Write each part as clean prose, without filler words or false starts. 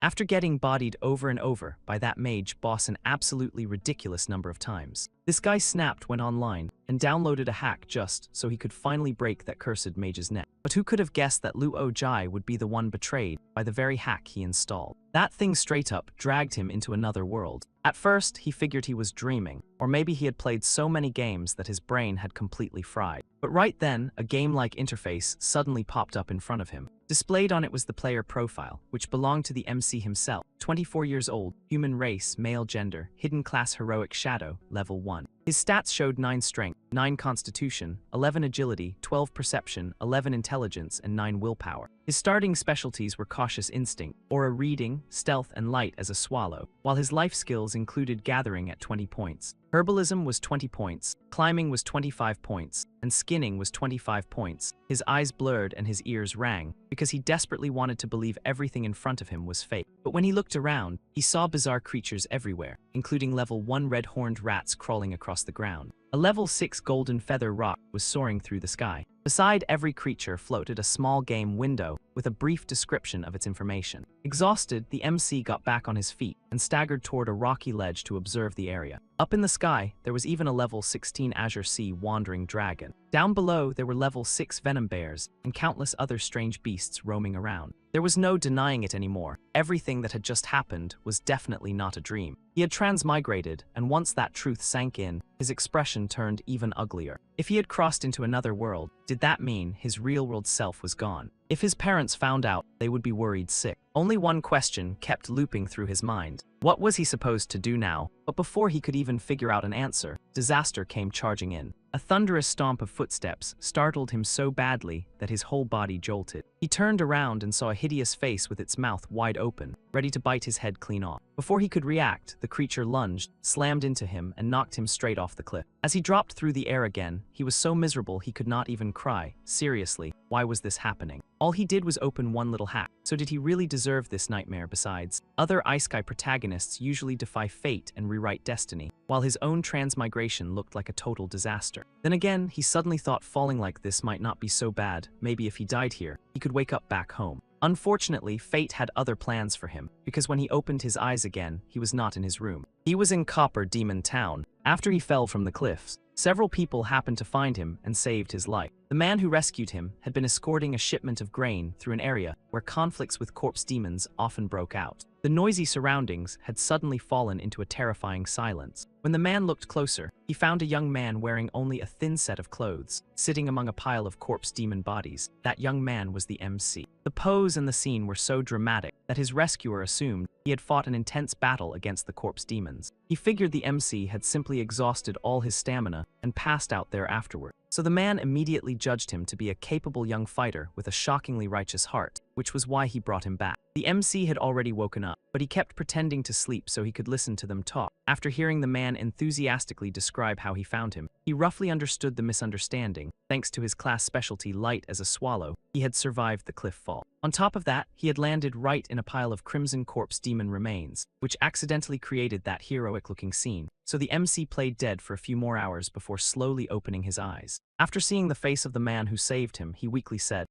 after getting bodied over and over by that mage boss an absolutely ridiculous number of times. This guy snapped, went online, and downloaded a hack just so he could finally break that cursed mage's neck. But who could have guessed that Luo Jai would be the one betrayed by the very hack he installed? That thing straight up dragged him into another world. At first, he figured he was dreaming, or maybe he had played so many games that his brain had completely fried. But right then, a game-like interface suddenly popped up in front of him. Displayed on it was the player profile, which belonged to the MC himself. 24 years old, human race, male gender, hidden class heroic shadow, level 1. His stats showed 9 strength, 9 constitution, 11 agility, 12 perception, 11 intelligence, and 9 willpower. His starting specialties were cautious instinct, aura reading, stealth, and light as a swallow, while his life skills included gathering at 20 points. Herbalism was 20 points, climbing was 25 points, and skinning was 25 points. His eyes blurred and his ears rang, because he desperately wanted to believe everything in front of him was fake. But when he looked around, he saw bizarre creatures everywhere, including level 1 red-horned rats crawling across the ground. A level 6 golden feather rock was soaring through the sky. Beside every creature floated a small game window with a brief description of its information. Exhausted, the MC got back on his feet and staggered toward a rocky ledge to observe the area. Up in the sky, there was even a level 16 Azure Sea wandering dragon. Down below, there were level 6 venom bears and countless other strange beasts roaming around. There was no denying it anymore. Everything that had just happened was definitely not a dream. He had transmigrated, and once that truth sank in, his expression turned even uglier. If he had crossed into another world, did that mean his real-world self was gone? If his parents found out, they would be worried sick. Only one question kept looping through his mind. What was he supposed to do now? But before he could even figure out an answer, disaster came charging in. A thunderous stomp of footsteps startled him so badly that his whole body jolted. He turned around and saw a hideous face with its mouth wide open, ready to bite his head clean off. Before he could react, the creature lunged, slammed into him, and knocked him straight off the cliff. As he dropped through the air again, he was so miserable he could not even cry. Seriously, why was this happening? All he did was open one little hack. So did he really deserve this nightmare? Besides, other Isekai protagonists usually defy fate and rewrite destiny, while his own transmigration looked like a total disaster. Then again, he suddenly thought falling like this might not be so bad. Maybe if he died here, he could wake up back home. Unfortunately, fate had other plans for him, because when he opened his eyes again, he was not in his room. He was in Copper Demon Town. After he fell from the cliffs, several people happened to find him and saved his life. The man who rescued him had been escorting a shipment of grain through an area where conflicts with corpse demons often broke out. The noisy surroundings had suddenly fallen into a terrifying silence. When the man looked closer, he found a young man wearing only a thin set of clothes, sitting among a pile of corpse demon bodies. That young man was the MC. The pose and the scene were so dramatic that his rescuer assumed he had fought an intense battle against the corpse demons. He figured the MC had simply exhausted all his stamina and passed out there afterward. So the man immediately judged him to be a capable young fighter with a shockingly righteous heart, which was why he brought him back. The MC had already woken up, but he kept pretending to sleep so he could listen to them talk. After hearing the man enthusiastically describe how he found him, he roughly understood the misunderstanding. Thanks to his class specialty light as a swallow, he had survived the cliff fall. On top of that, he had landed right in a pile of crimson corpse demon remains, which accidentally created that heroic-looking scene. So the MC played dead for a few more hours before slowly opening his eyes. After seeing the face of the man who saved him, he weakly said,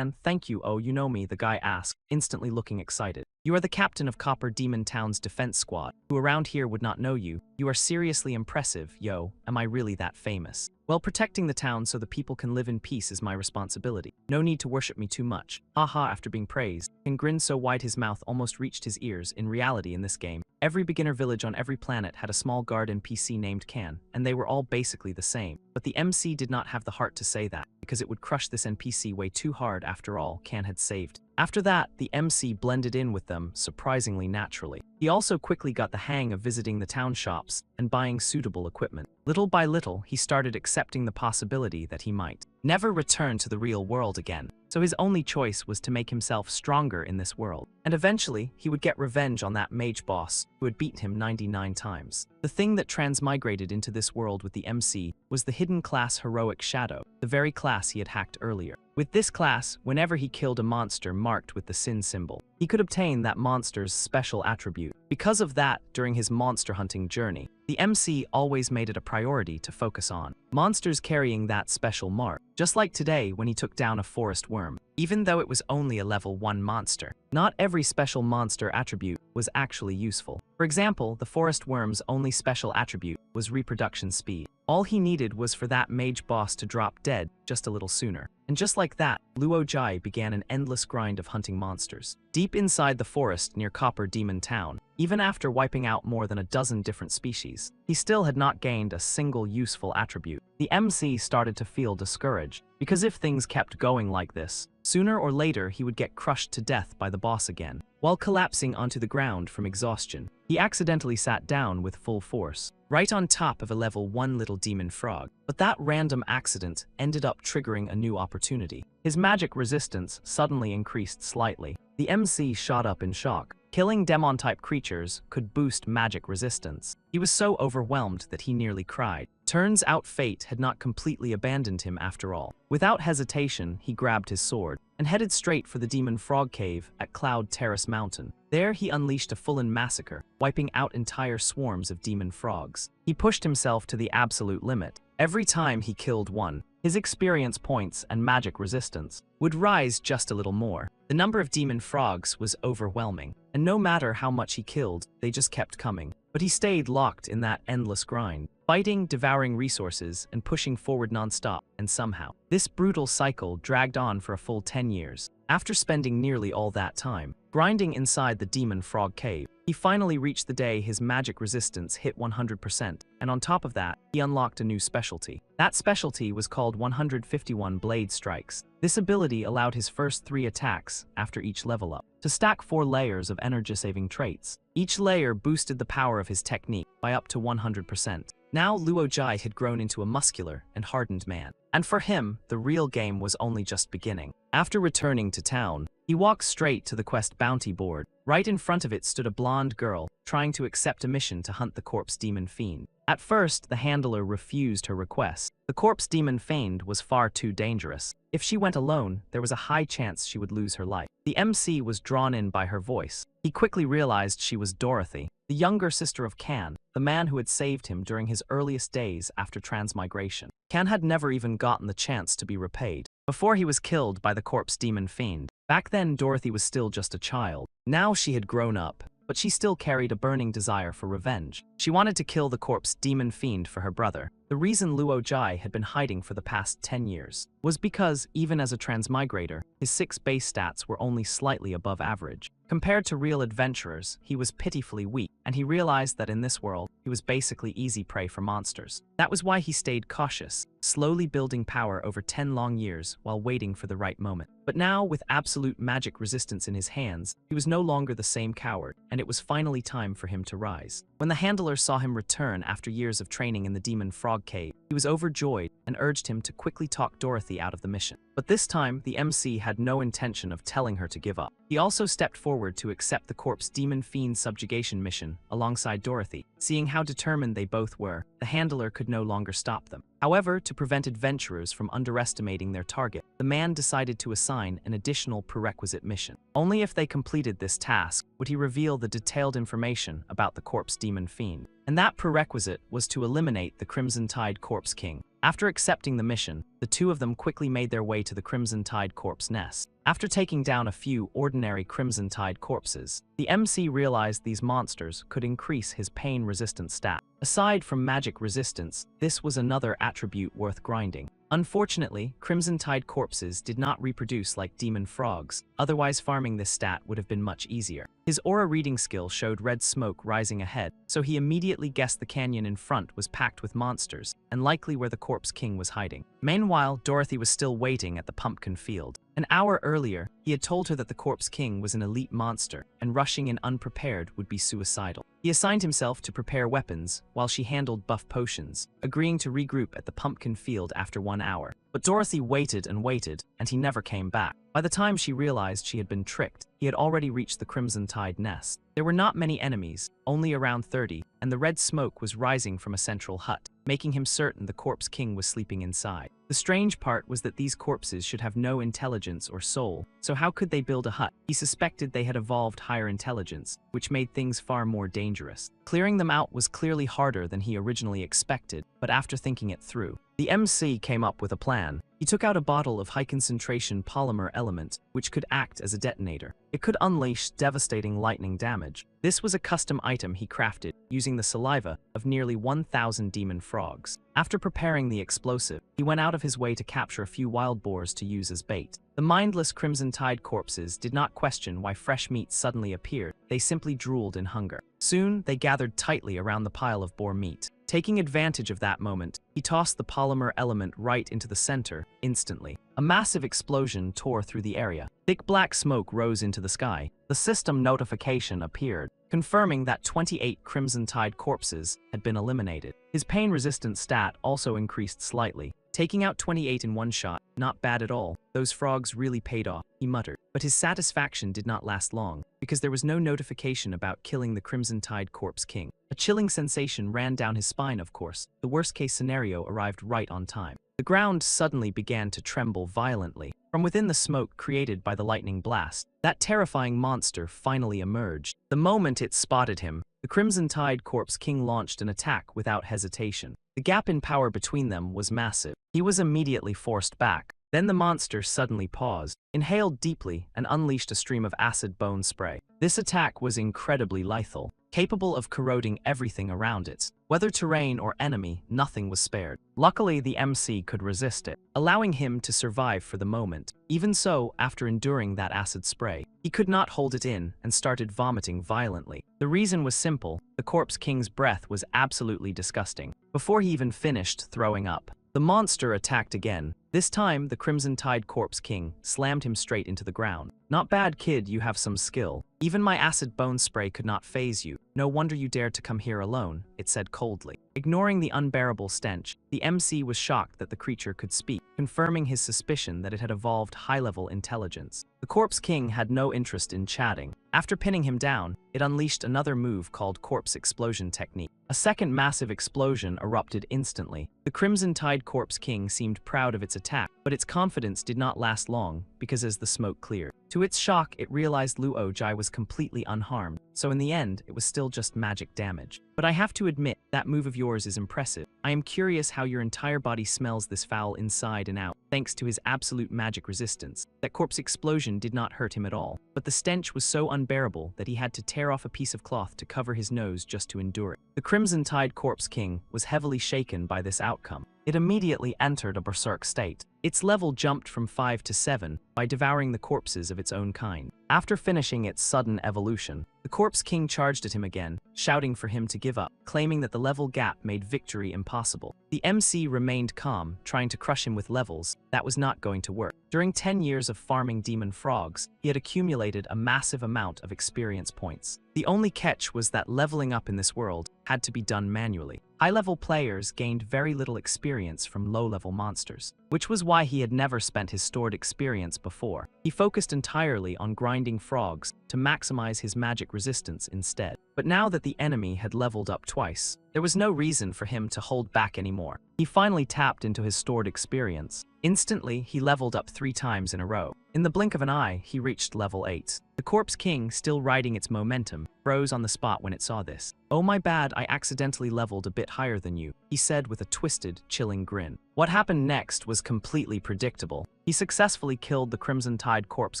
Thank you, oh, you know me," the guy asked, instantly looking excited. "You are the captain of Copper Demon Town's defense squad, who around here would not know you. You are seriously impressive, yo. Am I really that famous? Well, protecting the town so the people can live in peace is my responsibility. No need to worship me too much." Haha, after being praised, Ken grinned so wide his mouth almost reached his ears. In reality, in this game, every beginner village on every planet had a small guard NPC named Can, and they were all basically the same. But the MC did not have the heart to say that, because it would crush this NPC way too hard. After all, Can had saved. After that, the MC blended in with them surprisingly naturally. He also quickly got the hang of visiting the town shops and buying suitable equipment. Little by little, he started accepting the possibility that he might never return to the real world again. So his only choice was to make himself stronger in this world. And eventually, he would get revenge on that mage boss who had beaten him 99 times. The thing that transmigrated into this world with the MC was the hidden class Heroic Shadow, the very class he had hacked earlier. With this class, whenever he killed a monster marked with the sin symbol, he could obtain that monster's special attribute. Because of that, during his monster hunting journey, the MC always made it a priority to focus on monsters carrying that special mark, just like today when he took down a forest worm. Even though it was only a level 1 monster, not every special monster attribute was actually useful. For example, the forest worm's only special attribute was reproduction speed. All he needed was for that mage boss to drop dead just a little sooner. And just like that, Luo Jai began an endless grind of hunting monsters. Deep inside the forest near Copper Demon Town, even after wiping out more than a dozen different species, he still had not gained a single useful attribute. The MC started to feel discouraged, because if things kept going like this, sooner or later he would get crushed to death by the boss again. While collapsing onto the ground from exhaustion, he accidentally sat down with full force, right on top of a level 1 little demon frog. But that random accident ended up triggering a new opportunity. His magic resistance suddenly increased slightly. The MC shot up in shock. Killing demon-type creatures could boost magic resistance. He was so overwhelmed that he nearly cried. Turns out fate had not completely abandoned him after all. Without hesitation, he grabbed his sword and headed straight for the Demon Frog Cave at Cloud Terrace Mountain. There he unleashed a full-on massacre, wiping out entire swarms of demon frogs. He pushed himself to the absolute limit. Every time he killed one, his experience points and magic resistance would rise just a little more. The number of demon frogs was overwhelming, and no matter how much he killed, they just kept coming. But he stayed locked in that endless grind, fighting, devouring resources, and pushing forward non-stop. And somehow, this brutal cycle dragged on for a full 10 years. After spending nearly all that time grinding inside the Demon Frog Cave, he finally reached the day his magic resistance hit 100%, and on top of that, he unlocked a new specialty. That specialty was called 151 Blade Strikes. This ability allowed his first 3 attacks, after each level up, to stack 4 layers of energy-saving traits. Each layer boosted the power of his technique by up to 100%. Now Luo Jai had grown into a muscular and hardened man, and for him, the real game was only just beginning. After returning to town, he walked straight to the quest bounty board. Right in front of it stood a blonde girl, trying to accept a mission to hunt the corpse demon fiend. At first, the handler refused her request. The corpse demon fiend was far too dangerous. If she went alone, there was a high chance she would lose her life. The MC was drawn in by her voice. He quickly realized she was Dorothy, the younger sister of Kan, the man who had saved him during his earliest days after transmigration. Kan had never even gotten the chance to be repaid before he was killed by the corpse demon fiend. Back then, Dorothy was still just a child. Now she had grown up, but she still carried a burning desire for revenge. She wanted to kill the corpse demon fiend for her brother. The reason Luo Jai had been hiding for the past 10 years was because, even as a transmigrator, his 6 base stats were only slightly above average. Compared to real adventurers, he was pitifully weak, and he realized that in this world, he was basically easy prey for monsters. That was why he stayed cautious, slowly building power over 10 long years while waiting for the right moment. But now, with absolute magic resistance in his hands, he was no longer the same coward, and it was finally time for him to rise. When the handler saw him return after years of training in the Demon Frog Cave, he was overjoyed and urged him to quickly talk Dorothy out of the mission. But this time, the MC had no intention of telling her to give up. He also stepped forward to accept the corpse demon fiend subjugation mission alongside Dorothy. Seeing how determined they both were, the handler could no longer stop them. However, to prevent adventurers from underestimating their target, the man decided to assign an additional prerequisite mission. Only if they completed this task would he reveal the detailed information about the corpse demon fiend. And that prerequisite was to eliminate the Crimson Tide Corpse King. After accepting the mission, the two of them quickly made their way to the Crimson Tide Corpse nest. After taking down a few ordinary Crimson Tide corpses, the MC realized these monsters could increase his pain resistance stat. Aside from magic resistance, this was another attribute worth grinding. Unfortunately, Crimson Tide corpses did not reproduce like demon frogs, otherwise farming this stat would have been much easier. His aura reading skill showed red smoke rising ahead, so he immediately guessed the canyon in front was packed with monsters, and likely where the Corpse King was hiding. Meanwhile, Dorothy was still waiting at the pumpkin field. An hour earlier, he had told her that the Corpse King was an elite monster, and rushing in unprepared would be suicidal. He assigned himself to prepare weapons, while she handled buff potions, agreeing to regroup at the pumpkin field after 1 hour. But Dorothy waited, and he never came back. By the time she realized she had been tricked, he had already reached the Crimson Tide nest. There were not many enemies, only around 30, and the red smoke was rising from a central hut, making him certain the Corpse King was sleeping inside. The strange part was that these corpses should have no intelligence or soul, so how could they build a hut? He suspected they had evolved higher intelligence, which made things far more dangerous. dangerous. Clearing them out was clearly harder than he originally expected, but after thinking it through, the MC came up with a plan. He took out a bottle of high-concentration polymer element, which could act as a detonator. It could unleash devastating lightning damage. This was a custom item he crafted, using the saliva of nearly 1,000 demon frogs. After preparing the explosive, he went out of his way to capture a few wild boars to use as bait. The mindless Crimson Tide corpses did not question why fresh meat suddenly appeared. They simply drooled in hunger. Soon, they gathered tightly around the pile of boar meat. Taking advantage of that moment, he tossed the polymer element right into the center, instantly. A massive explosion tore through the area. Thick black smoke rose into the sky. The system notification appeared, confirming that 28 Crimson Tide corpses had been eliminated. His pain-resistant stat also increased slightly. Taking out 28 in one shot, not bad at all. Those frogs really paid off, he muttered. But his satisfaction did not last long, because there was no notification about killing the Crimson Tide Corpse King. A chilling sensation ran down his spine, of course. The worst-case scenario arrived right on time. The ground suddenly began to tremble violently. From within the smoke created by the lightning blast, that terrifying monster finally emerged. The moment it spotted him, the Crimson Tide Corpse King launched an attack without hesitation. The gap in power between them was massive. He was immediately forced back. Then the monster suddenly paused, inhaled deeply, and unleashed a stream of acid bone spray. This attack was incredibly lethal, capable of corroding everything around it. Whether terrain or enemy, nothing was spared. Luckily, the MC could resist it, allowing him to survive for the moment. Even so, after enduring that acid spray, he could not hold it in and started vomiting violently. The reason was simple: the Corpse King's breath was absolutely disgusting. Before he even finished throwing up, the monster attacked again. This time, the Crimson Tide Corpse King slammed him straight into the ground. "Not bad, kid, you have some skill. Even my acid bone spray could not faze you. No wonder you dared to come here alone," it said coldly. Ignoring the unbearable stench, the MC was shocked that the creature could speak, confirming his suspicion that it had evolved high-level intelligence. The Corpse King had no interest in chatting. After pinning him down, it unleashed another move called Corpse Explosion Technique. A second massive explosion erupted instantly. The Crimson Tide Corpse King seemed proud of its attack, but its confidence did not last long, because as the smoke cleared, to its shock, it realized Luo Jai was completely unharmed, so in the end, it was still just magic damage. "But I have to admit, that move of yours is impressive. I am curious how your entire body smells this foul inside and out, thanks to his absolute magic resistance." That corpse explosion did not hurt him at all, but the stench was so unbearable that he had to tear off a piece of cloth to cover his nose just to endure it. The Crimson Tide Corpse King was heavily shaken by this outcome. It immediately entered a berserk state. Its level jumped from 5 to 7 by devouring the corpses of its own kind. After finishing its sudden evolution, the Corpse King charged at him again, shouting for him to give up, claiming that the level gap made victory impossible. The MC remained calm, trying to crush him with levels. That was not going to work. During 10 years of farming demon frogs, he had accumulated a massive amount of experience points. The only catch was that leveling up in this world had to be done manually. High-level players gained very little experience from low-level monsters, which was why he had never spent his stored experience before. He focused entirely on grinding frogs to maximize his magic resistance instead. But now that the enemy had leveled up twice, there was no reason for him to hold back anymore. He finally tapped into his stored experience. Instantly, he leveled up 3 times in a row. In the blink of an eye, he reached level 8. The Corpse King, still riding its momentum, froze on the spot when it saw this. "Oh my bad, I accidentally leveled a bit higher than you," he said with a twisted, chilling grin. What happened next was completely predictable. He successfully killed the Crimson Tide Corpse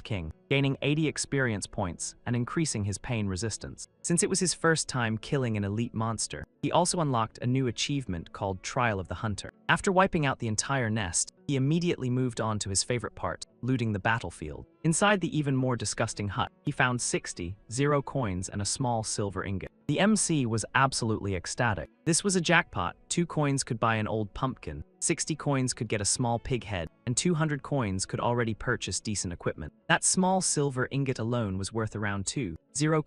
King, gaining 80 experience points and increasing his pain resistance. Since it was his first time killing an elite monster, he also unlocked a new achievement called Trial of the Hunter. After wiping out the entire nest, he immediately moved on to his favorite part, looting the battlefield. Inside the even more disgusting hut, he found 60 0 coins and a small silver ingot. The MC was absolutely ecstatic. This was a jackpot. 2 coins could buy an old pumpkin, 60 coins could get a small pig head, and 200 coins could already purchase decent equipment. That small silver ingot alone was worth around 2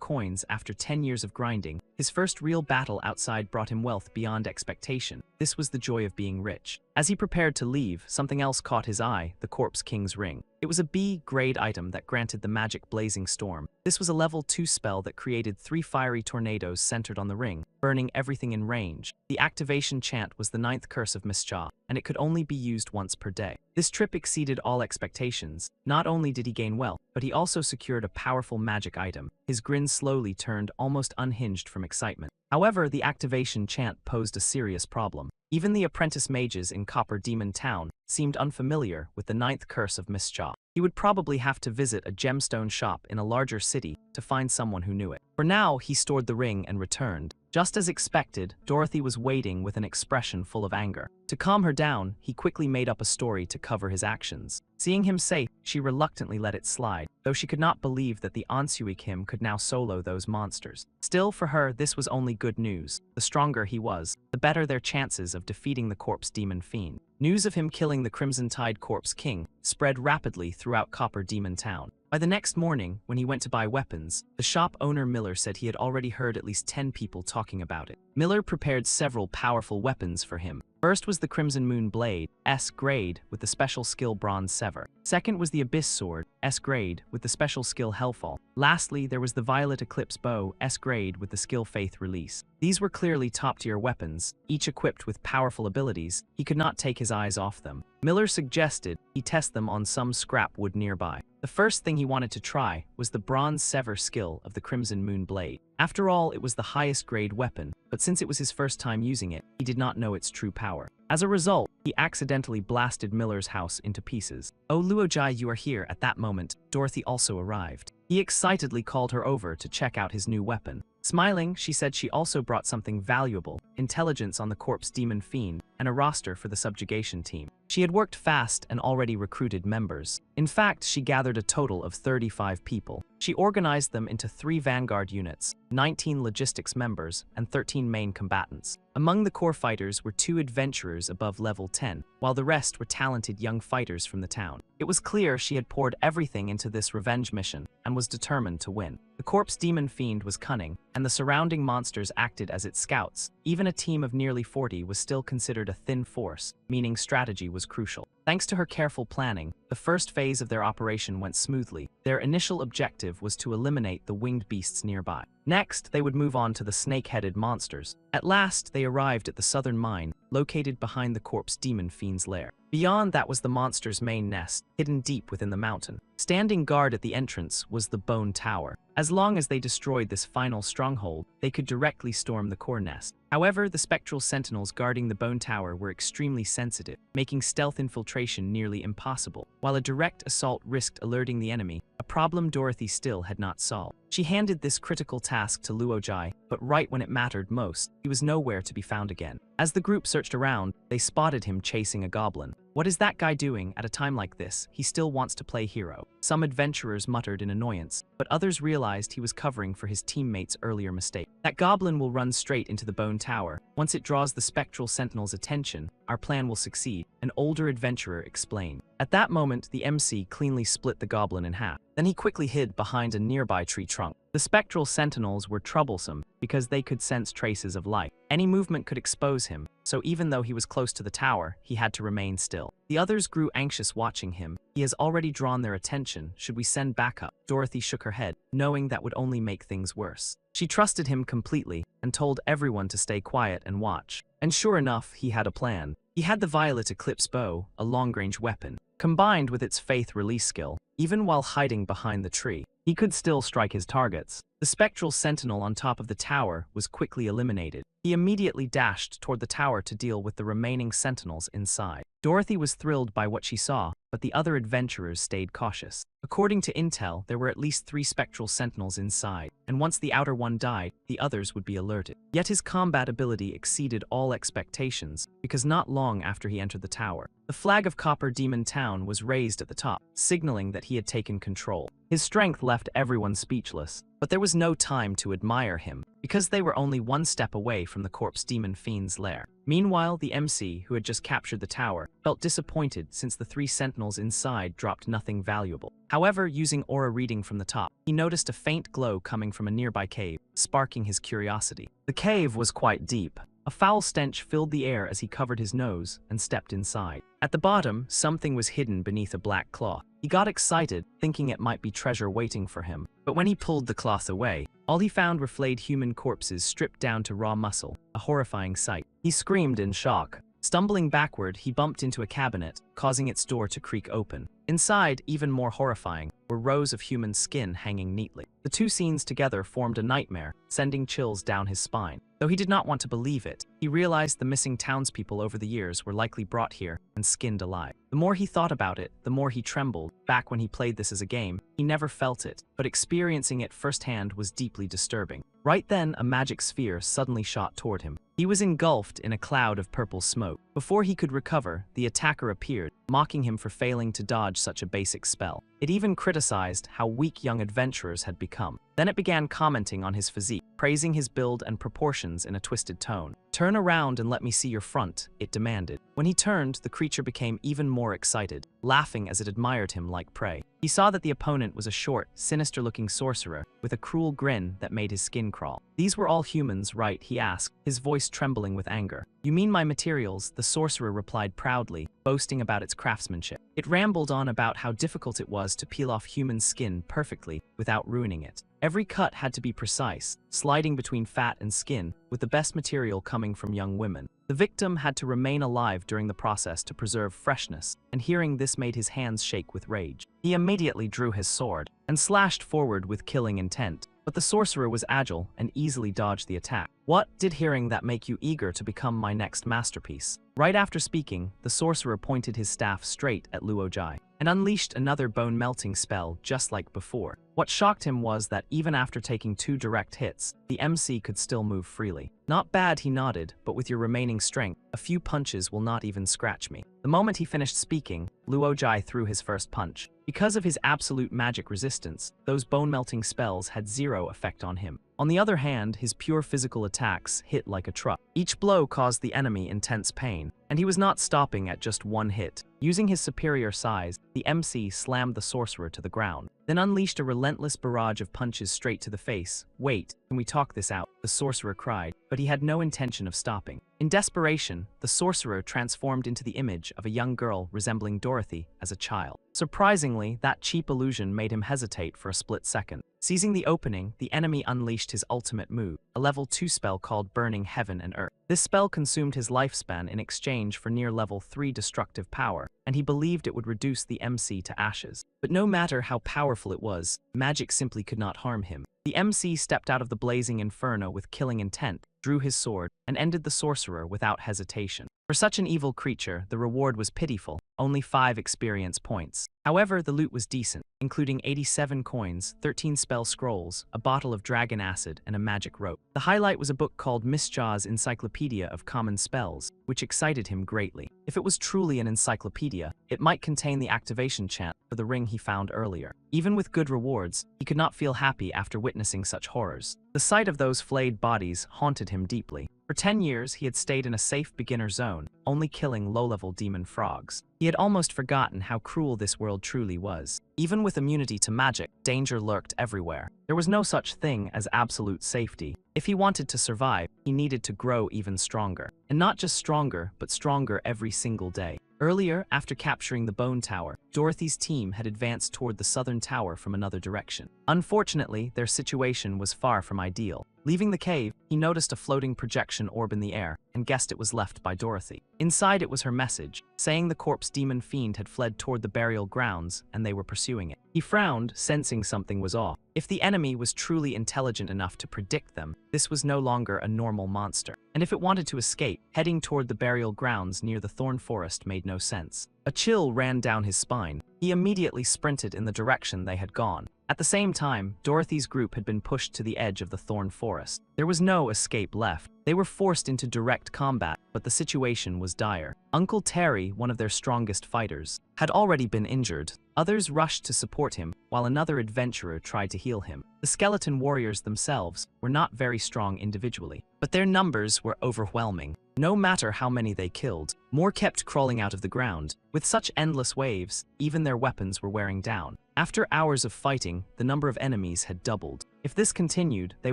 coins after 10 years of grinding. His first real battle outside brought him wealth beyond expectation. This was the joy of being rich. As he prepared to leave, something else caught his eye: the Corpse King's ring. ring. It was a B-grade item that granted the magic Blazing Storm. This was a level 2 spell that created 3 fiery tornadoes centered on the ring, burning everything in range. The activation chant was the 9th curse of Mischa, and it could only be used once per day. This trip exceeded all expectations. Not only did he gain wealth, but he also secured a powerful magic item. His grin slowly turned almost unhinged from excitement. However, the activation chant posed a serious problem. Even the apprentice mages in Copper Demon Town seemed unfamiliar with the 9th curse of Mischa. He would probably have to visit a gemstone shop in a larger city to find someone who knew it. For now, he stored the ring and returned. Just as expected, Dorothy was waiting with an expression full of anger. To calm her down, he quickly made up a story to cover his actions. Seeing him safe, she reluctantly let it slide, though she could not believe that the Ansui Kim could now solo those monsters. Still, for her, this was only good news. The stronger he was, the better their chances of defeating the Corpse Demon Fiend. News of him killing the Crimson Tide Corpse King spread rapidly throughout Copper Demon Town. By the next morning, when he went to buy weapons, the shop owner Miller said he had already heard at least 10 people talking about it. Miller prepared several powerful weapons for him. First was the Crimson Moon Blade, S-grade, with the special skill Bronze Sever. Second was the Abyss Sword, S-grade, with the special skill Hellfall. Lastly, there was the Violet Eclipse Bow, S-grade, with the skill Faith Release. These were clearly top-tier weapons, each equipped with powerful abilities. He could not take his eyes off them. Miller suggested he test them on some scrap wood nearby. The first thing he wanted to try was the Bronze Sever skill of the Crimson Moon Blade. After all, it was the highest grade weapon, but since it was his first time using it, he did not know its true power. As a result, he accidentally blasted Miller's house into pieces. "Oh, Luojai, you are here." At that moment, Dorothy also arrived. He excitedly called her over to check out his new weapon. Smiling, she said she also brought something valuable, intelligence on the Corpse Demon Fiend, and a roster for the subjugation team. She had worked fast and already recruited members. In fact, she gathered a total of 35 people. She organized them into 3 vanguard units, 19 logistics members, and 13 main combatants. Among the core fighters were 2 adventurers above level 10, while the rest were talented young fighters from the town. It was clear she had poured everything into this revenge mission and was determined to win. The Corpse Demon Fiend was cunning, and the surrounding monsters acted as its scouts. Even a team of nearly 40 was still considered a thin force, meaning strategy was crucial. Thanks to her careful planning, the first phase of their operation went smoothly. Their initial objective was to eliminate the winged beasts nearby. Next, they would move on to the snake-headed monsters. At last, they arrived at the southern mine, located behind the Corpse Demon Fiend's lair. Beyond that was the monster's main nest, hidden deep within the mountain. Standing guard at the entrance was the Bone Tower. As long as they destroyed this final stronghold, they could directly storm the core nest. However, the spectral sentinels guarding the Bone Tower were extremely sensitive, making stealth infiltration nearly impossible. While a direct assault risked alerting the enemy, a problem Dorothy still had not solved. She handed this critical task to Luojai, but right when it mattered most, he was nowhere to be found again. As the group searched around, they spotted him chasing a goblin. "What is that guy doing at a time like this? He still wants to play hero." Some adventurers muttered in annoyance, but others realized he was covering for his teammates' earlier mistake. "That goblin will run straight into the Bone Tower. Once it draws the spectral sentinel's attention, our plan will succeed," an older adventurer explained. At that moment, the MC cleanly split the goblin in half. Then he quickly hid behind a nearby tree trunk. The spectral sentinels were troublesome because they could sense traces of life. Any movement could expose him, so even though he was close to the tower, he had to remain still. The others grew anxious watching him. "He has already drawn their attention. Should we send backup?" Dorothy shook her head, knowing that would only make things worse. She trusted him completely and told everyone to stay quiet and watch. And sure enough, he had a plan. He had the Violet Eclipse Bow, a long-range weapon. Combined with its Faith Release skill, even while hiding behind the tree, he could still strike his targets. The spectral sentinel on top of the tower was quickly eliminated. He immediately dashed toward the tower to deal with the remaining sentinels inside. Dorothy was thrilled by what she saw, but the other adventurers stayed cautious. According to intel, there were at least 3 spectral sentinels inside, and once the outer one died, the others would be alerted. Yet his combat ability exceeded all expectations, because not long after he entered the tower, the flag of Copper Demon Town was raised at the top, signaling that he had taken control. His strength left everyone speechless, but there was no time to admire him, because they were only 1 step away from the Corpse Demon Fiend's lair. Meanwhile, the MC, who had just captured the tower, felt disappointed since the 3 sentinels inside dropped nothing valuable. However, using aura reading from the top, he noticed a faint glow coming from a nearby cave, sparking his curiosity. The cave was quite deep. A foul stench filled the air as he covered his nose and stepped inside. At the bottom, something was hidden beneath a black cloth. He got excited, thinking it might be treasure waiting for him. But when he pulled the cloth away, all he found were flayed human corpses stripped down to raw muscle, a horrifying sight. He screamed in shock. Stumbling backward, he bumped into a cabinet, causing its door to creak open. Inside, even more horrifying, were rows of human skin hanging neatly. The two scenes together formed a nightmare, sending chills down his spine. Though he did not want to believe it, he realized the missing townspeople over the years were likely brought here and skinned alive. The more he thought about it, the more he trembled. Back when he played this as a game, he never felt it, but experiencing it firsthand was deeply disturbing. Right then, a magic sphere suddenly shot toward him. He was engulfed in a cloud of purple smoke. Before he could recover, the attacker appeared, mocking him for failing to dodge such a basic spell. It even criticized how weak young adventurers had become. Then it began commenting on his physique, praising his build and proportions in a twisted tone. "Turn around and let me see your front," it demanded. When he turned, the creature became even more excited, laughing as it admired him like prey. He saw that the opponent was a short, sinister-looking sorcerer with a cruel grin that made his skin crawl. "These were all humans, right?" he asked, his voice trembling with anger. "You mean my materials?" the sorcerer replied proudly, boasting about its craftsmanship. It rambled on about how difficult it was to peel off human skin perfectly without ruining it. Every cut had to be precise, sliding between fat and skin, with the best material coming from young women. The victim had to remain alive during the process to preserve freshness, and hearing this made his hands shake with rage. He immediately drew his sword and slashed forward with killing intent. But the sorcerer was agile and easily dodged the attack. "What did hearing that make you eager to become my next masterpiece?" Right after speaking, the sorcerer pointed his staff straight at Luojai and unleashed another bone-melting spell just like before. What shocked him was that even after taking 2 direct hits, the MC could still move freely. "Not bad," he nodded, "but with your remaining strength, a few punches will not even scratch me." The moment he finished speaking, Luojai threw his first punch. Because of his absolute magic resistance, those bone-melting spells had 0 effect on him. On the other hand, his pure physical attacks hit like a truck. Each blow caused the enemy intense pain, and he was not stopping at just 1 hit. Using his superior size, the MC slammed the sorcerer to the ground, then unleashed a relentless barrage of punches straight to the face. "Wait, can we talk this out?" the sorcerer cried, but he had no intention of stopping. In desperation, the sorcerer transformed into the image of a young girl resembling Dorothy as a child. Surprisingly, that cheap illusion made him hesitate for a split second. Seizing the opening, the enemy unleashed his ultimate move, a level 2 spell called Burning Heaven and Earth. This spell consumed his lifespan in exchange for near level 3 destructive power, and he believed it would reduce the MC to ashes. But no matter how powerful it was, magic simply could not harm him. The MC stepped out of the blazing inferno with killing intent, drew his sword, and ended the sorcerer without hesitation. For such an evil creature, the reward was pitiful, only 5 experience points. However, the loot was decent, including 87 coins, 13 spell scrolls, a bottle of dragon acid, and a magic rope. The highlight was a book called Mistjaw's Encyclopedia of Common Spells, which excited him greatly. If it was truly an encyclopedia, it might contain the activation chant for the ring he found earlier. Even with good rewards, he could not feel happy after witnessing such horrors. The sight of those flayed bodies haunted him deeply. For 10 years, he had stayed in a safe beginner zone, only killing low-level demon frogs. He had almost forgotten how cruel this world truly was. Even with immunity to magic, danger lurked everywhere. There was no such thing as absolute safety. If he wanted to survive, he needed to grow even stronger. And not just stronger, but stronger every single day. Earlier, after capturing the Bone Tower, Dorothy's team had advanced toward the southern tower from another direction. Unfortunately, their situation was far from ideal. Leaving the cave, he noticed a floating projection orb in the air and guessed it was left by Dorothy. Inside it was her message, saying the corpse demon fiend had fled toward the burial grounds and they were pursuing it. He frowned, sensing something was off. If the enemy was truly intelligent enough to predict them, this was no longer a normal monster. And if it wanted to escape, heading toward the burial grounds near the thorn forest made no sense. A chill ran down his spine. He immediately sprinted in the direction they had gone. At the same time, Dorothy's group had been pushed to the edge of the thorn forest. There was no escape left. They were forced into direct combat, but the situation was dire. Uncle Terry, one of their strongest fighters, had already been injured. Others rushed to support him, while another adventurer tried to heal him. The skeleton warriors themselves were not very strong individually, but their numbers were overwhelming. No matter how many they killed, more kept crawling out of the ground. With such endless waves, even their weapons were wearing down. After hours of fighting, the number of enemies had doubled. If this continued, they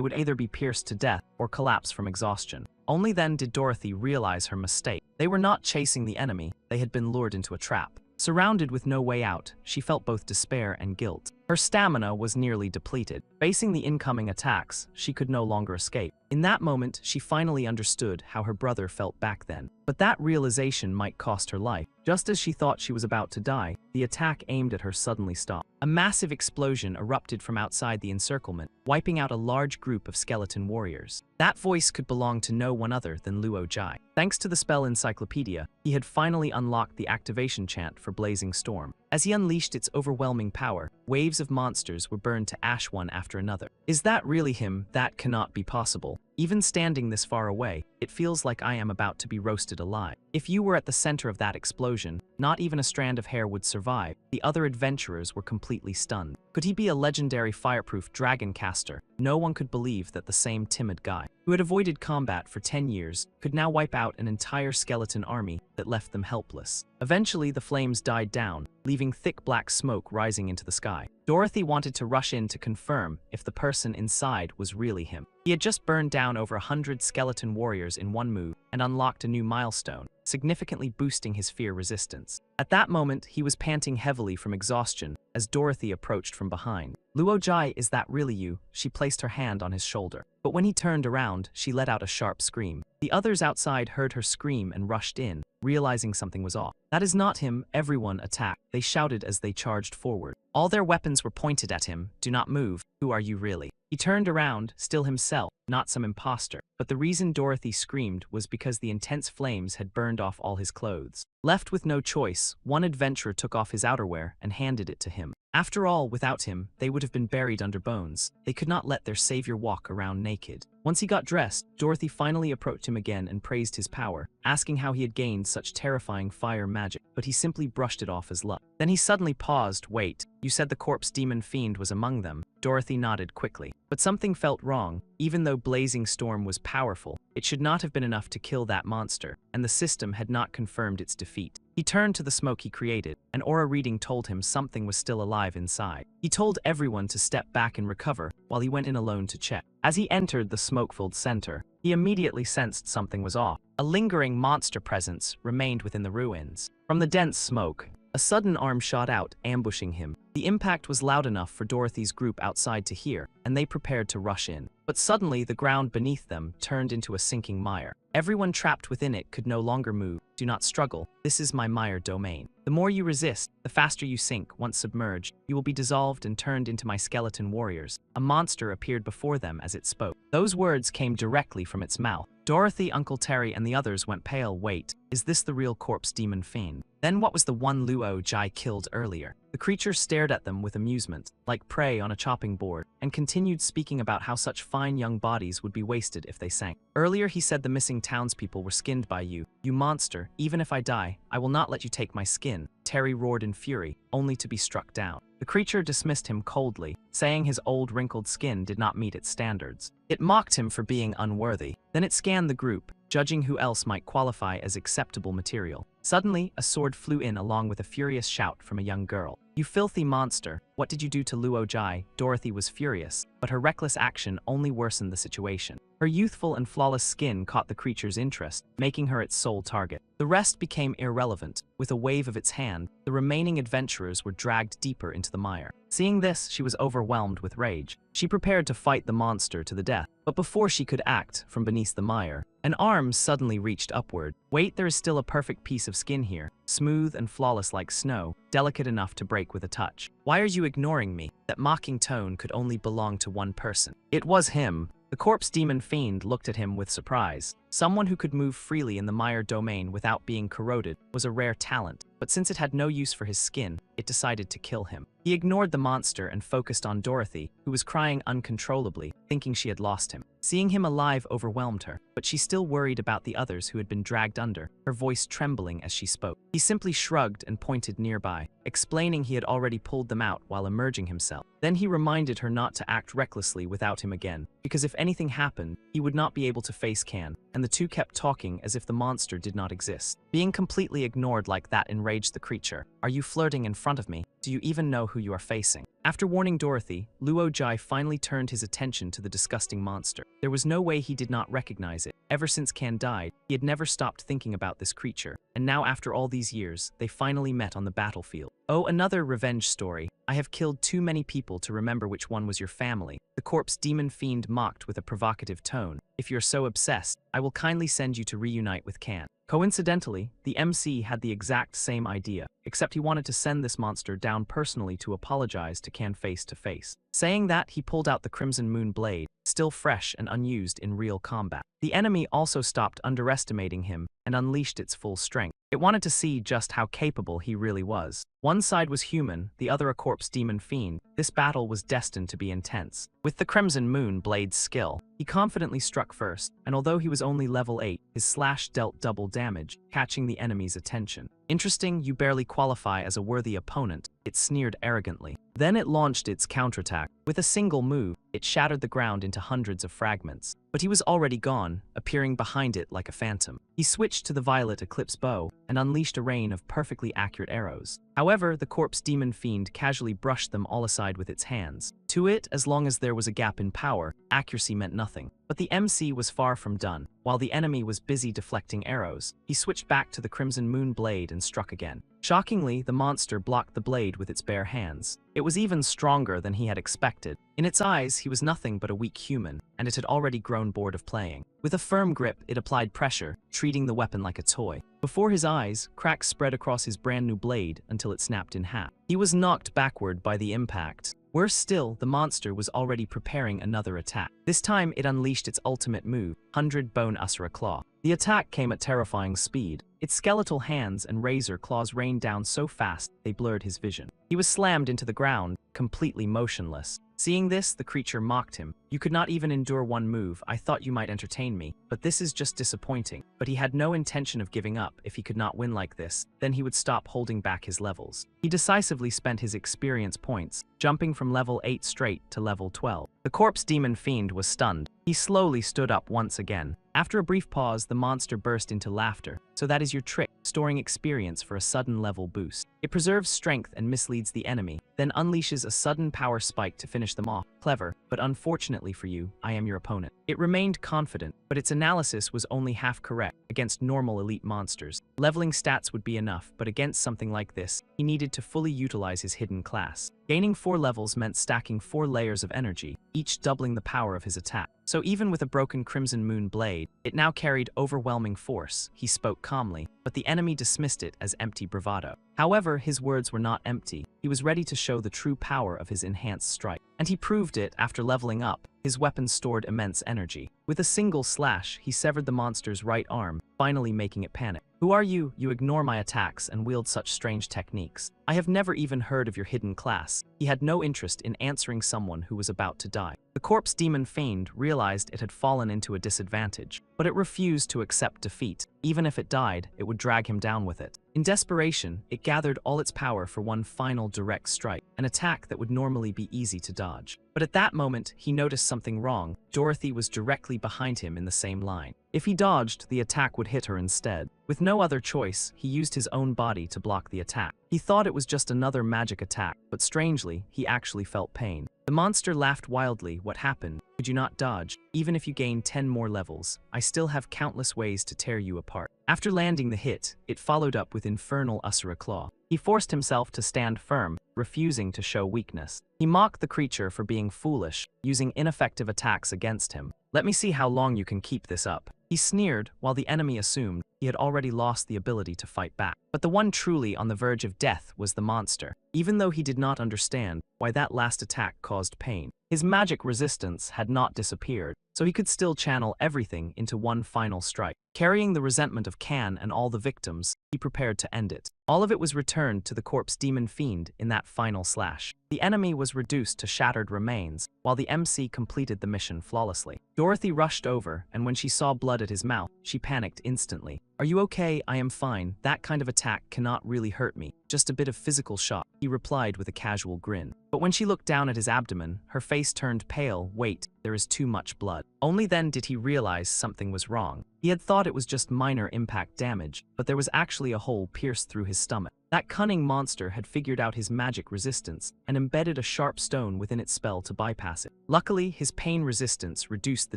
would either be pierced to death or collapse from exhaustion. Only then did Dorothy realize her mistake. They were not chasing the enemy, they had been lured into a trap. Surrounded with no way out, she felt both despair and guilt. Her stamina was nearly depleted. Facing the incoming attacks, she could no longer escape. In that moment, she finally understood how her brother felt back then. But that realization might cost her life. Just as she thought she was about to die, the attack aimed at her suddenly stopped. A massive explosion erupted from outside the encirclement, wiping out a large group of skeleton warriors. That voice could belong to no one other than Luo Jai. Thanks to the spell encyclopedia, he had finally unlocked the activation chant for Blazing Storm. As he unleashed its overwhelming power, waves of monsters were burned to ash one after another. Is that really him? That cannot be possible. Even standing this far away, it feels like I am about to be roasted alive. If you were at the center of that explosion, not even a strand of hair would survive. The other adventurers were completely stunned. Could he be a legendary fireproof dragon caster? No one could believe that the same timid guy, who had avoided combat for 10 years, could now wipe out an entire skeleton army that left them helpless. Eventually, the flames died down, leaving thick black smoke rising into the sky. Dorothy wanted to rush in to confirm if the person inside was really him. He had just burned down over 100 skeleton warriors in one move and unlocked a new milestone, significantly boosting his fear resistance. At that moment, he was panting heavily from exhaustion as Dorothy approached from behind. Luo Jai, is that really you? She placed her hand on his shoulder. But when he turned around, she let out a sharp scream. The others outside heard her scream and rushed in, realizing something was off. That is not him, everyone attacked, they shouted as they charged forward. All their weapons were pointed at him. Do not move. Who are you really? He turned around, still himself, not some imposter. But the reason Dorothy screamed was because the intense flames had burned off all his clothes. Left with no choice, one adventurer took off his outerwear and handed it to him. After all, without him, they would have been buried under bones. They could not let their savior walk around naked. Once he got dressed, Dorothy finally approached him again and praised his power, asking how he had gained such terrifying fire magic, but he simply brushed it off as luck. Then he suddenly paused. Wait, you said the corpse demon fiend was among them? Dorothy nodded quickly. But something felt wrong. Even though Blazing Storm was powerful, it should not have been enough to kill that monster, and the system had not confirmed its defeat. He turned to the smoke he created. An aura reading told him something was still alive inside. He told everyone to step back and recover, while he went in alone to check. As he entered the smoke-filled center, he immediately sensed something was off. A lingering monster presence remained within the ruins. From the dense smoke, a sudden arm shot out, ambushing him. The impact was loud enough for Dorothy's group outside to hear, and they prepared to rush in. But suddenly, the ground beneath them turned into a sinking mire. Everyone trapped within it could no longer move. Do not struggle. This is my mire domain. The more you resist, the faster you sink. Once submerged, you will be dissolved and turned into my skeleton warriors. A monster appeared before them as it spoke. Those words came directly from its mouth. Dorothy, Uncle Terry, and the others went pale. Wait, is this the real corpse demon fiend? Then what was the one Luo Jai killed earlier? The creature stared at them with amusement, like prey on a chopping board, and continued speaking about how such fine young bodies would be wasted if they sank. Earlier he said the missing townspeople were skinned by you. You monster, even if I die, I will not let you take my skin. Terry roared in fury, only to be struck down. The creature dismissed him coldly, saying his old wrinkled skin did not meet its standards. It mocked him for being unworthy. Then it scanned the group, judging who else might qualify as acceptable material. Suddenly, a sword flew in along with a furious shout from a young girl. You filthy monster, what did you do to Luo Jai? Dorothy was furious, but her reckless action only worsened the situation. Her youthful and flawless skin caught the creature's interest, making her its sole target. The rest became irrelevant. With a wave of its hand, the remaining adventurers were dragged deeper into the mire. Seeing this, she was overwhelmed with rage. She prepared to fight the monster to the death. But before she could act, from beneath the mire, an arm suddenly reached upward. Wait, there is still a perfect piece of skin here, smooth and flawless like snow, delicate enough to break with a touch. Why are you ignoring me? That mocking tone could only belong to one person. It was him. The corpse demon fiend looked at him with surprise. Someone who could move freely in the mire domain without being corroded was a rare talent, but since it had no use for his skin, it decided to kill him. He ignored the monster and focused on Dorothy, who was crying uncontrollably, thinking she had lost him. Seeing him alive overwhelmed her, but she still worried about the others who had been dragged under, her voice trembling as she spoke. He simply shrugged and pointed nearby, explaining he had already pulled them out while emerging himself. Then he reminded her not to act recklessly without him again, because if anything happened, he would not be able to face Can, and the two kept talking as if the monster did not exist. Being completely ignored like that enraged the creature. Are you flirting in front of me? Do you even know who you are facing? After warning Dorothy, Luo Jai finally turned his attention to the disgusting monster. There was no way he did not recognize it. Ever since Can died, he had never stopped thinking about this creature, and now after all these years, they finally met on the battlefield. Oh, another revenge story. I have killed too many people to remember which one was your family. The corpse demon fiend mocked with a provocative tone. If you're so obsessed, I will kindly send you to reunite with Can. Coincidentally, the MC had the exact same idea, except he wanted to send this monster down personally to apologize to Can face to face. Saying that, he pulled out the Crimson Moon blade, still fresh and unused in real combat. The enemy also stopped underestimating him and unleashed its full strength. It wanted to see just how capable he really was. One side was human, the other a corpse demon fiend. This battle was destined to be intense. With the Crimson Moon blade's skill, he confidently struck first, and although he was only level 8, his slash dealt double damage, catching the enemy's attention. Interesting, you barely qualify as a worthy opponent, it sneered arrogantly. Then it launched its counterattack. With a single move, it shattered the ground into hundreds of fragments. But he was already gone, appearing behind it like a phantom. He switched to the Violet Eclipse bow and unleashed a rain of perfectly accurate arrows. However, the corpse demon fiend casually brushed them all aside with its hands. To it, as long as there was a gap in power, accuracy meant nothing. But the MC was far from done. While the enemy was busy deflecting arrows, he switched back to the Crimson Moon blade and struck again. Shockingly, the monster blocked the blade with its bare hands. It was even stronger than he had expected. In its eyes, he was nothing but a weak human, and it had already grown bored of playing. With a firm grip, it applied pressure, treating the weapon like a toy. Before his eyes, cracks spread across his brand new blade until it snapped in half. He was knocked backward by the impact. Worse still, the monster was already preparing another attack. This time, it unleashed its ultimate move, 100-bone Asura Claw. The attack came at terrifying speed. Its skeletal hands and razor claws rained down so fast they blurred his vision. He was slammed into the ground, completely motionless. Seeing this, the creature mocked him. You could not even endure one move. I thought you might entertain me, but this is just disappointing. But he had no intention of giving up. If he could not win like this, then he would stop holding back his levels. He decisively spent his experience points, jumping from level 8 straight to level 12. The corpse demon fiend was stunned. He slowly stood up once again. After a brief pause, the monster burst into laughter. So that is your trick, storing experience for a sudden level boost. It preserves strength and misleads the enemy, then unleashes a sudden power spike to finish them off. Clever, but unfortunately for you, I am your opponent. It remained confident, but its analysis was only half correct. Against normal elite monsters, leveling stats would be enough, but against something like this, he needed to fully utilize his hidden class. Gaining 4 levels meant stacking 4 layers of energy, each doubling the power of his attack. So even with a broken Crimson Moon blade, it now carried overwhelming force. He spoke calmly, but the enemy dismissed it as empty bravado. However, his words were not empty. He was ready to show the true power of his enhanced strike. And he proved it after leveling up. His weapon stored immense energy. With a single slash, he severed the monster's right arm, finally making it panic. Who are you? You ignore my attacks and wield such strange techniques. I have never even heard of your hidden class. He had no interest in answering someone who was about to die. The corpse demon fiend realized it had fallen into a disadvantage, but it refused to accept defeat. Even if it died, it would drag him down with it. In desperation, it gathered all its power for one final direct strike, an attack that would normally be easy to dodge. But at that moment, he noticed something wrong. Dorothy was directly behind him in the same line. If he dodged, the attack would hit her instead. With no other choice, he used his own body to block the attack. He thought it was just another magic attack, but strangely, he actually felt pain. The monster laughed wildly. What happened? Could you not dodge? Even if you gain 10 more levels, I still have countless ways to tear you apart. After landing the hit, it followed up with infernal Asura Claw. He forced himself to stand firm, refusing to show weakness. He mocked the creature for being foolish, using ineffective attacks against him. Let me see how long you can keep this up. He sneered, while the enemy assumed he had already lost the ability to fight back. But the one truly on the verge of death was the monster, even though he did not understand why that last attack caused pain. His magic resistance had not disappeared, so he could still channel everything into one final strike. Carrying the resentment of Can and all the victims, he prepared to end it. All of it was returned to the corpse demon fiend in that final slash. The enemy was reduced to shattered remains, while the MC completed the mission flawlessly. Dorothy rushed over, and when she saw blood at his mouth, she panicked instantly. Are you okay? I am fine. That kind of attack cannot really hurt me. Just a bit of physical shock, he replied with a casual grin. But when she looked down at his abdomen, her face turned pale. Wait, there is too much blood. Only then did he realize something was wrong. He had thought it was just minor impact damage, but there was actually a hole pierced through his stomach. That cunning monster had figured out his magic resistance and embedded a sharp stone within its spell to bypass it. Luckily, his pain resistance reduced the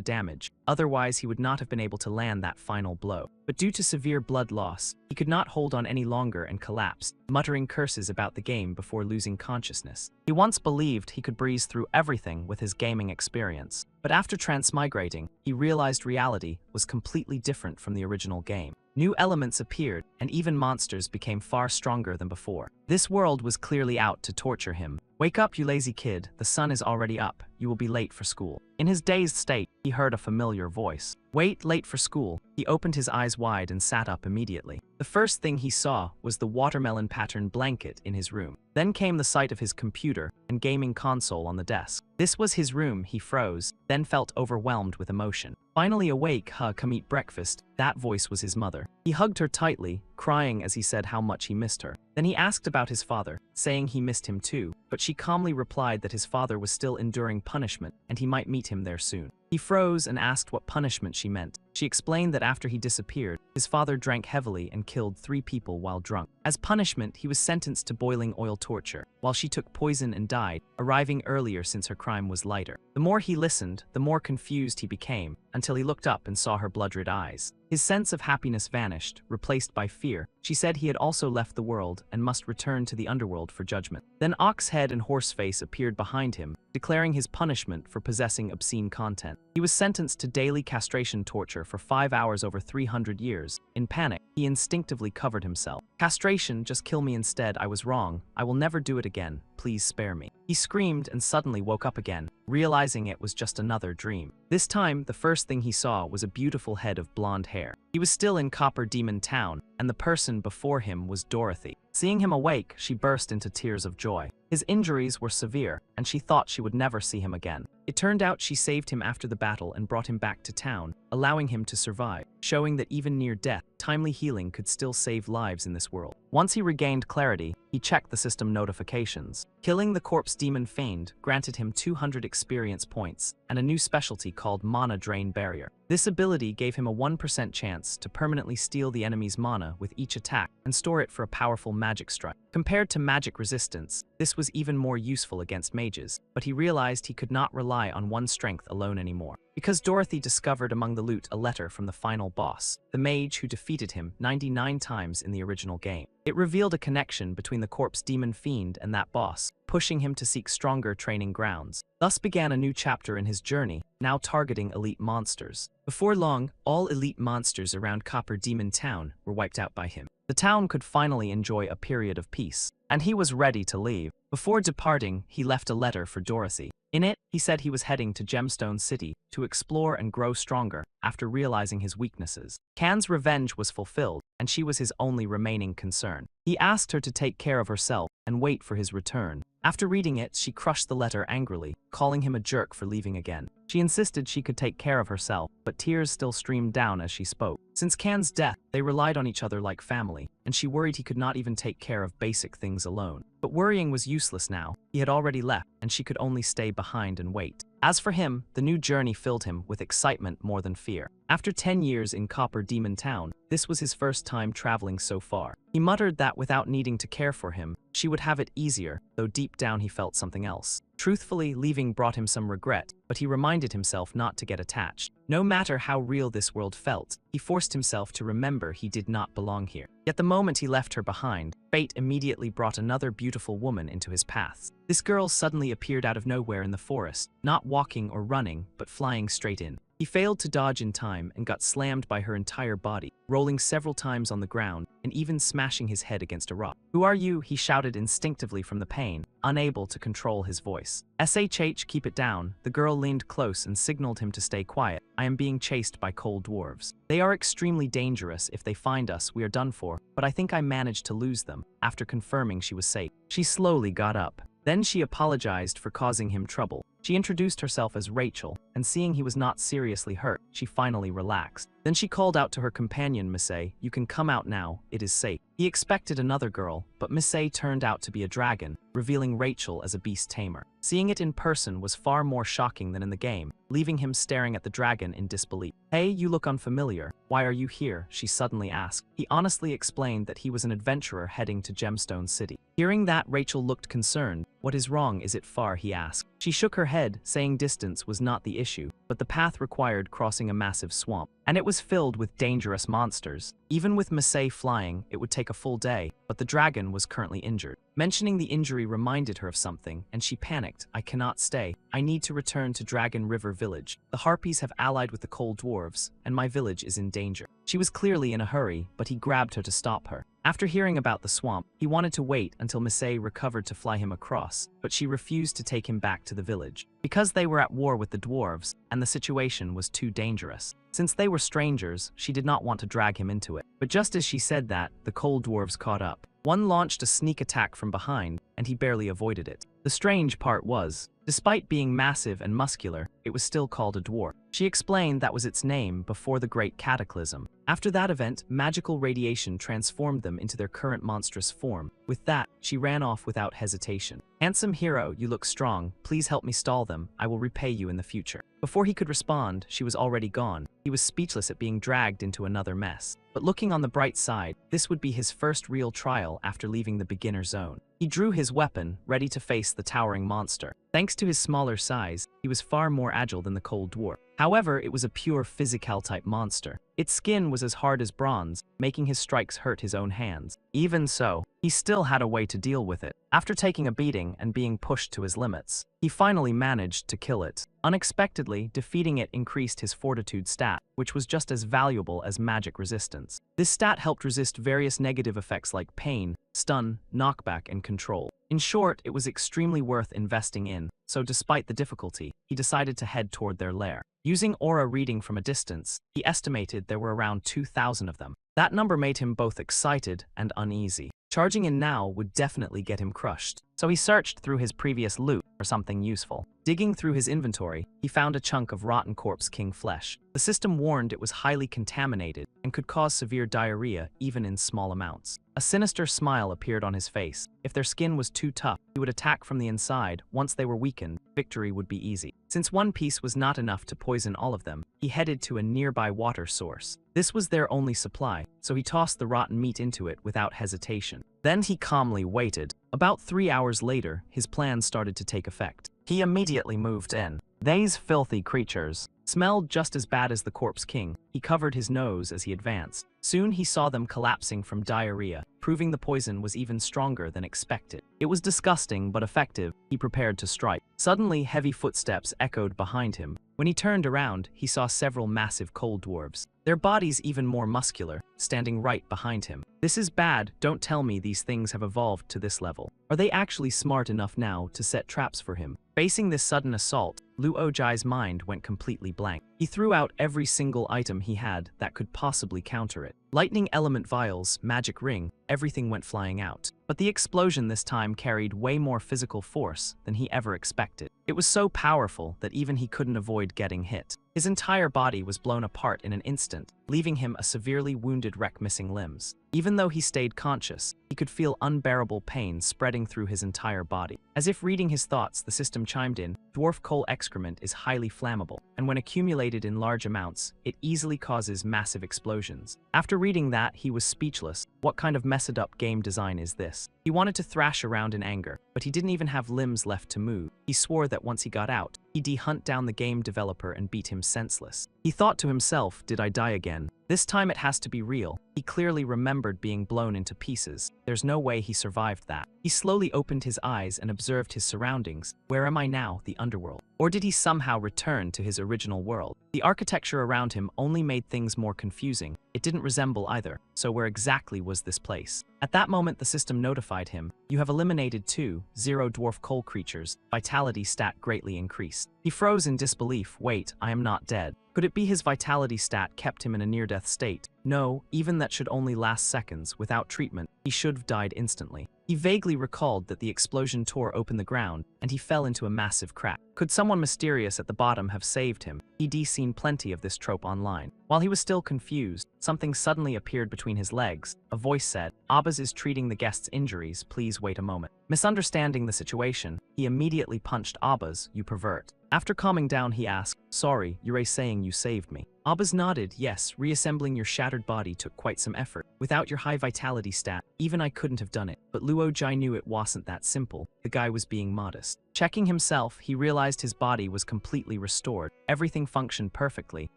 damage, otherwise he would not have been able to land that final blow. But due to severe blood loss, he could not hold on any longer and collapsed, muttering curses about the game before losing consciousness. He once believed he could breeze through everything with his gaming experience, but after transmigrating, he realized reality was completely different from the original game. New elements appeared, and even monsters became far stronger than before. This world was clearly out to torture him. "Wake up, you lazy kid, the sun is already up, you will be late for school." In his dazed state, he heard a familiar voice. "Wait, late for school." He opened his eyes wide and sat up immediately. The first thing he saw was the watermelon pattern blanket in his room. Then came the sight of his computer and gaming console on the desk. This was his room. He froze, then felt overwhelmed with emotion. Finally awake, come eat breakfast. That voice was his mother. He hugged her tightly, crying as he said how much he missed her. Then he asked about his father, saying he missed him too, but she calmly replied that his father was still enduring punishment and he might meet him there soon. He froze and asked what punishment she meant. She explained that after he disappeared, his father drank heavily and killed 3 people while drunk. As punishment, he was sentenced to boiling oil torture, while she took poison and died, arriving earlier since her crime was lighter. The more he listened, the more confused he became, until he looked up and saw her blood-red eyes. His sense of happiness vanished, replaced by fear. She said he had also left the world and must return to the underworld for judgment. Then Oxhead and Horseface appeared behind him, declaring his punishment for possessing obscene content. He was sentenced to daily castration torture for 5 hours over 300 years. In panic, he instinctively covered himself. "Castration, just kill me instead, I was wrong. I will never do it again. Please spare me." He screamed and suddenly woke up again, realizing it was just another dream. This time, the first thing he saw was a beautiful head of blonde hair. He was still in Copper Demon Town, and the person before him was Dorothy. Seeing him awake, she burst into tears of joy. His injuries were severe, and she thought she would never see him again. It turned out she saved him after the battle and brought him back to town, allowing him to survive, showing that even near death, timely healing could still save lives in this world. Once he regained clarity, he checked the system notifications. Killing the corpse demon Fiend granted him 200 experience points and a new specialty called Mana Drain Barrier. This ability gave him a 1% chance to permanently steal the enemy's mana with each attack and store it for a powerful magic strike. Compared to magic resistance, this was even more useful against mages, but he realized he could not rely on one strength alone anymore. Because Dorothy discovered among the loot a letter from the final boss, the mage who defeated him 99 times in the original game. It revealed a connection between the corpse demon Fiend and that boss, pushing him to seek stronger training grounds. Thus began a new chapter in his journey, now targeting elite monsters. Before long, all elite monsters around Copper Demon Town were wiped out by him. The town could finally enjoy a period of peace, and he was ready to leave. Before departing, he left a letter for Dorothy. In it, he said he was heading to Gemstone City to explore and grow stronger after realizing his weaknesses. Can's revenge was fulfilled, and she was his only remaining concern. He asked her to take care of herself and wait for his return. After reading it, she crushed the letter angrily, calling him a jerk for leaving again. She insisted she could take care of herself, but tears still streamed down as she spoke. Since Can's death, they relied on each other like family, and she worried he could not even take care of basic things alone. But worrying was useless now. He had already left, and she could only stay behind and wait. As for him, the new journey filled him with excitement more than fear. After 10 years in Copper Demon Town, this was his first time traveling so far. He muttered that without needing to care for him, she would have it easier, though deep down he felt something else. Truthfully, leaving brought him some regret, but he reminded himself not to get attached. No matter how real this world felt, he forced himself to remember he did not belong here. Yet the moment he left her behind, fate immediately brought another beautiful woman into his path. This girl suddenly appeared out of nowhere in the forest, not walking or running, but flying straight in. He failed to dodge in time and got slammed by her entire body, rolling several times on the ground and even smashing his head against a rock. "Who are you?" he shouted instinctively from the pain, unable to control his voice. "SHH, keep it down." The girl leaned close and signaled him to stay quiet. "I am being chased by cold dwarves. They are extremely dangerous. If they find us, we are done for, but I think I managed to lose them." After confirming she was safe, she slowly got up. Then she apologized for causing him trouble. She introduced herself as Rachel, and seeing he was not seriously hurt, she finally relaxed. Then she called out to her companion Misei, "You can come out now, it is safe." He expected another girl, but Misei turned out to be a dragon, revealing Rachel as a beast tamer. Seeing it in person was far more shocking than in the game, leaving him staring at the dragon in disbelief. "Hey, you look unfamiliar. Why are you here?" she suddenly asked. He honestly explained that he was an adventurer heading to Gemstone City. Hearing that, Rachel looked concerned. "What is wrong? Is it far?" he asked. She shook her head, saying distance was not the issue, but the path required crossing a massive swamp, and it was filled with dangerous monsters. Even with Misei flying, it would take a full day, but the dragon was currently injured. Mentioning the injury reminded her of something, and she panicked. "I cannot stay. I need to return to Dragon River Village. The Harpies have allied with the Cold Dwarves, and my village is in danger." She was clearly in a hurry, but he grabbed her to stop her. After hearing about the swamp, he wanted to wait until Misei recovered to fly him across, but she refused to take him back to the village, because they were at war with the dwarves, and the situation was too dangerous. Since they were strangers, she did not want to drag him into it. But just as she said that, the Cold Dwarves caught up. One launched a sneak attack from behind, and he barely avoided it. The strange part was, despite being massive and muscular, it was still called a dwarf. She explained that was its name before the Great Cataclysm. After that event, magical radiation transformed them into their current monstrous form. With that, she ran off without hesitation. "Handsome hero, you look strong. Please help me stall them. I will repay you in the future." Before he could respond, she was already gone. He was speechless at being dragged into another mess. But looking on the bright side, this would be his first real trial after leaving the beginner zone. He drew his weapon, ready to face the towering monster. Thanks to his smaller size, he was far more agile than the Cold Dwarf. However, it was a pure physical-type monster. Its skin was as hard as bronze, making his strikes hurt his own hands. Even so, he still had a way to deal with it. After taking a beating and being pushed to his limits, he finally managed to kill it. Unexpectedly, defeating it increased his fortitude stat, which was just as valuable as magic resistance. This stat helped resist various negative effects like pain, stun, knockback, and control. In short, it was extremely worth investing in, so despite the difficulty, he decided to head toward their lair. Using aura reading from a distance, he estimated there were around 2,000 of them. That number made him both excited and uneasy. Charging in now would definitely get him crushed, so he searched through his previous loot for something useful. Digging through his inventory, he found a chunk of rotten corpse king flesh. The system warned it was highly contaminated and could cause severe diarrhea even in small amounts. A sinister smile appeared on his face. If their skin was too tough, he would attack from the inside. Once they were weakened, victory would be easy. Since one piece was not enough to poison all of them, he headed to a nearby water source. This was their only supply, so he tossed the rotten meat into it without hesitation. Then he calmly waited. About 3 hours later, his plan started to take effect. He immediately moved in. These filthy creatures smelled just as bad as the Corpse King. He covered his nose as he advanced. Soon he saw them collapsing from diarrhea, proving the poison was even stronger than expected. It was disgusting but effective. He prepared to strike. Suddenly, heavy footsteps echoed behind him. When he turned around, he saw several massive cold dwarves, their bodies even more muscular, standing right behind him. "This is bad. Don't tell me these things have evolved to this level. Are they actually smart enough now to set traps for him?" Facing this sudden assault, Lu Ojai's mind went completely blank. He threw out every single item he had that could possibly counter it. Lightning element vials, magic ring, everything went flying out. But the explosion this time carried way more physical force than he ever expected. It was so powerful that even he couldn't avoid getting hit. His entire body was blown apart in an instant, leaving him a severely wounded wreck missing limbs. Even though he stayed conscious, he could feel unbearable pain spreading through his entire body. As if reading his thoughts, the system chimed in, "Dwarf coal excrement is highly flammable, and when accumulated in large amounts, it easily causes massive explosions." After reading that, he was speechless. What kind of messed up game design is this? He wanted to thrash around in anger, but he didn't even have limbs left to move. He swore that once he got out, he'd hunt down the game developer and beat him senseless. He thought to himself, "Did I die again? This time it has to be real." He clearly remembered being blown into pieces. There's no way he survived that. He slowly opened his eyes and observed his surroundings. Where am I now? The underworld? Or did he somehow return to his original world? The architecture around him only made things more confusing. It didn't resemble either. So where exactly was this place? At that moment, the system notified him, "You have eliminated 2-0 dwarf coal creatures. Vitality stat greatly increased." He froze in disbelief. "Wait, I am not dead." Could it be his vitality stat kept him in a near-death state? No, even that should only last seconds. Without treatment, he should have died instantly. He vaguely recalled that the explosion tore open the ground, and he fell into a massive crack. Could someone mysterious at the bottom have saved him? He'd seen plenty of this trope online. While he was still confused, something suddenly appeared between his legs. A voice said, "Abbas is treating the guest's injuries, please wait a moment." Misunderstanding the situation, he immediately punched Abbas, "You pervert." After calming down, he asked, "Sorry, you're saying you saved me?" Abbas nodded, "Yes, reassembling your shattered body took quite some effort. Without your high vitality stat, even I couldn't have done it." But Luo Jai knew it wasn't that simple. The guy was being modest. Checking himself, he realized his body was completely restored. Everything functioned perfectly.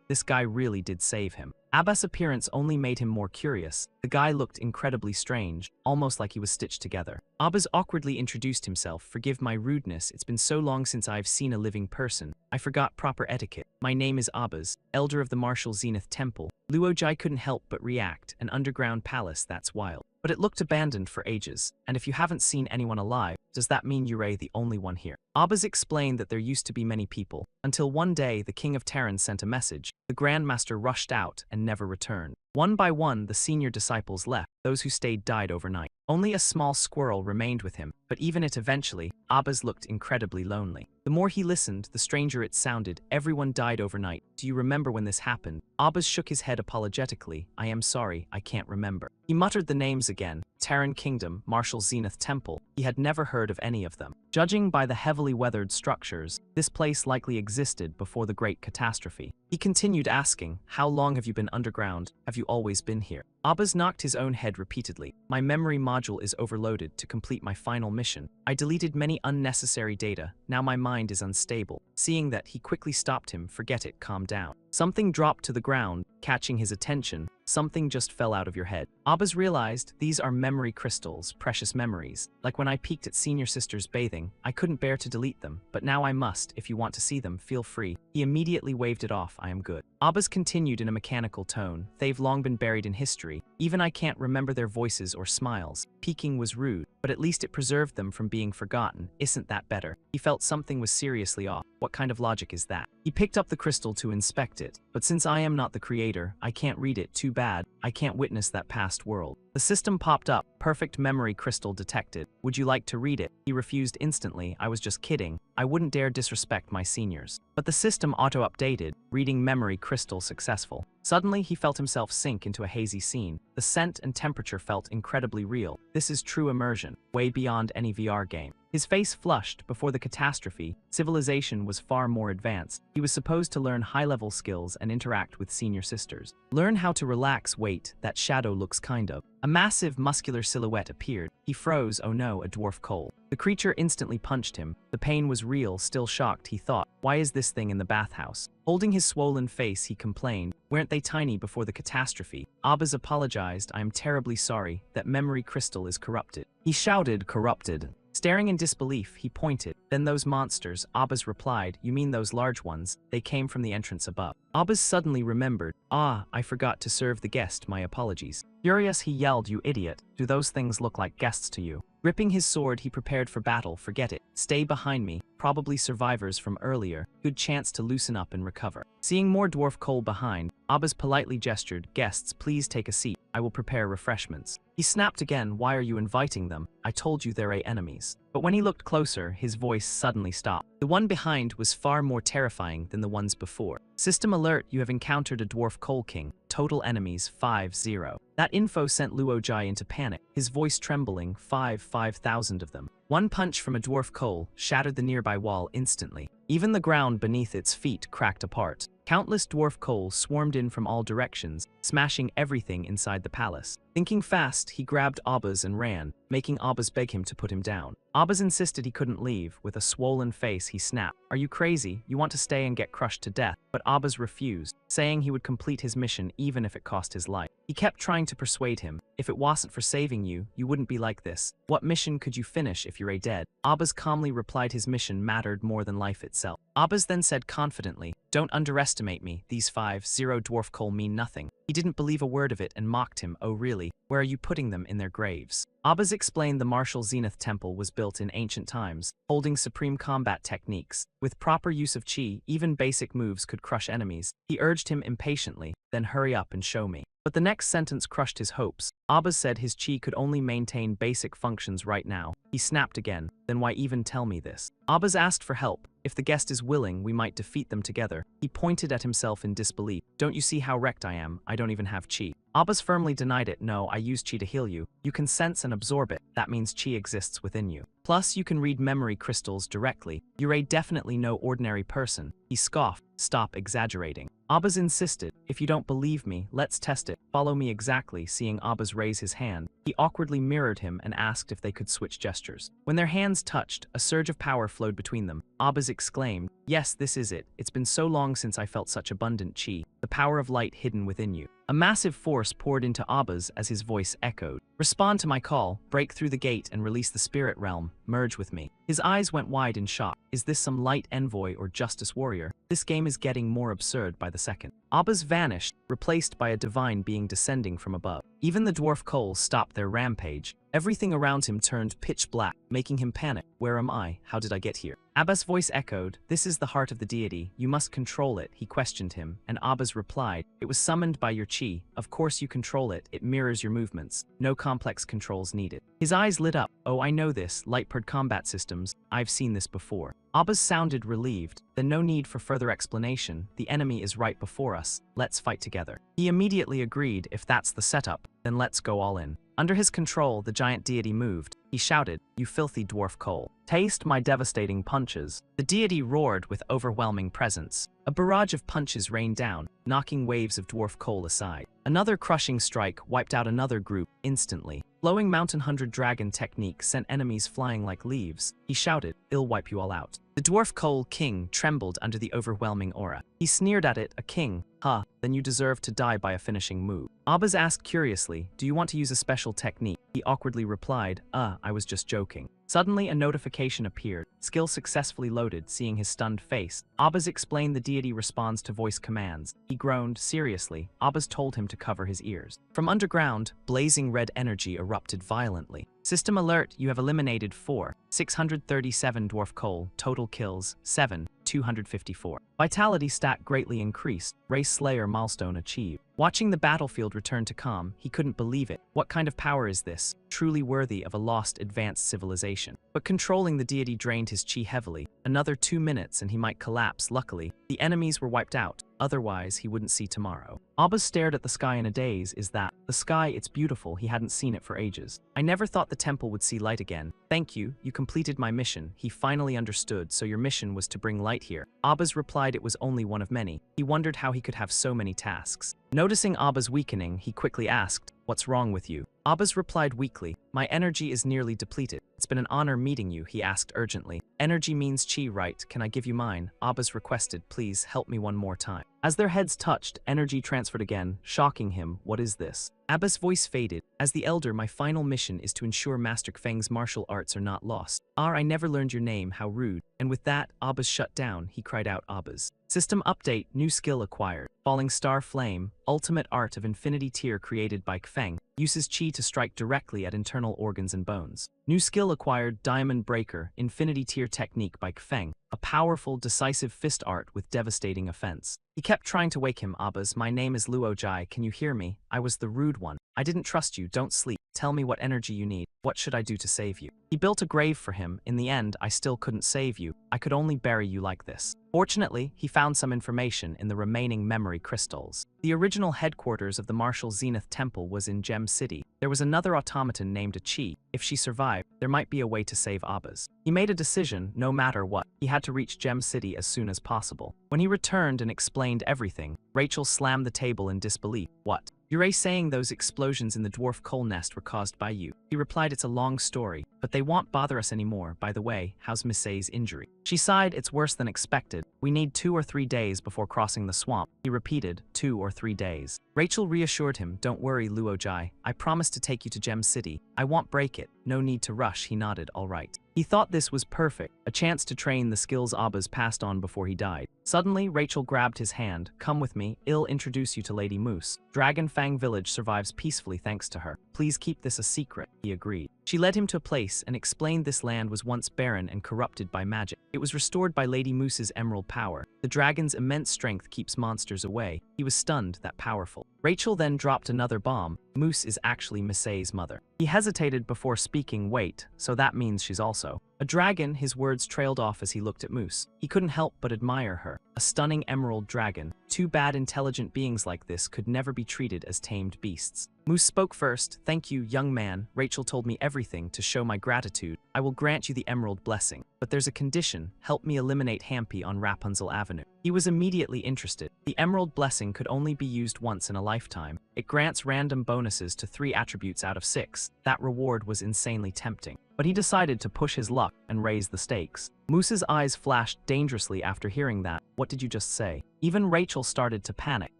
This guy really did save him. Abbas' appearance only made him more curious. The guy looked incredibly strange, almost like he was stitched together. Abbas awkwardly introduced himself. "Forgive my rudeness, it's been so long since I've seen a living person. I forgot proper etiquette. My name is Abbas, elder of the Martial Zenith Temple." Luo Jai couldn't help but react. An underground palace, that's wild. But it looked abandoned for ages, and if you haven't seen anyone alive, does that mean you're the only one here? Abbas explained that there used to be many people, until one day the king of Terran sent a message. The Grandmaster rushed out and never returned. One by one, the senior disciples left. Those who stayed died overnight. Only a small squirrel remained with him, but even it eventually, Abbas looked incredibly lonely. The more he listened, the stranger it sounded. Everyone died overnight. Do you remember when this happened? Abbas shook his head apologetically. "I am sorry, I can't remember." He muttered the names again. Terran Kingdom, Martial Zenith Temple. He had never heard of any of them. Judging by the heavily weathered structures, this place likely existed before the Great Catastrophe. He continued asking, "How long have you been underground? Have you always been here?" Abbas knocked his own head repeatedly. "My memory module is overloaded to complete my final mission. I deleted many unnecessary data. Now my mind is unstable." Seeing that, he quickly stopped him. "Forget it, calm down." Something dropped to the ground, catching his attention. Something just fell out of your head. Abbas realized these are memory crystals, precious memories. Like when I peeked at senior sisters bathing, I couldn't bear to delete them, but now I must. If you want to see them, feel free. He immediately waved it off. "I am good." Abbas continued in a mechanical tone. "They've long been buried in history. Even I can't remember their voices or smiles. Peeking was rude, but at least it preserved them from being forgotten. Isn't that better?" He felt something was seriously off. What kind of logic is that? He picked up the crystal to inspect it. "But since I am not the creator, I can't read it. Too bad. I can't witness that past world." The system popped up. "Perfect memory crystal detected. Would you like to read it?" He refused instantly. "I was just kidding. I wouldn't dare disrespect my seniors." But the system auto-updated. "Reading memory crystal successful." Suddenly, he felt himself sink into a hazy scene. The scent and temperature felt incredibly real. This is true immersion, way beyond any VR game. His face flushed. Before the catastrophe, civilization was far more advanced. He was supposed to learn high-level skills and interact with senior sisters. Learn how to relax. Wait, that shadow looks kind of... A massive, muscular silhouette appeared. He froze. Oh no, a dwarf Cole. The creature instantly punched him. The pain was real. Still shocked, he thought, "Why is this thing in the bathhouse?" Holding his swollen face, he complained, "Weren't they tiny before the catastrophe?" Abbas apologized. "I am terribly sorry. That memory crystal is corrupted." He shouted, "Corrupted?" Staring in disbelief, he pointed. "Then those monsters," Abbas replied. "You mean those large ones? They came from the entrance above." Abbas suddenly remembered. "Ah, I forgot to serve the guest. My apologies." Furious, he yelled, "You idiot. Do those things look like guests to you?" Gripping his sword, he prepared for battle. "Forget it. Stay behind me. Probably survivors from earlier. Good chance to loosen up and recover." Seeing more dwarf Cole behind, Abbas politely gestured. "Guests, please take a seat. I will prepare refreshments." He snapped again. "Why are you inviting them? I told you they're enemies." But when he looked closer, his voice suddenly stopped. The one behind was far more terrifying than the ones before. "System alert, you have encountered a dwarf Cole King. Total enemies 50. That info sent Luo Jai into panic, his voice trembling. 5,000 of them. One punch from a dwarf Cole shattered the nearby wall instantly. Even the ground beneath its feet cracked apart. Countless dwarf Coles swarmed in from all directions, smashing everything inside the palace. Thinking fast, he grabbed Abbas and ran, making Abbas beg him to put him down. Abbas insisted he couldn't leave. With a swollen face, he snapped, "Are you crazy? You want to stay and get crushed to death?" But Abbas refused, saying he would complete his mission even if it cost his life. He kept trying to persuade him, "If it wasn't for saving you, you wouldn't be like this. What mission could you finish if you're dead?" Abbas calmly replied his mission mattered more than life itself. Abbas then said confidently, "Don't underestimate me. These 50 dwarf Cole mean nothing. He didn't believe a word of it and mocked him. Oh really? Where are you putting them in their graves? Abbas explained the martial Zenith Temple was built in ancient times, holding supreme combat techniques. With proper use of chi, even basic moves could crush enemies. He urged him impatiently, then hurry up and show me. But the next sentence crushed his hopes. Abbas said his chi could only maintain basic functions right now. He snapped again. Then why even tell me this? Abbas asked for help. If the guest is willing, we might defeat them together. He pointed at himself in disbelief. Don't you see how wrecked I am? I don't even have chi. Abbas firmly denied it. No, I use chi to heal you. You can sense and absorb it. That means chi exists within you. Plus, you can read memory crystals directly. You're definitely no ordinary person. He scoffed. Stop exaggerating. Abbas insisted. If you don't believe me, let's test it. Follow me exactly. Seeing Abbas raise his hand, he awkwardly mirrored him and asked if they could switch gestures. When their hands touched, a surge of power flowed between them. Abbas exclaimed, yes, this is it. It's been so long since I felt such abundant chi. The power of light hidden within you. A massive force poured into Abbas as his voice echoed. Respond to my call, break through the gate and release the spirit realm, merge with me. His eyes went wide in shock. Is this some light envoy or justice warrior? This game is getting more absurd by the second. Abbas vanished, replaced by a divine being descending from above. Even the dwarf Cole stopped their rampage. Everything around him turned pitch black, making him panic. Where am I? How did I get here? Abbas' voice echoed, this is the heart of the deity, you must control it. He questioned him, and Abbas replied, it was summoned by your chi. Of course you control it, it mirrors your movements. No complex controls needed. His eyes lit up. Oh, I know this, light-paired combat systems. I've seen this before. Abbas sounded relieved. Then no need for further explanation. The enemy is right before us. Let's fight together. He immediately agreed. If that's the setup, then let's go all in. Under his control, the giant deity moved. He shouted, you filthy dwarf Cole. Taste my devastating punches. The deity roared with overwhelming presence. A barrage of punches rained down, knocking waves of dwarf Cole aside. Another crushing strike wiped out another group instantly. Flowing Mountain 100 Dragon technique sent enemies flying like leaves. He shouted, I'll wipe you all out. The dwarf Cole king trembled under the overwhelming aura. He sneered at it, a king. Huh, then you deserve to die by a finishing move. Abbas asked curiously, do you want to use a special technique? He awkwardly replied, I was just joking. Suddenly, a notification appeared. Skill successfully loaded. Seeing his stunned face, Abbas explained the deity responds to voice commands. He groaned. Seriously, Abbas told him to cover his ears. From underground, blazing red energy erupted violently. System alert, you have eliminated 637 dwarf Cole, total kills 254. Vitality stat greatly increased, race slayer milestone achieved. Watching the battlefield return to calm, he couldn't believe it. What kind of power is this? Truly worthy of a lost advanced civilization. But controlling the deity drained his chi heavily. Another 2 minutes and he might collapse. Luckily, the enemies were wiped out. Otherwise, he wouldn't see tomorrow. Abbas stared at the sky in a daze. Is that the sky? It's beautiful. He hadn't seen it for ages. I never thought the temple would see light again. Thank you. You completed my mission. He finally understood. So your mission was to bring light here. Abbas replied it was only one of many. He wondered how he could have so many tasks. Noticing Abbas weakening, he quickly asked, what's wrong with you? Abbas replied weakly, my energy is nearly depleted. It's been an honor meeting you, he asked urgently. Energy means chi, right? Can I give you mine? Abbas requested, please help me one more time. As their heads touched, energy transferred again, shocking him. What is this? Abbas' voice faded. As the elder, my final mission is to ensure Master Feng's martial arts are not lost. I never learned your name, how rude. And with that, Abbas shut down. He cried out, Abbas. System update, new skill acquired. Falling Star Flame, ultimate art of infinity tier created by Feng. Uses chi to strike directly at internal organs and bones. New skill acquired, Diamond Breaker, infinity tier technique by Feng. A powerful, decisive fist art with devastating offense. He kept trying to wake him. Abbas, my name is Luo Jai, can you hear me? I was the rude one. I didn't trust you, don't sleep. Tell me what energy you need. What should I do to save you? He built a grave for him. In the end, I still couldn't save you. I could only bury you like this. Fortunately, he found some information in the remaining memory crystals. The original headquarters of the Martial Zenith Temple was in Gem City. There was another automaton named Achi. If she survived, there might be a way to save Abbas. He made a decision, no matter what. He had to reach Gem City as soon as possible. When he returned and explained everything, Rachel slammed the table in disbelief. What? You're saying those explosions in the dwarf coal nest were caused by you? He replied, it's a long story, but they won't bother us anymore. By the way, how's Miss A's injury? She sighed, it's worse than expected. We need 2 or 3 days before crossing the swamp. He repeated, 2 or 3 days. Rachel reassured him, don't worry, Luo Jai. I promise to take you to Gem City. I won't break it. No need to rush, he nodded, all right. He thought this was perfect, a chance to train the skills Abbas passed on before he died. Suddenly, Rachel grabbed his hand. Come with me, I'll introduce you to Lady Moose. Dragon Fang Village survives peacefully thanks to her. Please keep this a secret, he agreed. She led him to a place and explained this land was once barren and corrupted by magic. It was restored by Lady Moose's emerald power. The dragon's immense strength keeps monsters away. He was stunned that powerful. Rachel then dropped another bomb. Moose is actually Misei's mother. He hesitated before speaking. Wait, so that means she's also a dragon. His words trailed off as he looked at Moose. He couldn't help but admire her. A stunning emerald dragon. Too bad intelligent beings like this could never be treated as tamed beasts. Moose spoke first. Thank you, young man. Rachel told me everything to show my gratitude. I will grant you the emerald blessing. But there's a condition. Help me eliminate Hampy on Rapunzel Avenue. He was immediately interested. The emerald blessing could only be used once in a lifetime. It grants random bonuses to 3 attributes out of 6. That reward was insanely tempting. But he decided to push his luck and raise the stakes. Moose's eyes flashed dangerously after hearing that. What did you just say? Even Rachel started to panic.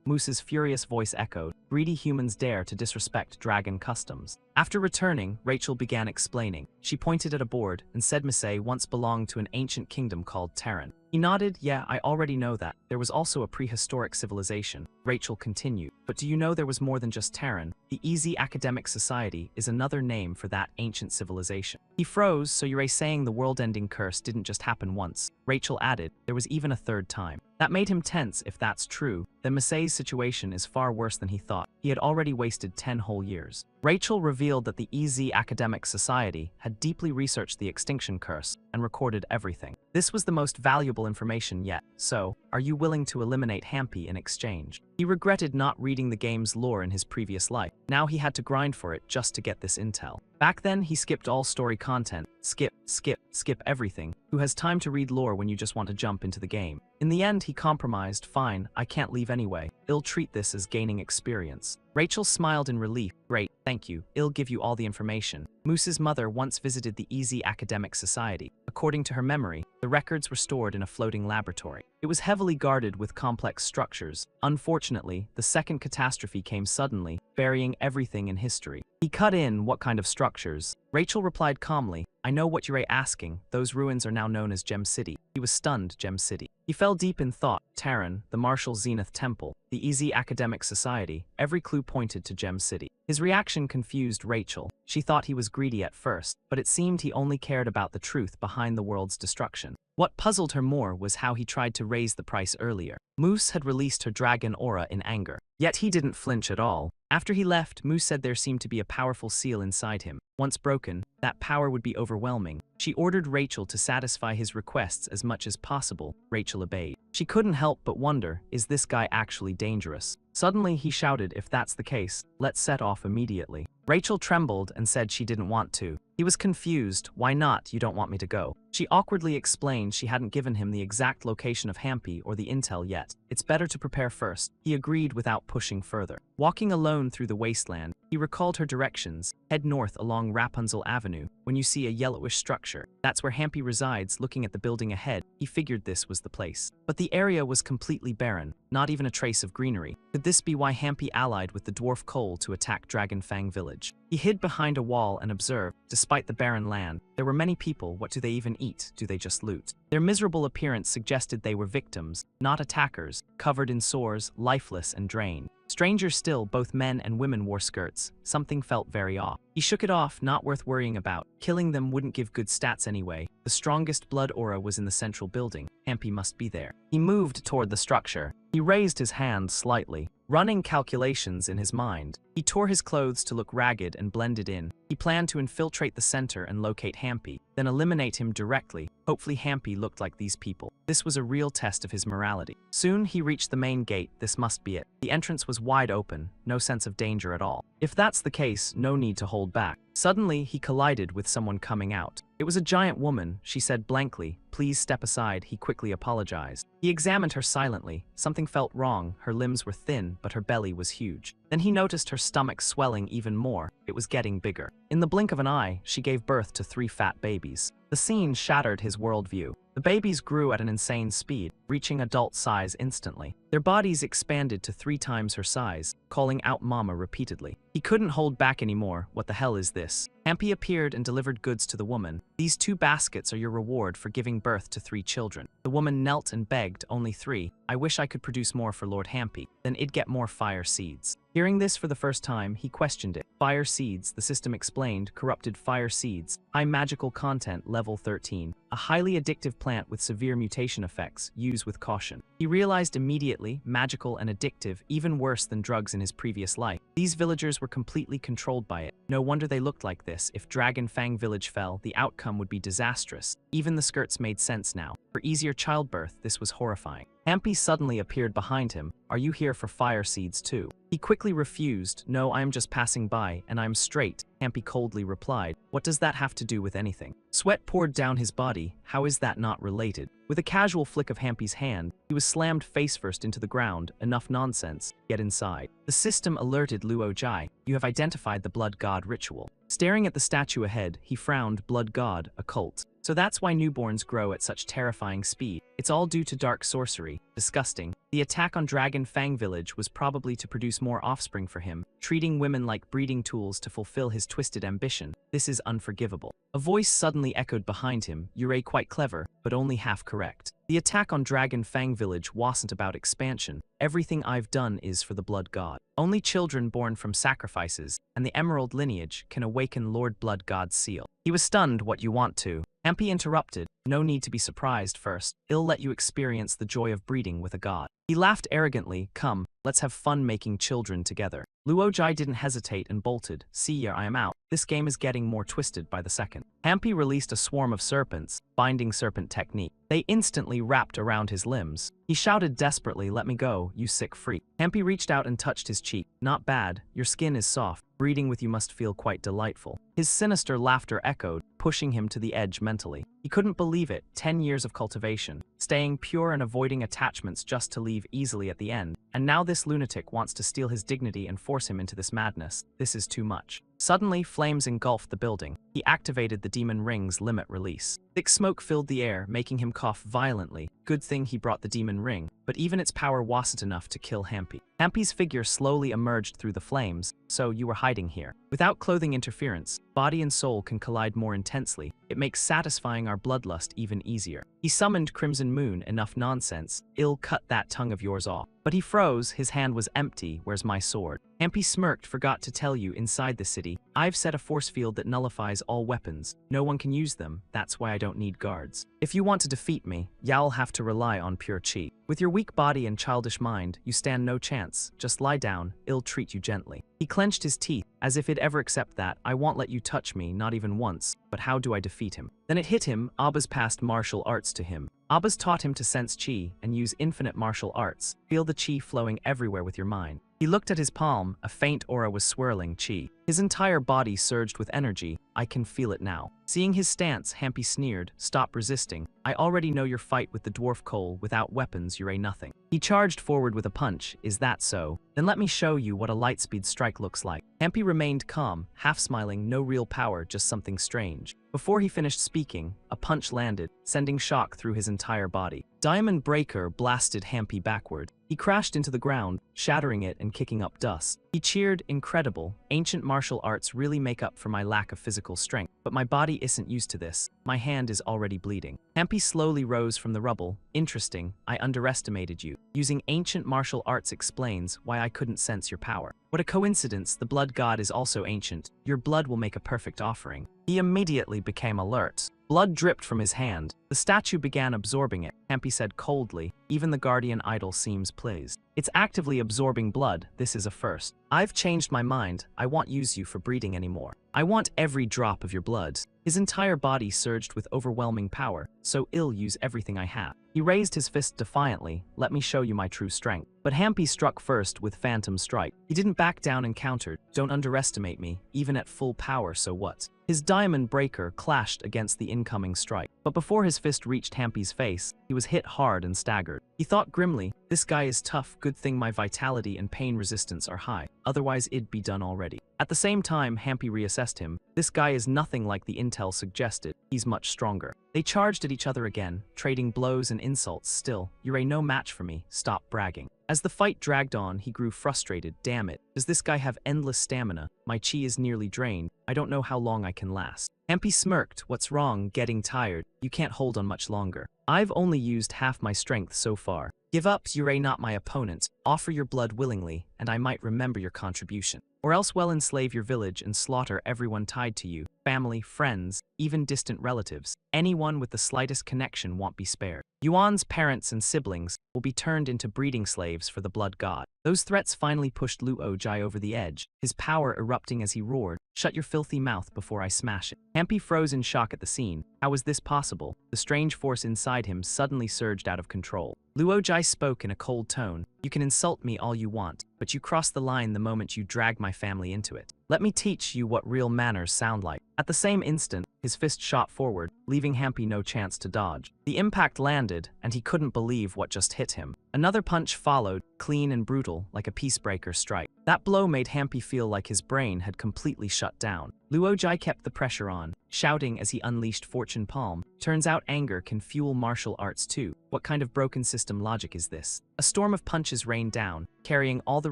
Moose's furious voice echoed. Greedy humans dare to disrespect dragon customs. After returning, Rachel began explaining. She pointed at a board and said Misei once belonged to an ancient kingdom called Terran. He nodded. Yeah, I already know that. There was also a prehistoric civilization. Rachel continued. But do you know there was more than just Terran? The Easy Academic Society is another name for that ancient civilization. He froze. So you're saying the world-ending curse didn't just happen once? Rachel added. There was even a third time. That made him tense. If that's true, then Misei's situation is far worse than he thought. He had already wasted 10 whole years. Rachel revealed that the EZ Academic Society had deeply researched the extinction curse and recorded everything. This was the most valuable information yet. So, are you willing to eliminate Hampy in exchange? He regretted not reading the game's lore in his previous life. Now he had to grind for it just to get this intel. Back then, he skipped all story content. Skip everything. Who has time to read lore when you just want to jump into the game? In the end, he compromised. Fine, I can't leave anyway. I'll treat this as gaining experience. Rachel smiled in relief. Great, thank you. I'll give you all the information. Moose's mother once visited the Easy Academic Society. According to her memory, the records were stored in a floating laboratory. It was heavily guarded with complex structures. Unfortunately, the second catastrophe came suddenly, burying everything in history. He cut in. What kind of structures? Rachel replied calmly. I know what you're asking. Those ruins are now known as Gem City. He was stunned. Gem City. He fell deep in thought. Terran, the Martial Zenith Temple, the Easy Academic Society. Every clue pointed to Gem City. His reaction confused Rachel. She thought he was greedy at first, but it seemed he only cared about the truth behind the world's destruction. What puzzled her more was how he tried to raise the price earlier. Moose had released her dragon aura in anger. Yet he didn't flinch at all. After he left, Moose said there seemed to be a powerful seal inside him. Once broken, that power would be overwhelming. She ordered Rachel to satisfy his requests as much as possible. Rachel obeyed. She couldn't help but wonder, is this guy actually dangerous? Suddenly he shouted, if that's the case, let's set off immediately. Rachel trembled and said she didn't want to. He was confused. Why not? You don't want me to go? She awkwardly explained she hadn't given him the exact location of Hampy or the intel yet. It's better to prepare first. He agreed without pushing further. Walking alone through the wasteland, he recalled her directions. Head north along Rapunzel Avenue. When you see a yellowish structure, that's where Hampy resides. Looking at the building ahead, he figured this was the place. But the area was completely barren, not even a trace of greenery. Could this be why Hampy allied with the dwarf Cole to attack Dragon Fang Village? He hid behind a wall and observed. Despite the barren land, there were many people. What do they even eat? Do they just loot? Their miserable appearance suggested they were victims, not attackers, covered in sores, lifeless and drained. Stranger still, both men and women wore skirts. Something felt very off. He shook it off. Not worth worrying about. Killing them wouldn't give good stats anyway. The strongest blood aura was in the central building. Hampy must be there. He moved toward the structure. He raised his hand slightly, running calculations in his mind. He tore his clothes to look ragged and blended in. He planned to infiltrate the center and locate Hampy, then eliminate him directly. Hopefully Hampy looked like these people. This was a real test of his morality. Soon he reached the main gate. This must be it. The entrance was wide open, no sense of danger at all. If that's the case, no need to hold back. Suddenly, he collided with someone coming out. It was a giant woman. She said blankly, "Please step aside." He quickly apologized. He examined her silently. Something felt wrong. Her limbs were thin, but her belly was huge. Then he noticed her stomach swelling even more. It was getting bigger. In the blink of an eye, she gave birth to 3 fat babies. The scene shattered his worldview. The babies grew at an insane speed. reaching adult size instantly. Their bodies expanded to 3 times her size, calling out mama repeatedly. He couldn't hold back anymore. What the hell is this? Hampy appeared and delivered goods to the woman. These 2 baskets are your reward for giving birth to 3 children. The woman knelt and begged, only 3. I wish I could produce more for Lord Hampy. Then I'd get more fire seeds. Hearing this for the first time, he questioned it. Fire seeds, the system explained, corrupted fire seeds. High magical content, level 13. A highly addictive plant with severe mutation effects, use with caution. He realized immediately, magical and addictive, even worse than drugs in his previous life. These villagers were completely controlled by it. No wonder they looked like this. If Dragon Fang Village fell, the outcome would be disastrous. Even the skirts made sense now. For easier childbirth, this was horrifying. Hampy suddenly appeared behind him. Are you here for fire seeds too? He quickly refused. No, I am just passing by, and I'm straight. Hampy coldly replied. What does that have to do with anything? Sweat poured down his body. How is that not related? With a casual flick of Hampy's hand, he was slammed face first into the ground. Enough nonsense. Get inside. The system alerted Luo Jai. You have identified the blood god ritual. Staring at the statue ahead, he frowned. Blood god, a cult. So that's why newborns grow at such terrifying speed. It's all due to dark sorcery. Disgusting. The attack on Dragon Fang Village was probably to produce more offspring for him, treating women like breeding tools to fulfill his twisted ambition. This is unforgivable. A voice suddenly echoed behind him. You're quite clever, but only half correct. The attack on Dragon Fang Village wasn't about expansion. Everything I've done is for the blood god. Only children born from sacrifices and the emerald lineage can awaken Lord Blood God's seal. He was stunned. What you want to? Hampy interrupted. No need to be surprised first. I'll let you experience the joy of breeding with a god. He laughed arrogantly. Come, let's have fun making children together. Luo Jai didn't hesitate and bolted. See ya, I am out. This game is getting more twisted by the second. Hampy released a swarm of serpents, binding serpent technique. They instantly wrapped around his limbs. He shouted desperately, let me go, you sick freak. Hampy reached out and touched his cheek. Not bad, your skin is soft. Breeding with you must feel quite delightful. His sinister laughter echoed, pushing him to the edge mentally. He couldn't believe it. 10 years of cultivation, staying pure and avoiding attachments just to leave easily at the end. And now this lunatic wants to steal his dignity and force him into this madness. This is too much. Suddenly, flames engulfed the building. He activated the demon ring's limit release. Thick smoke filled the air, making him cough violently. Good thing he brought the demon ring, but even its power wasn't enough to kill Hampy. Hampy's figure slowly emerged through the flames. So you were hiding here. Without clothing interference, body and soul can collide more intensely. It makes satisfying our bloodlust even easier. He summoned Crimson Moon. Enough nonsense. I'll cut that tongue of yours off. But he froze. His hand was empty. Where's my sword? Hampy smirked. Forgot to tell you, inside the city, I've set a force field that nullifies all weapons. No one can use them. That's why I don't need guards. If you want to defeat me, you'll have to rely on pure chi. With your weak body and childish mind, you stand no chance. Just lie down. I'll treat you gently. He clenched his teeth, as if he'd ever accept that. I won't let you touch me, not even once. But how do I defeat him? Then it hit him. Abba's passed martial arts to him. Abba's taught him to sense chi and use infinite martial arts. Feel the chi flowing everywhere with your mind. He looked at his palm. A faint aura was swirling chi. His entire body surged with energy. I can feel it now. Seeing his stance, Hampy sneered. Stop resisting. I already know your fight with the dwarf Cole. Without weapons, you're nothing. He charged forward with a punch. Is that so? Then let me show you what a lightspeed strike looks like. Hampy remained calm, half smiling. No real power, just something strange. Before he finished speaking, a punch landed, sending shock through his entire body. Diamond Breaker blasted Hampy backward. He crashed into the ground, shattering it and kicking up dust. He cheered, incredible. Ancient martial arts really make up for my lack of physical strength. But my body isn't used to this. My hand is already bleeding. Hampy slowly rose from the rubble. Interesting, I underestimated you. Using ancient martial arts explains why I couldn't sense your power. What a coincidence, the blood god is also ancient. Your blood will make a perfect offering. He immediately became alert. Blood dripped from his hand. The statue began absorbing it. Hampy said coldly. Even the guardian idol seems pleased. It's actively absorbing blood. This is a first. I've changed my mind. I won't use you for breeding anymore. I want every drop of your blood. His entire body surged with overwhelming power, so I'll use everything I have. He raised his fist defiantly. Let me show you my true strength. But Hampy struck first with Phantom Strike. He didn't back down and countered. Don't underestimate me, even at full power, so what? His Diamond Breaker clashed against the incoming strike. But before his fist reached Hampy's face, he was hit hard and staggered. He thought grimly, this guy is tough. Good thing my vitality and pain resistance are high. Otherwise it'd be done already. At the same time, Hampy reassessed him. This guy is nothing like the intel intel suggested, he's much stronger. They charged at each other again, trading blows and insults. Still, you're no match for me, stop bragging. As the fight dragged on, he grew frustrated. Damn it, does this guy have endless stamina? My chi is nearly drained, I don't know how long I can last. Hampy smirked. What's wrong? Getting tired? You can't hold on much longer. I've only used half my strength so far. Give up, you're not my opponent. Offer your blood willingly, and I might remember your contribution. Or else well enslave your village and slaughter everyone tied to you, family, friends, even distant relatives. Anyone with the slightest connection won't be spared. Yuan's parents and siblings will be turned into breeding slaves for the blood god. Those threats finally pushed Luo Jai over the edge, his power erupting as he roared, "Shut your filthy mouth before I smash it." Hampy froze in shock at the scene. How was this possible? The strange force inside him suddenly surged out of control. Luo Jai spoke in a cold tone. You can insult me all you want, but you cross the line the moment you drag my family into it. Let me teach you what real manners sound like. At the same instant, his fist shot forward, leaving Hampy no chance to dodge. The impact landed, and he couldn't believe what just hit him. Another punch followed, clean and brutal, like a peacebreaker strike. That blow made Hampy feel like his brain had completely shut down. Luo Jai kept the pressure on, shouting as he unleashed Fortune Palm. Turns out anger can fuel martial arts too. What kind of broken system logic is this? A storm of punches rained down, carrying all the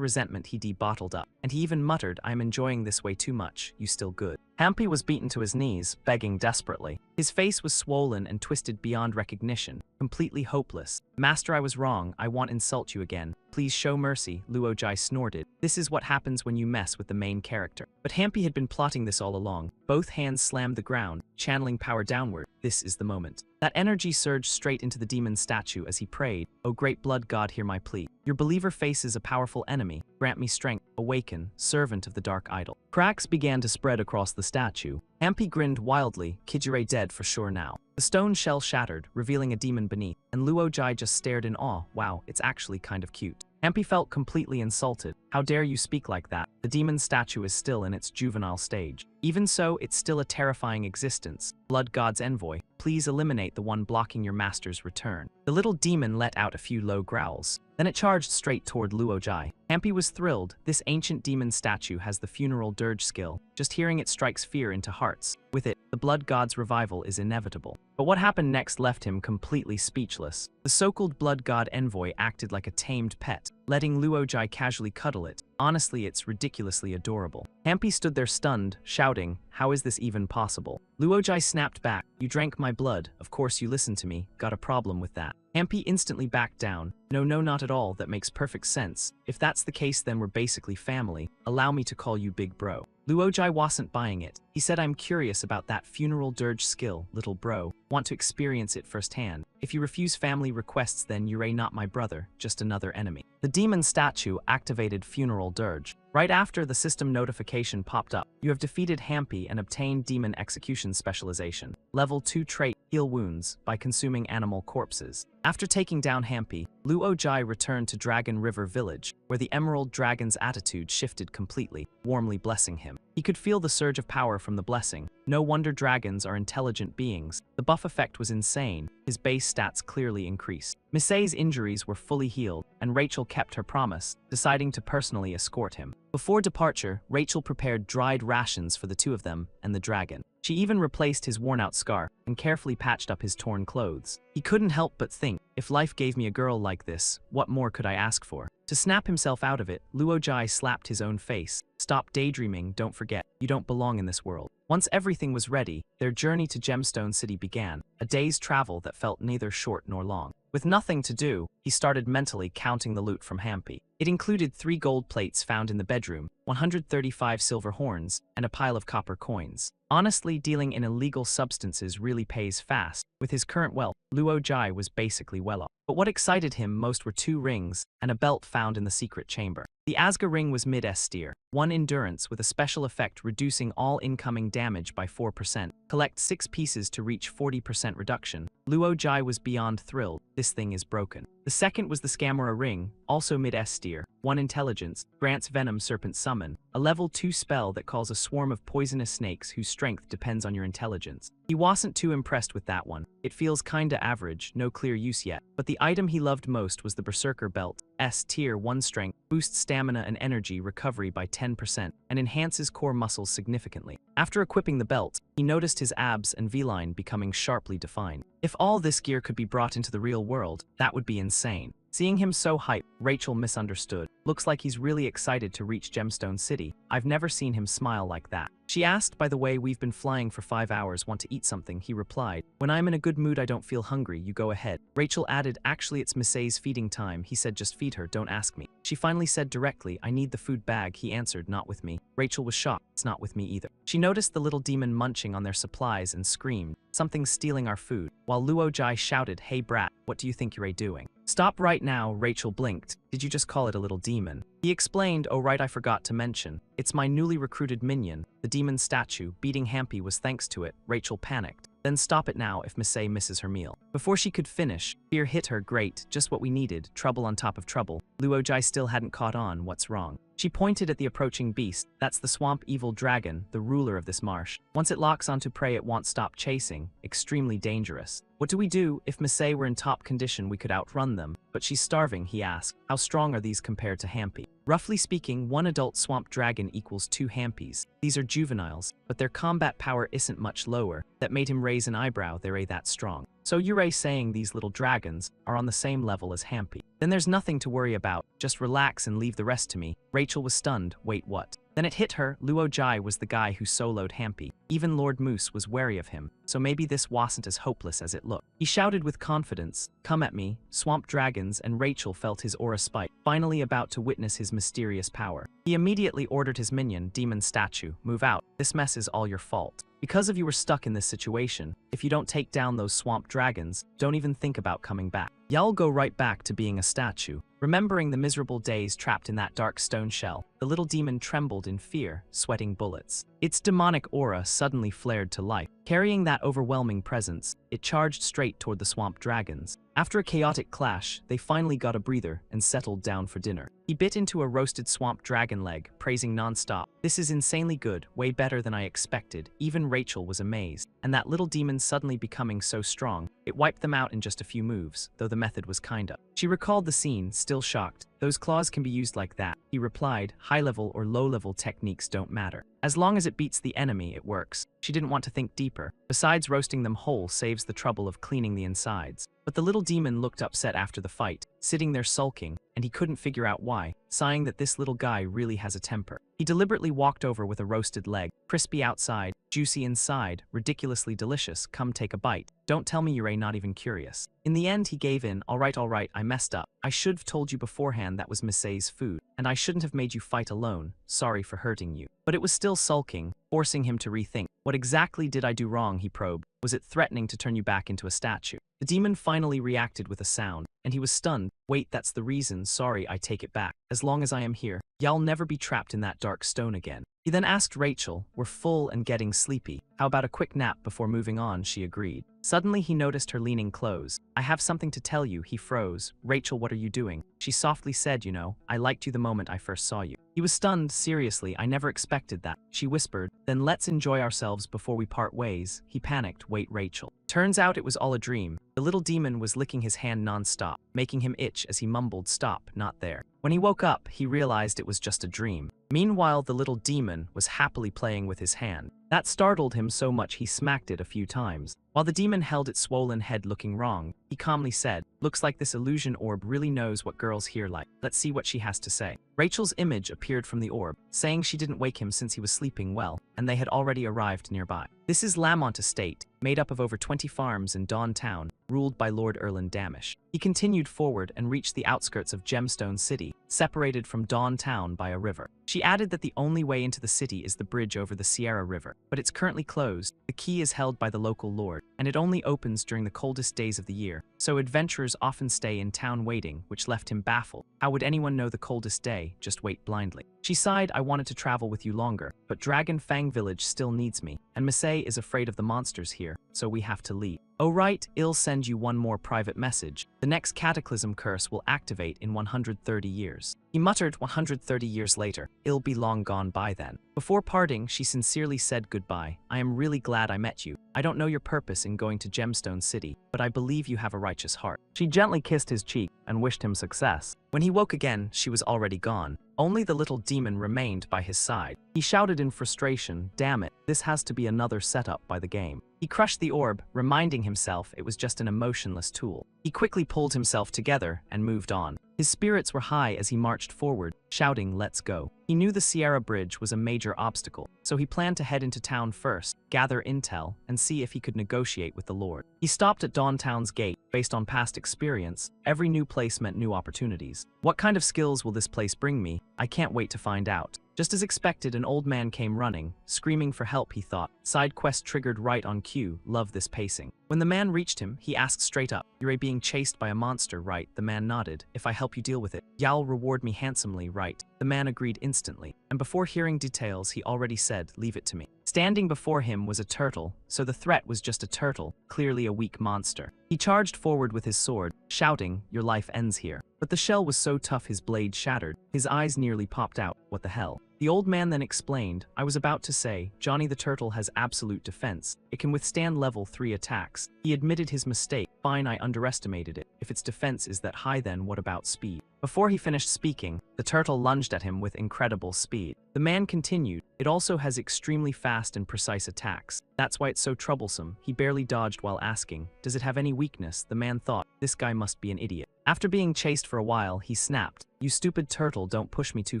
resentment he bottled up, and he even muttered, "I'm enjoying this way too much, you still good." Hampy was beaten to his knees, begging desperately. His face was swollen and twisted beyond recognition, completely hopeless. "Master, I was wrong, I won't insult you again. Please show mercy," Luo Jai snorted. This is what happens when you mess with the main character. But Hampy had been plotting this all along. Both hands slammed the ground, channeling power downward. This is the moment. That energy surged straight into the demon statue as he prayed, "O great blood god, hear my plea. Your believer faces a powerful enemy. Grant me strength. Awaken, servant of the dark idol." Cracks began to spread across the statue. Hampy grinned wildly. Kijire dead for sure now. The stone shell shattered, revealing a demon beneath, and Luo Jai just stared in awe. Wow, it's actually kind of cute. Hampy felt completely insulted. How dare you speak like that? The demon statue is still in its juvenile stage. Even so, it's still a terrifying existence. Blood God's envoy, please eliminate the one blocking your master's return. The little demon let out a few low growls. Then it charged straight toward Luo Jai. Hampy was thrilled. This ancient demon statue has the funeral dirge skill. Just hearing it strikes fear into hearts. With it, the blood god's revival is inevitable. But what happened next left him completely speechless. The so-called blood god envoy acted like a tamed pet, letting Luo Jai casually cuddle it. Honestly, it's ridiculously adorable. Hampy stood there stunned, shouting, "How is this even possible?" Luo Jai snapped back, "You drank my blood, of course you listened to me, got a problem with that." Hampy instantly backed down. No, not at all, that makes perfect sense. If that's the case, then we're basically family. Allow me to call you big bro. Luo Jai wasn't buying it. He said, "I'm curious about that funeral dirge skill, little bro. Want to experience it firsthand. If you refuse family requests, then you're not my brother, just another enemy." The demon statue activated funeral dirge. Right after, the system notification popped up. You have defeated Hampy and obtained demon execution specialization. Level 2 trait, heal wounds, by consuming animal corpses. After taking down Hampy, Luo Jai returned to Dragon River Village, where the Emerald Dragon's attitude shifted completely, warmly blessing him. He could feel the surge of power from the blessing. No wonder dragons are intelligent beings. The buff effect was insane. His base stats clearly increased. Misei's injuries were fully healed, and Rachel kept her promise, deciding to personally escort him. Before departure, Rachel prepared dried rations for the two of them and the dragon. She even replaced his worn-out scarf and carefully patched up his torn clothes. He couldn't help but think, if life gave me a girl like this, what more could I ask for? To snap himself out of it, Luo Jai slapped his own face. "Stop daydreaming, don't forget, you don't belong in this world." Once everything was ready, their journey to Gemstone City began, a day's travel that felt neither short nor long. With nothing to do, he started mentally counting the loot from Hampy. It included 3 gold plates found in the bedroom, 135 silver horns, and a pile of copper coins. Honestly, dealing in illegal substances really pays fast. With his current wealth, Luo Jai was basically well off. But what excited him most were 2 rings and a belt found in the secret chamber. The Asga ring was mid-S tier, 1 endurance with a special effect reducing all incoming damage by 4%. Collect 6 pieces to reach 40% reduction. Luo Jai was beyond thrilled. This thing is broken. The second was the Scamora ring, also mid-S tier, 1 intelligence, grants Venom Serpent Summon, a level 2 spell that calls a swarm of poisonous snakes whose strength depends on your intelligence. He wasn't too impressed with that one. It feels kinda average, no clear use yet. But the item he loved most was the Berserker belt, S Tier 1 strength, boosts stamina and energy recovery by 10%, and enhances core muscles significantly. After equipping the belt, he noticed his abs and V-line becoming sharply defined. If all this gear could be brought into the real world, that would be insane. Seeing him so hyped, Rachel misunderstood. Looks like he's really excited to reach Gemstone City. I've never seen him smile like that. She asked, by the way, we've been flying for 5 hours, want to eat something? He replied, when I'm in a good mood I don't feel hungry, you go ahead. Rachel added, actually it's Misay's feeding time. He said just feed her, don't ask me. She finally said directly, I need the food bag. He answered, not with me. Rachel was shocked, it's not with me either. She noticed the little demon munching on their supplies and screamed, something's stealing our food. While Luo Jai shouted, hey brat, what do you think you're doing? Stop right now, Rachel blinked. Did you just call it a little demon? He explained, oh right, I forgot to mention. It's my newly recruited minion, the demon statue. Beating Hampy was thanks to it. Rachel panicked. Then stop it now if Misay misses her meal. Before she could finish, fear hit her. Great, just what we needed, trouble on top of trouble. Luo Jai still hadn't caught on what's wrong. She pointed at the approaching beast. That's the swamp evil dragon, the ruler of this marsh. Once it locks onto prey it won't stop chasing. Extremely dangerous. What do we do? If Misay were in top condition we could outrun them. But she's starving, he asked. How strong are these compared to Hampy? Roughly speaking, one adult swamp dragon equals 2 Hampies. These are juveniles, but their combat power isn't much lower. That made him raise an eyebrow. They're that strong. So you're saying these little dragons are on the same level as Hampy? Then there's nothing to worry about. Just relax and leave the rest to me. Rachel was stunned. Wait, what? Then it hit her. Luo Jai was the guy who soloed Hampy. Even Lord Moose was wary of him, so maybe this wasn't as hopeless as it looked. He shouted with confidence, come at me, swamp dragons, and Rachel felt his aura spike, finally about to witness his mysterious power. He immediately ordered his minion, demon statue, move out. This mess is all your fault. Because of you were stuck in this situation, if you don't take down those swamp dragons, don't even think about coming back. Y'all go right back to being a statue. Remembering the miserable days trapped in that dark stone shell, the little demon trembled in fear, sweating bullets. Its demonic aura suddenly flared to life. Carrying that overwhelming presence, it charged straight toward the swamp dragons. After a chaotic clash, they finally got a breather and settled down for dinner. He bit into a roasted swamp dragon leg, praising non-stop. This is insanely good, way better than I expected. Even Rachel was amazed. And that little demon suddenly becoming so strong, it wiped them out in just a few moves, though the method was kinda. She recalled the scene, still shocked. Those claws can be used like that. He replied, high-level or low-level techniques don't matter. As long as it beats the enemy, it works. She didn't want to think deeper. Besides, roasting them whole saves the trouble of cleaning the insides. But the little demon looked upset after the fight, sitting there sulking, and he couldn't figure out why, sighing that this little guy really has a temper. He deliberately walked over with a roasted leg, crispy outside, juicy inside, ridiculously delicious. Come take a bite. Don't tell me you're not even curious. In the end, he gave in. All right, I messed up. I should have told you beforehand that was Misay's food, and I shouldn't have made you fight alone. Sorry for hurting you. But it was still sulking, forcing him to rethink. What exactly did I do wrong, he probed. Was it threatening to turn you back into a statue? The demon finally reacted with a sound, and he was stunned. Wait, that's the reason. Sorry, I take it back. As long as I am here, y'all never be trapped in that dark stone again. He then asked Rachel, we're full and getting sleepy. How about a quick nap before moving on? She agreed. Suddenly he noticed her leaning close. I have something to tell you. He froze. Rachel, what are you doing? She softly said, you know, I liked you the moment I first saw you. He was stunned. Seriously, I never expected that. She whispered, then let's enjoy ourselves before we part ways. He panicked. Wait, Rachel. Turns out it was all a dream. The little demon was licking his hand non-stop, making him itch as he mumbled, stop, not there. When he woke up, he realized it was just a dream. Meanwhile, the little demon was happily playing with his hand. That startled him so much he smacked it a few times. While the demon held its swollen head looking wrong, he calmly said, looks like this illusion orb really knows what girls here like. Let's see what she has to say. Rachel's image appeared from the orb, saying she didn't wake him since he was sleeping well, and they had already arrived nearby. This is Lamont Estate, made up of over 20 farms in Dawn Town, ruled by Lord Erland Damish. He continued forward and reached the outskirts of Gemstone City, separated from Dawn Town by a river. She added that the only way into the city is the bridge over the Sierra River, but it's currently closed. The key is held by the local lord, and it only opens during the coldest days of the year, so adventurers often stay in town waiting, which left him baffled. How would anyone know the coldest day? Just wait blindly. She sighed, I wanted to travel with you longer, but Dragon Fang Village still needs me, and Misay is afraid of the monsters here. so we have to leave. Oh right, I'll send you one more private message. The next cataclysm curse will activate in 130 years. He muttered 130 years later. I'll be long gone by then. Before parting, she sincerely said goodbye. I am really glad I met you. I don't know your purpose in going to Gemstone City, but I believe you have a righteous heart. She gently kissed his cheek and wished him success. When he woke again, she was already gone. Only the little demon remained by his side. He shouted in frustration, "Damn it, this has to be another setup by the game." He crushed the orb, reminding himself it was just an emotionless tool. He quickly pulled himself together and moved on. His spirits were high as he marched forward, shouting, "Let's go." He knew the Sierra Bridge was a major obstacle, so he planned to head into town first, gather intel, and see if he could negotiate with the Lord. He stopped at Dawntown's gate. Based on past experience, every new place meant new opportunities. What kind of skills will this place bring me? I can't wait to find out. Just as expected, an old man came running, screaming for help, he thought. Side quest triggered right on cue. Love this pacing. When the man reached him, he asked straight up, "You're being chased by a monster, right?" The man nodded. "If I help you deal with it, you'll reward me handsomely, right?" The man agreed instantly, and before hearing details, he already said, "Leave it to me." Standing before him was a turtle, so the threat was just a turtle, clearly a weak monster. He charged forward with his sword, shouting, "Your life ends here." But the shell was so tough his blade shattered. His eyes nearly popped out. What the hell? The old man then explained, "I was about to say, Johnny the Turtle has absolute defense. It can withstand level 3 attacks." He admitted his mistake. "Fine, I underestimated it. If its defense is that high, then what about speed?" Before he finished speaking, the turtle lunged at him with incredible speed. The man continued, "It also has extremely fast and precise attacks. That's why it's so troublesome." He barely dodged while asking, "Does it have any weakness?" The man thought, "This guy must be an idiot." After being chased for a while, he snapped, "You stupid turtle, don't push me too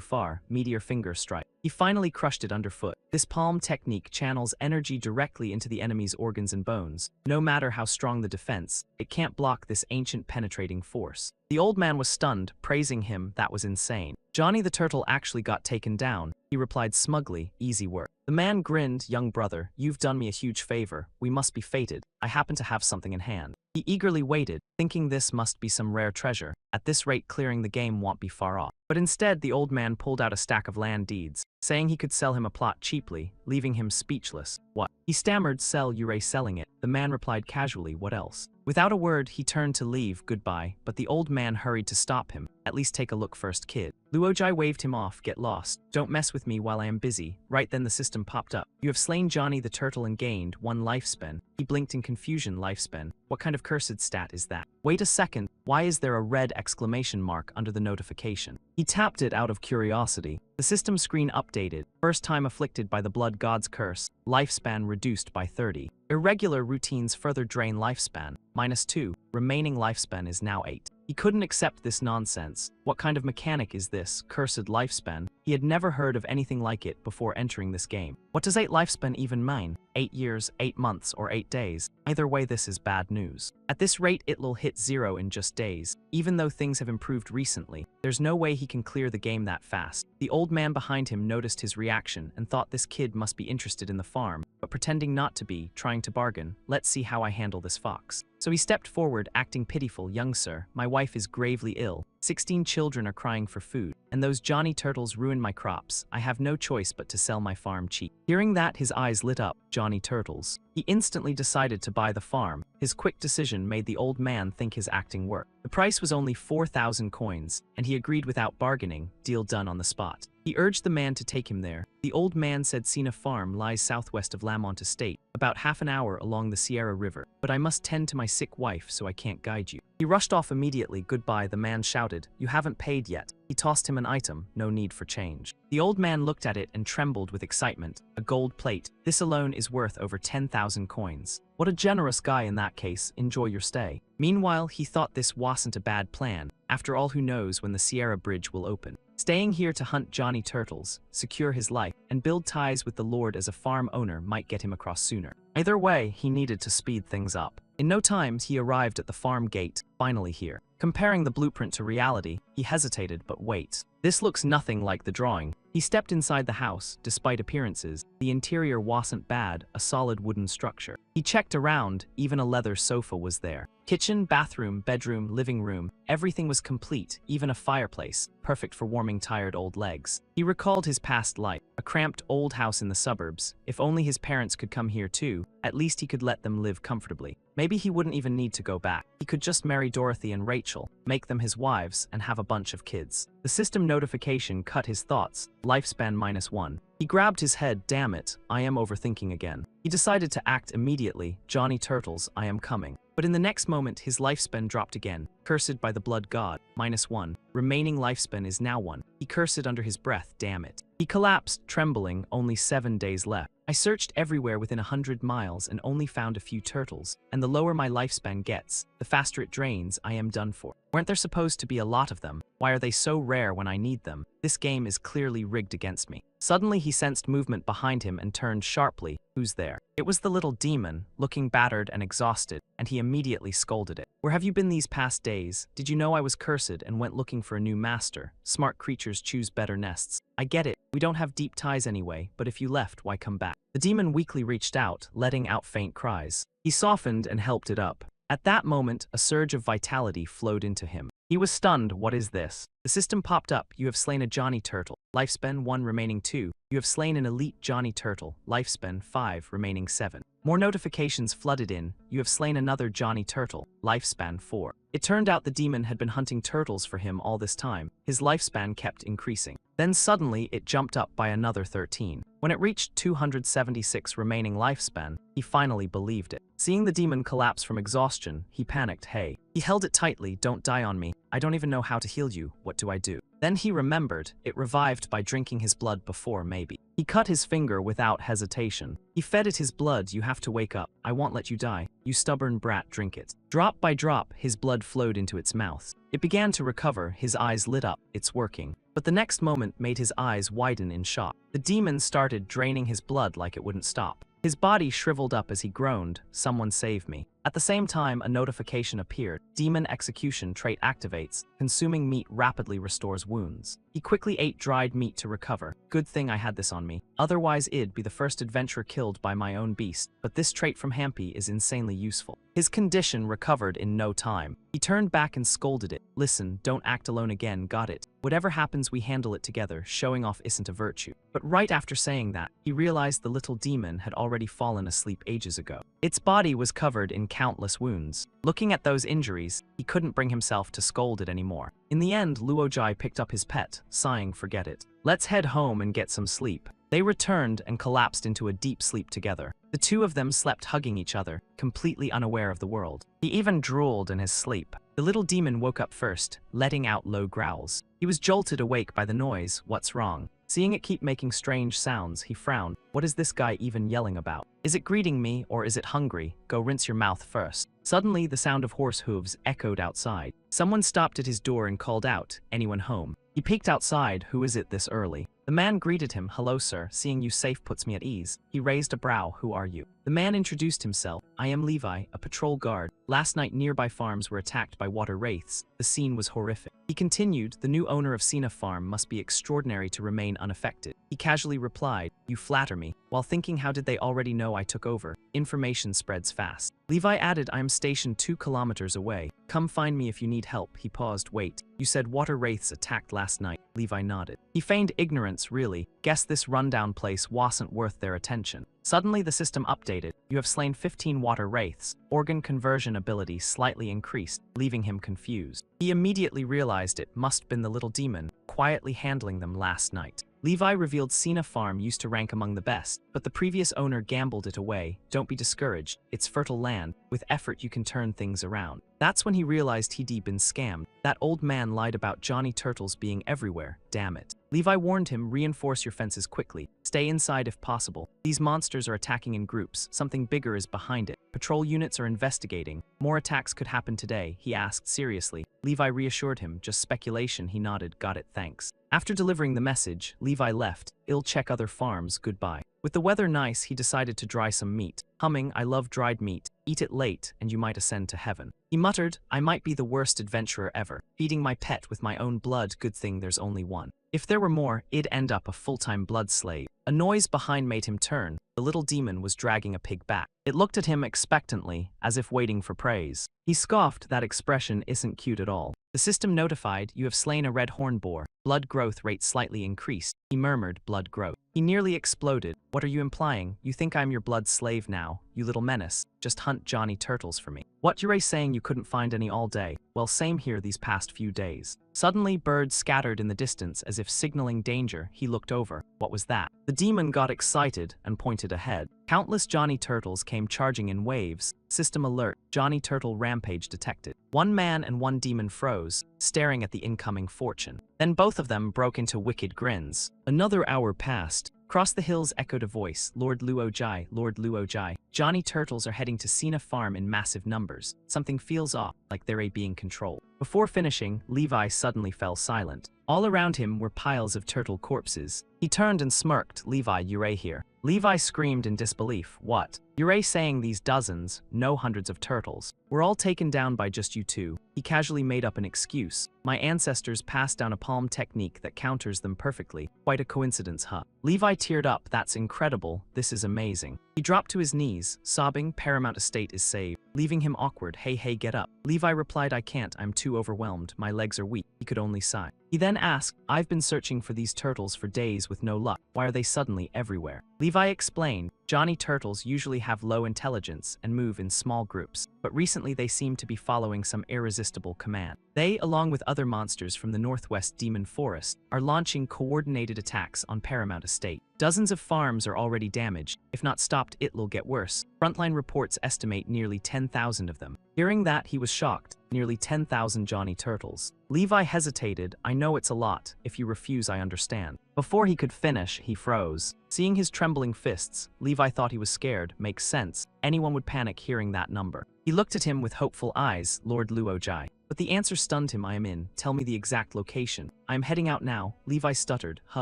far. Meteor finger strike." He finally crushed it underfoot. This palm technique channels energy directly into the enemy's organs and bones. No matter how strong the defense, it can't block this ancient penetrating force. The old man was stunned, praising him. That was insane. Johnny the Turtle actually got taken down. He replied smugly, "Easy work." The man grinned, "Young brother, you've done me a huge favor. We must be fated. I happen to have something in hand." He eagerly waited, thinking this must be some rare treasure. At this rate, clearing the game won't be far off. But instead, the old man pulled out a stack of land deeds, saying he could sell him a plot cheaply, leaving him speechless. "What?" He stammered. "Sell, you're selling it." The man replied casually, "What else?" Without a word, he turned to leave. "Goodbye," but the old man hurried to stop him. "At least take a look first, kid." Luojai waved him off. "Get lost. Don't mess with me while I am busy." Right then the system popped up. "You have slain Johnny the Turtle and gained 1 lifespan." He blinked in confusion. Lifespan? What kind of cursed stat is that? Wait a second, why is there a red exclamation mark under the notification? He tapped it out of curiosity. The system screen updated. First time afflicted by the blood god's curse. Lifespan reduced by 30. Irregular routines further drain lifespan. -2. Remaining lifespan is now 8. He couldn't accept this nonsense. What kind of mechanic is this? Cursed lifespan? He had never heard of anything like it before entering this game. What does 8 lifespan even mean? 8 years, 8 months, or 8 days? Either way, this is bad news. At this rate, it'll hit 0 in just days. Even though things have improved recently, there's no way he can clear the game that fast. The old man behind him noticed his reaction and thought this kid must be interested in the farm, but pretending not to be, trying to bargain. "Let's see how I handle this fox." So he stepped forward, acting pitiful. "Young sir, my wife is gravely ill. 16 children are crying for food, and those Johnny Turtles ruined my crops. I have no choice but to sell my farm cheap." Hearing that, his eyes lit up. Johnny Turtles. He instantly decided to buy the farm. His quick decision made the old man think his acting worked. The price was only 4,000 coins, and he agreed without bargaining. Deal done on the spot. He urged the man to take him there. The old man said Sina Farm lies southwest of Lamont Estate, about half an hour along the Sierra River. "But I must tend to my sick wife, so I can't guide you." He rushed off immediately. "Goodbye," the man shouted. "You haven't paid yet." He tossed him an item. No need for change. The old man looked at it and trembled with excitement. A gold plate. This alone is worth over 10,000 coins. What a generous guy in that case. Enjoy your stay. Meanwhile, he thought this wasn't a bad plan. After all, who knows when the Sierra Bridge will open? Staying here to hunt Johnny Turtles, secure his life, and build ties with the Lord as a farm owner might get him across sooner. Either way, he needed to speed things up. In no time, he arrived at the farm gate, finally here. Comparing the blueprint to reality, He hesitated, but wait. This looks nothing like the drawing. He stepped inside the house. Despite appearances, the interior wasn't bad, a solid wooden structure. He checked around, even a leather sofa was there. Kitchen, bathroom, bedroom, living room, everything was complete, even a fireplace, perfect for warming tired old legs. He recalled his past life, a cramped old house in the suburbs. If only his parents could come here too, at least he could let them live comfortably. Maybe he wouldn't even need to go back. He could just marry Dorothy and Rachel, make them his wives, and have a bunch of kids. The system notification cut his thoughts. Lifespan -1. He grabbed his head. Damn it, I am overthinking again. He decided to act immediately. Johnny Turtles, I am coming. But in the next moment, his lifespan dropped again. Cursed by the blood god, -1. Remaining lifespan is now 1. He cursed under his breath, damn it. He collapsed, trembling, only 7 days left. I searched everywhere within 100 miles and only found a few turtles, and the lower my lifespan gets, the faster it drains. I am done for. Weren't there supposed to be a lot of them? Why are they so rare when I need them? This game is clearly rigged against me. Suddenly he sensed movement behind him and turned sharply. Who's there? It was the little demon, looking battered and exhausted, and he immediately scolded it. Where have you been these past days? Did you know I was cursed and went looking for a new master? Smart creatures choose better nests. I get it. We don't have deep ties anyway, but if you left, why come back? The demon weakly reached out, letting out faint cries. He softened and helped it up. At that moment, a surge of vitality flowed into him. He was stunned. What is this? The system popped up. You have slain a Johnny Turtle. Lifespan 1, remaining 2. You have slain an elite Johnny Turtle. Lifespan 5, remaining 7. More notifications flooded in. You have slain another Johnny Turtle. Lifespan 4. It turned out the demon had been hunting turtles for him all this time. His lifespan kept increasing. Then suddenly it jumped up by another 13. When it reached 276 remaining lifespan, he finally believed it. Seeing the demon collapse from exhaustion, he panicked. Hey. He held it tightly. Don't die on me. I don't even know how to heal you. What do I do? Then he remembered. It revived by drinking his blood before, maybe. He cut his finger without hesitation. He fed it his blood. You have to wake up. I won't let you die. You stubborn brat, drink it. Drop by drop, his blood flowed into its mouth. It began to recover. His eyes lit up. It's working. But the next moment made his eyes widen in shock. The demon started draining his blood like it wouldn't stop. His body shriveled up as he groaned. Someone save me. At the same time, a notification appeared. Demon execution trait activates. Consuming meat rapidly restores wounds. He quickly ate dried meat to recover. Good thing I had this on me. Otherwise I'd be the first adventurer killed by my own beast. But this trait from Hampy is insanely useful. His condition recovered in no time. He turned back and scolded it. Listen, don't act alone again, got it? Whatever happens, we handle it together. Showing off isn't a virtue. But right after saying that, he realized the little demon had already fallen asleep ages ago. Its body was covered in countless wounds. Looking at those injuries, he couldn't bring himself to scold it anymore. In the end, Luojai picked up his pet, sighing, forget it. Let's head home and get some sleep. They returned and collapsed into a deep sleep together. The two of them slept hugging each other, completely unaware of the world. He even drooled in his sleep. The little demon woke up first, letting out low growls. He was jolted awake by the noise. What's wrong? Seeing it keep making strange sounds, he frowned. What is this guy even yelling about? Is it greeting me, or is it hungry? Go rinse your mouth first. Suddenly, the sound of horse hooves echoed outside. Someone stopped at his door and called out, anyone home? He peeked outside. Who is it this early? The man greeted him. Hello, sir. Seeing you safe puts me at ease. He raised a brow. Who are you? The man introduced himself. I am Levi, a patrol guard. Last night nearby farms were attacked by water wraiths. The scene was horrific. He continued, the new owner of Sina Farm must be extraordinary to remain unaffected. He casually replied, you flatter me, while thinking how did they already know I took over? Information spreads fast. Levi added, I am stationed 2 kilometers away. Come find me if you need help. He paused. Wait, you said water wraiths attacked last night? Levi nodded. He feigned ignorance, really. Guess this rundown place wasn't worth their attention. Suddenly the system updated. You have slain 15 water wraiths. Organ conversion ability slightly increased, leaving him confused. He immediately realized it must been the little demon, quietly handling them last night. Levi revealed Sina Farm used to rank among the best, but the previous owner gambled it away. Don't be discouraged. It's fertile land. With effort you can turn things around. That's when he realized he'd been scammed. That old man lied about Johnny Turtles being everywhere. Damn it. Levi warned him, reinforce your fences quickly. Stay inside if possible. These monsters are attacking in groups. Something bigger is behind it. Patrol units are investigating. More attacks could happen today, he asked seriously. Levi reassured him, just speculation, he nodded, got it, thanks. After delivering the message, Levi left. I'll check other farms, goodbye. With the weather nice, he decided to dry some meat. Humming, I love dried meat. Eat it late, and you might ascend to heaven. He muttered, I might be the worst adventurer ever. Feeding my pet with my own blood, good thing there's only one. If there were more, I'd end up a full-time blood slave. A noise behind made him turn. The little demon was dragging a pig back. It looked at him expectantly, as if waiting for praise. He scoffed, that expression isn't cute at all. The system notified, you have slain a red horn boar. Blood growth rate slightly increased. He murmured, blood growth. He nearly exploded. What are you implying? You think I'm your blood slave now, you little menace? Just hunt Johnny Turtles for me. What, you're saying you couldn't find any all day? Well, same here these past few days. Suddenly, birds scattered in the distance as if signaling danger. He looked over. What was that? The demon got excited and pointed ahead. Countless Johnny Turtles came charging in waves. System alert, Johnny Turtle rampage detected. One man and one demon froze, staring at the incoming fortune. Then both of them broke into wicked grins. Another hour passed. Across the hills echoed a voice, Lord Luo-Jai, Lord Luo-Jai. Johnny Turtles are heading to Sina Farm in massive numbers. Something feels off, like they're being controlled. Before finishing, Levi suddenly fell silent. All around him were piles of turtle corpses. He turned and smirked, Levi, you're here. Levi screamed in disbelief, what? You're saying these dozens, no hundreds of turtles, were all taken down by just you two? He casually made up an excuse. My ancestors passed down a palm technique that counters them perfectly. Quite a coincidence, huh? Levi teared up, that's incredible, this is amazing. He dropped to his knees, sobbing, Paramount Estate is saved. Leaving him awkward, hey get up. Levi replied, I can't, I'm too overwhelmed, my legs are weak. He could only sigh. He then asked, I've been searching for these turtles for days with no luck. Why are they suddenly everywhere? Levi explained, Johnny Turtles usually have low intelligence and move in small groups, but recently they seem to be following some irresistible command. They, along with other monsters from the Northwest Demon Forest, are launching coordinated attacks on Paramount Estate. Dozens of farms are already damaged. If not stopped, it'll get worse. Frontline reports estimate nearly 10,000 of them. Hearing that, he was shocked. Nearly 10,000 Johnny Turtles. Levi hesitated, I know it's a lot. If you refuse, I understand. Before he could finish, he froze. Seeing his trembling fists, Levi thought he was scared. Makes sense. Anyone would panic hearing that number. He looked at him with hopeful eyes, Lord Luo-Jai. But the answer stunned him, I am in. Tell me the exact location. I am heading out now. Levi stuttered.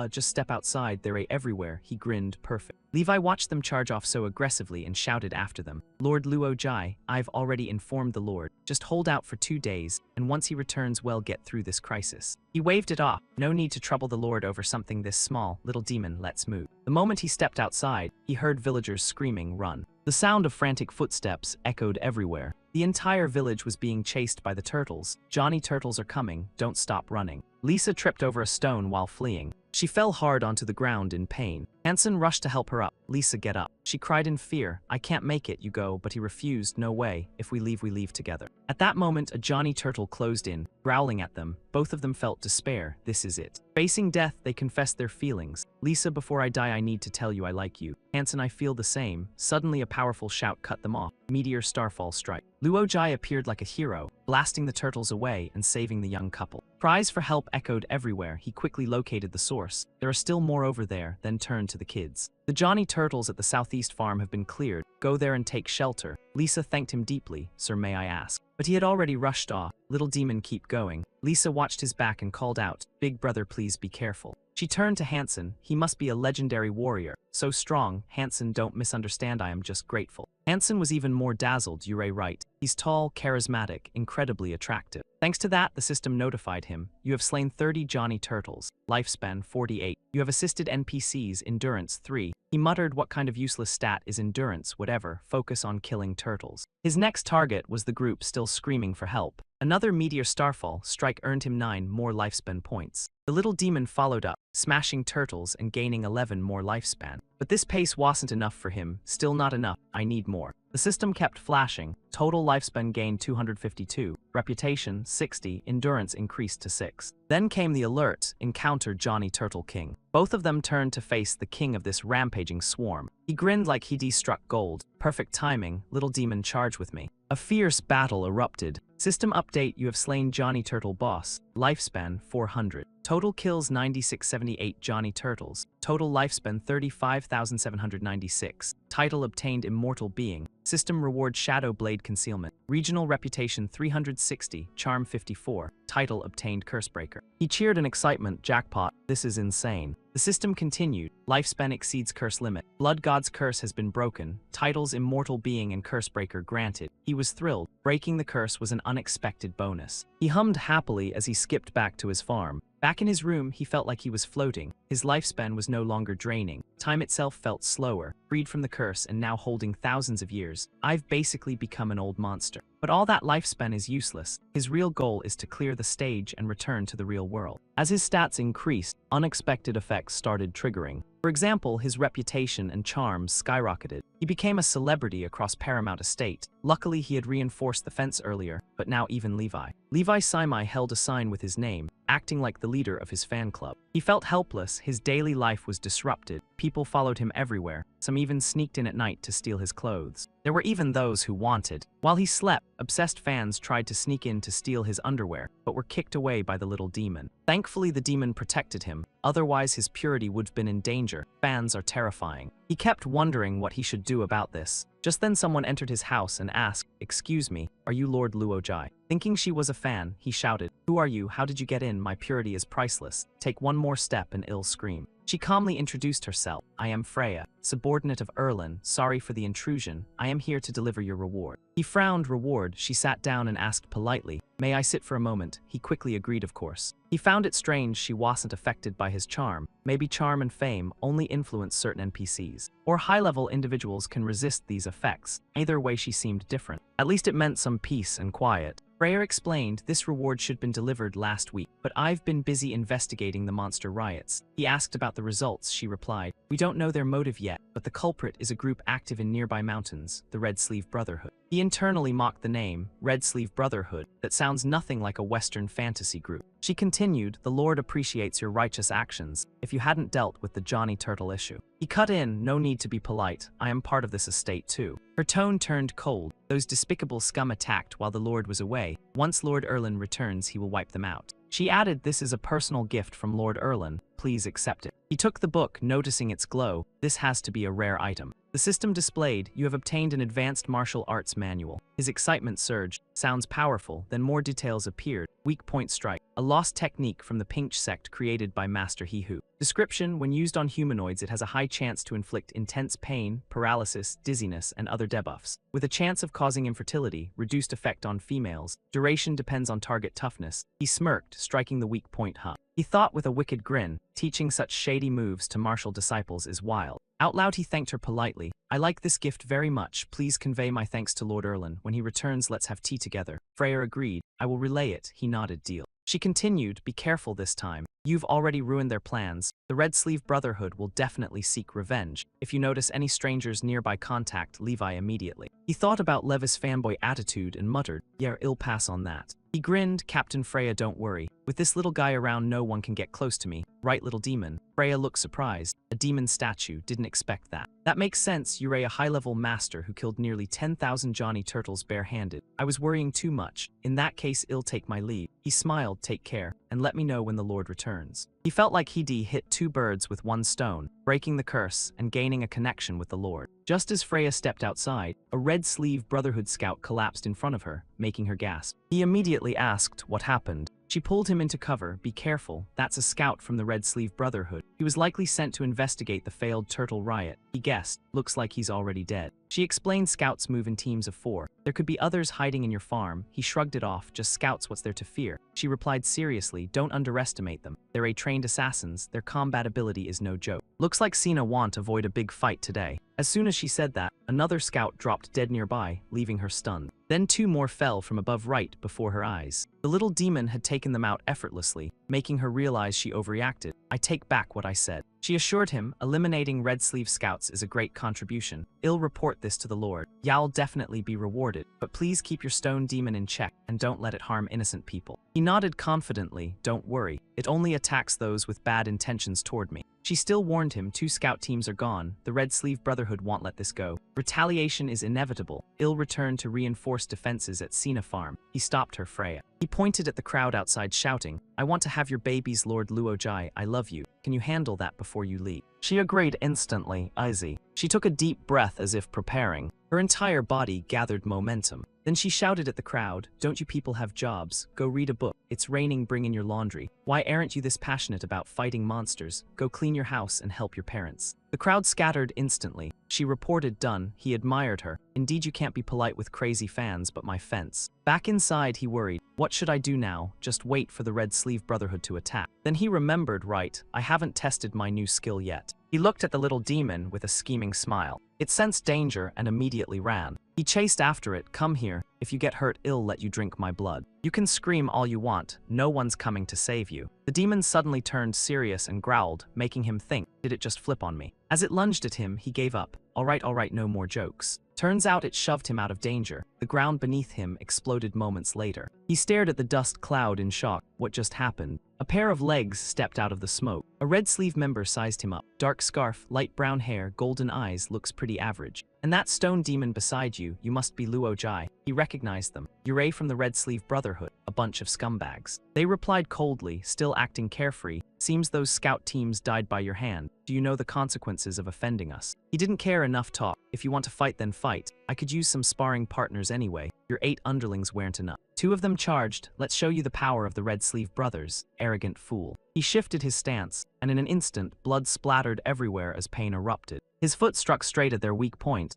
Just step outside, they're everywhere. He grinned, perfect. Levi watched them charge off so aggressively and shouted after them. Lord Luo-Jai, I've already informed the Lord. Just hold out for 2 days, and once he returns, we'll get through this crisis. He waved it off. No need to trouble the Lord over something this small. Little demon, let's move. The moment he stepped outside, he heard villagers screaming, run. The sound of frantic footsteps echoed everywhere. The entire village was being chased by the turtles. Johnny Turtles are coming, don't stop running. Lisa tripped over a stone while fleeing. She fell hard onto the ground in pain. Hansen rushed to help her up. Lisa, get up. She cried in fear. I can't make it, you go, but he refused, no way. If we leave together. At that moment, a Johnny Turtle closed in, growling at them. Both of them felt despair. This is it. Facing death, they confessed their feelings. Lisa, before I die, I need to tell you I like you. Hansen, I feel the same. Suddenly, a powerful shout cut them off. Meteor Starfall strike. Luo-Jai appeared like a hero, blasting the turtles away and saving the young couple. Cries for help echoed everywhere. He quickly located the source. There are still more over there, then turned to the kids. The Johnny Turtles at the southeast farm have been cleared. Go there and take shelter. Lisa thanked him deeply. Sir, may I ask? But he had already rushed off. Little demon, keep going. Lisa watched his back and called out, Big brother, please be careful. She turned to Hansen. He must be a legendary warrior. So strong. Hansen, don't misunderstand, I am just grateful. Hansen was even more dazzled, you're right. He's tall, charismatic, incredibly attractive. Thanks to that, the system notified him. You have slain 30 Johnny Turtles. Lifespan 48. You have assisted NPCs, endurance 3. He muttered, what kind of useless stat is endurance, whatever, focus on killing turtles. His next target was the group still screaming for help. Another Meteor Starfall strike earned him 9 more lifespan points. The little demon followed up, smashing turtles and gaining 11 more lifespan. But this pace wasn't enough for him, still not enough, I need more. The system kept flashing. Total lifespan gained 252, reputation 60, endurance increased to 6. Then came the alert, encounter Johnny Turtle King. Both of them turned to face the king of this rampaging swarm. He grinned like he'd struck gold. Perfect timing, little demon, charge with me. A fierce battle erupted. System update, you have slain Johnny Turtle boss. Lifespan 400. Total kills 9678 Johnny Turtles. Total lifespan 35,796. Title obtained Immortal Being. System reward Shadow Blade Concealment. Regional reputation 360, Charm 54. Title obtained Cursebreaker. He cheered in excitement, jackpot, this is insane. The system continued. Lifespan exceeds curse limit. Blood God's curse has been broken. Titles Immortal Being and Cursebreaker granted. He was thrilled. Breaking the curse was an unexpected bonus. He hummed happily as he skipped back to his farm. Back in his room, he felt like he was floating. His lifespan was no longer draining. Time itself felt slower, freed from the curse and now holding thousands of years. I've basically become an old monster. But all that lifespan is useless. His real goal is to clear the stage and return to the real world. As his stats increased, unexpected effects started triggering. For example, his reputation and charms skyrocketed. He became a celebrity across Paramount Estate. Luckily, he had reinforced the fence earlier, but now even Levi Simai held a sign with his name, acting like the leader of his fan club. He felt helpless, his daily life was disrupted. People followed him everywhere. Some even sneaked in at night to steal his clothes. There were even those who wanted. While he slept, obsessed fans tried to sneak in to steal his underwear, but were kicked away by the little demon. Thankfully, the demon protected him. Otherwise, his purity would have been in danger. Fans are terrifying. He kept wondering what he should do about this. Just then someone entered his house and asked, "Excuse me, are you Lord Luojai?" Thinking she was a fan, he shouted, "Who are you? How did you get in? My purity is priceless. Take one more step and ill scream." She calmly introduced herself. "I am Freya, subordinate of Erlin. Sorry for the intrusion. I am here to deliver your reward." He frowned. Reward? She sat down and asked politely, "May I sit for a moment?" He quickly agreed, of course. He found it strange she wasn't affected by his charm. Maybe charm and fame only influence certain NPCs. Or high-level individuals can resist these effects. Either way, she seemed different. At least it meant some peace and quiet. Freya explained this reward should have been delivered last week, but I've been busy investigating the monster riots. He asked about the results. She replied, "We don't know their motive yet, but the culprit is a group active in nearby mountains, the Red Sleeve Brotherhood." He internally mocked the name, Red Sleeve Brotherhood, that sounds nothing like a Western fantasy group. She continued, "The Lord appreciates your righteous actions, if you hadn't dealt with the Johnny Turtle issue." He cut in, "No need to be polite, I am part of this estate too." Her tone turned cold. Those despicable scum attacked while the Lord was away. Once Lord Erlin returns, he will wipe them out. She added, "This is a personal gift from Lord Erlin. Please accept it." He took the book, noticing its glow. This has to be a rare item. The system displayed, "You have obtained an advanced martial arts manual." His excitement surged. Sounds powerful. Then more details appeared. Weak point strike. A lost technique from the Pinch sect created by Master Hihu. Description: when used on humanoids, it has a high chance to inflict intense pain, paralysis, dizziness, and other debuffs. With a chance of causing infertility, reduced effect on females. Duration depends on target toughness. He smirked, striking the weak point. He thought with a wicked grin, teaching such shady moves to martial disciples is wild. Out loud he thanked her politely. "I like this gift very much. Please convey my thanks to Lord Erlin. When he returns, let's have tea together." Freya agreed. "I will relay it." He nodded. Deal. She continued, "Be careful this time. You've already ruined their plans. The Red Sleeve Brotherhood will definitely seek revenge. If you notice any strangers nearby, contact Levi immediately." He thought about Levis' fanboy attitude and muttered, "Yeah, I'll pass on that." He grinned, "Captain Freya, don't worry. With this little guy around, no one can get close to me. Right, little demon?" Freya looked surprised. A demon statue, didn't expect that. "That makes sense. You're a high-level master who killed nearly 10,000 Johnny Turtles barehanded. I was worrying too much. In that case, I'll take my leave." He smiled, "Take care, and let me know when the Lord returns." He felt like he'd hit two birds with one stone, breaking the curse and gaining a connection with the Lord. Just as Freya stepped outside, a Red Sleeve Brotherhood scout collapsed in front of her, making her gasp. He immediately asked what happened. She pulled him into cover. "Be careful, that's a scout from the Red Sleeve Brotherhood. He was likely sent to investigate the failed turtle riot." He guessed, "Looks like he's already dead." She explained scouts move in teams of 4. There could be others hiding in your farm. He shrugged it off, "Just scouts, what's there to fear?" She replied seriously, "Don't underestimate them. They're trained assassins. Their combat ability is no joke. Looks like Cena won't avoid a big fight today." As soon as she said that, another scout dropped dead nearby, leaving her stunned. Then 2 more fell from above right before her eyes. The little demon had taken them out effortlessly, making her realize she overreacted. "I take back what I said." She assured him, "Eliminating Red Sleeve scouts is a great contribution. I'll report this to the Lord. You'll definitely be rewarded, but please keep your stone demon in check and don't let it harm innocent people." He nodded confidently, "Don't worry. It only attacks those with bad intentions toward me." She still warned him, 2 scout teams are gone. The Red Sleeve Brotherhood won't let this go. Retaliation is inevitable. I'll return to reinforce defenses at Cena Farm. He stopped her. Freya. He pointed at the crowd outside shouting, "I want to have your babies, Lord Luojai, I love you. Can you handle that before you leave?" She agreed instantly, easy. She took a deep breath as if preparing. Her entire body gathered momentum. Then she shouted at the crowd, "Don't you people have jobs? Go read a book. It's raining, bring in your laundry. Why aren't you this passionate about fighting monsters? Go clean your house and help your parents." The crowd scattered instantly. She reported done. He admired her. "Indeed, you can't be polite with crazy fans, but my fence." Back inside, he worried. What should I do now? Just wait for the Red Sleeve Brotherhood to attack. Then he remembered, right, I haven't tested my new skill yet. He looked at the little demon with a scheming smile. It sensed danger and immediately ran. He chased after it. "Come here. If you get hurt, I'll let you drink my blood. You can scream all you want. No one's coming to save you." The demon suddenly turned serious and growled, making him think, did it just flip on me? As it lunged at him, he gave up. All right, no more jokes. Turns out it shoved him out of danger. The ground beneath him exploded moments later. He stared at the dust cloud in shock. What just happened? A pair of legs stepped out of the smoke. A Red Sleeve member sized him up. Dark scarf, light brown hair, golden eyes, looks pretty average. And that stone demon beside you, you must be Luojai. He recognized them. "You're from the Red Sleeve Brotherhood, a bunch of scumbags." They replied coldly, still acting carefree. "Seems those scout teams died by your hand. Do you know the consequences of offending us?" He didn't care. Enough talk. If you want to fight, then fight. I could use some sparring partners anyway. Your 8 underlings weren't enough. 2 of them charged. Let's show you the power of the Red Sleeve Brothers. Arrogant fool. He shifted his stance, and in an instant, blood splattered everywhere as pain erupted. His foot struck straight at their weak point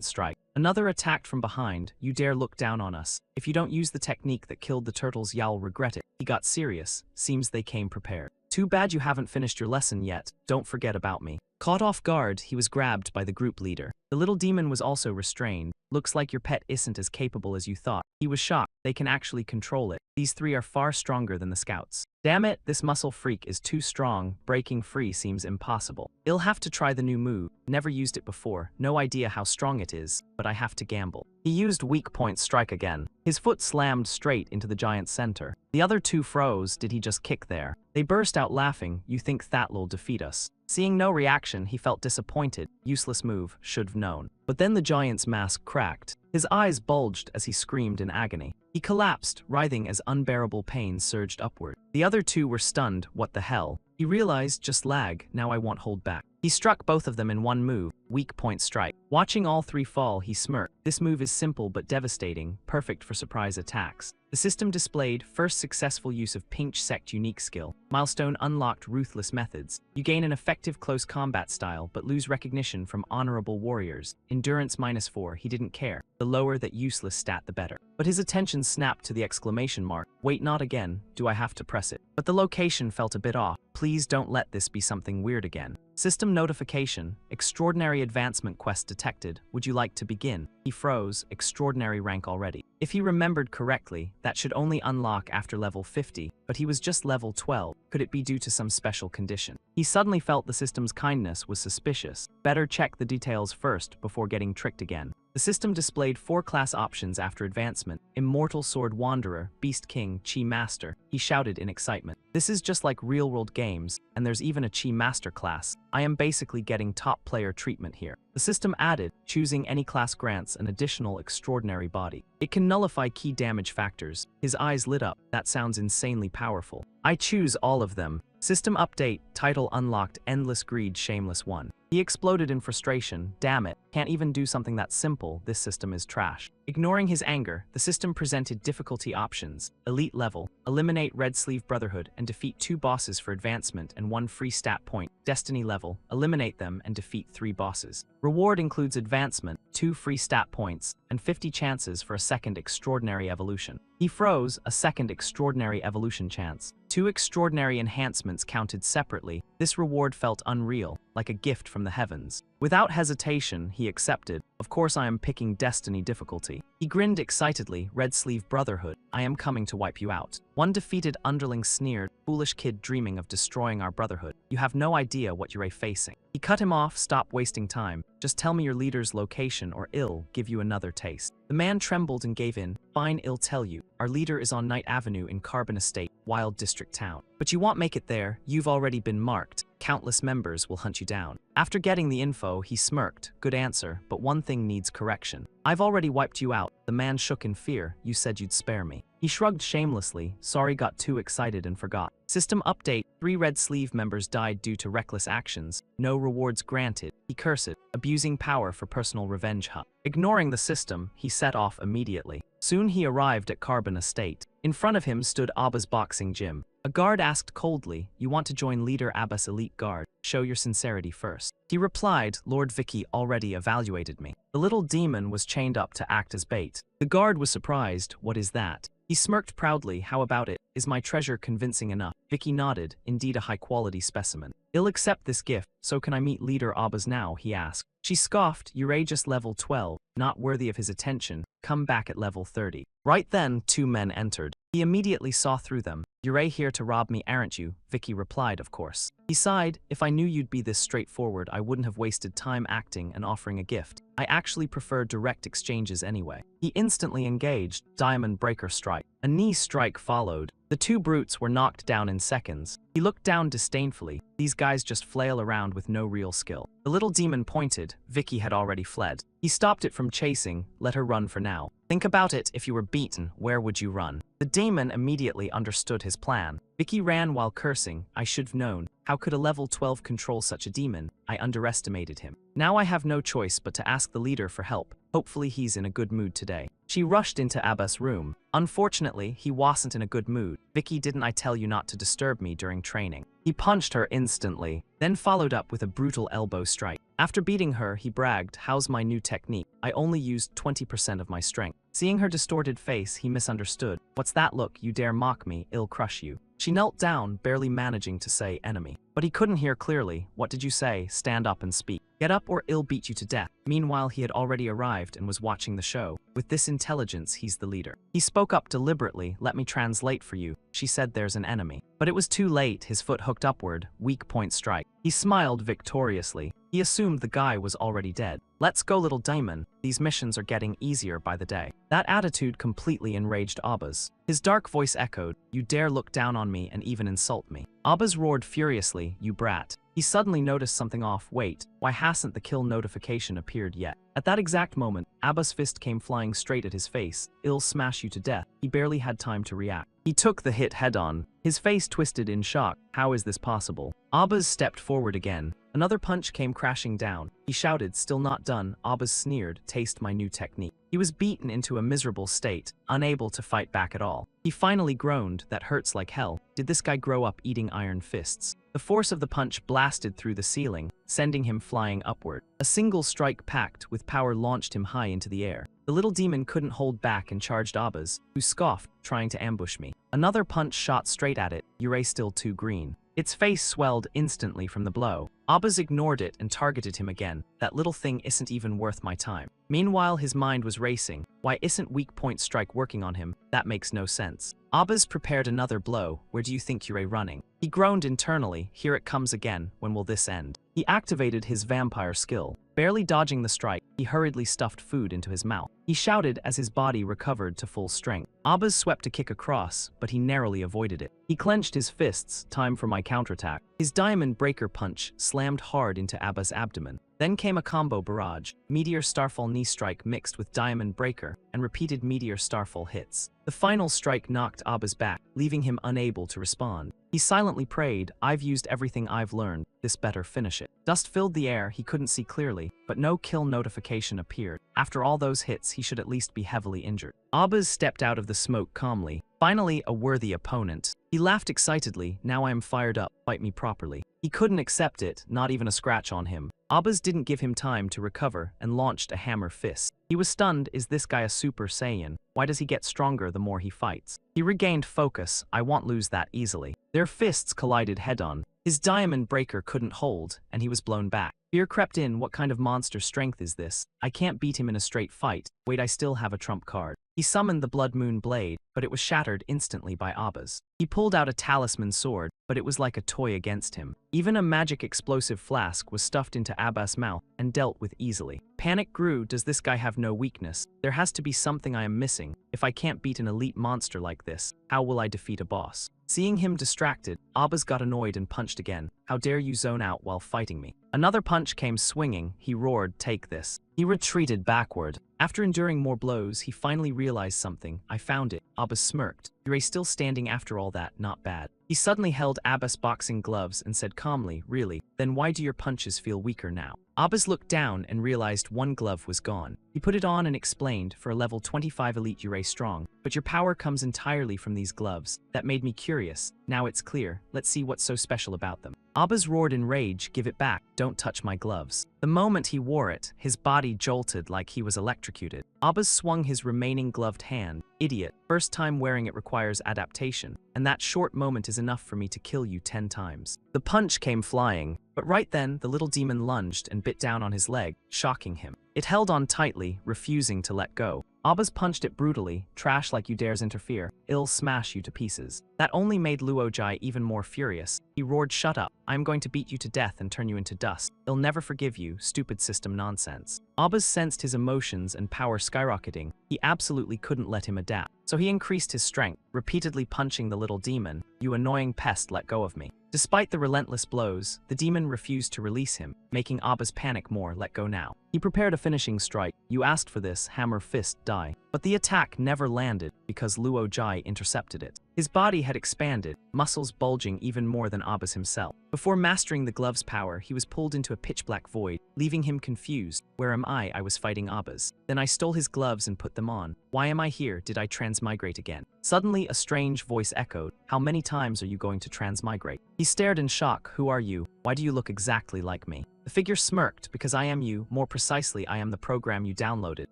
strike. Another attacked from behind. "You dare look down on us. If you don't use the technique that killed the turtles, you'll regret it." He got serious. Seems they came prepared. "Too bad you haven't finished your lesson yet. Don't forget about me." Caught off guard, he was grabbed by the group leader. The little demon was also restrained. "Looks like your pet isn't as capable as you thought." He was shocked. They can actually control it. These 3 are far stronger than the scouts. "Damn it, this muscle freak is too strong. Breaking free seems impossible. I'll have to try the new move. Never used it before. No idea how strong it is, but I have to gamble." He used weak point strike again. His foot slammed straight into the giant's center. The other 2 froze. Did he just kick there? They burst out laughing. "You think that'll defeat us?" Seeing no reaction, he felt disappointed. Useless move, should've known. But then the giant's mask cracked. His eyes bulged as he screamed in agony. He collapsed, writhing as unbearable pain surged upward. The other 2 were stunned. What the hell? He realized, just lag, now I won't hold back. He struck both of them in one move, weak point strike. Watching all 3 fall, he smirked. This move is simple but devastating, perfect for surprise attacks. The system displayed first successful use of Pinch Sect unique skill. Milestone unlocked ruthless methods. You gain an effective close combat style but lose recognition from honorable warriors. Endurance -4, he didn't care. The lower that useless stat, the better. But his attention snapped to the exclamation mark. Wait, not again. Do I have to press it? But the location felt a bit off. Please don't let this be something weird again. System notification. Extraordinary advancement quest detected. Would you like to begin? He froze. Extraordinary rank already. If he remembered correctly, that should only unlock after level 50, but he was just level 12. Could it be due to some special condition? He suddenly felt the system's kindness was suspicious. Better check the details first before getting tricked again. The system displayed 4 class options after advancement. Immortal Sword Wanderer, Beast King, Chi Master. He shouted in excitement. This is just like real-world games, and there's even a Chi Master class. I am basically getting top player treatment here. The system added, choosing any class grants an additional extraordinary body. It can nullify key damage factors. His eyes lit up. That sounds insanely powerful. I choose all of them. System update, title unlocked, Endless Greed, Shameless One. He exploded in frustration. Damn it, can't even do something that simple. This system is trash. Ignoring his anger, the system presented difficulty options. Elite level, eliminate Red Sleeve Brotherhood and defeat 2 bosses for advancement and 1 free stat point. Destiny level, eliminate them and defeat 3 bosses. Reward includes advancement, 2 free stat points, and 50 chances for a second extraordinary evolution. He froze. A second extraordinary evolution chance. 2 extraordinary enhancements counted separately. This reward felt unreal, like a gift from the heavens. Without hesitation, he accepted. Of course I am picking Destiny difficulty. He grinned excitedly. Red Sleeve Brotherhood, I am coming to wipe you out. One defeated underling sneered. Foolish kid dreaming of destroying our brotherhood. You have no idea what you're facing. He cut him off. Stop wasting time. Just tell me your leader's location or I'll give you another taste. The man trembled and gave in. Fine, I'll tell you. Our leader is on Night Avenue in Carbon Estate, Wild District Town. But you won't make it there. You've already been marked. countless members will hunt you down. After getting the info, he smirked. Good answer, but one thing needs correction. I've already wiped you out. The man shook in fear. You said you'd spare me. He shrugged shamelessly. Sorry, got too excited and forgot. System update. 3 Red Sleeve members died due to reckless actions. No rewards granted. He cursed, abusing power for personal revenge hunt. Ignoring the system, he set off immediately. Soon he arrived at Carbon Estate. In front of him stood Abba's boxing gym. A guard asked coldly, "You want to join Leader Abba's elite guard? Show your sincerity first." He replied, "Lord Vicky already evaluated me." The little demon was chained up to act as bait. The guard was surprised. What is that? He smirked proudly. How about it? Is my treasure convincing enough? Vicky nodded. Indeed a high-quality specimen. I'll accept this gift. So can I meet Leader Abba's now? He asked. She scoffed. You're just level 12, not worthy of his attention. Come back at level 30. Right then, 2 men entered. He immediately saw through them. You're here to rob me, aren't you? Vicky replied, of course. He sighed. If I knew you'd be this straightforward, I wouldn't have wasted time acting and offering a gift. I actually prefer direct exchanges anyway. He instantly engaged. Diamond Breaker Strike. A knee strike followed. The 2 brutes were knocked down in seconds. He looked down disdainfully. These guys just flail around with no real skill. The little demon pointed. Vicky had already fled. He stopped it from chasing. Let her run for now. Think about it. If you were beaten, where would you run? The demon immediately understood his plan. Vicky ran while cursing. I should've known. How could a level 12 control such a demon? I underestimated him. Now I have no choice but to ask the leader for help. Hopefully he's in a good mood today. She rushed into Abba's room. Unfortunately, he wasn't in a good mood. Vicky, didn't I tell you not to disturb me during training? He punched her instantly, then followed up with a brutal elbow strike. After beating her, he bragged, how's my new technique? I only used 20% of my strength. Seeing her distorted face, he misunderstood. What's that look? You dare mock me, I'll crush you. She knelt down, barely managing to say enemy. But he couldn't hear clearly. What did you say? Stand up and speak. Get up or I'll beat you to death. Meanwhile, he had already arrived and was watching the show. With this intelligence, he's the leader. He spoke up deliberately. Let me translate for you. She said there's an enemy. But it was too late. His foot hooked upward. Weak point strike. He smiled victoriously. He assumed the guy was already dead. Let's go, little demon. These missions are getting easier by the day. That attitude completely enraged Abbas. His dark voice echoed, you dare look down on me and even insult me. Abbas roared furiously, you brat. He suddenly noticed something off. Wait, why hasn't the kill notification appeared yet? At that exact moment, Abbas' fist came flying straight at his face. I'll smash you to death. He barely had time to react. He took the hit head-on. His face twisted in shock. How is this possible? Abbas stepped forward again. Another punch came crashing down. He shouted, still not done. Abbas sneered, taste my new technique. He was beaten into a miserable state, unable to fight back at all. He finally groaned, that hurts like hell. Did this guy grow up eating iron fists? The force of the punch blasted through the ceiling, sending him flying upward. A single strike packed with power launched him high into the air. The little demon couldn't hold back and charged Abbas, who scoffed, trying to ambush me. Another punch shot straight at it. You're still too green. Its face swelled instantly from the blow. Abbas ignored it and targeted him again. That little thing isn't even worth my time. Meanwhile, his mind was racing. Why isn't weak point strike working on him? That makes no sense. Abbas prepared another blow. Where do you think you're running? He groaned internally. Here it comes again. When will this end? He activated his vampire skill. Barely dodging the strike, he hurriedly stuffed food into his mouth. He shouted as his body recovered to full strength. Abbas swept a kick across, but he narrowly avoided it. He clenched his fists. Time for my counterattack. His diamond breaker punch slammed hard into Abbas' abdomen. Then came a combo barrage, Meteor Starfall knee strike mixed with Diamond Breaker, and repeated Meteor Starfall hits. The final strike knocked Abbas back, leaving him unable to respond. He silently prayed, I've used everything I've learned, this better finish it. Dust filled the air, he couldn't see clearly, but no kill notification appeared. After all those hits, he should at least be heavily injured. Abbas stepped out of the smoke calmly. Finally, a worthy opponent. He laughed excitedly, now I am fired up, fight me properly. He couldn't accept it, not even a scratch on him. Abbas didn't give him time to recover and launched a hammer fist. He was stunned, is this guy a Super Saiyan? Why does he get stronger the more he fights? He regained focus, I won't lose that easily. Their fists collided head-on. His diamond breaker couldn't hold, and he was blown back. Fear crept in, what kind of monster strength is this? I can't beat him in a straight fight. Wait, I still have a trump card. He summoned the Blood Moon Blade, but it was shattered instantly by Abbas. He pulled out a talisman sword, but it was like a toy against him. Even a magic explosive flask was stuffed into Abbas' mouth and dealt with easily. Panic grew, does this guy have no weakness? There has to be something I am missing. If I can't beat an elite monster like this, how will I defeat a boss? Seeing him distracted, Abbas got annoyed and punched again. How dare you zone out while fighting me? Another punch came swinging. He roared, take this. He retreated backward. After enduring more blows, he finally realized something. I found it. Abbas smirked. You're still standing after all that, not bad. He suddenly held Abbas' boxing gloves and said calmly, really? Then why do your punches feel weaker now? Abbas looked down and realized one glove was gone. He put it on and explained, for a level 25 elite you're strong, but your power comes entirely from these gloves. That made me curious. Now it's clear. Let's see what's so special about them. Abbas roared in rage, give it back, don't touch my gloves. The moment he wore it, his body jolted like he was electrocuted. Abbas swung his remaining gloved hand. Idiot, first time wearing it requires adaptation, and that short moment is enough for me to kill you 10 times. The punch came flying, but right then the little demon lunged and bit down on his leg, shocking him. It held on tightly, refusing to let go. Abbas punched it brutally, trash like you dares interfere, I'll smash you to pieces. That only made Luojai even more furious. He roared, shut up, I'm going to beat you to death and turn you into dust. I'll never forgive you, stupid system nonsense. Abbas sensed his emotions and power skyrocketing. He absolutely couldn't let him adapt. So he increased his strength, repeatedly punching the little demon. You annoying pest, let go of me. Despite the relentless blows, the demon refused to release him, making Abbas panic more, let go now. He prepared a finishing strike. You asked for this, hammer fist die. But the attack never landed because Luojai intercepted it. His body had expanded, muscles bulging even more than Abbas himself. Before mastering the glove's power, he was pulled into a pitch-black void, leaving him confused. Where am I? I was fighting Abbas. Then I stole his gloves and put them on. Why am I here? Did I transmigrate again? Suddenly, a strange voice echoed. How many times are you going to transmigrate? He stared in shock. Who are you? Why do you look exactly like me? The figure smirked, because I am you, more precisely I am the program you downloaded.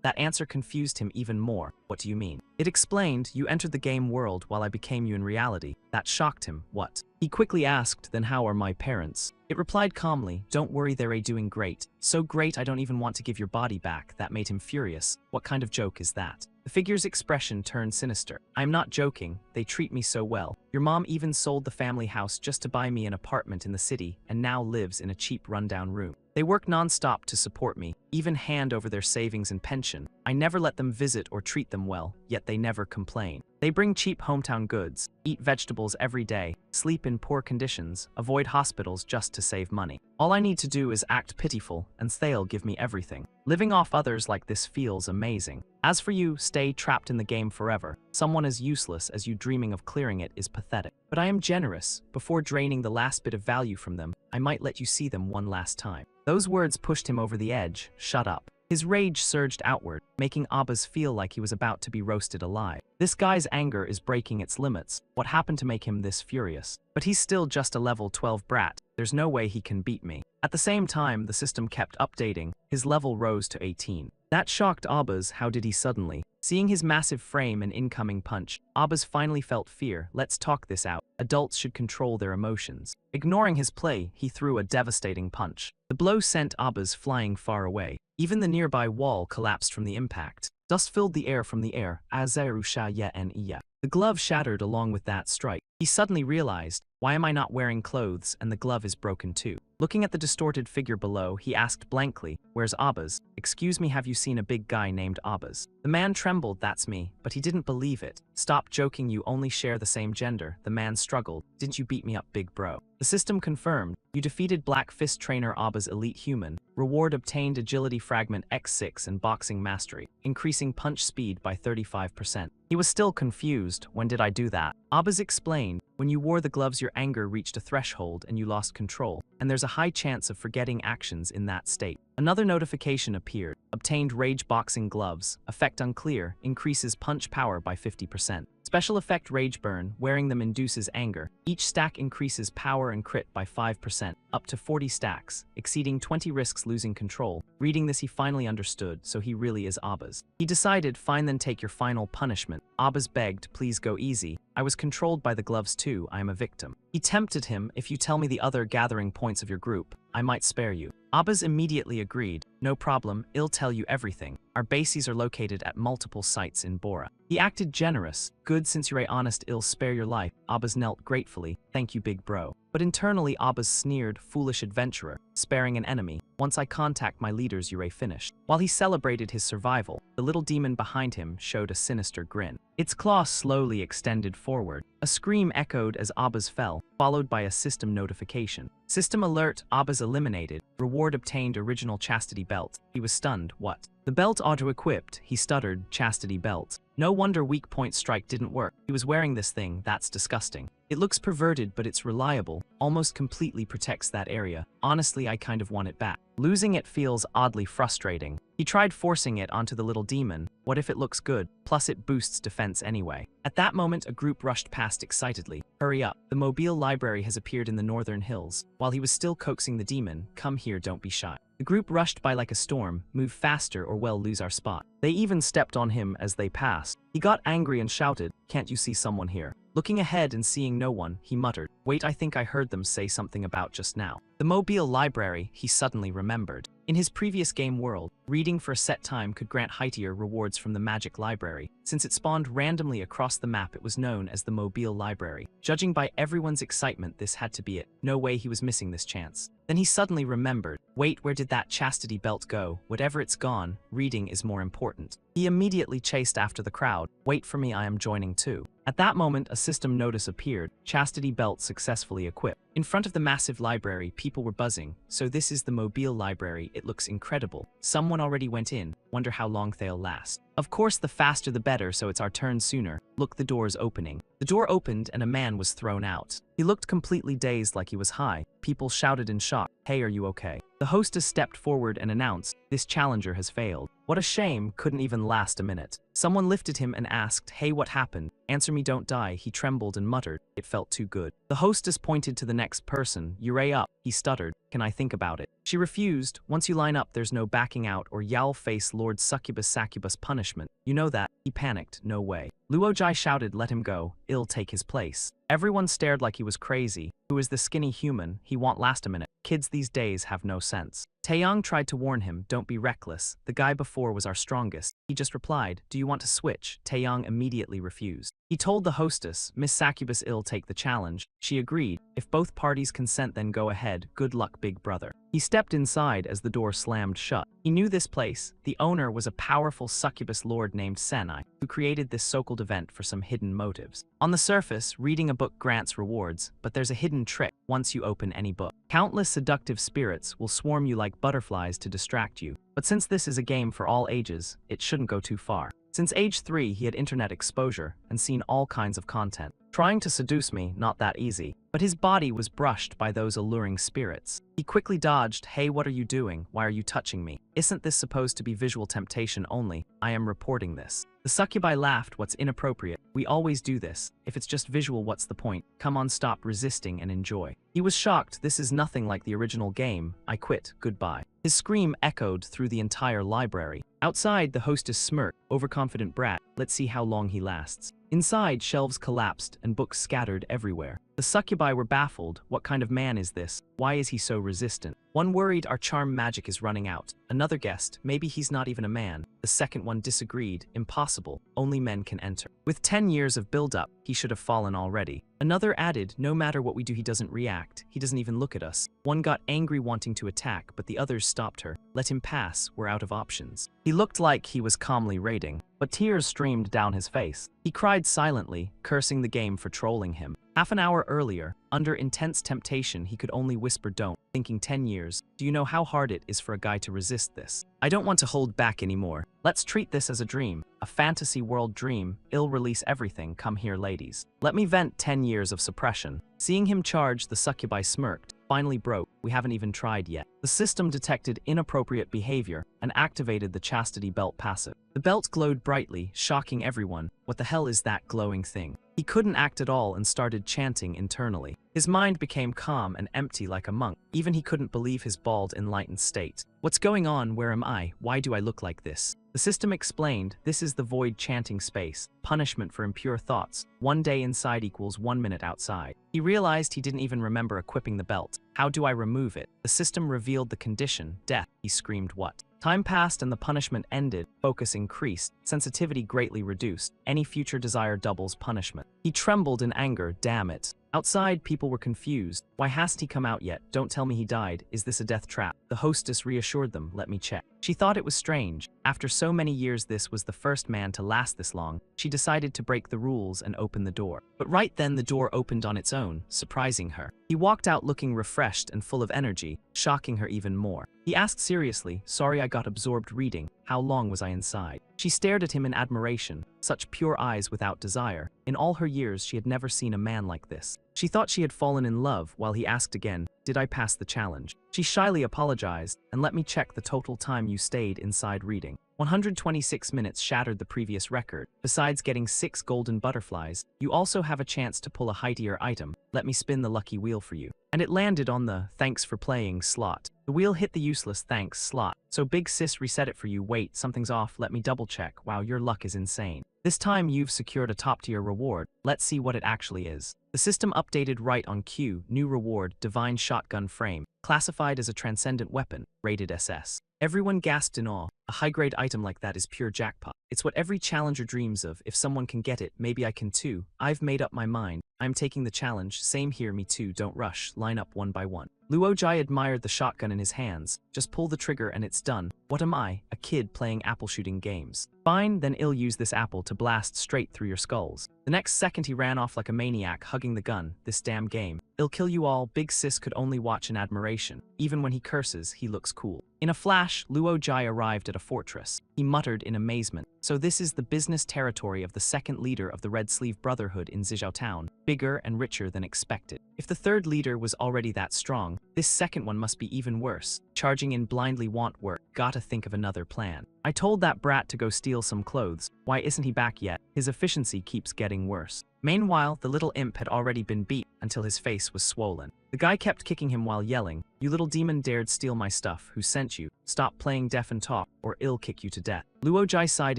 That answer confused him even more. What do you mean? It explained, you entered the game world while I became you in reality. That shocked him. What? He quickly asked, then how are my parents? It replied calmly, don't worry, they're doing great. So great I don't even want to give your body back. That made him furious. What kind of joke is that? The figure's expression turned sinister. I'm not joking, they treat me so well. Your mom even sold the family house just to buy me an apartment in the city and now lives in a cheap rundown room. They work non-stop to support me, even hand over their savings and pension. I never let them visit or treat them well, yet they never complain. They bring cheap hometown goods, eat vegetables every day, sleep in poor conditions, avoid hospitals just to save money. All I need to do is act pitiful, and they'll give me everything. Living off others like this feels amazing. As for you, stay trapped in the game forever. Someone as useless as you dreaming of clearing it is pathetic. But I am generous. Before draining the last bit of value from them, I might let you see them one last time. Those words pushed him over the edge. Shut up. His rage surged outward, making Abbas feel like he was about to be roasted alive. This guy's anger is breaking its limits. What happened to make him this furious? But he's still just a level 12 brat. There's no way he can beat me. At the same time, the system kept updating. His level rose to 18. That shocked Abbas. How did he suddenly? Seeing his massive frame and incoming punch, Abbas finally felt fear. Let's talk this out. Adults should control their emotions. Ignoring his play, he threw a devastating punch. The blow sent Abbas flying far away. Even the nearby wall collapsed from the impact. Dust filled the air from the air. The glove shattered along with that strike. He suddenly realized, why am I not wearing clothes and the glove is broken too? Looking at the distorted figure below, he asked blankly, where's Abbas? Excuse me, have you seen a big guy named Abbas? The man trembled, that's me, but he didn't believe it. Stop joking, you only share the same gender. The man struggled. Didn't you beat me up, big bro? The system confirmed. You defeated Black Fist trainer Abbas elite human. Reward obtained agility fragment X6 and boxing mastery, increasing punch speed by 35%. He was still confused. When did I do that? Abbas explained, when you wore the gloves your anger reached a threshold and you lost control, and there's a high chance of forgetting actions in that state. Another notification appeared. Obtained rage boxing gloves. Effect unclear. Increases punch power by 50%. Special effect Rage Burn, wearing them induces anger. Each stack increases power and crit by 5%, up to 40 stacks, exceeding 20 risks losing control. Reading this he finally understood, so he really is Abbas. He decided, fine then take your final punishment. Abbas begged, please go easy. I was controlled by the gloves too, I am a victim. He tempted him, if you tell me the other gathering points of your group, I might spare you. Abbas immediately agreed. No problem, I'll tell you everything. Our bases are located at multiple sites in Bora. He acted generous. Good, since you're honest, I'll spare your life. Abbas knelt gratefully. Thank you, big bro. But internally Abbas sneered, foolish adventurer, sparing an enemy. Once I contact my leaders, you're finished. While he celebrated his survival, the little demon behind him showed a sinister grin. Its claws slowly extended forward. A scream echoed as Abbas fell, followed by a system notification. System alert, Abbas eliminated. Reward obtained, original chastity belt. He was stunned. What? The belt auto-equipped. He stuttered, chastity belt. No wonder weak point strike didn't work. He was wearing this thing. That's disgusting. It looks perverted, but it's reliable. Almost completely protects that area. Honestly, I kind of want it back. Losing it feels oddly frustrating. He tried forcing it onto the little demon. What if it looks good? Plus it boosts defense anyway. At that moment, a group rushed past excitedly. Hurry up. The mobile library has appeared in the northern hills. While he was still coaxing the demon, come here, don't be shy. The group rushed by like a storm. Move faster or we'll lose our spot. They even stepped on him as they passed. He got angry and shouted, can't you see someone here? Looking ahead and seeing no one, he muttered, wait, I think I heard them say something about just now. The mobile library, he suddenly remembered. In his previous game world, reading for a set time could grant heightier rewards from the magic library. Since it spawned randomly across the map, it was known as the mobile library. Judging by everyone's excitement, this had to be it. No way he was missing this chance. Then he suddenly remembered, wait, where did that chastity belt go? Whatever it's gone, reading is more important. He immediately chased after the crowd. Wait for me, I am joining too. At that moment, a system notice appeared. Chastity belt successfully equipped. In front of the massive library, people were buzzing. So this is the mobile library. It looks incredible. Someone already went in. Wonder how long they'll last. Of course, the faster the better, so it's our turn sooner. Look, the door's opening. The door opened and a man was thrown out. He looked completely dazed, like he was high. People shouted in shock, hey, are you okay? The hostess stepped forward and announced, this challenger has failed. What a shame, couldn't even last a minute. Someone lifted him and asked, hey, what happened? Answer me, don't die. He trembled and muttered, it felt too good. The hostess pointed to the next person, Yurei up. He stuttered, can I think about it? She refused. Once you line up, there's no backing out or Yael face Lord Succubus punishment. You know that. He panicked, no way. Luojai shouted, let him go, I'll take his place. Everyone stared like he was crazy. Who is the skinny human? He won't last a minute. Kids these days have no sense. Taeyang tried to warn him, don't be reckless. The guy before was our strongest. He just replied, do you want to switch? Taeyang immediately refused. He told the hostess, Miss Succubus will take the challenge. She agreed. If both parties consent, then go ahead. Good luck, big brother. He stepped inside as the door slammed shut. He knew this place. The owner was a powerful succubus lord named Senai, who created this so-called event for some hidden motives. On the surface, reading a book grants rewards, but there's a hidden trick once you open any book. Countless seductive spirits will swarm you like butterflies to distract you. But since this is a game for all ages, it shouldn't go too far. Since age 3, he had internet exposure and seen all kinds of content. Trying to seduce me, not that easy. But his body was brushed by those alluring spirits. He quickly dodged, hey, what are you doing? Why are you touching me? Isn't this supposed to be visual temptation only? I am reporting this. The succubi laughed, what's inappropriate? We always do this. If it's just visual, what's the point? Come on, stop resisting and enjoy. He was shocked. This is nothing like the original game. I quit. Goodbye. His scream echoed through the entire library. Outside, the hostess smirked, overconfident brat. Let's see how long he lasts. Inside, shelves collapsed and books scattered everywhere. The succubi were baffled. What kind of man is this? Why is he so resistant? One worried our charm magic is running out. Another guessed, maybe he's not even a man. The second one disagreed, impossible. Only men can enter. With 10 years of build-up, he should have fallen already. Another added, no matter what we do, he doesn't react. He doesn't even look at us. One got angry wanting to attack, but the others stopped her. Let him pass, we're out of options. He looked like he was calmly raiding, but tears streamed down his face. He cried silently, cursing the game for trolling him. Half an hour earlier, under intense temptation, he could only whisper don't, thinking 10 years. Do you know how hard it is for a guy to resist this? I don't want to hold back anymore. Let's treat this as a dream, a fantasy world dream. I'll release everything. Come here, ladies. Let me vent 10 years of suppression. Seeing him charge, the succubi smirked. Finally broke. We haven't even tried yet. The system detected inappropriate behavior and activated the chastity belt passive. The belt glowed brightly, shocking everyone. What the hell is that glowing thing? He couldn't act at all and started chanting internally. His mind became calm and empty like a monk. Even he couldn't believe his bald, enlightened state. What's going on? Where am I? Why do I look like this? The system explained, this is the void chanting space, punishment for impure thoughts. 1 day inside equals 1 minute outside. He realized he didn't even remember equipping the belt. How do I remove it? The system revealed the condition, death. He screamed what? Time passed and the punishment ended, focus increased, sensitivity greatly reduced, any future desire doubles punishment. He trembled in anger, damn it. Outside, people were confused. Why hasn't he come out yet? Don't tell me he died. Is this a death trap? The hostess reassured them, let me check. She thought it was strange. After so many years this was the first man to last this long. She decided to break the rules and open the door. But right then the door opened on its own, surprising her. He walked out looking refreshed and full of energy, shocking her even more. He asked seriously, sorry I got absorbed reading. How long was I inside? She stared at him in admiration, such pure eyes without desire. In all her years she had never seen a man like this. She thought she had fallen in love while he asked again, did I pass the challenge? She shyly apologized, and let me check the total time you stayed inside reading. 126 minutes shattered the previous record. Besides getting 6 golden butterflies, you also have a chance to pull a heightier item. Let me spin the lucky wheel for you. And it landed on the thanks for playing slot. The wheel hit the useless thanks slot. So big sis reset it for you. Wait, something's off. Let me double check. Wow, your luck is insane. This time you've secured a top tier reward. Let's see what it actually is. The system updated right on cue. New reward, divine shotgun frame. Classified as a transcendent weapon. Rated SS. Everyone gasped in awe. A high-grade item like that is pure jackpot. It's what every challenger dreams of. If someone can get it, maybe I can too. I've made up my mind. I'm taking the challenge. Same here, me too. Don't rush. Line up one by one. Luojai admired the shotgun in his hands. Just pull the trigger and it's done. What am I? A kid playing apple shooting games. Fine, then I'll use this apple to blast straight through your skulls. The next second he ran off like a maniac, hugging the gun. This damn game. I'll kill you all. Big sis could only watch in admiration. Even when he curses, he looks cool. In a flash, Luojai arrived at a fortress. He muttered in amazement. So this is the business territory of the second leader of the Red Sleeve Brotherhood in Zijao Town. Bigger and richer than expected. If the third leader was already that strong, this second one must be even worse. Charging in blindly want work. Gotta think of another plan. I told that brat to go steal some clothes. Why isn't he back yet? His efficiency keeps getting worse. Meanwhile, the little imp had already been beat until his face was swollen. The guy kept kicking him while yelling, "You little demon dared steal my stuff. Who sent you? Stop playing deaf and talk, or I'll kick you to death." Luojai sighed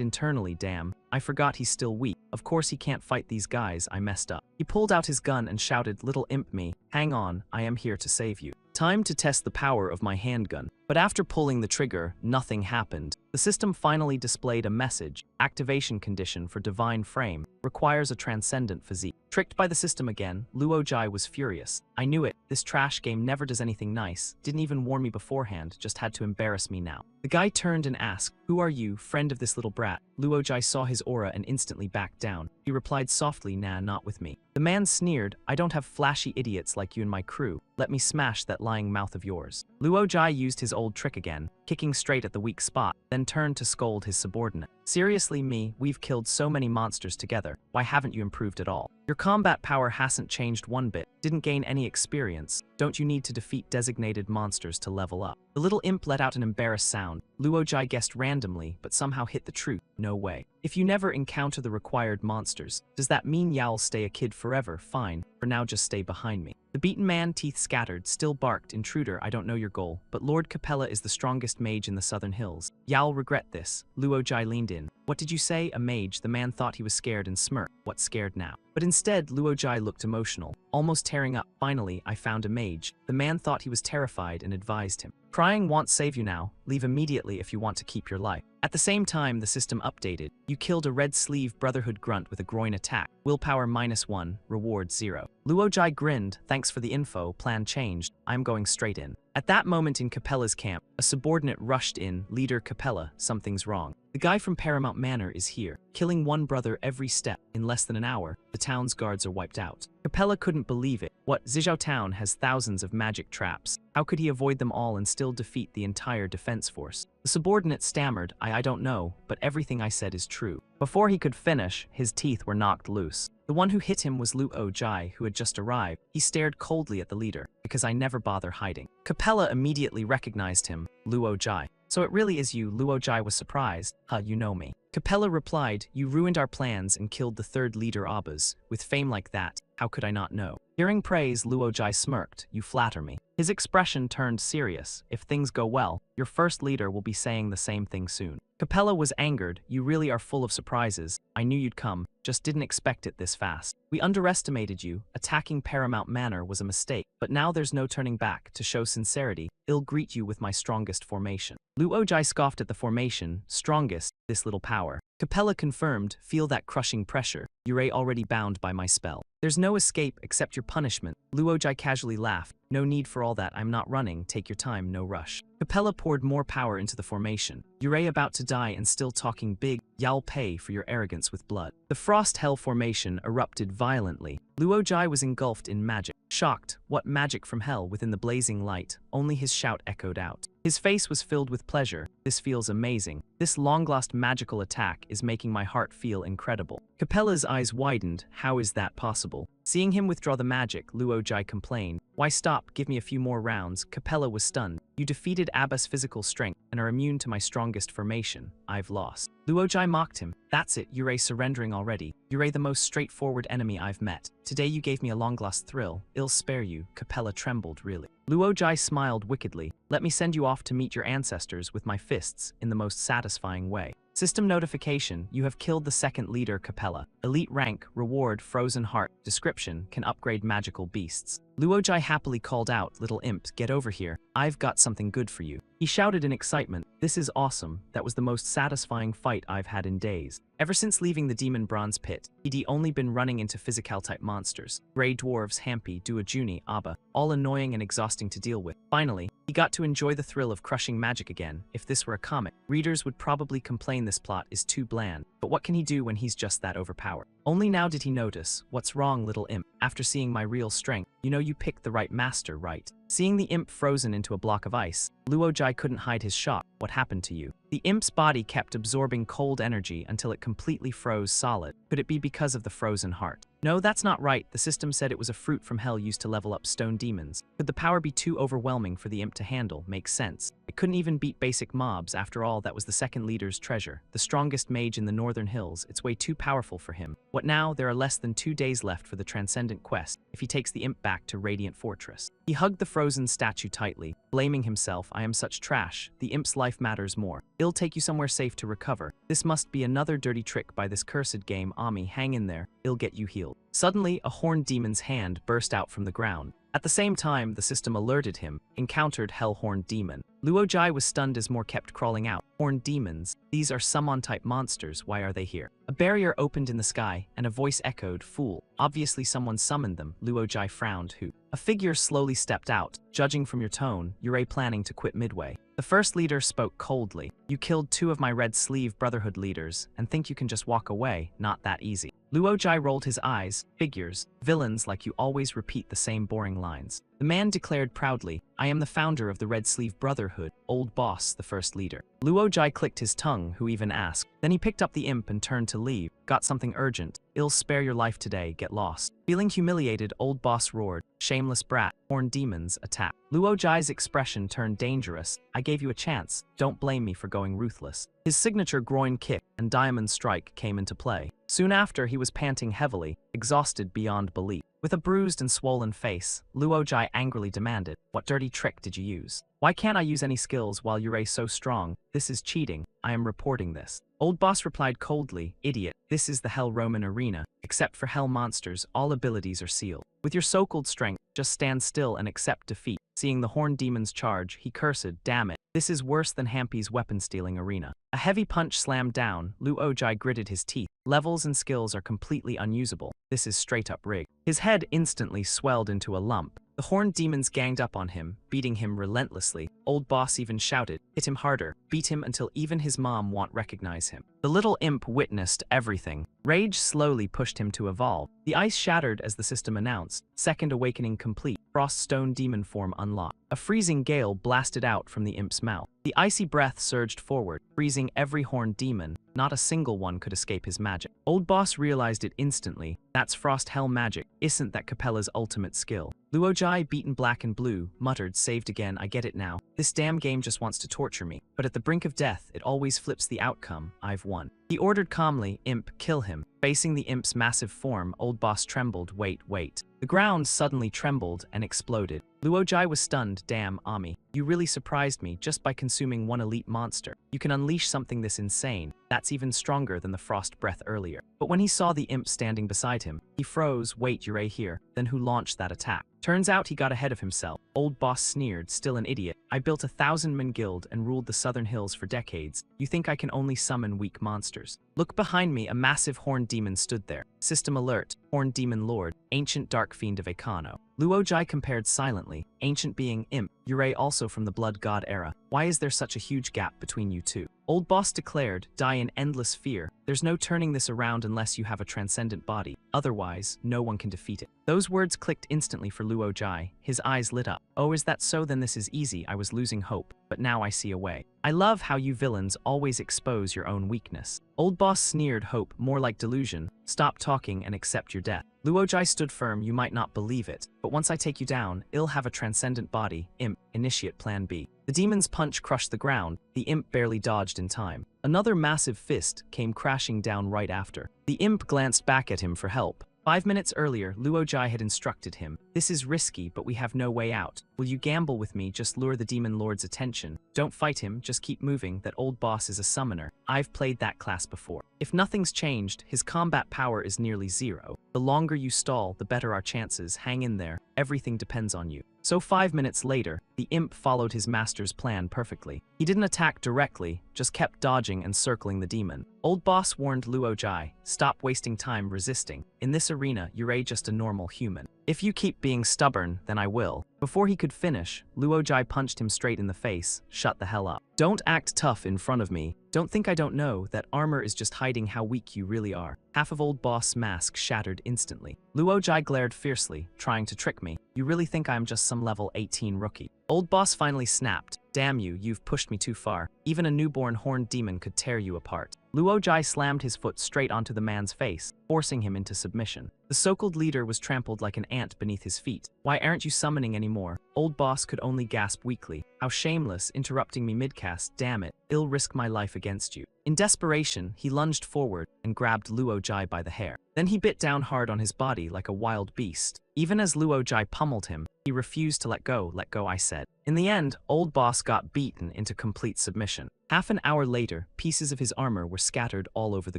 internally, damn. I forgot he's still weak. Of course he can't fight these guys, I messed up. He pulled out his gun and shouted, "Little imp me, hang on, I am here to save you." Time to test the power of my handgun. But after pulling the trigger, nothing happened. The system finally displayed a message. Activation condition for divine frame. Requires a transcendent physique. Tricked by the system again, Luojai was furious. I knew it. This trash game never does anything nice. Didn't even warn me beforehand, just had to embarrass me now. The guy turned and asked, "Who are you, friend of this little brat?" Luojai saw his aura and instantly backed down. He replied softly, "Nah, not with me." The man sneered, "I don't have flashy idiots like you in my crew. Let me smash that lying mouth of yours." Luojai used his old trick again, kicking straight at the weak spot, then turned to scold his subordinate. "Seriously, me, we've killed so many monsters together. Why haven't you improved at all? Your combat power hasn't changed one bit. Didn't gain any experience. Don't you need to defeat designated monsters to level up?" The little imp let out an embarrassed sound. Luojai guessed randomly, but somehow hit the truth. No way. If you never encounter the required monsters, does that mean Yael stay a kid forever? Fine. For now just stay behind me. The beaten man, teeth scattered, still barked, "Intruder, I don't know your goal, but Lord Capella is the strongest mage in the Southern Hills. Yael regret this." Luojai leaned in. "What did you say? A mage?" The man thought he was scared and smirked. What's scared now? But instead, Luojai looked emotional, almost tearing up. "Finally, I found a mage." The man thought he was terrified and advised him. "Crying won't save you now. Leave immediately if you want to keep your life." At the same time, the system updated. You killed a Red Sleeve Brotherhood grunt with a groin attack. Willpower -1, reward 0. Luojai grinned, "Thanks for the info, plan changed. I'm going straight in." At that moment in Capella's camp, a subordinate rushed in. "Leader Capella, something's wrong. The guy from Paramount Manor is here, killing one brother every step. In less than an hour, the town's guards are wiped out." Capella couldn't believe it. What, Zijao Town has thousands of magic traps. How could he avoid them all and still defeat the entire defense force? The subordinate stammered, I don't know, but everything I said is true." Before he could finish, his teeth were knocked loose. The one who hit him was Luojai, who had just arrived. He stared coldly at the leader, "Because I never bother hiding." Capella immediately recognized him. "Luojai. So it really is you." Luojai was surprised. "Huh, you know me." Capella replied, "You ruined our plans and killed the third leader Abbas. With fame like that, how could I not know?" Hearing praise, Luojai smirked. "You flatter me." His expression turned serious. "If things go well, your first leader will be saying the same thing soon." Capella was angered. "You really are full of surprises. I knew you'd come, just didn't expect it this fast. We underestimated you. Attacking Paramount Manor was a mistake, but now there's no turning back. To show sincerity, I'll greet you with my strongest formation." Luojai scoffed at the formation. "Strongest, this little power." Capella confirmed, "Feel that crushing pressure. You're already bound by my spell. There's no escape except your punishment." Luojai casually laughed. "No need for all that. I'm not running. Take your time, no rush." Capella poured more power into the formation. "You're about to die and still talking big. Y'all pay for your arrogance with blood." The Frost Hell formation erupted violently. Luojai was engulfed in magic. Shocked, what magic from hell within the blazing light? Only his shout echoed out. His face was filled with pleasure. "This feels amazing. This long-lost magical attack is making my heart feel incredible." Capella's eyes widened. "How is that possible?" Seeing him withdraw the magic, Luojai complained. "Why stop? Give me a few more rounds." Capella was stunned. "You defeated Abbas' physical strength and are immune to my strongest formation. I've lost." Luojai mocked him. "That's it, you're surrendering already. You're the most straightforward enemy I've met. Today you gave me a long-lost thrill. I'll spare you." Capella trembled, "Really?" Luojai smiled wickedly. "Let me send you off to meet your ancestors with my fists in the most satisfying way." System notification: you have killed the second leader Capella. Elite rank, reward, frozen heart. Description: can upgrade magical beasts. Luojai happily called out, "Little imp, get over here. I've got something good for you." He shouted in excitement, "This is awesome. That was the most satisfying fight I've had in days." Ever since leaving the Demon Bronze Pit, he'd only been running into physical-type monsters. Grey dwarves, Hampi, Duajuni, Abba, all annoying and exhausting to deal with. Finally, he got to enjoy the thrill of crushing magic again. If this were a comic, readers would probably complain this plot is too bland. But what can he do when he's just that overpowered? Only now did he notice. "What's wrong, little imp? After seeing my real strength, you know you picked the right master, right?" Seeing the imp frozen into a block of ice, Luojai couldn't hide his shock. "What happened to you?" The imp's body kept absorbing cold energy until it completely froze solid. Could it be because of the frozen heart? No, that's not right. The system said it was a fruit from hell used to level up stone demons. Could the power be too overwhelming for the imp to handle? Makes sense. It couldn't even beat basic mobs. After all, that was the second leader's treasure. The strongest mage in the northern hills. It's way too powerful for him. What now? There are less than 2 days left for the transcendent quest if he takes the imp back to Radiant Fortress. He hugged the frozen statue tightly, blaming himself. "I am such trash. The imp's life matters more. I'll take you somewhere safe to recover. This must be another dirty trick by this cursed game. Ami, hang in there. I'll get you healed." Suddenly, a horned demon's hand burst out from the ground. At the same time, the system alerted him, encountered Hell-Horned Demon. Luojai was stunned as more kept crawling out. Horned demons? These are summon-type monsters. Why are they here? A barrier opened in the sky, and a voice echoed, "Fool. Obviously someone summoned them." Luojai frowned. "Who?" A figure slowly stepped out. "Judging from your tone, you're planning to quit midway." The first leader spoke coldly. "You killed 2 of my Red Sleeve Brotherhood leaders, and think you can just walk away? Not that easy." Luojai rolled his eyes. "Figures. Villains like you always repeat the same boring lines." The man declared proudly, "I am the founder of the Red Sleeve Brotherhood, Old Boss, the first leader." Luojai clicked his tongue. Who even asked? Then he picked up the imp and turned to leave. "Got something urgent. I'll spare your life today. Get lost." Feeling humiliated, Old Boss roared, "Shameless brat. Horned demons, attack." Luojai's expression turned dangerous. "I gave you a chance. Don't blame me for going ruthless." His signature groin kick and diamond strike came into play. Soon after, he was panting heavily, exhausted beyond belief. With a bruised and swollen face, Luojai angrily demanded, "What dirty trick did you use? Why can't I use any skills while you're so strong? This is cheating. I am reporting this." Old Boss replied coldly, "Idiot. This is the Hell Roman arena. Except for hell monsters, all abilities are sealed. With your so-called strength, just stand still and accept defeat." Seeing the horned demon's charge, he cursed, "Damn it. This is worse than Hampi's weapon-stealing arena." A heavy punch slammed down. Luojai gritted his teeth. Levels and skills are completely unusable. This is straight-up rigged. His head instantly swelled into a lump. The horned demons ganged up on him, beating him relentlessly. Old Boss even shouted, "Hit him harder. Beat him until even his mom won't recognize him." The little imp witnessed everything. Rage slowly pushed him to evolve. The ice shattered as the system announced, "Second awakening complete. Frost Stone demon form unlocked." A freezing gale blasted out from the imp's mouth. The icy breath surged forward, freezing every horned demon. Not a single one could escape his magic. Old Boss realized it instantly. That's Frost Hell magic. Isn't that Capella's ultimate skill? Luojai, beaten black and blue, muttered, "Saved again. I get it now. This damn game just wants to torture me. But at the brink of death, it always flips the outcome. I've won." He ordered calmly, "Imp, kill him." Facing the imp's massive form, old boss trembled. Wait. The ground suddenly trembled and exploded. Luojai was stunned. "Damn, Ami, you really surprised me just by consuming one elite monster. You can unleash something this insane. That's even stronger than the frost breath earlier." But when he saw the imp standing beside him, he froze. "Wait, you're here? Then who launched that attack?" Turns out he got ahead of himself. Old boss sneered, "Still an idiot. I built a 1,000-man guild and ruled the southern hills for decades. You think I can only summon weak monsters? Look behind me, a massive horned demon stood there. System alert, horned demon lord, ancient dark fiend of Akano. Luojai compared silently, ancient being imp, Yurei also from the blood god era. Why is there such a huge gap between you two? Old boss declared, "Die in endless fear. There's no turning this around unless you have a transcendent body. Otherwise, no one can defeat it." Those words clicked instantly for Luojai. His eyes lit up. "Oh, is that so? Then this is easy. I was losing hope, but now I see a way. I love how you villains always expose your own weakness." Old boss sneered, "Hope, more like delusion. Stop talking and accept your death." Luojai stood firm. "You might not believe it, but once I take you down, I'll have a transcendent body. Imp, initiate plan B." The demon's punch crushed the ground. The imp barely dodged in time. Another massive fist came crashing down right after. The imp glanced back at him for help. 5 minutes earlier, Luojai had instructed him, "This is risky, but we have no way out. Will you gamble with me? Just lure the demon lord's attention. Don't fight him, just keep moving. That old boss is a summoner. I've played that class before. If nothing's changed, his combat power is nearly zero. The longer you stall, the better our chances. Hang in there. Everything depends on you." So 5 minutes later, the imp followed his master's plan perfectly. He didn't attack directly, just kept dodging and circling the demon. Old boss warned Luojai, "Stop wasting time resisting. In this arena, you're just a normal human. If you keep being stubborn, then I will." Before he could finish, Luojai punched him straight in the face. "Shut the hell up. Don't act tough in front of me. Don't think I don't know that armor is just hiding how weak you really are." Half of old boss' mask shattered instantly. Luojai glared fiercely, "Trying to trick me? You really think I'm just some level 18 rookie?" Old boss finally snapped, "Damn you, you've pushed me too far. Even a newborn horned demon could tear you apart." Luojai slammed his foot straight onto the man's face, forcing him into submission. The so-called leader was trampled like an ant beneath his feet. "Why aren't you summoning anymore?" Old boss could only gasp weakly. "How shameless, interrupting me mid-cast. Damn it, I'll risk my life against you." In desperation, he lunged forward and grabbed Luojai by the hair. Then he bit down hard on his body like a wild beast. Even as Luojai pummeled him, he refused to let go, I said. In the end, old boss got beaten into complete submission. Half an hour later, pieces of his armor were scattered all over the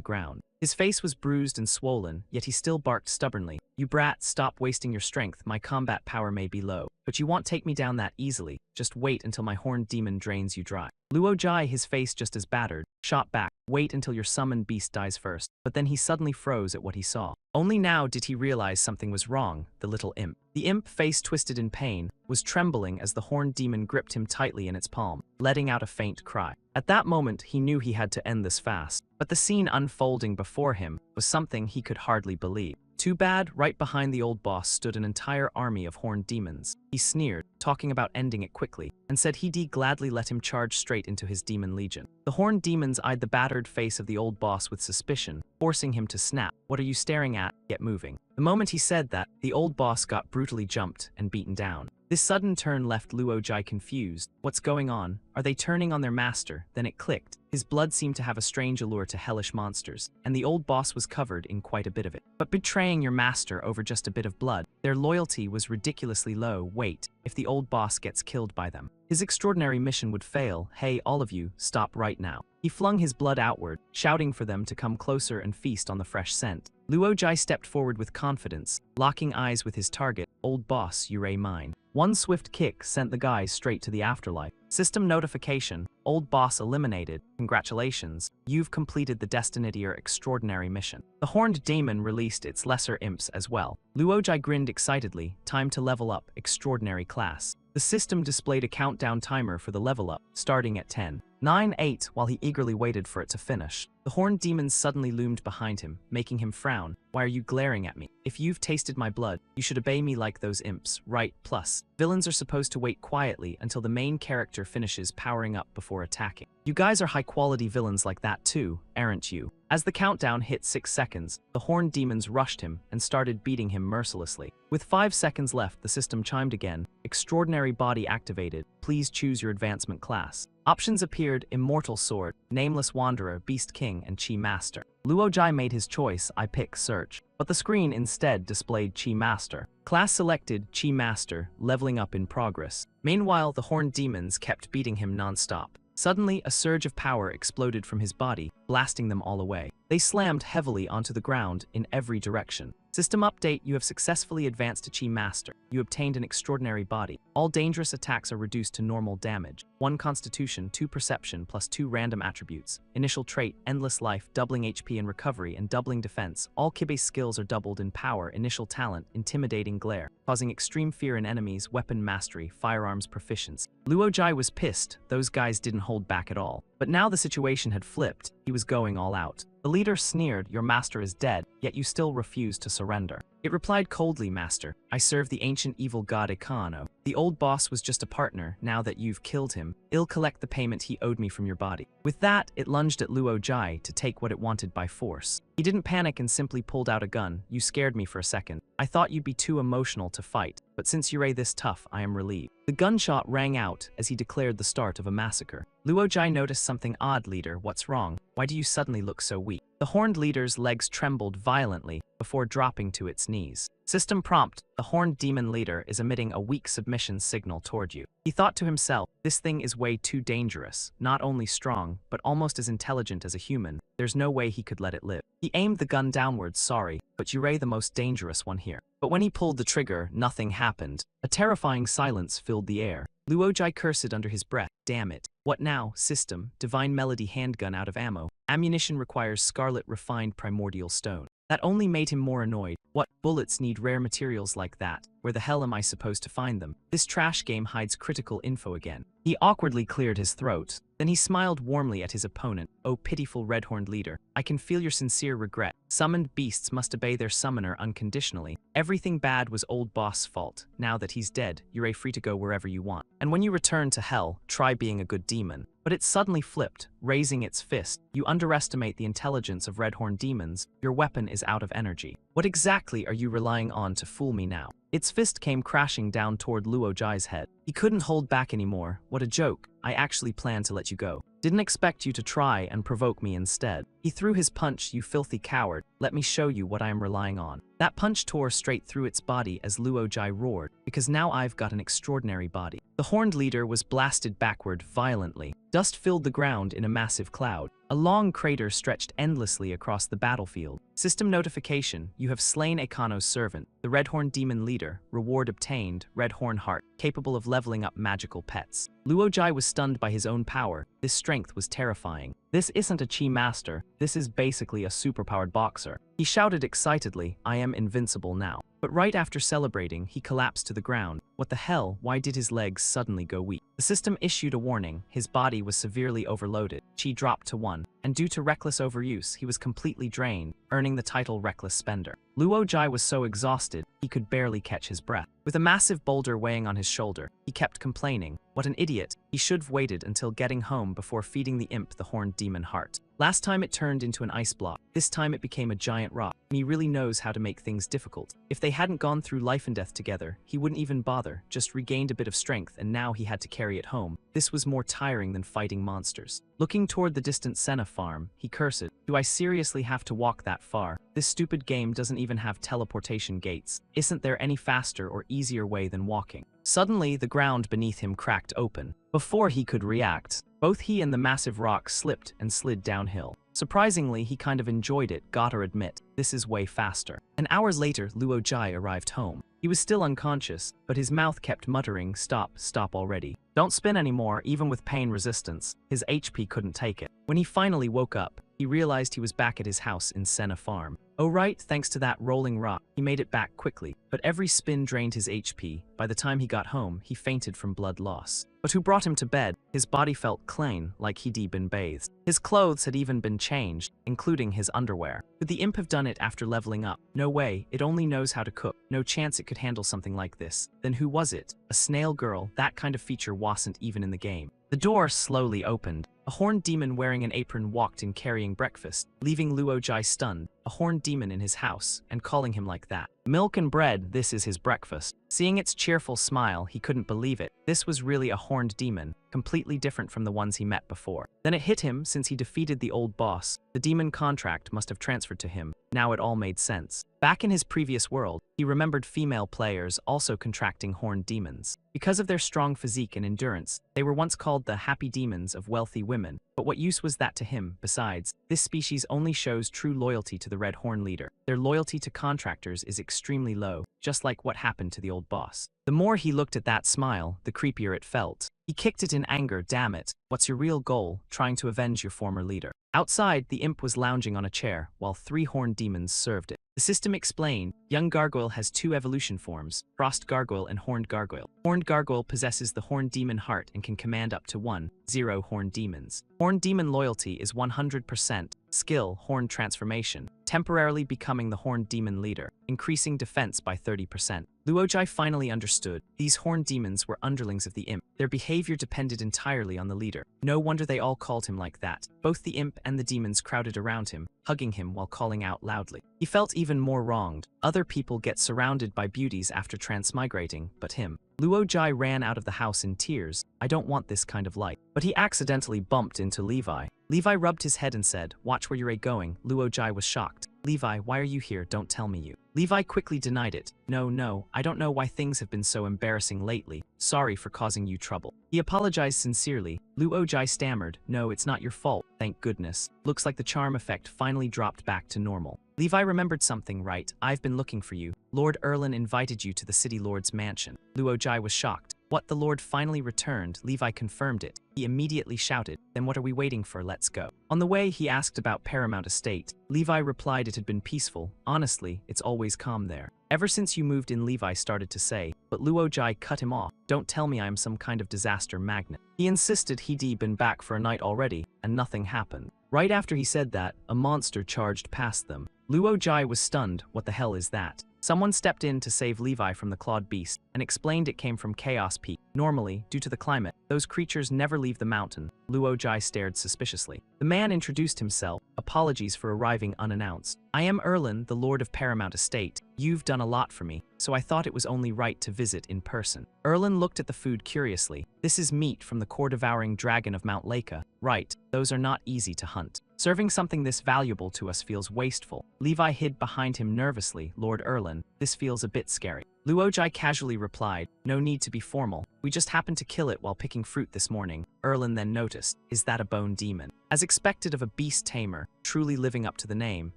ground. His face was bruised and swollen, yet he still barked stubbornly. "You brat, stop wasting your strength. My combat power may be low, but you won't take me down that easily. Just wait until my horned demon drains you dry." Luojai, his face just as battered, shot back, "Wait until your summoned beast dies first." But then he suddenly froze at what he saw. Only now did he realize something was wrong, the little imp. The imp, face twisted in pain, was trembling as the horned demon gripped him tightly in its palm, letting out a faint cry. At that moment, he knew he had to end this fast. But the scene unfolding before him was something he could hardly believe. Too bad, right behind the old boss stood an entire army of horned demons. He sneered, talking about ending it quickly, and said he'd gladly let him charge straight into his demon legion. The horned demons eyed the battered face of the old boss with suspicion, forcing him to snap. "What are you staring at? Get moving." The moment he said that, the old boss got brutally jumped and beaten down. This sudden turn left Luojai confused. What's going on? Are they turning on their master? Then it clicked. His blood seemed to have a strange allure to hellish monsters, and the old boss was covered in quite a bit of it. But betraying your master over just a bit of blood, their loyalty was ridiculously low. Wait, if the old boss gets killed by them, his extraordinary mission would fail. "Hey, all of you, stop right now." He flung his blood outward, shouting for them to come closer and feast on the fresh scent. Luojai stepped forward with confidence, locking eyes with his target, "Old boss, you're mine." One swift kick sent the guy straight to the afterlife. System notification, old boss eliminated. Congratulations, you've completed the Destinitier extraordinary mission. The horned demon released its lesser imps as well. Luojai grinned excitedly, time to level up, extraordinary class. The system displayed a countdown timer for the level up, starting at 10, 9, 8, while he eagerly waited for it to finish. The horned demon suddenly loomed behind him, making him frown. "Why are you glaring at me? If you've tasted my blood, you should obey me like those imps, right? Plus, villains are supposed to wait quietly until the main character finishes powering up before attacking. You guys are high-quality villains like that too, aren't you?" As the countdown hit 6 seconds, the horned demons rushed him and started beating him mercilessly. With 5 seconds left, the system chimed again. "Extraordinary body activated. Please choose your advancement class." Options appeared: Immortal Sword, Nameless Wanderer, Beast King, and Chi Master. Luojai made his choice. I pick Search. But the screen instead displayed Chi Master. Class selected: Chi Master, leveling up in progress. Meanwhile, the horned demons kept beating him non-stop. Suddenly, a surge of power exploded from his body, blasting them all away. They slammed heavily onto the ground in every direction. System update: you have successfully advanced to Chi Master. You obtained an extraordinary body. All dangerous attacks are reduced to normal damage. 1 Constitution, 2 Perception, plus 2 random attributes. Initial trait: Endless Life, doubling HP and recovery, and doubling defense. All Kibe skills are doubled in power. Initial talent: Intimidating Glare, causing extreme fear in enemies. Weapon Mastery, firearms proficiency. Luojai was pissed. Those guys didn't hold back at all. But now the situation had flipped. He was going all out. The leader sneered, "Your master is dead, yet you still refuse to surrender." It replied coldly, "Master, I serve the ancient evil god Ikano. The old boss was just a partner. Now that you've killed him, I'll collect the payment he owed me from your body." With that, it lunged at Luojai to take what it wanted by force. He didn't panic and simply pulled out a gun. "You scared me for a second. I thought you'd be too emotional to fight, but since you're this tough, I am relieved." The gunshot rang out as he declared the start of a massacre. Luojai noticed something odd. "Leader, what's wrong? Why do you suddenly look so weak?" The horned leader's legs trembled violently before dropping to its knees. System prompt: the horned demon leader is emitting a weak submission signal toward you. He thought to himself, "This thing is way too dangerous. Not only strong, but almost as intelligent as a human. There's no way he could let it live." He aimed the gun downwards. "Sorry, but you're the most dangerous one here." But when he pulled the trigger, nothing happened. A terrifying silence filled the air. Luojai cursed under his breath. "Damn it. What now?" System: Divine Melody handgun out of ammo. Ammunition requires scarlet refined primordial stone. That only made him more annoyed. What? Bullets need rare materials like that. Where the hell am I supposed to find them? This trash game hides critical info again. He awkwardly cleared his throat. Then he smiled warmly at his opponent. "Oh, pitiful red-horned leader. I can feel your sincere regret. Summoned beasts must obey their summoner unconditionally. Everything bad was old boss' fault. Now that he's dead, you're free to go wherever you want. And when you return to hell, try being a good demon." But it suddenly flipped, raising its fist. "You underestimate the intelligence of red-horned demons. Your weapon is out of energy. What exactly are you relying on to fool me now?" Its fist came crashing down toward Luojai's head. He couldn't hold back anymore. "What a joke. I actually planned to let you go. Didn't expect you to try and provoke me instead." He threw his punch. "You filthy coward. Let me show you what I am relying on." That punch tore straight through its body as Luojai roared, "Because now I've got an extraordinary body." The horned leader was blasted backward violently. Dust filled the ground in a massive cloud. A long crater stretched endlessly across the battlefield. System notification: you have slain Akano's servant, the Redhorn demon leader. Reward obtained: Redhorn heart, capable of leveling up magical pets. Luojai was stunned by his own power. This strength was terrifying. This isn't a chi master, this is basically a superpowered boxer. He shouted excitedly, "I am invincible now." But right after celebrating, he collapsed to the ground. What the hell? Why did his legs suddenly go weak? The system issued a warning. His body was severely overloaded. Chi dropped to 1, and due to reckless overuse, he was completely drained, earning the title Reckless Spender. Luojai was so exhausted, he could barely catch his breath. With a massive boulder weighing on his shoulder, he kept complaining, "What an idiot. He should've waited until getting home before feeding the imp the horned demon heart. Last time it turned into an ice block. This time it became a giant rock. And he really knows how to make things difficult. If they hadn't gone through life and death together, he wouldn't even bother, just regained a bit of strength and now he had to carry it home. This was more tiring than fighting monsters." Looking toward the distant Senna farm, he cursed, "Do I seriously have to walk that far? This stupid game doesn't even have teleportation gates. Isn't there any faster or easier way than walking?" Suddenly, the ground beneath him cracked open. Before he could react, both he and the massive rock slipped and slid downhill. Surprisingly, he kind of enjoyed it, gotta admit. This is way faster. An hour later, Luojai arrived home. He was still unconscious, but his mouth kept muttering, "Stop, stop already. Don't spin anymore, even with pain resistance." His HP couldn't take it. When he finally woke up, he realized he was back at his house in Senna Farm. Oh right, thanks to that rolling rock, he made it back quickly. But every spin drained his HP. By the time he got home, he fainted from blood loss. But who brought him to bed? His body felt clean, like he'd been bathed. His clothes had even been changed, including his underwear. Could the imp have done it after leveling up? No way, it only knows how to cook. No chance it could handle something like this. Then who was it? A snail girl? That kind of feature wasn't even in the game. The door slowly opened. A horned demon wearing an apron walked in carrying breakfast, leaving Luojai stunned. A horned demon in his house, and calling him like that. Milk and bread, this is his breakfast. Seeing its cheerful smile, he couldn't believe it. This was really a horned demon. completely different from the ones he met before. Then it hit him, since he defeated the old boss, the demon contract must have transferred to him. Now it all made sense. Back in his previous world, he remembered female players also contracting horned demons. Because of their strong physique and endurance, they were once called the happy demons of wealthy women. But what use was that to him? Besides, this species only shows true loyalty to the Red Horn leader. Their loyalty to contractors is extremely low, just like what happened to the old boss. The more he looked at that smile, the creepier it felt. He kicked it in anger. Damn it, what's your real goal? Trying to avenge your former leader. Outside, the imp was lounging on a chair, while 3 horned demons served it. The system explained, young gargoyle has 2 evolution forms, frost gargoyle and horned gargoyle. Horned gargoyle possesses the horned demon heart and can command up to 1-0 horned demons. Horned demon loyalty is 100%. Skill, horned transformation, temporarily becoming the horned demon leader, increasing defense by 30%. Luojai finally understood. These horned demons were underlings of the imp. Their behavior depended entirely on the leader. No wonder they all called him like that. Both the imp and the demons crowded around him, hugging him while calling out loudly. He felt even more wronged. Other people get surrounded by beauties after transmigrating, but him. Luojai ran out of the house in tears. I don't want this kind of life. But he accidentally bumped into Levi. Levi rubbed his head and said, watch where you're going. Luojai was shocked. Levi, why are you here? Don't tell me you. Levi quickly denied it. No, I don't know why things have been so embarrassing lately. Sorry for causing you trouble. He apologized sincerely. Luojai stammered, no, it's not your fault, thank goodness. Looks like the charm effect finally dropped back to normal. Levi remembered something, right? I've been looking for you. Lord Erlin invited you to the city lord's mansion. Luojai was shocked. What, the lord finally returned? Levi confirmed it. He immediately shouted, then what are we waiting for? Let's go. On the way, he asked about Paramount Estate. Levi replied it had been peaceful. Honestly, it's always calm there. Ever since you moved in, Levi started to say, but Luojai cut him off. Don't tell me I am some kind of disaster magnet. He insisted he'd been back for a night already, and nothing happened. Right after he said that, a monster charged past them. Luojai was stunned. What the hell is that? Someone stepped in to save Levi from the clawed beast, and explained it came from Chaos Peak. Normally, due to the climate, those creatures never leave the mountain. Luojai stared suspiciously. The man introduced himself. Apologies for arriving unannounced. I am Erlin, the Lord of Paramount Estate. You've done a lot for me, so I thought it was only right to visit in person. Erlin looked at the food curiously. This is meat from the core-devouring dragon of Mount Leka. Right, those are not easy to hunt. Serving something this valuable to us feels wasteful. Levi hid behind him nervously. Lord Erlin, this feels a bit scary. Luojai casually replied, no need to be formal. We just happened to kill it while picking fruit this morning. Erlin then noticed, is that a bone demon? As expected of a beast tamer, truly living up to the name,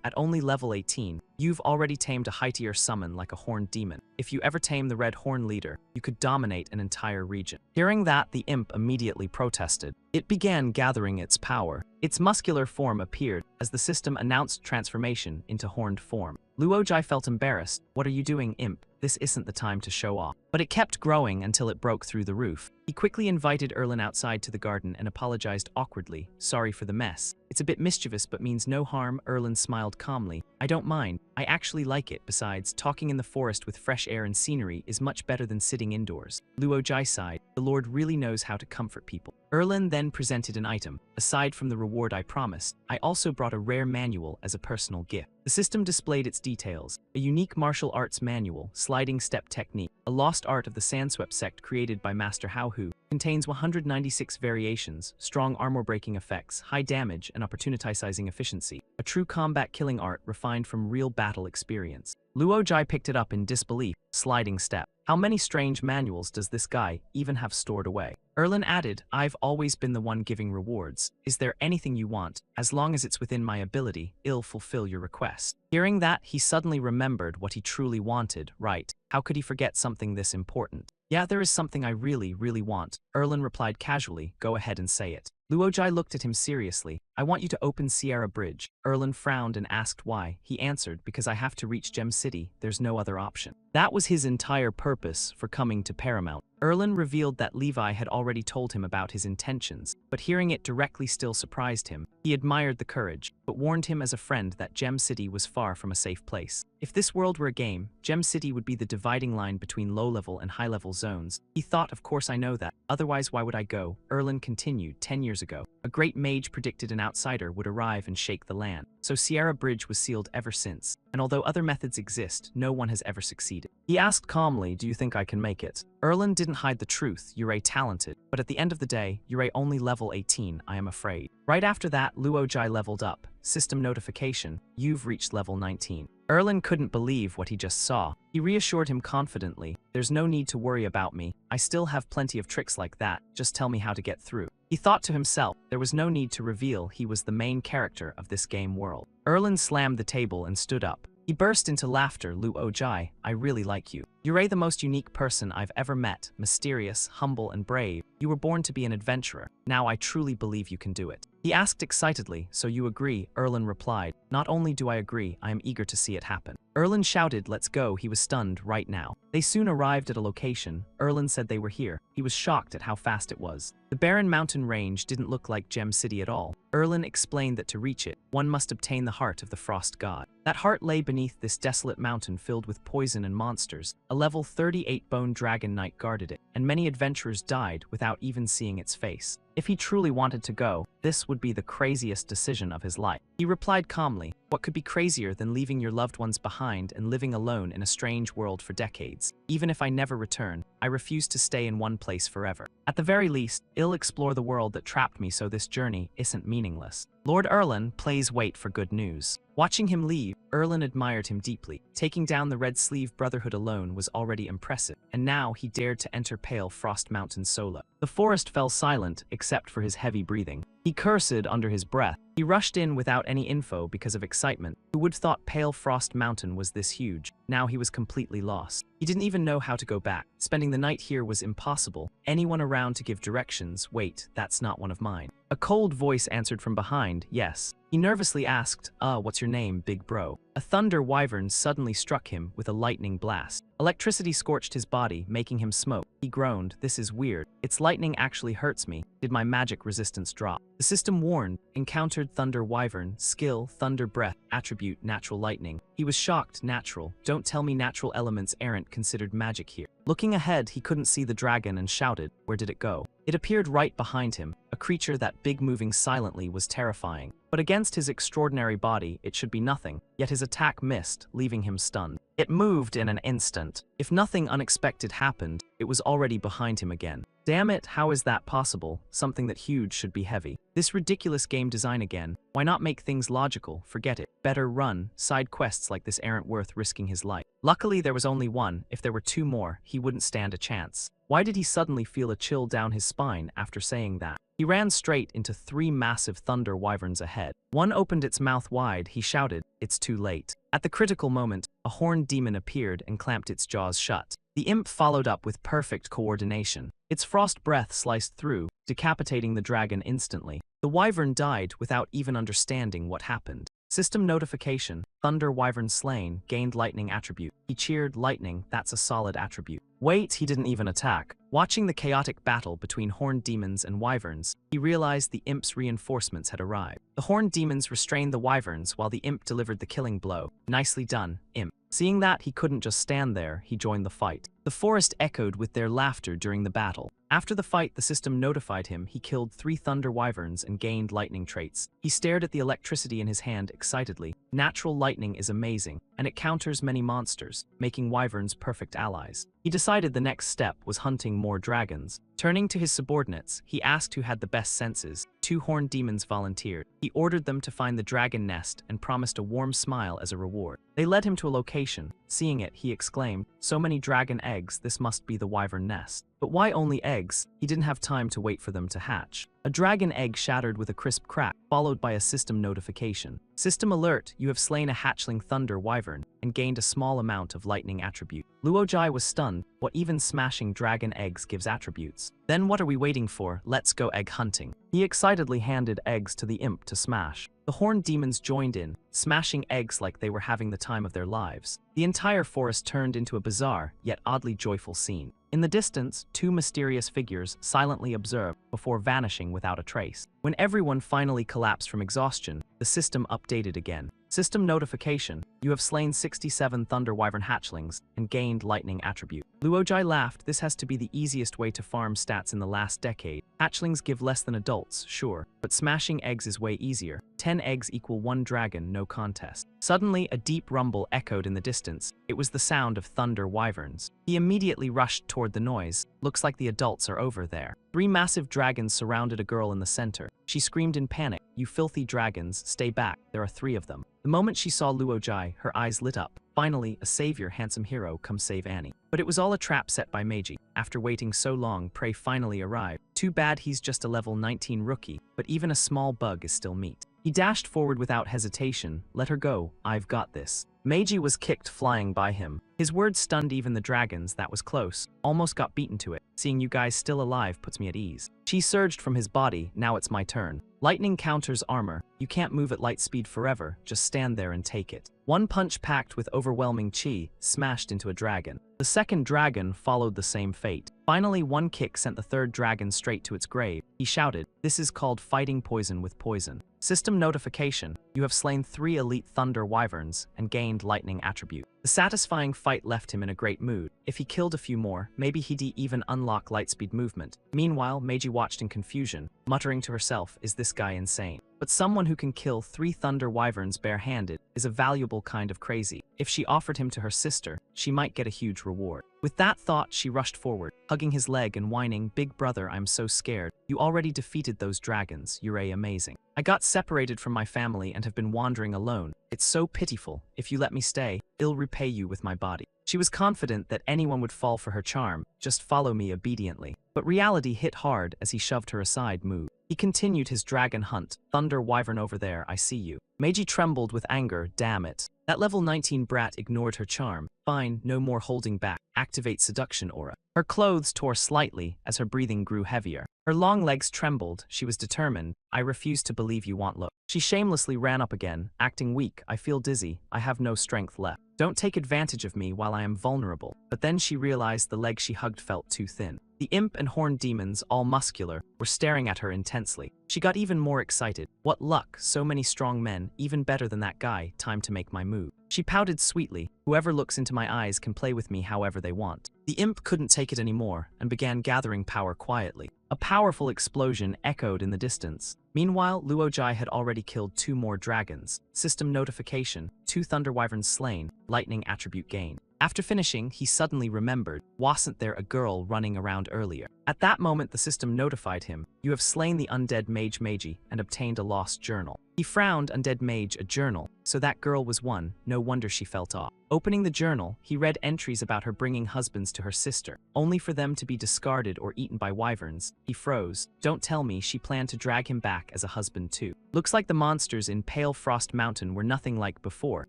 at only level 18, you've already tamed a high-tier summon like a horned demon. If you ever tame the Red Horn leader, you could dominate an entire region. Hearing that, the imp immediately protested. It began gathering its power. Its muscular form appeared as the system announced transformation into horned form. Luojai felt embarrassed. What are you doing, imp? This isn't the time to show off. But it kept growing until it broke through the roof. He quickly invited Erlin outside to the garden and apologized awkwardly. Sorry for the mess. It's a bit mischievous but means no harm. Erlin smiled calmly. I don't mind. I actually like it. Besides, talking in the forest with fresh air and scenery is much better than sitting indoors. Luojai sighed. The Lord really knows how to comfort people. Erlin then presented an item. Aside from the reward I promised, I also brought a rare manual as a personal gift. The system displayed its details. A unique martial arts manual, sliding step technique, a lost art of the Sandswept sect created by Master Haohu, contains 196 variations, strong armor-breaking effects, high damage, and opportunitizing efficiency. A true combat killing art refined from real battle experience. Luojai picked it up in disbelief. Sliding step. How many strange manuals does this guy even have stored away? Erlin added, I've always been the one giving rewards. Is there anything you want? As long as it's within my ability, I'll fulfill your request. Hearing that, he suddenly remembered what he truly wanted. Right, how could he forget something this important? Yeah, there is something I really want. Erlin replied casually, go ahead and say it. Luojai looked at him seriously. I want you to open Sierra Bridge. Erlin frowned and asked why. He answered, because I have to reach Gem City. There's no other option. That was his entire purpose for coming to Paramount. Erlin revealed that Levi had already told him about his intentions, but hearing it directly still surprised him. He admired the courage, but warned him as a friend that Gem City was far from a safe place. If this world were a game, Gem City would be the dividing line between low-level and high-level zones. He thought, of course I know that. Otherwise, why would I go? Erlin continued, 10 years ago, A great mage predicted an outsider would arrive and shake the land. So Sierra Bridge was sealed ever since, and although other methods exist, no one has ever succeeded. He asked calmly, do you think I can make it? Erlin didn't hide the truth, Yurei talented, but at the end of the day, Yurei only level 18, I am afraid. Right after that, Luojai leveled up. System notification, you've reached level 19. Erlin couldn't believe what he just saw. He reassured him confidently, there's no need to worry about me, I still have plenty of tricks like that, just tell me how to get through. He thought to himself, there was no need to reveal he was the main character of this game world. Erlin slammed the table and stood up. He burst into laughter, Luojai, I really like you. Yurei the most unique person I've ever met, mysterious, humble, and brave. You were born to be an adventurer. Now I truly believe you can do it. He asked excitedly, so you agree? Erlin replied, not only do I agree, I am eager to see it happen. Erlin shouted, let's go, he was stunned right now. They soon arrived at a location. Erlin said they were here. He was shocked at how fast it was. The barren mountain range didn't look like Gem City at all. Erlin explained that to reach it, one must obtain the heart of the frost god. That heart lay beneath this desolate mountain filled with poison and monsters. A level 38 bone dragon knight guarded it, and many adventurers died without even seeing its face. If he truly wanted to go, this would be the craziest decision of his life. He replied calmly, what could be crazier than leaving your loved ones behind and living alone in a strange world for decades? Even if I never return, I refuse to stay in one place forever. At the very least, I'll explore the world that trapped me so this journey isn't meaningless. Lord Erlin plays wait for good news. Watching him leave, Erlin admired him deeply. Taking down the Red Sleeve Brotherhood alone was already impressive, and now he dared to enter Pale Frost Mountain solo. The forest fell silent except for his heavy breathing. He cursed under his breath. He rushed in without any info because of excitement. Who would thought Pale Frost Mountain was this huge? Now he was completely lost. He didn't even know how to go back. Spending the night here was impossible. Anyone around to give directions? Wait, that's not one of mine. A cold voice answered from behind, yes. He nervously asked, what's your name, big bro? A thunder wyvern suddenly struck him with a lightning blast. Electricity scorched his body, making him smoke. He groaned, this is weird. Its lightning actually hurts me. Did my magic resistance drop? The system warned, encountered thunder wyvern, skill, thunder breath, attribute, natural lightning. He was shocked, natural. Don't tell me natural elements aren't considered magic here. Looking ahead, he couldn't see the dragon and shouted, where did it go? It appeared right behind him. A creature that big moving silently was terrifying. But against his extraordinary body, it should be nothing. Yet his attack missed, leaving him stunned. It moved in an instant. If nothing unexpected happened, it was already behind him again. Damn it, how is that possible? Something that huge should be heavy. This ridiculous game design again. Why not make things logical? Forget it. Better run. Side quests like this aren't worth risking his life. Luckily, there was only one. If there were two more, he wouldn't stand a chance. Why did he suddenly feel a chill down his spine after saying that? He ran straight into 3 massive thunder wyverns ahead. One opened its mouth wide. He shouted, it's too late. At the critical moment, a horned demon appeared and clamped its jaws shut. The imp followed up with perfect coordination. Its frost breath sliced through, decapitating the dragon instantly. The wyvern died without even understanding what happened. System notification, Thunder Wyvern slain, gained lightning attribute. He cheered, lightning, that's a solid attribute. Wait, he didn't even attack. Watching the chaotic battle between horned demons and wyverns, he realized the imp's reinforcements had arrived. The horned demons restrained the wyverns while the imp delivered the killing blow. Nicely done, imp. Seeing that he couldn't just stand there, he joined the fight. The forest echoed with their laughter during the battle. After the fight, the system notified him he killed 3 thunder wyverns and gained lightning traits. He stared at the electricity in his hand excitedly. Natural lightning is amazing, and it counters many monsters, making wyverns perfect allies. He decided the next step was hunting more dragons. Turning to his subordinates, he asked who had the best senses. 2 horned demons volunteered. He ordered them to find the dragon nest and promised a warm smile as a reward. They led him to a location. Seeing it, he exclaimed, so many dragon eggs, this must be the wyvern nest. But why only eggs? He didn't have time to wait for them to hatch. A dragon egg shattered with a crisp crack, followed by a system notification. System alert, you have slain a hatchling thunder wyvern and gained a small amount of lightning attribute. Luojai was stunned. What even smashing dragon eggs gives attributes? Then what are we waiting for? Let's go egg hunting. He excitedly handed eggs to the imp to smash. The horned demons joined in, smashing eggs like they were having the time of their lives. The entire forest turned into a bizarre, yet oddly joyful scene. In the distance, 2 mysterious figures silently observed before vanishing without a trace. When everyone finally collapsed from exhaustion, the system updated again. System notification: you have slain 67 Thunder Wyvern hatchlings and gained lightning attribute. Luojai laughed. This has to be the easiest way to farm stats in the last decade. Hatchlings give less than adults, sure, but smashing eggs is way easier. 10 eggs equal 1 dragon, no contest. Suddenly, a deep rumble echoed in the distance. It was the sound of Thunder Wyverns. He immediately rushed toward the noise. Looks like the adults are over there. 3 massive dragons surrounded a girl in the center. She screamed in panic, "You filthy dragons, stay back, there are 3 of them." The moment she saw Luojai, her eyes lit up. Finally, a savior, handsome hero, come save Annie. But it was all a trap set by Meiji. After waiting so long, Prey finally arrived. Too bad he's just a level 19 rookie, but even a small bug is still meat. He dashed forward without hesitation. "Let her go, I've got this." Meiji was kicked flying by him. His words stunned even the dragons. "That was close. Almost got beaten to it. Seeing you guys still alive puts me at ease." Chi surged from his body. "Now it's my turn. Lightning counters armor. You can't move at light speed forever, just stand there and take it." One punch packed with overwhelming chi smashed into a dragon. The second dragon followed the same fate. Finally, one kick sent the third dragon straight to its grave. He shouted, "This is called fighting poison with poison." System notification: you have slain 3 elite Thunder Wyverns and gained lightning attribute. The satisfying fight left him in a great mood. If he killed a few more, maybe he'd even unlock lightspeed movement. Meanwhile, Meiji watched in confusion, muttering to herself, "Is this guy insane?" But someone who can kill 3 Thunder Wyverns barehanded is a valuable kind of crazy. If she offered him to her sister, she might get a huge reward. With that thought, she rushed forward, hugging his leg and whining, "Big brother, I'm so scared. You already defeated those dragons. You're amazing. I got separated from my family and have been wandering alone. It's so pitiful. If you let me stay, I'll repay you with my body." She was confident that anyone would fall for her charm. "Just follow me obediently." But reality hit hard as he shoved her aside. "Move." He continued his dragon hunt. "Thunder Wyvern over there, I see you." Meiji trembled with anger. "Damn it. That level 19 brat ignored her charm. Fine, no more holding back. Activate seduction aura." Her clothes tore slightly as her breathing grew heavier. Her long legs trembled. She was determined. "I refuse to believe you want look." She shamelessly ran up again, acting weak. "I feel dizzy. I have no strength left. Don't take advantage of me while I am vulnerable." But then she realized the leg she hugged felt too thin. The imp and horned demons, all muscular, were staring at her intensely. She got even more excited. "What luck, so many strong men, even better than that guy. Time to make my move." She pouted sweetly. "Whoever looks into my eyes can play with me however they want." The imp couldn't take it anymore and began gathering power quietly. A powerful explosion echoed in the distance. Meanwhile, Luojai had already killed 2 more dragons. System notification: 2 Thunder Wyverns slain, lightning attribute gain. After finishing, he suddenly remembered, wasn't there a girl running around earlier? At that moment, the system notified him, "You have slain the undead mage Meiji and obtained a lost journal." He frowned. Undead mage, a journal. So that girl was one. No wonder she felt off. Opening the journal, he read entries about her bringing husbands to her sister, only for them to be discarded or eaten by wyverns. He froze. Don't tell me she planned to drag him back as a husband too. Looks like the monsters in Pale Frost Mountain were nothing like before,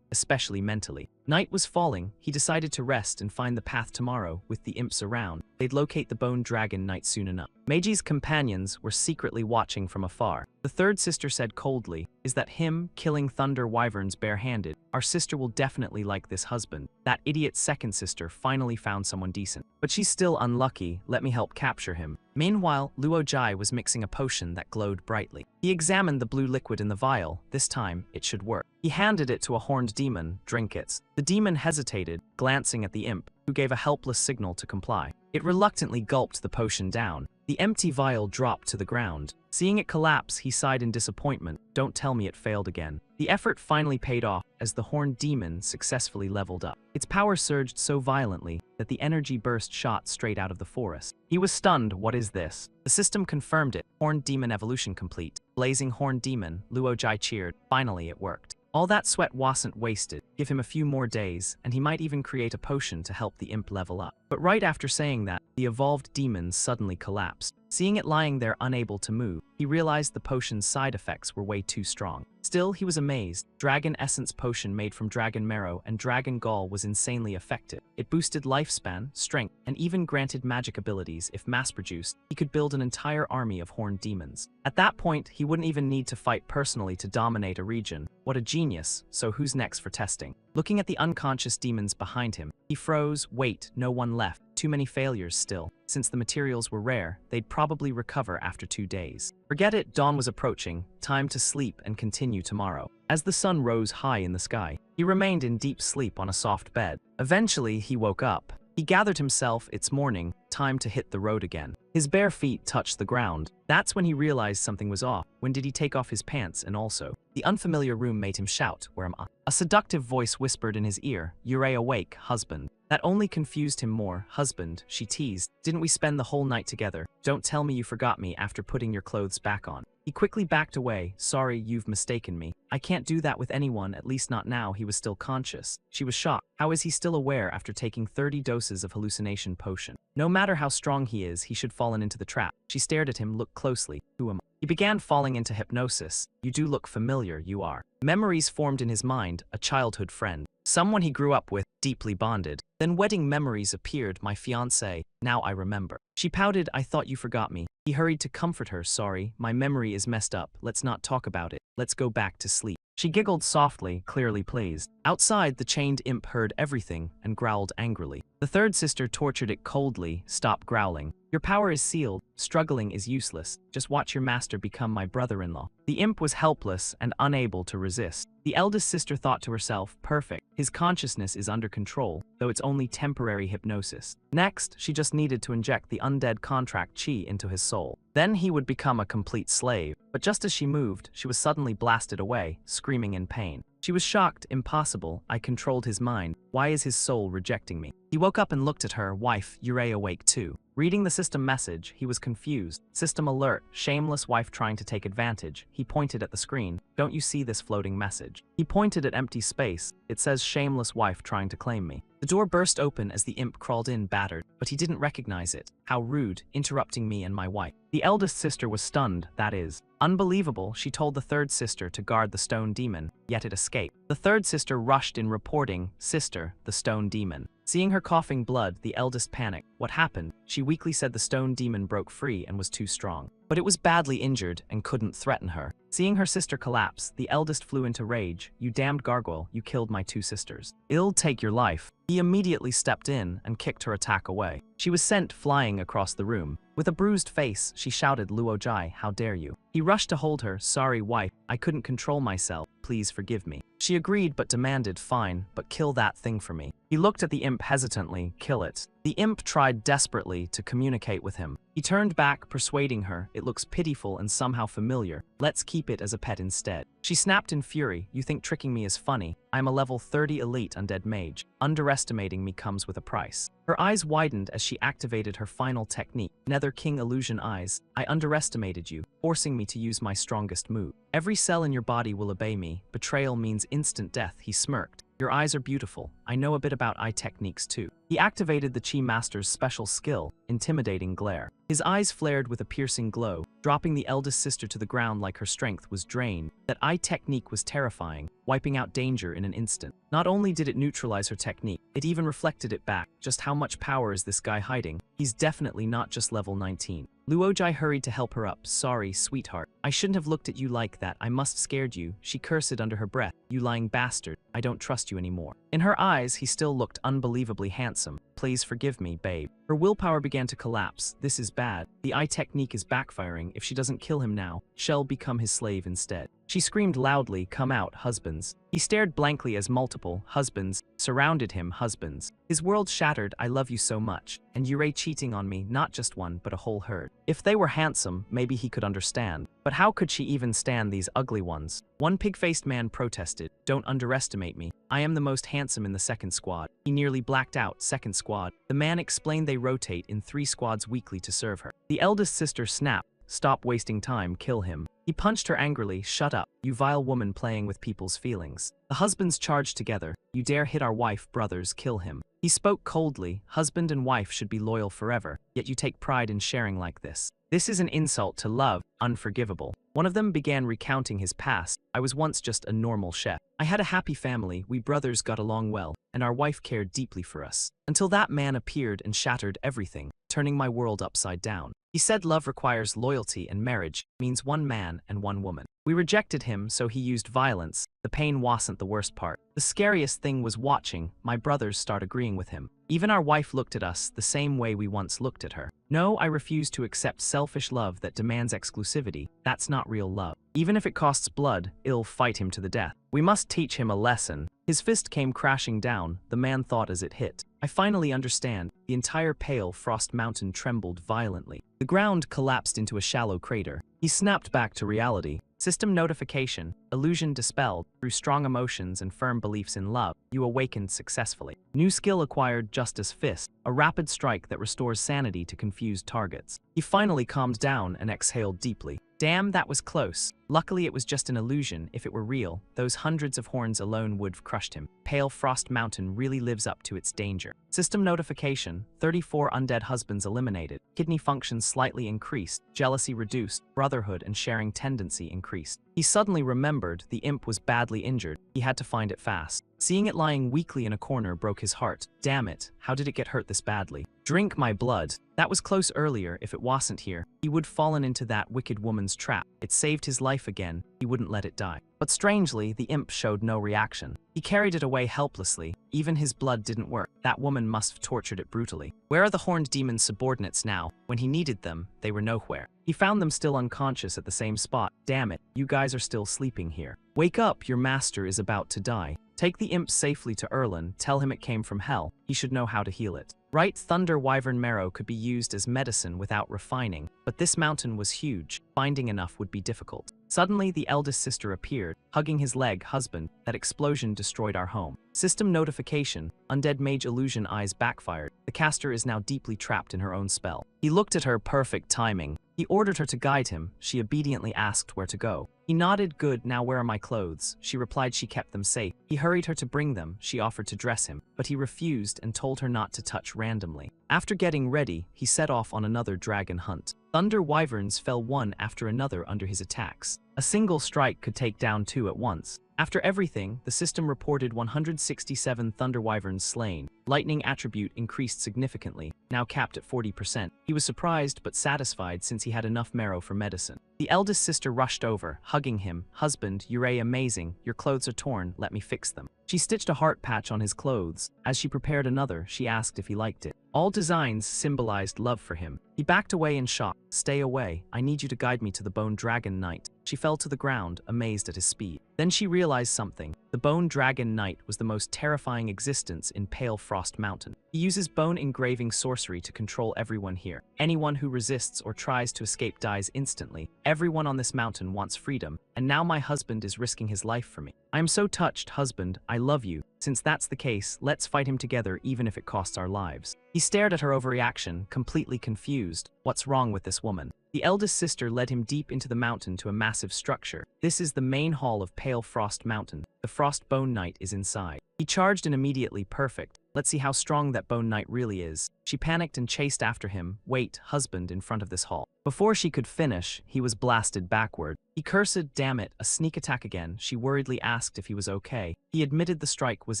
especially mentally. Night was falling. He decided to rest and find the path tomorrow. With the imps around, they'd locate the Bone Dragon Knight soon enough. Meiji's companions were secretly watching from afar. The third sister said coldly, "Is that him, killing Thunder Wyverns barehanded? Our sister will definitely like this husband." That idiot second sister finally found someone decent. "But she's still unlucky. Let me help capture him." Meanwhile, Luojai was mixing a potion that glowed brightly. He examined the blue liquid in the vial. This time, it should work. He handed it to a horned demon. "Drink it." The demon hesitated, glancing at the imp, who gave a helpless signal to comply. It reluctantly gulped the potion down. The empty vial dropped to the ground. Seeing it collapse, he sighed in disappointment. Don't tell me it failed again. The effort finally paid off as the horned demon successfully leveled up. Its power surged so violently that the energy burst shot straight out of the forest. He was stunned. What is this? The system confirmed it. Horned demon evolution complete. Blazing horned demon, Luojai cheered. Finally, it worked. All that sweat wasn't wasted. Give him a few more days, and he might even create a potion to help the imp level up. But right after saying that, the evolved demon suddenly collapsed. Seeing it lying there unable to move, he realized the potion's side effects were way too strong. Still, he was amazed. Dragon Essence potion made from dragon marrow and dragon gall was insanely effective. It boosted lifespan, strength, and even granted magic abilities. If mass-produced, he could build an entire army of horned demons. At that point, he wouldn't even need to fight personally to dominate a region. What a genius. So who's next for testing? looking at the unconscious demons behind him. He froze. Wait, no one left. Too many failures still. Since the materials were rare, they'd probably recover after 2 days. Forget it, dawn was approaching. Time to sleep and continue tomorrow. As the sun rose high in the sky, he remained in deep sleep on a soft bed. Eventually, he woke up. He gathered himself. It's morning, time to hit the road again. His bare feet touched the ground. That's when he realized something was off. When did he take off his pants? And also, the unfamiliar room made him shout, "Where am I?" A seductive voice whispered in his ear, "You're awake, husband." That only confused him more. "Husband," she teased. "Didn't we spend the whole night together? Don't tell me you forgot me after putting your clothes back on." He quickly backed away. "Sorry, you've mistaken me. I can't do that with anyone, at least not now." He was still conscious. She was shocked. How is he still aware after taking 30 doses of hallucination potion? No matter how strong he is, he should fallen into the trap. She stared at him. "Look closely. Who am I?" He began falling into hypnosis. "You do look familiar, you are." Memories formed in his mind, a childhood friend. Someone he grew up with, deeply bonded. Then wedding memories appeared. "My fiancé, now I remember." She pouted. "I thought you forgot me." He hurried to comfort her. "Sorry, my memory is messed up. Let's not talk about it. Let's go back to sleep." She giggled softly, clearly pleased. Outside, the chained imp heard everything and growled angrily. The third sister tortured it coldly. "Stop growling. Your power is sealed. Struggling is useless. Just watch your master become my brother-in-law." The imp was helpless and unable to resist. The eldest sister thought to herself, "Perfect. His consciousness is under control, though it's only temporary hypnosis. Next, she just needed to inject the undead contract chi into his soul. Then he would become a complete slave." But just as she moved, she was suddenly blasted away, screaming in pain. She was shocked. "Impossible. I controlled his mind. Why is his soul rejecting me?" He woke up and looked at her. "Wife, you're awake too." Reading the system message, he was confused. "System alert. Shameless wife trying to take advantage." He pointed at the screen. "Don't you see this floating message?" He pointed at empty space. "It says shameless wife trying to claim me." The door burst open as the imp crawled in battered, but he didn't recognize it. "How rude, interrupting me and my wife." The eldest sister was stunned, that is. Unbelievable, she told the third sister to guard the stone demon, yet it escaped. The third sister rushed in reporting, "Sister, the stone demon." Seeing her coughing blood, the eldest panicked. What happened? She weakly said the stone demon broke free and was too strong. But it was badly injured and couldn't threaten her. Seeing her sister collapse, the eldest flew into rage. "You damned gargoyle, you killed my 2 sisters. It'll take your life." He immediately stepped in and kicked her attack away. She was sent flying across the room. With a bruised face, she shouted, "Luojai, how dare you?" He rushed to hold her. "Sorry, wife, I couldn't control myself. Please forgive me." She agreed but demanded, "Fine, but kill that thing for me." He looked at the imp hesitantly. "Kill it." The imp tried desperately to communicate with him. He turned back, persuading her. "It looks pitiful and somehow familiar. Let's keep it as a pet instead." She snapped in fury. "You think tricking me is funny? I'm a level 30 elite undead mage. Underestimating me comes with a price." Her eyes widened as she activated her final technique, Nether King Illusion Eyes. "I underestimated you, forcing me to use my strongest move. Every cell in your body will obey me. Betrayal means instant death." He smirked. "Your eyes are beautiful. I know a bit about eye techniques too." He activated the Chi Master's special skill, Intimidating Glare. His eyes flared with a piercing glow, dropping the eldest sister to the ground like her strength was drained. That eye technique was terrifying, wiping out danger in an instant. Not only did it neutralize her technique, it even reflected it back. Just how much power is this guy hiding? He's definitely not just level 19. Luojai hurried to help her up. "Sorry, sweetheart. I shouldn't have looked at you like that. I must scared you." She cursed under her breath. "You lying bastard. I don't trust you anymore." In her eyes, he still looked unbelievably handsome. "Please forgive me, babe." Her willpower began to collapse. This is bad. The eye technique is backfiring. If she doesn't kill him now, she'll become his slave instead. She screamed loudly, "Come out, husbands." He stared blankly as multiple husbands surrounded him. Husbands. His world shattered. "I love you so much. And you're cheating on me, not just one, but a whole herd." If they were handsome, maybe he could understand. But how could she even stand these ugly ones? One pig-faced man protested, "Don't underestimate me. I am the most handsome in the second squad." He nearly blacked out. Second squad. The man explained they rotate in 3 squads weekly to serve her. The eldest sister snapped, "Stop wasting time, kill him." He punched her angrily. "Shut up, you vile woman playing with people's feelings." The husbands charged together. "You dare hit our wife, brothers, kill him." He spoke coldly. "Husband and wife should be loyal forever, yet you take pride in sharing like this. This is an insult to love, unforgivable." One of them began recounting his past. "I was once just a normal chef. I had a happy family, we brothers got along well, and our wife cared deeply for us. Until that man appeared and shattered everything, turning my world upside down. He said love requires loyalty and marriage means one man and one woman. We rejected him, so he used violence. The pain wasn't the worst part. The scariest thing was watching my brothers start agreeing with him. Even our wife looked at us the same way we once looked at her. No, I refuse to accept selfish love that demands exclusivity. That's not real love. Even if it costs blood, I'll fight him to the death. We must teach him a lesson. His fist came crashing down, the man thought as it hit. I finally understand. The entire pale frost mountain trembled violently. The ground collapsed into a shallow crater. He snapped back to reality. System notification, illusion dispelled. Through strong emotions and firm beliefs in love, you awakened successfully. New skill acquired, Justice Fist, a rapid strike that restores sanity to confused targets. He finally calmed down and exhaled deeply. Damn, that was close. Luckily it was just an illusion. If it were real, those hundreds of horns alone would have crushed him. Pale Frost Mountain really lives up to its danger. System notification, 34 undead husbands eliminated. Kidney function slightly increased, jealousy reduced, brotherhood and sharing tendency increased. He suddenly remembered the imp was badly injured. He had to find it fast. Seeing it lying weakly in a corner broke his heart. Damn it, how did it get hurt this badly? Drink my blood. That was close earlier. If it wasn't here, he would fallen into that wicked woman's trap. It saved his life again. He wouldn't let it die. But strangely, the imp showed no reaction. He carried it away helplessly. Even his blood didn't work. That woman must have tortured it brutally. Where are the horned demon's subordinates now? When he needed them, they were nowhere. He found them still unconscious at the same spot. Damn it, you guys are still sleeping here. Wake up, your master is about to die. Take the imp safely to Erlin, tell him it came from hell. He should know how to heal it. Right, thunder wyvern marrow could be used as medicine without refining, but this mountain was huge. Finding enough would be difficult. Suddenly, the eldest sister appeared, hugging his leg. Husband, that explosion destroyed our home. System notification, undead mage illusion eyes backfired. The caster is now deeply trapped in her own spell. He looked at her, perfect timing. He ordered her to guide him. She obediently asked where to go. He nodded, good, now where are my clothes? She replied she kept them safe. He hurried her to bring them. She offered to dress him, but he refused and told her not to touch randomly. After getting ready, he set off on another dragon hunt. Thunder wyverns fell one after another under his attacks. A single strike could take down two at once. After everything, the system reported 167 thunder wyverns slain. Lightning attribute increased significantly, now capped at 40%. He was surprised but satisfied since he had enough marrow for medicine. The eldest sister rushed over, hugging him. Husband, you're amazing. Your clothes are torn, let me fix them. She stitched a heart patch on his clothes. As she prepared another, she asked if he liked it. All designs symbolized love for him. He backed away in shock. Stay away, I need you to guide me to the Bone Dragon Knight. She fell to the ground, amazed at his speed. Then she realized something. The Bone Dragon Knight was the most terrifying existence in Pale Frost Mountain. He uses bone engraving sorcery to control everyone here. Anyone who resists or tries to escape dies instantly. Everyone on this mountain wants freedom, and now my husband is risking his life for me. I am so touched, husband, I love you. Since that's the case, let's fight him together even if it costs our lives. He stared at her overreaction, completely confused. What's wrong with this woman? The eldest sister led him deep into the mountain to a massive structure. This is the main hall of Pale Frost Mountain. The Frost Bone Knight is inside. He charged and immediately perfect. Let's see how strong that Bone Knight really is. She panicked and chased after him. Wait, husband, in front of this hall. Before she could finish, he was blasted backward. He cursed, damn it, a sneak attack again. She worriedly asked if he was okay. He admitted the strike was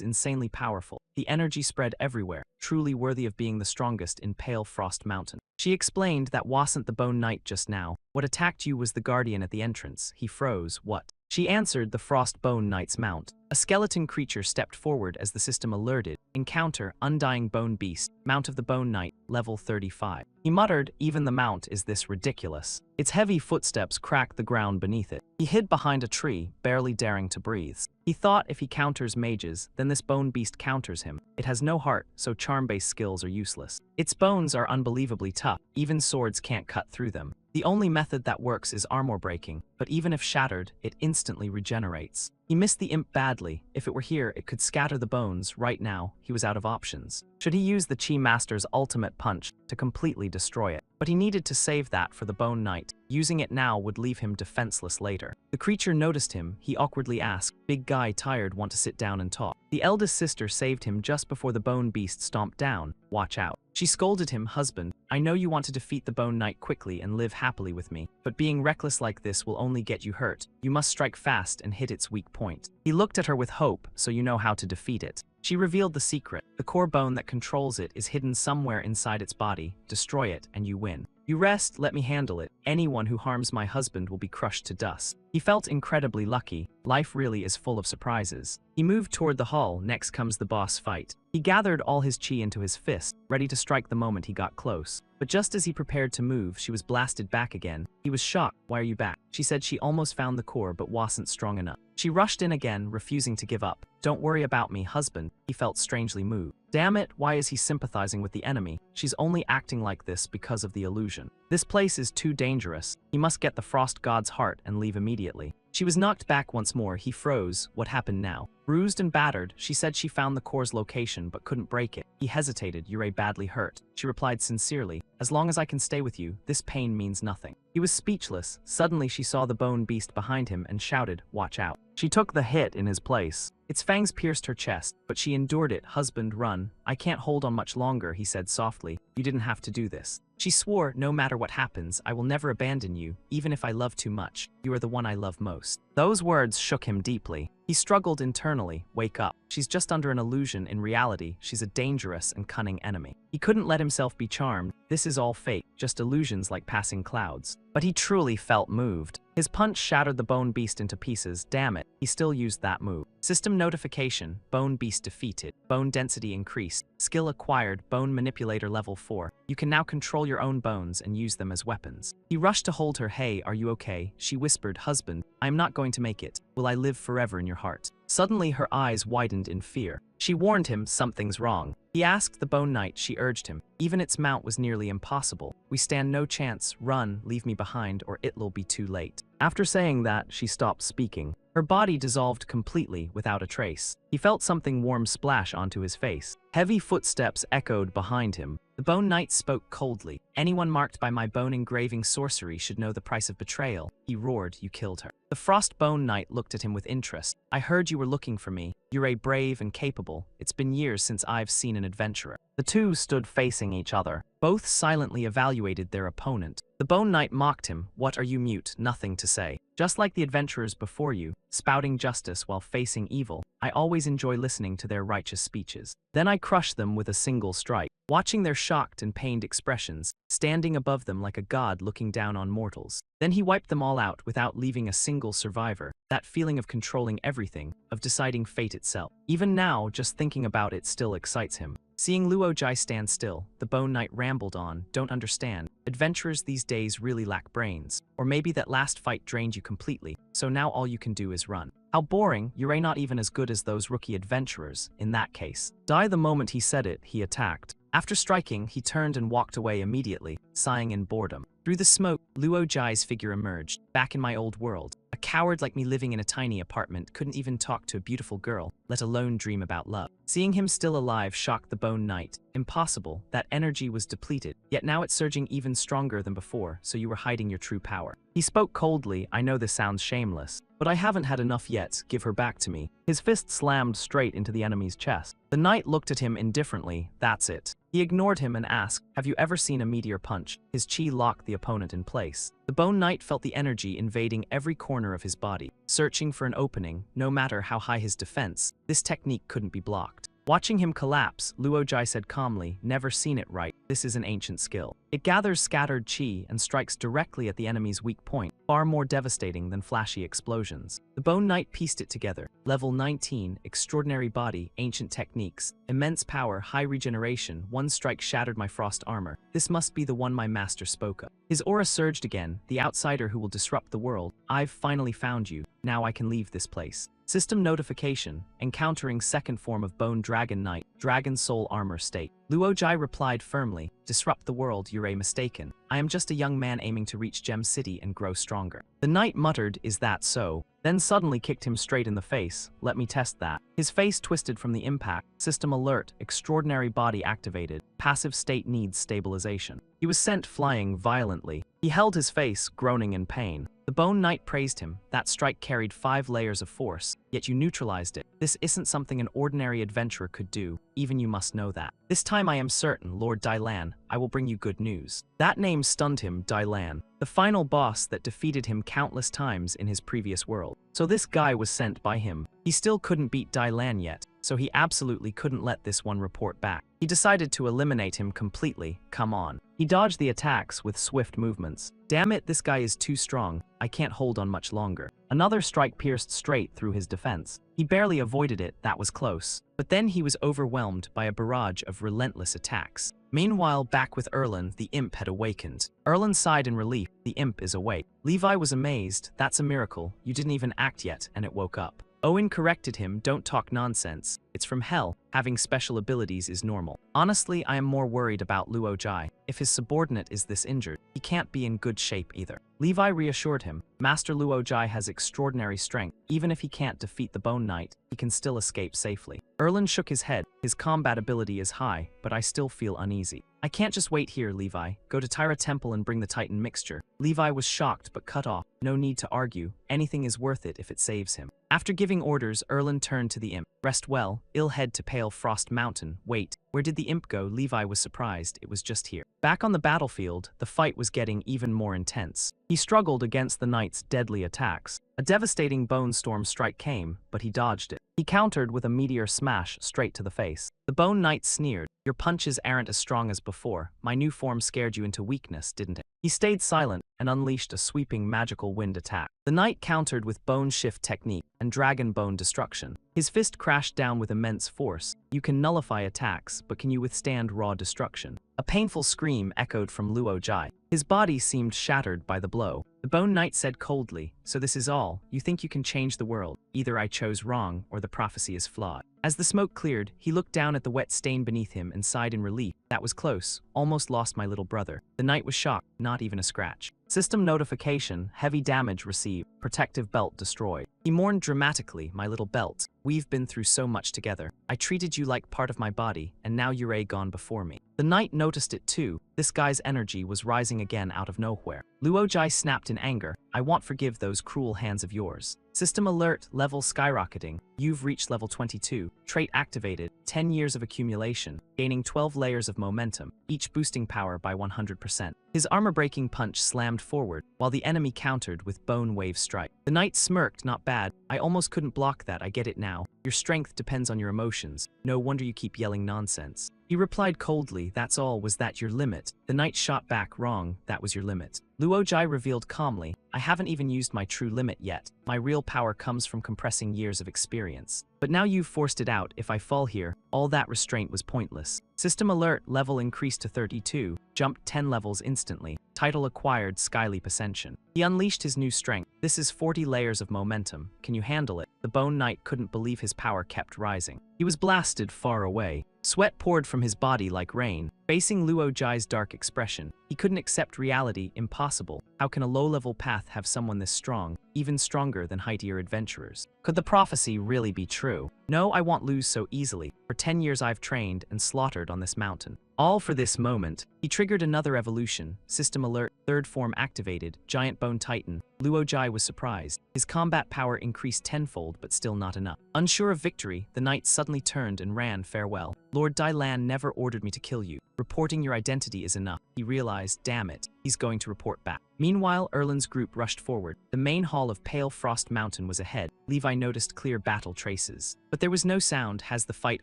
insanely powerful. The energy spread everywhere, truly worthy of being the strongest in Pale Frost Mountain. She explained that wasn't the Bone Knight just now. What attacked you was the guardian at the entrance. He froze. What? She answered, the Frost Bone Knight's mount. A skeleton creature stepped forward as the system alerted. Encounter, Undying Bone Beast, Mount of the Bone Knight, level 35. He muttered, even the mount is this ridiculous. Its heavy footsteps cracked the ground beneath it. He hid behind a tree, barely daring to breathe. He thought if he counters mages, then this bone beast counters him. It has no heart, so charm-based skills are useless. Its bones are unbelievably tough. Even swords can't cut through them. The only method that works is armor breaking, but even if shattered, it instantly regenerates. He missed the imp badly. If it were here, it could scatter the bones. Right now, he was out of options. Should he use the Chi Master's ultimate punch to completely destroy it? But he needed to save that for the Bone Knight. Using it now would leave him defenseless later. The creature noticed him. He awkwardly asked, big guy tired, want to sit down and talk. The eldest sister saved him just before the bone beast stomped down. Watch out. She scolded him, husband, I know you want to defeat the Bone Knight quickly and live happily with me, but being reckless like this will only get you hurt. You must strike fast and hit its weak point. He looked at her with hope, so you know how to defeat it. She revealed the secret. The core bone that controls it is hidden somewhere inside its body. Destroy it and you win. You rest, let me handle it. Anyone who harms my husband will be crushed to dust. He felt incredibly lucky. Life really is full of surprises. He moved toward the hall. Next comes the boss fight. He gathered all his chi into his fist, ready to strike the moment he got close. But just as he prepared to move, she was blasted back again. He was shocked. Why are you back? She said she almost found the core but wasn't strong enough. She rushed in again, refusing to give up. Don't worry about me, husband. He felt strangely moved. Damn it, why is he sympathizing with the enemy? She's only acting like this because of the illusion. This place is too dangerous. He must get the frost god's heart and leave immediately. She was knocked back once more. He froze. What happened now? Bruised and battered, she said she found the core's location but couldn't break it. He hesitated. You're badly hurt. She replied sincerely, as long as I can stay with you, this pain means nothing. He was speechless. Suddenly she saw the bone beast behind him and shouted, watch out. She took the hit in his place. Its fangs pierced her chest, but she endured it. Husband, run. I can't hold on much longer, he said softly. You didn't have to do this. She swore, no matter what happens, I will never abandon you, even if I love too much. You are the one I love most. Those words shook him deeply. He struggled internally. Wake up. She's just under an illusion. In reality, she's a dangerous and cunning enemy. He couldn't let himself be charmed. This is all fake, just illusions like passing clouds. But he truly felt moved. His punch shattered the bone beast into pieces. Damn it, he still used that move. System notification, bone beast defeated. Bone density increased. Skill acquired, bone manipulator level 4. You can now control your own bones and use them as weapons. He rushed to hold her. Hey, are you okay? She whispered, husband, I am not going to make it. Will I live forever in your heart? Suddenly her eyes widened in fear. She warned him something's wrong. He asked the bone knight, she urged him. Even its mount was nearly impossible. We stand no chance. Run, leave me behind, or it'll be too late. After saying that, she stopped speaking. Her body dissolved completely without a trace. He felt something warm splash onto his face. Heavy footsteps echoed behind him. The bone knight spoke coldly. Anyone marked by my bone engraving sorcery should know the price of betrayal. He roared, you killed her. The frost bone knight looked at him with interest. I heard you were looking for me. You're brave and capable. It's been years since I've seen an adventurer. The two stood facing each other. Both silently evaluated their opponent. The bone knight mocked him. What are you mute? Nothing to say. Just like the adventurers before you, spouting justice while facing evil, I always enjoy listening to their righteous speeches. Then I crush them with a single strike. Watching their shocked and pained expressions, standing above them like a god looking down on mortals. Then he wiped them all out without leaving a single survivor. That feeling of controlling everything, of deciding fate itself. Even now, just thinking about it still excites him. Seeing Luojai stand still, the bone knight rambled on, don't understand. Adventurers these days really lack brains. Or maybe that last fight drained you completely, so now all you can do is run. How boring, you're not even as good as those rookie adventurers, in that case. Die the moment he said it, he attacked. After striking, he turned and walked away immediately, sighing in boredom. Through the smoke, Luojai's figure emerged. Back in my old world. A coward like me living in a tiny apartment couldn't even talk to a beautiful girl, let alone dream about love. Seeing him still alive shocked the bone knight. Impossible, that energy was depleted, yet now it's surging even stronger than before, so you were hiding your true power. He spoke coldly, I know this sounds shameless, but I haven't had enough yet, give her back to me. His fist slammed straight into the enemy's chest. The knight looked at him indifferently, that's it. He ignored him and asked, have you ever seen a meteor punch? His chi locked the opponent in place. The bone knight felt the energy invading every corner of his body, searching for an opening, no matter how high his defense, this technique couldn't be blocked. Watching him collapse, Luojai said calmly, never seen it right, this is an ancient skill. It gathers scattered chi and strikes directly at the enemy's weak point, far more devastating than flashy explosions. The bone knight pieced it together. Level 19, extraordinary body, ancient techniques, immense power, high regeneration, one strike shattered my frost armor. This must be the one my master spoke of. His aura surged again, the outsider who will disrupt the world. I've finally found you, now I can leave this place. System notification, encountering second form of Bone Dragon Knight, Dragon Soul Armor state. Luojai replied firmly, disrupt the world, you're mistaken. I am just a young man aiming to reach Gem City and grow stronger. The knight muttered, is that so? Then suddenly kicked him straight in the face. Let me test that. His face twisted from the impact. System alert, extraordinary body activated. Passive state needs stabilization. He was sent flying violently. He held his face, groaning in pain. The bone knight praised him. That strike carried 5 layers of force, yet you neutralized it. This isn't something an ordinary adventurer could do, even you must know that. This time I am certain, Lord Dailan, I will bring you good news. That name stunned him, Dailan, the final boss that defeated him countless times in his previous world. So this guy was sent by him. He still couldn't beat Dailan yet. so he absolutely couldn't let this one report back. He decided to eliminate him completely. Come on. He dodged the attacks with swift movements. Damn it, this guy is too strong. I can't hold on much longer. Another strike pierced straight through his defense. He barely avoided it, that was close. But then he was overwhelmed by a barrage of relentless attacks. Meanwhile, back with Erlen, the imp had awakened. Erlen sighed in relief. The imp is awake. Levi was amazed. That's a miracle. You didn't even act yet, and it woke up. Owen corrected him, don't talk nonsense. It's from hell. Having special abilities is normal. Honestly, I am more worried about Luo Jai. If his subordinate is this injured, he can't be in good shape either. Levi reassured him. Master Luo Jai has extraordinary strength. Even if he can't defeat the Bone Knight, he can still escape safely. Erlen shook his head. His combat ability is high, but I still feel uneasy. I can't just wait here, Levi. Go to Tyra Temple and bring the Titan mixture. Levi was shocked but cut off. No need to argue. Anything is worth it if it saves him. After giving orders, Erlen turned to the imp. Rest well. I'll head to Pale Frost Mountain. Wait, where did the imp go? Levi was surprised. It was just here. Back on the battlefield, the fight was getting even more intense. He struggled against the knight's deadly attacks. A devastating bone storm strike came, but he dodged it. He countered with a meteor smash straight to the face. The Bone Knight sneered. Your punches aren't as strong as before. My new form scared you into weakness, didn't it? He stayed silent and unleashed a sweeping magical wind attack. The knight countered with Bone Shift technique and Dragon Bone Destruction. His fist crashed down with immense force. You can nullify attacks, but can you withstand raw destruction? A painful scream echoed from Luo Jai. His body seemed shattered by the blow. The Bone Knight said coldly, so this is all? You think you can change the world? Either I chose wrong, or the prophecy is flawed. As the smoke cleared, he looked down at the wet stain beneath him and sighed in relief. That was close. Almost lost my little brother. The knight was shocked, not even a scratch. System notification, heavy damage received, protective belt destroyed. He mourned dramatically, my little belt. We've been through so much together. I treated you like part of my body, and now you're gone before me. The knight noticed it too. This guy's energy was rising again out of nowhere. Luo Jai snapped in anger. I won't forgive those cruel hands of yours. System alert, level skyrocketing. You've reached level 22. Trait activated, 10 years of accumulation, gaining 12 layers of momentum, each boosting power by 100%. His armor-breaking punch slammed forward, while the enemy countered with Bone Wave Strike. The knight smirked, not bad. I almost couldn't block that, I get it now. Your strength depends on your emotions. No wonder you keep yelling nonsense. He replied coldly, that's all, was that your limit? The knight shot back, wrong, that was your limit. Luo Jai revealed calmly, I haven't even used my true limit yet. My real power comes from compressing years of experience. But now you've forced it out. If I fall here, all that restraint was pointless. System alert, level increased to 32, jumped 10 levels instantly. Title acquired, Skyleap Ascension. He unleashed his new strength. This is 40 layers of momentum. Can you handle it? The Bone Knight couldn't believe his power kept rising. He was blasted far away. Sweat poured from his body like rain. Facing Luo Jai's dark expression, he couldn't accept reality. Impossible. How can a low-level path have someone this strong, even stronger than high-tier adventurers? Could the prophecy really be true? No, I won't lose so easily. For 10 years I've trained and slaughtered on this mountain. All for this moment. He triggered another evolution. System alert, third form activated, Giant Bone Titan. Luo Jai was surprised. His combat power increased tenfold, but still not enough. Unsure of victory, the knight suddenly turned and ran farewell. Lord Dai Lan never ordered me to kill you. Reporting your identity is enough. He realized, damn it, he's going to report back. Meanwhile, Erlen's group rushed forward. The main hall of Pale Frost Mountain was ahead. Levi noticed clear battle traces. But there was no sound. Has the fight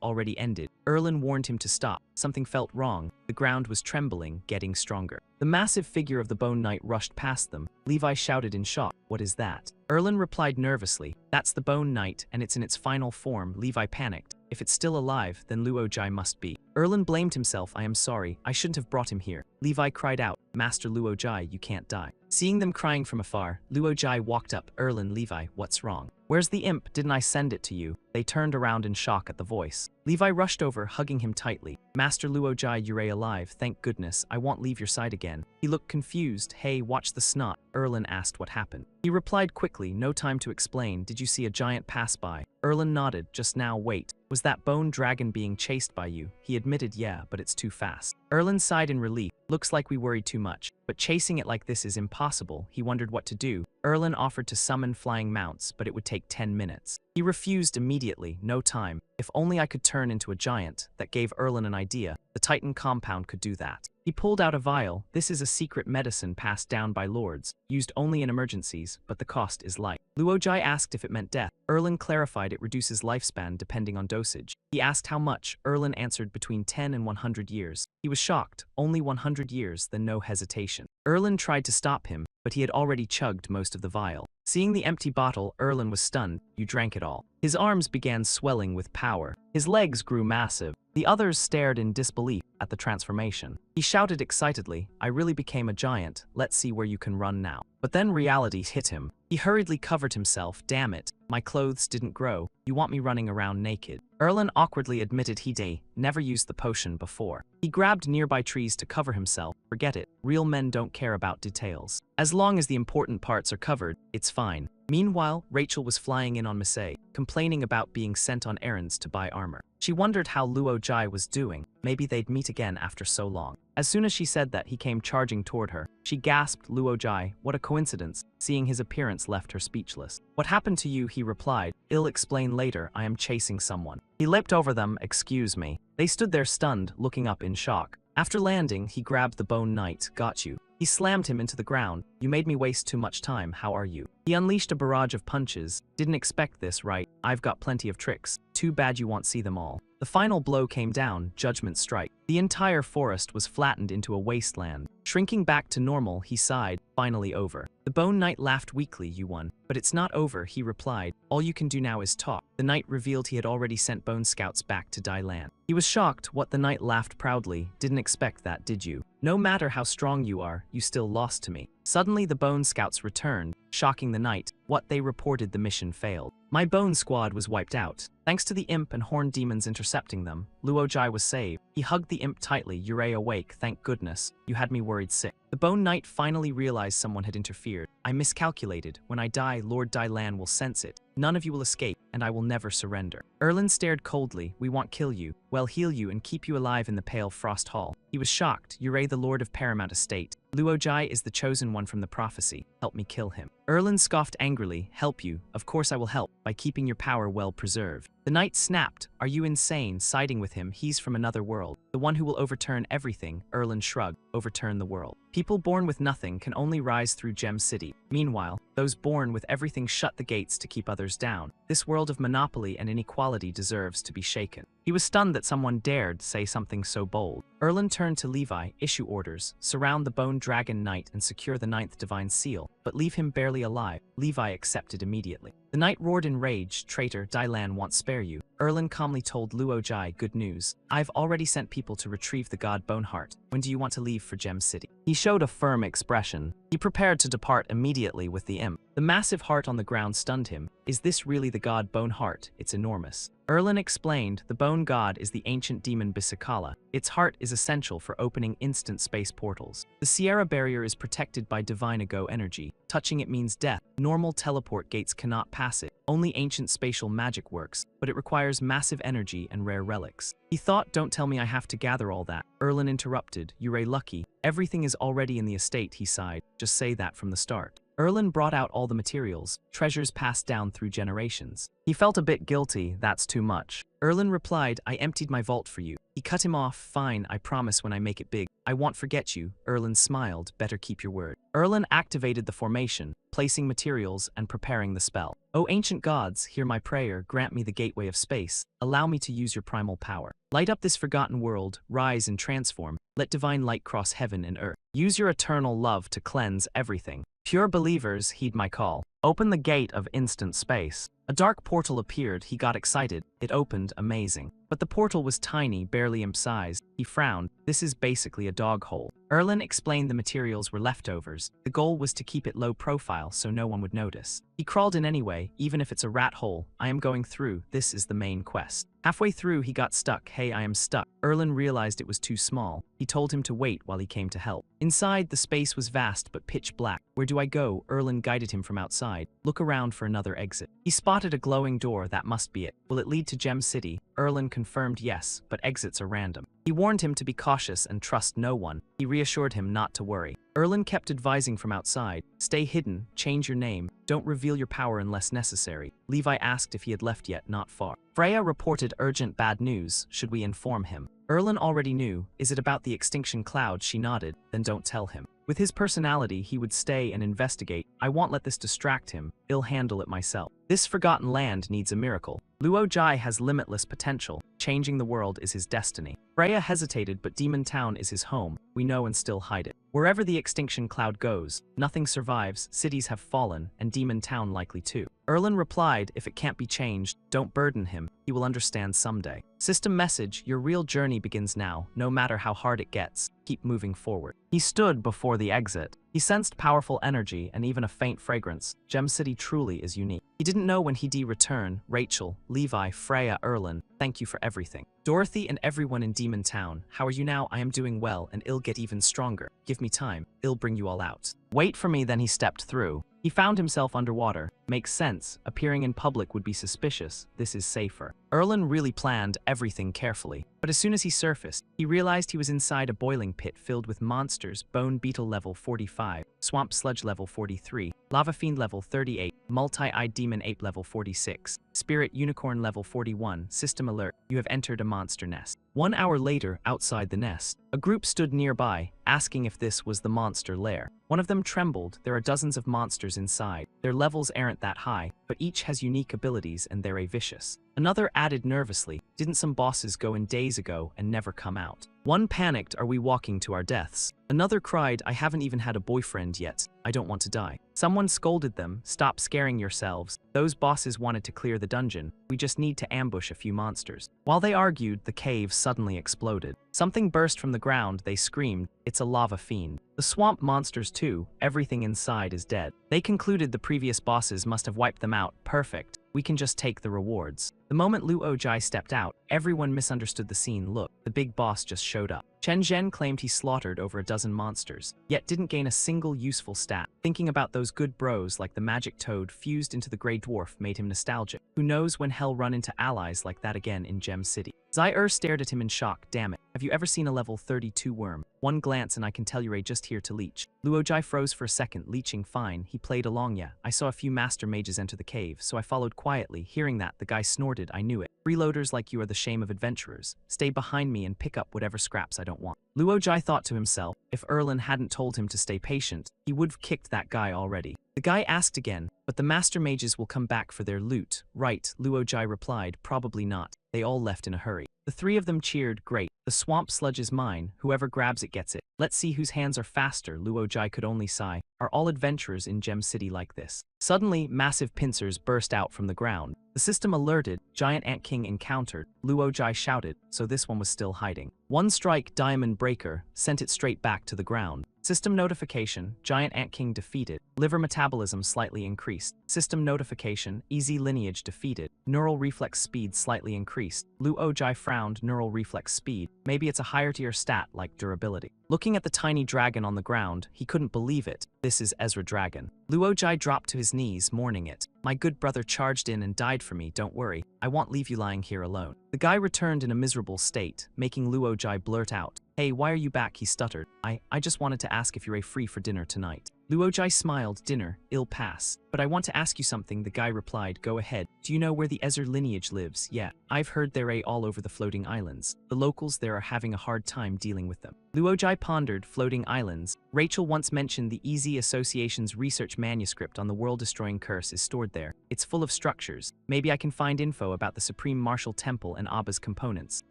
already ended? Erlen warned him to stop. Something felt wrong. The ground was trembling, getting stronger. The massive figure of the Bone Knight rushed past them. Levi shouted in shock, what is that? Erlen replied nervously, that's the Bone Knight, and it's in its final form. Levi panicked. If it's still alive, then Luo Jai must be. Erlen blamed himself. I am sorry. I shouldn't have brought him here. Levi cried out, Master Luo Jai, you can't die. Seeing them crying from afar, Luo Jai walked up. Erlen, Levi, what's wrong? Where's the imp? Didn't I send it to you? They turned around in shock at the voice. Levi rushed over, hugging him tightly. Master Luo Jai, you're alive. Thank goodness. I won't leave your side again. He looked confused. Hey, watch the snot. Erlen asked what happened. He replied quickly, no time to explain. Did you see a giant pass by? Erlen nodded. Just now, wait. Was that bone dragon being chased by you? He admitted, yeah, but it's too fast. Erlen sighed in relief. Looks like we worried too much. But chasing it like this is impossible. He wondered what to do. Erlen offered to summon flying mounts, but it would take 10 minutes. He refused immediately. No time. If only I could turn into a giant. That gave Erlen an idea. The Titan compound could do that. He pulled out a vial. This is a secret medicine passed down by lords, used only in emergencies, but the cost is light. Luo Jai asked if it meant death. Erlen clarified it reduces lifespan depending on dosage. He asked how much. Erlen answered between 10 and 100 years. He was shocked. Only 100 years, then no hesitation. Erlen tried to stop him, but he had already chugged most of the vial. Seeing the empty bottle, Erlen was stunned. You drank it all. His arms began swelling with power. His legs grew massive. The others stared in disbelief at the transformation. He shouted excitedly, I really became a giant. Let's see where you can run now. But then reality hit him. He hurriedly covered himself. Damn it. My clothes didn't grow. You want me running around naked? Erlen awkwardly admitted he'd never used the potion before. He grabbed nearby trees to cover himself. Forget it. Real men don't care about details. As long as the important parts are covered, it's fine. Meanwhile, Rachel was flying in on Misei, complaining about being sent on errands to buy armor. She wondered how Luo Jai was doing. Maybe they'd meet again after so long. As soon as she said that, he came charging toward her. She gasped, Luo Jai, what a coincidence. Seeing his appearance left her speechless. What happened to you? He replied. I'll explain later. I am chasing someone. He leapt over them. Excuse me. They stood there stunned, looking up in shock. After landing, he grabbed the Bone Knight. Got you. He slammed him into the ground. You made me waste too much time. How are you? He unleashed a barrage of punches. Didn't expect this, right? I've got plenty of tricks. Too bad you won't see them all. The final blow came down. Judgment strike. The entire forest was flattened into a wasteland. Shrinking back to normal, he sighed. Finally over. The Bone Knight laughed weakly. You won. But it's not over, he replied. All you can do now is talk. The knight revealed he had already sent bone scouts back to Dai Lan. He was shocked. What? The knight laughed proudly. Didn't expect that, did you? No matter how strong you are, you still lost to me. Suddenly the bone scouts returned, shocking the knight. What? They reported the mission failed. My bone squad was wiped out. Thanks to the imp and horned demons intercepting them, Luo Jai was saved. He hugged the imp tightly. You're awake, thank goodness. You had me worried sick. The Bone Knight finally realized someone had interfered. I miscalculated. When I die, Lord Dai Lan will sense it. None of you will escape, and I will never surrender. Erlen stared coldly. We won't kill you. We'll heal you and keep you alive in the Pale Frost Hall. He was shocked. Yurei, the Lord of Paramount Estate. Luo Jai is the chosen one from the prophecy. Help me kill him. Erlen scoffed angrily. Help you? Of course I will help, by keeping your power well preserved. The knight snapped. Are you insane? Siding with him, he's from another world. The one who will overturn everything. Erlen shrugged. Overturn the world. People born with nothing can only rise through Gem City. Meanwhile, those born with everything shut the gates to keep others down. This world of monopoly and inequality deserves to be shaken. He was stunned that someone dared say something so bold. Erlen turned to Levi. Issue orders. Surround the Bone Dragon Knight and secure the 9th Divine Seal, but leave him barely alive. Levi accepted immediately. The knight roared in rage. Traitor, Dai Lan won't spare you. Erlen calmly told Luo Jai, good news. I've already sent people to retrieve the god Boneheart. When do you want to leave for Gem City? He showed a firm expression. He prepared to depart immediately with the imp. The massive heart on the ground stunned him. Is this really the god Boneheart? It's enormous. Erlen explained, the bone god is the ancient demon Bisakala. Its heart is essential for opening instant space portals. The Sierra barrier is protected by divine Ago energy. Touching it means death. Normal teleport gates cannot pass it. Only ancient spatial magic works, but it requires massive energy and rare relics. He thought, don't tell me I have to gather all that. Erlen interrupted, Yurei lucky. Everything is already in the estate, he sighed. Just say that from the start. Erlen brought out all the materials, treasures passed down through generations. He felt a bit guilty. That's too much. Erlen replied, I emptied my vault for you. He cut him off. Fine, I promise when I make it big. I won't forget you. Erlen smiled. Better keep your word. Erlen activated the formation, placing materials and preparing the spell. O ancient gods, hear my prayer. Grant me the gateway of space. Allow me to use your primal power. Light up this forgotten world. Rise and transform. Let divine light cross heaven and earth. Use your eternal love to cleanse everything. Pure believers, heed my call. Open the gate of instant space. A dark portal appeared. He got excited. It opened, amazing. But the portal was tiny, barely imp-sized. He frowned. This is basically a dog hole. Erlen explained the materials were leftovers. The goal was to keep it low profile so no one would notice. He crawled in anyway, even if it's a rat hole. I am going through. This is the main quest. Halfway through, he got stuck. Hey, I am stuck. Erlen realized it was too small. He told him to wait while he came to help. Inside, the space was vast but pitch black. Where do I go? Erlen guided him from outside. Look around for another exit. He spotted a glowing door. That must be it. Will it lead to Gem City? Erlen confirmed yes, but exits are random. He warned him to be cautious and trust no one. He reassured him not to worry. Erlen kept advising from outside, stay hidden, change your name, don't reveal your power unless necessary. Levi asked if he had left yet, not far. Freya reported urgent bad news, should we inform him? Erlen already knew, is it about the extinction cloud? She nodded, then don't tell him. With his personality, he would stay and investigate. I won't let this distract him. I'll handle it myself. This forgotten land needs a miracle. Luo Jai has limitless potential. Changing the world is his destiny. Freya hesitated, but Demon Town is his home. We know and still hide it. Wherever the extinction cloud goes, nothing survives, cities have fallen, and Demon Town likely too. Erlin replied, if it can't be changed, don't burden him. He will understand someday. System message, your real journey begins now, no matter how hard it gets. Keep moving forward. He stood before the exit. He sensed powerful energy and even a faint fragrance. Gem City truly is unique. He didn't know when he'd return. Rachel, Levi, Freya, Erlin, thank you for everything. Dorothy and everyone in Demon Town, how are you now? I am doing well and I'll get even stronger. Give me time. I'll bring you all out. Wait for me. Then he stepped through. He found himself underwater. Makes sense. Appearing in public would be suspicious. This is safer. Erlin really planned everything carefully. But as soon as he surfaced, he realized he was inside a boiling pit filled with monsters. Bone Beetle level 45, Swamp Sludge level 43, Lava Fiend level 38, Multi-Eyed Demon Ape level 46, Spirit Unicorn level 41. System alert, you have entered a monster nest. 1 hour later, outside the nest, a group stood nearby, asking if this was the monster lair. One of them trembled. There are dozens of monsters inside. Their levels aren't that high, but each has unique abilities and they're vicious. Another added nervously, didn't some bosses go in days ago and never come out? One panicked, are we walking to our deaths? Another cried, I haven't even had a boyfriend yet. I don't want to die. Someone scolded them, stop scaring yourselves. Those bosses wanted to clear the dungeon. We just need to ambush a few monsters. While they argued, the cave suddenly exploded. Something burst from the ground. They screamed, it's a lava fiend. The swamp monsters too, everything inside is dead. They concluded the previous bosses must have wiped them out. Perfect. We can just take the rewards. The moment Luo Jai stepped out, everyone misunderstood the scene. Look, the big boss just showed up. Chen Zhen claimed he slaughtered over a dozen monsters, yet didn't gain a single useful stat. Thinking about those good bros like the magic toad fused into the Grey Dwarf made him nostalgic. Who knows when he'll run into allies like that again in Gem City. Zai stared at him in shock. Damn it. Have you ever seen a level 32 worm? One glance and I can tell you're just here to leech. Luo Jai froze for a second. Leeching fine. He played along. Yeah, I saw a few master mages enter the cave, so I followed quietly. Hearing that, the guy snorted. I knew it. Freeloaders like you are the shame of adventurers. Stay behind me and pick up whatever scraps I don't want. Luo Jai thought to himself, if Erlin hadn't told him to stay patient, he would've kicked that guy already. The guy asked again, but the master mages will come back for their loot, right? Luo Jai replied, probably not. They all left in a hurry. The three of them cheered, great. The swamp sludge is mine. Whoever grabs it gets it. Let's see whose hands are faster. Luo Jai could only sigh. Are all adventurers in Gem City like this? Suddenly, massive pincers burst out from the ground. The system alerted. Giant Ant King encountered. Luo Jai shouted, so this one was still hiding. One strike, Diamond Breaker, sent it straight back to the ground. System notification, Giant Ant King defeated. Liver metabolism slightly increased. System notification, Easy Lineage defeated. Neural reflex speed slightly increased. Luo Jai frowned. Neural reflex speed. Maybe it's a higher tier stat like durability. Looking at the tiny dragon on the ground, he couldn't believe it. This is Ezra Dragon. Luo Jai dropped to his knees, mourning it. My good brother charged in and died for me, don't worry. I won't leave you lying here alone. The guy returned in a miserable state, making Luo Jai blurt out. Hey, why are you back? He stuttered. I just wanted to ask if you're free for dinner tonight. Luo Jai smiled. Dinner, I'll pass. But I want to ask you something, the guy replied. Go ahead. Do you know where the Ezra lineage lives? Yeah, I've heard they're all over the floating islands. The locals there are having a hard time dealing with them. Luo Jai pondered. Floating islands. Rachel once mentioned the Easy Association's research manuscript on the world-destroying curse is stored there. It's full of structures. Maybe I can find info about the Supreme Martial Temple and Abba's components.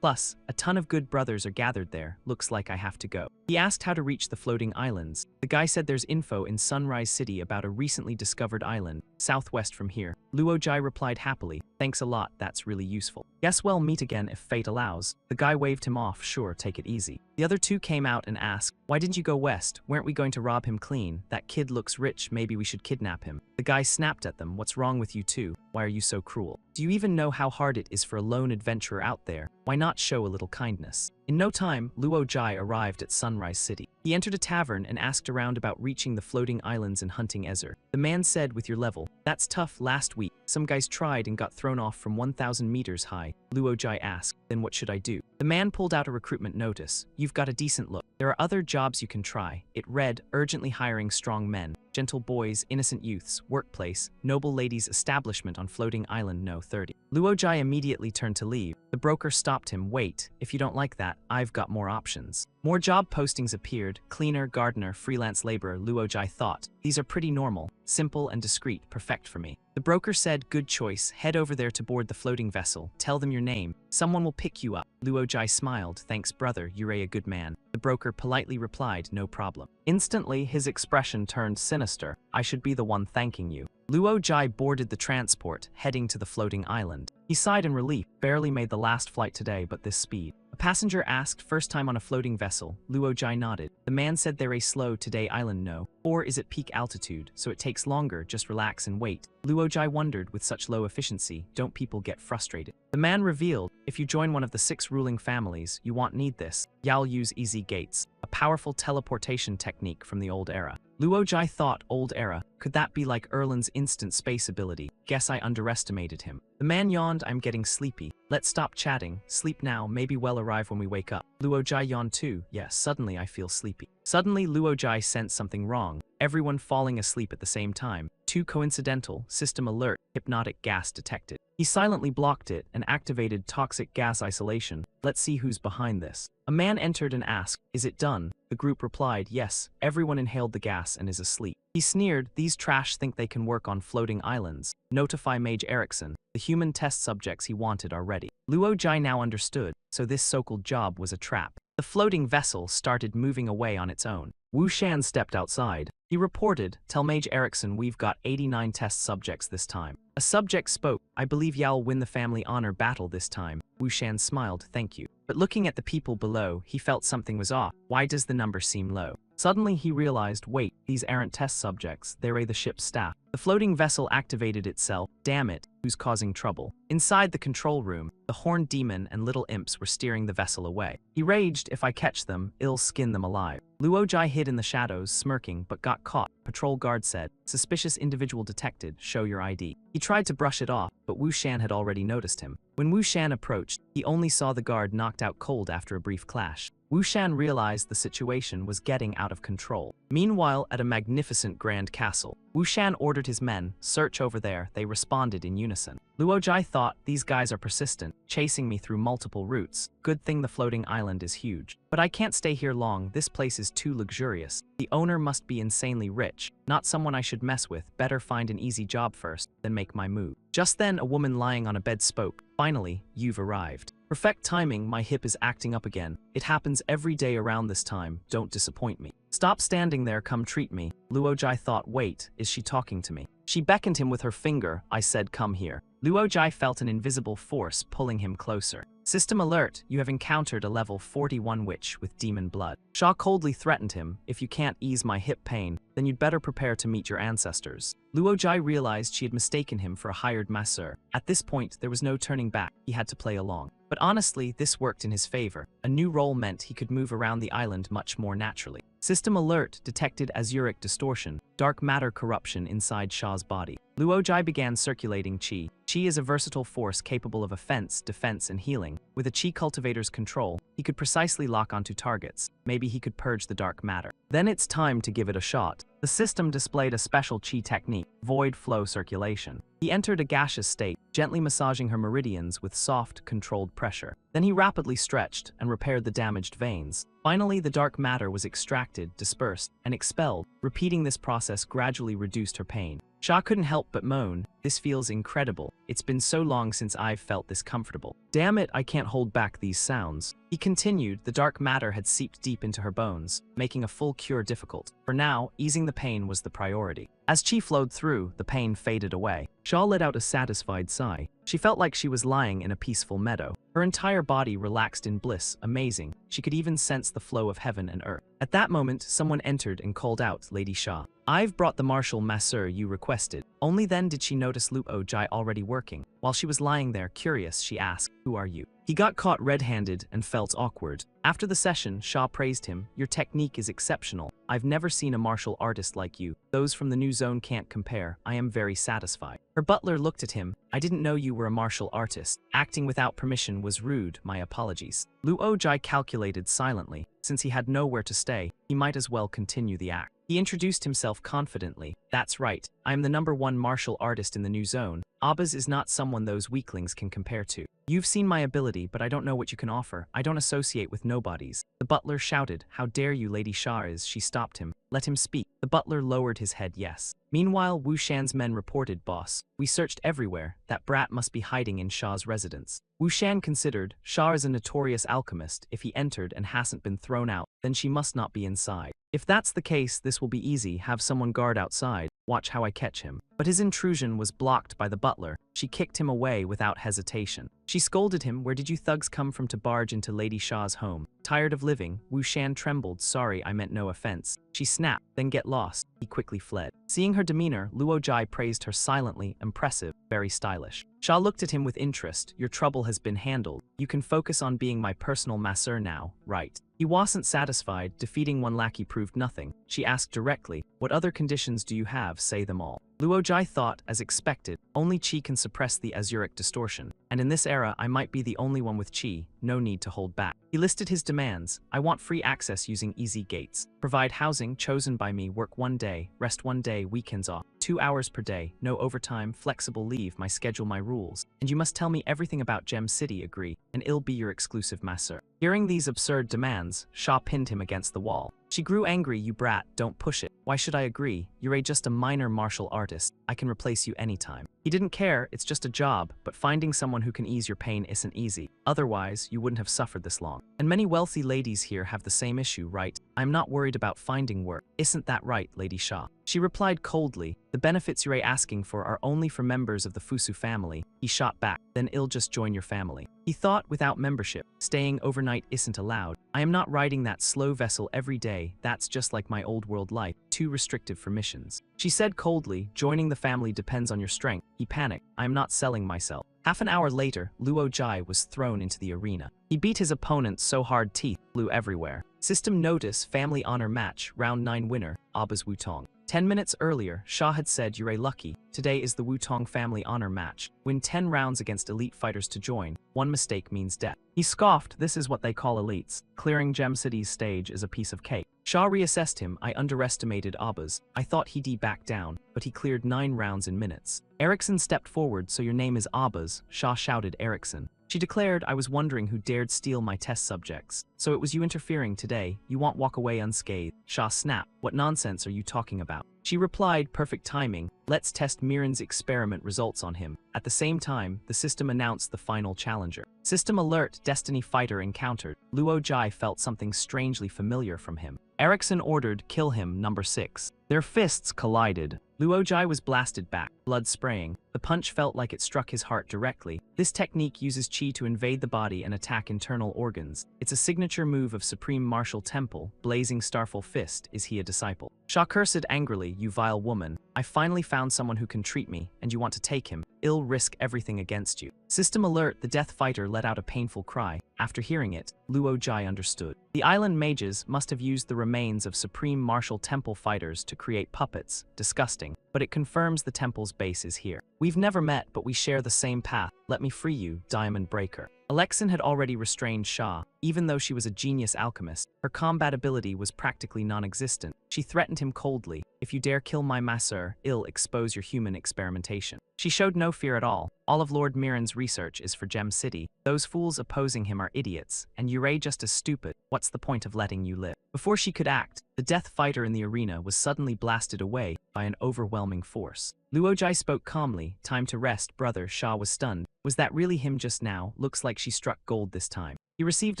Plus, a ton of good brothers are gathered there. Looks like I have to go. He asked how to reach the floating islands. The guy said there's info in Sunrise City about a recently discovered island, southwest from here. Luo Jai replied happily. Thanks a lot, that's really useful. Guess we'll meet again if fate allows. The guy waved him off. Sure, take it easy. The other two came out and asked, why didn't you go west? Weren't we going to rob him clean? That kid looks rich, maybe we should kidnap him. The guy snapped at them. What's wrong with you two? Why are you so cruel? Do you even know how hard it is for a lone adventurer out there? Why not show a little kindness? In no time, Luo Jai arrived at Sunrise City. He entered a tavern and asked around about reaching the floating islands and hunting Ezra. The man said, with your level, that's tough. Last week, some guys tried and got thrown off from 1,000 meters high. Luo Jai asked, then what should I do? The man pulled out a recruitment notice. You've got a decent look. There are other jobs you can try. It read, urgently hiring strong men, gentle boys, innocent youths, workplace, noble ladies, establishment on floating island no 30. Luo Jai immediately turned to leave. The broker stopped him. Wait, if you don't like that, I've got more options. More job postings appeared: cleaner, gardener, freelance laborer. Luojai thought, these are pretty normal, simple and discreet, perfect for me. The broker said, good choice, head over there to board the floating vessel, tell them your name, someone will pick you up. Luojai smiled, thanks brother, you're a good man. The broker politely replied, no problem. Instantly, his expression turned sinister, I should be the one thanking you. Luojai boarded the transport, heading to the floating island. He sighed in relief, barely made the last flight today, but this speed. A passenger asked, first time on a floating vessel. Luojai nodded. The man said they're a slow today island no. Or is it peak altitude, so it takes longer, just relax and wait. Luojai wondered, with such low efficiency, don't people get frustrated? The man revealed, if you join one of the 6 ruling families, you won't need this. You'll use easy gates, a powerful teleportation technique from the old era. Luojai thought, old era, could that be like Erlin's instant space ability? Guess I underestimated him. The man yawned, I'm getting sleepy. Let's stop chatting, sleep now, maybe we'll arrive when we wake up. Luojai yawned too, yes, suddenly I feel sleepy. Suddenly Luojai sensed something wrong, everyone falling asleep at the same time. Too coincidental, system alert, hypnotic gas detected. He silently blocked it and activated toxic gas isolation. Let's see who's behind this. A man entered and asked, is it done? The group replied, yes, everyone inhaled the gas and is asleep. He sneered, these trash think they can work on floating islands. Notify Mage Erickson. The human test subjects he wanted are ready. Luojai now understood, so this so-called job was a trap. The floating vessel started moving away on its own. Wu Shan stepped outside. He reported, tell Mage Erickson we've got 89 test subjects this time. A subject spoke, I believe Yao win the family honor battle this time. Wu Shan smiled, thank you. But looking at the people below, he felt something was off. Why does the number seem low? Suddenly he realized, wait, these aren't test subjects, they're the ship's staff. The floating vessel activated itself. Damn it, who's causing trouble? Inside the control room, the horned demon and little imps were steering the vessel away. He raged, if I catch them, I'll skin them alive. Luojai hid in the shadows, smirking, but got caught. Patrol guard said, suspicious individual detected, show your ID. He tried to brush it off, but Wu Shan had already noticed him. When Wu Shan approached, he only saw the guard knocked out cold after a brief clash. Wu Shan realized the situation was getting out of control. Meanwhile, at a magnificent grand castle, Wu Shan ordered his men, search over there. They responded in unison. Luojai thought, these guys are persistent, chasing me through multiple routes. Good thing the floating island is huge. But I can't stay here long, this place is too luxurious. The owner must be insanely rich, not someone I should mess with. Better find an easy job first, then make my move. Just then a woman lying on a bed spoke, finally, you've arrived. Perfect timing, my hip is acting up again. It happens every day around this time, don't disappoint me. Stop standing there, come treat me. Luojai thought, wait, is she talking to me? She beckoned him with her finger, I said come here. Luojai felt an invisible force pulling him closer. System alert, you have encountered a level 41 witch with demon blood. Shaw coldly threatened him, if you can't ease my hip pain, then you'd better prepare to meet your ancestors. Luojai realized she had mistaken him for a hired masseur. At this point, there was no turning back, he had to play along. But honestly, this worked in his favor. A new role meant he could move around the island much more naturally. System alert detected Asuric distortion, dark matter corruption inside Shaw's body. Luojai began circulating Qi. Qi is a versatile force capable of offense, defense, and healing. With a Qi cultivator's control, he could precisely lock onto targets. Maybe he could purge the dark matter. Then it's time to give it a shot. The system displayed a special Qi technique, void flow circulation. He entered a gaseous state, gently massaging her meridians with soft, controlled pressure. Then he rapidly stretched and repaired the damaged veins. Finally, the dark matter was extracted, dispersed, and expelled. Repeating this process gradually reduced her pain. Shaw couldn't help but moan, this feels incredible. It's been so long since I've felt this comfortable. Damn it, I can't hold back these sounds. He continued, the dark matter had seeped deep into her bones, making a full cure difficult. For now, easing the pain was the priority. As Qi flowed through, the pain faded away. Shaw let out a satisfied sigh. She felt like she was lying in a peaceful meadow. Her entire body relaxed in bliss, amazing. She could even sense the flow of heaven and earth. At that moment, someone entered and called out, Lady Shaw. I've brought the martial masseur you requested. Only then did she notice Luojai already working. While she was lying there, curious, she asked, who are you? He got caught red-handed and felt awkward. After the session, Shaw praised him. Your technique is exceptional. I've never seen a martial artist like you. Those from the new zone can't compare. I am very satisfied. Her butler looked at him. I didn't know you were a martial artist. Acting without permission was rude. My apologies. Luojai calculated silently. Since he had nowhere to stay, he might as well continue the act. He introduced himself confidently. That's right. I am the #1 martial artist in the new zone. Abbas is not someone those weaklings can compare to. You've seen my ability, but I don't know what you can offer. I don't associate with nobodies. The butler shouted. How dare you, Lady Shah is. She stopped him. Let him speak. The butler lowered his head, yes. Meanwhile, Wu Shan's men reported, boss. We searched everywhere. That brat must be hiding in Shah's residence. Wu Shan considered, Shah is a notorious alchemist. If he entered and hasn't been thrown out, then she must not be inside. If that's the case, this will be easy. Have someone guard outside. Watch how I catch him. But his intrusion was blocked by the butler. She kicked him away without hesitation. She scolded him, where did you thugs come from to barge into Lady Shah's home? Tired of living, Wu Shan trembled. Sorry, I meant no offense. She snapped, then get lost. He quickly fled. Seeing her demeanor, Luo Jai praised her silently, impressive, very stylish. Shah looked at him with interest. Your trouble has been handled. You can focus on being my personal masseur now, right? He wasn't satisfied. Defeating one lackey proved nothing. She asked directly, what other conditions do you have? Say them all. Luo Jai thought, as expected, only Qi can suppress the Asuric distortion. And in this era, I might be the only one with Qi, no need to hold back. He listed his demands. I want free access using easy gates. Provide housing chosen by me, work 1 day, rest 1 day, weekends off. 2 hours per day, no overtime, flexible leave, my schedule, my rules. And you must tell me everything about Gem City, agree, and I'll be your exclusive masseur. Hearing these absurd demands, Shah pinned him against the wall. She grew angry. You brat, don't push it. Why should I agree? You're just a minor martial artist. I can replace you anytime. He didn't care, it's just a job, but finding someone who can ease your pain isn't easy. Otherwise, you wouldn't have suffered this long. And many wealthy ladies here have the same issue, right? I'm not worried about finding work. Isn't that right, Lady Shah? She replied coldly, the benefits you're asking for are only for members of the Fusu family. He shot back, then I'll just join your family. He thought, without membership, staying overnight isn't allowed. I am not riding that slow vessel every day, that's just like my old world life, too restrictive for missions. She said coldly, joining the family depends on your strength. He panicked, I am not selling myself. Half an hour later, Luo Jai was thrown into the arena. He beat his opponent so hard teeth flew everywhere. System notice, family honor match, round 9 winner, Abba's Wutong. 10 minutes earlier, Shah had said you're lucky. Today is the Wutong family honor match. Win 10 rounds against elite fighters to join. One mistake means death. He scoffed, this is what they call elites. Clearing Gem City's stage is a piece of cake. Shah reassessed him. I underestimated Abba's. I thought he'd back down, but he cleared 9 rounds in minutes. Erickson stepped forward. So your name is Abba's? Shah shouted. Erickson. She declared, I was wondering who dared steal my test subjects. So it was you interfering today. You won't walk away unscathed. Shah snapped. What nonsense are you talking about? She replied, perfect timing. Let's test Miran's experiment results on him. At the same time, the system announced the final challenger. System alert, Destiny fighter encountered. Luo Jai felt something strangely familiar from him. Erickson ordered, kill him, number 6. Their fists collided. Luo Jai was blasted back, blood spraying. The punch felt like it struck his heart directly. This technique uses Qi to invade the body and attack internal organs. It's a signature move of Supreme Martial Temple, Blazing Starful Fist. Is he a disciple? Shah cursed angrily, you vile woman. I finally found someone who can treat me, and you want to take him. I'll risk everything against you. System alert, the death fighter let out a painful cry. After hearing it, Luo Jai understood. The island mages must have used the remains of Supreme Martial Temple fighters to create puppets. Disgusting. But it confirms the temple's base is here. We've never met, but we share the same path. Let me free you, Diamond Breaker. Alexin had already restrained Shah. Even though she was a genius alchemist, her combat ability was practically non-existent. She threatened him coldly. If you dare kill my masseur, I'll expose your human experimentation. She showed no fear at all. All of Lord Miran's research is for Gem City. Those fools opposing him are idiots, and you're just as stupid. What's the point of letting you live? Before she could act, the death fighter in the arena was suddenly blasted away by an overwhelming force. Luo Jai spoke calmly. Time to rest, brother. Shah was stunned. Was that really him just now? Looks like she struck gold this time. He received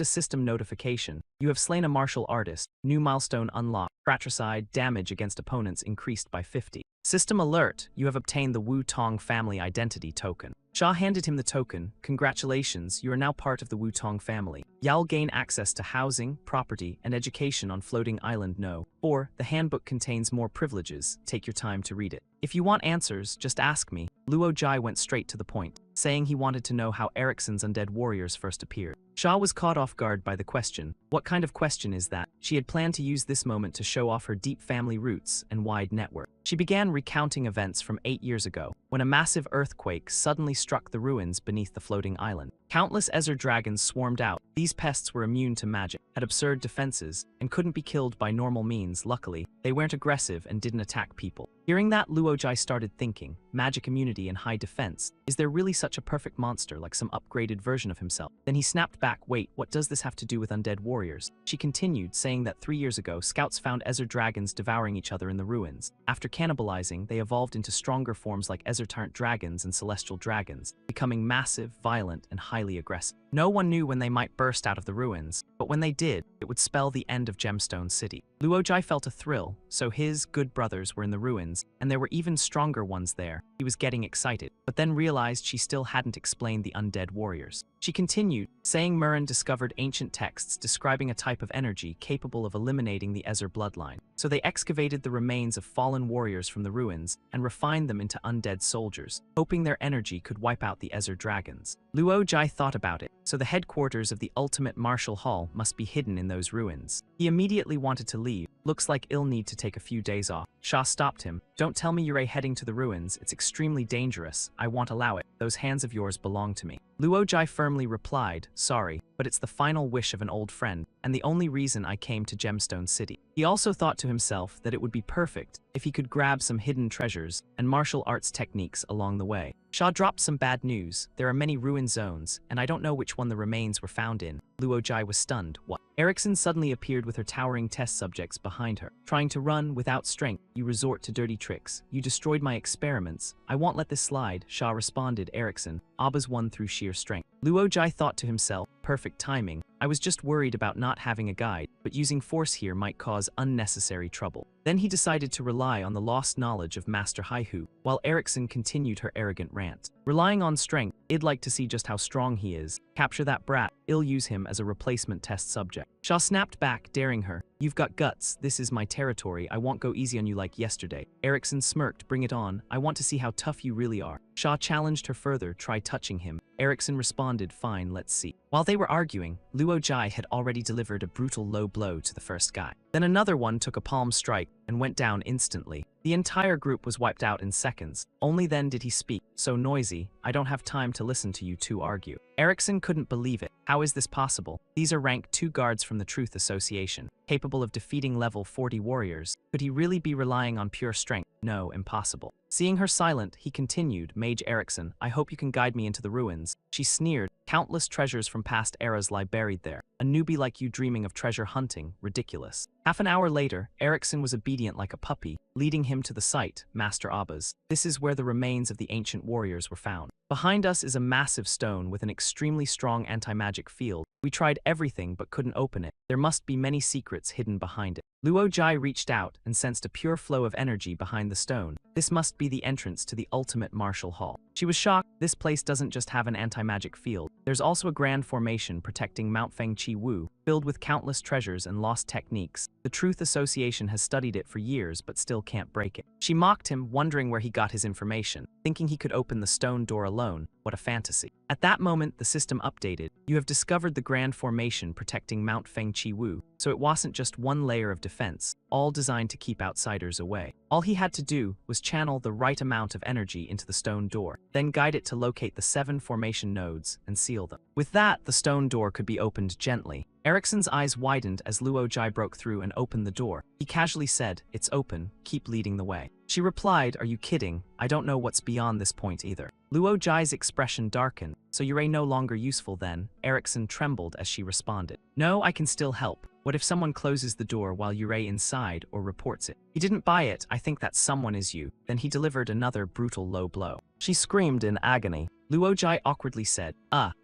a system notification. You have slain a martial artist. New milestone unlocked. Fratricide, damage against opponents increased by 50. System alert, you have obtained the Wutong family identity token. Shah handed him the token. Congratulations, you are now part of the Wutong family. You'll gain access to housing, property, and education on Floating Island No. 4. The handbook contains more privileges. Take your time to read it. If you want answers, just ask me. Luo Jai went straight to the point, saying he wanted to know how Erickson's undead warriors first appeared. Shah was caught off guard by the question. What kind of question is that? She had planned to use this moment to show off her deep family roots and wide network. She began recounting events from 8 years ago, when a massive earthquake suddenly struck the ruins beneath the floating island. Countless Ezer dragons swarmed out. These pests were immune to magic, had absurd defenses, and couldn't be killed by normal means. Luckily, they weren't aggressive and didn't attack people. Hearing that, Luojai started thinking, magic immunity and high defense. Is there really such a perfect monster like some upgraded version of himself? Then he snapped back, wait, what does this have to do with undead warriors? She continued, saying that 3 years ago, scouts found Ezer dragons devouring each other in the ruins. After cannibalizing, they evolved into stronger forms like Ezertarnt dragons and celestial dragons, becoming massive, violent, and highly aggressive. No one knew when they might burst out of the ruins, but when they did, it would spell the end of Gemstone City. Luojai felt a thrill, so his good brothers were in the ruins, and there were even stronger ones there. He was getting excited, but then realized she still hadn't explained the undead warriors. She continued, saying Murren discovered ancient texts describing a type of energy capable of eliminating the Ezer bloodline. So they excavated the remains of fallen warriors from the ruins and refined them into undead soldiers, hoping their energy could wipe out the Ezer dragons. Luojai thought about it, so the headquarters of the ultimate martial hall must be hidden in those ruins. He immediately wanted to leave. Looks like he'll need to take a few days off. Sha stopped him. Don't tell me you're heading to the ruins. It's extremely dangerous. I won't allow it. Those hands of yours belong to me. Luojai firmly replied, sorry, but it's the final wish of an old friend, and the only reason I came to Gemstone City. He also thought to himself that it would be perfect if he could grab some hidden treasures and martial arts techniques along the way. Sha dropped some bad news. There are many ruin zones, and I don't know which one the remains were found in. Luojai was stunned. What? Erickson suddenly appeared with her towering test subjects behind her. Trying to run without strength, you resort to dirty tricks. You destroyed my experiments. I won't let this slide, Sha responded. Erickson, Abba's won through sheer strength. Luojai thought to himself, perfect timing. I was just worried about not having a guide, but using force here might cause unnecessary trouble. Then he decided to rely on the lost knowledge of Master Haihu, while Erickson continued her arrogant rant. Relying on strength, I'd like to see just how strong he is. Capture that brat, I'll use him as a replacement test subject. Sha snapped back, daring her. You've got guts, this is my territory, I won't go easy on you like yesterday. Erickson smirked, bring it on, I want to see how tough you really are. Sha challenged her further, try touching him. Erickson responded, fine, let's see. While they were arguing, Luojai had already delivered a brutal low blow to the first guy. Then another one took a palm strike and went down instantly. The entire group was wiped out in seconds. Only then did he speak, so noisy, I don't have time to listen to you two argue. Erickson couldn't believe it. How is this possible? These are rank 2 guards from the Truth Association, capable of defeating level 40 warriors. Could he really be relying on pure strength? No, impossible. Seeing her silent, he continued, Mage Erickson, I hope you can guide me into the ruins. She sneered, countless treasures from past eras lie buried there. A newbie like you dreaming of treasure hunting, ridiculous. Half an hour later, Erickson was obedient like a puppy, leading him to the site, Master Abba's. This is where the remains of the ancient warriors were found. Behind us is a massive stone with an extremely strong anti-magic field. We tried everything but couldn't open it. There must be many secrets hidden behind it. Luojai reached out and sensed a pure flow of energy behind the stone. This must be the entrance to the ultimate martial hall. She was shocked. This place doesn't just have an anti-magic field. There's also a grand formation protecting Mount Feng Chi Wu, filled with countless treasures and lost techniques. The Truth Association has studied it for years but still can't break it. She mocked him, wondering where he got his information, thinking he could open the stone door alone. What a fantasy. At that moment, the system updated. You have discovered the grand formation protecting Mount Feng Chi Wu, so it wasn't just one layer of defense, all designed to keep outsiders away. All he had to do was channel the right amount of energy into the stone door, then guide it to locate the 7 formation nodes and seal them. With that, the stone door could be opened gently. Erickson's eyes widened as Luojai broke through and opened the door. He casually said, it's open, keep leading the way. She replied, are you kidding? I don't know what's beyond this point either. Luojai's expression darkened. So you're no longer useful then? Erickson trembled as she responded. No, I can still help. What if someone closes the door while you're inside or reports it? He didn't buy it, I think that someone is you. Then he delivered another brutal low blow. She screamed in agony. Luojai awkwardly said,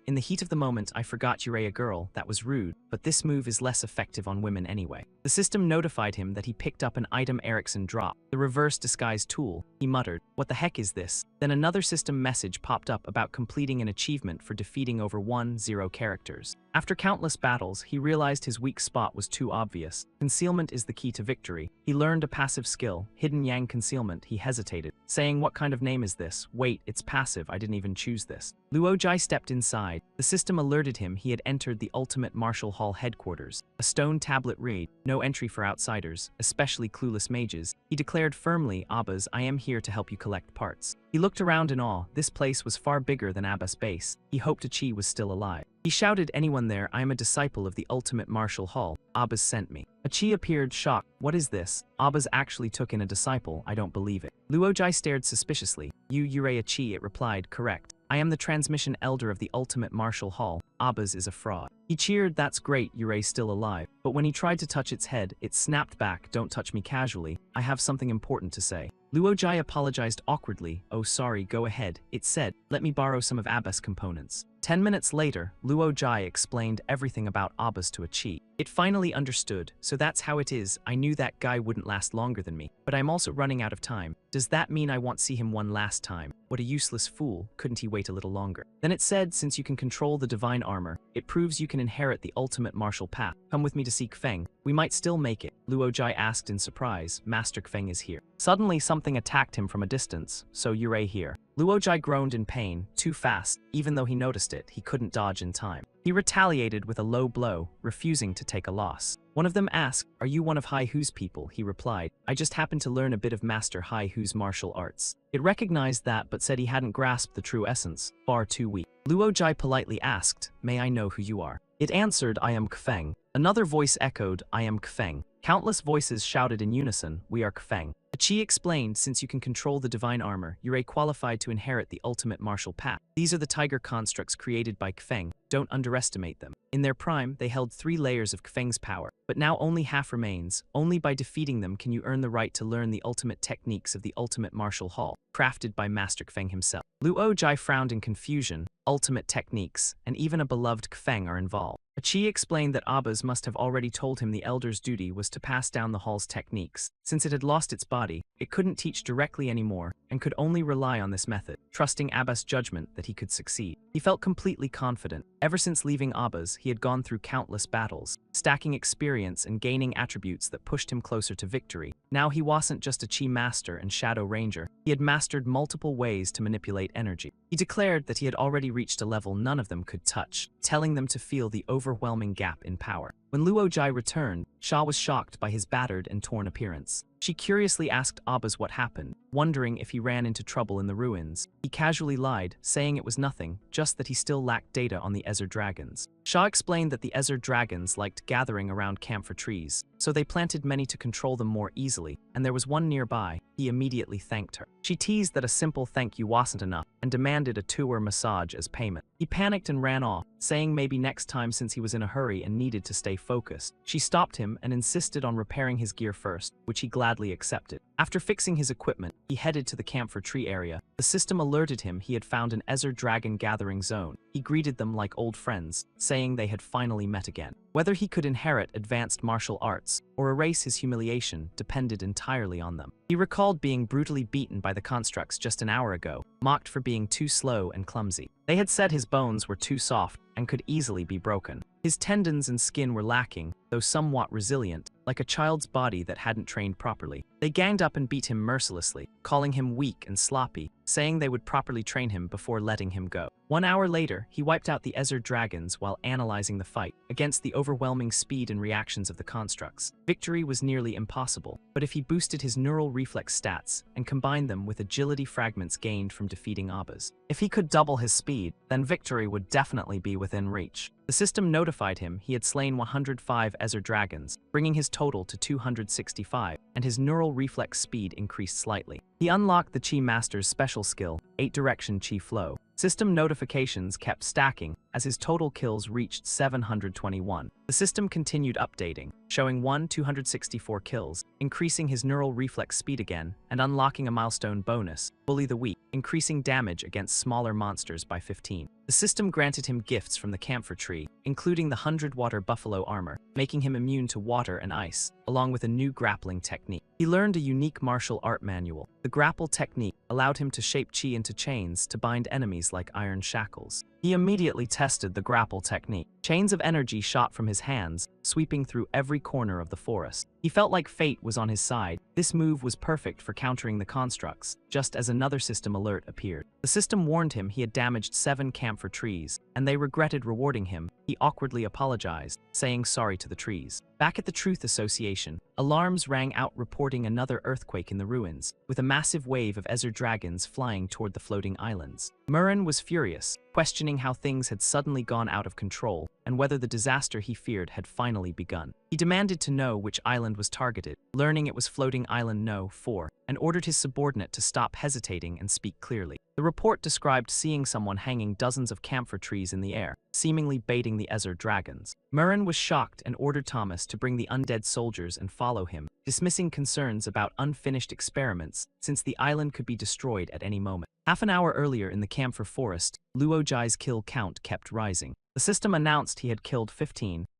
in the heat of the moment I forgot you're a girl, that was rude, but this move is less effective on women anyway. The system notified him that he picked up an item Erickson dropped, the reverse disguise tool. He muttered, what the heck is this? Then another system message popped up about completing an achievement for defeating over 10 characters. After countless battles, he realized his weak spot was too obvious. Concealment is the key to victory. He learned a passive skill, Hidden Yang Concealment. He hesitated, saying, what kind of name is this? Wait, it's passive, I didn't even choose this. Luojai stepped inside. The system alerted him he had entered the ultimate martial hall headquarters. A stone tablet read, no entry for outsiders, especially clueless mages. He declared firmly, Abbas, I am here to help you collect parts. He looked around in awe. This place was far bigger than Abbas' base. He hoped Chi was still alive. He shouted, "Anyone there? I am a disciple of the ultimate martial hall. Abbas sent me." Achi appeared shocked. "What is this? Abbas actually took in a disciple? I don't believe it." Luojai stared suspiciously. "You Yurei Achi," it replied, "correct. I am the transmission elder of the ultimate martial hall. Abbas is a fraud." He cheered, "That's great, Yurei still alive." But when he tried to touch its head, it snapped back, "Don't touch me casually. I have something important to say." Luojai apologized awkwardly. "Oh sorry, go ahead," it said. "Let me borrow some of Abbas' components." 10 minutes later, Luojai explained everything about Abbas to Achi. It finally understood. "So that's how it is. I knew that guy wouldn't last longer than me. But I'm also running out of time. Does that mean I won't see him one last time? What a useless fool. Couldn't he wait a little longer?" Then it said, "Since you can control the divine armor, it proves you can inherit the ultimate martial path. Come with me to see Kfeng. We might still make it." Luojai asked in surprise. "Master Kfeng is here." Suddenly something attacked him from a distance. "So Yurei here." Luojai groaned in pain. Too fast. Even though he noticed it, he couldn't dodge in time. He retaliated with a low blow, refusing to take a loss. One of them asked, "Are you one of Hai Hu's people?" He replied, "I just happened to learn a bit of Master Hai Hu's martial arts." It recognized that but said he hadn't grasped the true essence. Far too weak. Luojai politely asked, "May I know who you are?" It answered, "I am Kfeng." Another voice echoed, "I am Kfeng." Countless voices shouted in unison, "We are Kfeng." Achi explained, "Since you can control the divine armor, Yurei qualified to inherit the ultimate martial path. These are the tiger constructs created by Kfeng. Don't underestimate them. In their prime, they held 3 layers of Kfeng's power, but now only half remains. Only by defeating them can you earn the right to learn the ultimate techniques of the ultimate martial hall, crafted by Master Kfeng himself." Luojai frowned in confusion. Ultimate techniques, and even a beloved Kfeng are involved. Achi explained that Abbas must have already told him the elder's duty was to pass down the hall's techniques. Since it had lost its body, it couldn't teach directly anymore, and could only rely on this method, trusting Abbas' judgment that he could succeed. He felt completely confident. Ever since leaving Abbas, he had gone through countless battles, stacking experience and gaining attributes that pushed him closer to victory. Now he wasn't just a Chi master and Shadow Ranger, he had mastered multiple ways to manipulate energy. He declared that he had already reached a level none of them could touch, telling them to feel the overwhelming gap in power. When Luojai returned, Sha was shocked by his battered and torn appearance. She curiously asked Abbas what happened, wondering if he ran into trouble in the ruins. He casually lied, saying it was nothing, just that he still lacked data on the Ezer dragons. Sha explained that the Ezer dragons liked gathering around camphor trees, so they planted many to control them more easily, and there was one nearby. He immediately thanked her. She teased that a simple thank you wasn't enough, and demanded a tour massage as payment. He panicked and ran off, saying maybe next time since he was in a hurry and needed to stay focused. She stopped him and insisted on repairing his gear first, which he gladly accepted. After fixing his equipment, he headed to the camphor tree area. The system alerted him he had found an Ezer dragon gathering zone. He greeted them like old friends, saying they had finally met again. Whether he could inherit advanced martial arts or erase his humiliation depended entirely on them. He recalled being brutally beaten by the constructs just an hour ago, mocked for being too slow and clumsy. They had said his bones were too soft and could easily be broken. His tendons and skin were lacking, though somewhat resilient, like a child's body that hadn't trained properly. They ganged up and beat him mercilessly, calling him weak and sloppy, saying they would properly train him before letting him go. 1 hour later, he wiped out the Ezer dragons while analyzing the fight. Against the overwhelming speed and reactions of the constructs, victory was nearly impossible, but if he boosted his neural reflex stats and combined them with agility fragments gained from defeating Abbas, if he could double his speed, then victory would definitely be within reach. The system notified him he had slain 105 Ezer dragons, bringing his total to 265, and his neural reflex speed increased slightly. He unlocked the Chi Master's special skill, 8-direction Chi Flow. System notifications kept stacking as his total kills reached 721. The system continued updating, showing 264 kills, increasing his neural reflex speed again, and unlocking a milestone bonus, Bully the Weak, increasing damage against smaller monsters by 15. The system granted him gifts from the camphor tree, including the 100-water buffalo armor, making him immune to water and ice, along with a new grappling technique. He learned a unique martial art manual. The grapple technique allowed him to shape chi into chains to bind enemies like iron shackles. He immediately tested the grapple technique. Chains of energy shot from his hands, sweeping through every corner of the forest. He felt like fate was on his side. This move was perfect for countering the constructs, just as another system alert appeared. The system warned him he had damaged 7 camphor trees, and they regretted rewarding him, he awkwardly apologized, saying sorry to the trees. Back at the Truth Association, alarms rang out reporting another earthquake in the ruins, with a massive wave of Ezer dragons flying toward the floating islands. Murren was furious, questioning how things had suddenly gone out of control and whether the disaster he feared had finally begun. He demanded to know which island was targeted, learning it was floating island No. 4, and ordered his subordinate to stop hesitating and speak clearly. The report described seeing someone hanging dozens of camphor trees in the air, seemingly baiting the Ezer dragons. Murren was shocked and ordered Thomas to bring the undead soldiers and follow him, dismissing concerns about unfinished experiments since the island could be destroyed at any moment. Half an hour earlier in the camphor forest, Luo Jai's kill count kept rising. The system announced he had killed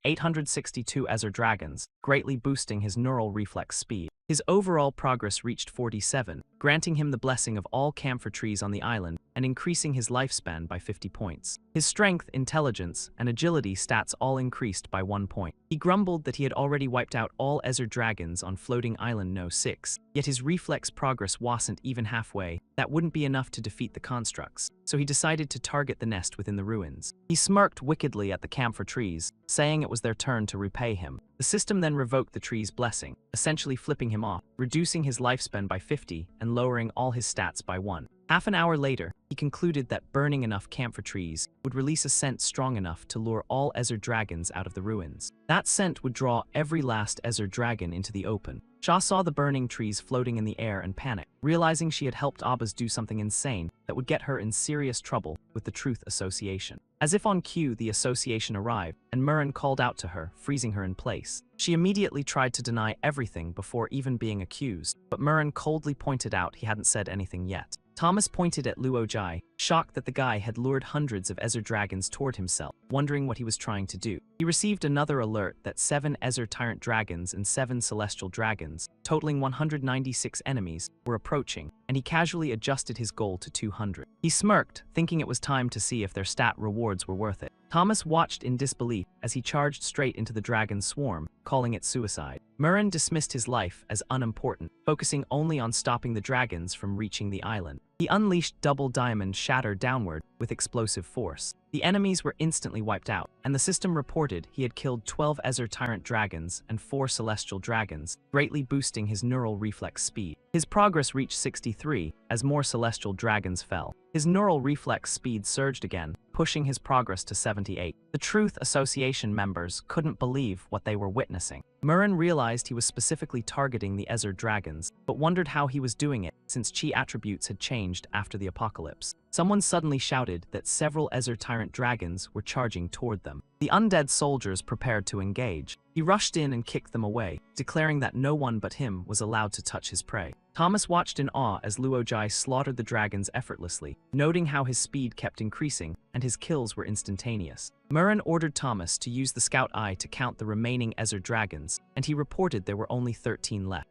862 Ezer dragons, greatly boosting his neural reflex speed. His overall progress reached 47, granting him the blessing of all camphor trees on the island and increasing his lifespan by 50 points. His strength, intelligence, and agility stats all increased by 1 point. He grumbled that he had already wiped out all Ezer dragons on floating island No. 6, yet his reflex progress wasn't even halfway. That wouldn't be enough to defeat the constructs, so he decided to target the nest within the ruins. He smirked wickedly at the camphor trees, saying it was their turn to repay him. The system then revoked the tree's blessing, essentially flipping him off, reducing his lifespan by 50 and lowering all his stats by 1. Half an hour later, he concluded that burning enough camphor trees would release a scent strong enough to lure all Ezer dragons out of the ruins. That scent would draw every last Ezer dragon into the open. Sha saw the burning trees floating in the air and panicked, realizing she had helped Abbas do something insane that would get her in serious trouble with the Truth Association. As if on cue, the association arrived, and Murren called out to her, freezing her in place. She immediately tried to deny everything before even being accused, but Murren coldly pointed out he hadn't said anything yet. Thomas pointed at Luo Jai, shocked that the guy had lured hundreds of Ezer dragons toward himself, wondering what he was trying to do. He received another alert that 7 Ezer tyrant dragons and 7 celestial dragons, totaling 196 enemies, were approaching, and he casually adjusted his goal to 200. He smirked, thinking it was time to see if their stat rewards were worth it. Thomas watched in disbelief as he charged straight into the dragon swarm, calling it suicide. Murren dismissed his life as unimportant, focusing only on stopping the dragons from reaching the island. He unleashed Double Diamond Shatter downward with explosive force. The enemies were instantly wiped out, and the system reported he had killed 12 Ezer tyrant dragons and 4 celestial dragons, greatly boosting his neural reflex speed. His progress reached 63 as more celestial dragons fell. His neural reflex speed surged again, pushing his progress to 78. The Truth Association members couldn't believe what they were witnessing. Murren realized he was specifically targeting the Ezer dragons, but wondered how he was doing it since chi attributes had changed after the apocalypse. Someone suddenly shouted that several Ezer tyrant dragons were charging toward them. The undead soldiers prepared to engage. He rushed in and kicked them away, declaring that no one but him was allowed to touch his prey. Thomas watched in awe as Luo Jai slaughtered the dragons effortlessly, noting how his speed kept increasing and his kills were instantaneous. Murren ordered Thomas to use the scout eye to count the remaining Ezer dragons, and he reported there were only 13 left.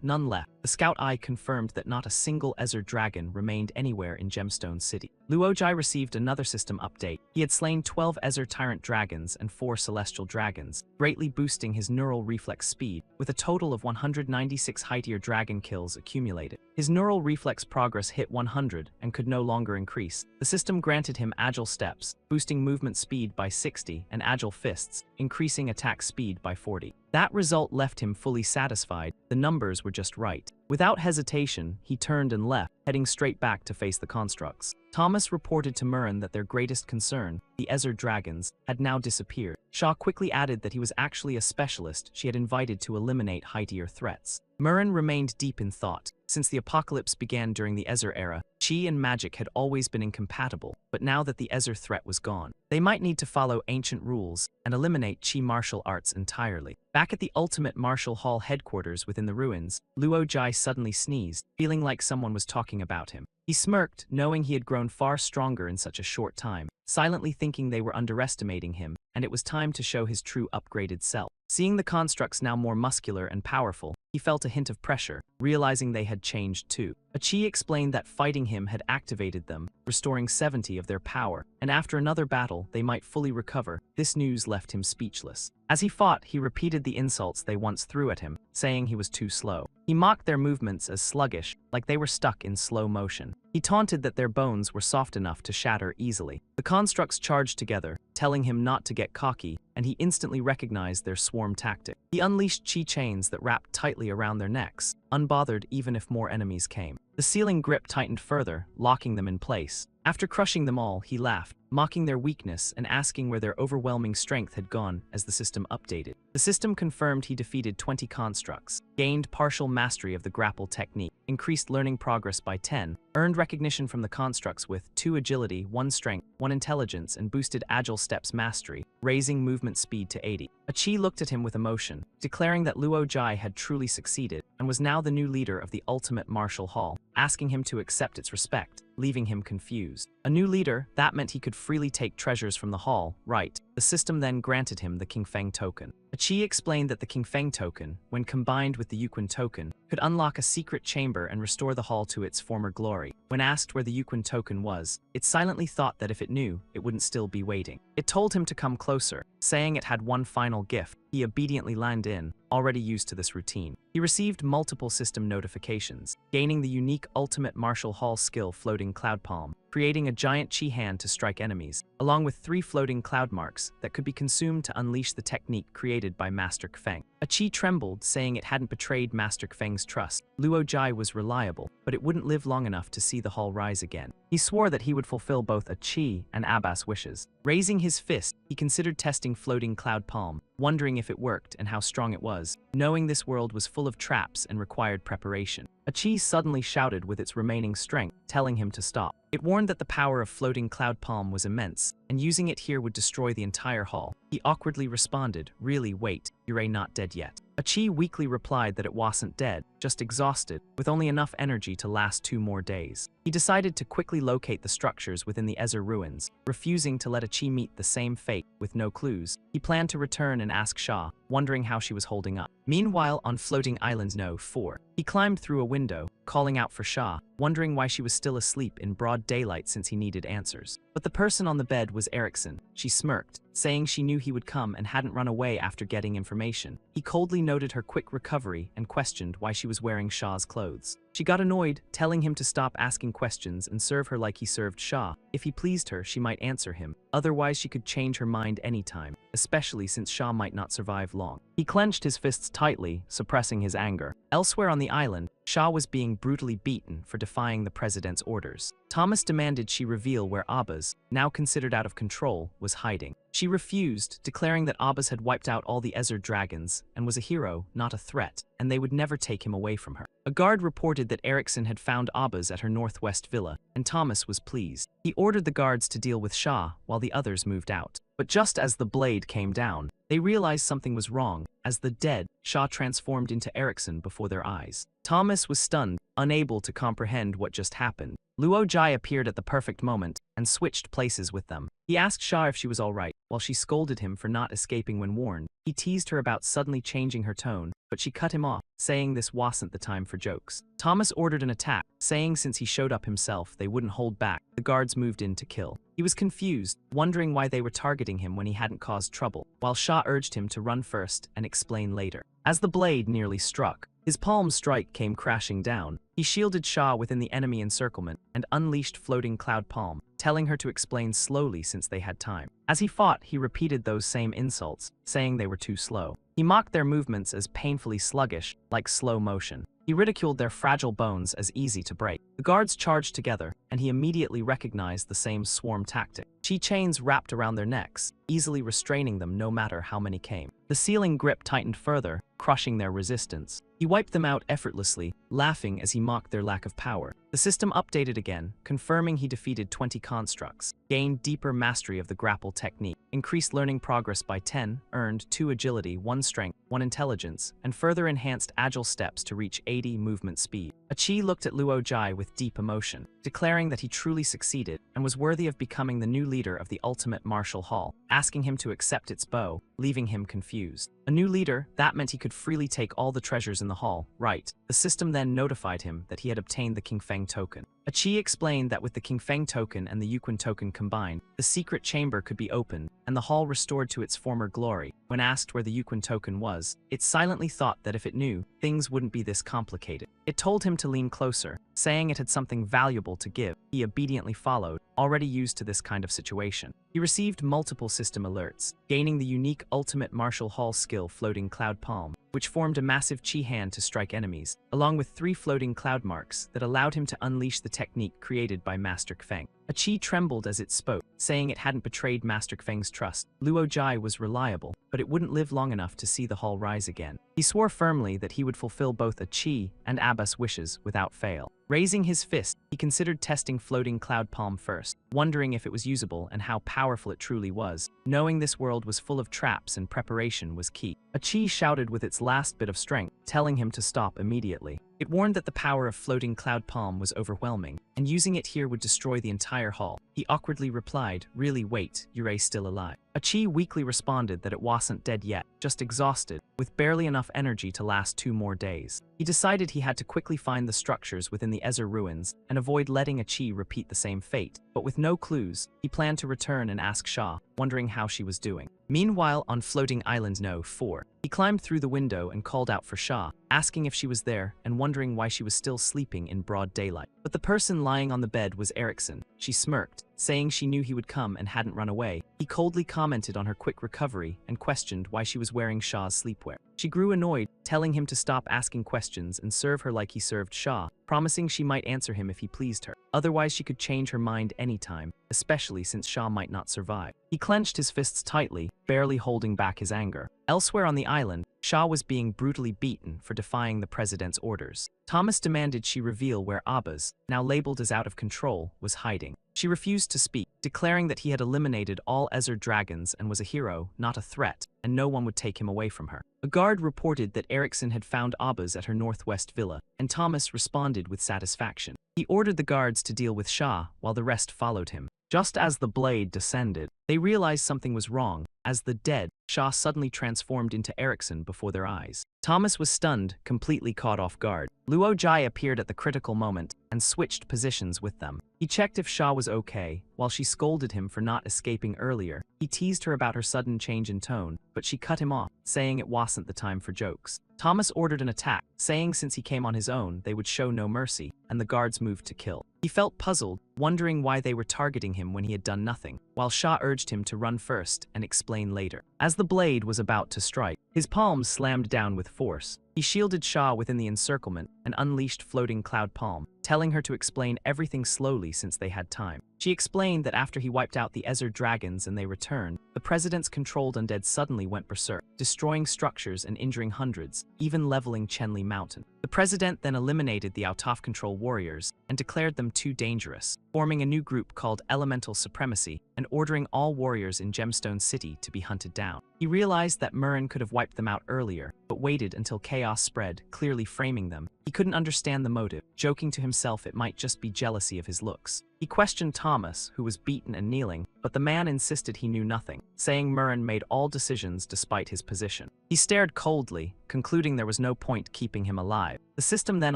None left. The scout eye confirmed that not a single Ezer dragon remained anywhere in Gemstone City. Luo Jai received another system update. He had slain 12 Ezer tyrant dragons and 4 celestial dragons, greatly boosting his neural reflex speed, with a total of 196 high-tier dragon kills accumulated. His neural reflex progress hit 100 and could no longer increase. The system granted him agile steps, boosting movement speed by 60, and agile fists, increasing attack speed by 40. That result left him fully satisfied. The numbers were just right. Without hesitation, he turned and left, heading straight back to face the constructs. Thomas reported to Murren that their greatest concern, the Ezer dragons, had now disappeared. Shaw quickly added that he was actually a specialist she had invited to eliminate high-tier threats. Murren remained deep in thought. Since the apocalypse began during the Ezer era, Chi and magic had always been incompatible, but now that the Ezer threat was gone, they might need to follow ancient rules and eliminate Chi martial arts entirely. Back at the Ultimate Martial Hall headquarters within the ruins, Luo Jai suddenly sneezed, feeling like someone was talking about him. He smirked, knowing he had grown far stronger in such a short time, silently thinking they were underestimating him, and it was time to show his true upgraded self. Seeing the constructs now more muscular and powerful, he felt a hint of pressure, realizing they had changed too. Achi explained that fighting him had activated them, restoring 70 of their power, and after another battle, they might fully recover. This news left him speechless. As he fought, he repeated the insults they once threw at him, saying he was too slow. He mocked their movements as sluggish, like they were stuck in slow motion. He taunted that their bones were soft enough to shatter easily. The constructs charged together, telling him not to get cocky, and he instantly recognized their swarm tactic. He unleashed chi chains that wrapped tightly around their necks, unbothered even if more enemies came. The ceiling grip tightened further, locking them in place. After crushing them all, he laughed, mocking their weakness and asking where their overwhelming strength had gone as the system updated. The system confirmed he defeated 20 constructs, gained partial mastery of the grapple technique, increased learning progress by 10, earned recognition from the constructs with 2 agility, 1 strength, 1 intelligence, and boosted agile steps mastery, raising movement speed to 80. Achi looked at him with emotion, declaring that Luo Jai had truly succeeded and was now the new leader of the ultimate martial hall, asking him to accept its respect, leaving him confused. A new leader, that meant he could freely take treasures from the hall, right? The system then granted him the King Feng token. Achi explained that the King Feng token, when combined with the Yuquin token, could unlock a secret chamber and restore the hall to its former glory. When asked where the Yuquin token was, it silently thought that if it knew, it wouldn't still be waiting. It told him to come closer, saying it had one final gift. He obediently landed in, already used to this routine. He received multiple system notifications, gaining the unique ultimate martial hall skill Floating Cloud Palm, creating a giant chi hand to strike enemies, along with 3 floating cloud marks that could be consumed to unleash the technique created by Master Feng. Achi trembled, saying it hadn't betrayed Master Feng's trust. Luo Jai was reliable, but it wouldn't live long enough to see the hall rise again. He swore that he would fulfill both Achi and Abbas' wishes. Raising his fist, he considered testing Floating Cloud Palm, wondering if it worked and how strong it was, knowing this world was full of traps and required preparation. Achi suddenly shouted with its remaining strength, telling him to stop. It warned that the power of Floating Cloud Palm was immense, and using it here would destroy the entire hall. He awkwardly responded, "Really, wait, you're not dead yet." Achi weakly replied that it wasn't dead, just exhausted, with only enough energy to last 2 more days. He decided to quickly locate the structures within the Ezer ruins, refusing to let Achi meet the same fate with no clues. He planned to return and ask Sha, wondering how she was holding up. Meanwhile, on Floating Island No. 4, he climbed through a window, calling out for Sha, wondering why she was still asleep in broad daylight since he needed answers. But the person on the bed was Erickson. She smirked, saying she knew he would come and hadn't run away after getting information. He coldly noted her quick recovery and questioned why she was wearing Sha's clothes. She got annoyed, telling him to stop asking questions and serve her like he served Sha. If he pleased her, she might answer him. Otherwise, she could change her mind anytime, especially since Sha might not survive long. He clenched his fists tightly, suppressing his anger. Elsewhere on the island, Sha was being brutally beaten for defying the president's orders. Thomas demanded she reveal where Abbas, now considered out of control, was hiding. She refused, declaring that Abbas had wiped out all the Ezer dragons and was a hero, not a threat, and they would never take him away from her. A guard reported that Erickson had found Abbas at her northwest villa, and Thomas was pleased. He ordered the guards to deal with Sha while the others moved out. But just as the blade came down, they realized something was wrong, as the dead Sha transformed into Erickson before their eyes. Thomas was stunned, unable to comprehend what just happened. Luo Jai appeared at the perfect moment and switched places with them. He asked Sha if she was alright, while she scolded him for not escaping when warned. He teased her about suddenly changing her tone, but she cut him off, saying this wasn't the time for jokes. Thomas ordered an attack, saying since he showed up himself, they wouldn't hold back. The guards moved in to kill. He was confused, wondering why they were targeting him when he hadn't caused trouble, while Sha urged him to run first and explain later. As the blade nearly struck, his palm strike came crashing down. He shielded Sha within the enemy encirclement and unleashed Floating Cloud Palm, telling her to explain slowly since they had time. As he fought, he repeated those same insults, saying they were too slow. He mocked their movements as painfully sluggish, like slow motion. He ridiculed their fragile bones as easy to break. The guards charged together, and he immediately recognized the same swarm tactic. Chi chains wrapped around their necks, easily restraining them no matter how many came. The ceiling grip tightened further, crushing their resistance. He wiped them out effortlessly, laughing as he mocked their lack of power. The system updated again, confirming he defeated 20 constructs, gained deeper mastery of the grapple technique, increased learning progress by 10, earned 2 agility, 1 strength, 1 intelligence, and further enhanced agile steps to reach 80 movement speed. Achi looked at Luo Jai with deep emotion, declaring that he truly succeeded and was worthy of becoming the new leader of the ultimate martial hall, asking him to accept its bow, leaving him confused. A new leader, that meant he could freely take all the treasures in the hall, right? The system then notified him that he had obtained the King Feng token. Chi explained that with the King Feng token and the Yuquan token combined, the secret chamber could be opened, and the hall restored to its former glory. When asked where the Yuquan token was, it silently thought that if it knew, things wouldn't be this complicated. It told him to lean closer, saying it had something valuable to give. He obediently followed, already used to this kind of situation. He received multiple system alerts, gaining the unique ultimate martial hall skill Floating Cloud Palm, which formed a massive chi hand to strike enemies, along with 3 floating cloud marks that allowed him to unleash the technique created by Master Feng. A chi trembled as it spoke, saying it hadn't betrayed Master Feng's trust. Luo Jai was reliable, but it wouldn't live long enough to see the hall rise again. He swore firmly that he would fulfill both a chi and Abbas wishes without fail. Raising his fist, he considered testing Floating Cloud Palm first, wondering if it was usable and how powerful it truly was. Knowing this world was full of traps and preparation was key. A chi shouted with its last bit of strength, telling him to stop immediately. It warned that the power of Floating Cloud Palm was overwhelming, and using it here would destroy the entire hall. He awkwardly replied, "Really wait, you're still alive." A chi weakly responded that it wasn't dead yet, just exhausted, with barely enough energy to last 2 more days. He decided he had to quickly find the structures within the Ezer ruins and avoid letting a chi repeat the same fate. But with no clues, he planned to return and ask Sha, wondering how she was doing. Meanwhile, on Floating Island No. 4, he climbed through the window and called out for Sha, asking if she was there and wondering why she was still sleeping in broad daylight. But the person lying on the bed was Erickson. She smirked, saying she knew he would come and hadn't run away. He coldly commented on her quick recovery and questioned why she was wearing Sha's sleepwear. She grew annoyed, telling him to stop asking questions and serve her like he served Sha, promising she might answer him if he pleased her. Otherwise, she could change her mind anytime, especially since Sha might not survive. He clenched his fists tightly, barely holding back his anger. Elsewhere on the island, Sha was being brutally beaten for defying the president's orders. Thomas demanded she reveal where Abbas, now labeled as out of control, was hiding. She refused to speak, declaring that he had eliminated all Ezer dragons and was a hero, not a threat, and no one would take him away from her. A guard reported that Erickson had found Abbas at her northwest villa, and Thomas responded with satisfaction. He ordered the guards to deal with Sha, while the rest followed him. Just as the blade descended, they realized something was wrong. As the dead, Sha suddenly transformed into Erickson before their eyes. Thomas was stunned, completely caught off guard. Luo Jai appeared at the critical moment and switched positions with them. He checked if Sha was okay, while she scolded him for not escaping earlier. He teased her about her sudden change in tone, but she cut him off, saying it wasn't the time for jokes. Thomas ordered an attack, saying since he came on his own, they would show no mercy, and the guards moved to kill. He felt puzzled, wondering why they were targeting him when he had done nothing, while Sha urged him to run first and explain later. As the blade was about to strike, his palms slammed down with force. He shielded Sha within the encirclement and unleashed Floating Cloud Palm, telling her to explain everything slowly since they had time. She explained that after he wiped out the Ezer dragons and they returned, the president's controlled undead suddenly went berserk, destroying structures and injuring hundreds, even leveling Chenli Mountain. The president then eliminated the out-of-control warriors and declared them too dangerous, forming a new group called Elemental Supremacy and ordering all warriors in Gemstone City to be hunted down. He realized that Murren could have wiped them out earlier, but waited until chaos spread, clearly framing them. He couldn't understand the motive, joking to himself it might just be jealousy of his looks. He questioned Thomas, who was beaten and kneeling, but the man insisted he knew nothing, saying Murren made all decisions despite his position. He stared coldly, concluding there was no point keeping him alive. The system then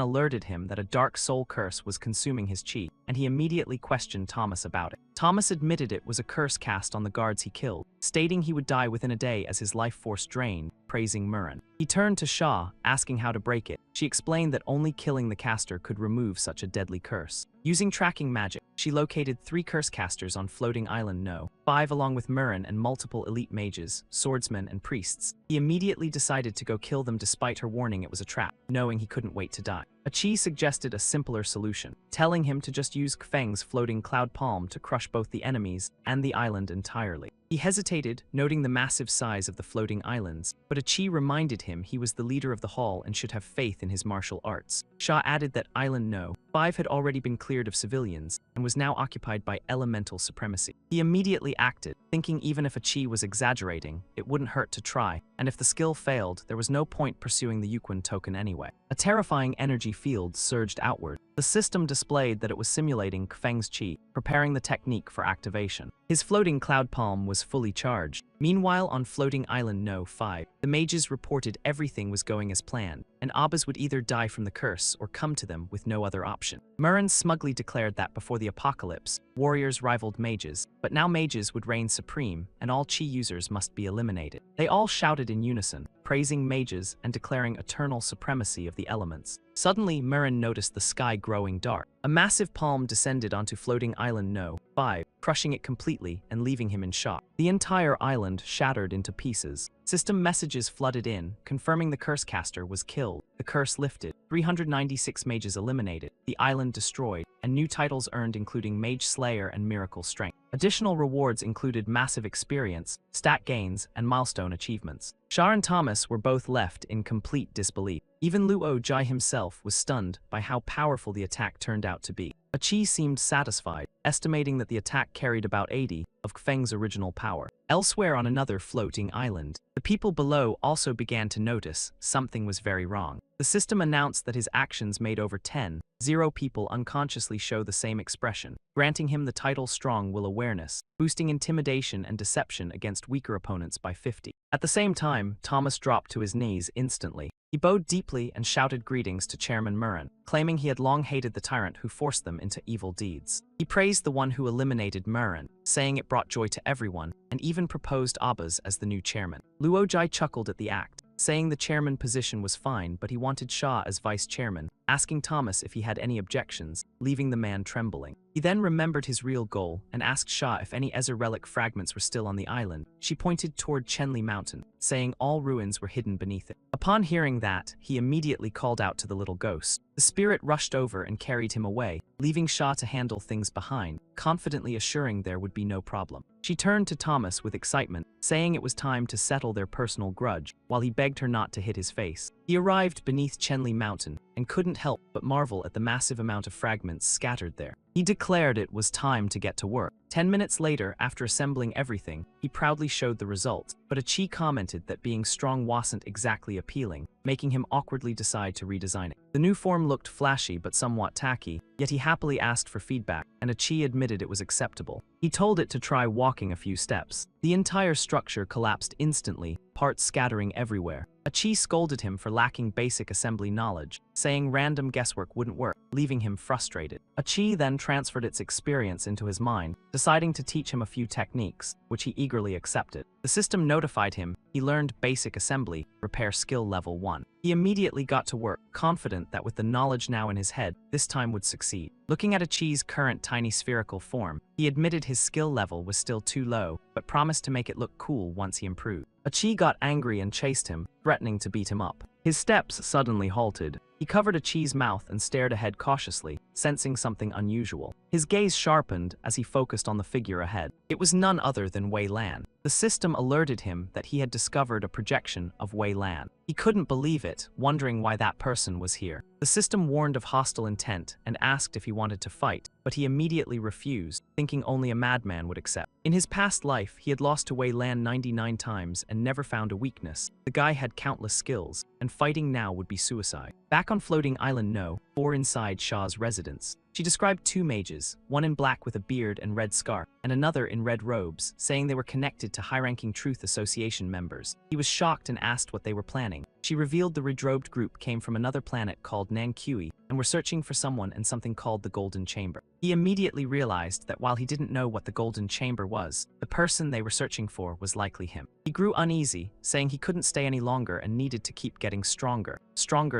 alerted him that a dark soul curse was consuming his chi, and he immediately questioned Thomas about it. Thomas admitted it was a curse cast on the guards he killed, stating he would die within a day as his life force drained, praising Murren. He turned to Sha, asking how to break it. She explained that only killing the caster could remove such a deadly curse. Using tracking magic, she located 3 curse casters on Floating Island No. 5 along with Murren and multiple elite mages, swordsmen, and priests. He immediately decided to go kill them despite her warning it was a trap, knowing he couldn't wait to die. Chi suggested a simpler solution, telling him to just use Feng's Floating Cloud Palm to crush both the enemies and the island entirely. He hesitated, noting the massive size of the floating islands, but Chi reminded him he was the leader of the hall and should have faith in his martial arts. Sha added that Island No. 5 had already been cleared of civilians and was now occupied by elemental supremacy. He immediately acted, thinking even if Chi was exaggerating, it wouldn't hurt to try, and if the skill failed, there was no point pursuing the Yuquan token anyway. A terrifying energy field surged outward. The system displayed that it was simulating Feng's chi, preparing the technique for activation. His floating cloud palm was fully charged. Meanwhile, on Floating Island No. 5, the mages reported everything was going as planned, and Abbas would either die from the curse or come to them with no other option. Murren smugly declared that before the apocalypse, warriors rivaled mages, but now mages would reign supreme, and all chi users must be eliminated. They all shouted in unison, praising mages and declaring eternal supremacy of the elements. Suddenly, Murren noticed the sky growing dark. A massive palm descended onto floating island No. 5, crushing it completely and leaving him in shock. The entire island shattered into pieces. System messages flooded in, confirming the curse caster was killed. The curse lifted, 396 mages eliminated, the island destroyed, and new titles earned including Mage Slayer and Miracle Strength. Additional rewards included massive experience, stat gains, and milestone achievements. Shah and Thomas were both left in complete disbelief. Even Luo Jai himself was stunned by how powerful the attack turned out to be. Achi seemed satisfied, estimating that the attack carried about 80 of Feng's original power. Elsewhere on another floating island, the people below also began to notice something was very wrong. The system announced that his actions made over 10 people unconsciously show the same expression, granting him the title Strong Will Awareness, boosting intimidation and deception against weaker opponents by 50. At the same time, Thomas dropped to his knees instantly. He bowed deeply and shouted greetings to Chairman Murren, claiming he had long hated the tyrant who forced them into evil deeds. He praised the one who eliminated Murren, saying it brought joy to everyone, and even proposed Abbas as the new chairman. Luo Jai chuckled at the act, saying the chairman position was fine, but he wanted Shah as vice chairman, asking Thomas if he had any objections, leaving the man trembling. He then remembered his real goal and asked Shah if any Ezer relic fragments were still on the island. She pointed toward Chenli Mountain, saying all ruins were hidden beneath it. Upon hearing that, he immediately called out to the little ghost. The spirit rushed over and carried him away, leaving Shah to handle things behind, confidently assuring there would be no problem. She turned to Thomas with excitement, saying it was time to settle their personal grudge, while he begged her not to hit his face. He arrived beneath Chenli Mountain, and couldn't help but marvel at the massive amount of fragments scattered there. He declared it was time to get to work. 10 minutes later, after assembling everything, he proudly showed the result, but Achi commented that being strong wasn't exactly appealing, making him awkwardly decide to redesign it. The new form looked flashy but somewhat tacky, yet he happily asked for feedback, and Achi admitted it was acceptable. He told it to try walking a few steps. The entire structure collapsed instantly, parts scattering everywhere. Achi scolded him for lacking basic assembly knowledge, saying random guesswork wouldn't work, leaving him frustrated. Achi then transferred its experience into his mind, deciding to teach him a few techniques, which he eagerly accepted. The system notified him he learned basic assembly, repair skill level 1. He immediately got to work, confident that with the knowledge now in his head, this time would succeed. Looking at Achi's current tiny spherical form, he admitted his skill level was still too low, but promised to make it look cool once he improved. Achi got angry and chased him, threatening to beat him up. His steps suddenly halted. He covered Achi's mouth and stared ahead cautiously, sensing something unusual. His gaze sharpened as he focused on the figure ahead. It was none other than Wei Lan. The system alerted him that he had discovered a projection of Wei Lan. He couldn't believe it, wondering why that person was here. The system warned of hostile intent and asked if he wanted to fight, but he immediately refused, thinking only a madman would accept. In his past life, he had lost to Wei Lan 99 times and never found a weakness. The guy had countless skills, and fighting now would be suicide. Back on floating island No. 4 inside Shah's residence, she described two mages, one in black with a beard and red scarf, and another in red robes, saying they were connected to high-ranking Truth Association members. He was shocked and asked what they were planning. She revealed the redrobed group came from another planet called Nankui and were searching for someone in something called the Golden Chamber. He immediately realized that while he didn't know what the Golden Chamber was, the person they were searching for was likely him. He grew uneasy, saying he couldn't stay any longer and needed to keep getting stronger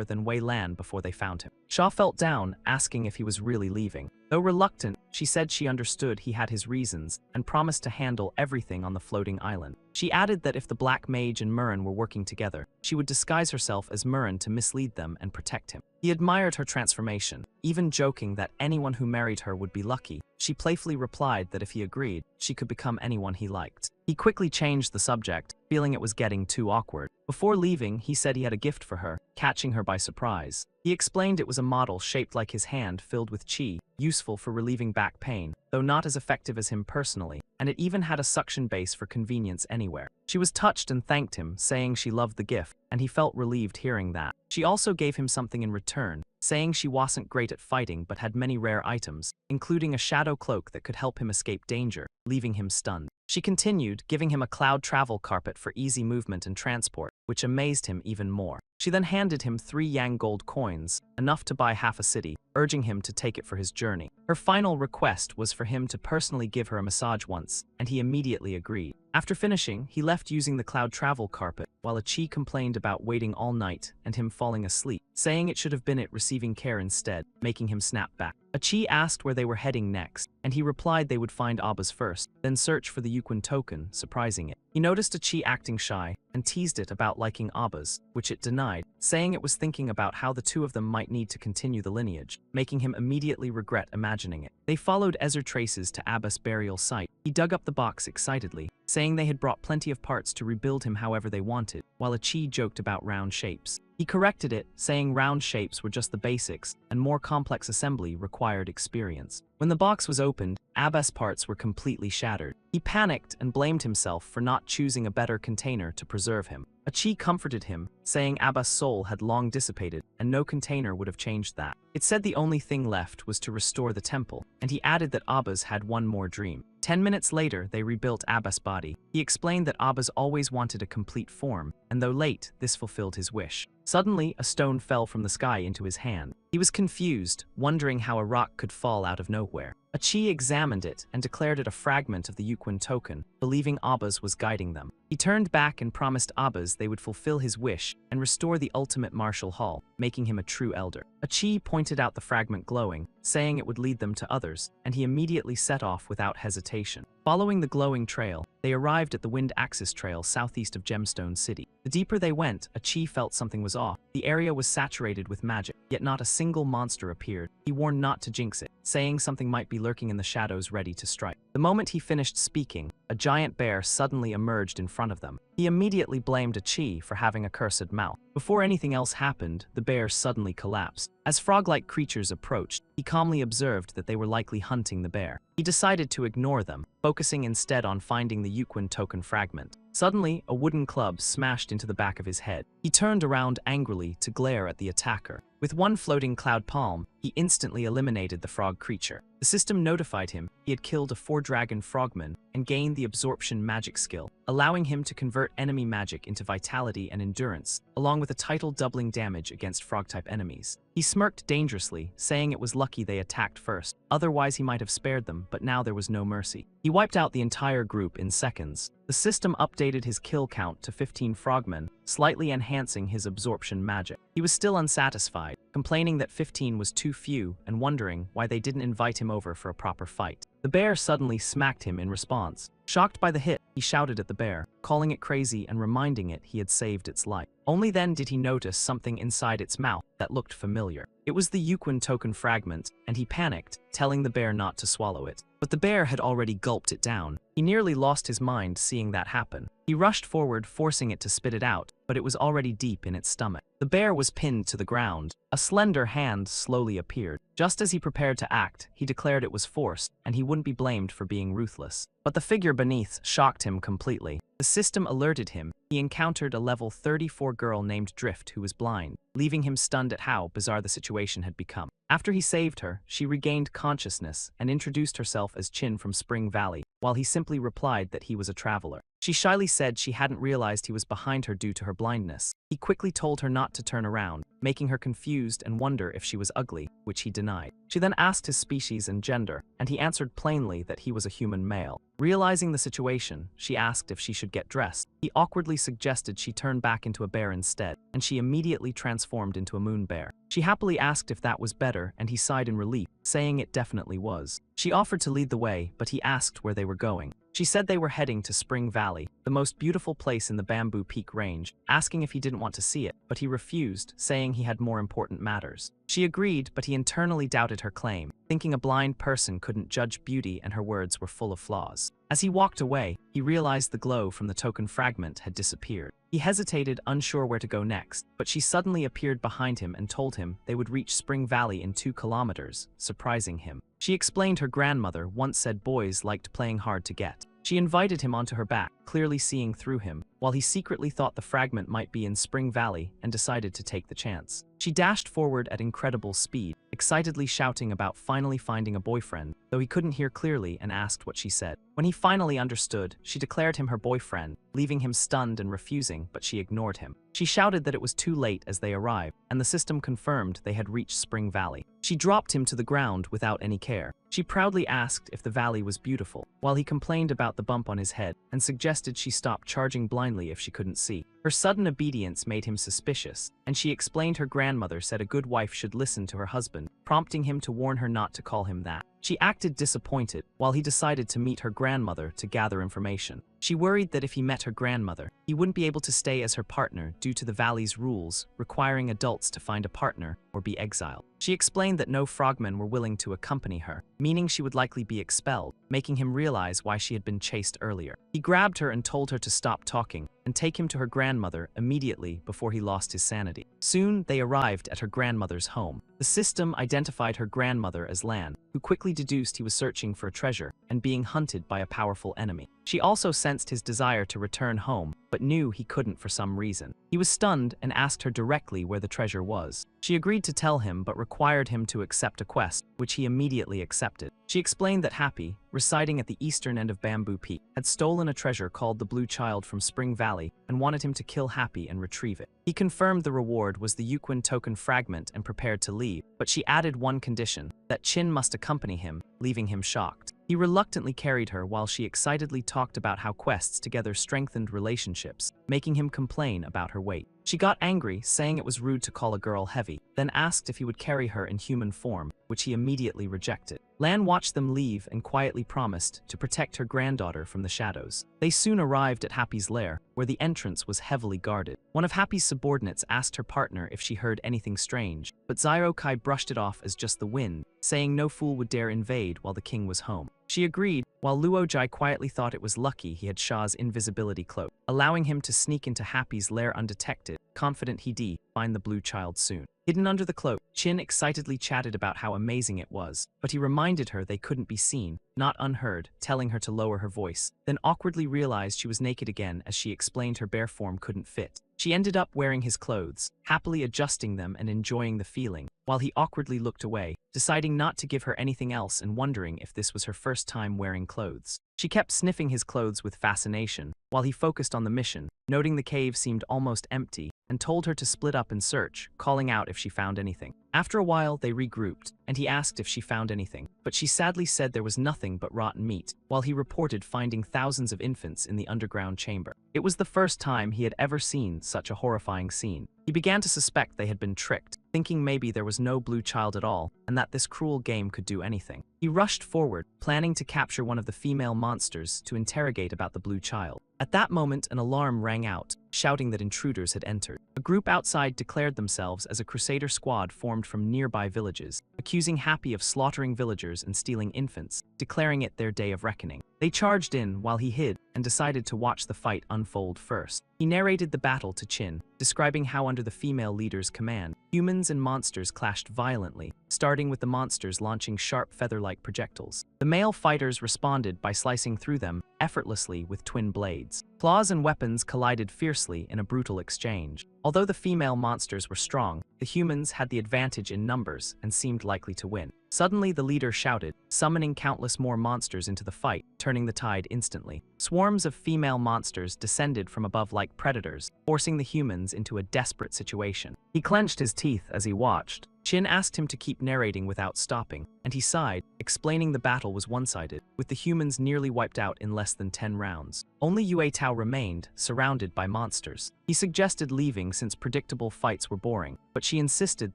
than Wei Lan before they found him. Shah felt down, asking if he was really leaving. Though reluctant, she said she understood he had his reasons and promised to handle everything on the floating island. She added that if the Black Mage and Murren were working together, she would disguise herself as Murren to mislead them and protect him. He admired her transformation, even joking that anyone who married her would be lucky. She playfully replied that if he agreed, she could become anyone he liked. He quickly changed the subject, feeling it was getting too awkward. Before leaving, he said he had a gift for her, catching her by surprise. He explained it was a model shaped like his hand filled with chi, useful for relieving back pain, though not as effective as him personally, and it even had a suction base for convenience anywhere. She was touched and thanked him, saying she loved the gift, and he felt relieved hearing that. She also gave him something in return, saying she wasn't great at fighting but had many rare items, including a shadow cloak that could help him escape danger, leaving him stunned. She continued, giving him a cloud travel carpet for easy movement and transport, which amazed him even more. She then handed him 3 yang gold coins, enough to buy half a city, urging him to take it for his journey. Her final request was for him to personally give her a massage once, and he immediately agreed. After finishing, he left using the cloud travel carpet, while Achi complained about waiting all night and him falling asleep, saying it should have been it receiving care instead, making him snap back. Achi asked where they were heading next, and he replied they would find Abba's first, then search for the Yuquin token, surprising it. He noticed Achi acting shy, and teased it about liking Abba's, which it denied, saying it was thinking about how the two of them might need to continue the lineage, making him immediately regret imagining it. They followed Ezer traces to Abba's burial site. He dug up the box excitedly, saying they had brought plenty of parts to rebuild him however they wanted, while Achi joked about round shapes. He corrected it, saying round shapes were just the basics, and more complex assembly required experience. When the box was opened, Abba's parts were completely shattered. He panicked and blamed himself for not choosing a better container to preserve him. Achi comforted him, saying Abba's soul had long dissipated, and no container would have changed that. It said the only thing left was to restore the temple, and he added that Abba's had one more dream. 10 minutes later, they rebuilt Abba's body. He explained that Abba's always wanted a complete form, and though late, this fulfilled his wish. Suddenly, a stone fell from the sky into his hand. He was confused, wondering how a rock could fall out of nowhere. Achi examined it and declared it a fragment of the Yuquin token, believing Abba's was guiding them. He turned back and promised Abba's they would fulfill his wish and restore the ultimate martial hall, making him a true elder. Achi pointed out the fragment glowing, saying it would lead them to others, and he immediately set off without hesitation. Following the glowing trail, they arrived at the Wind Axis Trail southeast of Gemstone City. The deeper they went, Achi felt something was off. The area was saturated with magic, yet not a single monster appeared. He warned not to jinx it, saying something might be lurking in the shadows ready to strike. The moment he finished speaking, a giant bear suddenly emerged in front of them. He immediately blamed Achi for having a cursed mouth. Before anything else happened, the bear suddenly collapsed. As frog-like creatures approached, he calmly observed that they were likely hunting the bear. He decided to ignore them, focusing instead on finding the Yuquin token fragment. Suddenly, a wooden club smashed into the back of his head. He turned around angrily to glare at the attacker. With one floating cloud palm, he instantly eliminated the frog creature. The system notified him he had killed a 4-dragon frogman and gained the absorption magic skill, allowing him to convert enemy magic into vitality and endurance, along with a title doubling damage against frog-type enemies. He smirked dangerously, saying it was lucky they attacked first, otherwise he might have spared them, but now there was no mercy. He wiped out the entire group in seconds. The system updated his kill count to 15 frogmen, slightly enhancing his absorption magic. He was still unsatisfied, complaining that 15 was too few and wondering why they didn't invite him over for a proper fight. The bear suddenly smacked him in response. Shocked by the hit, he shouted at the bear, calling it crazy and reminding it he had saved its life. Only then did he notice something inside its mouth that looked familiar. It was the Yuquin token fragment, and he panicked, telling the bear not to swallow it. But the bear had already gulped it down. He nearly lost his mind seeing that happen. He rushed forward, forcing it to spit it out, but it was already deep in its stomach. The bear was pinned to the ground. A slender hand slowly appeared. Just as he prepared to act, he declared it was forced, and he wouldn't be blamed for being ruthless. But the figure beneath shocked him completely. The system alerted him he encountered a level 34 girl named Drift who was blind, leaving him stunned at how bizarre the situation had become. After he saved her, she regained consciousness and introduced herself as Chin from Spring Valley, while he simply replied that he was a traveler. She shyly said she hadn't realized he was behind her due to her blindness. He quickly told her not to turn around, making her confused and wonder if she was ugly, which he denied. She then asked his species and gender, and he answered plainly that he was a human male. Realizing the situation, she asked if she should get dressed. He awkwardly suggested she turn back into a bear instead, and she immediately transformed into a moon bear. She happily asked if that was better, and he sighed in relief, saying it definitely was. She offered to lead the way, but he asked where they were going. She said they were heading to Spring Valley, the most beautiful place in the Bamboo Peak Range, asking if he didn't want to see it, but he refused, saying he had more important matters. She agreed, but he internally doubted her claim, thinking a blind person couldn't judge beauty and her words were full of flaws. As he walked away, he realized the glow from the token fragment had disappeared. He hesitated, unsure where to go next, but she suddenly appeared behind him and told him they would reach Spring Valley in 2 kilometers, surprising him. She explained her grandmother once said boys liked playing hard to get. She invited him onto her back, clearly seeing through him, while he secretly thought the fragment might be in Spring Valley and decided to take the chance. She dashed forward at incredible speed, excitedly shouting about finally finding a boyfriend, though he couldn't hear clearly and asked what she said. When he finally understood, she declared him her boyfriend, leaving him stunned and refusing, but she ignored him. She shouted that it was too late as they arrived, and the system confirmed they had reached Spring Valley. She dropped him to the ground without any care. She proudly asked if the valley was beautiful, while he complained about the bump on his head and suggested she stop charging blindly if she couldn't see. Her sudden obedience made him suspicious, and she explained her grandmother said a good wife should listen to her husband, prompting him to warn her not to call him that. She acted disappointed, while he decided to meet her grandmother to gather information. She worried that if he met her grandmother, he wouldn't be able to stay as her partner due to the valley's rules requiring adults to find a partner or be exiled. She explained that no frogmen were willing to accompany her, meaning she would likely be expelled, making him realize why she had been chased earlier. He grabbed her and told her to stop talking and take him to her grandmother immediately before he lost his sanity. Soon, they arrived at her grandmother's home. The system identified her grandmother as Lan, who quickly deduced he was searching for a treasure and being hunted by a powerful enemy. She also sensed his desire to return home, but knew he couldn't for some reason. He was stunned and asked her directly where the treasure was. She agreed to tell him but required him to accept a quest, which he immediately accepted. She explained that Happy, residing at the eastern end of Bamboo Peak, had stolen a treasure called the Blue Child from Spring Valley and wanted him to kill Happy and retrieve it. He confirmed the reward was the Yuquin token fragment and prepared to leave, but she added one condition, that Chin must accompany him, leaving him shocked. He reluctantly carried her while she excitedly talked about how quests together strengthened relationships, making him complain about her weight. She got angry, saying it was rude to call a girl heavy, then asked if he would carry her in human form, which he immediately rejected. Lan watched them leave and quietly promised to protect her granddaughter from the shadows. They soon arrived at Happy's lair, where the entrance was heavily guarded. One of Happy's subordinates asked her partner if she heard anything strange, but Zyro Kai brushed it off as just the wind, saying no fool would dare invade while the king was home. She agreed, while Luo Jai quietly thought it was lucky he had Sha's invisibility cloak, allowing him to sneak into Happy's lair undetected, confident he'd find the Blue Child soon. Hidden under the cloak, Chin excitedly chatted about how amazing it was, but he reminded her they couldn't be seen, not unheard, telling her to lower her voice, then awkwardly realized she was naked again as she explained her bare form couldn't fit. She ended up wearing his clothes, happily adjusting them and enjoying the feeling, while he awkwardly looked away, deciding not to give her anything else and wondering if this was her first time wearing clothes. She kept sniffing his clothes with fascination, while he focused on the mission, noting the cave seemed almost empty, and told her to split up and search, calling out if she found anything. After a while, they regrouped, and he asked if she found anything, but she sadly said there was nothing but rotten meat, while he reported finding thousands of infants in the underground chamber. It was the first time he had ever seen such a horrifying scene. He began to suspect they had been tricked, thinking maybe there was no Blue Child at all, and that this cruel game could do anything. He rushed forward, planning to capture one of the female monsters to interrogate about the Blue Child. At that moment, an alarm rang out, shouting that intruders had entered. A group outside declared themselves as a crusader squad formed from nearby villages, accusing Happy of slaughtering villagers and stealing infants, declaring it their day of reckoning. They charged in while he hid and decided to watch the fight unfold first. He narrated the battle to Chin, describing how under the female leader's command, humans and monsters clashed violently, starting with the monsters launching sharp feather-like projectiles. The male fighters responded by slicing through them effortlessly with twin blades. Claws and weapons collided fiercely in a brutal exchange. Although the female monsters were strong, the humans had the advantage in numbers and seemed likely to win. Suddenly, the leader shouted, summoning countless more monsters into the fight, turning the tide instantly. Swarms of female monsters descended from above like predators, forcing the humans into a desperate situation. He clenched his teeth as he watched. Chin asked him to keep narrating without stopping, and he sighed, explaining the battle was one-sided, with the humans nearly wiped out in less than 10 rounds. Only Yue Tao remained, surrounded by monsters. He suggested leaving since predictable fights were boring, but she insisted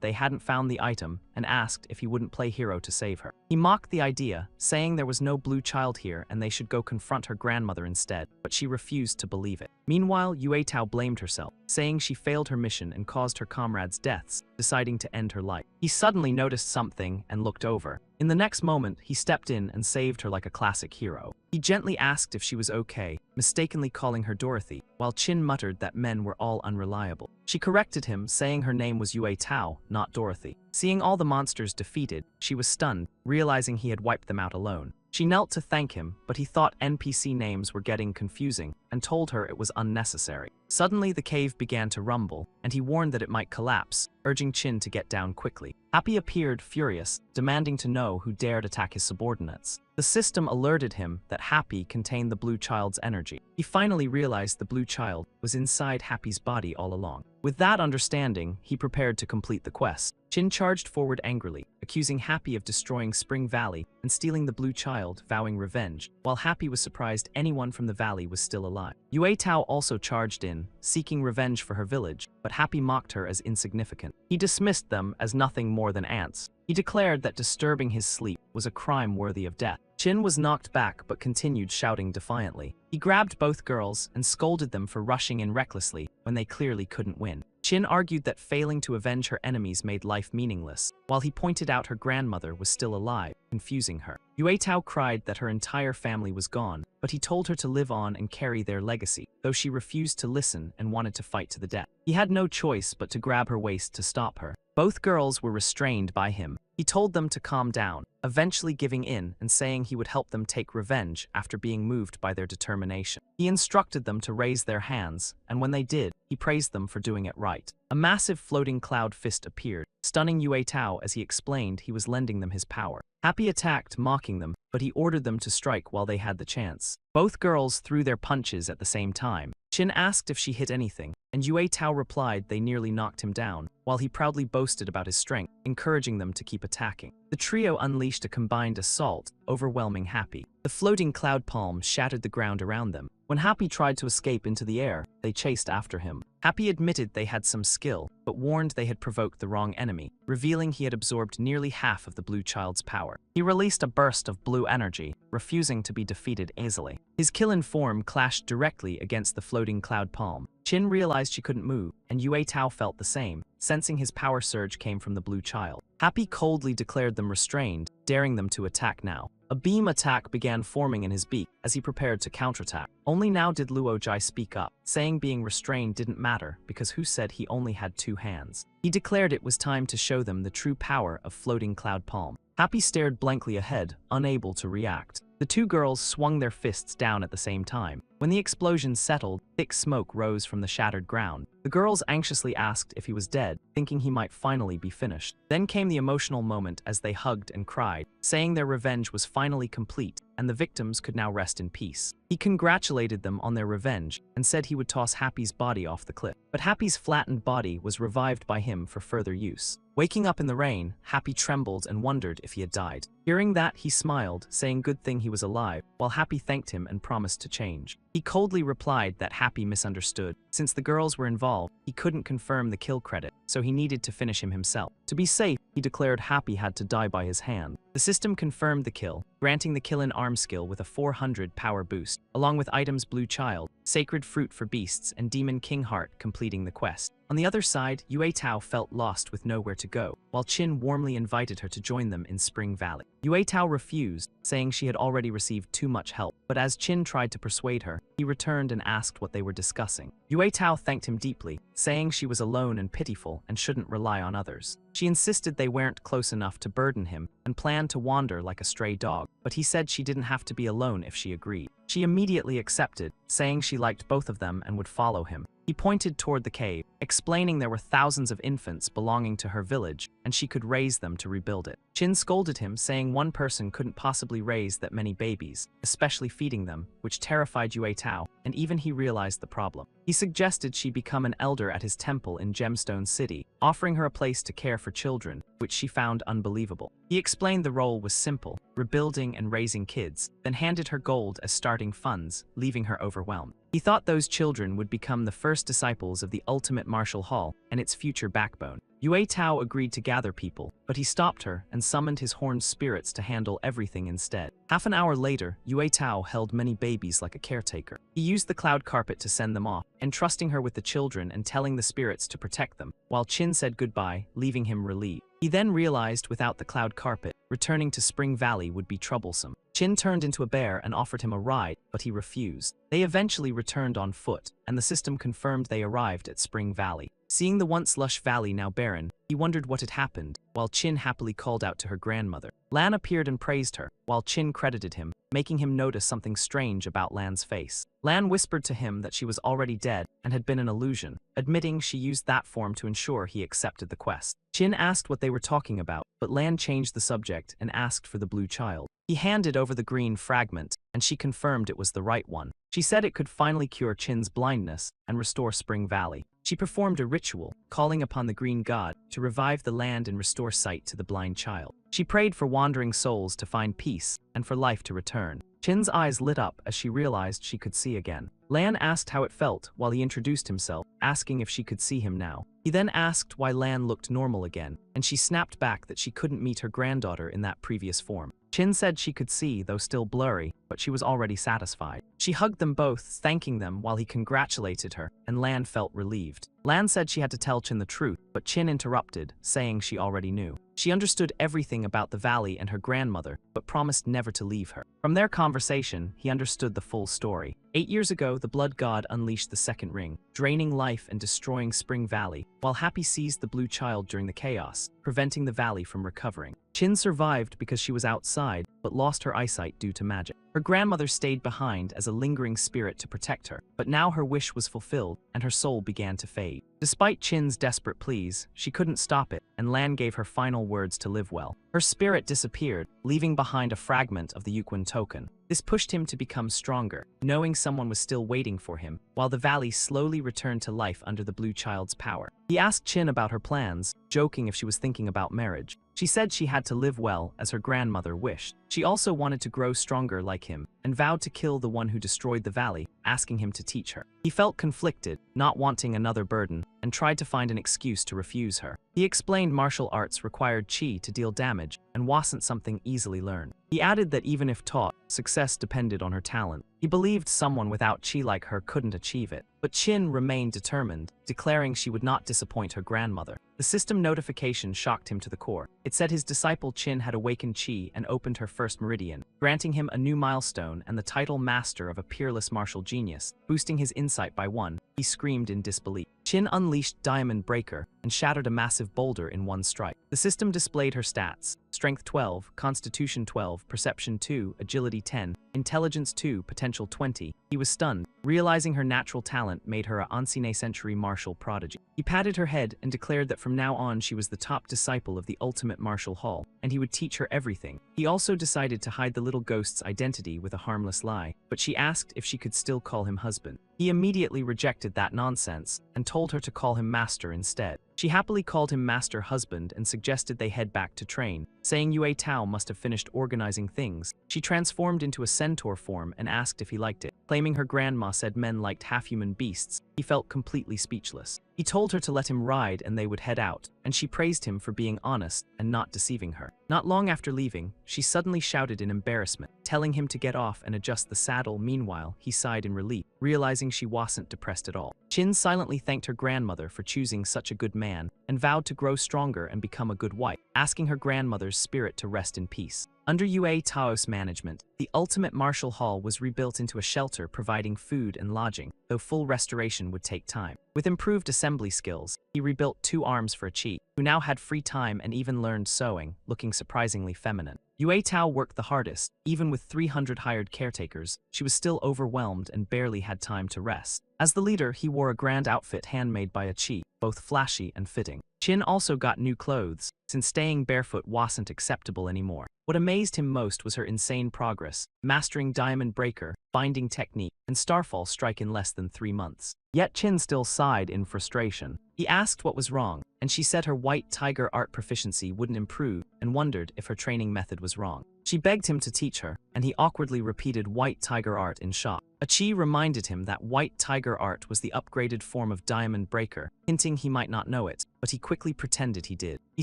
they hadn't found the item and asked if he wouldn't play hero to save her. He mocked the idea, saying there was no Blue Child here and they should go confront her grandmother instead, but she refused to believe it. Meanwhile, Yue Tao blamed herself, saying she failed her mission and caused her comrades' deaths, deciding to end her life. He suddenly noticed something and looked over. In the next moment, he stepped in and saved her like a classic hero. He gently asked if she was okay, mistakenly calling her Dorothy, while Chin muttered that men were all unreliable. She corrected him, saying her name was Yue Tao, not Dorothy. Seeing all the monsters defeated, she was stunned, realizing he had wiped them out alone. She knelt to thank him, but he thought NPC names were getting confusing and told her it was unnecessary. Suddenly, the cave began to rumble, and he warned that it might collapse, urging Chin to get down quickly. Happy appeared furious, demanding to know who dared attack his subordinates. The system alerted him that Happy contained the blue child's energy. He finally realized the blue child was inside Happy's body all along. With that understanding, he prepared to complete the quest. Chin charged forward angrily, accusing Happy of destroying Spring Valley and stealing the blue child, vowing revenge, while Happy was surprised anyone from the valley was still alive. Yue Tao also charged in, seeking revenge for her village, but Happy mocked her as insignificant. He dismissed them as nothing more than ants. He declared that disturbing his sleep was a crime worthy of death. Chin was knocked back but continued shouting defiantly. He grabbed both girls and scolded them for rushing in recklessly when they clearly couldn't win. Chin argued that failing to avenge her enemies made life meaningless, while he pointed out her grandmother was still alive, confusing her. Yue Tao cried that her entire family was gone, but he told her to live on and carry their legacy, though she refused to listen and wanted to fight to the death. He had no choice but to grab her waist to stop her. Both girls were restrained by him. He told them to calm down, eventually giving in and saying he would help them take revenge after being moved by their determination. He instructed them to raise their hands, and when they did, he praised them for doing it right. A massive floating cloud fist appeared, stunning Yue Tao as he explained he was lending them his power. Happy attacked, mocking them, but he ordered them to strike while they had the chance. Both girls threw their punches at the same time. Chin asked if she hit anything, and Yue Tao replied they nearly knocked him down, while he proudly boasted about his strength, encouraging them to keep attacking. The trio unleashed a combined assault, overwhelming Happy. The floating cloud palm shattered the ground around them. When Happy tried to escape into the air, they chased after him. Happy admitted they had some skill, but warned they had provoked the wrong enemy, revealing he had absorbed nearly half of the blue child's power. He released a burst of blue energy, refusing to be defeated easily. His killing form clashed directly against the floating cloud palm. Chin realized she couldn't move, and Yue Tao felt the same, sensing his power surge came from the blue child. Happy coldly declared them restrained, daring them to attack now. A beam attack began forming in his beak as he prepared to counterattack. Only now did Luo Jai speak up, saying being restrained didn't matter because who said he only had 2 hands. He declared it was time to show them the true power of floating cloud palm. Happy stared blankly ahead, unable to react. The 2 girls swung their fists down at the same time. When the explosion settled, thick smoke rose from the shattered ground. The girls anxiously asked if he was dead, thinking he might finally be finished. Then came the emotional moment as they hugged and cried, saying their revenge was finally complete and the victims could now rest in peace. He congratulated them on their revenge and said he would toss Happy's body off the cliff. But Happy's flattened body was revived by him for further use. Waking up in the rain, Happy trembled and wondered if he had died. Hearing that, he smiled, saying good thing he was alive, while Happy thanked him and promised to change. He coldly replied that Happy misunderstood. Since the girls were involved, he couldn't confirm the kill credit, so he needed to finish him himself. To be safe, he declared Happy had to die by his hand. The system confirmed the kill, granting the kill in arm skill with a 400 power boost, along with items Blue Child, Sacred Fruit for Beasts, and Demon King Heart completing the quest. On the other side, Yue Tao felt lost with nowhere to go, while Chin warmly invited her to join them in Spring Valley. Yue Tao refused, saying she had already received too much help, but as Chin tried to persuade her, he returned and asked what they were discussing. Yue Tao thanked him deeply, saying she was alone and pitiful and shouldn't rely on others. She insisted they weren't close enough to burden him and planned to wander like a stray dog, but he said she didn't have to be alone if she agreed. She immediately accepted, saying she liked both of them and would follow him. He pointed toward the cave, explaining there were thousands of infants belonging to her village, and she could raise them to rebuild it. Chin scolded him, saying one person couldn't possibly raise that many babies, especially feeding them, which terrified Yue Tao, and even he realized the problem. He suggested she become an elder at his temple in Gemstone City, offering her a place to care for children, which she found unbelievable. He explained the role was simple, rebuilding and raising kids, then handed her gold as starting funds, leaving her overwhelmed. He thought those children would become the first disciples of the ultimate martial hall and its future backbone. Yue Tao agreed to gather people, but he stopped her and summoned his horned spirits to handle everything instead. Half an hour later, Yue Tao held many babies like a caretaker. He used the cloud carpet to send them off, entrusting her with the children and telling the spirits to protect them, while Chin said goodbye, leaving him relieved. He then realized without the cloud carpet, returning to Spring Valley would be troublesome. Chin turned into a bear and offered him a ride, but he refused. They eventually returned on foot, and the system confirmed they arrived at Spring Valley. Seeing the once lush valley now barren, he wondered what had happened, while Chin happily called out to her grandmother. Lan appeared and praised her, while Chin credited him, making him notice something strange about Lan's face. Lan whispered to him that she was already dead and had been an illusion, admitting she used that form to ensure he accepted the quest. Chin asked what they were talking about, but Lan changed the subject and asked for the blue child. He handed over the green fragment, and she confirmed it was the right one. She said it could finally cure Chin's blindness and restore Spring Valley. She performed a ritual, calling upon the green god to revive the land and restore sight to the blind child. She prayed for wandering souls to find peace and for life to return. Chin's eyes lit up as she realized she could see again. Lan asked how it felt while he introduced himself, asking if she could see him now. He then asked why Lan looked normal again, and she snapped back that she couldn't meet her granddaughter in that previous form. Chin said she could see, though still blurry, but she was already satisfied. She hugged them both, thanking them while he congratulated her, and Lan felt relieved. Lan said she had to tell Chin the truth, but Chin interrupted, saying she already knew. She understood everything about the valley and her grandmother, but promised never to leave her. From their conversation, he understood the full story. 8 years ago, the blood god unleashed the second ring, draining life and destroying Spring Valley, while Happy seized the blue child during the chaos, preventing the valley from recovering. Chin survived because she was outside, but lost her eyesight due to magic. Her grandmother stayed behind as a lingering spirit to protect her, but now her wish was fulfilled, and her soul began to fade. Despite Chin's desperate pleas, she couldn't stop it, and Lan gave her final words to live well. Her spirit disappeared, leaving behind a fragment of the Yuquan token. This pushed him to become stronger, knowing someone was still waiting for him, while the valley slowly returned to life under the blue child's power. He asked Chin about her plans, joking if she was thinking about marriage. She said she had to live well, as her grandmother wished. She also wanted to grow stronger like him, and vowed to kill the one who destroyed the valley, asking him to teach her. He felt conflicted, not wanting another burden, and tried to find an excuse to refuse her. He explained martial arts required chi to deal damage, and wasn't something easily learned. He added that even if taught, success depended on her talent. He believed someone without chi like her couldn't achieve it. But Chin remained determined, declaring she would not disappoint her grandmother. The system notification shocked him to the core. It said his disciple Chin had awakened chi and opened her first meridian, granting him a new milestone and the title Master of a Peerless Martial Genius, boosting his insight by 1. He screamed in disbelief. Chin unleashed Diamond Breaker and shattered a massive boulder in one strike. The system displayed her stats: Strength 12, Constitution 12, Perception 2, Agility 10, Intelligence 2, Potential 20. He was stunned, realizing her natural talent made her a ancient century martial prodigy. He patted her head and declared that from now on she was the top disciple of the ultimate martial hall, and he would teach her everything. He also decided to hide the little ghost's identity with a harmless lie, but she asked if she could still call him husband. He immediately rejected that nonsense and told her to call him master instead. She happily called him master husband and suggested they head back to train, saying Yue Tao must have finished organizing things. She transformed into a centaur form and asked if he liked it. Claiming her grandma said men liked half-human beasts, he felt completely speechless. He told her to let him ride and they would head out, and she praised him for being honest and not deceiving her. Not long after leaving, she suddenly shouted in embarrassment, telling him to get off and adjust the saddle. Meanwhile, he sighed in relief, realizing she wasn't depressed at all. Chin silently thanked her grandmother for choosing such a good man, and vowed to grow stronger and become a good wife, asking her grandmother's spirit to rest in peace. Under Yue Tao's management, the ultimate martial hall was rebuilt into a shelter providing food and lodging, though full restoration would take time. With improved assembly skills, he rebuilt 2 arms for Chi, who now had free time and even learned sewing, looking surprisingly feminine. Yue Tao worked the hardest. Even with 300 hired caretakers, she was still overwhelmed and barely had time to rest. As the leader, he wore a grand outfit handmade by a Chi, both flashy and fitting. Chin also got new clothes, since staying barefoot wasn't acceptable anymore. What amazed him most was her insane progress, mastering Diamond Breaker, Binding Technique, and Starfall Strike in less than 3 months. Yet Chin still sighed in frustration. He asked what was wrong, and she said her White Tiger art proficiency wouldn't improve and wondered if her training method was wrong. She begged him to teach her, and he awkwardly repeated White Tiger art in shock. A Chi reminded him that White Tiger art was the upgraded form of Diamond Breaker, hinting he might not know it, but he quickly pretended he did. He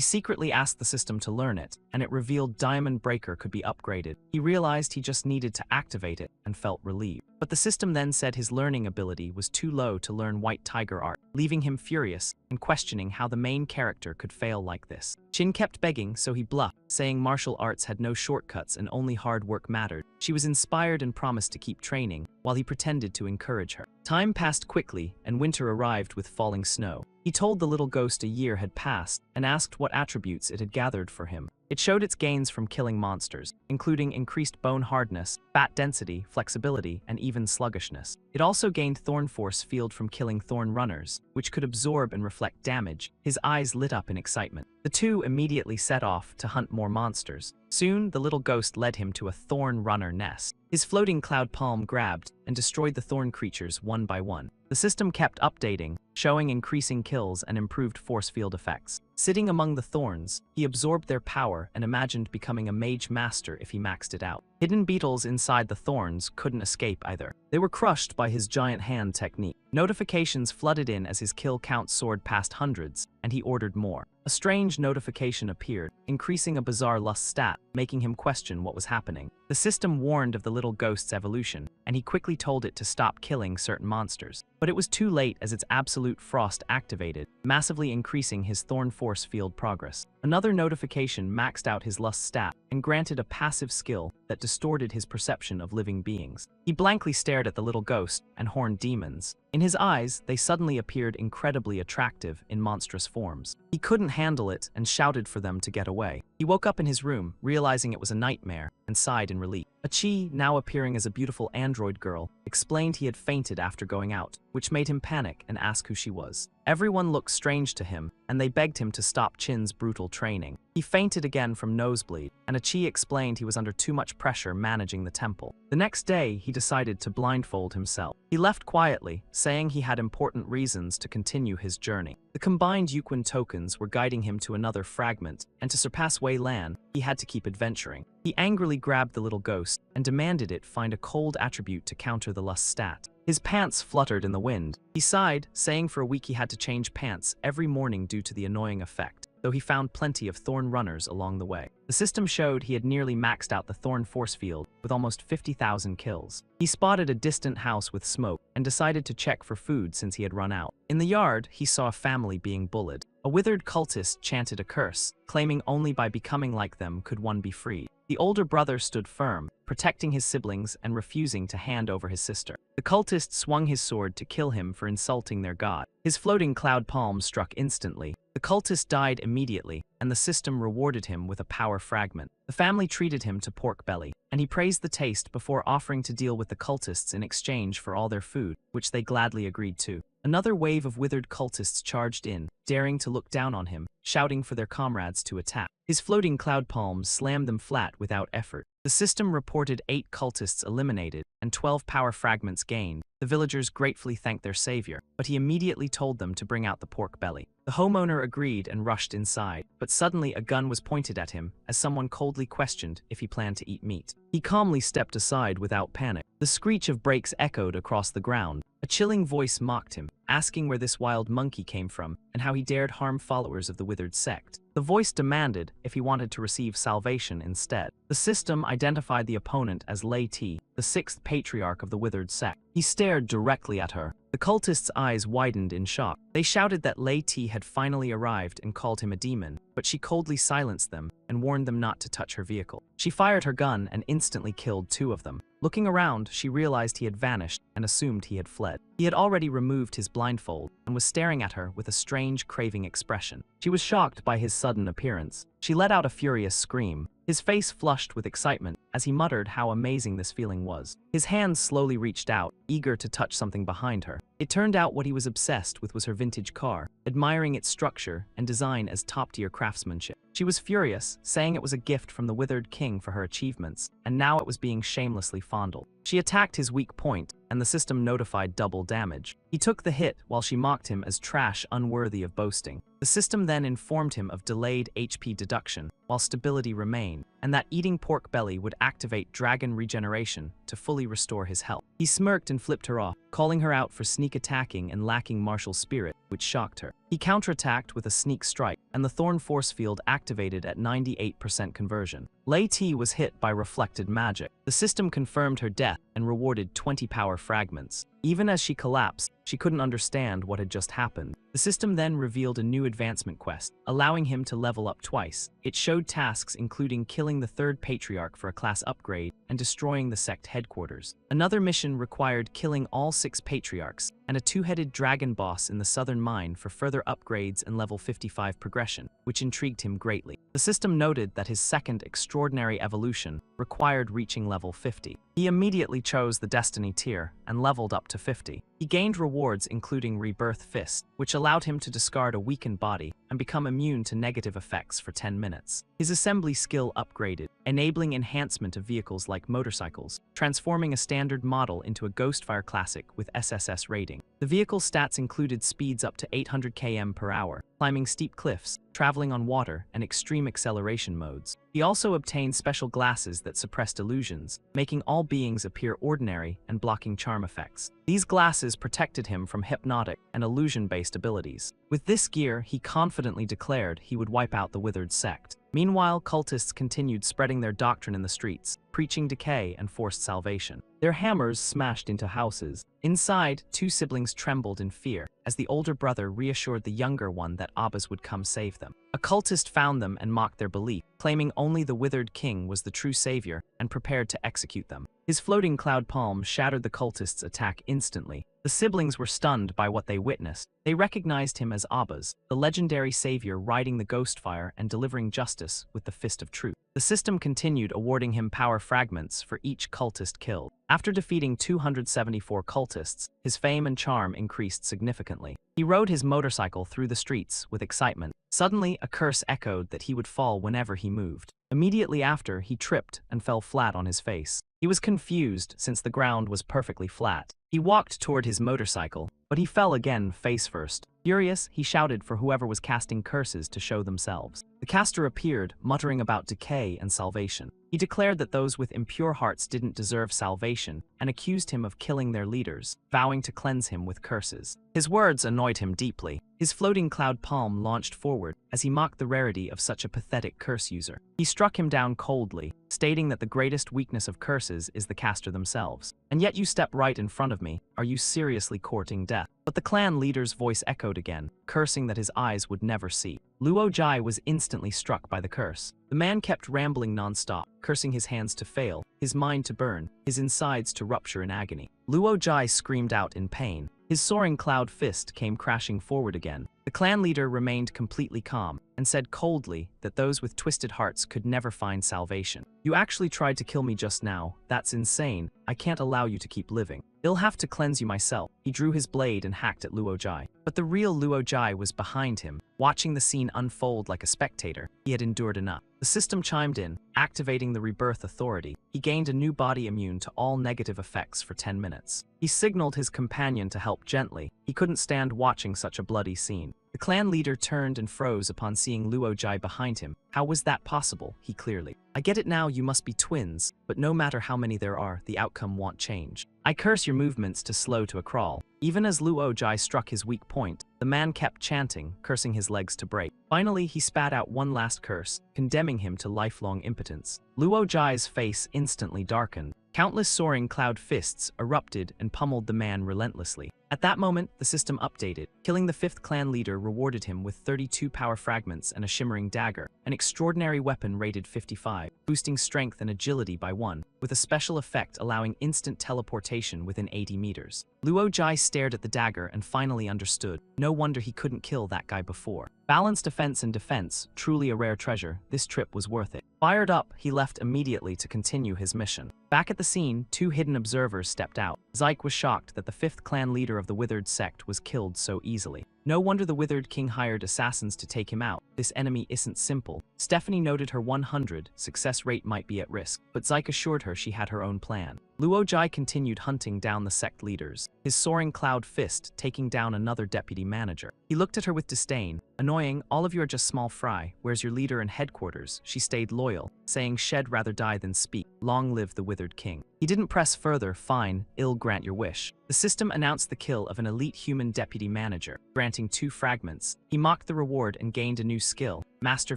secretly asked the system to learn it, and it revealed Diamond Breaker could be upgraded. He realized he just needed to activate it and felt relieved. But the system then said his learning ability was too low to learn White Tiger art, leaving him furious and questioning how the main character could fail like this. Chin kept begging, so he bluffed, saying martial arts had no shortcuts and only hard work mattered. She was inspired and promised to keep training, while he pretended to encourage her. Time passed quickly, and winter arrived with falling snow. He told the little ghost a year had passed and asked what attributes it had gathered for him. It showed its gains from killing monsters, including increased bone hardness, fat density, flexibility, and even sluggishness. It also gained Thorn Force Field from killing Thorn Runners, which could absorb and reflect damage. His eyes lit up in excitement. The two immediately set off to hunt more monsters. Soon, the little ghost led him to a Thorn Runner nest. His floating cloud palm grabbed and destroyed the thorn creatures one by one. The system kept updating, showing increasing kills and improved force field effects. Sitting among the thorns, he absorbed their power and imagined becoming a mage master if he maxed it out. Hidden beetles inside the thorns couldn't escape either. They were crushed by his giant hand technique. Notifications flooded in as his kill count soared past hundreds, and he ordered more. A strange notification appeared, increasing a bizarre lust stat, making him question what was happening. The system warned of the little ghost's evolution, and he quickly told it to stop killing certain monsters. But it was too late as its absolute frost activated, massively increasing his Thorn Force Field progress. Another notification maxed out his lust stat and granted a passive skill that distorted his perception of living beings. He blankly stared at the little ghost and horned demons. In his eyes, they suddenly appeared incredibly attractive in monstrous forms. He couldn't handle it and shouted for them to get away. He woke up in his room, realizing it was a nightmare, and sighed in relief. A Chi, now appearing as a beautiful android girl, explained he had fainted after going out, which made him panic and ask who she was. Everyone looked strange to him, and they begged him to stop Chin's brutal training. He fainted again from nosebleed, and a Chi explained he was under too much pressure managing the temple. The next day, he decided to blindfold himself. He left quietly, saying he had important reasons to continue his journey. The combined Yuquin tokens were guiding him to another fragment, and to surpass Wei Lan, he had to keep adventuring. He angrily grabbed the little ghost and demanded it find a cold attribute to counter the lust stat. His pants fluttered in the wind. He sighed, saying for a week he had to change pants every morning due to the annoying effect, though he found plenty of thorn runners along the way. The system showed he had nearly maxed out the thorn force field with almost 50,000 kills. He spotted a distant house with smoke and decided to check for food since he had run out. In the yard, he saw a family being bullied. A withered cultist chanted a curse, claiming only by becoming like them could one be freed. The older brother stood firm, protecting his siblings and refusing to hand over his sister. The cultist swung his sword to kill him for insulting their god. His floating cloud palm struck instantly. The cultist died immediately, and the system rewarded him with a power fragment. The family treated him to pork belly, and he praised the taste before offering to deal with the cultists in exchange for all their food, which they gladly agreed to. Another wave of withered cultists charged in, daring to look down on him, shouting for their comrades to attack. His floating cloud palms slammed them flat without effort. The system reported 8 cultists eliminated and 12 power fragments gained. The villagers gratefully thanked their savior, but he immediately told them to bring out the pork belly. The homeowner agreed and rushed inside, but suddenly a gun was pointed at him as someone coldly questioned if he planned to eat meat. He calmly stepped aside without panic. The screech of brakes echoed across the ground. A chilling voice mocked him, asking where this wild monkey came from and how he dared harm followers of the withered sect. The voice demanded if he wanted to receive salvation instead. The system identified the opponent as Lei Ti, the 6th patriarch of the withered sect. He stared directly at her. The cultists' eyes widened in shock. They shouted that Lei Ti had finally arrived and called him a demon, but she coldly silenced them and warned them not to touch her vehicle. She fired her gun and instantly killed 2 of them. Looking around, she realized he had vanished and assumed he had fled. He had already removed his blindfold and was staring at her with a strange, craving expression. She was shocked by his sudden appearance. She let out a furious scream. His face flushed with excitement as he muttered how amazing this feeling was. His hands slowly reached out, eager to touch something behind her. It turned out what he was obsessed with was her vintage car, admiring its structure and design as top-tier craftsmanship. She was furious, saying it was a gift from the withered king for her achievements, and now it was being shamelessly fondled. She attacked his weak point, and the system notified double damage. He took the hit while she mocked him as trash unworthy of boasting. The system then informed him of delayed HP deduction, while stability remained, and that eating pork belly would activate dragon regeneration to fully restore his health. He smirked and flipped her off, calling her out for sneak attacking and lacking martial spirit, which shocked her. He counterattacked with a sneak strike, and the Thorn force field activated at 98% conversion. Lei Ti was hit by reflected magic. The system confirmed her death and rewarded 20 power fragments. Even as she collapsed, she couldn't understand what had just happened. The system then revealed a new advancement quest, allowing him to level up twice. It showed tasks including killing the third patriarch for a class upgrade and destroying the sect headquarters. Another mission required killing all 6 patriarchs and a two-headed dragon boss in the southern mine for further upgrades and level 55 progression, which intrigued him greatly. The system noted that his second extraordinary evolution required reaching level 50. He immediately chose the Destiny tier and leveled up to 50. He gained rewards including Rebirth Fist, which allowed him to discard a weakened body and become immune to negative effects for 10 minutes. His assembly skill upgraded, enabling enhancement of vehicles like motorcycles, transforming a standard model into a Ghostfire Classic with SSS rating. The vehicle stats included speeds up to 800 km per hour, climbing steep cliffs, traveling on water, and extreme acceleration modes. He also obtained special glasses that suppressed illusions, making all beings appear ordinary and blocking charm effects. These glasses protected him from hypnotic and illusion-based abilities. With this gear, he confidently declared he would wipe out the Withered sect. Meanwhile, cultists continued spreading their doctrine in the streets, preaching decay and forced salvation. Their hammers smashed into houses. Inside, 2 siblings trembled in fear, as the older brother reassured the younger one that Abbas would come save them. A cultist found them and mocked their belief, claiming only the Withered King was the true savior and prepared to execute them. His floating cloud palm shattered the cultists' attack instantly. The siblings were stunned by what they witnessed. They recognized him as Abbas, the legendary savior riding the Ghostfire and delivering justice with the Fist of Truth. The system continued awarding him power fragments for each cultist killed. After defeating 274 cultists, his fame and charm increased significantly. He rode his motorcycle through the streets with excitement. Suddenly, a curse echoed that he would fall whenever he moved. Immediately after, he tripped and fell flat on his face. He was confused since the ground was perfectly flat. He walked toward his motorcycle, but he fell again face first. Furious, he shouted for whoever was casting curses to show themselves. The caster appeared, muttering about decay and salvation. He declared that those with impure hearts didn't deserve salvation and accused him of killing their leaders, vowing to cleanse him with curses. His words annoyed him deeply. His floating cloud palm launched forward as he mocked the rarity of such a pathetic curse user. He struck him down coldly, stating that the greatest weakness of curses is the caster themselves. And yet you step right in front of me. Are you seriously courting death? But the clan leader's voice echoed again, cursing that his eyes would never see. Luo Jai was instantly struck by the curse. The man kept rambling non-stop, cursing his hands to fail, his mind to burn, his insides to rupture in agony. Luo Jai screamed out in pain. His soaring cloud fist came crashing forward again. The clan leader remained completely calm and said coldly that those with twisted hearts could never find salvation. You actually tried to kill me just now. That's insane. I can't allow you to keep living. I'll have to cleanse you myself. He drew his blade and hacked at Luo Jai. But the real Luo Jai was behind him, watching the scene unfold like a spectator. He had endured enough. The system chimed in, activating the Rebirth Authority. He gained a new body immune to all negative effects for 10 minutes. He signaled his companion to help gently. He couldn't stand watching such a bloody scene. The clan leader turned and froze upon seeing Luo Jai behind him. How was that possible? He clearly. I get it now, you must be twins, but no matter how many there are, the outcome won't change. I curse your movements to slow to a crawl. Even as Luo Jai struck his weak point, the man kept chanting, cursing his legs to break. Finally, he spat out one last curse, condemning him to lifelong impotence. Luo Jai's face instantly darkened. Countless soaring cloud fists erupted and pummeled the man relentlessly. At that moment, the system updated. Killing the 5th clan leader rewarded him with 32 power fragments and a shimmering dagger, an extraordinary weapon rated 55, boosting strength and agility by 1, with a special effect allowing instant teleportation within 80 meters. Luo Jai stared at the dagger and finally understood. No wonder he couldn't kill that guy before. Balanced offense and defense, truly a rare treasure. This trip was worth it. Fired up, he left immediately to continue his mission. Back at the scene, 2 hidden observers stepped out. Zyke was shocked that the 5th clan leader of the Withered sect was killed so easily. No wonder the Withered King hired assassins to take him out. This enemy isn't simple. Stephanie noted her 100 success rate might be at risk, but Zyke assured her she had her own plan. Luo Jai continued hunting down the sect leaders, his soaring cloud fist taking down another deputy manager. He looked at her with disdain. Annoying, all of you are just small fry. Where's your leader and headquarters? She stayed loyal, saying she'd rather die than speak. Long live the Withered King. He didn't press further. Fine, I'll grant your wish. The system announced the kill of an elite human deputy manager, granting 2 fragments. He mocked the reward and gained a new skill, master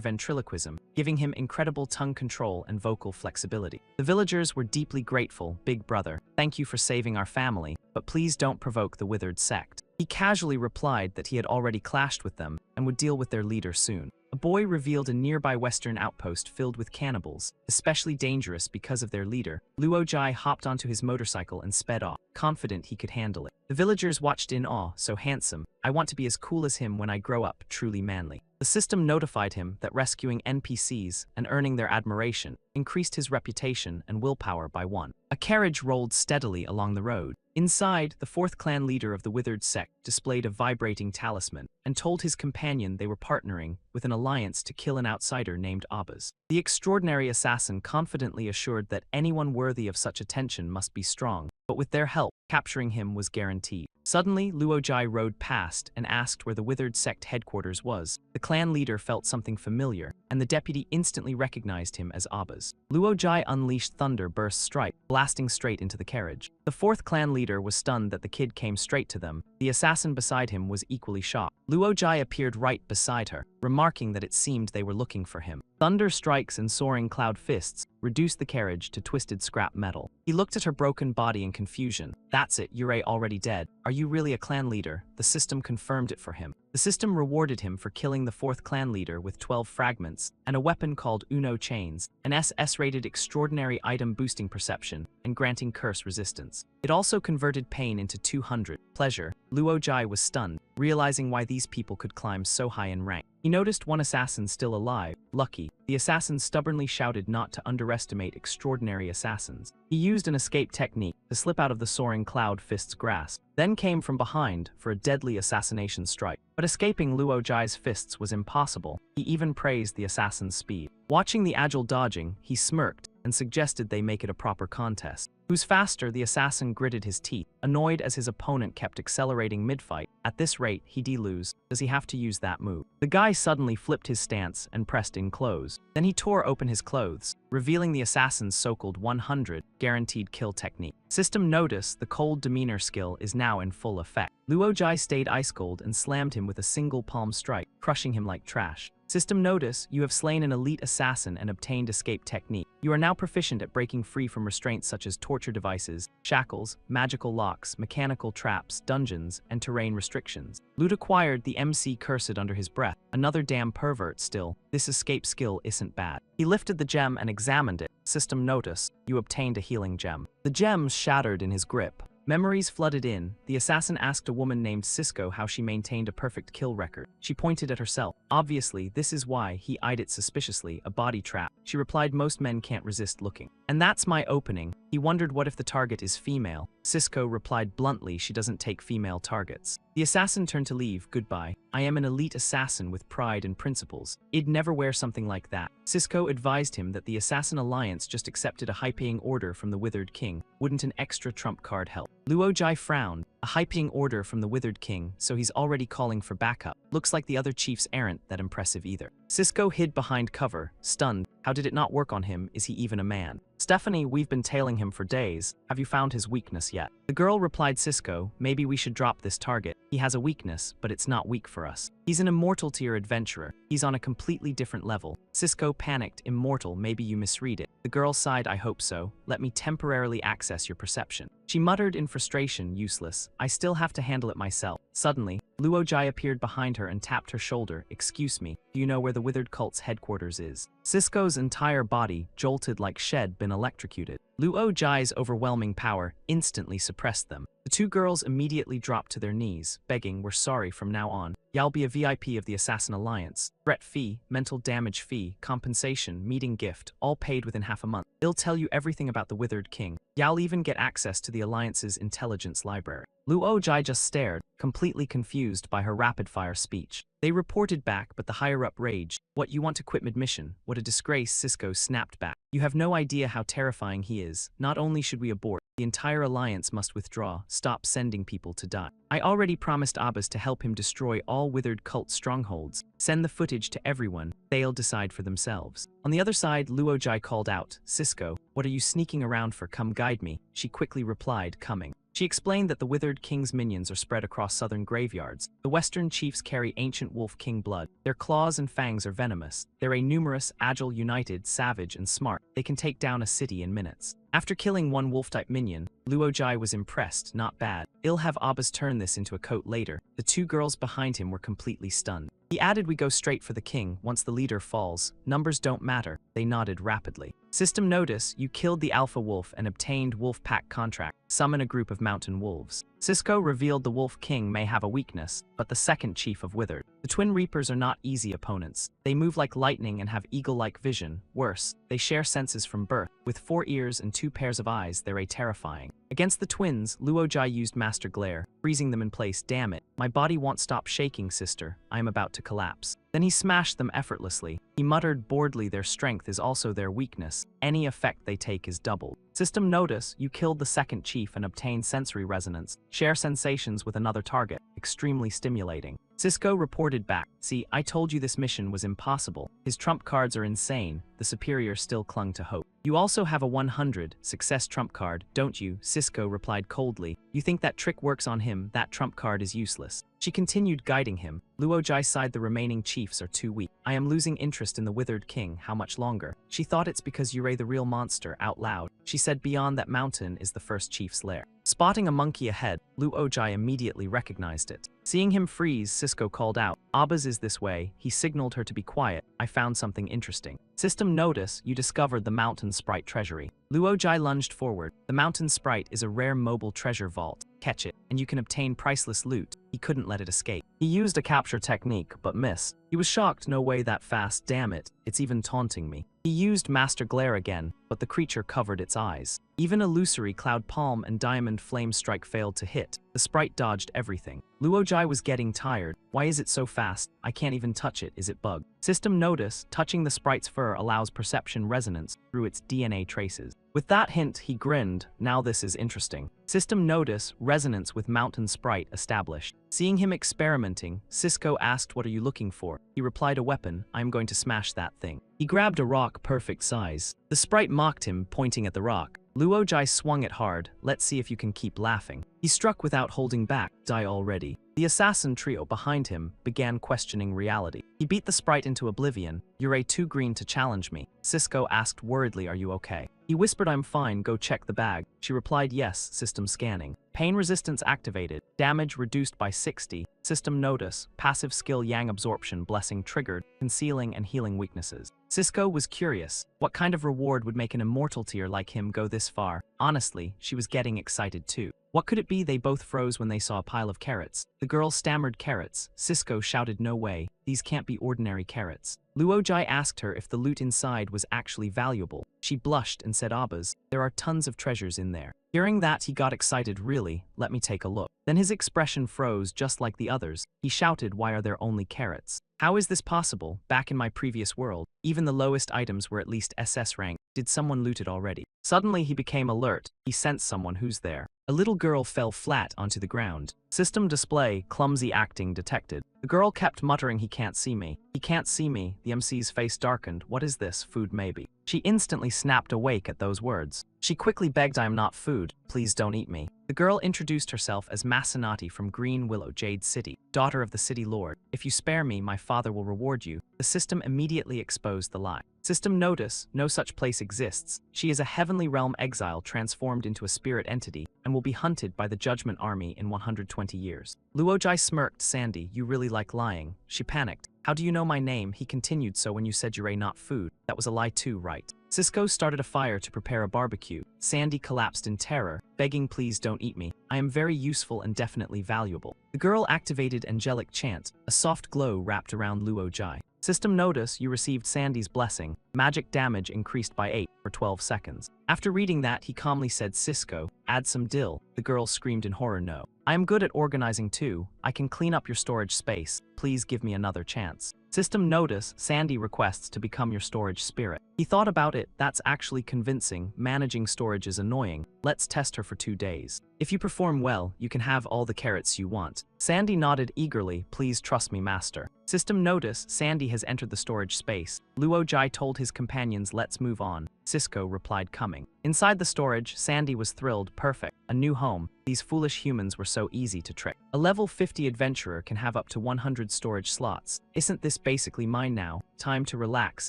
ventriloquism, giving him incredible tongue control and vocal flexibility. The villagers were deeply grateful. Big brother, thank you for saving our family, but please don't provoke the withered sect. He casually replied that he had already clashed with them and would deal with their leader soon. A boy revealed a nearby western outpost filled with cannibals, especially dangerous because of their leader. Luojai hopped onto his motorcycle and sped off, confident he could handle it. The villagers watched in awe. So handsome. I want to be as cool as him when I grow up, truly manly. The system notified him that rescuing NPCs and earning their admiration increased his reputation and willpower by 1. A carriage rolled steadily along the road. Inside, the 4th clan leader of the withered sect displayed a vibrating talisman and told his companion they were partnering with an alliance to kill an outsider named Abbas. The extraordinary assassin confidently assured that anyone worthy of such attention must be strong, but with their help, capturing him was guaranteed. Suddenly, Luojai rode past and asked where the withered sect headquarters was. The clan leader felt something familiar, and the deputy instantly recognized him as Abbas. Luojai unleashed thunder burst strike, blasting straight into the carriage. The 4th clan leader was stunned that the kid came straight to them. The assassin beside him was equally shocked. Luojai appeared right beside her, remarking that it seemed they were looking for him. Thunder strikes and soaring cloud fists reduced the carriage to twisted scrap metal. He looked at her broken body in confusion. That's it, you're already dead. Are you really a clan leader? The system confirmed it for him. The system rewarded him for killing the 4th clan leader with 12 fragments and a weapon called Uno Chains, an SS-rated extraordinary item boosting perception and granting curse resistance. It also converted pain into 200. Pleasure. Luojai was stunned, realizing why these people could climb so high in rank. He noticed one assassin still alive. Lucky. The assassin stubbornly shouted not to underestimate extraordinary assassins. He used an escape technique to slip out of the soaring cloud fist's grasp, then came from behind for a deadly assassination strike. But escaping Luojai's fists was impossible. He even praised the assassin's speed. Watching the agile dodging, he smirked and suggested they make it a proper contest. Who's faster? The assassin gritted his teeth, annoyed as his opponent kept accelerating mid-fight. At this rate, he'd lose. Does he have to use that move? The guy suddenly flipped his stance and pressed in close. Then he tore open his clothes, revealing the assassin's so-called 100 guaranteed kill technique. System notice the cold demeanor skill is now in full effect. Luojai stayed ice-cold and slammed him with a single palm strike, crushing him like trash. System notice, you have slain an elite assassin and obtained escape technique. You are now proficient at breaking free from restraints such as torture devices, shackles, magical locks, mechanical traps, dungeons, and terrain restrictions. Loot acquired. The MC cursed under his breath. Another damn pervert still. This escape skill isn't bad. He lifted the gem and examined it. System notice, you obtained a healing gem. The gem shattered in his grip. Memories flooded in. The assassin asked a woman named Cisco how she maintained a perfect kill record. She pointed at herself. Obviously, this is why. He eyed it suspiciously, a body trap. She replied, most men can't resist looking. And that's my opening. He wondered what if the target is female. Cisco replied bluntly she doesn't take female targets. The assassin turned to leave. Goodbye. I am an elite assassin with pride and principles. I'd never wear something like that. Cisco advised him that the Assassin Alliance just accepted a high-paying order from the Withered King. Wouldn't an extra trump card help? Luojai frowned. A high-paying order from the Withered King, so he's already calling for backup. Looks like the other chiefs aren't that impressive either. Cisco hid behind cover, stunned. How did it not work on him? Is he even a man? Stephanie, we've been tailing him for days. Have you found his weakness yet? The girl replied, Cisco, maybe we should drop this target. He has a weakness, but it's not weak for us. He's an immortal tier adventurer. He's on a completely different level. Cisco panicked. Immortal, maybe you misread it. The girl sighed, I hope so. Let me temporarily access your perception. She muttered in frustration, useless. I still have to handle it myself. Suddenly, Luojai appeared behind her and tapped her shoulder. Excuse me, do you know where the Withered Cult's headquarters is? Cisco's entire body jolted like she'd been electrocuted. Luojai's overwhelming power instantly suppressed them. The two girls immediately dropped to their knees, begging, we're sorry from now on. Y'all be a VIP of the Assassin Alliance. Threat fee, mental damage fee, compensation, meeting gift, all paid within half a month. It'll tell you everything about the Withered King. Y'all even get access to the Alliance's intelligence library. Luojai just stared, completely confused by her rapid-fire speech. They reported back, but the higher-up raged. What, you want to quit mid-mission? What a disgrace, Cisco snapped back. You have no idea how terrifying he is. Not only should we abort, the entire alliance must withdraw. Stop sending people to die. I already promised Abbas to help him destroy all withered cult strongholds. Send the footage to everyone. They'll decide for themselves. On the other side, Luojai called out, Cisco, what are you sneaking around for? Come guide me. She quickly replied, coming. She explained that the withered king's minions are spread across southern graveyards. The western chiefs carry ancient wolf king blood. Their claws and fangs are venomous. They're a numerous, agile, united, savage, and smart. They can take down a city in minutes. After killing one wolf-type minion, Luojai was impressed, not bad. He'll have Abbas turn this into a coat later. The two girls behind him were completely stunned. He added, we go straight for the king. Once the leader falls, numbers don't matter. They nodded rapidly. System notice, you killed the alpha wolf and obtained wolf pack contract. Summon a group of mountain wolves. Cisco revealed the Wolf King may have a weakness, but the second chief of Withered. The Twin Reapers are not easy opponents. They move like lightning and have eagle-like vision. Worse, they share senses from birth. With 4 ears and 2 pairs of eyes, they're terrifying. Against the twins, Luojai used Master Glare, freezing them in place. Damn it, my body won't stop shaking, sister. I am about to collapse. Then he smashed them effortlessly. He muttered boredly, their strength is also their weakness. Any effect they take is doubled. System notice, you killed the second chief and obtained sensory resonance. Share sensations with another target. Extremely stimulating. Cisco reported back. See, I told you this mission was impossible. His trump cards are insane. The superior still clung to hope. You also have a 100 success trump card, don't you? Cisco replied coldly. You think that trick works on him? That trump card is useless. She continued guiding him. Luojai sighed, the remaining chiefs are too weak. I am losing interest in the Withered King. How much longer? She thought it's because you're the real monster. Out loud, she said, beyond that mountain is the first chief's lair. Spotting a monkey ahead, Luojai immediately recognized it. Seeing him freeze, Cisco called out, Abbas is this way. He signaled her to be quiet. I found something interesting. System notice, you discovered the mountain sprite treasury. Luojai lunged forward. The mountain sprite is a rare mobile treasure vault. Catch it, and you can obtain priceless loot. He couldn't let it escape. He used a capture technique, but missed. He was shocked, no way that fast, damn it, it's even taunting me. He used Master Glare again, but the creature covered its eyes. Even Illusory Cloud Palm and Diamond Flame Strike failed to hit. The sprite dodged everything. Luojai was getting tired. Why is it so fast? I can't even touch it. Is it bugged? System notice, touching the sprite's fur allows perception resonance through its DNA traces. With that hint, he grinned. Now this is interesting. System notice, resonance with mountain sprite established. Seeing him experimenting, Cisco asked, what are you looking for? He replied, a weapon. I am going to smash that thing. He grabbed a rock perfect size. The sprite mocked him, pointing at the rock. Luojai swung it hard. Let's see if you can keep laughing. He struck without holding back. Die already. The assassin trio behind him began questioning reality. He beat the sprite into oblivion. You're too green to challenge me. Cisco asked worriedly, are you okay? He whispered, I'm fine, go check the bag. She replied, yes, system scanning. Pain resistance activated. Damage reduced by 60. System notice. Passive skill Yang absorption blessing triggered, concealing and healing weaknesses. Cisco was curious. What kind of reward would make an immortal tier like him go this far? Honestly, she was getting excited too. What could it be? They both froze when they saw a pile of carrots. The girl stammered, carrots. Cisco shouted, no way. These can't be ordinary carrots. Luojai asked her if the loot inside was actually valuable. She blushed and said, Abbas, there are tons of treasures in there. Hearing that, he got excited. Really? Let me take a look. Then his expression froze just like the others. He shouted, why are there only carrots? How is this possible? Back in my previous world, even the lowest items were at least SS rank. Did someone loot it already? Suddenly he became alert. He sensed someone who's there. A little girl fell flat onto the ground. System display, clumsy acting detected. The girl kept muttering, he can't see me. He can't see me. The MC's face darkened. What is this? Food maybe. She instantly snapped awake at those words. She quickly begged, I am not food. Please don't eat me. The girl introduced herself as Masanati from Green Willow Jade City, daughter of the city lord. If you spare me, my father will reward you. The system immediately exposed the lie. System notice, no such place exists. She is a heavenly realm exile transformed into a spirit entity and will be hunted by the Judgment Army in 120 years. Luojai smirked, Sandy, you really like lying. She panicked. How do you know my name? He continued, so when you said you're not food, that was a lie too, right? Cisco started a fire to prepare a barbecue. Sandy collapsed in terror, begging, please don't eat me. I am very useful and definitely valuable. The girl activated angelic chant. A soft glow wrapped around Luojai. System notice you received Sandy's blessing. Magic damage increased by 8 for 12 seconds. After reading that, he calmly said, Cisco, add some dill. The girl screamed in horror, no. I am good at organizing too. I can clean up your storage space. Please give me another chance. System notice Sandy requests to become your storage spirit. He thought about it. That's actually convincing. Managing storage is annoying. Let's test her for 2 days. If you perform well, you can have all the carrots you want. Sandy nodded eagerly. Please trust me, master. System notice Sandy has entered the storage space. Luo Jai told his companions, let's move on. Cisco replied, coming. Inside the storage, Sandy was thrilled. Perfect. A new home. These foolish humans were so easy to trick. A level 50 adventurer can have up to 100 storage slots. Isn't this basically mine now? Time to relax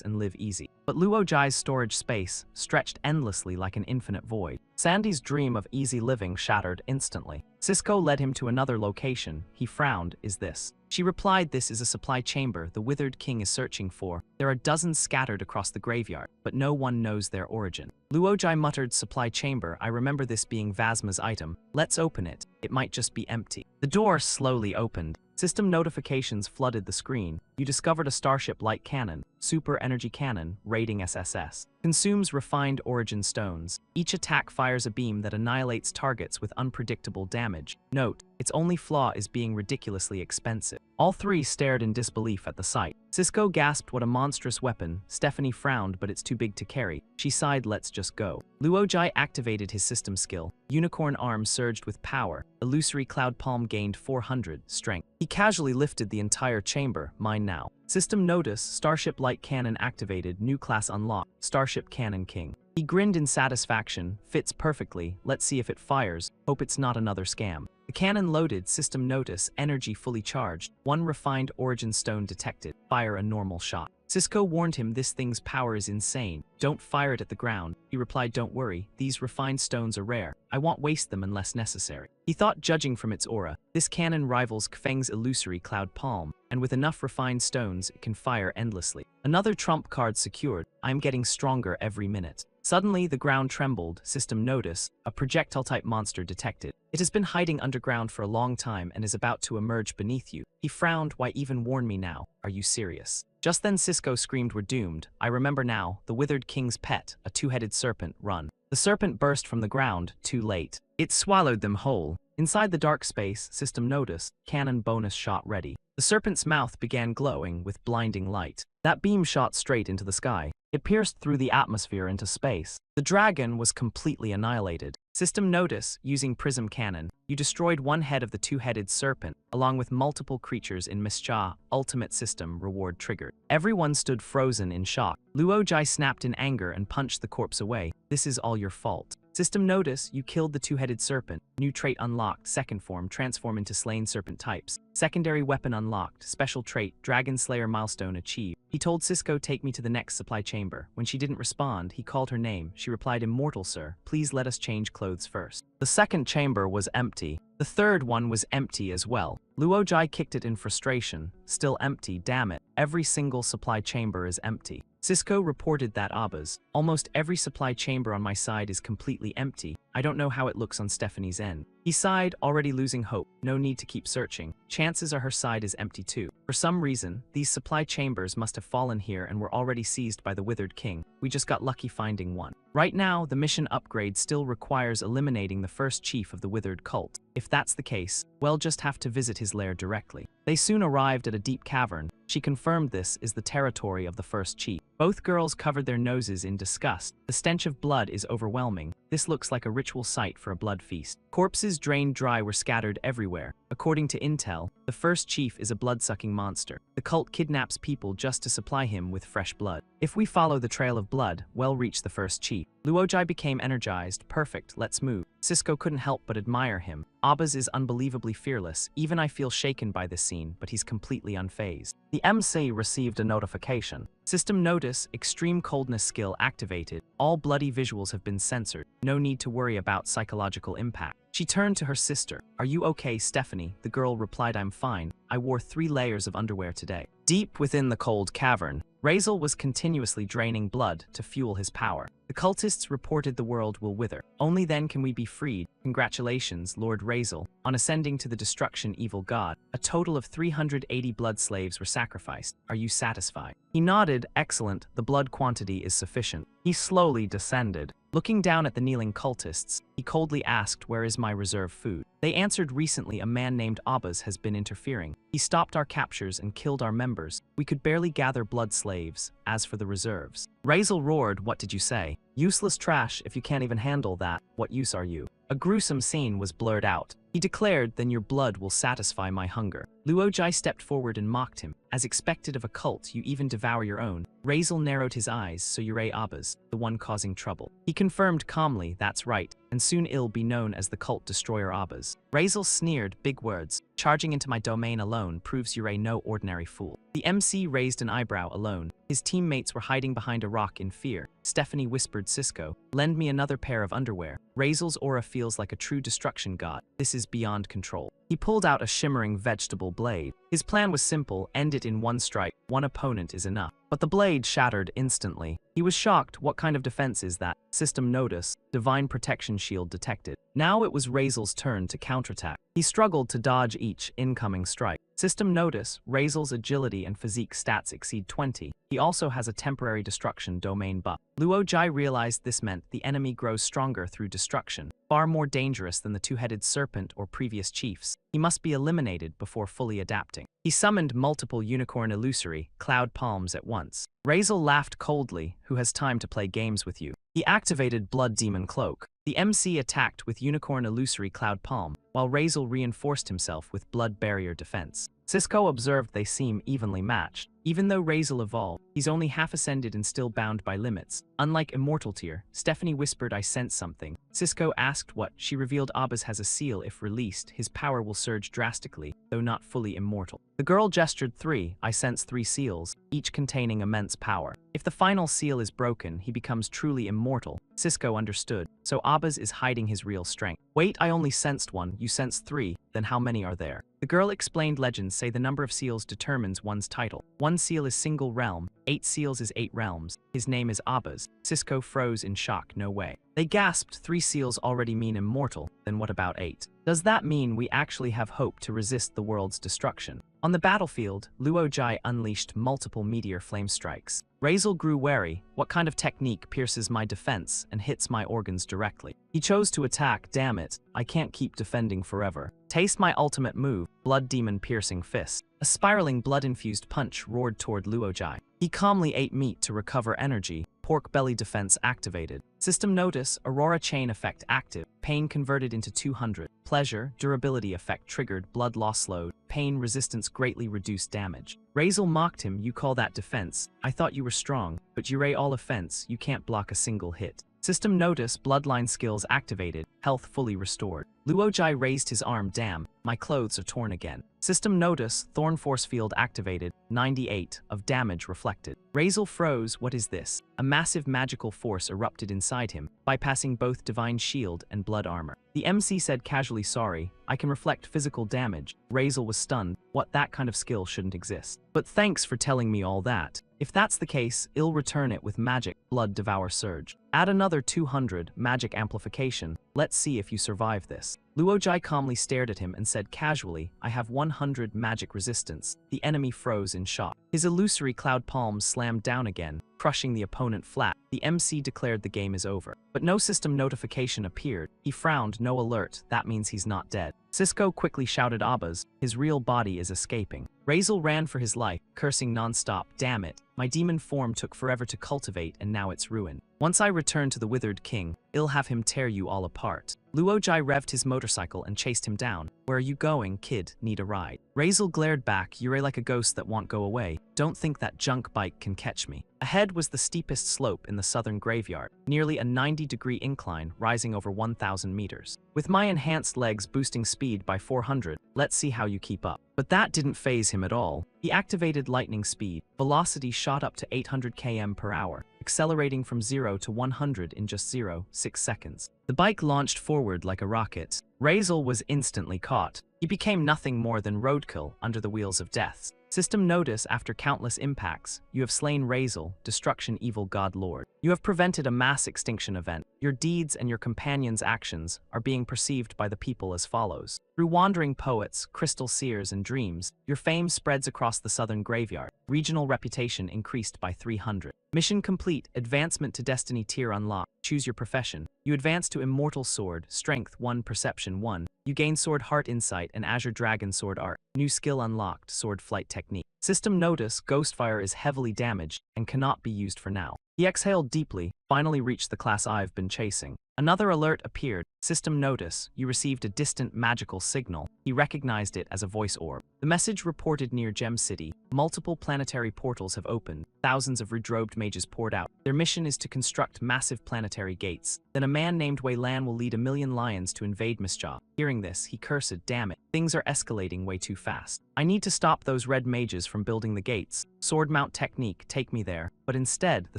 and live easy. But Luo Jai's storage space stretched endlessly like an infinite void. Sandy's dream of easy living shattered instantly. Cisco led him to another location. He frowned. Is this? She replied, this is a supply chamber the withered king is searching for. There are dozens scattered across the graveyard, but no one knows their origin. Luo Jai muttered, supply chamber, I remember this being Vasma's item. Let's open it. It might just be empty. The door slowly opened. System notifications flooded the screen. You discovered a Starship light cannon, super energy cannon, rating SSS. Consumes refined origin stones. Each attack fires a beam that annihilates targets with unpredictable damage. Note, its only flaw is being ridiculously expensive. All three stared in disbelief at the sight. Cisco gasped, what a monstrous weapon. Stephanie frowned, but it's too big to carry. She sighed, let's just go. Luo Jai activated his system skill. Unicorn arm surged with power. Illusory cloud palm gained 400 strength. He casually lifted the entire chamber. Mine now. System notice, Starship light cannon activated, new class unlocked, Starship Cannon King. He grinned in satisfaction. Fits perfectly. Let's see if it fires. Hope it's not another scam. The cannon loaded. System notice, energy fully charged. 1 refined origin stone detected. Fire a normal shot. Cisco warned him, this thing's power is insane. Don't fire it at the ground. He replied, don't worry, these refined stones are rare. I won't waste them unless necessary. He thought, judging from its aura, this cannon rivals Kfeng's illusory cloud palm, and with enough refined stones, it can fire endlessly. Another trump card secured. I'm getting stronger every minute. Suddenly, the ground trembled. System notice, a projectile-type monster detected. It has been hiding underground for a long time and is about to emerge beneath you. He frowned, why even warn me now? Are you serious? Just then Cisco screamed, we're doomed. I remember now, the withered king's pet, a 2-headed serpent, run. The serpent burst from the ground, too late. It swallowed them whole. Inside the dark space, System notice, cannon bonus shot ready. The serpent's mouth began glowing with blinding light. That beam shot straight into the sky. It pierced through the atmosphere into space. The dragon was completely annihilated. System notice, using prism cannon, you destroyed one head of the 2-headed serpent, along with multiple creatures in Mischa. Ultimate system reward triggered. Everyone stood frozen in shock. Luo Jai snapped in anger and punched the corpse away. This is all your fault. System notice, you killed the 2-headed serpent. New trait unlocked, second form, transform into slain serpent types. Secondary weapon unlocked, special trait, Dragon Slayer milestone achieved. He told Cisco, take me to the next supply chamber. When she didn't respond, he called her name. She replied, immortal sir, please let us change clothes first. The second chamber was empty. The third one was empty as well. Luo Jai kicked it in frustration. Still empty, damn it. Every single supply chamber is empty. Cisco reported that Abba's. Almost every supply chamber on my side is completely empty. I don't know how it looks on Stephanie's end. He sighed, already losing hope. No need to keep searching. Chances are her side is empty too. For some reason, these supply chambers must have fallen here and were already seized by the withered king. We just got lucky finding one. Right now, the mission upgrade still requires eliminating the first chief of the withered cult. If that's the case, we'll just have to visit his lair directly. They soon arrived at a deep cavern. She confirmed this is the territory of the first chief. Both girls covered their noses in disgust. The stench of blood is overwhelming. This looks like a ritual site for a blood feast. Corpses drained dry were scattered everywhere. According to intel, the first chief is a blood-sucking monster. The cult kidnaps people just to supply him with fresh blood. If we follow the trail of blood, we'll reach the first chief. Luo Jai became energized. Perfect, let's move. Cisco couldn't help but admire him. Abba's is unbelievably fearless. Even I feel shaken by this scene, but he's completely unfazed. The MC received a notification. System notice, extreme coldness skill activated. All bloody visuals have been censored. No need to worry about psychological impact. She turned to her sister. Are you okay, Stephanie? The girl replied, I'm fine. I wore 3 layers of underwear today. Deep within the cold cavern, Razel was continuously draining blood to fuel his power. The cultists reported the world will wither. Only then can we be freed. Congratulations, Lord Razel, on ascending to the destruction evil god. A total of 380 blood slaves were sacrificed. Are you satisfied? He nodded. Excellent, the blood quantity is sufficient. He slowly descended. Looking down at the kneeling cultists, he coldly asked, where is my reserve food? They answered, recently a man named Abbas has been interfering. He stopped our captures and killed our members. We could barely gather blood slaves. As for the reserves. Razel roared, what did you say? Useless trash, if you can't even handle that, what use are you? A gruesome scene was blurred out. He declared, then your blood will satisfy my hunger. Luojai stepped forward and mocked him. As expected of a cult, you even devour your own. Razel narrowed his eyes, so you're Abbas, the one causing trouble. He confirmed calmly, that's right, and soon it'll be known as the cult destroyer Abbas. Razel sneered, big words. Charging into my domain alone proves you're no ordinary fool. The MC raised an eyebrow alone. His teammates were hiding behind a rock in fear. Stephanie whispered, Cisco, lend me another pair of underwear. Razel's aura feels like a true destruction god. This is beyond control. He pulled out a shimmering vegetable blade. His plan was simple, end it in one strike. One opponent is enough. But the blade shattered instantly. He was shocked. What kind of defense is that? System notice. Divine protection shield detected. Now it was Razel's turn to counterattack. He struggled to dodge each incoming strike. System notice. Razel's agility and physique stats exceed 20. He also has a temporary destruction domain buff. Luojai realized this meant the enemy grows stronger through destruction, far more dangerous than the two-headed serpent or previous chiefs. He must be eliminated before fully adapting. He summoned multiple unicorn illusory cloud palms at once. Razel laughed coldly, who has time to play games with you? He activated Blood Demon Cloak. The MC attacked with Unicorn Illusory Cloud Palm, while Razel reinforced himself with Blood Barrier Defense. Cisco observed they seem evenly matched. Even though Razel evolved, he's only half ascended and still bound by limits. Unlike Immortal Tier, Stephanie whispered, I sense something. Cisco asked what. She revealed Abbas has a seal. If released, his power will surge drastically, though not fully immortal. The girl gestured 3. I sense 3 seals, each containing immense power. If the final seal is broken, he becomes truly immortal. Cisco understood, so Abbas is hiding his real strength. Wait, I only sensed 1, you sensed 3, then how many are there? The girl explained legends say the number of seals determines one's title. 1 seal is single realm, 8 seals is 8 realms. His name is Abbas. Cisco froze in shock, no way. They gasped, 3 seals already mean immortal, then what about 8? Does that mean we actually have hope to resist the world's destruction? On the battlefield, Luojai unleashed multiple meteor flame strikes. Razel grew wary. What kind of technique pierces my defense and hits my organs directly? He chose to attack. Damn it, I can't keep defending forever. Taste my ultimate move, Blood Demon Piercing Fist. A spiraling blood-infused punch roared toward Luojai. He calmly ate meat to recover energy. Pork belly defense activated. System notice, Aurora chain effect active. Pain converted into 200. Pleasure, durability effect triggered. Blood loss slowed. Pain resistance greatly reduced damage. Razel mocked him, you call that defense? I thought you were strong, but you're all offense, you can't block a single hit. System notice, bloodline skills activated, health fully restored. Luojai raised his arm, damn, my clothes are torn again. System notice, thorn force field activated, 98 of damage reflected. Razel froze, what is this? A massive magical force erupted inside him, bypassing both divine shield and blood armor. The MC said casually, sorry, I can reflect physical damage. Razel was stunned, what, that kind of skill shouldn't exist. But thanks for telling me all that. If that's the case, I'll return it with magic, blood devour surge. Add another 200, magic amplification. Let's see if you survive this. Luojai calmly stared at him and said casually, I have 100 magic resistance. The enemy froze in shock. His illusory cloud palms slammed down again, crushing the opponent flat. The MC declared the game is over. But no system notification appeared. He frowned, no alert, that means he's not dead. Cisco quickly shouted Abbas, his real body is escaping. Razel ran for his life, cursing non-stop, damn it, my demon form took forever to cultivate and now it's ruined. Once I return to the Withered King, I'll have him tear you all apart. Luojai revved his motorcycle and chased him down. Where are you going, kid? Need a ride? Razel glared back, you're like a ghost that won't go away. Don't think that junk bike can catch me. Ahead was the steepest slope in the southern graveyard, nearly a 90-degree incline rising over 1,000 meters. With my enhanced legs boosting speed by 400, let's see how you keep up. But that didn't faze him at all. He activated lightning speed. Velocity shot up to 800 km per hour, accelerating from 0 to 100 in just 0.6 seconds. The bike launched forward like a rocket. Razel was instantly caught. He became nothing more than roadkill under the wheels of death. System notice: after countless impacts, you have slain Razel, destruction evil god lord. You have prevented a mass extinction event. Your deeds and your companions' actions are being perceived by the people as follows. Through wandering poets, crystal seers, and dreams, your fame spreads across the southern graveyard. Regional reputation increased by 300. Mission complete. Advancement to Destiny tier unlocked. Choose your profession. You advance to Immortal Sword, Strength 1, Perception 1. You gain Sword Heart Insight and Azure Dragon Sword Art. New skill unlocked, Sword Flight Technique. System notice: Ghostfire is heavily damaged and cannot be used for now. He exhaled deeply, finally reached the class I've been chasing. Another alert appeared. System notice: you received a distant magical signal. He recognized it as a voice orb. The message reported near Gem City. Multiple planetary portals have opened. Thousands of redrobed mages poured out. Their mission is to construct massive planetary gates. Then a man named Wei Lan will lead 1,000,000 lions to invade Mischa. Hearing this, he cursed, "Damn it. Things are escalating way too fast. I need to stop those red mages from building the gates. Sword mount technique, take me there." But instead, the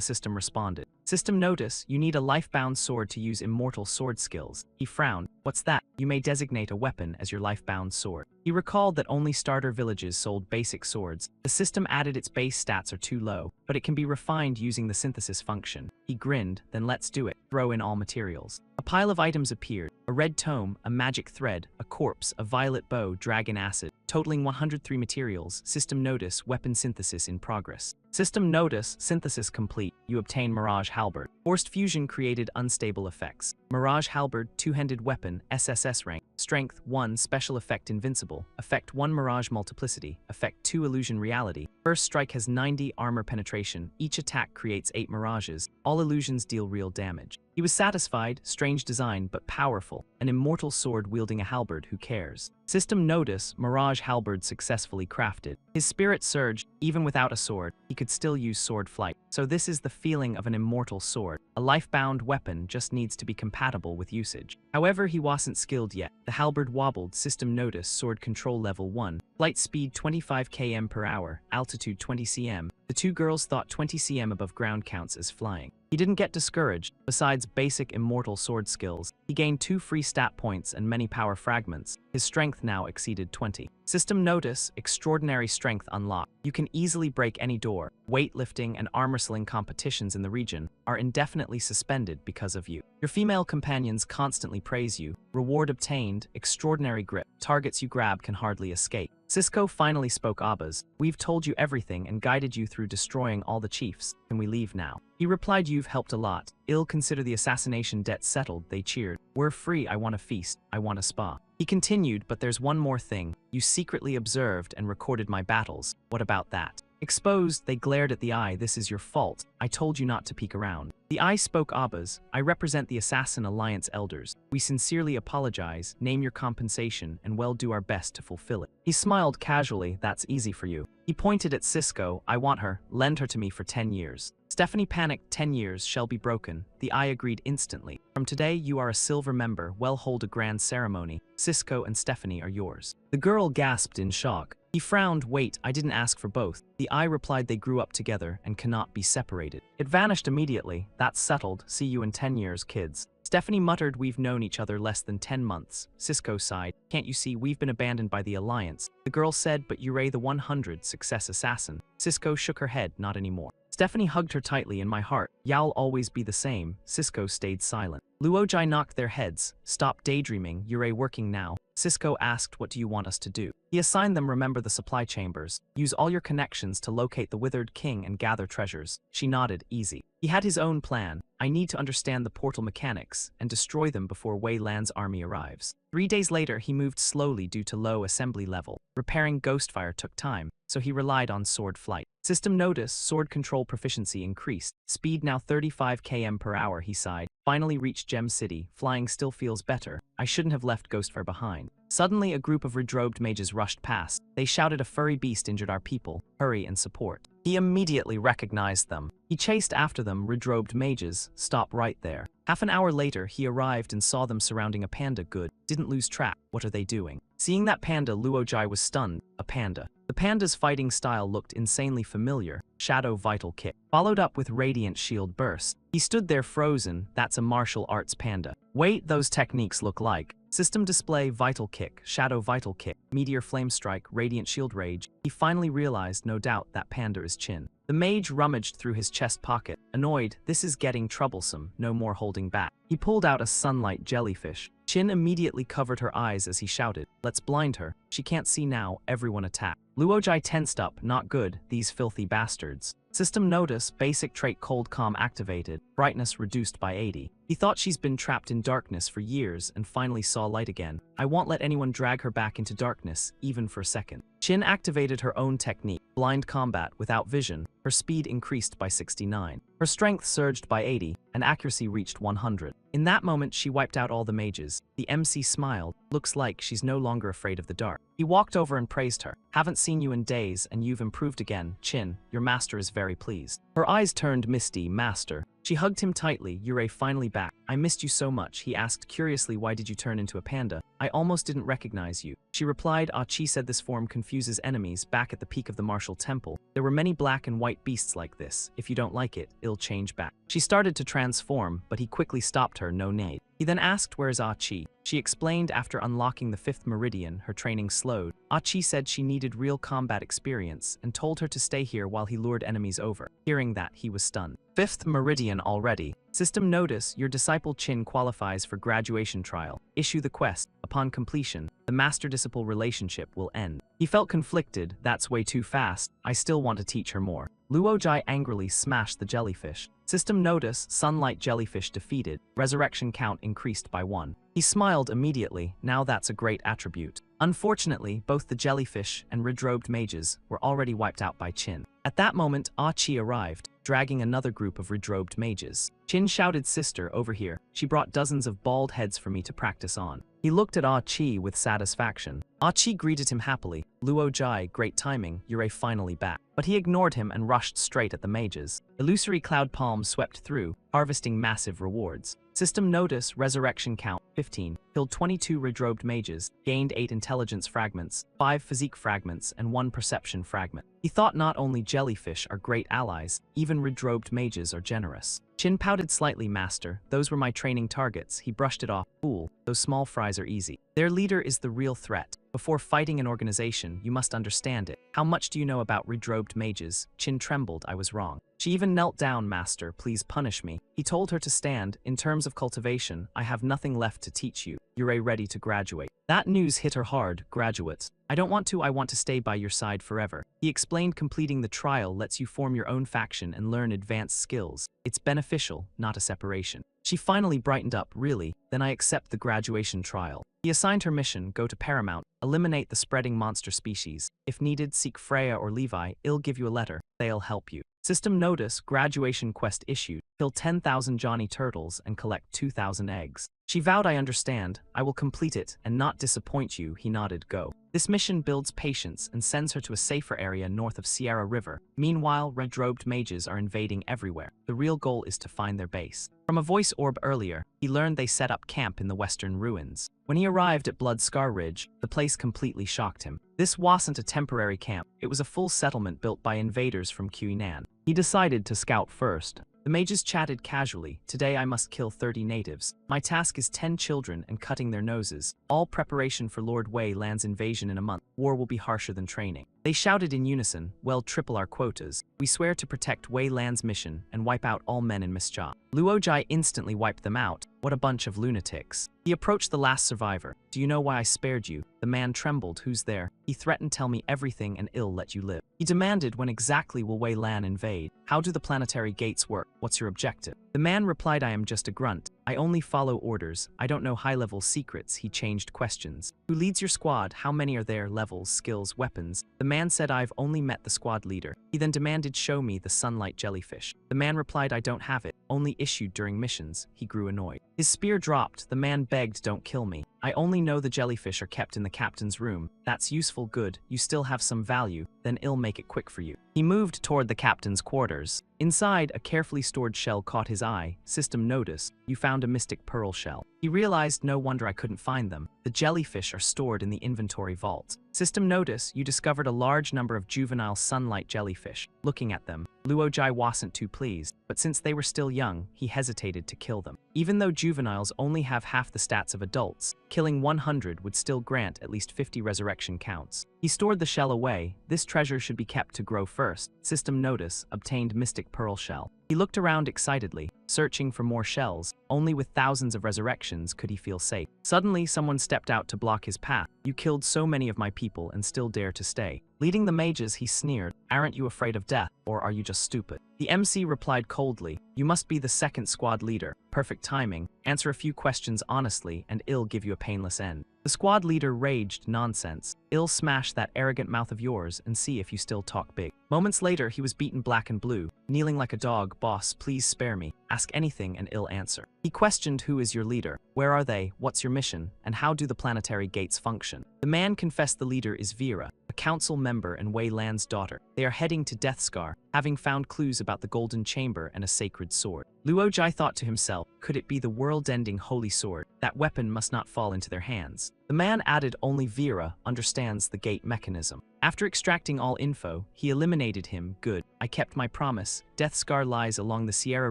system responded. System notice: you need a lifebound sword to use immortal sword skills. He frowned. What's that? You may designate a weapon as your lifebound sword. He recalled that only starter villages sold basic swords. The system added its base stats are too low, but it can be refined using the synthesis function. He grinned, then let's do it. Throw in all materials. A pile of items appeared. A red tome, a magic thread, a corpse, a violet bow, dragon acid, totaling 103 materials. System notice: weapon synthesis in progress. System notice: synthesis complete. You obtain Mirage Halberd. Forced fusion created unstable effects. Mirage Halberd, two-handed weapon, SSS rank. Strength 1, special effect invincible. Effect 1, Mirage Multiplicity. Effect 2, Illusion Reality. First strike has 90 armor penetration. Each attack creates 8 mirages. All illusions deal real damage. He was satisfied. Strange design, but powerful. An immortal sword wielding a halberd, who cares? System notice: Mirage Halberd successfully crafted. His spirit surged. Even without a sword, he could still use sword flight. So this is the feeling of an immortal sword. A lifebound weapon just needs to be compatible with usage. However, he wasn't skilled yet. The halberd wobbled. System notice: sword control level 1. Flight speed 25 km per hour, altitude 20 cm. The two girls thought 20 cm above ground counts as flying. He didn't get discouraged. Besides basic immortal sword skills, he gained 2 free stat points and many power fragments. His strength now exceeded 20. System notice: extraordinary strength unlocked. You can easily break any door. Weightlifting and armor sling competitions in the region are indefinitely suspended because of you. Your female companions constantly praise you. Reward obtained: extraordinary grip. Targets you grab can hardly escape. Cisco finally spoke. Abbas, we've told you everything and guided you through destroying all the chiefs. Can we leave now? He replied, you've helped a lot. Consider the assassination debt settled. They cheered. We're free. I want a feast. I want a spa. He continued, but there's one more thing. You secretly observed and recorded my battles. What about that? Exposed, they glared at the eye. This is your fault. I told you not to peek around. The eye spoke. Abbas, I represent the Assassin Alliance elders. We sincerely apologize, name your compensation, and we'll do our best to fulfill it. He smiled casually. That's easy for you. He pointed at Cisco. I want her. Lend her to me for 10 years. Stephanie panicked. 10 years shall be broken. The eye agreed instantly. From today, you are a silver member. We'll hold a grand ceremony. Cisco and Stephanie are yours. The girl gasped in shock. He frowned. Wait, I didn't ask for both. The eye replied, they grew up together and cannot be separated. It vanished immediately. That's settled. See you in 10 years, kids. Stephanie muttered, we've known each other less than 10 months. Cisco sighed. Can't you see we've been abandoned by the Alliance? The girl said, but you're the 100 success assassin. Cisco shook her head, not anymore. Stephanie hugged her tightly. In my heart, you'll always be the same. Cisco stayed silent. Luojai knocked their heads. Stop daydreaming, you're working now. Cisco asked, what do you want us to do? He assigned them, remember the supply chambers. Use all your connections to locate the withered king and gather treasures. She nodded. Easy. He had his own plan. I need to understand the portal mechanics and destroy them before Wei Lan's army arrives. 3 days later, he moved slowly due to low assembly level. Repairing Ghostfire took time, so he relied on sword flight. System notice, sword control proficiency increased. Speed now 35 km per hour, he sighed. Finally reached Gem City. Flying still feels better. I shouldn't have left Ghostfire behind. Suddenly, a group of redrobed mages rushed past. They shouted, a furry beast injured our people. Hurry and support. He immediately recognized them. He chased after them. Redrobed mages, stop right there. Half an hour later, he arrived and saw them surrounding a panda. Good. Didn't lose track. What are they doing? Seeing that panda, Luojai was stunned. A panda. The panda's fighting style looked insanely familiar. Shadow Vital Kick, followed up with Radiant Shield Burst. He stood there frozen. That's a martial arts panda. Wait, those techniques look like. System display Vital Kick, Shadow Vital Kick, Meteor Flame Strike, Radiant Shield Rage. He finally realized, no doubt, that Panda is Chin. The mage rummaged through his chest pocket. Annoyed, this is getting troublesome, no more holding back. He pulled out a sunlight jellyfish. Chin immediately covered her eyes as he shouted, "Let's blind her. She can't see now, everyone attack." Luojai tensed up, not good, these filthy bastards. System notice, basic trait cold calm activated, brightness reduced by 80. He thought she's been trapped in darkness for years and finally saw light again. I won't let anyone drag her back into darkness, even for a second. Chin activated her own technique, blind combat without vision. Her speed increased by 69. Her strength surged by 80, and accuracy reached 100. In that moment, she wiped out all the mages. The MC smiled. Looks like she's no longer afraid of the dark. He walked over and praised her. Haven't seen you in days, and you've improved again. Chin, your master is very pleased. Her eyes turned misty. Master. She hugged him tightly. Yurei finally back. I missed you so much. He asked curiously, why did you turn into a panda? I almost didn't recognize you. She replied, Chi said this form confuses enemies. Back at the peak of the martial temple, there were many black and white beasts like this. If you don't like it, it'll change back. She started to transform, but he quickly stopped her. No need. He then asked, where's Chi? She explained after unlocking the 5th meridian, her training slowed. Chi said she needed real combat experience and told her to stay here while he lured enemies over. Hearing that, he was stunned. 5th meridian already. System notice, your disciple Chin qualifies for graduation trial. Issue the quest. Upon completion, the master-disciple relationship will end. He felt conflicted. That's way too fast. I still want to teach her more. Luojai angrily smashed the jellyfish. System notice, sunlight jellyfish defeated. Resurrection count increased by 1. He smiled immediately. Now that's a great attribute. Unfortunately, both the jellyfish and red-robed mages were already wiped out by Chin. At that moment, Chi arrived, dragging another group of red-robed mages. Chin shouted, sister, over here. She brought dozens of bald heads for me to practice on. He looked at Chi with satisfaction. Chi greeted him happily. Luojai, great timing, Yurei finally back. But he ignored him and rushed straight at the mages. Illusory cloud palms swept through, harvesting massive rewards. System notice, resurrection count, 15. Killed 22 red-robed mages, gained 8 intelligence fragments, 5 physique fragments, and 1 perception fragment. He thought not only jellyfish are great allies, even red-robed mages are generous. Chin pouted slightly, master. Those were my training targets. He brushed it off. Fool, those small fries are easy. Their leader is the real threat. Before fighting an organization, you must understand it. How much do you know about red-robed mages? Chin trembled. I was wrong. She even knelt down. Master, please punish me. He told her to stand. In terms of cultivation, I have nothing left to teach you. You're ready to graduate. That news hit her hard. Graduates. I don't want to. I want to stay by your side forever. He explained completing the trial lets you form your own faction and learn advanced skills. It's beneficial, not a separation. She finally brightened up. Really? Then I accept the graduation trial. He assigned her mission, go to Paramount, eliminate the spreading monster species. If needed, seek Freya or Levi, I'll give you a letter. They'll help you. System notice, graduation quest issued. Kill 10,000 Johnny Turtles and collect 2,000 eggs. She vowed, I understand. I will complete it and not disappoint you. He nodded. Go. This mission builds patience and sends her to a safer area north of Sierra River. Meanwhile, red-robed mages are invading everywhere. The real goal is to find their base. From a voice orb earlier, he learned they set up camp in the western ruins. When he arrived at Blood Scar Ridge, the place completely shocked him. This wasn't a temporary camp. It was a full settlement built by invaders from Queenan. He decided to scout first. The mages chatted casually. Today I must kill 30 natives. My task is 10 children and cutting their noses. All preparation for Lord Wei Land's invasion in a month. War will be harsher than training. They shouted in unison, well, triple our quotas. We swear to protect Wei Land's mission and wipe out all men in mischief. Luojai instantly wiped them out. What a bunch of lunatics. He approached the last survivor. Do you know why I spared you? The man trembled. Who's there? He threatened, tell me everything and I'll let you live. He demanded, when exactly will Wei Lan invade? How do the planetary gates work? What's your objective? The man replied, I am just a grunt. I only follow orders. I don't know high-level secrets. He changed questions. Who leads your squad? How many are there? Levels, skills, weapons. The man said, I've only met the squad leader. He then demanded, show me the sunlight jellyfish. The man replied, I don't have it. Only issued during missions. He grew annoyed. His spear dropped. The man begged, don't kill me. I only know the jellyfish are kept in the captain's room. That's useful. Good. You still have some value. Then I'll make it quick for you. He moved toward the captain's quarters. Inside, a carefully stored shell caught his eye. System notice, you found a mystic pearl shell. He realized, no wonder I couldn't find them. The jellyfish are stored in the inventory vault. System notice, you discovered a large number of juvenile sunlight jellyfish. Looking at them, Luojai wasn't too pleased, but since they were still young, he hesitated to kill them. Even though juveniles only have half the stats of adults, killing 100 would still grant at least 50 resurrection counts. He stored the shell away. This treasure should be kept to grow first. System notice, obtained mystic pearl shell. He looked around excitedly, searching for more shells. Only with thousands of resurrections could he feel safe. Suddenly, someone stepped out to block his path. You killed so many of my people and still dare to stay. Leading the mages, he sneered, aren't you afraid of death, or are you just stupid? The MC replied coldly, you must be the second squad leader. Perfect timing. Answer a few questions honestly, and I'll give you a painless end. The squad leader raged, nonsense. I'll smash that arrogant mouth of yours and see if you still talk big. Moments later, he was beaten black and blue. Kneeling like a dog, boss, please spare me. Ask anything and I'll answer. He questioned, who is your leader? Where are they? What's your mission? And how do the planetary gates function? The man confessed the leader is Vera, a council member and Wei Lan's daughter. They are heading to Death Scar, having found clues about the Golden Chamber and a sacred sword. Luojai thought to himself, could it be the world-ending holy sword? That weapon must not fall into their hands. The man added only Vera understands the gate mechanism. After extracting all info, he eliminated him. Good. I kept my promise. Death Scar lies along the Sierra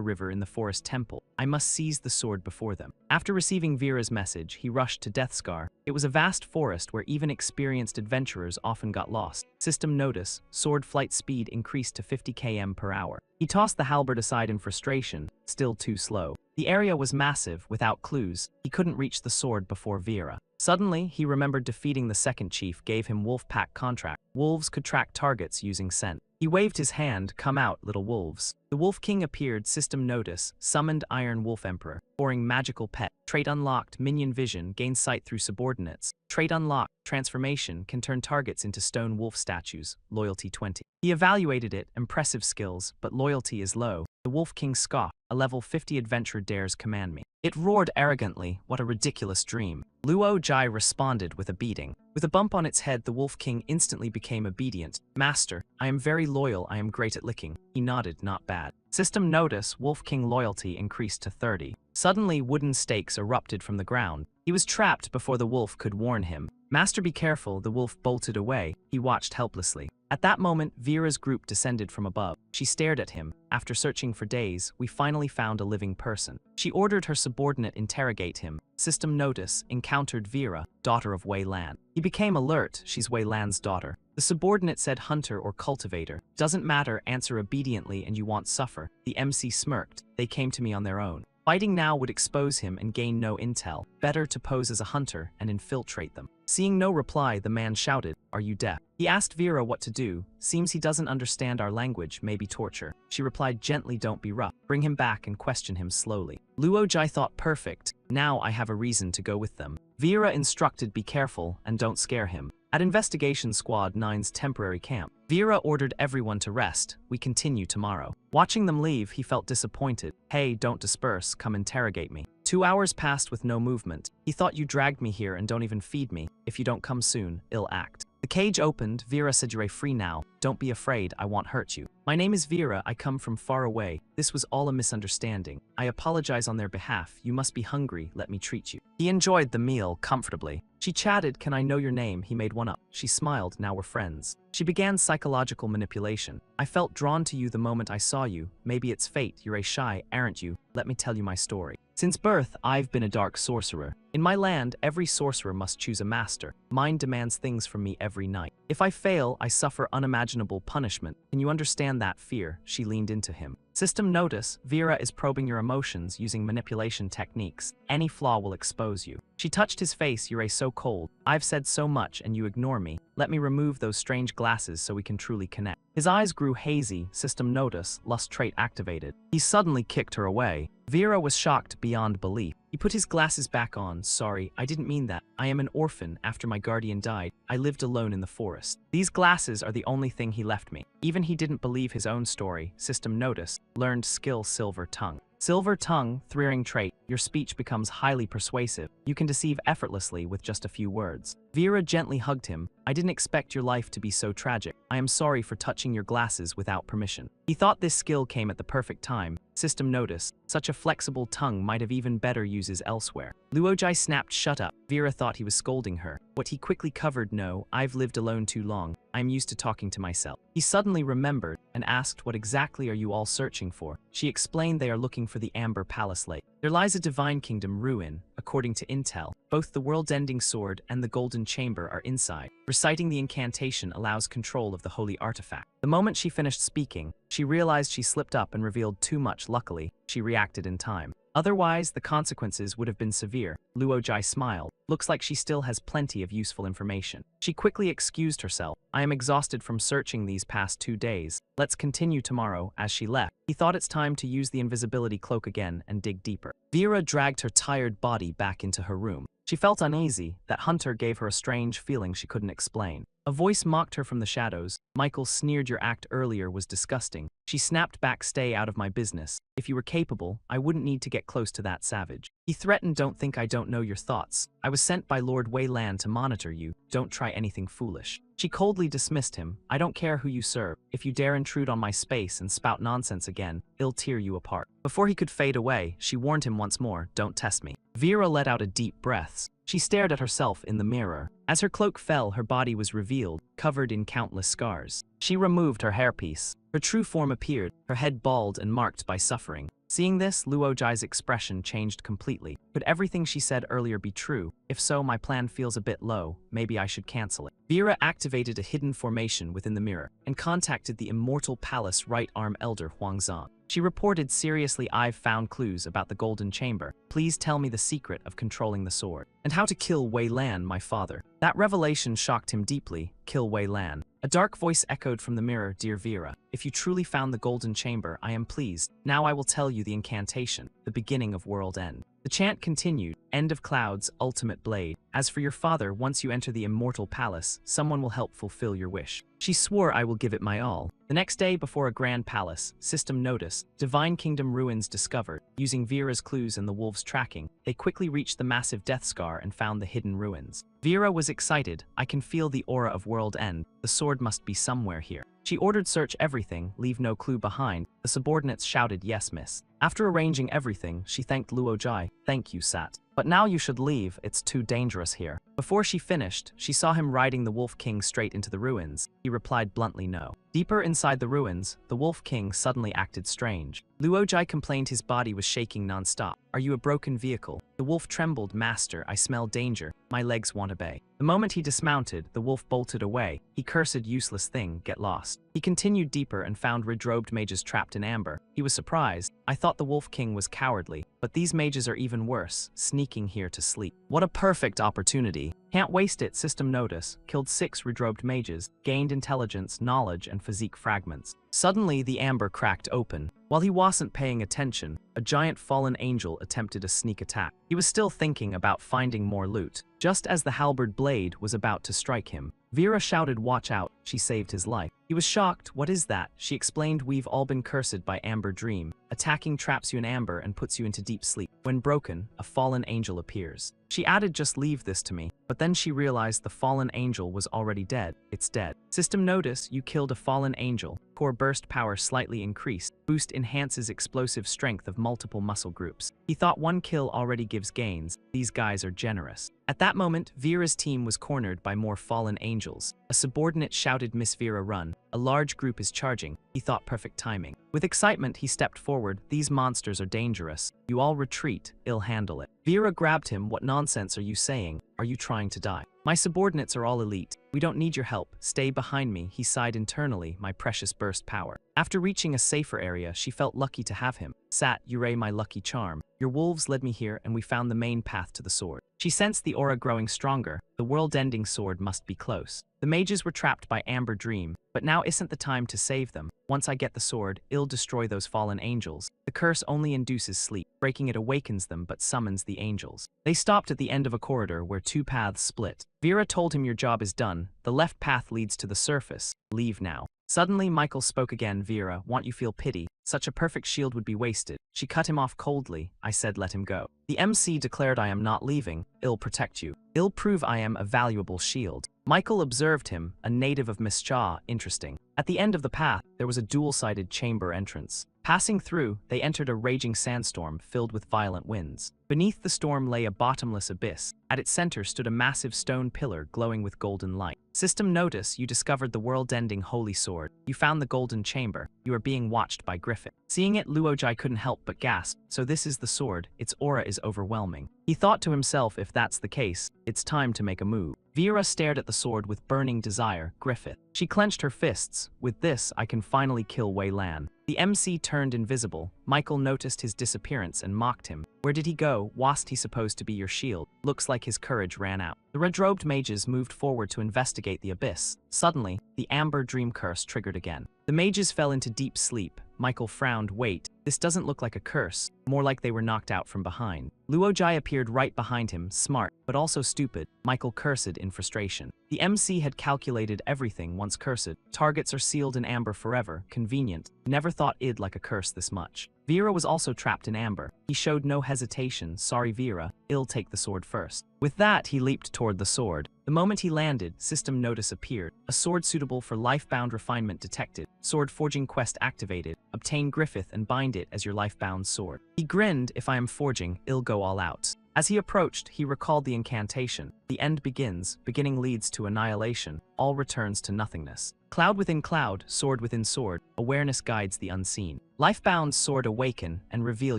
River in the Forest Temple. I must seize the sword before them. After receiving Vera's message, he rushed to Death Scar. It was a vast forest where even experienced adventurers often got lost. System notice, sword flight speed increased to 50 km per hour. He tossed the halberd aside in frustration, still too slow. The area was massive, without clues. He couldn't reach the sword before Vera. Suddenly, he remembered defeating the second chief gave him wolf pack contract. Wolves could track targets using scent. He waved his hand, come out, little wolves. The Wolf King appeared, system notice, summoned Iron Wolf Emperor. Pouring magical pet. Trait unlocked, minion vision, gains sight through subordinates. Trait unlocked, transformation, can turn targets into stone wolf statues. Loyalty 20. He evaluated it, impressive skills, but loyalty is low. The Wolf King scoffed, a level 50 adventurer dares command me. It roared arrogantly, what a ridiculous dream. Luo Jai responded with a beating. With a bump on its head, the Wolf King instantly became obedient. Master, I am very loyal, I am great at licking. He nodded, not bad. System notice, Wolf King loyalty increased to 30. Suddenly, wooden stakes erupted from the ground. He was trapped before the wolf could warn him. Master, be careful, the wolf bolted away. He watched helplessly. At that moment, Vera's group descended from above. She stared at him. After searching for days, we finally found a living person. She ordered her subordinate interrogate him. System notice, encountered Vera, daughter of Wei Lan. He became alert, she's Wei Lan's daughter. The subordinate said hunter or cultivator. Doesn't matter, answer obediently and you won't suffer. The MC smirked. They came to me on their own. Fighting now would expose him and gain no intel. Better to pose as a hunter and infiltrate them. Seeing no reply, the man shouted, are you deaf? He asked Vera what to do. Seems he doesn't understand our language, maybe torture. She replied gently, don't be rough. Bring him back and question him slowly. Luo Jai thought, perfect. Now I have a reason to go with them. Vera instructed, be careful and don't scare him. At Investigation Squad 9's temporary camp, Vera ordered everyone to rest. We continue tomorrow. Watching them leave, he felt disappointed. Hey, don't disperse, come interrogate me. 2 hours passed with no movement. He thought you dragged me here and don't even feed me. If you don't come soon, I'll act. The cage opened. Vera said, you're free now. Don't be afraid, I won't hurt you. My name is Vera, I come from far away. This was all a misunderstanding. I apologize on their behalf. You must be hungry, let me treat you. He enjoyed the meal comfortably. She chatted, can I know your name? He made one up. She smiled, now we're friends. She began psychological manipulation. I felt drawn to you the moment I saw you. Maybe it's fate, you're shy, aren't you? Let me tell you my story. Since birth, I've been a dark sorcerer. In my land, every sorcerer must choose a master. Mine demands things from me every night. If I fail, I suffer unimaginable punishment. Can you understand that fear? She leaned into him. System notice, Vera is probing your emotions using manipulation techniques. Any flaw will expose you. She touched his face, you're so cold. I've said so much and you ignore me. Let me remove those strange glasses so we can truly connect. His eyes grew hazy, system notice, lust trait activated. He suddenly kicked her away. Vera was shocked beyond belief. He put his glasses back on. Sorry, I didn't mean that. I am an orphan. After my guardian died, I lived alone in the forest. These glasses are the only thing he left me. Even he didn't believe his own story. System notice, learned skill silver tongue. Silver tongue, threering trait, your speech becomes highly persuasive. You can deceive effortlessly with just a few words. Vera gently hugged him. I didn't expect your life to be so tragic. I am sorry for touching your glasses without permission. He thought this skill came at the perfect time. System notice, such a flexible tongue might have even better uses elsewhere. Luojai snapped, shut up. Vera thought he was scolding her. What he quickly covered, no, I've lived alone too long. I'm used to talking to myself. He suddenly remembered and asked, what exactly are you all searching for? She explained they are looking for the Amber Palace Lake. There lies a divine kingdom ruin, according to intel. Both the world-ending sword and the golden chamber are inside. Reciting the incantation allows control of the holy artifact. The moment she finished speaking, she realized she slipped up and revealed too much. Luckily, she reacted in time. Otherwise, the consequences would have been severe. Luojai smiled. Looks like she still has plenty of useful information. She quickly excused herself. I am exhausted from searching these past 2 days. Let's continue tomorrow. As she left, he thought it's time to use the invisibility cloak again and dig deeper. Vera dragged her tired body back into her room. She felt uneasy. That hunter gave her a strange feeling she couldn't explain. A voice mocked her from the shadows. Michael sneered, your act earlier was disgusting. She snapped back, stay out of my business. If you were capable, I wouldn't need to get close to that savage. He threatened, don't think I don't know your thoughts. I was sent by Lord Wei Lan to monitor you. Don't try anything foolish. She coldly dismissed him. I don't care who you serve. If you dare intrude on my space and spout nonsense again, I'll tear you apart. Before he could fade away, she warned him once more, don't test me. Vera let out a deep breath. She stared at herself in the mirror. As her cloak fell, her body was revealed, covered in countless scars. She removed her hairpiece. Her true form appeared, her head bald and marked by suffering. Seeing this, Luojai's expression changed completely. Could everything she said earlier be true? If so, my plan feels a bit low. Maybe I should cancel it. Vera activated a hidden formation within the mirror and contacted the Immortal Palace right arm elder Huangzong. She reported, seriously, I've found clues about the Golden Chamber. Please tell me the secret of controlling the sword. And how to kill Wei Lan, my father. That revelation shocked him deeply. Kill Wei Lan. A dark voice echoed from the mirror, dear Vera. If you truly found the Golden Chamber, I am pleased. Now I will tell you the incantation, the beginning of world end. The chant continued, end of clouds, ultimate blade. As for your father, once you enter the Immortal Palace, someone will help fulfill your wish. She swore, I will give it my all. The next day, before a grand palace, system notice, Divine Kingdom ruins discovered. Using Vera's clues and the wolves' tracking, they quickly reached the massive Death Scar and found the hidden ruins. Vera was excited. I can feel the aura of world end. The sword must be somewhere here. She ordered search everything, leave no clue behind. The subordinates shouted, yes, miss. After arranging everything, she thanked Luojai. Thank you, Sat. But now you should leave, it's too dangerous here. Before she finished, she saw him riding the Wolf King straight into the ruins. He replied bluntly no. Deeper inside the ruins, the Wolf King suddenly acted strange. Luojai complained his body was shaking non-stop. Are you a broken vehicle? The wolf trembled, master, I smell danger. My legs won't obey. The moment he dismounted, the wolf bolted away. He cursed, useless thing, get lost. He continued deeper and found red-robed mages trapped in amber. He was surprised. I thought the Wolf King was cowardly, but these mages are even worse, sneaking here to sleep. What a perfect opportunity. Can't waste it, system notice. Killed 6 red-robed mages, gained intelligence, knowledge, and physique fragments. Suddenly, the amber cracked open. While he wasn't paying attention, a giant fallen angel attempted a sneak attack. He was still thinking about finding more loot. Just as the halberd blade was about to strike him, Vera shouted, watch out, she saved his life. He was shocked. What is that? She explained, we've all been cursed by Amber Dream. Attacking traps you in amber and puts you into deep sleep. When broken, a fallen angel appears. She added, just leave this to me. But then she realized the fallen angel was already dead. It's dead. System notice, you killed a fallen angel. Core burst power slightly increased. Boost enhances explosive strength of multiple muscle groups. He thought one kill already gives gains. These guys are generous. At that moment, Vera's team was cornered by more fallen angels. A subordinate shouted, Miss Vera, run. A large group is charging. He thought perfect timing. With excitement, he stepped forward. These monsters are dangerous. You all retreat. I'll handle it. Vera grabbed him. What nonsense are you saying? Are you trying to die? My subordinates are all elite. We don't need your help. Stay behind me, he sighed internally, my precious burst power. After reaching a safer area, she felt lucky to have him. Sat, Yurei, my lucky charm. Your wolves led me here and we found the main path to the sword. She sensed the aura growing stronger. The world-ending sword must be close. The mages were trapped by Amber Dream, but now isn't the time to save them. Once I get the sword, I'll destroy those fallen angels. The curse only induces sleep. Breaking it awakens them but summons the angels. They stopped at the end of a corridor where 2 paths split. Vera told him, your job is done. The left path leads to the surface. Leave now. Suddenly, Michael spoke again. Vera, want you feel pity? Such a perfect shield would be wasted. She cut him off coldly. I said let him go. The MC declared, I am not leaving. I'll protect you. I'll prove I am a valuable shield. Michael observed him, a native of Mischa, interesting. At the end of the path, there was a dual-sided chamber entrance. Passing through, they entered a raging sandstorm filled with violent winds. Beneath the storm lay a bottomless abyss. At its center stood a massive stone pillar glowing with golden light. System notice, you discovered the world-ending holy sword. You found the golden chamber. You are being watched by Griffith. Seeing it, Luojai couldn't help but gasp. So this is the sword. Its aura is overwhelming. He thought to himself, if that's the case, it's time to make a move. Vera stared at the sword with burning desire. Griffith. She clenched her fists. With this, I can finally kill Wei Lan. The MC turned invisible. Michael noticed his disappearance and mocked him. Where did he go? Wasn't he supposed to be your shield? Looks like his courage ran out. The red-robed mages moved forward to investigate the abyss. Suddenly, the amber dream curse triggered again. The mages fell into deep sleep. Michael frowned. Wait, this doesn't look like a curse, more like they were knocked out from behind. Luojai appeared right behind him, smart, but also stupid. Michael cursed in frustration. The MC had calculated everything once cursed. Targets are sealed in amber forever. Convenient. Never thought it'd like a curse this much. Vera was also trapped in amber. He showed no hesitation. Sorry Vera, I'll take the sword first. With that, he leaped toward the sword. The moment he landed, system notice appeared. A sword suitable for life-bound refinement detected. Sword forging quest activated. Obtain Griffith and bind it as your life-bound sword. He grinned, if I am forging, I'll go all out. As he approached, he recalled the incantation. The end begins, beginning leads to annihilation, all returns to nothingness. Cloud within cloud, sword within sword, awareness guides the unseen. Life-bound sword awaken and reveal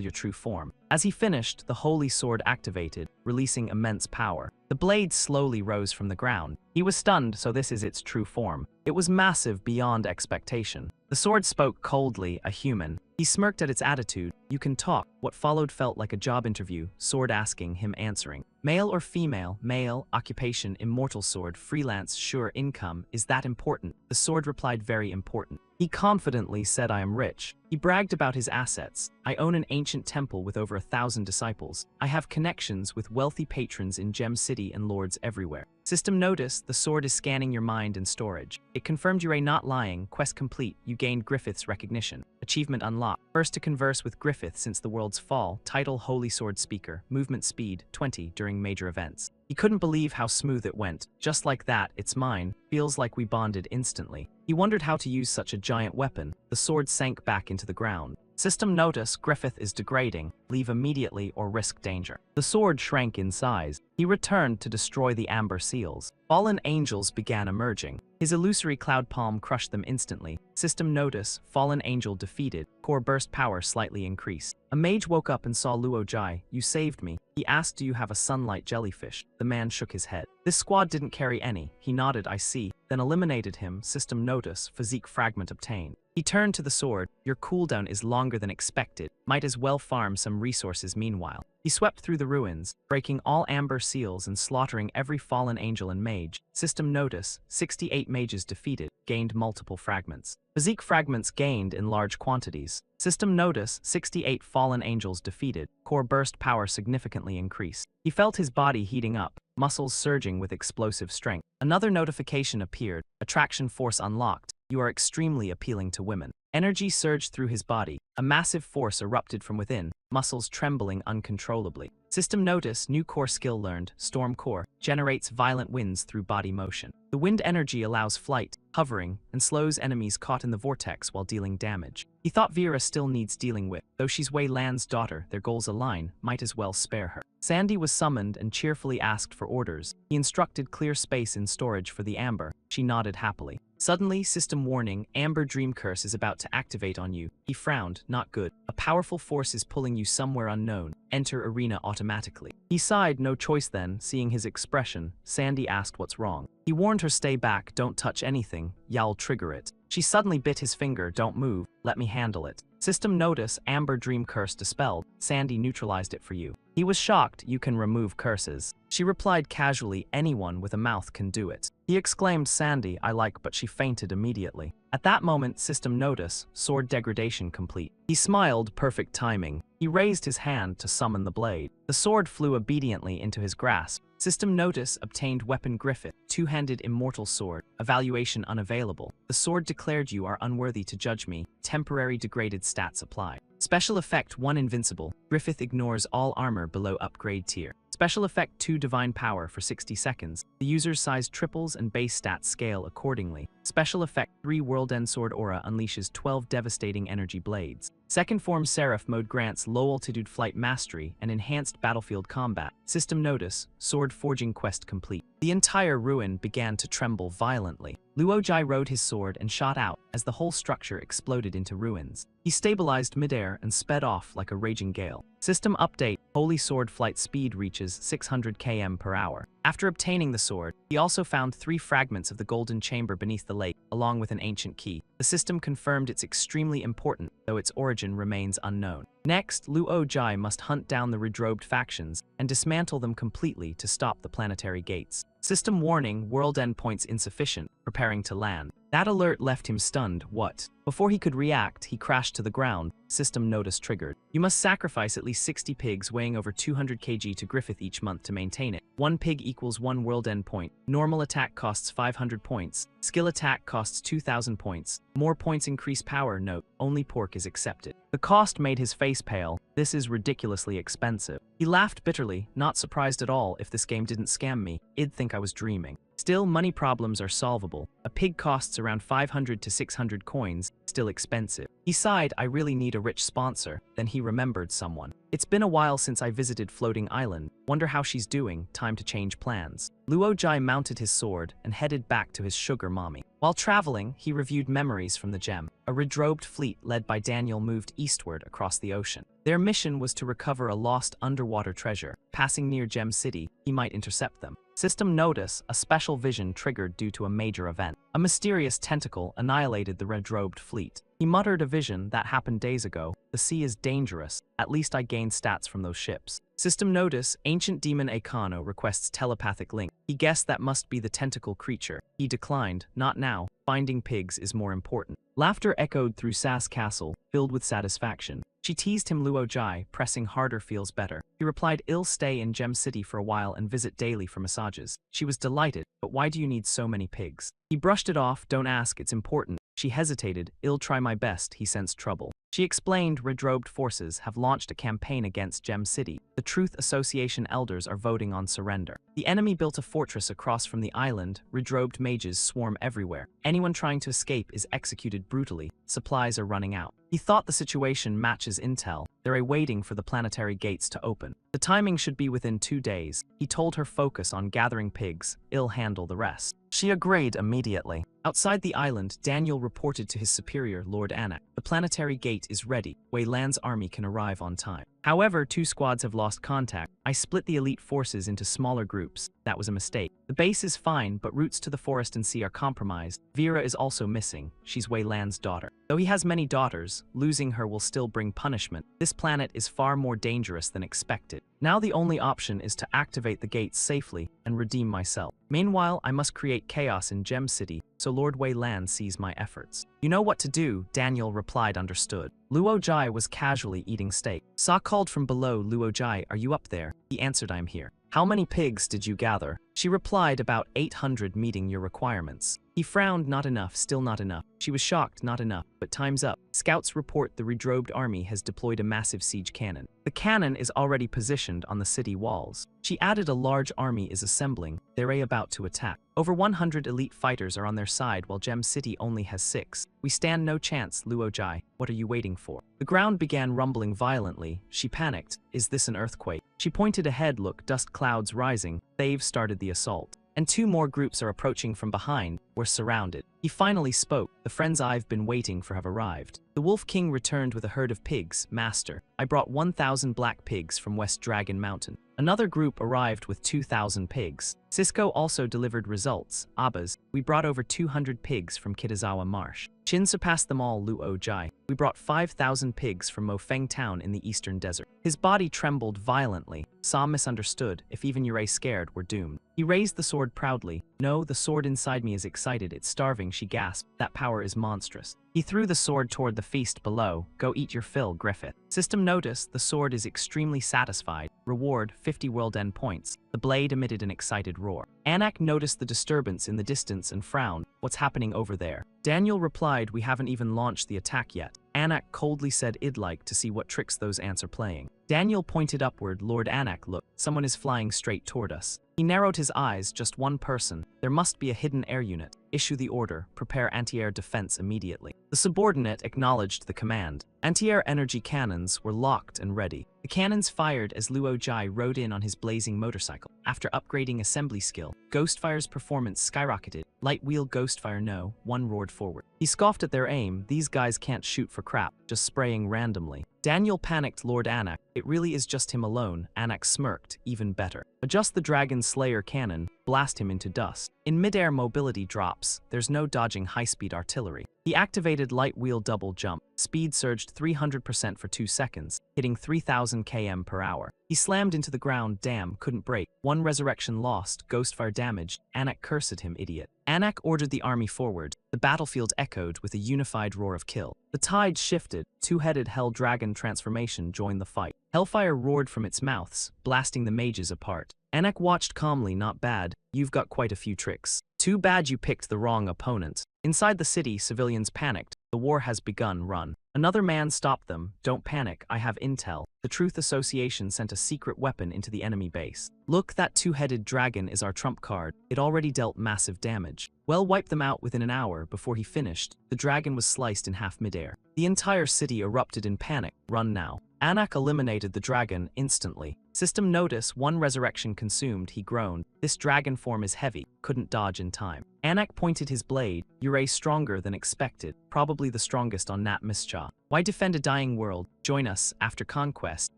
your true form. As he finished, the holy sword activated, releasing immense power. The blade slowly rose from the ground. He was stunned, so this is its true form. It was massive beyond expectation. The sword spoke coldly, a human. He smirked at its attitude. You can talk. What followed felt like a job interview, sword asking, him answering. Male or female? Male, occupation, immortal sword, freelance, sure income. Is that important? The sword replied, very important. He confidently said, I am rich. He bragged about his assets. I own an ancient temple with over 1,000 disciples. I have connections with wealthy patrons in Gem City and lords everywhere. System notice, the sword is scanning your mind and storage. It confirmed you are not lying. Quest complete. You gained Griffith's recognition. Achievement unlocked. First to converse with Griffith since the world's fall. Title Holy Sword Speaker. Movement speed 20 during major events. He couldn't believe how smooth it went. Just like that, it's mine. Feels like we bonded instantly. He wondered how to use such a giant weapon. The sword sank back into the ground. System notice, Griffith is degrading. Leave immediately or risk danger. The sword shrank in size. He returned to destroy the amber seals. Fallen angels began emerging. His illusory cloud palm crushed them instantly. System notice, fallen angel defeated. Core burst power slightly increased. A mage woke up and saw Luojai. You saved me. He asked, do you have a sunlight jellyfish? The man shook his head. This squad didn't carry any. He nodded, I see. Then eliminated him. System notice, physique fragment obtained. He turned to the sword. Your cooldown is longer than expected. Might as well farm some resources meanwhile. He swept through the ruins, breaking all amber seals and slaughtering every fallen angel and mage. System notice, 68 mages defeated, gained multiple fragments. Physique fragments gained in large quantities. System notice, 68 fallen angels defeated. Core burst power significantly increased. He felt his body heating up, muscles surging with explosive strength. Another notification appeared. Attraction force unlocked. You are extremely appealing to women. Energy surged through his body. A massive force erupted from within, muscles trembling uncontrollably. System notice, new core skill learned, Storm Core, generates violent winds through body motion. The wind energy allows flight, hovering, and slows enemies caught in the vortex while dealing damage. He thought Vera still needs dealing with. Though she's Wei Lan's daughter, their goals align, might as well spare her. Sandy was summoned and cheerfully asked for orders. He instructed clear space in storage for the amber. She nodded happily. Suddenly, system warning, Amber Dream Curse is about to activate on you. He frowned, not good. A powerful force is pulling you somewhere unknown. Enter arena automatically. He sighed, no choice then. Seeing his expression, Sandy asked what's wrong. He warned her, stay back, don't touch anything, I'll trigger it. She suddenly bit his finger, don't move, let me handle it. System notice, Amber Dream Curse dispelled. Sandy neutralized it for you. He was shocked, you can remove curses. She replied casually, anyone with a mouth can do it. He exclaimed, Sandy, I like, but she fainted immediately. At that moment, system notice, sword degradation complete. He smiled, perfect timing. He raised his hand to summon the blade. The sword flew obediently into his grasp. System notice, obtained weapon Griffith, two-handed immortal sword, evaluation unavailable. The sword declared you are unworthy to judge me, temporary degraded stats apply. Special effect 1 invincible, Griffith ignores all armor below upgrade tier. Special Effect 2 Divine Power for 60 seconds. The user's size triples and base stats scale accordingly. Special Effect 3 World End Sword Aura unleashes 12 devastating energy blades. Second Form Seraph Mode grants low-altitude flight mastery and enhanced battlefield combat. System Notice, Sword Forging Quest complete. The entire ruin began to tremble violently. Luojai rode his sword and shot out as the whole structure exploded into ruins. He stabilized midair and sped off like a raging gale. System Update, Holy Sword flight speed reaches 600 km per hour. After obtaining the sword, he also found 3 fragments of the golden chamber beneath the lake, along with an ancient key. The system confirmed it's extremely important, though its origin remains unknown. Next, Luojai must hunt down the redrobed factions and dismantle them completely to stop the planetary gates. System warning, world endpoints insufficient, preparing to land. That alert left him stunned. What? Before he could react, he crashed to the ground. System notice triggered. You must sacrifice at least 60 pigs weighing over 200 kg to Griffith each month to maintain it. 1 pig equals 1 world end point. Normal attack costs 500 points. Skill attack costs 2,000 points. More points increase power. Note, only pork is accepted. The cost made his face pale. This is ridiculously expensive. He laughed bitterly, not surprised at all. If this game didn't scam me, I'd think I was dreaming. Still, money problems are solvable. A pig costs around 500 to 600 coins, still expensive. He sighed, I really need a rich sponsor. Then he remembered someone. It's been a while since I visited Floating Island. Wonder how she's doing, time to change plans. Luojai mounted his sword and headed back to his sugar mommy. While traveling, he reviewed memories from the gem. A redrobed fleet led by Daniel moved eastward across the ocean. Their mission was to recover a lost underwater treasure. Passing near Gem City, he might intercept them. System Notice, a special vision triggered due to a major event. A mysterious tentacle annihilated the redrobed fleet. He muttered, a vision that happened days ago. The sea is dangerous. At least I gained stats from those ships. System Notice, Ancient Demon Akano requests telepathic link. He guessed that must be the tentacle creature. He declined, not now. Finding pigs is more important. Laughter echoed through Sass Castle, filled with satisfaction. She teased him. Luojai, pressing harder feels better. He replied, I'll stay in Gem City for a while and visit daily for massages. She was delighted, but why do you need so many pigs? He brushed it off, don't ask, it's important. She hesitated, I'll try my best. He sensed trouble. She explained, redrobed forces have launched a campaign against Gem City. The Truth Association elders are voting on surrender. The enemy built a fortress across from the island. Redrobed mages swarm everywhere. Anyone trying to escape is executed brutally. Supplies are running out. He thought the situation matches intel. They're awaiting for the planetary gates to open. The timing should be within 2 days. He told her focus on gathering pigs. I'll handle the rest. She agreed immediately. Outside the island, Daniel reported to his superior, Lord Anak. The planetary gate is ready. Wei Lan's army can arrive on time. However, 2 squads have lost contact. I split the elite forces into smaller groups. That was a mistake. The base is fine, but routes to the forest and sea are compromised. Vera is also missing. She's Wei Lan's daughter. Though he has many daughters, losing her will still bring punishment. This planet is far more dangerous than expected. Now the only option is to activate the gates safely and redeem myself. Meanwhile, I must create chaos in Gem City, so Lord Wei Lan sees my efforts. You know what to do, Daniel replied, understood. Luojai was casually eating steak. Sa called from below, Luojai, are you up there? He answered, I am here. How many pigs did you gather? She replied, about 800 meeting your requirements. He frowned, not enough, still not enough. She was shocked, not enough, but time's up. Scouts report the redrobed army has deployed a massive siege cannon. The cannon is already positioned on the city walls. She added, a large army is assembling. They're about to attack. Over 100 elite fighters are on their side while Gem City only has 6. We stand no chance, Luojai. What are you waiting for? The ground began rumbling violently. She panicked. Is this an earthquake? She pointed ahead, look, dust clouds rising. They've started the assault. And 2 more groups are approaching from behind. We're surrounded. He finally spoke. The friends I've been waiting for have arrived. The Wolf King returned with a herd of pigs. Master, I brought 1,000 black pigs from West Dragon Mountain. Another group arrived with 2,000 pigs. Cisco also delivered results. Abbas, we brought over 200 pigs from Kitazawa Marsh. Chin surpassed them all, Luojai. We brought 5,000 pigs from Mofeng Town in the eastern desert. His body trembled violently. Sa misunderstood. If even Yurei scared, we're doomed. He raised the sword proudly. No, the sword inside me is excited. It's starving, she gasped. That power is monstrous. He threw the sword toward the feast below. Go eat your fill, Griffith. System notice, the sword is extremely satisfied. Reward, 50 world end points. The blade emitted an excited roar. Anak noticed the disturbance in the distance and frowned. What's happening over there? Daniel replied, we haven't even launched the attack yet. Anak coldly said, I'd like to see what tricks those ants are playing. Daniel pointed upward. Lord Anak, look, someone is flying straight toward us. He narrowed his eyes. Just one person. There must be a hidden air unit. Issue the order. Prepare anti-air defense immediately. The subordinate acknowledged the command. Anti-air energy cannons were locked and ready. The cannons fired as Luo Jai rode in on his blazing motorcycle. After upgrading assembly skill, Ghostfire's performance skyrocketed. Light wheel Ghostfire no, one roared forward. He scoffed at their aim. These guys can't shoot for crap, just spraying randomly. Daniel panicked. Lord Anak, it really is just him alone. Anak smirked. Even better. Adjust the Dragon Slayer cannon, blast him into dust. In midair, mobility drops. There's no dodging high-speed artillery. He activated light wheel double jump. Speed surged 300% for 2 seconds, hitting 3,000 km per hour. He slammed into the ground. Damn, couldn't break. One resurrection lost, Ghostfire damaged. Anak cursed him, idiot. Anak ordered the army forward. The battlefield echoed with a unified roar of kill. The tide shifted. Two-headed Hell Dragon transformation joined the fight. Hellfire roared from its mouths, blasting the mages apart. Anak watched calmly. Not bad. You've got quite a few tricks. Too bad you picked the wrong opponent. Inside the city, civilians panicked. The war has begun. Run. Another man stopped them. Don't panic, I have intel. The Truth Association sent a secret weapon into the enemy base. Look, that two-headed dragon is our trump card. It already dealt massive damage. Well, wipe them out within an hour. Before he finished, the dragon was sliced in half midair. The entire city erupted in panic. Run now. Anak eliminated the dragon instantly. System notice, one resurrection consumed. He groaned. This dragon form is heavy, couldn't dodge in time. Anak pointed his blade. You're stronger than expected, probably the strongest on Nat Mischa. Why defend a dying world? Join us, after conquest.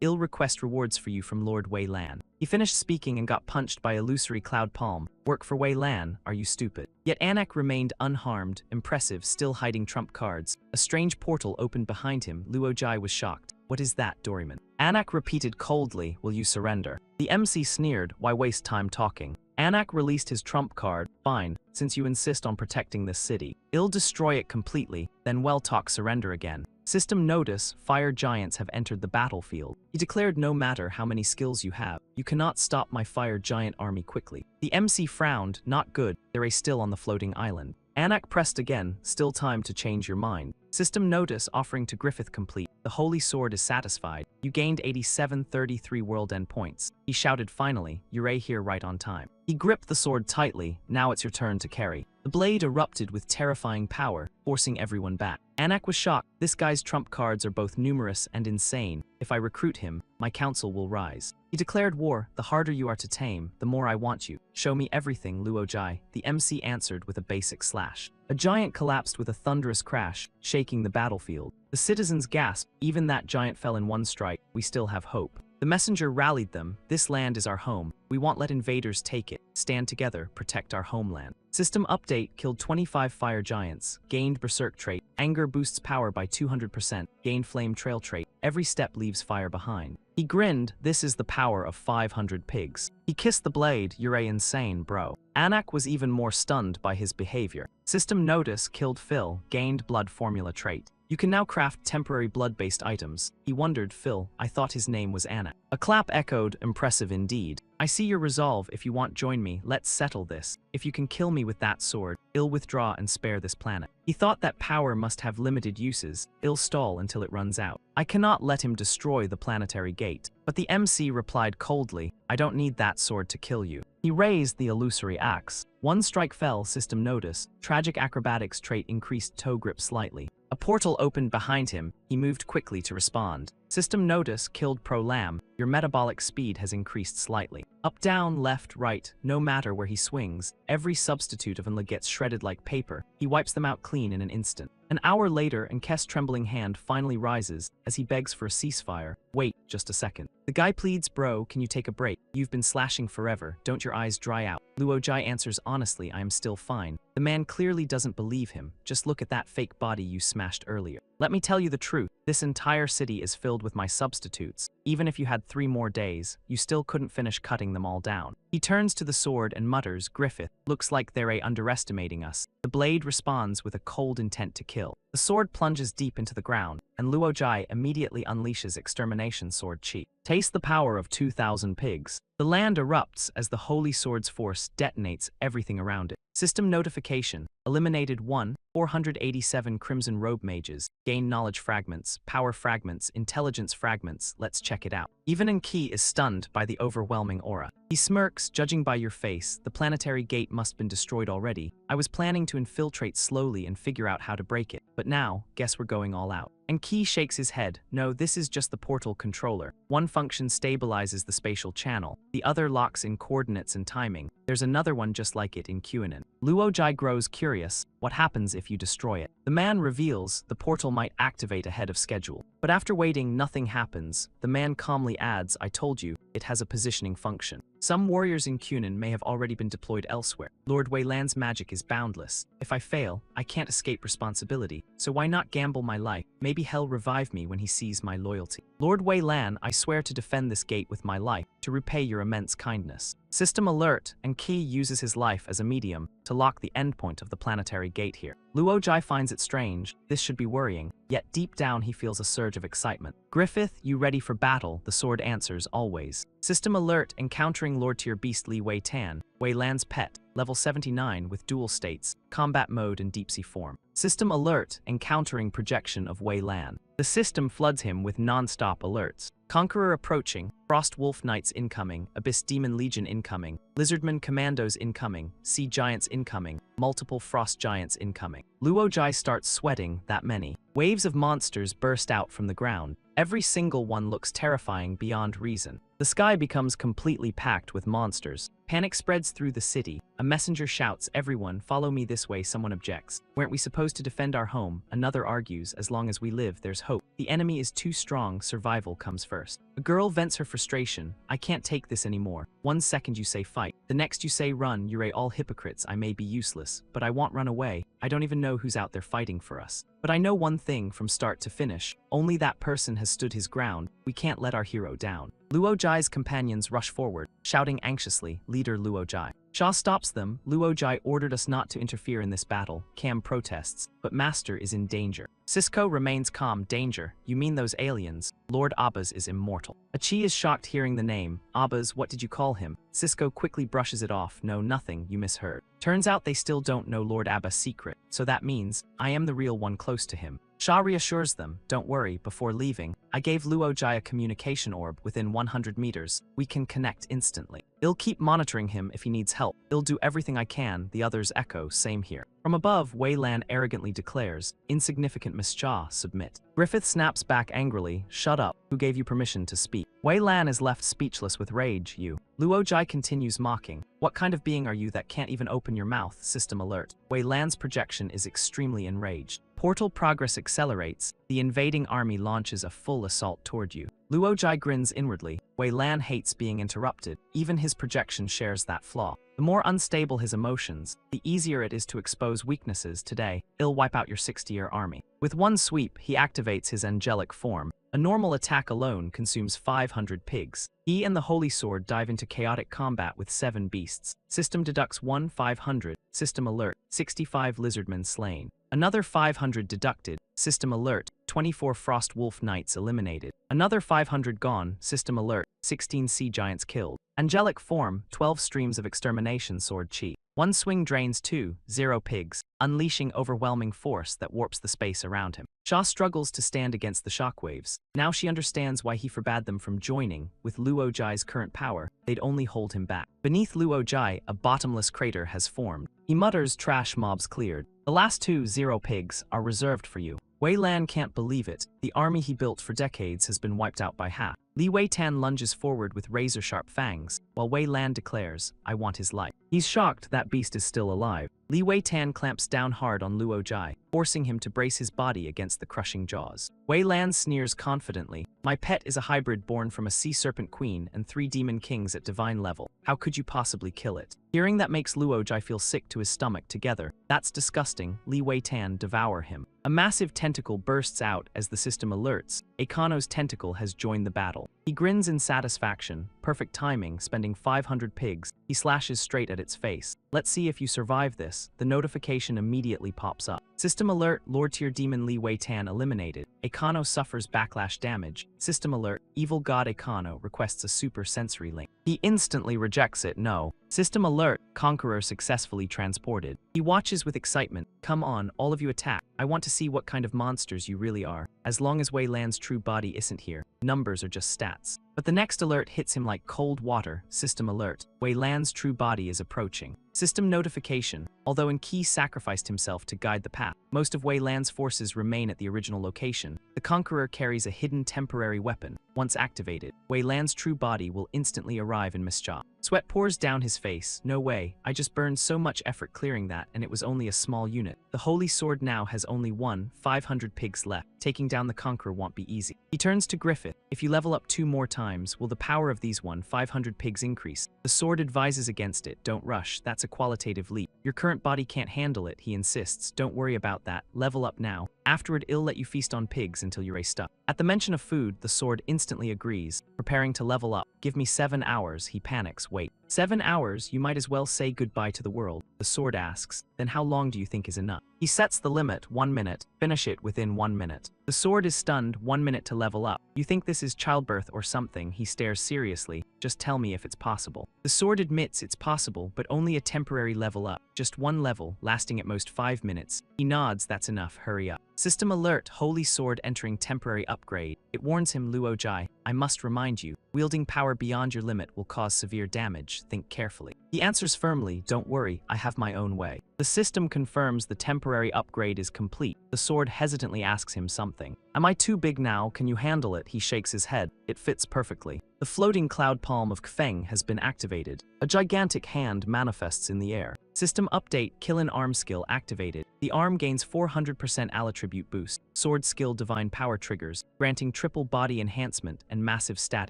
I'll request rewards for you from Lord Wei Lan. He finished speaking and got punched by illusory cloud palm. Work for Wei Lan, are you stupid? Yet Anak remained unharmed, impressive, still hiding trump cards. A strange portal opened behind him. Luo Jai was shocked. What is that, Doryman? Anak repeated coldly, will you surrender? The MC sneered, why waste time talking? Anak released his trump card. Fine, since you insist on protecting this city. I'll destroy it completely, then well talk surrender again. System notice, fire giants have entered the battlefield. He declared, no matter how many skills you have, you cannot stop my fire giant army quickly. The MC frowned, not good, they're still on the floating island. Anak pressed again, still time to change your mind. System notice offering to Griffith complete. The holy sword is satisfied. You gained 8733 world end points. He shouted finally, you're here right on time. He gripped the sword tightly. Now it's your turn to carry. The blade erupted with terrifying power, forcing everyone back. Anak was shocked. This guy's trump cards are both numerous and insane. If I recruit him, my council will rise. He declared war. The harder you are to tame, the more I want you. Show me everything, Luo Jai. The MC answered with a basic slash. A giant collapsed with a thunderous crash, shaking the battlefield. The citizens gasped. Even that giant fell in one strike. We still have hope. The messenger rallied them. This land is our home. We won't let invaders take it. Stand together, protect our homeland. System update, killed 25 fire giants, gained berserk trait, anger boosts power by 200%, gained flame trail trait, every step leaves fire behind. He grinned, this is the power of 500 pigs. He kissed the blade, you're insane, bro. Anak was even more stunned by his behavior. System notice, killed Phil, gained blood formula trait. You can now craft temporary blood-based items. He wondered, Phil, I thought his name was Anak. A clap echoed, impressive indeed. I see your resolve. If you want join me, let's settle this. If you can kill me with that sword, I'll withdraw and spare this planet. He thought that power must have limited uses. I'll stall until it runs out. I cannot let him destroy the planetary gate. But the MC replied coldly, I don't need that sword to kill you. He raised the illusory axe. One strike fell, system notice. Tragic acrobatics trait increased toe grip slightly. A portal opened behind him. He moved quickly to respond. System notice, killed Pro Lamb. Your metabolic speed has increased slightly. Up, down, left, right, no matter where he swings, every substitute of Enla gets shredded like paper. He wipes them out clean in an instant. An hour later, Nkes's trembling hand finally rises as he begs for a ceasefire. Wait, just a second. The guy pleads, bro, can you take a break? You've been slashing forever, don't your eyes dry out? Luo Jai answers honestly, I am still fine. The man clearly doesn't believe him. Just look at that fake body you smashed earlier. Let me tell you the truth. This entire city is filled with my substitutes. Even if you had 3 more days, you still couldn't finish cutting them all down. He turns to the sword and mutters, Griffith, looks like they're underestimating us. The blade responds with a cold intent to kill. The sword plunges deep into the ground, and Luojai immediately unleashes Extermination Sword Chi. Taste the power of 2,000 pigs. The land erupts as the Holy Sword's force detonates everything around it. System notification. Eliminated 1, 487 Crimson Robe Mages. Gain knowledge fragments, power fragments, intelligence fragments. Let's check it out. Even Enki is stunned by the overwhelming aura. He smirks, judging by your face. The planetary gate must have been destroyed already. I was planning to infiltrate slowly and figure out how to break it. But now, guess we're going all out. And Ki shakes his head. No, this is just the portal controller. One function stabilizes the spatial channel. The other locks in coordinates and timing. There's another one just like it in QAnon. Luojai grows curious. What happens if you destroy it? The man reveals the portal might activate ahead of schedule. But after waiting, nothing happens. The man calmly adds, I told you, it has a positioning function. Some warriors in QAnon may have already been deployed elsewhere. Lord Weilan's magic is boundless. If I fail, I can't escape responsibility. So why not gamble my life? Maybe hell revive me when he sees my loyalty. Lord Weilan, I swear to defend this gate with my life, to repay your immense kindness. System alert, and Ki uses his life as a medium to lock the endpoint of the planetary gate here. Luojai finds it strange. This should be worrying, yet deep down he feels a surge of excitement. Griffith, you ready for battle? The sword answers, always. System alert, encountering Lord Tier Beast Li Wei Tan, Weilan's pet, level 79 with dual states, combat mode and deep sea form. System alert, encountering projection of Weilan. The system floods him with non-stop alerts. Conqueror approaching, Frost Wolf Knights incoming, Abyss Demon Legion incoming, Lizardman Commandos incoming, Sea Giants incoming, multiple Frost Giants incoming. Luojai starts sweating, that many. Waves of monsters burst out from the ground. Every single one looks terrifying beyond reason. The sky becomes completely packed with monsters. Panic spreads through the city. A messenger shouts, everyone, follow me this way. Someone objects. Weren't we supposed to defend our home? Another argues, as long as we live, there's hope. The enemy is too strong, survival comes first. A girl vents her frustration. I can't take this anymore. 1 second you say fight. The next you say run. You're all hypocrites. I may be useless, but I won't run away. I don't even know who's out there fighting for us. But I know one thing from start to finish. Only that person has stood his ground. We can't let our hero down. Luojai's companions rush forward, shouting anxiously, Leader Luojai. Shaw stops them. Luojai ordered us not to interfere in this battle. Cam protests, but Master is in danger. Cisco remains calm. Danger? You mean those aliens? Lord Abbas is immortal. Achi is shocked hearing the name. Abbas, what did you call him? Cisco quickly brushes it off. No, nothing, you misheard. Turns out they still don't know Lord Abbas' secret, so that means I am the real one close to him. Shah reassures them, don't worry, before leaving, I gave Luojai a communication orb within 100 meters. We can connect instantly. I'll keep monitoring him if he needs help. I'll do everything I can. The others echo, same here. From above, Weilan arrogantly declares, insignificant Miss Shah, submit. Griffith snaps back angrily, shut up, who gave you permission to speak? Weilan is left speechless with rage, you. Luojai continues mocking. What kind of being are you that can't even open your mouth? System alert. Weilan's projection is extremely enraged. Portal progress accelerates. The invading army launches a full assault toward you. Luojai grins inwardly. Weilan hates being interrupted. Even his projection shares that flaw. The more unstable his emotions, the easier it is to expose weaknesses. Today, he'll wipe out your 60-year army. With one sweep, he activates his angelic form. A normal attack alone consumes 500 pigs. He and the Holy Sword dive into chaotic combat with 7 beasts. System deducts 500. System alert, 65 lizardmen slain. Another 500 deducted. System alert, 24 Frost Wolf Knights eliminated. Another 500 gone. System alert, 16 Sea Giants killed. Angelic form, 12 streams of Extermination Sword Chi. One swing drains 0 pigs, unleashing overwhelming force that warps the space around him. Shah struggles to stand against the shockwaves. Now she understands why he forbade them from joining. With Luojai's current power, they'd only hold him back. Beneath Luojai, a bottomless crater has formed. He mutters, trash mobs cleared. The last 0 pigs are reserved for you. Weilan can't believe it. The army he built for decades has been wiped out by half. Li Weitan lunges forward with razor-sharp fangs, while Weilan declares, I want his life. He's shocked that beast is still alive. Li Weitan clamps down hard on Luojai, forcing him to brace his body against the crushing jaws. Weilan sneers confidently, my pet is a hybrid born from a sea serpent queen and 3 demon kings at divine level. How could you possibly kill it? Hearing that makes Luojai feel sick to his stomach. Together, that's disgusting. Li Weitan devour him. A massive tentacle bursts out as the system alerts. Akano's tentacle has joined the battle. He grins in satisfaction. perfect timing, spending 500 pigs. He slashes straight at its face. Let's see if you survive this. The notification immediately pops up. System alert, Lord Tier Demon Li Wei-tan eliminated. Akano suffers backlash damage. System alert, Evil God Akano requests a super sensory link. He instantly rejects it, no. System alert, Conqueror successfully transported. He watches with excitement. Come on, all of you attack. I want to see what kind of monsters you really are. As long as Wei Lan's true body isn't here, numbers are just stats. But the next alert hits him like cold water. System alert, Wei Lan's true body is approaching. System notification, although Enki sacrificed himself to guide the path, most of Wei Lan's forces remain at the original location. The Conqueror carries a hidden temporary weapon. Once activated, Wei Lan's true body will instantly arrive in Mischa. Sweat pours down his face. No way, I just burned so much effort clearing that and it was only a small unit. The Holy Sword now has only 500 pigs left. Taking down the Conqueror won't be easy. He turns to Griffith. If you level up 2 more times, will the power of these 500 pigs increase? The sword advises against it. Don't rush, that's a qualitative leap. Your current body can't handle it, he insists. Don't worry about that, level up now. Afterward, it'll let you feast on pigs until you're stuck. At the mention of food, the sword instantly agrees, preparing to level up. Give me 7 hours, he panics. Wait, 7 hours? You might as well say goodbye to the world. The sword asks, then how long do you think is enough? He sets the limit, 1 minute. Finish it within 1 minute. The sword is stunned, 1 minute to level up. You think this is childbirth or something? He stares seriously. Just tell me if it's possible. The sword admits it's possible, but only a temporary level up. Just 1 level, lasting at most 5 minutes. He nods, that's enough, hurry up. System alert, Holy Sword entering temporary upgrade. It warns him, Luo Jai, I must remind you, wielding power beyond your limit will cause severe damage, think carefully. He answers firmly, don't worry, I have my own way. The system confirms the temporary upgrade is complete. The sword hesitantly asks him something. Am I too big now? Can you handle it? He shakes his head. It fits perfectly. The floating cloud palm of Kfeng has been activated. A gigantic hand manifests in the air. System update, Killin arm skill activated. The arm gains 400% attribute boost. Sword skill divine power triggers, granting triple body enhancement and massive stat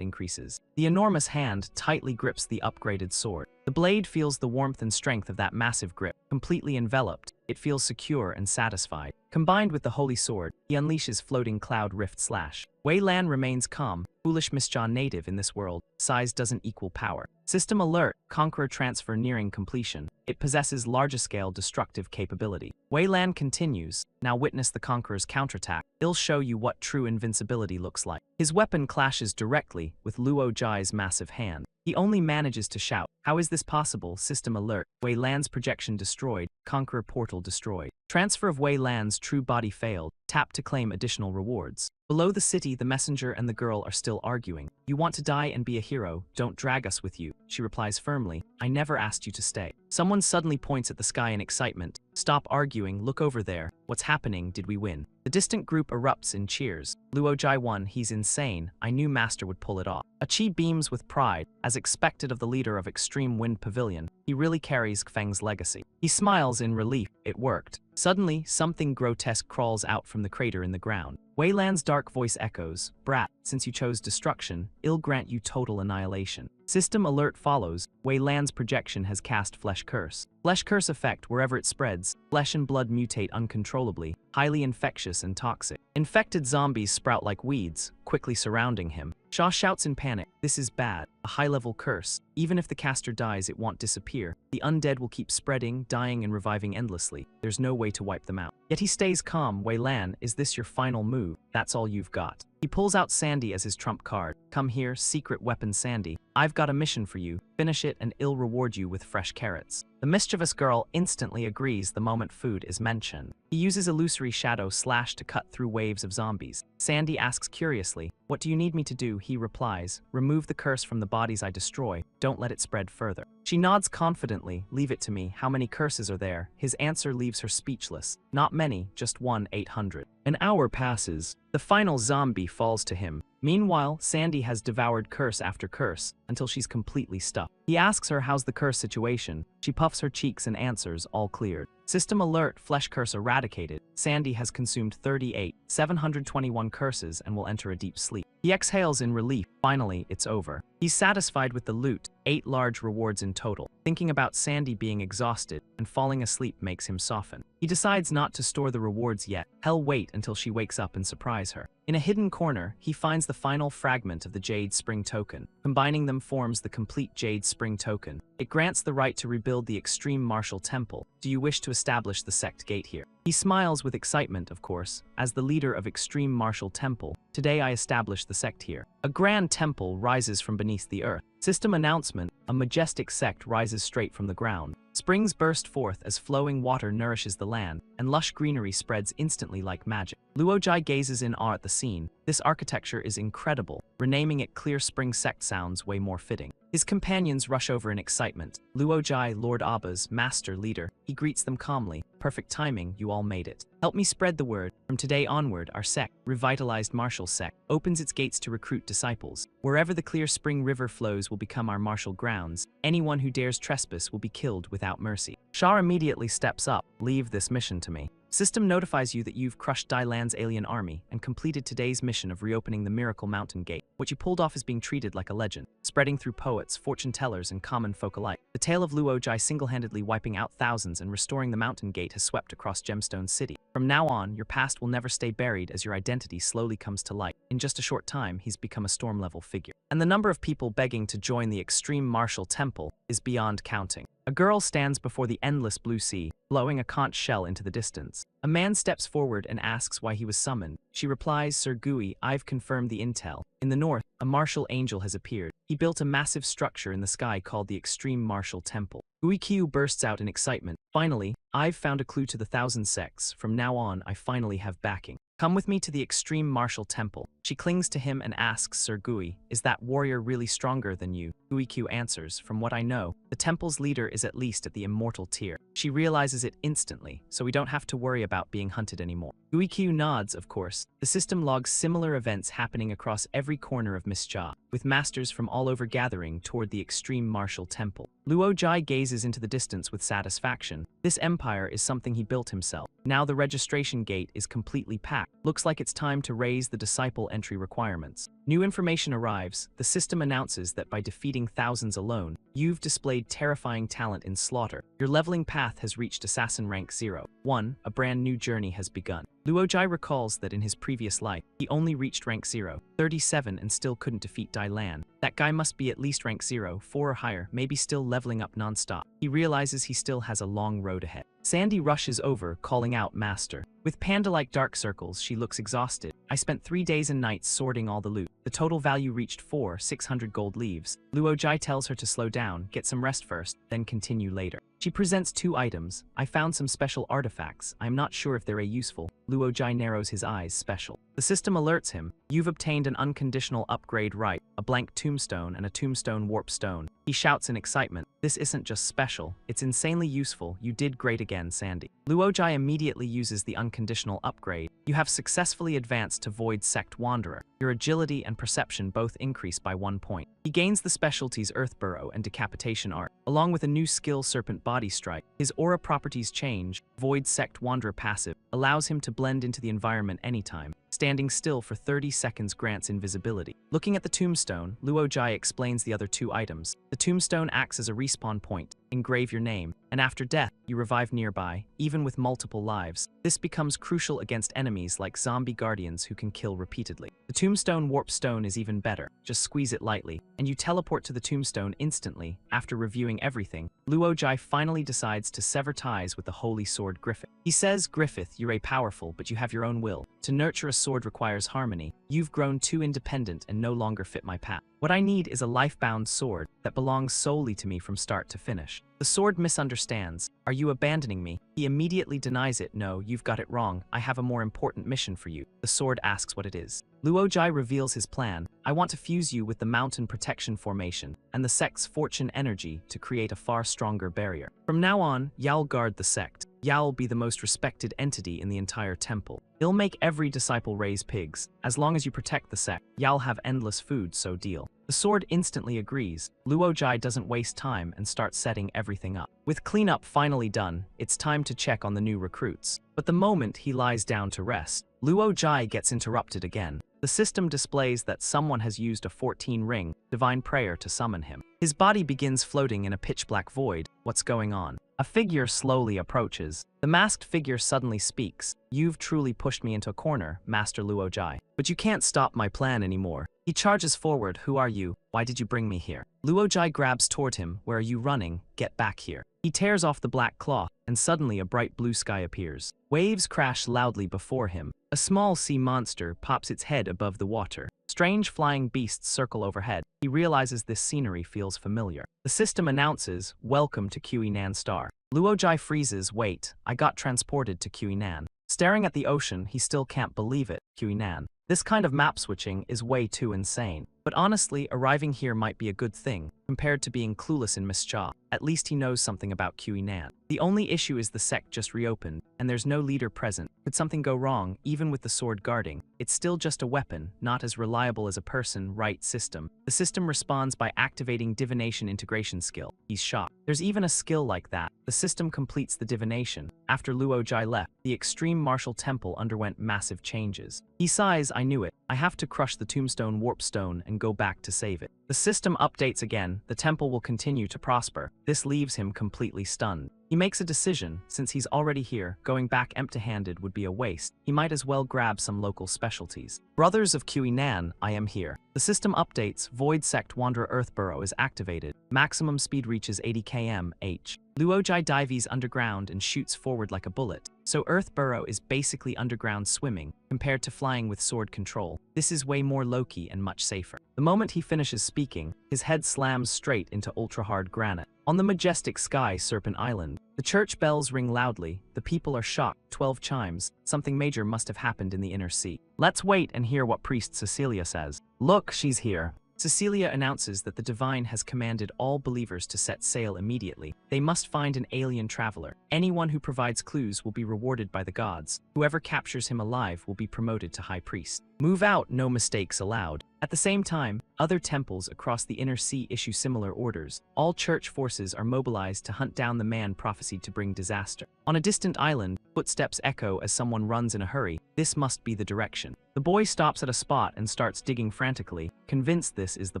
increases. The enormous hand tightly grips the upgraded sword. The blade feels the warmth and strength of that massive grip. Completely enveloped, it feels secure and satisfied. Combined with the Holy Sword, he unleashes floating cloud rift slash. Wei Lan remains calm. Foolish Mischa native in this world, size doesn't equal power. System alert, Conqueror transfer nearing completion. It possesses larger-scale destructive capability. Wei Lan continues, now witness the Conqueror's counterattack. It'll show you what true invincibility looks like. His weapon clashes directly with Luo Jai's massive hand. He only manages to shout, how is this possible? System alert, Wei Lan's projection destroyed, Conqueror portal destroyed. Transfer of Wei Lan's true body failed. Tap to claim additional rewards. Below the city, the messenger and the girl are still arguing. You want to die and be a hero, don't drag us with you. She replies firmly, I never asked you to stay. Someone suddenly points at the sky in excitement. Stop arguing, look over there. What's happening? Did we win? The distant group erupts in cheers. Luo Jai won, he's insane. I knew Master would pull it off. Chi beams with pride, as expected of the leader of Extreme Wind Pavilion. He really carries Kfeng's legacy. He smiles in relief. It worked. Suddenly, something grotesque crawls out from the crater in the ground. Wei Lan's dark voice echoes, Brat, since you chose destruction, I'll grant you total annihilation. System alert follows. Wei Lan's projection has cast Flesh Curse. Flesh Curse effect, wherever it spreads, flesh and blood mutate uncontrollably, highly infectious and toxic. Infected zombies sprout like weeds, quickly surrounding him. Shaw shouts in panic, this is bad, a high-level curse. Even if the caster dies, it won't disappear. The undead will keep spreading, dying and reviving endlessly. There's no way to wipe them out. Yet he stays calm. Wei Lan, is this your final move? That's all you've got. He pulls out Sandy as his trump card. Come here, secret weapon Sandy. I've got a mission for you. Finish it and I'll reward you with fresh carrots. The mischievous girl instantly agrees the moment food is mentioned. He uses illusory shadow slash to cut through waves of zombies. Sandy asks curiously, what do you need me to do? He replies, remove the curse from the bodies I destroy. Don't let it spread further. She nods confidently, leave it to me. How many curses are there? His answer leaves her speechless. Not many, just 800. An hour passes. The final zombie falls to him. Meanwhile, Sandy has devoured curse after curse, until she's completely stuffed. He asks her how's the curse situation. She puffs her cheeks and answers, all cleared. System alert, flesh curse eradicated. Sandy has consumed 38,721 curses and will enter a deep sleep. He exhales in relief. Finally, it's over. He's satisfied with the loot, 8 large rewards in total. Thinking about Sandy being exhausted and falling asleep makes him soften. He decides not to store the rewards yet. He'll wait until she wakes up and surprise her. In a hidden corner, he finds the final fragment of the Jade Spring token. Combining them forms the complete Jade Spring token. It grants the right to rebuild the Extreme Martial Temple. Do you wish to establish the sect gate here? He smiles with excitement, of course. As the leader of Extreme Martial Temple, today I establish the sect here. A grand temple rises from beneath the earth. System announcement, a majestic sect rises straight from the ground. Springs burst forth as flowing water nourishes the land, and lush greenery spreads instantly like magic. Luojai gazes in awe at the scene. This architecture is incredible. Renaming it Clear Spring Sect sounds way more fitting. His companions rush over in excitement. Luojai, Lord Abba's master leader. He greets them calmly. Perfect timing, you all made it. Help me spread the word. From today onward, our sect, revitalized martial sect, opens its gates to recruit disciples. Wherever the Clear Spring River flows will become our martial grounds. Anyone who dares trespass will be killed without mercy. Shar immediately steps up. Leave this mission to me. System notifies you that you've crushed Dailan's alien army and completed today's mission of reopening the Miracle Mountain Gate. What you pulled off is being treated like a legend, spreading through poets, fortune tellers, and common folk alike. The tale of Luojai single-handedly wiping out thousands and restoring the Mountain Gate has swept across Gemstone City. From now on, your past will never stay buried as your identity slowly comes to light. In just a short time, he's become a storm-level figure. And the number of people begging to join the Extreme Martial Temple is beyond counting. A girl stands before the endless blue sea, blowing a conch shell into the distance. A man steps forward and asks why he was summoned. She replies, Sir Gui, I've confirmed the intel. In the north, a martial angel has appeared. He built a massive structure in the sky called the Extreme Martial Temple. Gui bursts out in excitement. Finally, I've found a clue to the Thousand Sects. From now on, I finally have backing. Come with me to the Extreme Martial Temple. She clings to him and asks Sir Gui, is that warrior really stronger than you? Gui answers, from what I know, the temple's leader is at least at the immortal tier. She realizes it instantly, so we don't have to worry about being hunted anymore. Gui nods, of course. The system logs similar events happening across every corner of Misja, with masters from all over gathering toward the Extreme Martial Temple. Luojai gazes into the distance with satisfaction. This empire is something he built himself. Now the registration gate is completely packed. Looks like it's time to raise the disciple entry requirements. New information arrives. The system announces that by defeating thousands alone, you've displayed terrifying talent in slaughter. Your leveling path has reached Assassin Rank 0. 1. A brand new journey has begun. Luojai recalls that in his previous life, he only reached rank 0, 37 and still couldn't defeat Dailan. That guy must be at least rank 0, 4 or higher, maybe still leveling up non-stop. He realizes he still has a long road ahead. Sandy rushes over, calling out Master. With panda-like dark circles, she looks exhausted. I spent 3 days and nights sorting all the loot. The total value reached 600 gold leaves. Luojai tells her to slow down, get some rest first, then continue later. She presents 2 items. I found some special artifacts. I'm not sure if they're useful. Luojai narrows his eyes. Special. The system alerts him. You've obtained an unconditional upgrade right, a blank tombstone and a tombstone warp stone. He shouts in excitement. This isn't just special, it's insanely useful. You did great again, Sandy. Luojai immediately uses the unconditional upgrade. You have successfully advanced to Void Sect Wanderer. Your agility and perception both increase by 1 point. He gains the specialties Earth Burrow and Decapitation Art, along with a new skill Serpent Body Strike. His aura properties change. Void Sect Wanderer passive allows him to blend into the environment anytime. Standing still for 30 seconds grants invisibility. Looking at the tombstone, Luojai explains the other 2 items. The tombstone acts as a respawn point. Engrave your name, and after death, you revive nearby, even with multiple lives. This becomes crucial against enemies like zombie guardians who can kill repeatedly. The tombstone warp stone is even better. Just squeeze it lightly, and you teleport to the tombstone instantly. After reviewing everything, Luojai finally decides to sever ties with the holy sword Griffith. He says, Griffith, you're powerful, but you have your own will. To nurture a sword requires harmony. You've grown too independent and no longer fit my path. What I need is a life-bound sword that belongs solely to me from start to finish. The sword misunderstands. Are you abandoning me? He immediately denies it. No, you've got it wrong. I have a more important mission for you. The sword asks what it is. Luojai reveals his plan. I want to fuse you with the Mountain Protection Formation and the sect's fortune energy to create a far stronger barrier. From now on, Ya'll guard the sect. Ya'll be the most respected entity in the entire temple. He'll make every disciple raise pigs. As long as you protect the sect, y'all have endless food, so deal. The sword instantly agrees. Luojai doesn't waste time and starts setting everything up. With cleanup finally done, it's time to check on the new recruits. But the moment he lies down to rest, Luojai gets interrupted again. The system displays that someone has used a 14-ring divine prayer to summon him. His body begins floating in a pitch-black void. What's going on? A figure slowly approaches. The masked figure suddenly speaks. You've truly pushed me into a corner, Master Luojai. But you can't stop my plan anymore. He charges forward. Who are you? Why did you bring me here? Luojai grabs toward him. Where are you running? Get back here. He tears off the black cloth, and suddenly a bright blue sky appears. Waves crash loudly before him. A small sea monster pops its head above the water. Strange flying beasts circle overhead. He realizes this scenery feels familiar. The system announces, "Welcome to Nan Star." Luojai freezes. Wait, I got transported to Nan. Staring at the ocean, he still can't believe it. Nan. This kind of map switching is way too insane. But honestly, arriving here might be a good thing, compared to being clueless in Mischa. At least he knows something about Nan. The only issue is the sect just reopened, and there's no leader present. Could something go wrong, even with the sword guarding? It's still just a weapon, not as reliable as a person, right? System. The system responds by activating divination integration skill. He's shocked. There's even a skill like that. The system completes the divination. After Luojai left, the extreme martial temple underwent massive changes. He sighs, I knew it. I have to crush the tombstone warp stone and go back to save it. The system updates again. The temple will continue to prosper. This leaves him completely stunned. He makes a decision. Since he's already here, going back empty-handed would be a waste. He might as well grab some local specialties. Brothers of Nan, I am here. The system updates. Void Sect Wanderer Earth Burrow is activated. Maximum speed reaches 80 km/h. Luojai dives underground and shoots forward like a bullet. So Earth Burrow is basically underground swimming, compared to flying with sword control. This is way more low-key and much safer. The moment he finishes speaking, his head slams straight into ultra-hard granite. On the majestic sky Serpent Island, the church bells ring loudly. The people are shocked. 12 chimes. Something major must have happened in the inner sea. Let's wait and hear what Priest Cecilia says. Look, she's here. Cecilia announces that the divine has commanded all believers to set sail immediately. They must find an alien traveler. Anyone who provides clues will be rewarded by the gods. Whoever captures him alive will be promoted to high priest. Move out, no mistakes allowed. At the same time, other temples across the inner sea issue similar orders. All church forces are mobilized to hunt down the man prophesied to bring disaster. On a distant island, footsteps echo as someone runs in a hurry. This must be the direction. The boy stops at a spot and starts digging frantically, convinced this is the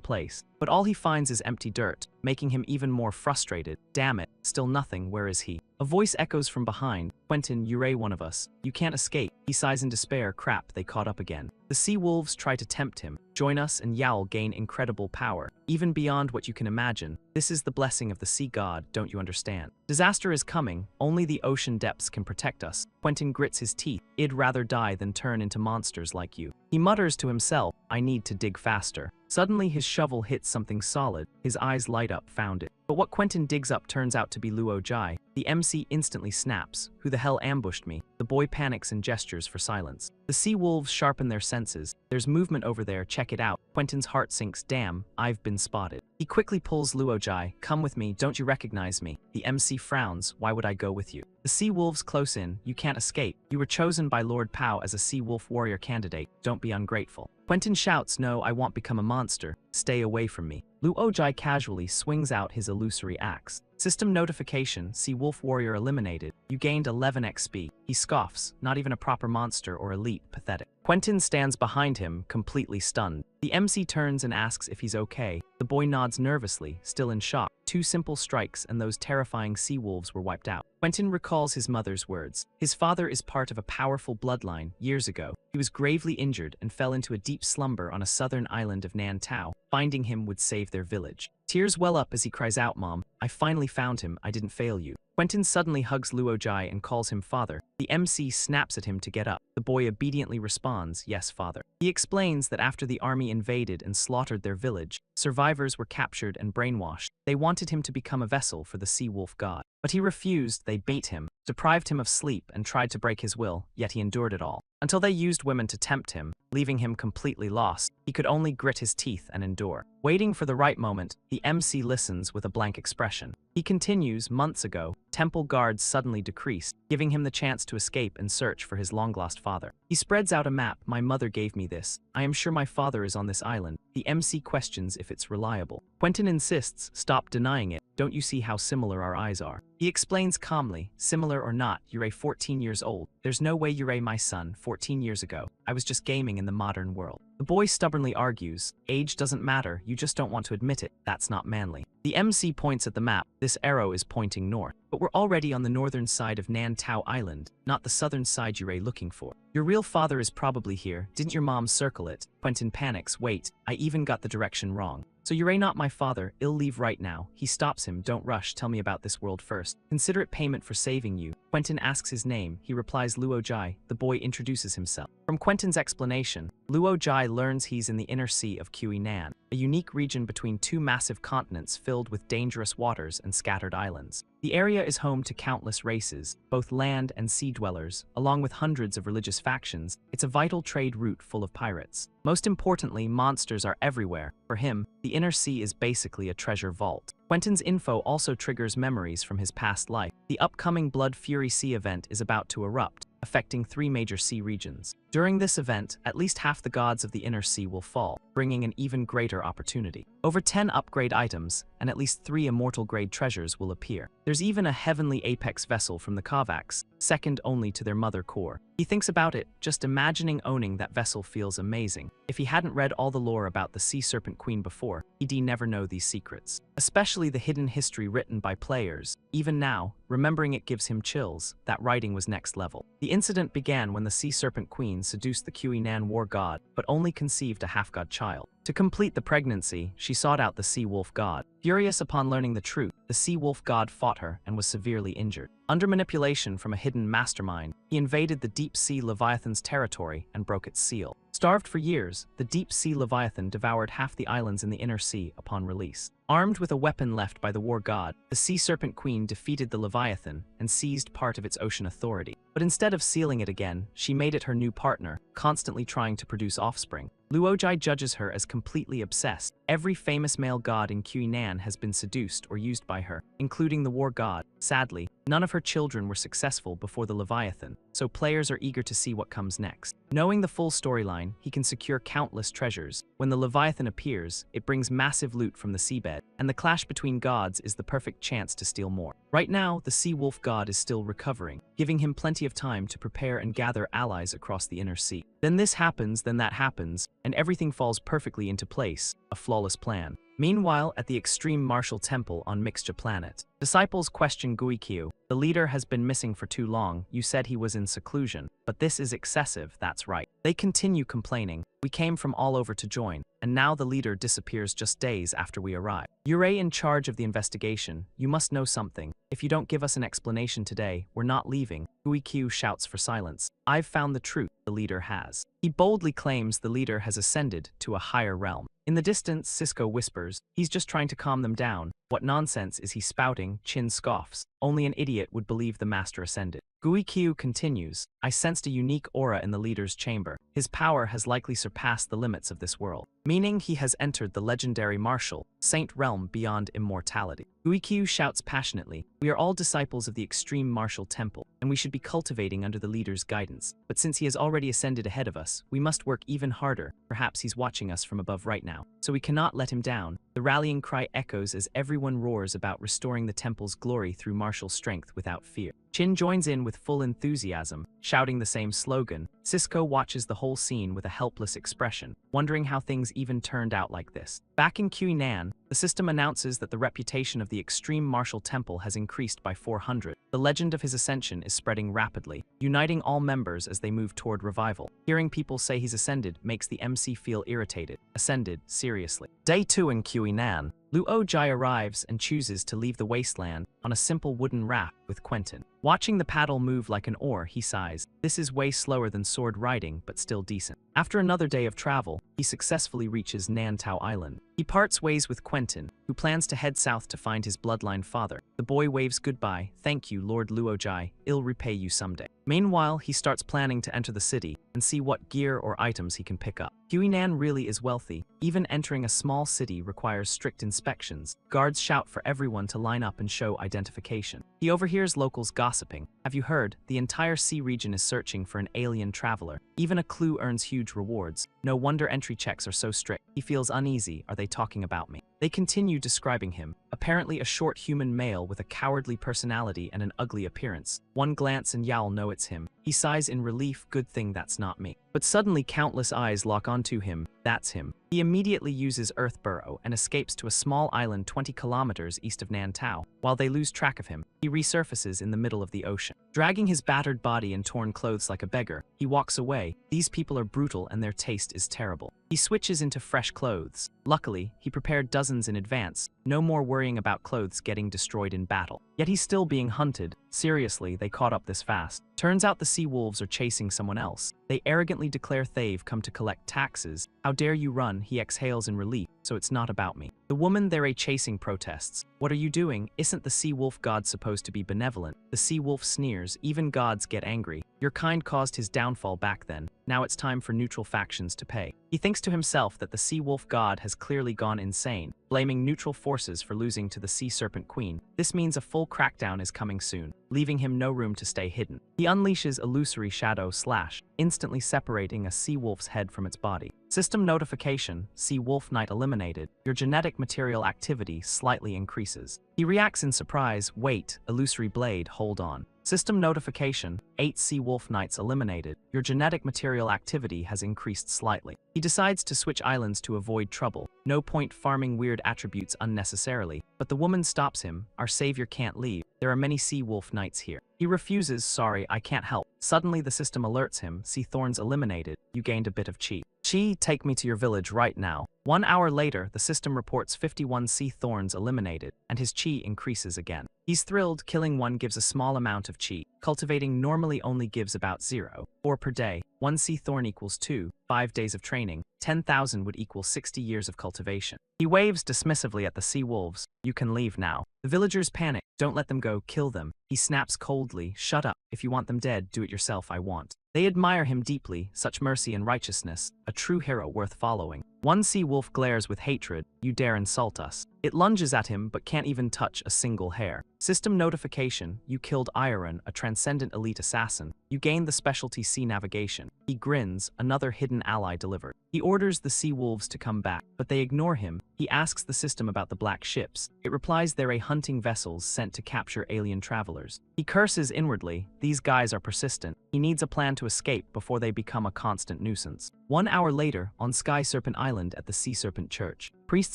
place. But all he finds is empty dirt, making him even more frustrated. Damn it, still nothing, where is he? A voice echoes from behind. Quentin, you're one of us. You can't escape. He sighs in despair. Crap, they caught up again. The sea wolves try to tempt him. Join us and Yael gain incredible power, even beyond what you can imagine. This is the blessing of the sea god, don't you understand? Disaster is coming. Only the ocean depths can protect us. Quentin grits his teeth. I'd rather die than turn into monsters like you. He mutters to himself, I need to dig faster. Suddenly his shovel hits something solid. His eyes light up. Found it. But what Quentin digs up turns out to be Luojai. The MC instantly snaps. Who the hell ambushed me? The boy panics and gestures for silence. The sea wolves sharpen their senses. There's movement over there, check it out. Quentin's heart sinks. Damn, I've been spotted. He quickly pulls Luojai. Come with me, don't you recognize me? The MC frowns. Why would I go with you? The sea wolves close in. You can't escape. You were chosen by Lord Pao as a sea wolf warrior candidate. Don't be ungrateful. Quentin shouts, no, I won't become a monster. Stay away from me. Luojai casually swings out his illusory axe. System notification, Sea Wolf Warrior eliminated. You gained 11 XP. He scoffs, not even a proper monster or elite, pathetic. Quentin stands behind him, completely stunned. The MC turns and asks if he's okay. The boy nods nervously, still in shock. 2 simple strikes and those terrifying sea wolves were wiped out. Quentin recalls his mother's words. His father is part of a powerful bloodline. Years ago, he was gravely injured and fell into a deep slumber on a southern island of Nan Tao. Finding him would save their village. Tears well up as he cries out, Mom, I finally found him, I didn't fail you. Quentin suddenly hugs Luojai and calls him father. The MC snaps at him to get up. The boy obediently responds, yes, father. He explains that after the army invaded and slaughtered their village, survivors were captured and brainwashed. They wanted him to become a vessel for the sea wolf god. But he refused. They bait him, deprived him of sleep, and tried to break his will, yet he endured it all. Until they used women to tempt him, leaving him completely lost. He could only grit his teeth and endure. Waiting for the right moment, the MC listens with a blank expression. He continues, months ago, temple guards suddenly decreased, giving him the chance to escape and search for his long-lost father. He spreads out a map. My mother gave me this. I am sure my father is on this island. The MC questions if it's reliable. Quentin insists, stop denying it. Don't you see how similar our eyes are? He explains calmly, similar or not, you're 14 years old. There's no way you're my son 14 years ago. I was just gaming in the modern world. The boy stubbornly argues, age doesn't matter, you just don't want to admit it. That's not manly. The MC points at the map. This arrow is pointing north. But we're already on the northern side of Nan Tao Island, not the southern side you're looking for. Your real father is probably here. Didn't your mom circle it? Quentin panics. Wait, I even got the direction wrong. So you're not my father. I'll leave right now. He stops him. Don't rush. Tell me about this world first. Consider it payment for saving you. Quentin asks his name. He replies Luo Jai. The boy introduces himself. From Quentin's explanation, Luo Jai learns he's in the inner sea of Kui Nan, a unique region between two massive continents filled with dangerous waters and scattered islands. The area is home to countless races, both land and sea dwellers, along with hundreds of religious factions. It's a vital trade route full of pirates. Most importantly, monsters are everywhere. For him, the inner sea is basically a treasure vault. Quentin's info also triggers memories from his past life. The upcoming Blood Fury Sea event is about to erupt, affecting 3 major sea regions. During this event, at least half the gods of the inner sea will fall, bringing an even greater opportunity. Over 10 upgrade items and at least 3 immortal grade treasures will appear. There's even a heavenly apex vessel from the Kovacs, second only to their mother core. He thinks about it. Just imagining owning that vessel feels amazing. If he hadn't read all the lore about the Sea Serpent Queen before, he'd never know these secrets. Especially the hidden history written by players. Even now, remembering it gives him chills. That writing was next level. The incident began when the Sea Serpent Queen seduced the Kui Nan war god, but only conceived a half-god child. To complete the pregnancy, she sought out the Sea Wolf god. Furious upon learning the truth, the Sea Wolf god fought her and was severely injured. Under manipulation from a hidden mastermind, he invaded the Deep Sea Leviathan's territory and broke its seal. Starved for years, the Deep Sea Leviathan devoured half the islands in the inner sea upon release. Armed with a weapon left by the war god, the Sea Serpent Queen defeated the Leviathan and seized part of its ocean authority. But instead of sealing it again, she made it her new partner, constantly trying to produce offspring. Luojai judges her as completely obsessed. Every famous male god in Kui Nan has been seduced or used by her, including the war god. Sadly, none of her children were successful before the Leviathan, so players are eager to see what comes next. Knowing the full storyline, he can secure countless treasures. When the Leviathan appears, it brings massive loot from the seabed, and the clash between gods is the perfect chance to steal more. Right now, the Sea Wolf god is still recovering, giving him plenty of time to prepare and gather allies across the inner sea. Then this happens, then that happens, and everything falls perfectly into place, a flawless plan. Meanwhile, at the Extreme Martial Temple on Mixture Planet, disciples question Guikyu. The leader has been missing for too long. You said he was in seclusion, but this is excessive, that's right. They continue complaining. We came from all over to join, and now the leader disappears just days after we arrive. You're in charge of the investigation. You must know something. If you don't give us an explanation today, we're not leaving. Guikyu shouts for silence. I've found the truth, the leader has. He boldly claims the leader has ascended to a higher realm. In the distance, Cisco whispers, he's just trying to calm them down. What nonsense is he spouting? Chin scoffs. Only an idiot would believe the master ascended. Guikyu continues, I sensed a unique aura in the leader's chamber. His power has likely surpassed the limits of this world, meaning he has entered the legendary martial saint realm beyond immortality. Guikyu shouts passionately, we are all disciples of the Extreme Martial Temple, and we should be cultivating under the leader's guidance. But since he has already ascended ahead of us, we must work even harder. Perhaps he's watching us from above right now, so we cannot let him down. The rallying cry echoes as everyone roars about restoring the temple's glory through martial strength without fear. Chin joins in with full enthusiasm, shouting the same slogan. Cisco watches the whole scene with a helpless expression, wondering how things even turned out like this. Back in Kui Nan, the system announces that the reputation of the Extreme Martial Temple has increased by 400. The legend of his ascension is spreading rapidly, uniting all members as they move toward revival. Hearing people say he's ascended makes the MC feel irritated. Ascended, seriously. Day 2 in Kui Nan. Luo Jai arrives and chooses to leave the wasteland on a simple wooden raft with Quentin. Watching the paddle move like an oar, he sighs. This is way slower than sword riding, but still decent. After another day of travel, he successfully reaches Nan Tao Island. He parts ways with Quentin, who plans to head south to find his bloodline father. The boy waves goodbye. Thank you, Lord Luojai. I'll repay you someday. Meanwhile, he starts planning to enter the city and see what gear or items he can pick up. Huinan really is wealthy. Even entering a small city requires strict inspections. Guards shout for everyone to line up and show identification. He overhears locals gossiping. Have you heard? The entire sea region is searching for an alien traveler. Even a clue earns huge rewards. No wonder entry checks are so strict. He feels uneasy. Are they talking about me? They continue describing him. Apparently a short human male with a cowardly personality and an ugly appearance. One glance and Yael know it's him. He sighs in relief, good thing that's not me. But suddenly countless eyes lock onto him. That's him. He immediately uses Earth Burrow and escapes to a small island 20 kilometers east of Nantao. While they lose track of him, he resurfaces in the middle of the ocean. Dragging his battered body and torn clothes like a beggar, he walks away. These people are brutal and their taste is terrible. He switches into fresh clothes. Luckily, he prepared dozens in advance. No more worrying about clothes getting destroyed in battle. Yet he's still being hunted. Seriously, they caught up this fast. Turns out the sea wolves are chasing someone else. They arrogantly declare they've come to collect taxes. How dare you run? He exhales in relief, so it's not about me. The woman they're chasing protests. What are you doing? Isn't the sea wolf god supposed to be benevolent? The sea wolf sneers. Even gods get angry. Your kind caused his downfall back then. Now it's time for neutral factions to pay. He thinks to himself that the sea wolf god has clearly gone insane, blaming neutral forces for losing to the sea serpent queen. This means a full crackdown is coming soon, leaving him no room to stay hidden. He unleashes illusory shadow slash, instantly separating a sea wolf's head from its body. System notification, sea wolf knight eliminated. Your genetic material activity slightly increases. He reacts in surprise. Wait, illusory blade, hold on. System notification, 8 sea wolf knights eliminated. Your genetic material activity has increased slightly. He decides to switch islands to avoid trouble. No point farming weird attributes unnecessarily. But the woman stops him. Our savior can't leave. There are many sea wolf knights here. He refuses. Sorry, I can't help. Suddenly the system alerts him. Sea thorns eliminated. You gained a bit of chi. Chi, take me to your village right now. 1 hour later, the system reports 51 sea thorns eliminated, and his chi increases again. He's thrilled. Killing one gives a small amount of chi. Cultivating normally only gives about 0.4 per day. 1 sea thorn equals 2. 5 days of training. 10,000 would equal 60 years of cultivation. He waves dismissively at the sea wolves. You can leave now. The villagers panic. Don't let them go, kill them. He snaps coldly. Shut up. If you want them dead, do it yourself. I want. They admire him deeply, such mercy and righteousness, a true hero worth following. One sea wolf glares with hatred. You dare insult us. It lunges at him but can't even touch a single hair. System notification, you killed Iron, a transcendent elite assassin. You gained the specialty sea navigation. He grins, another hidden ally delivered. He orders the sea wolves to come back, but they ignore him. He asks the system about the black ships. It replies they're hunting vessels sent to capture alien travelers. He curses inwardly. These guys are persistent. He needs a plan to escape before they become a constant nuisance. 1 hour later, on Sky Serpent Island at the Sea Serpent Church, Priest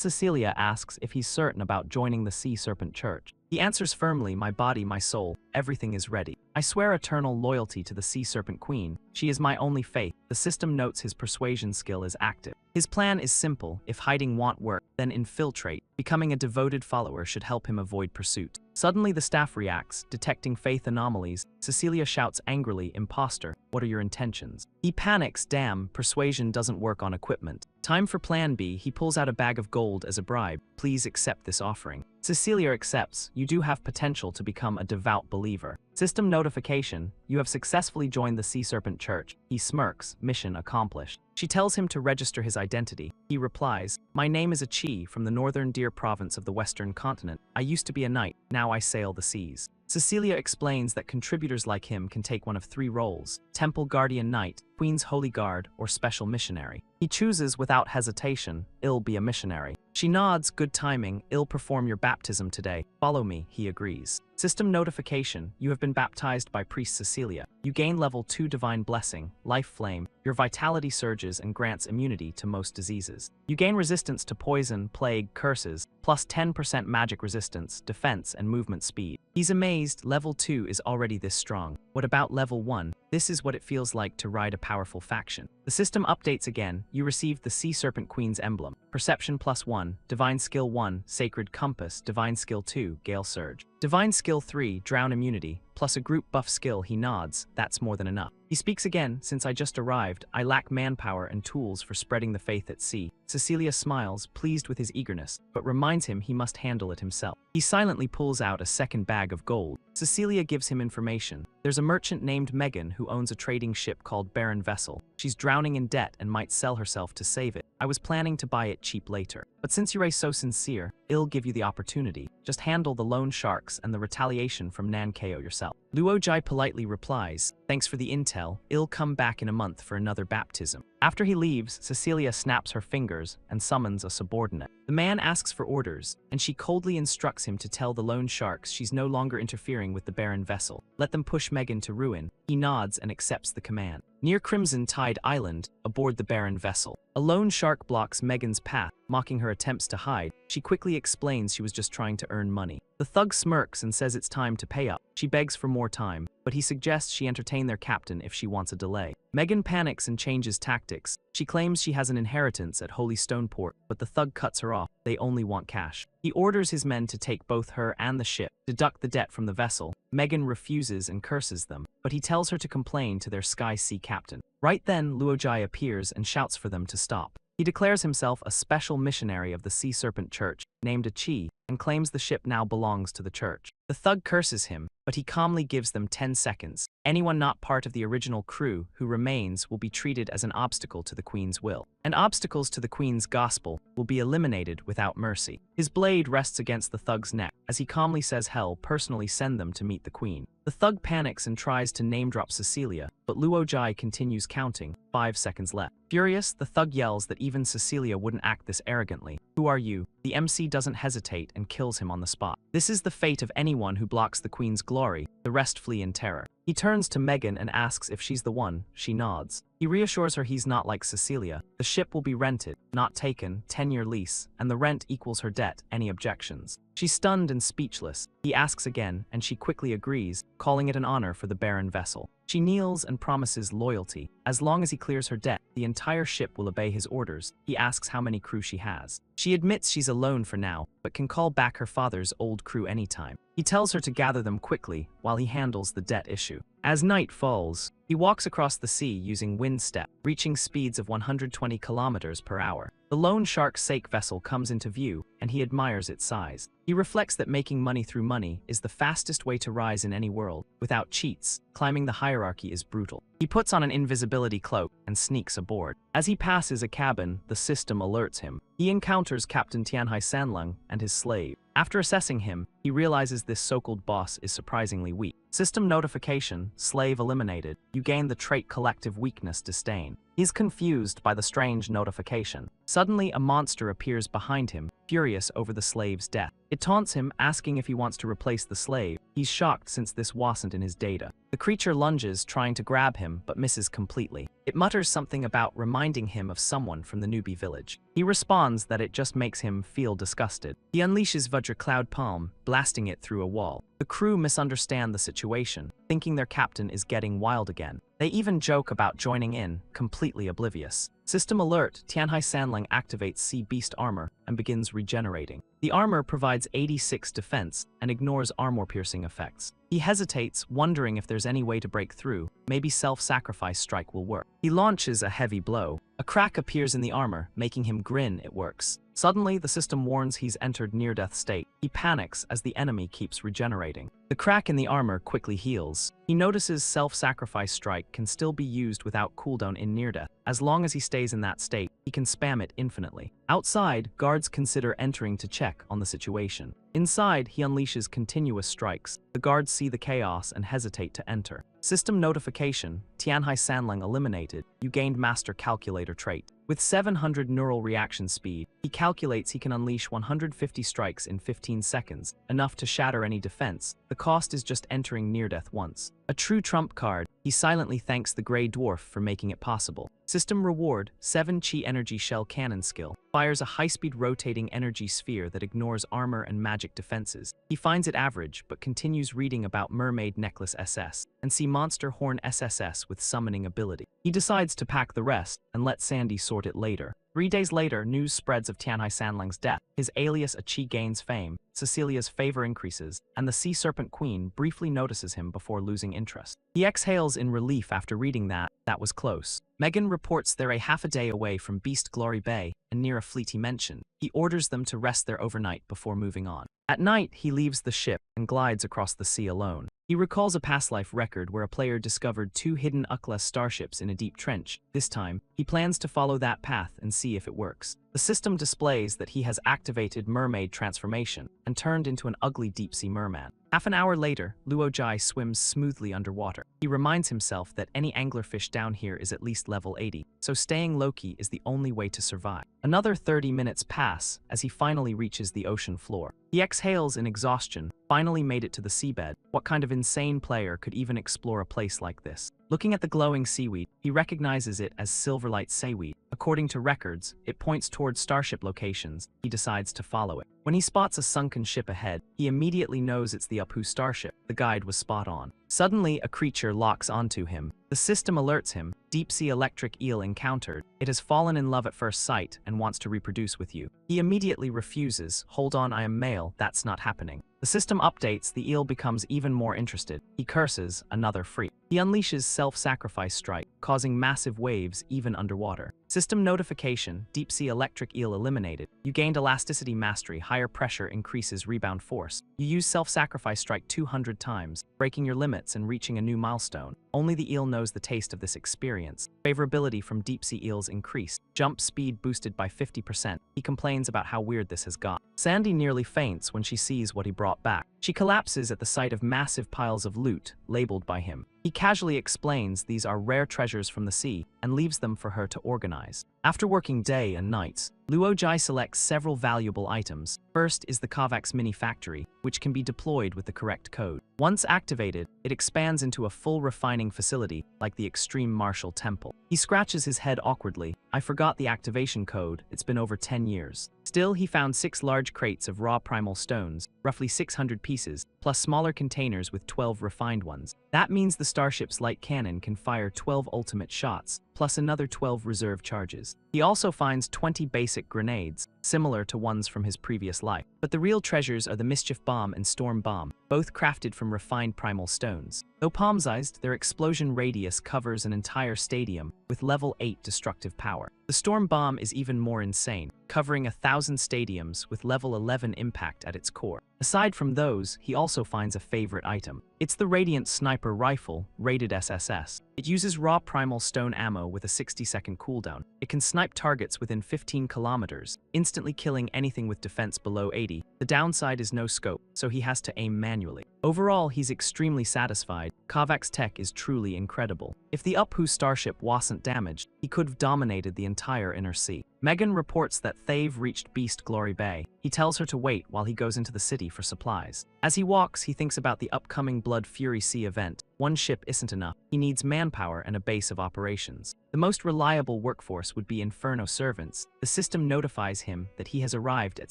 Cecilia asks if he's certain about joining the Sea Serpent Church. He answers firmly, my body, my soul, everything is ready. I swear eternal loyalty to the Sea Serpent Queen. She is my only faith. The system notes his persuasion skill is active. His plan is simple. If hiding won't work, then infiltrate. Becoming a devoted follower should help him avoid pursuit. Suddenly the staff reacts, detecting faith anomalies. Cecilia shouts angrily, imposter, what are your intentions? He panics, damn, persuasion doesn't work on equipment. Time for plan B. He pulls out a bag of gold as a bribe. Please accept this offering. Cecilia accepts. You do have potential to become a devout believer. System notification, you have successfully joined the Sea Serpent Church. He smirks, mission accomplished. She tells him to register his identity. He replies, my name is Achi from the northern Deer province of the western continent. I used to be a knight, now I sail the seas. Cecilia explains that contributors like him can take one of 3 roles: Temple Guardian Knight, Queen's Holy Guard, or Special Missionary. He chooses without hesitation, I'll be a missionary. She nods, good timing, I'll perform your baptism today. Follow me, he agrees. System notification, you have been baptized by Priest Cecilia. You gain level 2 Divine Blessing, Life Flame. Your vitality surges and grants immunity to most diseases. You gain resistance to poison, plague, curses, plus 10% magic resistance, defense, and movement speed. He's amazed level 2 is already this strong. What about level 1? This is what it feels like to ride a powerful faction. The system updates again. You received the Sea Serpent Queen's emblem. Perception +1, Divine Skill 1, Sacred Compass, Divine Skill 2, Gale Surge. Divine Skill 3, Drown Immunity, plus a group buff skill. He nods. That's more than enough. He speaks again. Since I just arrived, I lack manpower and tools for spreading the faith at sea. Cecilia smiles, pleased with his eagerness, but reminds him he must handle it himself. He silently pulls out a second bag of gold. Cecilia gives him information. There's a merchant named Megan who owns a trading ship called Barren Vessel. She's drowning in debt and might sell herself to save it. I was planning to buy it cheap later. But since you're so sincere, I'll give you the opportunity. Just handle the loan sharks and the retaliation from Nankeo yourself. Luojai politely replies, thanks for the intel, I'll come back in a month for another baptism. After he leaves, Cecilia snaps her fingers and summons a subordinate. The man asks for orders, and she coldly instructs him to tell the loan sharks she's no longer interfering with the Barren Vessel. Let them push Megan to ruin. He nods and accepts the command. Near Crimson Tide Island, aboard the Barren Vessel, a lone shark blocks Megan's path, mocking her attempts to hide. She quickly explains she was just trying to earn money. The thug smirks and says it's time to pay up. She begs for more time, but he suggests she entertain their captain if she wants a delay. Megan panics and changes tactics. She claims she has an inheritance at Holy Stoneport, but the thug cuts her off. They only want cash. He orders his men to take both her and the ship, deduct the debt from the vessel. Megan refuses and curses them, but he tells her to complain to their Sky Sea captain. Right then, Luojai appears and shouts for them to stop. He declares himself a special missionary of the Sea Serpent Church, named Achi, and claims the ship now belongs to the church. The thug curses him, but he calmly gives them 10 seconds. Anyone not part of the original crew who remains will be treated as an obstacle to the Queen's will, and obstacles to the Queen's gospel will be eliminated without mercy. His blade rests against the thug's neck, as he calmly says he'll personally send them to meet the Queen. The thug panics and tries to name-drop Cecilia, but Luojai continues counting. 5 seconds left. Furious, the thug yells that even Cecilia wouldn't act this arrogantly. Who are you? The MC doesn't hesitate and kills him on the spot. This is the fate of anyone who blocks the Queen's glory. The rest flee in terror. He turns to Megan and asks if she's the one. She nods. He reassures her he's not like Cecilia. The ship will be rented, not taken, 10-year lease, and the rent equals her debt. Any objections? She's stunned and speechless. He asks again, and she quickly agrees, calling it an honor for the Barren Vessel. She kneels and promises loyalty. As long as he clears her debt, the entire ship will obey his orders. He asks how many crew she has. She admits she's alone for now, but can call back her father's old crew anytime. He tells her to gather them quickly while he handles the debt issue. As night falls, he walks across the sea using wind step, reaching speeds of 120 kilometers per hour. The lone shark's sake vessel comes into view, and he admires its size. He reflects that making money through money is the fastest way to rise in any world. Without cheats, climbing the hierarchy is brutal. He puts on an invisibility cloak and sneaks aboard. As he passes a cabin, the system alerts him. He encounters Captain Tianhai Sanlung and his slave. After assessing him, he realizes this so-called boss is surprisingly weak. System notification, slave eliminated. You gain the trait collective weakness disdain. He's confused by the strange notification. Suddenly, a monster appears behind him, furious over the slave's death. It taunts him, asking if he wants to replace the slave. He's shocked since this wasn't in his data. The creature lunges, trying to grab him, but misses completely. It mutters something about reminding him of someone from the newbie village. He responds that it just makes him feel disgusted. He unleashes Vajra Cloud Palm, blasting it through a wall. The crew misunderstand the situation, thinking their captain is getting wild again. They even joke about joining in, completely oblivious. System alert, Tianhai Sanling activates Sea Beast armor and begins regenerating. The armor provides 86 defense and ignores armor-piercing effects. He hesitates, wondering if there's any way to break through. Maybe self-sacrifice strike will work. He launches a heavy blow. A crack appears in the armor, making him grin. It works. Suddenly, the system warns he's entered near-death state. He panics as the enemy keeps regenerating. The crack in the armor quickly heals. He notices self-sacrifice strike can still be used without cooldown in near-death. As long as he stays in that state, he can spam it infinitely. Outside, guards consider entering to check on the situation. Inside, he unleashes continuous strikes. The guards see the chaos and hesitate to enter. System notification, Tianhai Sanlang eliminated, you gained Master Calculator trait. With 700 neural reaction speed, he calculates he can unleash 150 strikes in 15 seconds, enough to shatter any defense. The cost is just entering near-death once. A true trump card, he silently thanks the Grey Dwarf for making it possible. System reward, 7 Chi Energy Shell Cannon skill. Fires a high-speed rotating energy sphere that ignores armor and magic defenses. He finds it average, but continues reading about Mermaid Necklace SS, and see Monster Horn SSS with summoning ability. He decides to pack the rest, and let Sandy sort it later. 3 days later, news spreads of Tianhai Sanlang's death. His alias Achi gains fame, Cecilia's favor increases, and the Sea Serpent Queen briefly notices him before losing interest. He exhales in relief after reading that was close. Megan reports they're a half a day away from Beast Glory Bay and near a fleet he mentioned. He orders them to rest there overnight before moving on. At night, he leaves the ship and glides across the sea alone. He recalls a past life record where a player discovered 2 hidden Ukla starships in a deep trench. This time, he plans to follow that path and see if it works. The system displays that he has activated mermaid transformation and turned into an ugly deep-sea merman. Half an hour later, Luo Jai swims smoothly underwater. He reminds himself that any anglerfish down here is at least level 80, so staying low-key is the only way to survive. Another 30 minutes pass as he finally reaches the ocean floor. He exhales in exhaustion, finally made it to the seabed. What kind of insane player could even explore a place like this? Looking at the glowing seaweed, he recognizes it as Silverlight Seaweed. According to records, it points towards starship locations. He decides to follow it. When he spots a sunken ship ahead, he immediately knows it's the Uphu starship. The guide was spot on. Suddenly, a creature locks onto him. The system alerts him. Deep-sea electric eel encountered. It has fallen in love at first sight and wants to reproduce with you. He immediately refuses. Hold on, I am male. That's not happening. The system updates, the eel becomes even more interested. He curses, another freak. He unleashes self-sacrifice strike, causing massive waves even underwater. System notification, deep-sea electric eel eliminated. You gained elasticity mastery, higher pressure increases rebound force. You use self-sacrifice strike 200 times, breaking your limits and reaching a new milestone. Only the eel knows the taste of this experience. Favorability from deep-sea eels increased. Jump speed boosted by 50%. He complains about how weird this has got. Sandy nearly faints when she sees what he brought back. She collapses at the sight of massive piles of loot, labeled by him. He casually explains these are rare treasures from the sea and leaves them for her to organize. After working day and nights, Luo Jai selects several valuable items. First is the Kovacs mini factory, which can be deployed with the correct code. Once activated, it expands into a full refining facility like the Extreme Martial Temple. He scratches his head awkwardly. I forgot the activation code, it's been over 10 years. Still, he found 6 large crates of raw primal stones, roughly 600 pieces, plus smaller containers with 12 refined ones. That means the starship's light cannon can fire 12 ultimate shots, plus another 12 reserve charges. He also finds 20 basic grenades, similar to ones from his previous life. But the real treasures are the Mischief Bomb and Storm Bomb, both crafted from refined primal stones. Though palm-sized, their explosion radius covers an entire stadium, with level 8 destructive power. The Storm Bomb is even more insane, covering 1,000 stadiums with level 11 impact at its core. Aside from those, he also finds a favorite item. It's the Radiant Sniper Rifle, rated SSS. It uses raw primal stone ammo with a 60-second cooldown. It can snipe targets within 15 kilometers, instantly killing anything with defense below 80. The downside is no scope, so he has to aim manually. Overall, he's extremely satisfied. Kovac's tech is truly incredible. If the Uphu starship wasn't damaged, he could have dominated the entire inner sea. Megan reports that they've reached Beast Glory Bay. He tells her to wait while he goes into the city for supplies. As he walks, he thinks about the upcoming Blood Fury Sea event. One ship isn't enough. He needs manpower and a base of operations. The most reliable workforce would be Inferno servants. The system notifies him that he has arrived at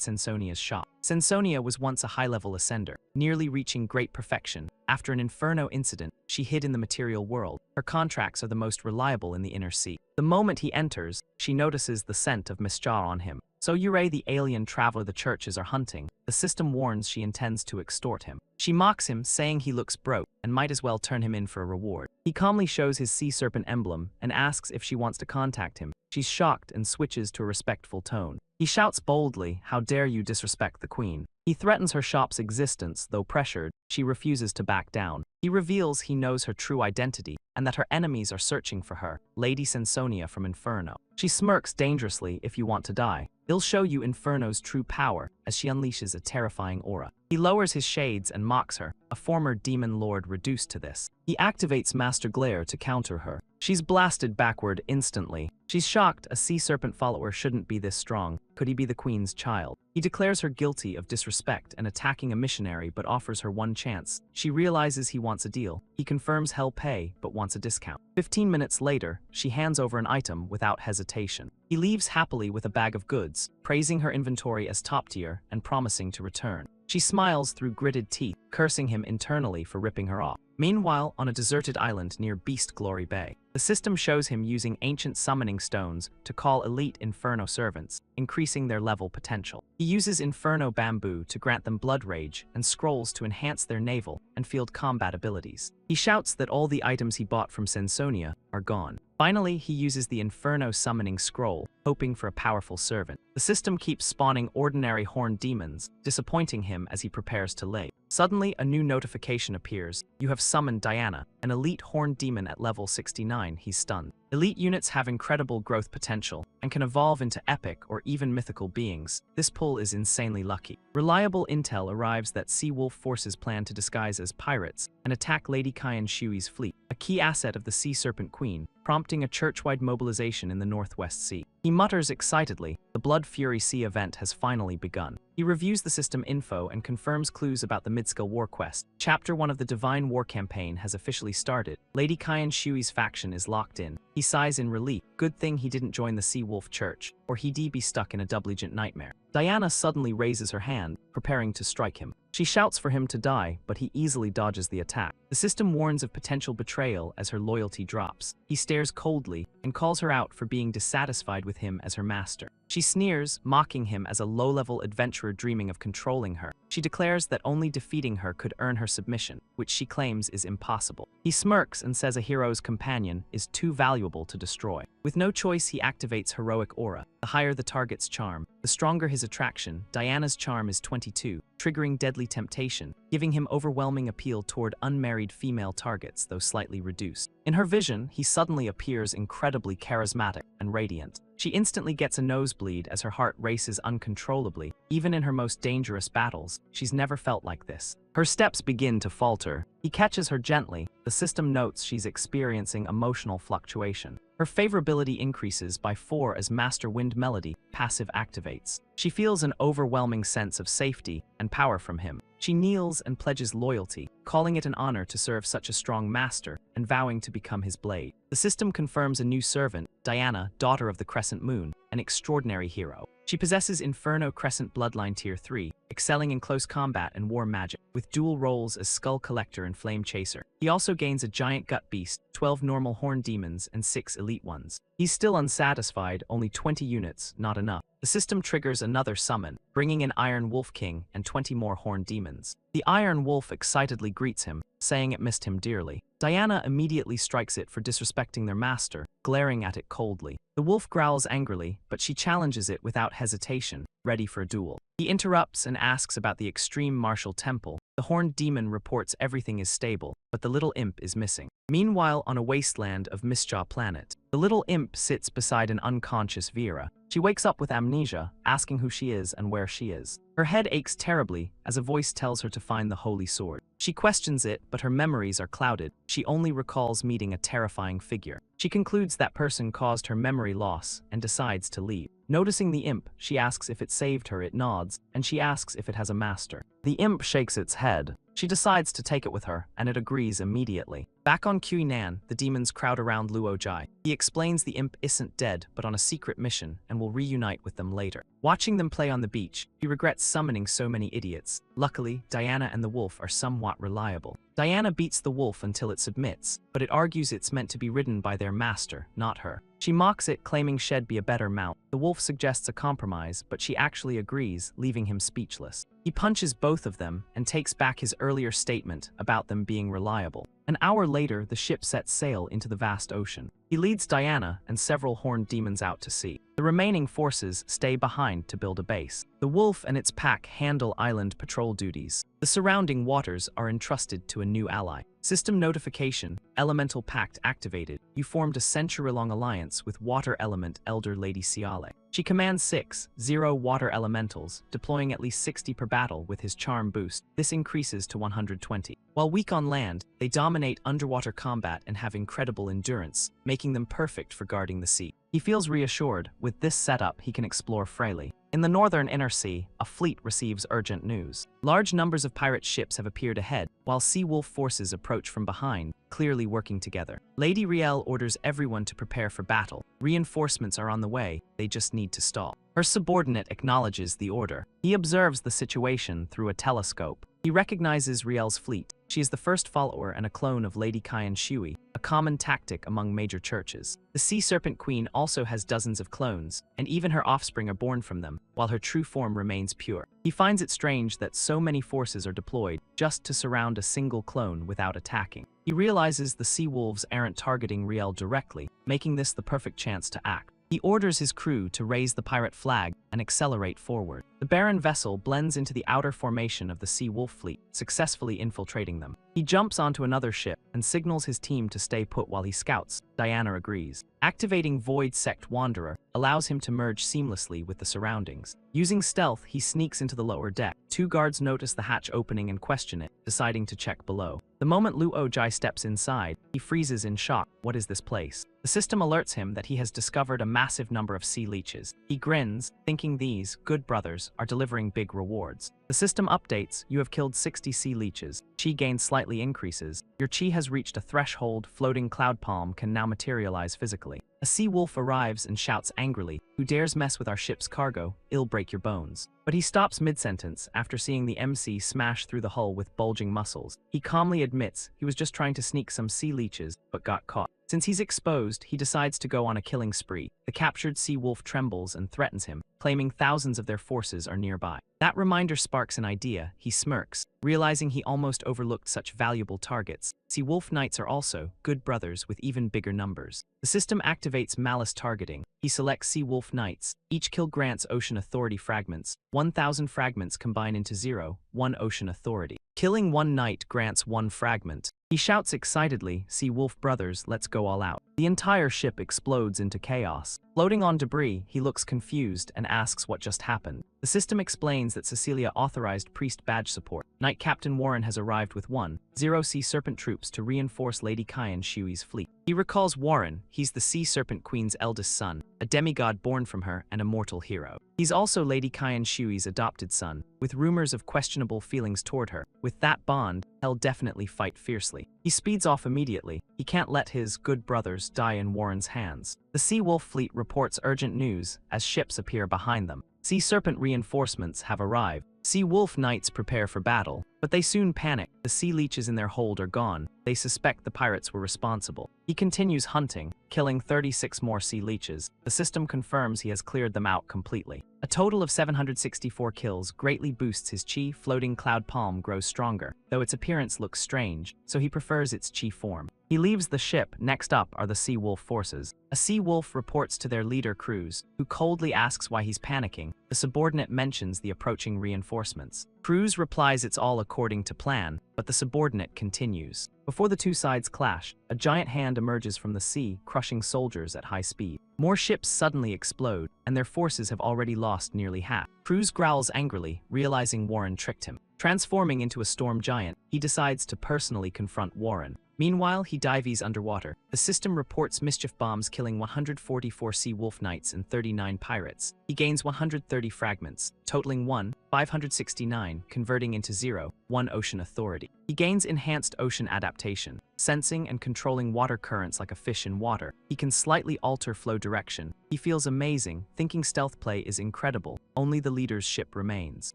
Sensonia's shop. Sensonia was once a high-level ascender, nearly reaching great perfection. After an Inferno incident, she hid in the material world. Her contracts are the most reliable in the inner sea. The moment he enters, she notices the scent of Misjar on him. So Yurei, the alien traveler the churches are hunting, the system warns she intends to extort him. She mocks him, saying he looks broke and might as well turn him in for a reward. He calmly shows his sea serpent emblem and asks if she wants to contact him. She's shocked and switches to a respectful tone. He shouts boldly, "How dare you disrespect the queen?" He threatens her shop's existence, though pressured, she refuses to back down. He reveals he knows her true identity and that her enemies are searching for her, Lady Sensonia from Inferno. She smirks dangerously. If you want to die, he'll show you Inferno's true power, as she unleashes a terrifying aura. He lowers his shades and mocks her, a former demon lord reduced to this. He activates Master Glare to counter her. She's blasted backward instantly. She's shocked. A sea serpent follower shouldn't be this strong. Could he be the queen's child? He declares her guilty of disrespect and attacking a missionary, but offers her one chance. She realizes he wants a deal. He confirms he'll pay, but wants a discount. 15 minutes later, she hands over an item without hesitation. He leaves happily with a bag of goods, praising her inventory as top tier and promising to return. She smiles through gritted teeth, cursing him internally for ripping her off. Meanwhile, on a deserted island near Beast Glory Bay, the system shows him using ancient summoning stones to call elite Inferno servants, increasing their level potential. He uses Inferno bamboo to grant them blood rage and scrolls to enhance their naval and field combat abilities. He shouts that all the items he bought from Sensonia are gone. Finally, he uses the Inferno summoning scroll, hoping for a powerful servant. The system keeps spawning ordinary horned demons, disappointing him as he prepares to leave. Suddenly, a new notification appears. You have summoned Diana, an elite horned demon at level 69. He's stunned. Elite units have incredible growth potential and can evolve into epic or even mythical beings. This pull is insanely lucky. Reliable intel arrives that Sea Wolf forces plan to disguise as pirates and attack Lady Kyan Shui's fleet, a key asset of the Sea Serpent Queen, prompting a church-wide mobilization in the Northwest Sea. He mutters excitedly, the Blood Fury Sea event has finally begun. He reviews the system info and confirms clues about the Midskill War Quest. Chapter 1 of the Divine War campaign has officially started. Lady Kyan Shui's faction is locked in. He sighs in relief. Good thing he didn't join the Sea Wolf Church, or he'd be stuck in a doublegent nightmare. Diana suddenly raises her hand, preparing to strike him. She shouts for him to die, but he easily dodges the attack. The system warns of potential betrayal as her loyalty drops. He stares coldly and calls her out for being dissatisfied with him as her master. She sneers, mocking him as a low-level adventurer dreaming of controlling her. She declares that only defeating her could earn her submission, which she claims is impossible. He smirks and says a hero's companion is too valuable to destroy. With no choice, he activates Heroic Aura. The higher the target's charm, the stronger his attraction. Diana's charm is 22, triggering deadly temptation, giving him overwhelming appeal toward unmarried female targets, though slightly reduced. In her vision, he suddenly appears incredibly charismatic and radiant. She instantly gets a nosebleed as her heart races uncontrollably. Even in her most dangerous battles, she's never felt like this. Her steps begin to falter. He catches her gently. The system notes she's experiencing emotional fluctuation. Her favorability increases by 4 as Master Wind Melody passive activates. She feels an overwhelming sense of safety and power from him. She kneels and pledges loyalty, calling it an honor to serve such a strong master and vowing to become his blade. The system confirms a new servant, Diana, daughter of the Crescent Moon, an extraordinary hero. She possesses Inferno Crescent Bloodline Tier 3, excelling in close combat and war magic, with dual roles as Skull Collector and Flame Chaser. He also gains a giant gut beast, 12 normal horned demons, and 6 elite ones. He's still unsatisfied, only 20 units, not enough. The system triggers another summon, bringing in Iron Wolf King and 20 more horned demons. The Iron Wolf excitedly greets him, saying it missed him dearly. Diana immediately strikes it for disrespecting their master, glaring at it coldly. The wolf growls angrily, but she challenges it without hesitation, ready for a duel. He interrupts and asks about the extreme martial temple. The horned demon reports everything is stable, but the little imp is missing. Meanwhile, on a wasteland of Mistjaw planet, the little imp sits beside an unconscious Vera. She wakes up with amnesia, asking who she is and where she is. Her head aches terribly as a voice tells her to find the holy sword. She questions it, but her memories are clouded. She only recalls meeting a terrifying figure. She concludes that person caused her memory loss and decides to leave. Noticing the imp, she asks if it saved her. It nods, and she asks if it has a master. The imp shakes its head. She decides to take it with her, and it agrees immediately. Back on Nan, the demons crowd around Luo Jai. He explains the imp isn't dead, but on a secret mission, and will reunite with them later. Watching them play on the beach, he regrets summoning so many idiots. Luckily, Diana and the wolf are somewhat reliable. Diana beats the wolf until it submits, but it argues it's meant to be ridden by their master, not her. She mocks it, claiming she'd be a better mount. The wolf suggests a compromise, but she actually agrees, leaving him speechless. He punches both of them and takes back his earlier statement about them being reliable. An hour later, the ship sets sail into the vast ocean. He leads Diana and several horned demons out to sea. The remaining forces stay behind to build a base. The wolf and its pack handle island patrol duties. The surrounding waters are entrusted to a new ally. System notification, Elemental Pact activated. You formed a century-long alliance with Water Element Elder Lady Ciale. She commands 6-0 water elementals, deploying at least 60 per battle with his charm boost. This increases to 120. While weak on land, they dominate underwater combat and have incredible endurance, making them perfect for guarding the sea. He feels reassured. With this setup, he can explore freely. In the northern inner sea, a fleet receives urgent news. Large numbers of pirate ships have appeared ahead, while sea wolf forces approach from behind, clearly working together. Lady Riel orders everyone to prepare for battle. Reinforcements are on the way, they just need to stall. Her subordinate acknowledges the order. He observes the situation through a telescope. He recognizes Riel's fleet. She is the first follower and a clone of Lady Kyan Shui, a common tactic among major churches. The Sea Serpent Queen also has dozens of clones, and even her offspring are born from them, while her true form remains pure. He finds it strange that so many forces are deployed just to surround a single clone without attacking. He realizes the sea wolves aren't targeting Riel directly, making this the perfect chance to act. He orders his crew to raise the pirate flag and accelerate forward. The barren vessel blends into the outer formation of the Sea Wolf fleet, successfully infiltrating them. He jumps onto another ship and signals his team to stay put while he scouts. Diana agrees. Activating Void Sect Wanderer allows him to merge seamlessly with the surroundings. Using stealth, he sneaks into the lower deck. Two guards notice the hatch opening and question it, deciding to check below. The moment Luo Jai steps inside, he freezes in shock. What is this place? The system alerts him that he has discovered a massive number of sea leeches. He grins, thinking these, good brothers, are delivering big rewards. The system updates. You have killed 60 sea leeches. Chi gain slightly increases. Your chi has reached a threshold. Floating cloud palm can now materialize physically. A sea wolf arrives and shouts angrily, "Who dares mess with our ship's cargo? I'll break your bones." But he stops mid-sentence after seeing the MC smash through the hull with bulging muscles. He calmly admits he was just trying to sneak some sea leeches, but got caught. Since he's exposed, he decides to go on a killing spree. The captured sea wolf trembles and threatens him, claiming thousands of their forces are nearby. That reminder sparks an idea. He smirks, realizing he almost overlooked such valuable targets. Sea wolf knights are also good brothers with even bigger numbers. The system activates malice targeting. He selects sea wolf knights. Each kill grants ocean authority fragments. 1,000 fragments combine into 1 ocean authority. Killing one knight grants 1 fragment. He shouts excitedly, "Sea wolf brothers, let's go all out." The entire ship explodes into chaos. Floating on debris, he looks confused and asks what just happened. The system explains that Cecilia authorized priest badge support. Knight Captain Warren has arrived with 1-0 Sea Serpent troops to reinforce Lady Kyan Shui's fleet. He recalls Warren. He's the Sea Serpent Queen's eldest son, a demigod born from her and a mortal hero. He's also Lady Kyan Shui's adopted son, with rumors of questionable feelings toward her. With that bond, he'll definitely fight fiercely. He speeds off immediately. He can't let his good brothers die in Warren's hands. The Sea Wolf fleet reports urgent news as ships appear behind them. Sea Serpent reinforcements have arrived. Sea Wolf knights prepare for battle, but they soon panic. The sea leeches in their hold are gone. They suspect the pirates were responsible. He continues hunting, killing 36 more sea leeches. The system confirms he has cleared them out completely. A total of 764 kills greatly boosts his chi. Floating cloud palm grows stronger, though its appearance looks strange, so he prefers its chi form. He leaves the ship. Next up are the Sea Wolf forces. A Sea Wolf reports to their leader Cruz, who coldly asks why he's panicking. The subordinate mentions the approaching reinforcements. Cruz replies it's all according to plan, but the subordinate continues. Before the two sides clash, a giant hand emerges from the sea, crushing soldiers at high speed. More ships suddenly explode, and their forces have already lost nearly half. Cruz growls angrily, realizing Warren tricked him. Transforming into a storm giant, he decides to personally confront Warren. Meanwhile, he dives underwater. The system reports mischief bombs killing 144 Sea Wolf knights and 39 pirates. He gains 130 fragments, totaling 569, converting into 1 ocean authority. He gains enhanced ocean adaptation, sensing and controlling water currents like a fish in water. He can slightly alter flow direction. He feels amazing, thinking stealth play is incredible. Only the leader's ship remains.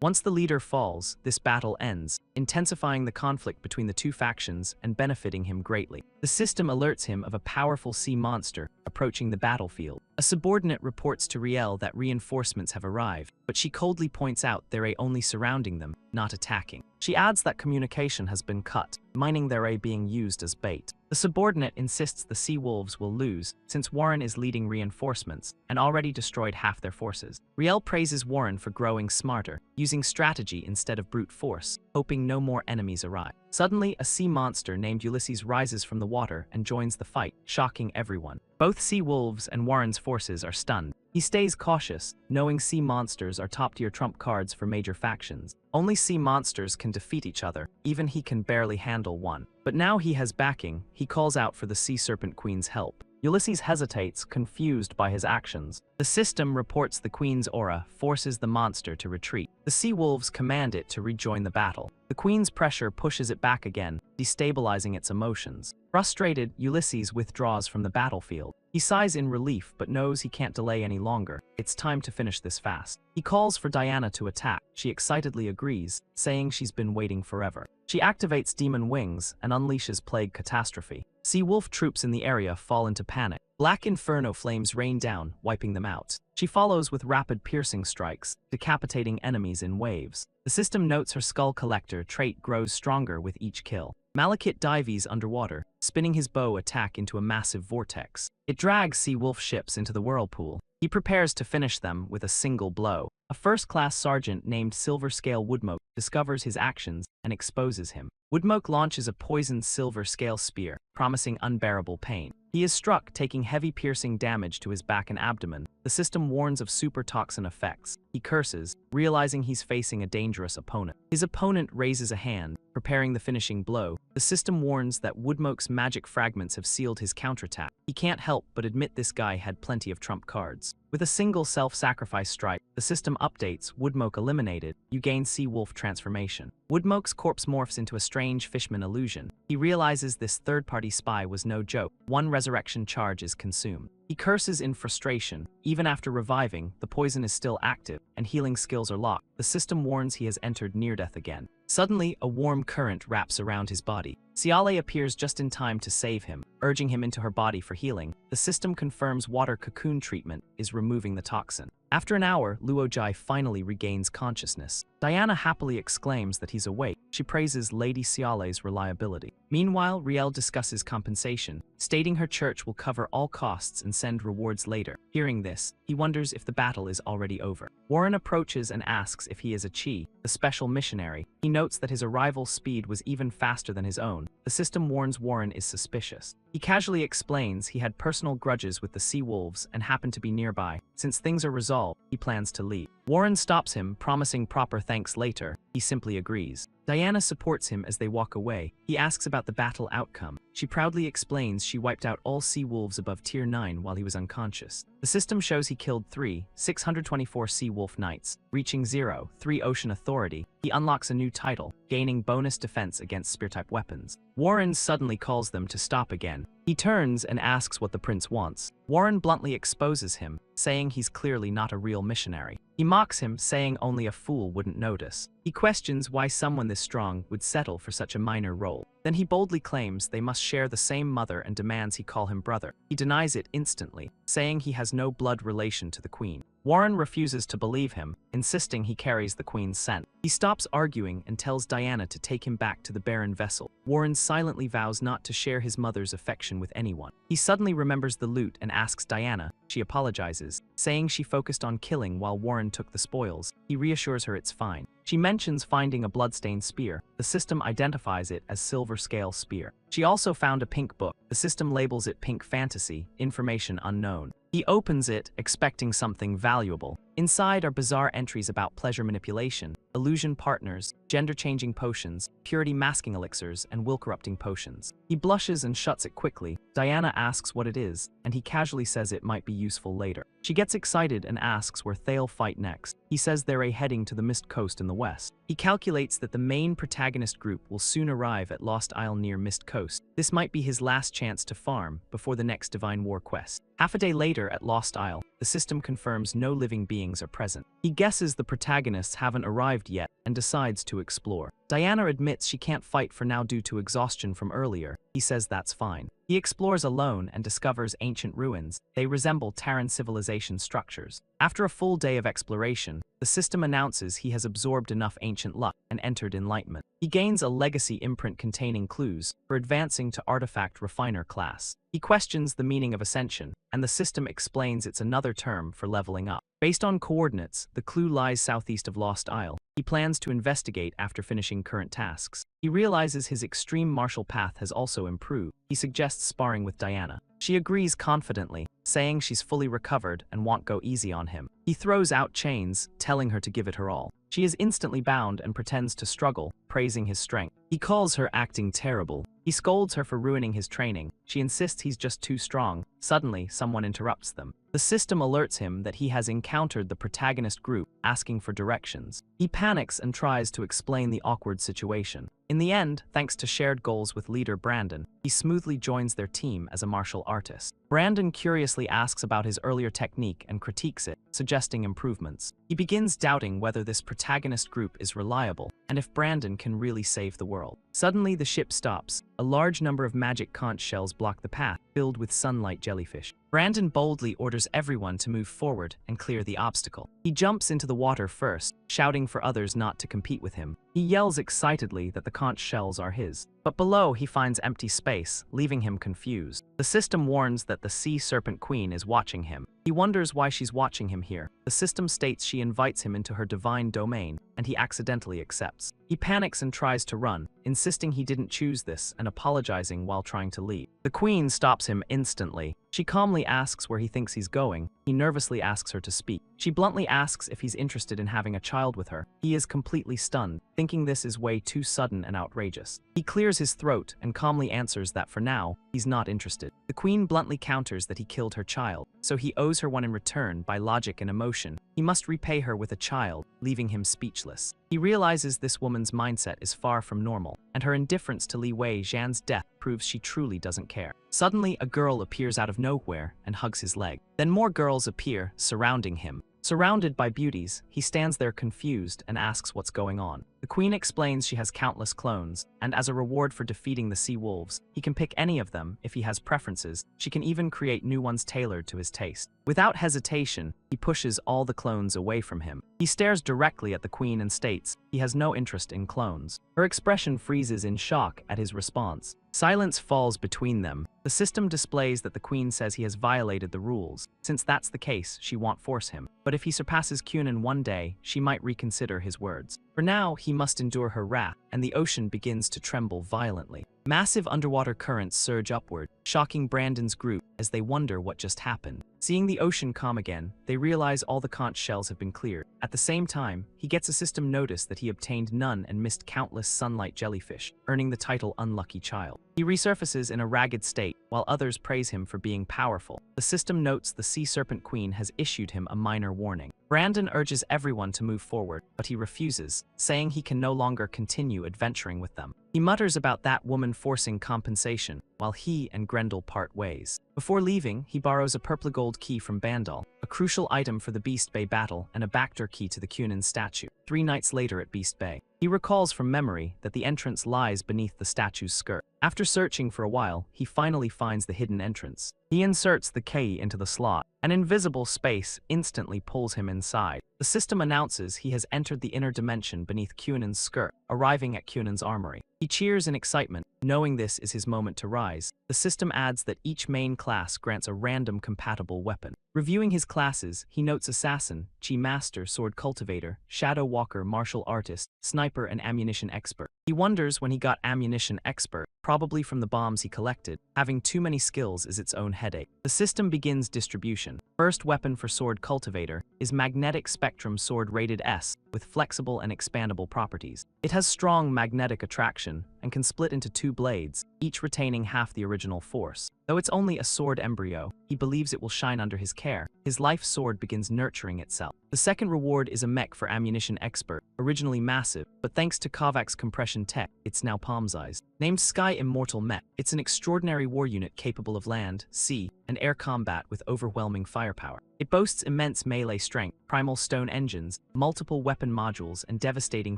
Once the leader falls, this battle ends, intensifying the conflict between the two factions and benefiting him greatly. The system alerts him of a powerful sea monster approaching the battlefield. A A subordinate reports to Riel that reinforcements have arrived, but she coldly points out they're only surrounding them, not attacking. She adds that communication has been cut, meaning they're being used as bait. The subordinate insists the Sea Wolves will lose, since Warren is leading reinforcements and already destroyed half their forces. Riel praises Warren for growing smarter, using strategy instead of brute force, hoping no more enemies arrive. Suddenly, a sea monster named Ulysses rises from the water and joins the fight, shocking everyone. Both Sea Wolves and Warren's forces are stunned. He stays cautious, knowing sea monsters are top-tier trump cards for major factions. Only sea monsters can defeat each other, even he can barely handle one. But now he has backing, he calls out for the Sea Serpent Queen's help. Ulysses hesitates, confused by his actions. The system reports the Queen's aura forces the monster to retreat. The Sea Wolves command it to rejoin the battle. The Queen's pressure pushes it back again, destabilizing its emotions. Frustrated, Ulysses withdraws from the battlefield. He sighs in relief but knows he can't delay any longer. It's time to finish this fast. He calls for Diana to attack. She excitedly agrees, saying she's been waiting forever. She activates demon wings and unleashes plague catastrophe. Sea Wolf troops in the area fall into panic. Black inferno flames rain down, wiping them out. She follows with rapid piercing strikes, decapitating enemies in waves. The system notes her skull collector trait grows stronger with each kill. Malekith dives underwater, spinning his bow attack into a massive vortex. It drags Sea Wolf ships into the whirlpool. He prepares to finish them with a single blow. A first-class sergeant named Silver Scale Woodmoke discovers his actions and exposes him. Woodmoke launches a poisoned Silver Scale spear, promising unbearable pain. He is struck, taking heavy piercing damage to his back and abdomen. The system warns of super toxin effects. He curses, realizing he's facing a dangerous opponent. His opponent raises a hand, preparing the finishing blow. The system warns that Woodmoke's magic fragments have sealed his counterattack. He can't help but admit this guy had plenty of trump cards. With a single self-sacrifice strike, the system updates Woodmoke eliminated. You gain Sea Wolf transformation. Woodmoke's corpse morphs into a strange fishman illusion. He realizes this third-party spy was no joke. One resurrection charge is consumed. He curses in frustration. Even after reviving, the poison is still active, and healing skills are locked. The system warns he has entered near-death again. Suddenly, a warm current wraps around his body. Ciale appears just in time to save him, urging him into her body for healing. The system confirms water cocoon treatment is removing the toxin. After an hour, Luojai finally regains consciousness. Diana happily exclaims that he's awake. She praises Lady Ciale's reliability. Meanwhile, Riel discusses compensation, stating her church will cover all costs and send rewards later. Hearing this, he wonders if the battle is already over. Warren approaches and asks if he is a Chi, the special missionary. He notes that his arrival speed was even faster than his own. The system warns Warren is suspicious. He casually explains he had personal grudges with the Sea Wolves and happened to be nearby. Since things are resolved, he plans to leave. Warren stops him, promising proper thanks later. He simply agrees. Diana supports him as they walk away. He asks about the battle outcome. She proudly explains she wiped out all Sea Wolves above Tier 9 while he was unconscious. The system shows he killed 624 Sea Wolf Knights, reaching 3 Ocean Authority. He unlocks a new title, gaining bonus defense against spear-type weapons. Warren suddenly calls them to stop again. He turns and asks what the prince wants. Warren bluntly exposes him, saying he's clearly not a real missionary. He mocks him, saying only a fool wouldn't notice. He questions why someone this strong would settle for such a minor role. Then he boldly claims they must share the same mother and demands he call him brother. He denies it instantly, saying he has no blood relation to the queen. Warren refuses to believe him, insisting he carries the queen's scent. He stops arguing and tells Diana to take him back to the barren vessel. Warren silently vows not to share his mother's affection with anyone. He suddenly remembers the loot and asks Diana. She apologizes, saying she focused on killing while Warren took the spoils. He reassures her it's fine. She mentions finding a bloodstained spear. The system identifies it as Silver Scale Spear. She also found a pink book. The system labels it Pink Fantasy, information unknown. He opens it, expecting something valuable. Inside are bizarre entries about pleasure manipulation, illusion partners, gender-changing potions, purity masking elixirs, and will-corrupting potions. He blushes and shuts it quickly. Diana asks what it is, and he casually says it might be useful later. She gets excited and asks where they'll fight next. He says they're heading to the Mist Coast in the west. He calculates that the main protagonist group will soon arrive at Lost Isle near Mist Coast. This might be his last chance to farm before the next Divine War quest. Half a day later at Lost Isle, the system confirms no living beings are present. He guesses the protagonists haven't arrived yet, and decides to explore. Diana admits she can't fight for now due to exhaustion from earlier. He says that's fine. He explores alone and discovers ancient ruins. They resemble Terran civilization structures. After a full day of exploration, the system announces he has absorbed enough ancient luck and entered enlightenment. He gains a legacy imprint containing clues for advancing to artifact refiner class. He questions the meaning of ascension, and the system explains it's another term for leveling up. Based on coordinates, the clue lies southeast of Lost Isle. He plans to investigate after finishing current tasks. He realizes his extreme martial path has also improved. He suggests sparring with Diana. She agrees confidently, saying she's fully recovered and won't go easy on him. He throws out chains, telling her to give it her all. She is instantly bound and pretends to struggle, praising his strength. He calls her acting terrible. He scolds her for ruining his training. She insists he's just too strong. Suddenly, someone interrupts them. The system alerts him that he has encountered the protagonist group, asking for directions. He panics and tries to explain the awkward situation. In the end, thanks to shared goals with leader Brandon, he smoothly joins their team as a martial artist. Brandon curiously asks about his earlier technique and critiques it, suggesting improvements. He begins doubting whether this protagonist group is reliable, and if Brandon can really save the world. Suddenly, the ship stops. A large number of magic conch shells block the path, filled with sunlight jellyfish. Brandon boldly orders everyone to move forward and clear the obstacle. He jumps into the water first, shouting for others not to compete with him. He yells excitedly that the conch shells are his. But below he finds empty space, leaving him confused. The system warns that the Sea Serpent Queen is watching him. He wonders why she's watching him here. The system states she invites him into her divine domain, and he accidentally accepts. He panics and tries to run, insisting he didn't choose this and apologizing while trying to leave. The Queen stops him instantly. She calmly asks where he thinks he's going. He nervously asks her to speak. She bluntly asks if he's interested in having a child with her. He is completely stunned, thinking this is way too sudden and outrageous. He clears his throat and calmly answers that for now, he's not interested. The Queen bluntly counters that he killed her child, so he owes her one in return by logic and emotion. He must repay her with a child, leaving him speechless. He realizes this woman's mindset is far from normal, and her indifference to Li Wei Zhan's death proves she truly doesn't care. Suddenly, a girl appears out of nowhere and hugs his leg. Then more girls appear, surrounding him. Surrounded by beauties, he stands there confused and asks what's going on. The Queen explains she has countless clones, and as a reward for defeating the sea wolves, he can pick any of them if he has preferences. She can even create new ones tailored to his taste. Without hesitation, he pushes all the clones away from him. He stares directly at the Queen and states he has no interest in clones. Her expression freezes in shock at his response. Silence falls between them. The system displays that the Queen says he has violated the rules. Since that's the case, she won't force him. But if he surpasses Kunin one day, she might reconsider his words. For now, he must endure her wrath, and the ocean begins to tremble violently. Massive underwater currents surge upward, shocking Brandon's group as they wonder what just happened. Seeing the ocean calm again, they realize all the conch shells have been cleared. At the same time, he gets a system notice that he obtained none and missed countless sunlight jellyfish, earning the title Unlucky Child. He resurfaces in a ragged state, while others praise him for being powerful. The system notes the Sea Serpent Queen has issued him a minor warning. Brandon urges everyone to move forward, but he refuses, saying he can no longer continue adventuring with them. He mutters about that woman forcing compensation, while he and Grendel part ways. Before leaving, he borrows a purple gold key from Bandal, a crucial item for the Beast Bay battle and a backdoor key to the Kunin statue. 3 nights later at Beast Bay, he recalls from memory that the entrance lies beneath the statue's skirt. After searching for a while, he finally finds the hidden entrance. He inserts the key into the slot. An invisible space instantly pulls him inside. The system announces he has entered the inner dimension beneath Kunin's skirt, arriving at Kunin's armory. He cheers in excitement, knowing this is his moment to rise. The system adds that each main class grants a random compatible weapon. Reviewing his classes, he notes Assassin, Chi Master, Sword Cultivator, Shadow Walker, Martial Artist, Sniper, and Ammunition Expert. He wonders when he got Ammunition Expert, probably from the bombs he collected. Having too many skills is its own headache. The system begins distribution. First weapon for Sword Cultivator is Magnetic Spectrum Sword rated S, with flexible and expandable properties. It has strong magnetic attraction and can split into 2 blades, each retaining half the original force. Though it's only a sword embryo, he believes it will shine under his care. His life sword begins nurturing itself. The second reward is a mech for Ammunition Expert, originally massive, but thanks to Kovac's compression tech, it's now palm-sized. Named Sky Immortal Mech, it's an extraordinary war unit capable of land, sea, and and air combat with overwhelming firepower. It boasts immense melee strength, primal stone engines, multiple weapon modules, and devastating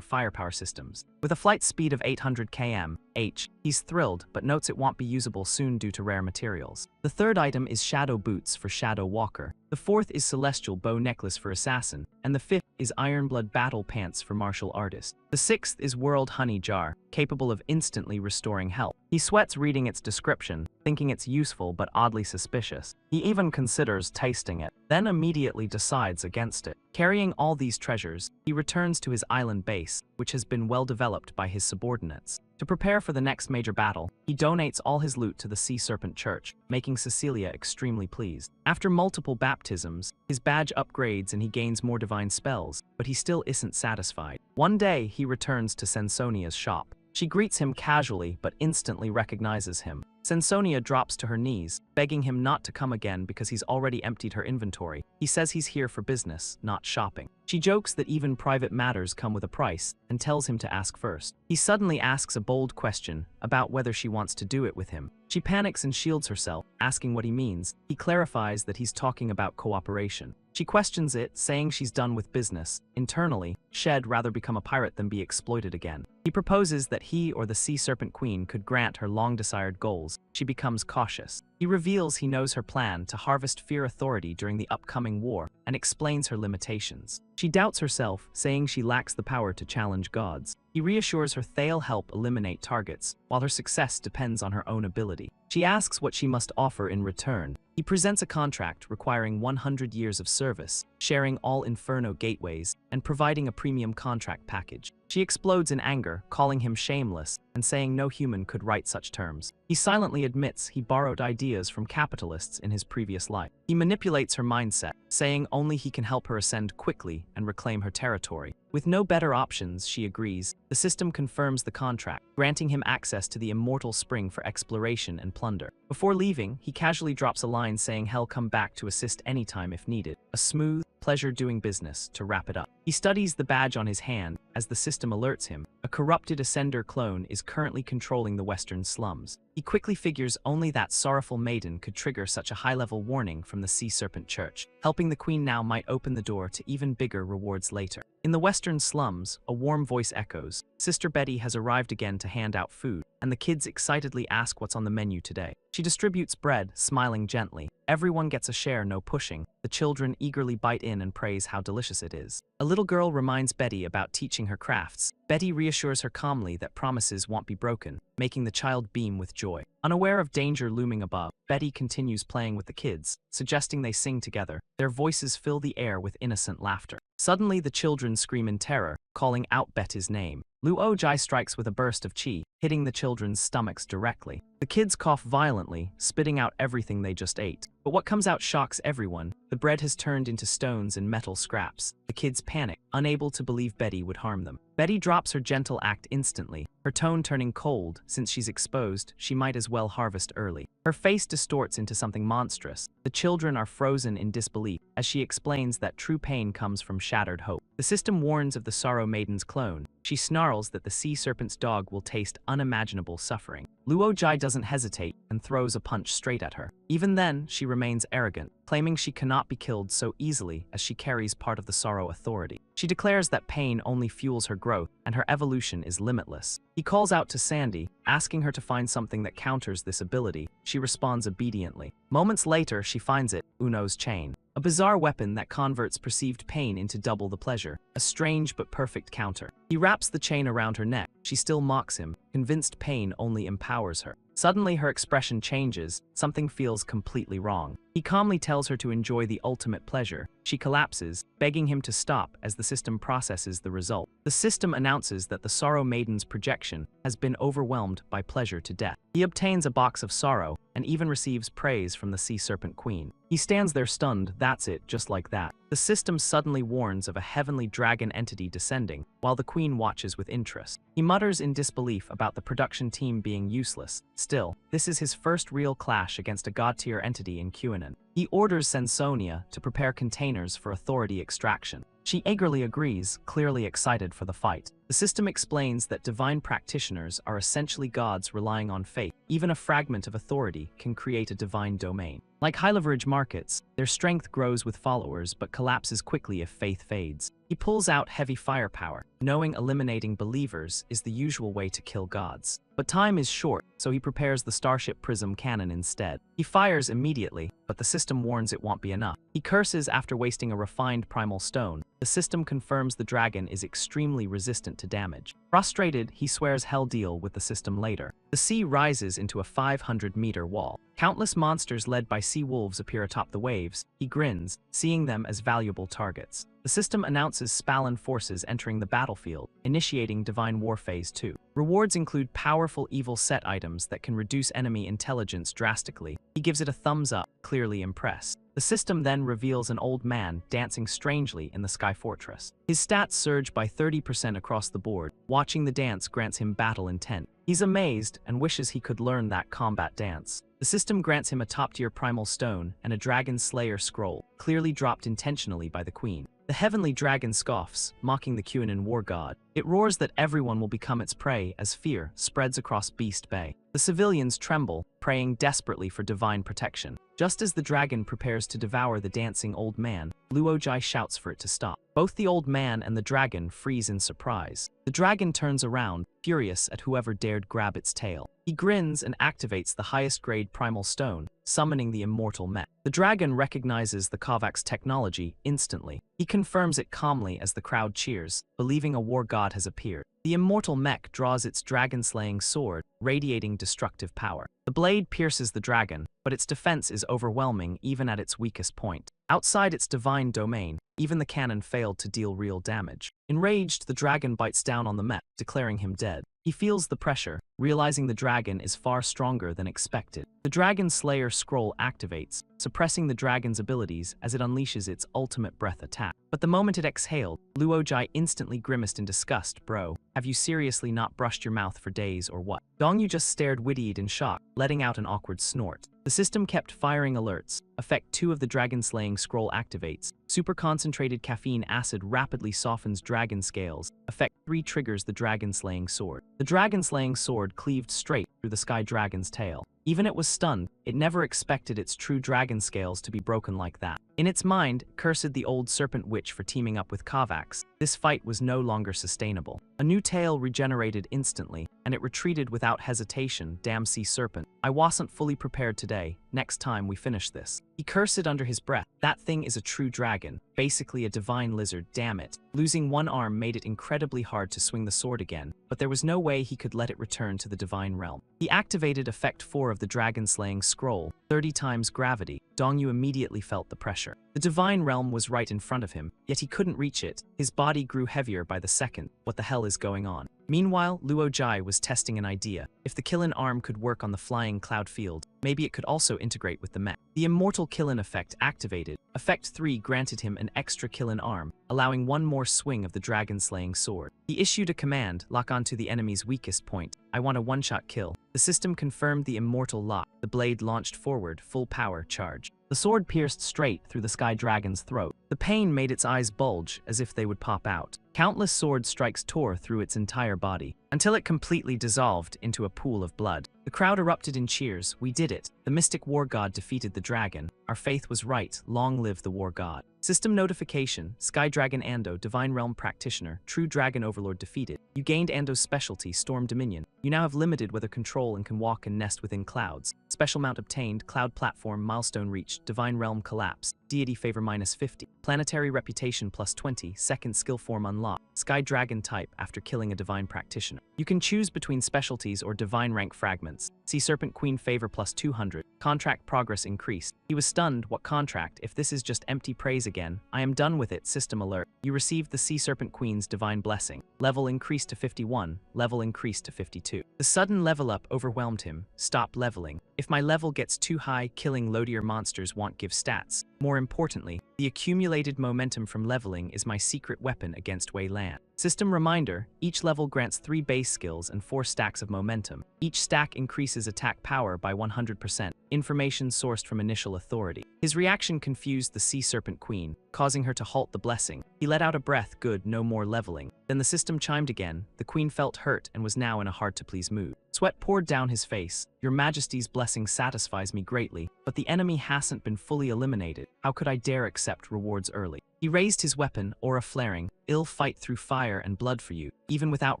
firepower systems. With a flight speed of 800 km/h, he's thrilled but notes it won't be usable soon due to rare materials. The third item is Shadow Boots for Shadow Walker. The fourth is Celestial Bow Necklace for Assassin, and the fifth is Ironblood Battle Pants for Martial Artist. The sixth is World Honey Jar, capable of instantly restoring health. He sweats reading its description, thinking it's useful but oddly suspicious. He even considers tasting it, then immediately decides against it. Carrying all these treasures, he returns to his island base, which has been well developed by his subordinates. To prepare for the next major battle, he donates all his loot to the Sea Serpent Church, making Cecilia extremely pleased. After multiple baptisms, his badge upgrades and he gains more divine spells, but he still isn't satisfied. One day, he returns to Sensonia's shop. She greets him casually but instantly recognizes him. Sensonia drops to her knees, begging him not to come again because he's already emptied her inventory. He says he's here for business, not shopping. She jokes that even private matters come with a price and tells him to ask first. He suddenly asks a bold question about whether she wants to do it with him. She panics and shields herself, asking what he means. He clarifies that he's talking about cooperation. She questions it, saying she's done with business. Internally, she'd rather become a pirate than be exploited again. He proposes that he or the Sea Serpent Queen could grant her long-desired goals. She becomes cautious. He reveals he knows her plan to harvest Fear Authority during the upcoming war and explains her limitations. She doubts herself, saying she lacks the power to challenge gods. He reassures her they'll help eliminate targets, while her success depends on her own ability. She asks what she must offer in return. He presents a contract requiring 100 years of service, sharing all Inferno gateways, and providing a premium contract package. She explodes in anger, calling him shameless, and saying no human could write such terms. He silently admits he borrowed ideas from capitalists in his previous life. He manipulates her mindset, saying only he can help her ascend quickly and reclaim her territory. With no better options, she agrees. The system confirms the contract, granting him access to the immortal spring for exploration and plunder. Before leaving, he casually drops a line saying he'll come back to assist anytime if needed. A smooth, pleasure doing business to wrap it up. He studies the badge on his hand as the system alerts him. A corrupted Ascender clone is currently controlling the western slums. He quickly figures only that sorrowful maiden could trigger such a high-level warning from the Sea Serpent Church. Helping the queen now might open the door to even bigger rewards later. In the western slums, a warm voice echoes. Sister Betty has arrived again to hand out food, and the kids excitedly ask what's on the menu today. She distributes bread, smiling gently. Everyone gets a share, no pushing. The children eagerly bite in and praise how delicious it is. A little girl reminds Betty about teaching her crafts. Betty reassures her calmly that promises won't be broken, making the child beam with joy. Unaware of danger looming above, Betty continues playing with the kids, suggesting they sing together. Their voices fill the air with innocent laughter. Suddenly, the children scream in terror, calling out Betty's name. Luo Jai strikes with a burst of chi, hitting the children's stomachs directly. The kids cough violently, spitting out everything they just ate. But what comes out shocks everyone. The bread has turned into stones and metal scraps. The kids panic, unable to believe Betty would harm them. Betty drops her gentle act instantly, her tone turning cold. Since she's exposed, she might as well harvest early. Her face distorts into something monstrous. The children are frozen in disbelief as she explains that true pain comes from shattered hope. The system warns of the Sorrow Maiden's clone. She snarls that the Sea Serpent's dog will taste unimaginable suffering. Luo Jai doesn't hesitate and throws a punch straight at her. Even then, she remains arrogant, claiming she cannot be killed so easily as she carries part of the Sorrow Authority. She declares that pain only fuels her growth and her evolution is limitless. He calls out to Sandy, asking her to find something that counters this ability. She responds obediently. Moments later, she finds it, Uno's chain. A bizarre weapon that converts perceived pain into double the pleasure. A strange but perfect counter. He wraps the chain around her neck. She still mocks him, convinced pain only empowers her. Suddenly, her expression changes. Something feels completely wrong. He calmly tells her to enjoy the ultimate pleasure. She collapses, begging him to stop as the system processes the result. The system announces that the Sorrow Maiden's projection has been overwhelmed by pleasure to death. He obtains a box of sorrow and even receives praise from the Sea Serpent Queen. He stands there stunned. That's it, just like that. The system suddenly warns of a heavenly dragon entity descending, while the Queen watches with interest. He mutters in disbelief about the production team being useless. Still, this is his first real clash against a god-tier entity in QAnon. He orders Sensonia to prepare containers for authority extraction. She eagerly agrees, clearly excited for the fight. The system explains that divine practitioners are essentially gods relying on faith. Even a fragment of authority can create a divine domain. Like high-leverage markets, their strength grows with followers but collapses quickly if faith fades. He pulls out heavy firepower, knowing eliminating believers is the usual way to kill gods. But time is short, so he prepares the Starship Prism cannon instead. He fires immediately, but the system warns it won't be enough. He curses after wasting a refined primal stone. The system confirms the dragon is extremely resistant to damage. Frustrated, he swears he'll deal with the system later. The sea rises into a 500-meter wall. Countless monsters led by sea wolves appear atop the waves. He grins, seeing them as valuable targets. The system announces Spallan forces entering the battlefield, initiating Divine War Phase 2. Rewards include powerful evil set items that can reduce enemy intelligence drastically. He gives it a thumbs up, clearly impressed. The system then reveals an old man dancing strangely in the Sky Fortress. His stats surge by 30% across the board. Watching the dance grants him battle intent. He's amazed and wishes he could learn that combat dance. The system grants him a top-tier primal stone and a Dragon Slayer scroll, clearly dropped intentionally by the Queen. The heavenly dragon scoffs, mocking the QAnon war god. It roars that everyone will become its prey as fear spreads across Beast Bay. The civilians tremble, praying desperately for divine protection. Just as the dragon prepares to devour the dancing old man, Luojai shouts for it to stop. Both the old man and the dragon freeze in surprise. The dragon turns around, furious at whoever dared grab its tail. He grins and activates the highest-grade primal stone, summoning the immortal mech. The dragon recognizes the Kovacs technology instantly. He confirms it calmly as the crowd cheers, believing a war god has appeared. The immortal mech draws its dragon-slaying sword, radiating destructive power. The blade pierces the dragon, but its defense is overwhelming even at its weakest point. Outside its divine domain, even the cannon failed to deal real damage. Enraged, the dragon bites down on the mech, declaring him dead. He feels the pressure, realizing the dragon is far stronger than expected. The Dragon Slayer scroll activates, suppressing the dragon's abilities as it unleashes its ultimate breath attack. But the moment it exhaled, Luojai instantly grimaced in disgust. Bro, have you seriously not brushed your mouth for days or what? Dongyu just stared witty-eyed in shock, letting out an awkward snort. The system kept firing alerts. Effect 2 of the Dragon Slaying Scroll activates. Super concentrated caffeine acid rapidly softens dragon scales. Effect 3 triggers the Dragon Slaying Sword. The Dragon Slaying Sword cleaved straight through the Sky Dragon's tail. Even it was stunned, it never expected its true dragon scales to be broken like that. In its mind, it cursed the old serpent witch for teaming up with Kovacs. This fight was no longer sustainable. A new tail regenerated instantly, and it retreated without hesitation. Damn sea serpent. I wasn't fully prepared today. Next time we finish this. He cursed it under his breath. That thing is a true dragon, basically a divine lizard, damn it. Losing one arm made it incredibly hard to swing the sword again, but there was no way he could let it return to the divine realm. He activated Effect 4 of the Dragon Slaying Scroll, 30 times gravity. Dongyu immediately felt the pressure. The divine realm was right in front of him, yet he couldn't reach it. His body grew heavier by the second. What the hell is going on? Meanwhile, Luojai was testing an idea. If the Killen arm could work on the flying cloud field, maybe it could also integrate with the mech. The immortal Killen effect activated. Effect 3 granted him an extra Killen arm, allowing one more swing of the Dragon Slaying Sword. He issued a command, lock onto the enemy's weakest point. I want a one-shot kill. The system confirmed the immortal lock. The blade launched forward, full power charge. The sword pierced straight through the Sky Dragon's throat. The pain made its eyes bulge as if they would pop out. Countless sword strikes tore through its entire body, until it completely dissolved into a pool of blood. The crowd erupted in cheers. We did it. The mystic war god defeated the dragon. Our faith was right. Long live the war god. System notification. Sky Dragon Ando, Divine Realm Practitioner, True Dragon Overlord defeated. You gained Ando's specialty, Storm Dominion. You now have limited weather control and can walk and nest within clouds. Special mount obtained. Cloud Platform Milestone reached. Divine Realm Collapse. Deity Favor -50. Planetary Reputation +20. Second Skill Form unlocked. Sky Dragon type after killing a Divine Practitioner. You can choose between specialties or Divine Rank fragments. Sea Serpent Queen Favor +200. Contract progress increased. He was stunned. What contract? If this is just empty praise again, I am done with it. System alert. You received the Sea Serpent Queen's Divine Blessing. Level increased to 51. Level increased to 52. The sudden level up overwhelmed him. Stop leveling. If my level gets too high, killing loadier monsters won't give stats. More importantly, the accumulated momentum from leveling is my secret weapon against Wei Lan. System reminder, each level grants 3 base skills and 4 stacks of momentum. Each stack increases attack power by 100%. Information sourced from initial authority. His reaction confused the Sea Serpent Queen, causing her to halt the blessing. He let out a breath, good, no more leveling. Then the system chimed again. The Queen felt hurt and was now in a hard-to-please mood. Sweat poured down his face. Your Majesty's blessing satisfies me greatly, but the enemy hasn't been fully eliminated. How could I dare accept rewards early? He raised his weapon, aura flaring. I'll fight through fire and blood for you. Even without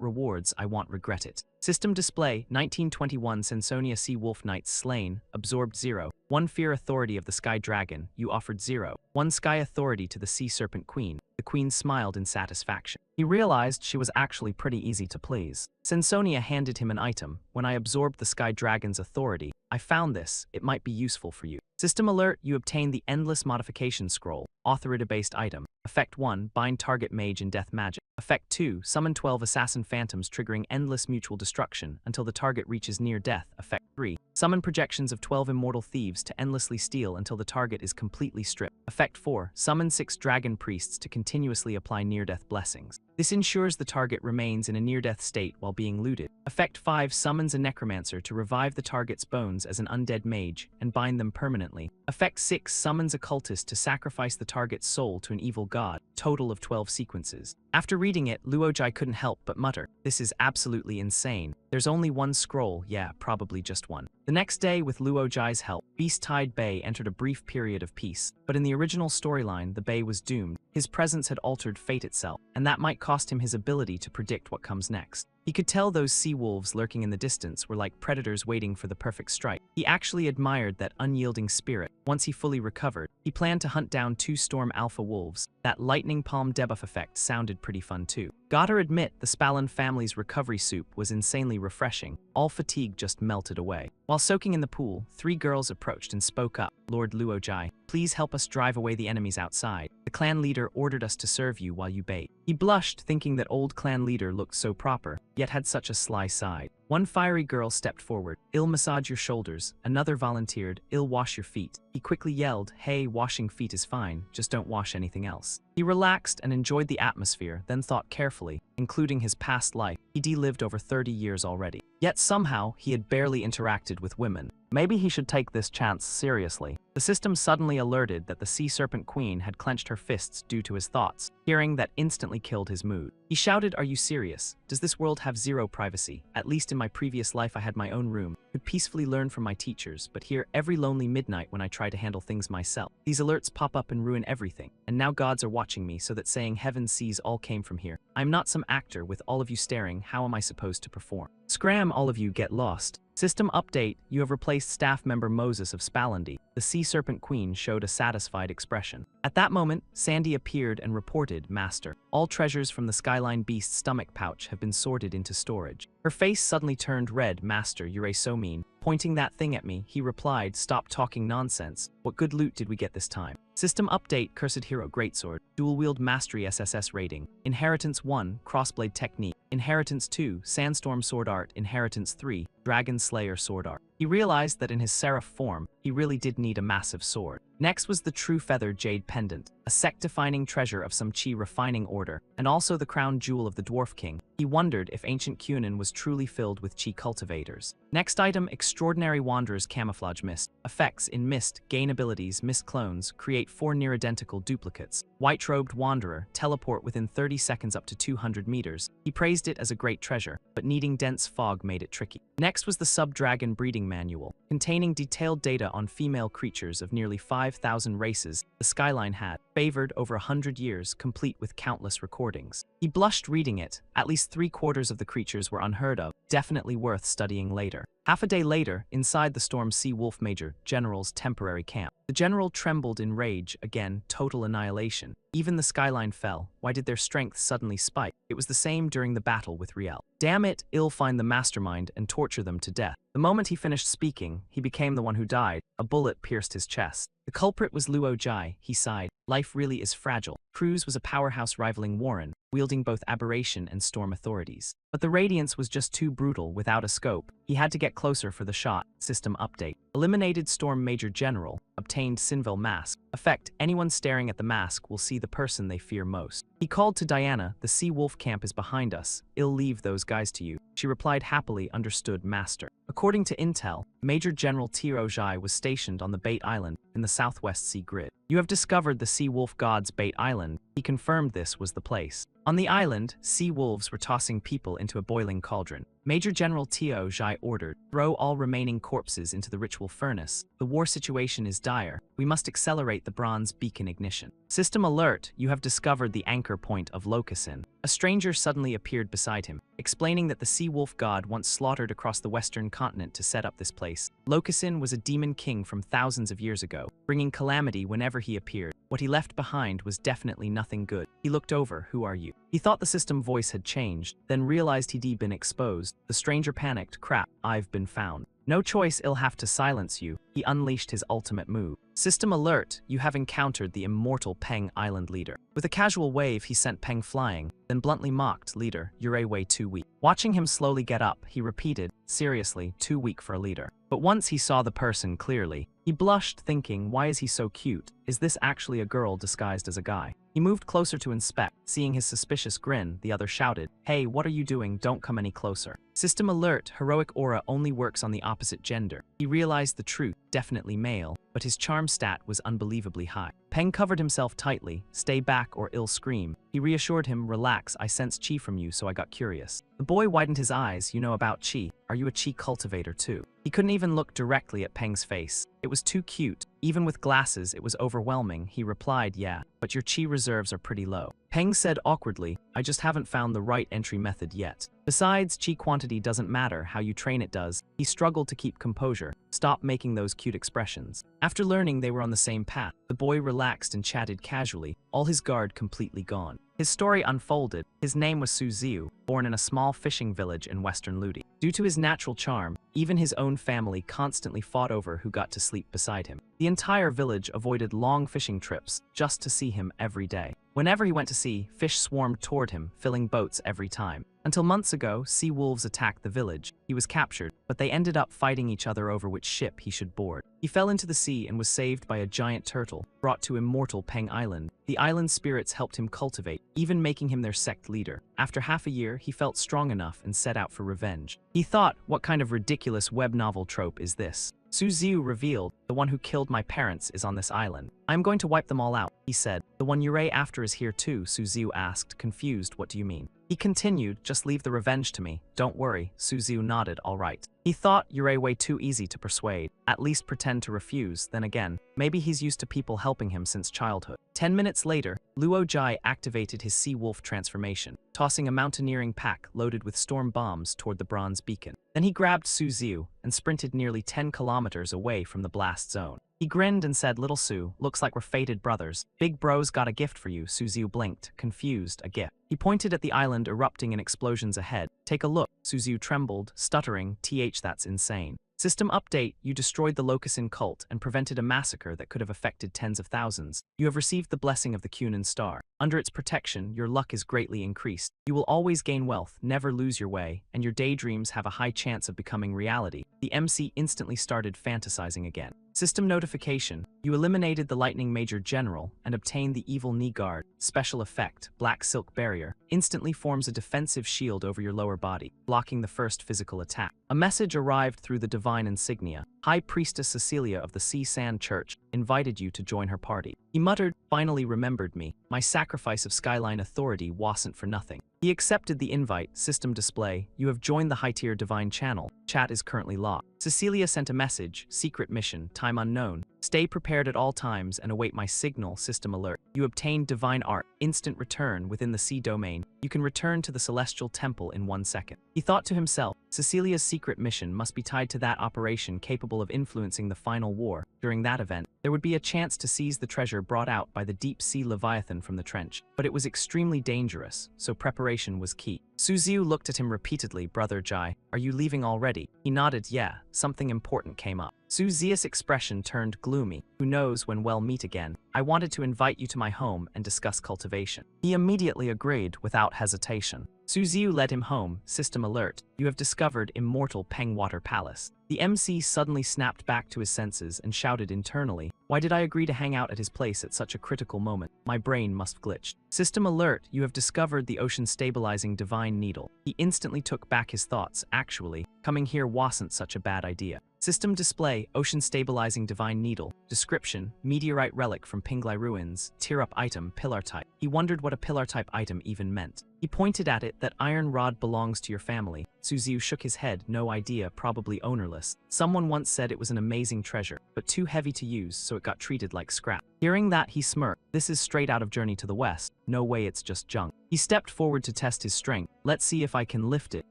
rewards, I won't regret it. System display, 1921 Sensonia Sea Wolf Knights slain, absorbed 0. 1 Fear Authority of the Sky Dragon, you offered 0. 1 Sky Authority to the Sea Serpent Queen. The Queen smiled in satisfaction. He realized she was actually pretty easy to please. Sensonia handed him an item. When I absorbed the Sky Dragon's authority, I found this. It might be useful for you. System alert, you obtained the Endless Modification Scroll. Authority-based item. Effect 1, bind target mage in death magic. Effect 2, summon 12 assassin phantoms triggering endless mutual destruction until the target reaches near death. Effect 3, summon projections of 12 immortal thieves to endlessly steal until the target is completely stripped. Effect 4, summon 6 dragon priests to continuously apply near-death blessings. This ensures the target remains in a near-death state while being looted. Effect 5 summons a necromancer to revive the target's bones as an undead mage and bind them permanently. Effect 6 summons a cultist to sacrifice the target's soul to an evil god. Total of 12 sequences. After reading it, Luojai couldn't help but mutter, "This is absolutely insane. There's only one scroll, yeah, probably just one." The next day, with Luojai's help, Beast-Tide Bay entered a brief period of peace. But in the original storyline, the Bay was doomed. His presence had altered fate itself, and that might cost him his ability to predict what comes next. He could tell those sea wolves lurking in the distance were like predators waiting for the perfect strike. He actually admired that unyielding spirit. Once he fully recovered, he planned to hunt down 2 Storm Alpha wolves. That lightning palm debuff effect sounded pretty fun too. Gotta admit, the Spallon family's recovery soup was insanely refreshing. All fatigue just melted away. While soaking in the pool, 3 girls approached and spoke up. "Lord Luojai, please help us drive away the enemies outside. The clan leader ordered us to serve you while you bathe." He blushed, thinking that old clan leader looked so proper, yet had such a sly side. One fiery girl stepped forward. "I'll massage your shoulders." Another volunteered, "I'll wash your feet." He quickly yelled, "Hey, washing feet is fine, just don't wash anything else." He relaxed and enjoyed the atmosphere, then thought carefully, including his past life. He'd lived over 30 years already. Yet somehow, he had barely interacted with women. Maybe he should take this chance seriously. The system suddenly alerted that the Sea Serpent Queen had clenched her fists due to his thoughts. Hearing that instantly killed his mood. He shouted, "Are you serious? Does this world have 0 privacy? At least in my previous life I had my own room, could peacefully learn from my teachers, but here every lonely midnight when I try to handle things myself. These alerts pop up and ruin everything, and now gods are watching me so that saying heaven sees all came from here. I'm not some actor with all of you staring, how am I supposed to perform? Scram, all of you, get lost." System update, you have replaced staff member Moses of Spallandi. The Sea Serpent Queen showed a satisfied expression. At that moment, Sandy appeared and reported, "Master, all treasures from the Skyline Beast's stomach pouch have been sorted into storage." Her face suddenly turned red. "Master, you're so mean." Pointing that thing at me, he replied, "Stop talking nonsense. What good loot did we get this time?" System update, Cursed Hero Greatsword. Dual Wield Mastery SSS rating. Inheritance 1, Crossblade Technique. Inheritance 2, Sandstorm Sword Art. Inheritance 3, Dragon Slayer Sword Art. He realized that in his seraph form, he really did need a massive sword. Next was the True Feather Jade Pendant, a sect-defining treasure of some chi refining order, and also the crown jewel of the Dwarf King. He wondered if ancient Cunin was truly filled with chi cultivators. Next item, Extraordinary Wanderer's Camouflage Mist. Effects: in Mist, gain abilities, Mist clones, create 4 near-identical duplicates. White-robed Wanderer, teleport within 30 seconds up to 200 meters. He praised it as a great treasure, but needing dense fog made it tricky. Next was the Sub-Dragon Breeding Manual, containing detailed data on female creatures of nearly 5,000 races the Skyline had, favored over 100 years, complete with countless recordings. He blushed reading it. At least 3/4 of the creatures were unheard of, definitely worth studying later. Half a day later, inside the Storm Sea Wolf Major General's temporary camp. The general trembled in rage. Again, total annihilation. Even the Skyline fell. Why did their strength suddenly spike? It was the same during the battle with Riel. Damn it, I'll find the mastermind and torture them to death. The moment he finished speaking, he became the one who died. A bullet pierced his chest. The culprit was Luojai. He sighed. Life really is fragile. Cruz was a powerhouse rivaling Warren. wielding both aberration and storm authorities. But the radiance was just too brutal without a scope. He had to get closer for the shot. System update. Eliminated Storm Major General. Obtained Sinville Mask. Effect: anyone staring at the mask will see the person they fear most. He called to Diana, the Sea Wolf camp is behind us. I'll leave those guys to you. She replied happily, understood, master. According to intel, Major General Tiro Jai was stationed on the Bait Island in the Southwest Sea Grid. You have discovered the Sea Wolf God's Bait Island. He confirmed this was the place. On the island, sea wolves were tossing people into a boiling cauldron. Major General Tio Jai ordered, throw all remaining corpses into the ritual furnace. The war situation is dire. We must accelerate the bronze beacon ignition. System alert, you have discovered the anchor point of Locasin. A stranger suddenly appeared beside him, explaining that the sea wolf god once slaughtered across the western continent to set up this place. Locasin was a demon king from thousands of years ago, bringing calamity whenever he appeared. What he left behind was definitely nothing good. He looked over, who are you? He thought the system voice had changed, then realized he'd been exposed. The stranger panicked, crap, I've been found. No choice, I'll have to silence you. He unleashed his ultimate move. System alert, you have encountered the immortal Peng Island leader. With a casual wave, he sent Peng flying, then bluntly mocked, leader, you're way too weak. Watching him slowly get up, he repeated, seriously, too weak for a leader. But once he saw the person clearly, he blushed, thinking, why is he so cute? Is this actually a girl disguised as a guy? He moved closer to inspect. Seeing his suspicious grin, the other shouted, hey, what are you doing? Don't come any closer. System alert, heroic aura only works on the opposite gender. He realized the truth, definitely male, but his charm stat was unbelievably high. Peng covered himself tightly, stay back or I'll scream. He reassured him, relax, I sense chi from you, so I got curious. The boy widened his eyes, you know about chi. Are you a chi cultivator too? He couldn't even look directly at Peng's face. It was too cute. Even with glasses, it was overwhelming. He replied, yeah, but your chi reserves are pretty low. Peng said awkwardly, I just haven't found the right entry method yet. Besides, chi quantity doesn't matter, how you train it does. He struggled to keep composure. Stop making those cute expressions. After learning they were on the same path, the boy relaxed and chatted casually, all his guard completely gone. His story unfolded. His name was Su Ziu, born in a small fishing village in western Ludi. Due to his natural charm, even his own family constantly fought over who got to sleep beside him. The entire village avoided long fishing trips just to see him every day. Whenever he went to sea, fish swarmed toward him, filling boats every time. Until months ago, sea wolves attacked the village. He was captured, but they ended up fighting each other over which ship he should board. He fell into the sea and was saved by a giant turtle, brought to immortal Peng Island. The island spirits helped him cultivate, even making him their sect leader. After half a year, he felt strong enough and set out for revenge. He thought, what kind of ridiculous web novel trope is this? Su Ziu revealed, the one who killed my parents is on this island. I'm going to wipe them all out, he said. The one you're after is here too, Su Ziu asked, confused, what do you mean? He continued, just leave the revenge to me. Don't worry, Su Ziu nodded, all right. He thought you're way too easy to persuade. At least pretend to refuse, then again, maybe he's used to people helping him since childhood. 10 minutes later, Luo Jai activated his sea wolf transformation, tossing a mountaineering pack loaded with storm bombs toward the bronze beacon. Then he grabbed Su Ziu and sprinted nearly 10 kilometers away from the blast zone. He grinned and said, little Su, looks like we're fated brothers. Big bro's got a gift for you. Su Ziu blinked, confused, a gift. He pointed at the island erupting in explosions ahead. Take a look. Su Ziu trembled, stuttering, that's insane. System update, you destroyed the Locasin cult and prevented a massacre that could have affected tens of thousands. You have received the blessing of the Cunin star. Under its protection, your luck is greatly increased. You will always gain wealth, never lose your way, and your daydreams have a high chance of becoming reality. The MC instantly started fantasizing again. System notification, you eliminated the Lightning Major General and obtained the Evil Knee Guard. Special effect, Black Silk Barrier, instantly forms a defensive shield over your lower body, blocking the first physical attack. A message arrived through the divine insignia. High Priestess Cecilia of the Sea Sand Church invited you to join her party. He muttered, finally remembered me. My sacrifice of Skyline Authority wasn't for nothing. He accepted the invite. System display, you have joined the high-tier divine channel. Chat is currently locked. Cecilia sent a message, secret mission, time unknown. Stay prepared at all times and await my signal. System alert. You obtained divine art, instant return within the sea domain. You can return to the celestial temple in 1 second. He thought to himself, Cecilia's secret mission must be tied to that operation capable of influencing the final war. During that event, there would be a chance to seize the treasure brought out by the deep sea Leviathan from the trench, but it was extremely dangerous, so preparation was key. Suziu looked at him repeatedly. Brother Jai, are you leaving already? He nodded. Yeah, something important came up. Suzia's expression turned gloomy. Who knows when we'll meet again. I wanted to invite you to my home and discuss cultivation. He immediately agreed without hesitation. Suziu led him home. System alert. You have discovered immortal Pengwater Palace. The MC suddenly snapped back to his senses and shouted internally, why did I agree to hang out at his place at such a critical moment? My brain must glitch. System alert, you have discovered the ocean-stabilizing divine needle. He instantly took back his thoughts. Actually, coming here wasn't such a bad idea. System display, ocean-stabilizing divine needle. Description, meteorite relic from Pinglai ruins. Tier-up item, pillar type. He wondered what a pillar-type item even meant. He pointed at it. That iron rod belongs to your family. Suziu shook his head. No idea, probably ownerless. Someone once said it was an amazing treasure, but too heavy to use, so it got treated like scrap. Hearing that, he smirked. This is straight out of Journey to the West. No way it's just junk. He stepped forward to test his strength. Let's see if I can lift it.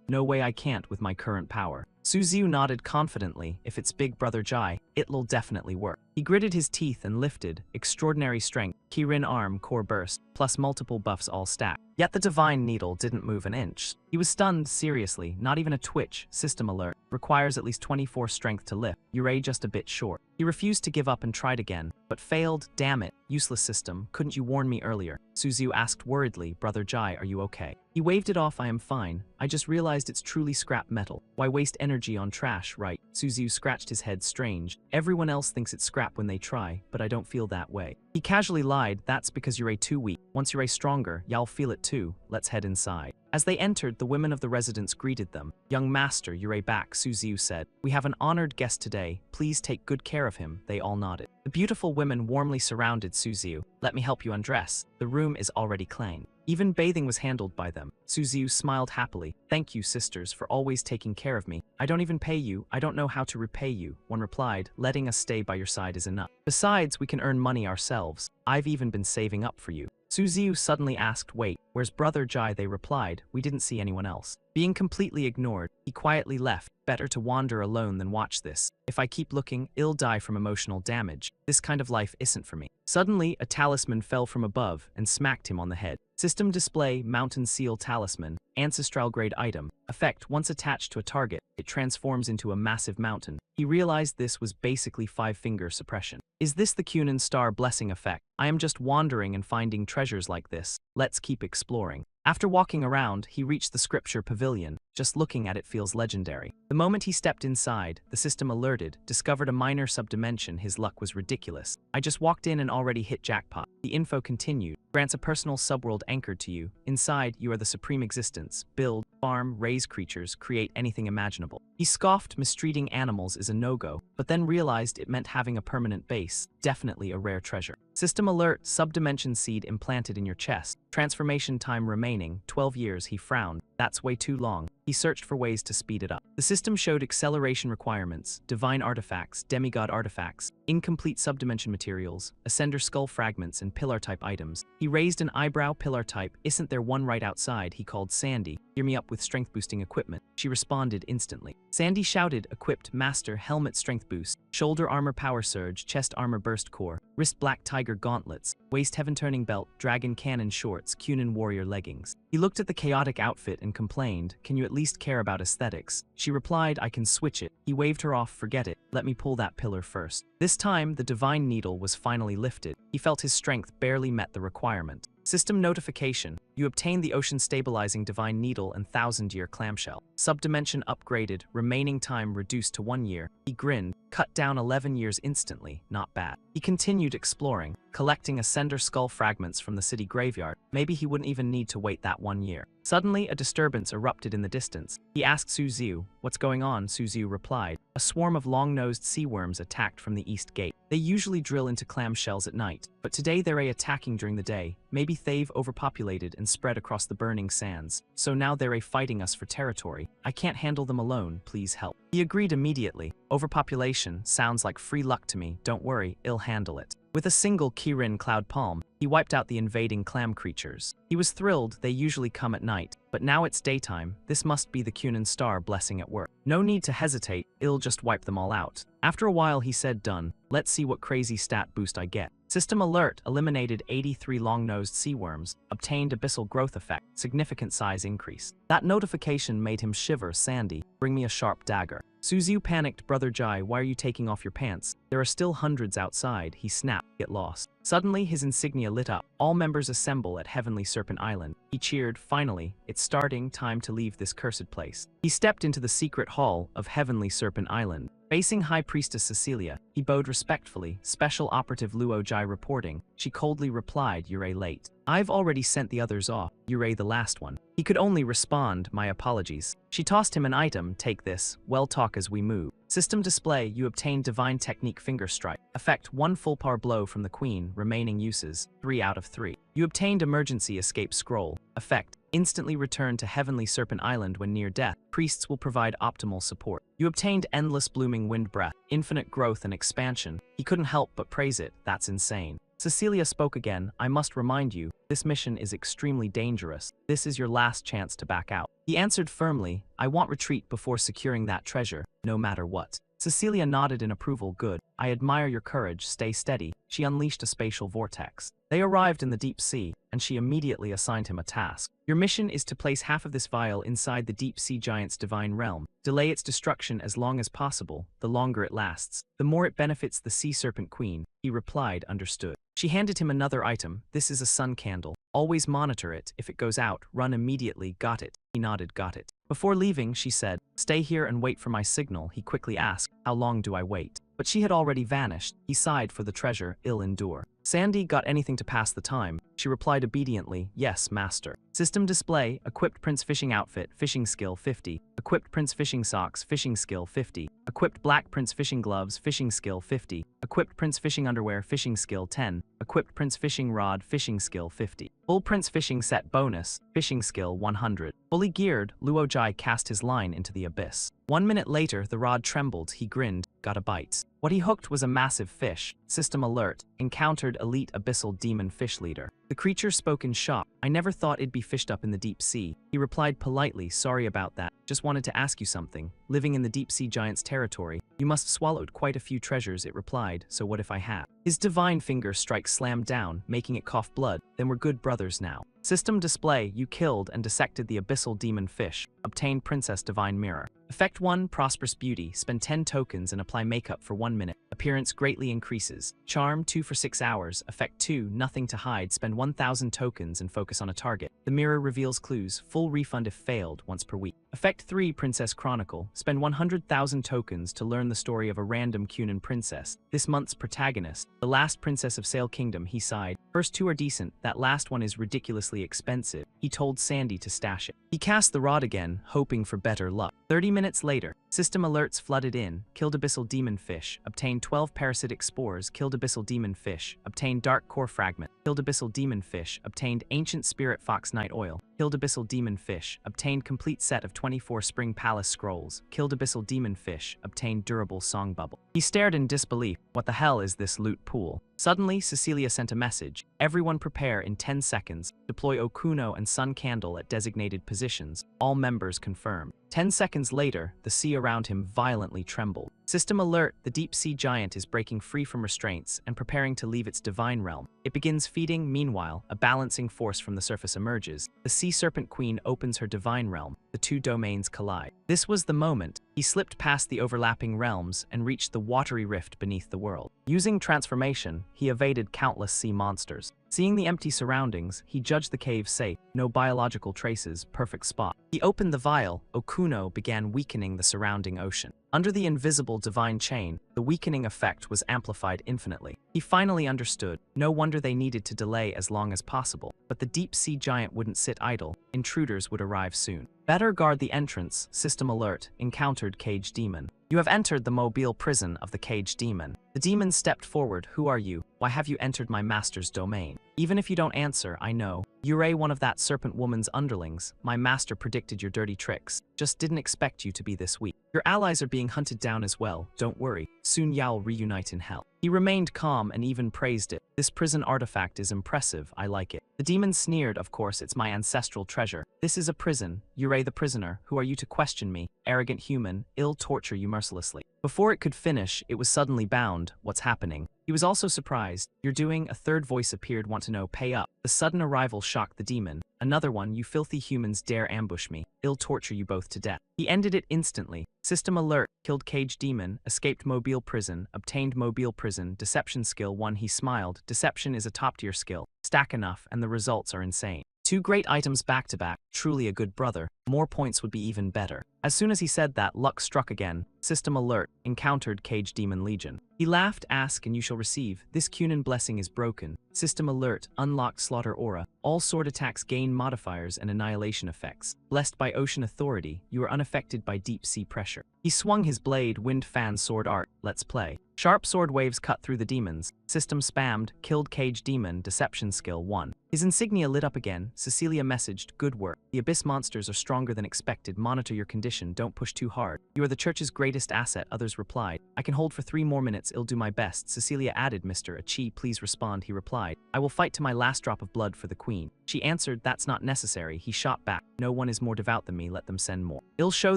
No way I can't with my current power. Suziu nodded confidently. If it's Big Brother Jai, it'll definitely work. He gritted his teeth and lifted. Extraordinary strength. Kirin arm core burst, plus multiple buffs all stacked. Yet the divine needle didn't move an inch. He was stunned. Seriously, not even a twitch. System alert. Requires at least 24 strength to lift. You're just a bit short. He refused to give up and tried again, but failed. Damn it. Useless system. Couldn't you warn me earlier? Suziu asked worriedly. Brother Jai, are you okay? He waved it off. I am fine. I just realized it's truly scrap metal. Why waste energy on trash, right? Suziu scratched his head. Strange. Everyone else thinks it's scrap when they try, but I don't feel that way. He casually lied. That's because you're too weak. Once you're stronger, y'all feel it too. Let's head inside. As they entered, the women of the residence greeted them. Young master, you're back, Suziu said. We have an honored guest today. Please take good care of him. They all nodded. The beautiful women warmly surrounded Suziu. Let me help you undress. The room is already clean. Even bathing was handled by them. Suziu smiled happily. Thank you, sisters, for always taking care of me. I don't even pay you. I don't know how to repay you. One replied, letting us stay by your side is enough. Besides, we can earn money ourselves. I've even been saving up for you. Suziu suddenly asked, wait, where's Brother Jai? They replied, we didn't see anyone else. Being completely ignored, he quietly left. Better to wander alone than watch this. If I keep looking, I'll die from emotional damage. This kind of life isn't for me. Suddenly, a talisman fell from above and smacked him on the head. System display, Mountain Seal Talisman, ancestral grade item. Effect, once attached to a target, it transforms into a massive mountain. He realized this was basically 5-finger suppression. Is this the Kunin Star Blessing effect? I am just wandering and finding treasures like this. Let's keep exploring. After walking around, he reached the scripture pavilion. Just looking at it feels legendary. The moment he stepped inside, the system alerted, discovered a minor subdimension. His luck was ridiculous. I just walked in and already hit jackpot. The info continued. Grants a personal subworld anchored to you. Inside, you are the supreme existence. Build, farm, raise creatures, create anything imaginable. He scoffed. Mistreating animals is a no-go, but then realized it meant having a permanent base. Definitely a rare treasure. System alert, subdimension seed implanted in your chest. Transformation time remaining, 12 years. He frowned. That's way too long. He searched for ways to speed it up. The system showed acceleration requirements, divine artifacts, demigod artifacts, incomplete subdimension materials, ascender skull fragments, and pillar-type items. He raised an eyebrow. Pillar type, isn't there one right outside? He called Sandy. Gear me up with strength-boosting equipment. She responded instantly. Sandy shouted, equipped, master, helmet strength boost, shoulder armor power surge, chest armor burst core, wrist black tiger gauntlets, waist heaven-turning belt, dragon cannon shorts, Kunin warrior leggings. He looked at the chaotic outfit and complained, can you at least care about aesthetics? She replied, I can switch it. He waved her off. Forget it. Let me pull that pillar first. This time, the divine needle was finally lifted. He felt his strength barely met the requirement. System notification. You obtained the ocean stabilizing divine needle and 1000-year clamshell. Subdimension upgraded, remaining time reduced to 1 year. He grinned, cut down 11 years instantly, not bad. He continued exploring, collecting ascender skull fragments from the city graveyard. Maybe he wouldn't even need to wait that 1 year. Suddenly, a disturbance erupted in the distance. He asked Suziu, what's going on? Suziu replied, a swarm of long-nosed sea worms attacked from the east gate. They usually drill into clamshells at night, but today they're attacking during the day. Maybe they've overpopulated and spread across the burning sands. So now they're fighting us for territory. I can't handle them alone, please help. He agreed immediately. Overpopulation sounds like free luck to me. Don't worry, I'll handle it. With a single Kirin cloud palm, he wiped out the invading clam creatures. He was thrilled. They usually come at night, but now it's daytime. This must be the Kunin Star blessing at work. No need to hesitate, I'll just wipe them all out. After a while he said, done. Let's see what crazy stat boost I get. System alert, eliminated 83 long-nosed sea worms, obtained abyssal growth effect, significant size increase. That notification made him shiver. Sandy, bring me a sharp dagger. Suzu panicked. Brother Jai, why are you taking off your pants? There are still hundreds outside. He snapped. Get lost. Suddenly his insignia lit up. All members assemble at Heavenly Serpent Island. He cheered. Finally, it's starting. Time to leave this cursed place. He stepped into the secret hall of Heavenly Serpent Island. Facing High Priestess Cecilia, he bowed respectfully. Special Operative Luo Jai reporting. She coldly replied, "You're late. I've already sent the others off. You're the last one." He could only respond, "My apologies." She tossed him an item. Take this. Well, talk as we move. System display, you obtain Divine Technique Finger Strike. Effect, 1 full power blow from the Queen. Remaining uses, 3 out of 3. You obtained Emergency Escape Scroll. Effect, instantly return to Heavenly Serpent Island when near death. Priests will provide optimal support. You obtained Endless Blooming Wind Breath. Infinite growth and expansion. He couldn't help but praise it. That's insane. Cecilia spoke again. I must remind you, this mission is extremely dangerous. This is your last chance to back out. He answered firmly, I want retreat before securing that treasure, no matter what. Cecilia nodded in approval. Good. I admire your courage. Stay steady. She unleashed a spatial vortex. They arrived in the deep sea, and she immediately assigned him a task. Your mission is to place half of this vial inside the deep sea giant's divine realm. Delay its destruction as long as possible. The longer it lasts, the more it benefits the Sea Serpent Queen. He replied, understood. She handed him another item. This is a sun candle. Always monitor it. If it goes out, run immediately. Got it. He nodded. Got it. Before leaving, she said, stay here and wait for my signal. He quickly asked, how long do I wait? But she had already vanished. He sighed for the treasure. Ill endure. Sandy, got anything to pass the time? She replied obediently, yes, master. System display, equipped Prince Fishing Outfit, Fishing Skill 50. Equipped Prince Fishing Socks, Fishing Skill 50. Equipped Black Prince Fishing Gloves, Fishing Skill 50. Equipped Prince Fishing Underwear, Fishing Skill 10. Equipped Prince Fishing Rod, Fishing Skill 50. Full Prince Fishing Set Bonus, Fishing Skill 100. Fully geared, Luo Jai cast his line into the abyss. 1 minute later, the rod trembled. He grinned, got a bite. What he hooked was a massive fish. System alert, encountered elite abyssal demon fish leader. The creature spoke in shock. I never thought it'd be fished up in the deep sea. He replied politely, sorry about that. Just wanted to ask you something. Living in the deep sea giant's territory, you must have swallowed quite a few treasures, it replied, so what if I have? His divine finger strike slammed down, making it cough blood. Then we're good brothers now. System display, you killed and dissected the abyssal demon fish. Obtained Princess Divine Mirror. Effect 1, Prosperous Beauty. Spend 10 tokens and apply makeup for 1 minute. Appearance greatly increases. Charm 2 for 6 hours. Effect 2, Nothing to Hide. Spend 1,000 tokens and focus on a target. The mirror reveals clues. Full refund if failed, once per week. Effect 3, Princess Chronicle. Spend 100,000 tokens to learn the story of a random Cunan princess. This month's protagonist, the last princess of Sail Kingdom. He sighed. First 2 are decent. That last one is ridiculously expensive. He told Sandy to stash it. He cast the rod again, hoping for better luck. 30 minutes later, system alerts flooded in. Killed abyssal demon fish. Obtained 12 parasitic spores. Killed abyssal demon fish. Obtained dark core fragment. Killed abyssal demon fish. Obtained ancient spirit fox night oil. Killed abyssal demon fish. Obtained complete set of 24 spring palace scrolls. Killed abyssal demon fish. Obtained durable song bubble. He stared in disbelief. What the hell is this loot pool? Suddenly, Cecilia sent a message. Everyone prepare in 10 seconds. Deploy Okuno and Sun Candle at designated positions. All members confirmed. 10 seconds later, the sea around him violently trembled. System alert, the deep sea giant is breaking free from restraints and preparing to leave its divine realm. It begins feeding. Meanwhile, a balancing force from the surface emerges. The Sea Serpent Queen opens her divine realm. The 2 domains collide. This was the moment. He slipped past the overlapping realms and reached the watery rift beneath the world. Using transformation, he evaded countless sea monsters. Seeing the empty surroundings, he judged the cave safe. No biological traces, perfect spot. He opened the vial. Okuno began weakening the surrounding ocean. Under the invisible divine chain, the weakening effect was amplified infinitely. He finally understood. No wonder they needed to delay as long as possible. But the deep sea giant wouldn't sit idle. Intruders would arrive soon. Better guard the entrance. System alert. Encountered Cage Demon. You have entered the mobile prison of the Cage Demon. The demon stepped forward. Who are you? Why have you entered my master's domain? Even if you don't answer, I know. You're one of that serpent woman's underlings. My master predicted your dirty tricks. Just didn't expect you to be this weak. Your allies are being hunted down as well. Don't worry. Soon you'll reunite in hell. He remained calm and even praised it. This prison artifact is impressive. I like it. The demon sneered. Of course, it's my ancestral treasure. This is a prison. You're the prisoner. Who are you to question me? Arrogant human. I'll torture you mercilessly. Before it could finish, it was suddenly bound. What's happening? He was also surprised. "You're doing?" A third voice appeared. "Want to know? Pay up." The sudden arrival shocked the demon. Another one. "You filthy humans dare ambush me. I'll torture you both to death." He ended it instantly. System alert. Killed cage demon. Escaped mobile prison. Obtained mobile prison. Deception skill 1. He smiled. Deception is a top-tier skill. Stack enough and the results are insane. 2 great items back-to-back. Truly a good brother. More points would be even better. As soon as he said that, luck struck again. System alert. Encountered cage demon legion. He laughed. "Ask and you shall receive. This Kunin blessing is broken." System alert. Unlocked slaughter aura. All sword attacks gain modifiers and annihilation effects. Blessed by ocean authority, you are unaffected by deep sea pressure. He swung his blade. Wind fan sword art. Let's play. Sharp sword waves cut through the demons. System spammed. Killed cage demon. Deception skill 1. His insignia lit up again. Cecilia messaged, "Good work. The abyss monsters are stronger than expected. Monitor your condition. Don't push too hard. You are the church's greatest asset." Others replied, "I can hold for 3 more minutes. I'll do my best." Cecilia added, "Mr. Achi, please respond." He replied, "I will fight to my last drop of blood for the queen." She answered, "That's not necessary." He shot back, "No one is more devout than me. Let them send more. I'll show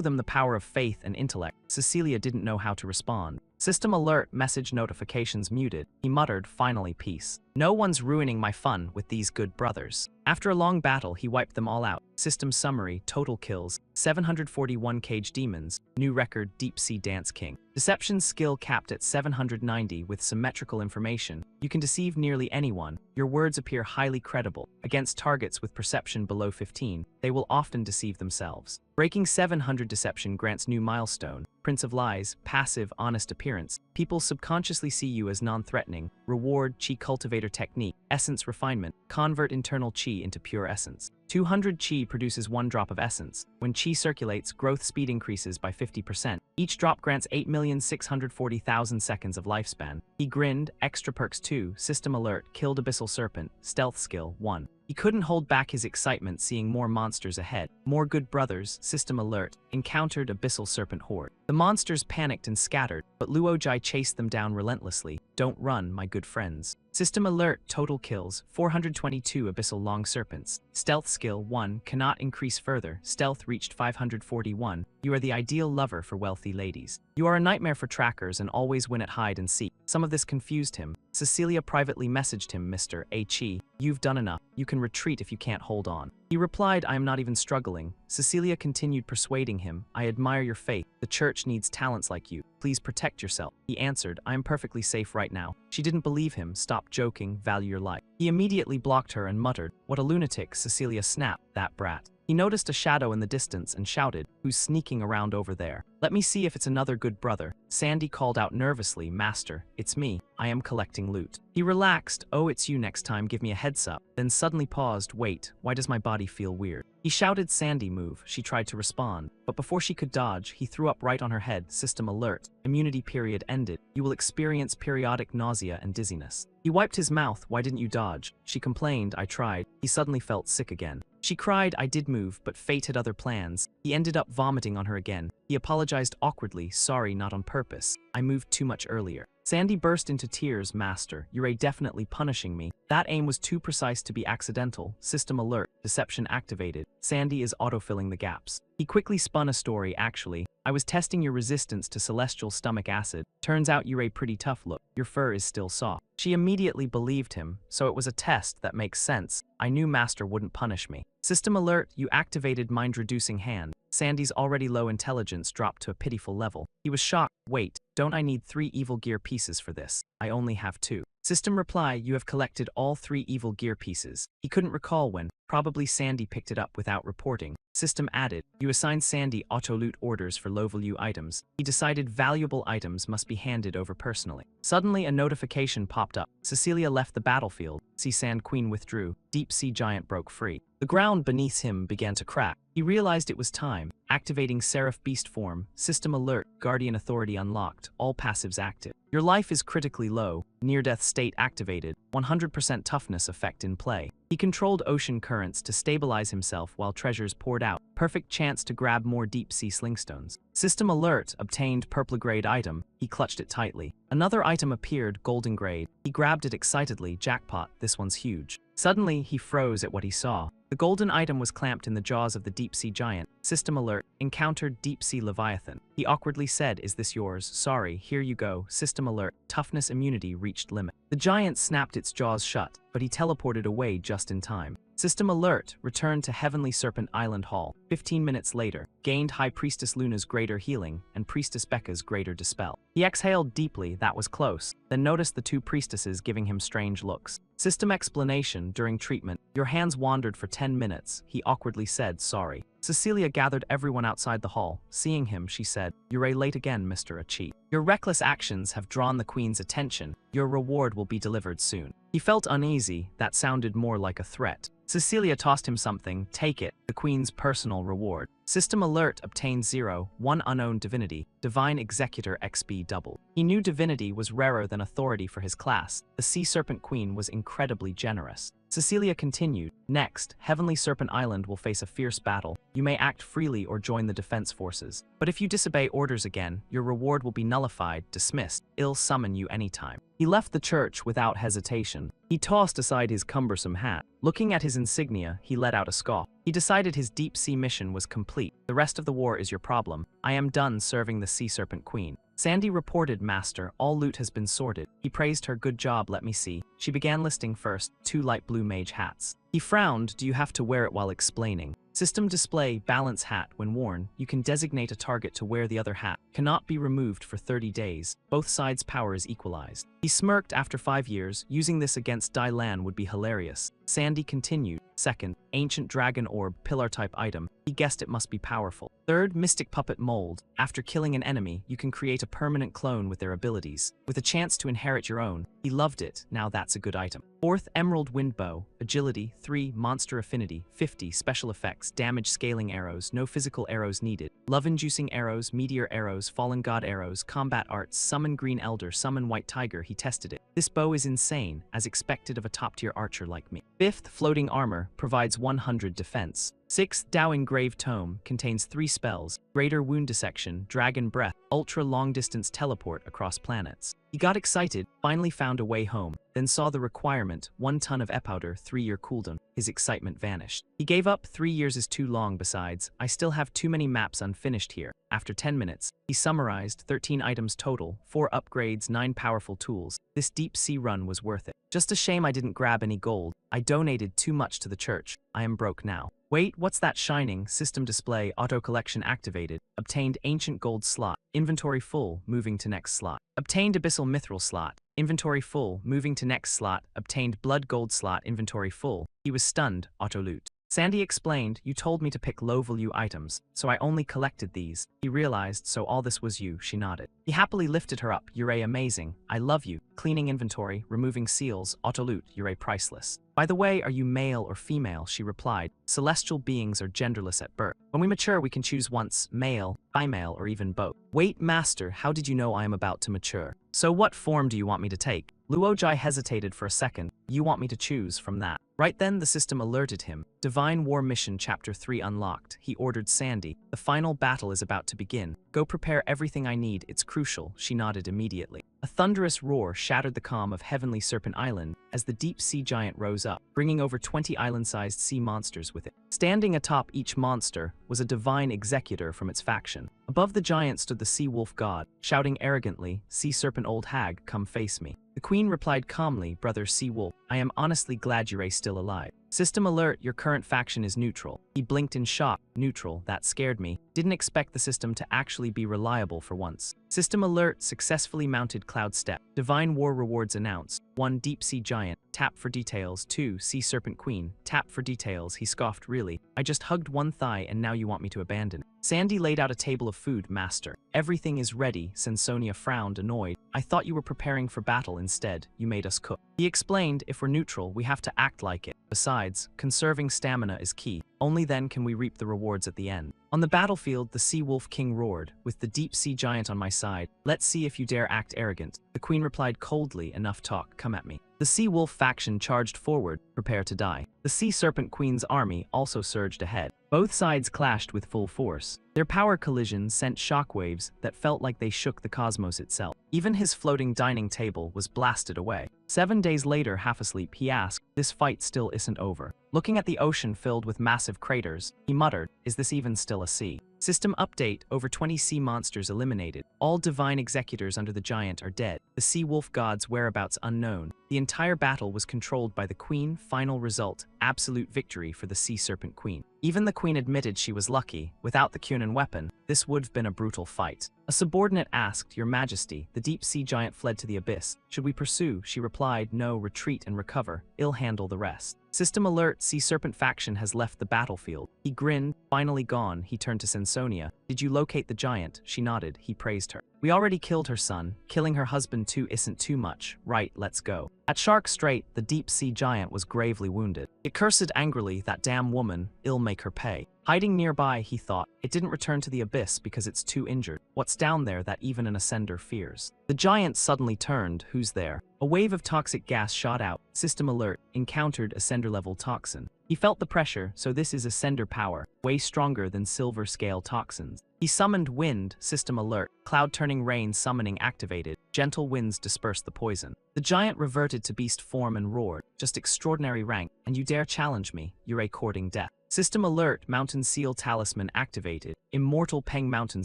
them the power of faith and intellect." Cecilia didn't know how to respond. System alert. Message notifications muted. He muttered, "Finally peace. No one's ruining my fun with these good brothers." After a long battle, he wiped them all out. System summary. Total kills 741 cage demons. New record. Deep Sea Dance King. Deception skill capped at 790 with symmetrical information. You can deceive nearly anyone. Your words appear highly credible. Against targets with perception below 15, they will often deceive themselves. Breaking 700 deception grants new milestone. Prince of Lies. Passive, honest appearance. People subconsciously see you as non-threatening. Reward. Chi cultivator technique. Essence refinement. Convert internal chi into pure essence. 200 chi produces 1 drop of essence. When chi circulates, growth speed increases by 50%. Each drop grants 8,640,000 seconds of lifespan. He grinned. Extra perks 2. System alert. Killed abyssal serpent. Stealth skill 1. He couldn't hold back his excitement seeing more monsters ahead. More good brothers. System alert. Encountered abyssal serpent horde. The monsters panicked and scattered, but Luojai chased them down relentlessly. "Don't run, my good friends." System alert. Total kills 422 abyssal long serpents. Stealth skill 1. Cannot increase further. Stealth reached 541. You are the ideal lover for wealthy ladies. You are a nightmare for trackers and always win at hide and seek. Some of this confused him. Cecilia privately messaged him, "Mr. Achi, you've done enough. You can retreat if you can't hold on." He replied, "I am not even struggling." Cecilia continued persuading him, "I admire your faith. The church needs talents like you. Please protect yourself." He answered, "I am perfectly safe right now." She didn't believe him. "Stop joking. Value your life." He immediately blocked her and muttered, "What a lunatic." Cecilia snapped, "That brat." He noticed a shadow in the distance and shouted, "Who's sneaking around over there? Let me see if it's another good brother." Sandy called out nervously, "Master, it's me. I am collecting loot." He relaxed, "Oh, it's you. Next time give me a heads up." Then suddenly paused, "Wait, why does my body feel weird?" He shouted, "Sandy, move." She tried to respond, but before she could dodge, he threw up right on her head. System alert. Immunity period ended. You will experience periodic nausea and dizziness. He wiped his mouth. "Why didn't you dodge?" She complained, "I tried." He suddenly felt sick again. She cried, "I did move, but fate had other plans." He ended up vomiting on her again. He apologized awkwardly, "Sorry, not on purpose. I moved too much earlier." Sandy burst into tears, "Master, you're definitely punishing me. That aim was too precise to be accidental." System alert. Deception activated. Sandy is autofilling the gaps. He quickly spun a story, "Actually, I was testing your resistance to celestial stomach acid. Turns out you're a pretty tough look. Your fur is still soft." She immediately believed him, "So it was a test. That makes sense. I knew Master wouldn't punish me." System alert. You activated mind-reducing hand. Sandy's already low intelligence dropped to a pitiful level. He was shocked. "Wait, don't I need 3 evil gear pieces for this? I only have 2. System reply. You have collected all 3 evil gear pieces. He couldn't recall when. Probably Sandy picked it up without reporting. System added. You assigned Sandy auto-loot orders for low-value items. He decided valuable items must be handed over personally. Suddenly, a notification popped up. Cecilia left the battlefield. Sea Sand Queen withdrew. Deep Sea Giant broke free. The ground beneath him began to crack. He realized it was time. Activating Seraph Beast form. System alert. Guardian authority unlocked. All passives active. Your life is critically low. Near-death state activated. 100% toughness effect in play. He controlled ocean currents to stabilize himself while treasures poured out. Perfect chance to grab more deep-sea slingstones. System alert. Obtained purple grade item. He clutched it tightly. Another item appeared, golden grade. He grabbed it excitedly. Jackpot, this one's huge. Suddenly, he froze at what he saw. The golden item was clamped in the jaws of the deep-sea giant. System alert, encountered deep-sea leviathan. He awkwardly said, "Is this yours? Sorry, here you go." System alert, toughness immunity reached limit. The giant snapped its jaws shut, but he teleported away just in time. System alert, returned to Heavenly Serpent Island Hall. 15 minutes later, gained High Priestess Luna's greater healing and Priestess Becca's greater dispel. He exhaled deeply, that was close, then noticed the two priestesses giving him strange looks. System explanation, during treatment, your hands wandered for 10 minutes, he awkwardly said, "Sorry." Cecilia gathered everyone outside the hall. Seeing him, she said, "You're late again, Mr. Achi. Your reckless actions have drawn the Queen's attention. Your reward will be delivered soon." He felt uneasy, that sounded more like a threat. Cecilia tossed him something, "Take it, the Queen's personal reward." System alert, obtained 0, 1 unknown divinity, Divine Executor XP double. He knew divinity was rarer than authority for his class. The Sea Serpent Queen was incredibly generous. Cecilia continued, "Next, Heavenly Serpent Island will face a fierce battle. You may act freely or join the defense forces. But if you disobey orders again, your reward will be nullified, dismissed. I'll summon you anytime." He left the church without hesitation. He tossed aside his cumbersome hat. Looking at his insignia, he let out a scoff. He decided his deep-sea mission was complete. "The rest of the war is your problem. I am done serving the Sea Serpent Queen." Sandy reported, "Master, all loot has been sorted." He praised her, "Good job, let me see." She began listing first, 2 light blue mage hats. He frowned, "Do you have to wear it while explaining?" System display, balance hat. When worn, you can designate a target to wear the other hat. Cannot be removed for 30 days. Both sides' power is equalized. He smirked. After 5 years, using this against Dai Lan would be hilarious. Sandy continued. Second, ancient dragon orb, pillar type item. He guessed it must be powerful. Third, mystic puppet mold. After killing an enemy, you can create a permanent clone with their abilities, with a chance to inherit your own. He loved it. Now that's a good item. Fourth, emerald wind bow. Agility 3, monster affinity 50, special effects, damage scaling arrows, no physical arrows needed. Love inducing arrows, meteor arrows, fallen god arrows, combat arts, summon green elder, summon white tiger. He tested it. This bow is insane, as expected of a top tier archer like me. Fifth, floating armor, provides 100 defense. Sixth, Dao Engraved Tome, contains 3 spells, Greater Wound Dissection, Dragon Breath, Ultra Long Distance Teleport across planets. He got excited, finally found a way home, then saw the requirement, 1 ton of e-powder, 3-year cooldown. His excitement vanished. He gave up. 3 years is too long. Besides, I still have too many maps unfinished here. After 10 minutes, he summarized, 13 items total, 4 upgrades, 9 powerful tools. This deep sea run was worth it. Just a shame I didn't grab any gold. I donated too much to the church. I am broke now. Wait, what's that shining? System display, auto collection activated. Obtained ancient gold slot. Inventory full, moving to next slot. Obtained abyssal mithril slot. Inventory full, moving to next slot. Obtained blood gold slot. Inventory full. He was stunned. Auto loot. Sandy explained, "You told me to pick low-value items, so I only collected these." He realized, "So all this was you." She nodded. He happily lifted her up. "You're amazing. I love you." Cleaning inventory, removing seals, auto-loot. "You're priceless." "By the way, are you male or female?" She replied. "Celestial beings are genderless at birth. When we mature, we can choose once, male, female, or even both." "Wait, master, how did you know I am about to mature?" "So what form do you want me to take?" Luojai hesitated for a second. "You want me to choose from that?" Right then, the system alerted him. Divine War Mission Chapter 3 unlocked. He ordered Sandy. "The final battle is about to begin. Go prepare everything I need. It's crucial." She nodded immediately. A thunderous roar shattered the calm of Heavenly Serpent Island as the deep sea giant rose up, bringing over 20 island-sized sea monsters with it. Standing atop each monster was a divine executor from its faction. Above the giant stood the sea wolf god, shouting arrogantly, "Sea Serpent old hag, come face me." The queen replied calmly, "Brother Sea Wolf, I am honestly glad you're still alive." System alert, your current faction is neutral. He blinked in shock. Neutral, that scared me. Didn't expect the system to actually be reliable for once. System alert, successfully mounted cloud step. Divine War rewards announced. 1 deep sea giant, tap for details. 2 sea serpent queen, tap for details. He scoffed, "Really? I just hugged one thigh and now you want me to abandon it." Sandy laid out a table of food, "Master. Everything is ready." Sensonia frowned, annoyed. "I thought you were preparing for battle. Instead, you made us cook." He explained, "If we're neutral, we have to act like it. Besides, conserving stamina is key." Only then can we reap the rewards at the end. On the battlefield, the Sea Wolf King roared, with the deep sea giant on my side. Let's see if you dare act arrogant. The queen replied coldly, enough talk, come at me. The Sea Wolf faction charged forward, prepare to die. The Sea Serpent Queen's army also surged ahead. Both sides clashed with full force. Their power collisions sent shockwaves that felt like they shook the cosmos itself. Even his floating dining table was blasted away. 7 days later, half asleep, he asked, this fight still isn't over. Looking at the ocean filled with massive craters, he muttered, is this even still a sea? System update, over 20 sea monsters eliminated. All divine executors under the giant are dead. The Sea Wolf god's whereabouts unknown. The entire battle was controlled by the queen. Final result, absolute victory for the Sea Serpent Queen. Even the queen admitted she was lucky. Without the Kunin weapon, this would have been a brutal fight. A subordinate asked, Your Majesty, the deep sea giant fled to the abyss. Should we pursue? She replied, no, retreat and recover. I'll handle the rest. System alert, Sea Serpent faction has left the battlefield. He grinned, finally gone. He turned to Sensonia. Did you locate the giant? She nodded. He praised her. We already killed her son. Killing her husband too isn't too much. Right, let's go. At Shark Strait, the deep sea giant was gravely wounded. It cursed angrily, that damn woman, I'll make her pay. Hiding nearby, he thought, it didn't return to the abyss because it's too injured. What's down there that even an ascender fears? The giant suddenly turned. Who's there? A wave of toxic gas shot out. System alert, encountered ascender-level toxin. He felt the pressure, so this is ascender power, way stronger than silver scale toxins. He summoned wind, system alert, cloud turning rain summoning activated. Gentle winds dispersed the poison. The giant reverted to beast form and roared, just extraordinary rank, and you dare challenge me, you're a courting death. System alert, mountain seal talisman activated. Immortal Peng Mountain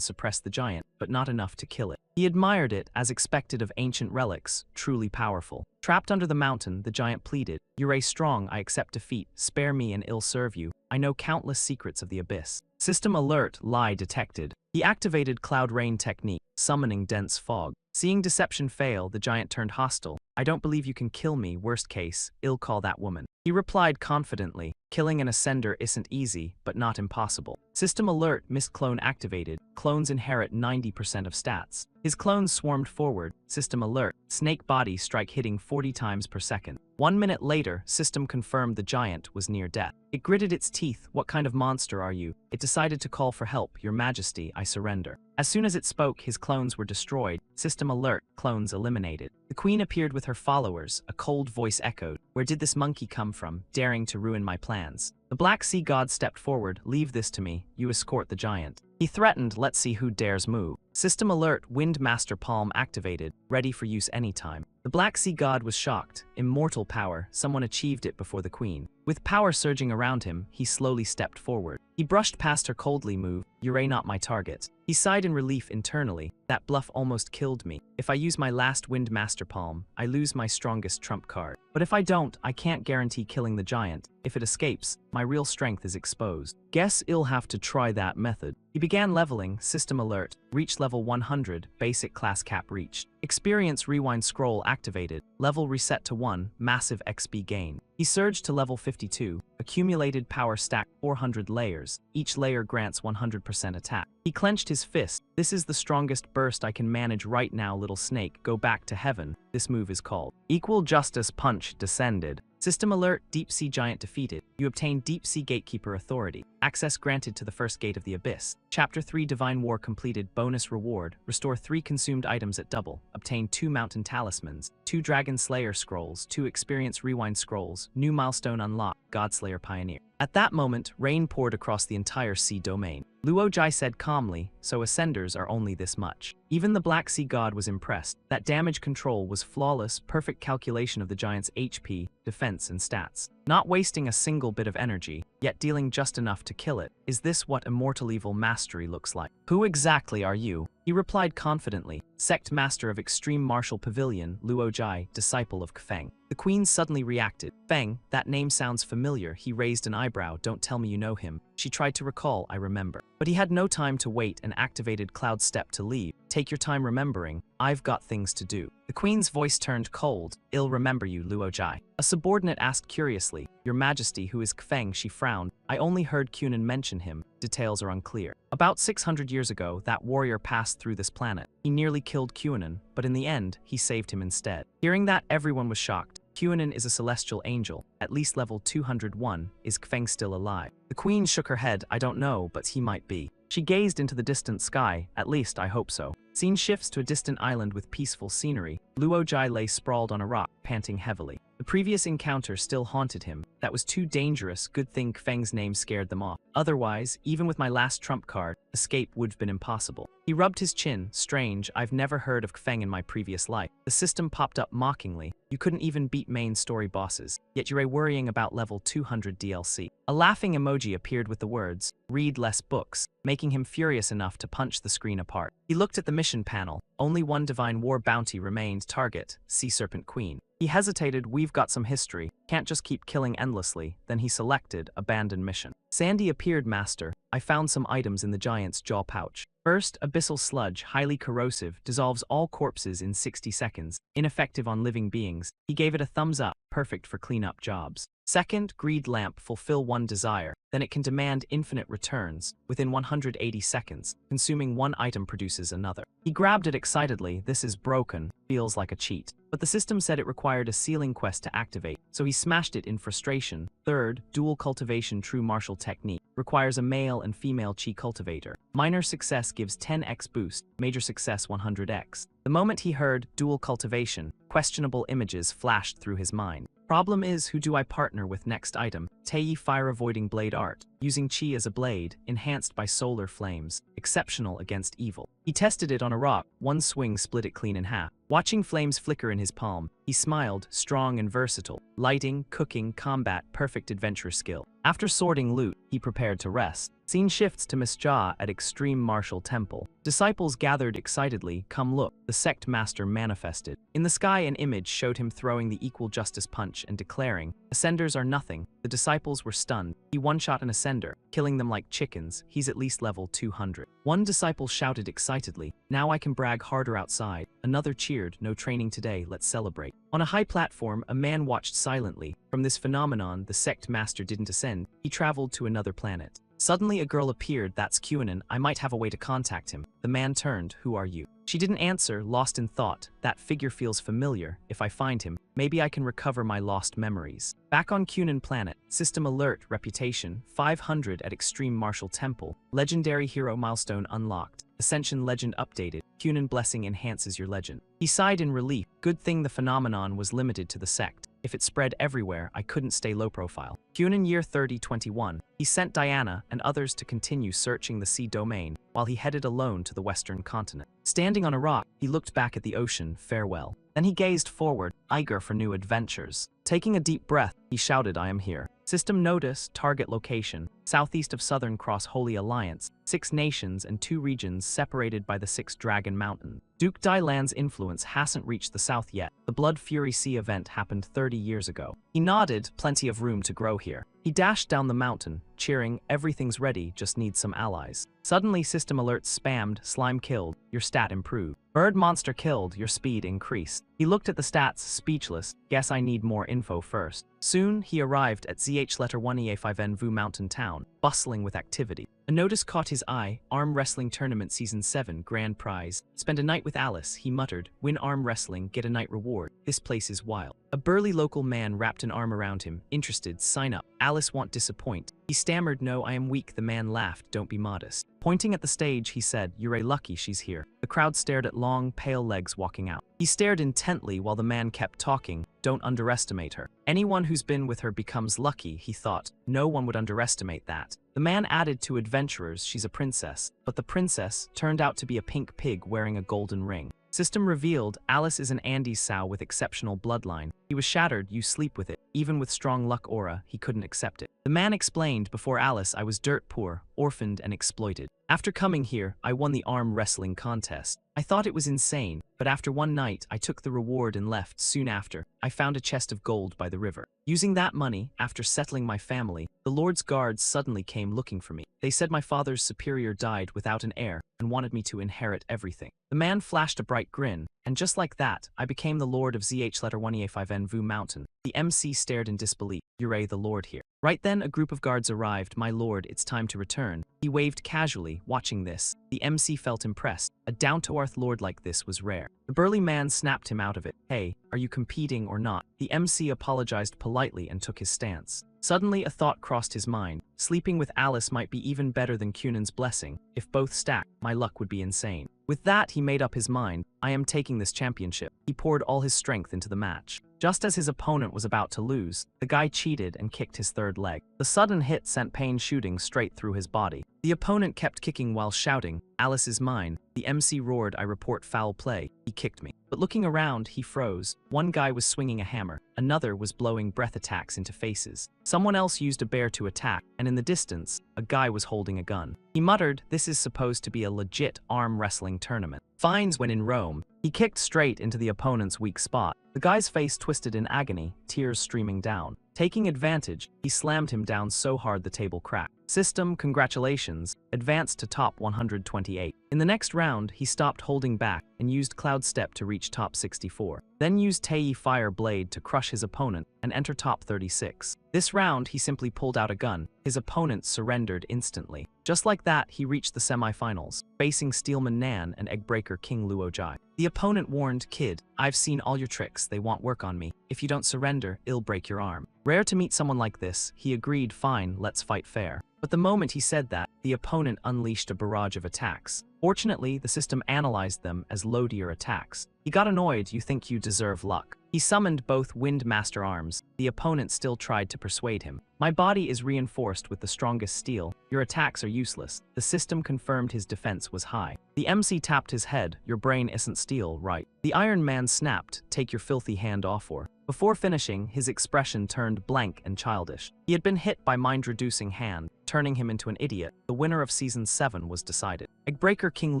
suppressed the giant, but not enough to kill it. He admired it, as expected of ancient relics, truly powerful. Trapped under the mountain, the giant pleaded, You're a strong, I accept defeat, spare me and I'll serve you. I know countless secrets of the abyss. System alert, lie detected. He activated cloud rain technique, summoning dense fog. Seeing deception fail, the giant turned hostile. I don't believe you can kill me, worst case, I'll call that woman. He replied confidently, killing an ascender isn't easy, but not impossible. System alert, mist clone activated. Clones inherit 90% of stats. His clones swarmed forward. System alert, snake body strike hitting 40 times per second. 1 minute later, system confirmed the giant was near death. It gritted its teeth. What kind of monster are you? It decided to call for help. Your Majesty, I surrender. As soon as it spoke, his clones were destroyed. System alert, clones eliminated. The queen appeared with her followers. A cold voice echoed, Where did this monkey come from, daring to ruin my plans? The Black Sea God stepped forward. Leave this to me. You escort the giant. He threatened, let's see who dares move. System alert, Wind Master Palm activated, ready for use anytime. The Black Sea God was shocked. Immortal power, someone achieved it before the queen. With power surging around him, he slowly stepped forward. He brushed past her coldly move, You're not my target. He sighed in relief internally, that bluff almost killed me. If I use my last Wind Master Palm, I lose my strongest trump card. But if I don't, I can't guarantee killing the giant. If it escapes, my real strength is exposed. Guess I'll have to try that method. He began leveling, system alert, reach level 100, basic class cap reached. Experience rewind scroll activated, level reset to 1, massive XP gain. He surged to level 52, accumulated power stack 400 layers, each layer grants 100% attack. He clenched his fist, this is the strongest burst I can manage right now, little snake, go back to heaven. This move is called Equal Justice Punch descended. System alert, Deep Sea Giant defeated. You obtain Deep Sea Gatekeeper authority. Access granted to the first gate of the abyss. Chapter 3 Divine War completed. Bonus reward. Restore 3 consumed items at double. Obtain 2 mountain talismans, 2 Dragon Slayer scrolls, 2 experience rewind scrolls. New milestone unlocked. Godslayer Pioneer. At that moment, rain poured across the entire sea domain. Luo Jai said calmly, so ascenders are only this much. Even the Black Sea God was impressed. That damage control was flawless, perfect calculation of the giant's HP, defense, and stats. Not wasting a single bit of energy, yet dealing just enough to kill it. Is this what immortal evil mastery looks like? Who exactly are you? He replied confidently, Sect Master of Extreme Martial Pavilion, Luo Jai, disciple of Feng. The queen suddenly reacted. Feng, that name sounds familiar. He raised an eyebrow. Don't tell me you know him. She tried to recall, I remember. But he had no time to wait and activated Cloud Step to leave. Take your time remembering. I've got things to do. The queen's voice turned cold. I'll remember you, Luo Jai. A subordinate asked curiously, Your Majesty, who is Feng? She frowned. I only heard Kunin mention him. Details are unclear. About 600 years ago, that warrior passed through this planet. He nearly killed Kunin, but in the end, he saved him instead. Hearing that, everyone was shocked. Kuanon is a celestial angel, at least level 201. Is Kfeng still alive? The queen shook her head. I don't know, but he might be. She gazed into the distant sky. At least I hope so. Scene shifts to a distant island with peaceful scenery. Luo Jai lay sprawled on a rock, panting heavily. The previous encounter still haunted him. That was too dangerous. Good thing Feng's name scared them off. Otherwise, even with my last trump card, escape would have been impossible. He rubbed his chin. Strange, I've never heard of Kfeng in my previous life. The system popped up mockingly. You couldn't even beat main story bosses, yet you're worrying about level 200 DLC. A laughing emoji appeared with the words, read less books, making him furious enough to punch the screen apart. He looked at the mission panel. Only one Divine War bounty remained. Target, Sea Serpent Queen. He hesitated. We've got some history. Can't just keep killing endlessly. Then he selected Abandon Mission. Sandy appeared. Master, I found some items in the giant's jaw pouch. First, abyssal sludge, highly corrosive, dissolves all corpses in 60 seconds, ineffective on living beings. He gave it a thumbs up, perfect for cleanup jobs. Second, greed lamp, fulfill one desire, then it can demand infinite returns. Within 180 seconds, consuming one item produces another. He grabbed it excitedly. This is broken, feels like a cheat. But the system said it required a ceiling quest to activate, so he smashed it in frustration. Third, dual cultivation, true martial technique, requires a male and female chi cultivator. Minor success gives 10x boost, major success 100x. The moment he heard dual cultivation, questionable images flashed through his mind. Problem is, who do I partner with? Next item, Tei Fire Avoiding Blade Art, using chi as a blade, enhanced by solar flames, exceptional against evil. He tested it on a rock, one swing split it clean in half. Watching flames flicker in his palm, he smiled, strong and versatile. Lighting, cooking, combat, perfect adventure skill. After sorting loot, he prepared to rest. Scene shifts to Miss Jia at Extreme Martial Temple. Disciples gathered excitedly. Come look, the sect master manifested. In the sky an image showed him throwing the equal justice punch and declaring, Ascenders are nothing. The disciples were stunned. He one-shot an Ascender, killing them like chickens. He's at least level 200. One disciple shouted excitedly, now I can brag harder outside. Another cheered, no training today, let's celebrate. On a high platform, a man watched silently. From this phenomenon, the sect master didn't ascend. He traveled to another planet. Suddenly a girl appeared. That's Kuanon. I might have a way to contact him. The man turned. Who are you? She didn't answer, lost in thought. That figure feels familiar. If I find him, maybe I can recover my lost memories. Back on Kuanon planet, system alert, reputation, 500 at Extreme Martial Temple. Legendary hero milestone unlocked. Ascension legend updated. Kuanon blessing enhances your legend. He sighed in relief. Good thing the phenomenon was limited to the sect. If it spread everywhere, I couldn't stay low profile. Kuanon year 3021. He sent Diana and others to continue searching the sea domain, while he headed alone to the western continent. Standing on a rock, he looked back at the ocean. Farewell. Then he gazed forward, eager for new adventures. Taking a deep breath, he shouted, I am here. System notice, target location, southeast of Southern Cross Holy Alliance, 6 nations and 2 regions separated by the 6 Dragon Mountain. Duke Dai Lan's influence hasn't reached the south yet. The Blood Fury Sea event happened 30 years ago. He nodded, plenty of room to grow here. He dashed down the mountain, cheering, everything's ready, just need some allies. Suddenly system alerts spammed, slime killed, your stat improved. Bird monster killed, your speed increased. He looked at the stats, speechless, guess I need more info first. Soon, he arrived at ZH letter 1EA5 Envu Mountain Town, bustling with activity. A notice caught his eye, Arm Wrestling Tournament Season 7 Grand Prize. Spend a night with Alice, he muttered, win arm wrestling, get a night reward. This place is wild. A burly local man wrapped an arm around him, interested, sign up. Alice won't disappoint. He stammered, no, I am weak. The man laughed, don't be modest. Pointing at the stage, he said, you're lucky she's here. The crowd stared at long, pale legs walking out. He stared intently while the man kept talking, don't underestimate her. Anyone who's been with her becomes lucky, he thought. No one would underestimate that. The man added to adventurers, she's a princess. But the princess turned out to be a pink pig wearing a golden ring. System revealed, Alice is an Andes sow with exceptional bloodline. He was shattered, you sleep with it. Even with strong luck aura, he couldn't accept it. The man explained, before Alice I was dirt poor, orphaned and exploited. After coming here, I won the arm wrestling contest. I thought it was insane, but after one night, I took the reward and left. Soon after, I found a chest of gold by the river. Using that money, after settling my family, the Lord's guards suddenly came looking for me. They said my father's superior died without an heir and wanted me to inherit everything. The man flashed a bright grin, and just like that, I became the Lord of ZH letter 1EA5 Envu Mountain. The MC stared in disbelief. Yurei the Lord here. Right then, a group of guards arrived. My lord, it's time to return. He waved casually, watching this. The MC felt impressed. A down-to-earth lord like this was rare. The burly man snapped him out of it. Hey, are you competing or not? The MC apologized politely and took his stance. Suddenly, a thought crossed his mind. Sleeping with Alice might be even better than Cunan's blessing. If both stacked, my luck would be insane. With that, he made up his mind. I am taking this championship. He poured all his strength into the match. Just as his opponent was about to lose, the guy cheated and kicked his third leg. The sudden hit sent pain shooting straight through his body. The opponent kept kicking while shouting, Alice is mine. The MC roared, I report foul play. He kicked me. But looking around, he froze. One guy was swinging a hammer. Another was blowing breath attacks into faces. Someone else used a bear to attack, and in the distance, a guy was holding a gun. He muttered, this is supposed to be a legit arm wrestling tournament. Finds when in Rome. He kicked straight into the opponent's weak spot. The guy's face twisted in agony, tears streaming down. Taking advantage, he slammed him down so hard the table cracked. System, congratulations, advanced to top 128. In the next round, he stopped holding back and used Cloud Step to reach top 64. Then used Tei Fire Blade to crush his opponent and enter top 36. This round, he simply pulled out a gun. His opponent surrendered instantly. Just like that, he reached the semifinals, facing Steelman Nan and Eggbreaker King Luojai. The opponent warned, kid, I've seen all your tricks, they want work on me. If you don't surrender, it'll break your arm. Rare to meet someone like this, he agreed, fine, let's fight fair. But the moment he said that, the opponent unleashed a barrage of attacks. Fortunately, the system analyzed them as low-tier attacks. He got annoyed, you think you deserve luck. He summoned both Wind Master arms. The opponent still tried to persuade him. My body is reinforced with the strongest steel. Your attacks are useless. The system confirmed his defense was high. The MC tapped his head. Your brain isn't steel, right? The Iron Man snapped. Take your filthy hand off or. Before finishing, his expression turned blank and childish. He had been hit by mind-reducing hand, turning him into an idiot. The winner of Season 7 was decided. Eggbreaker King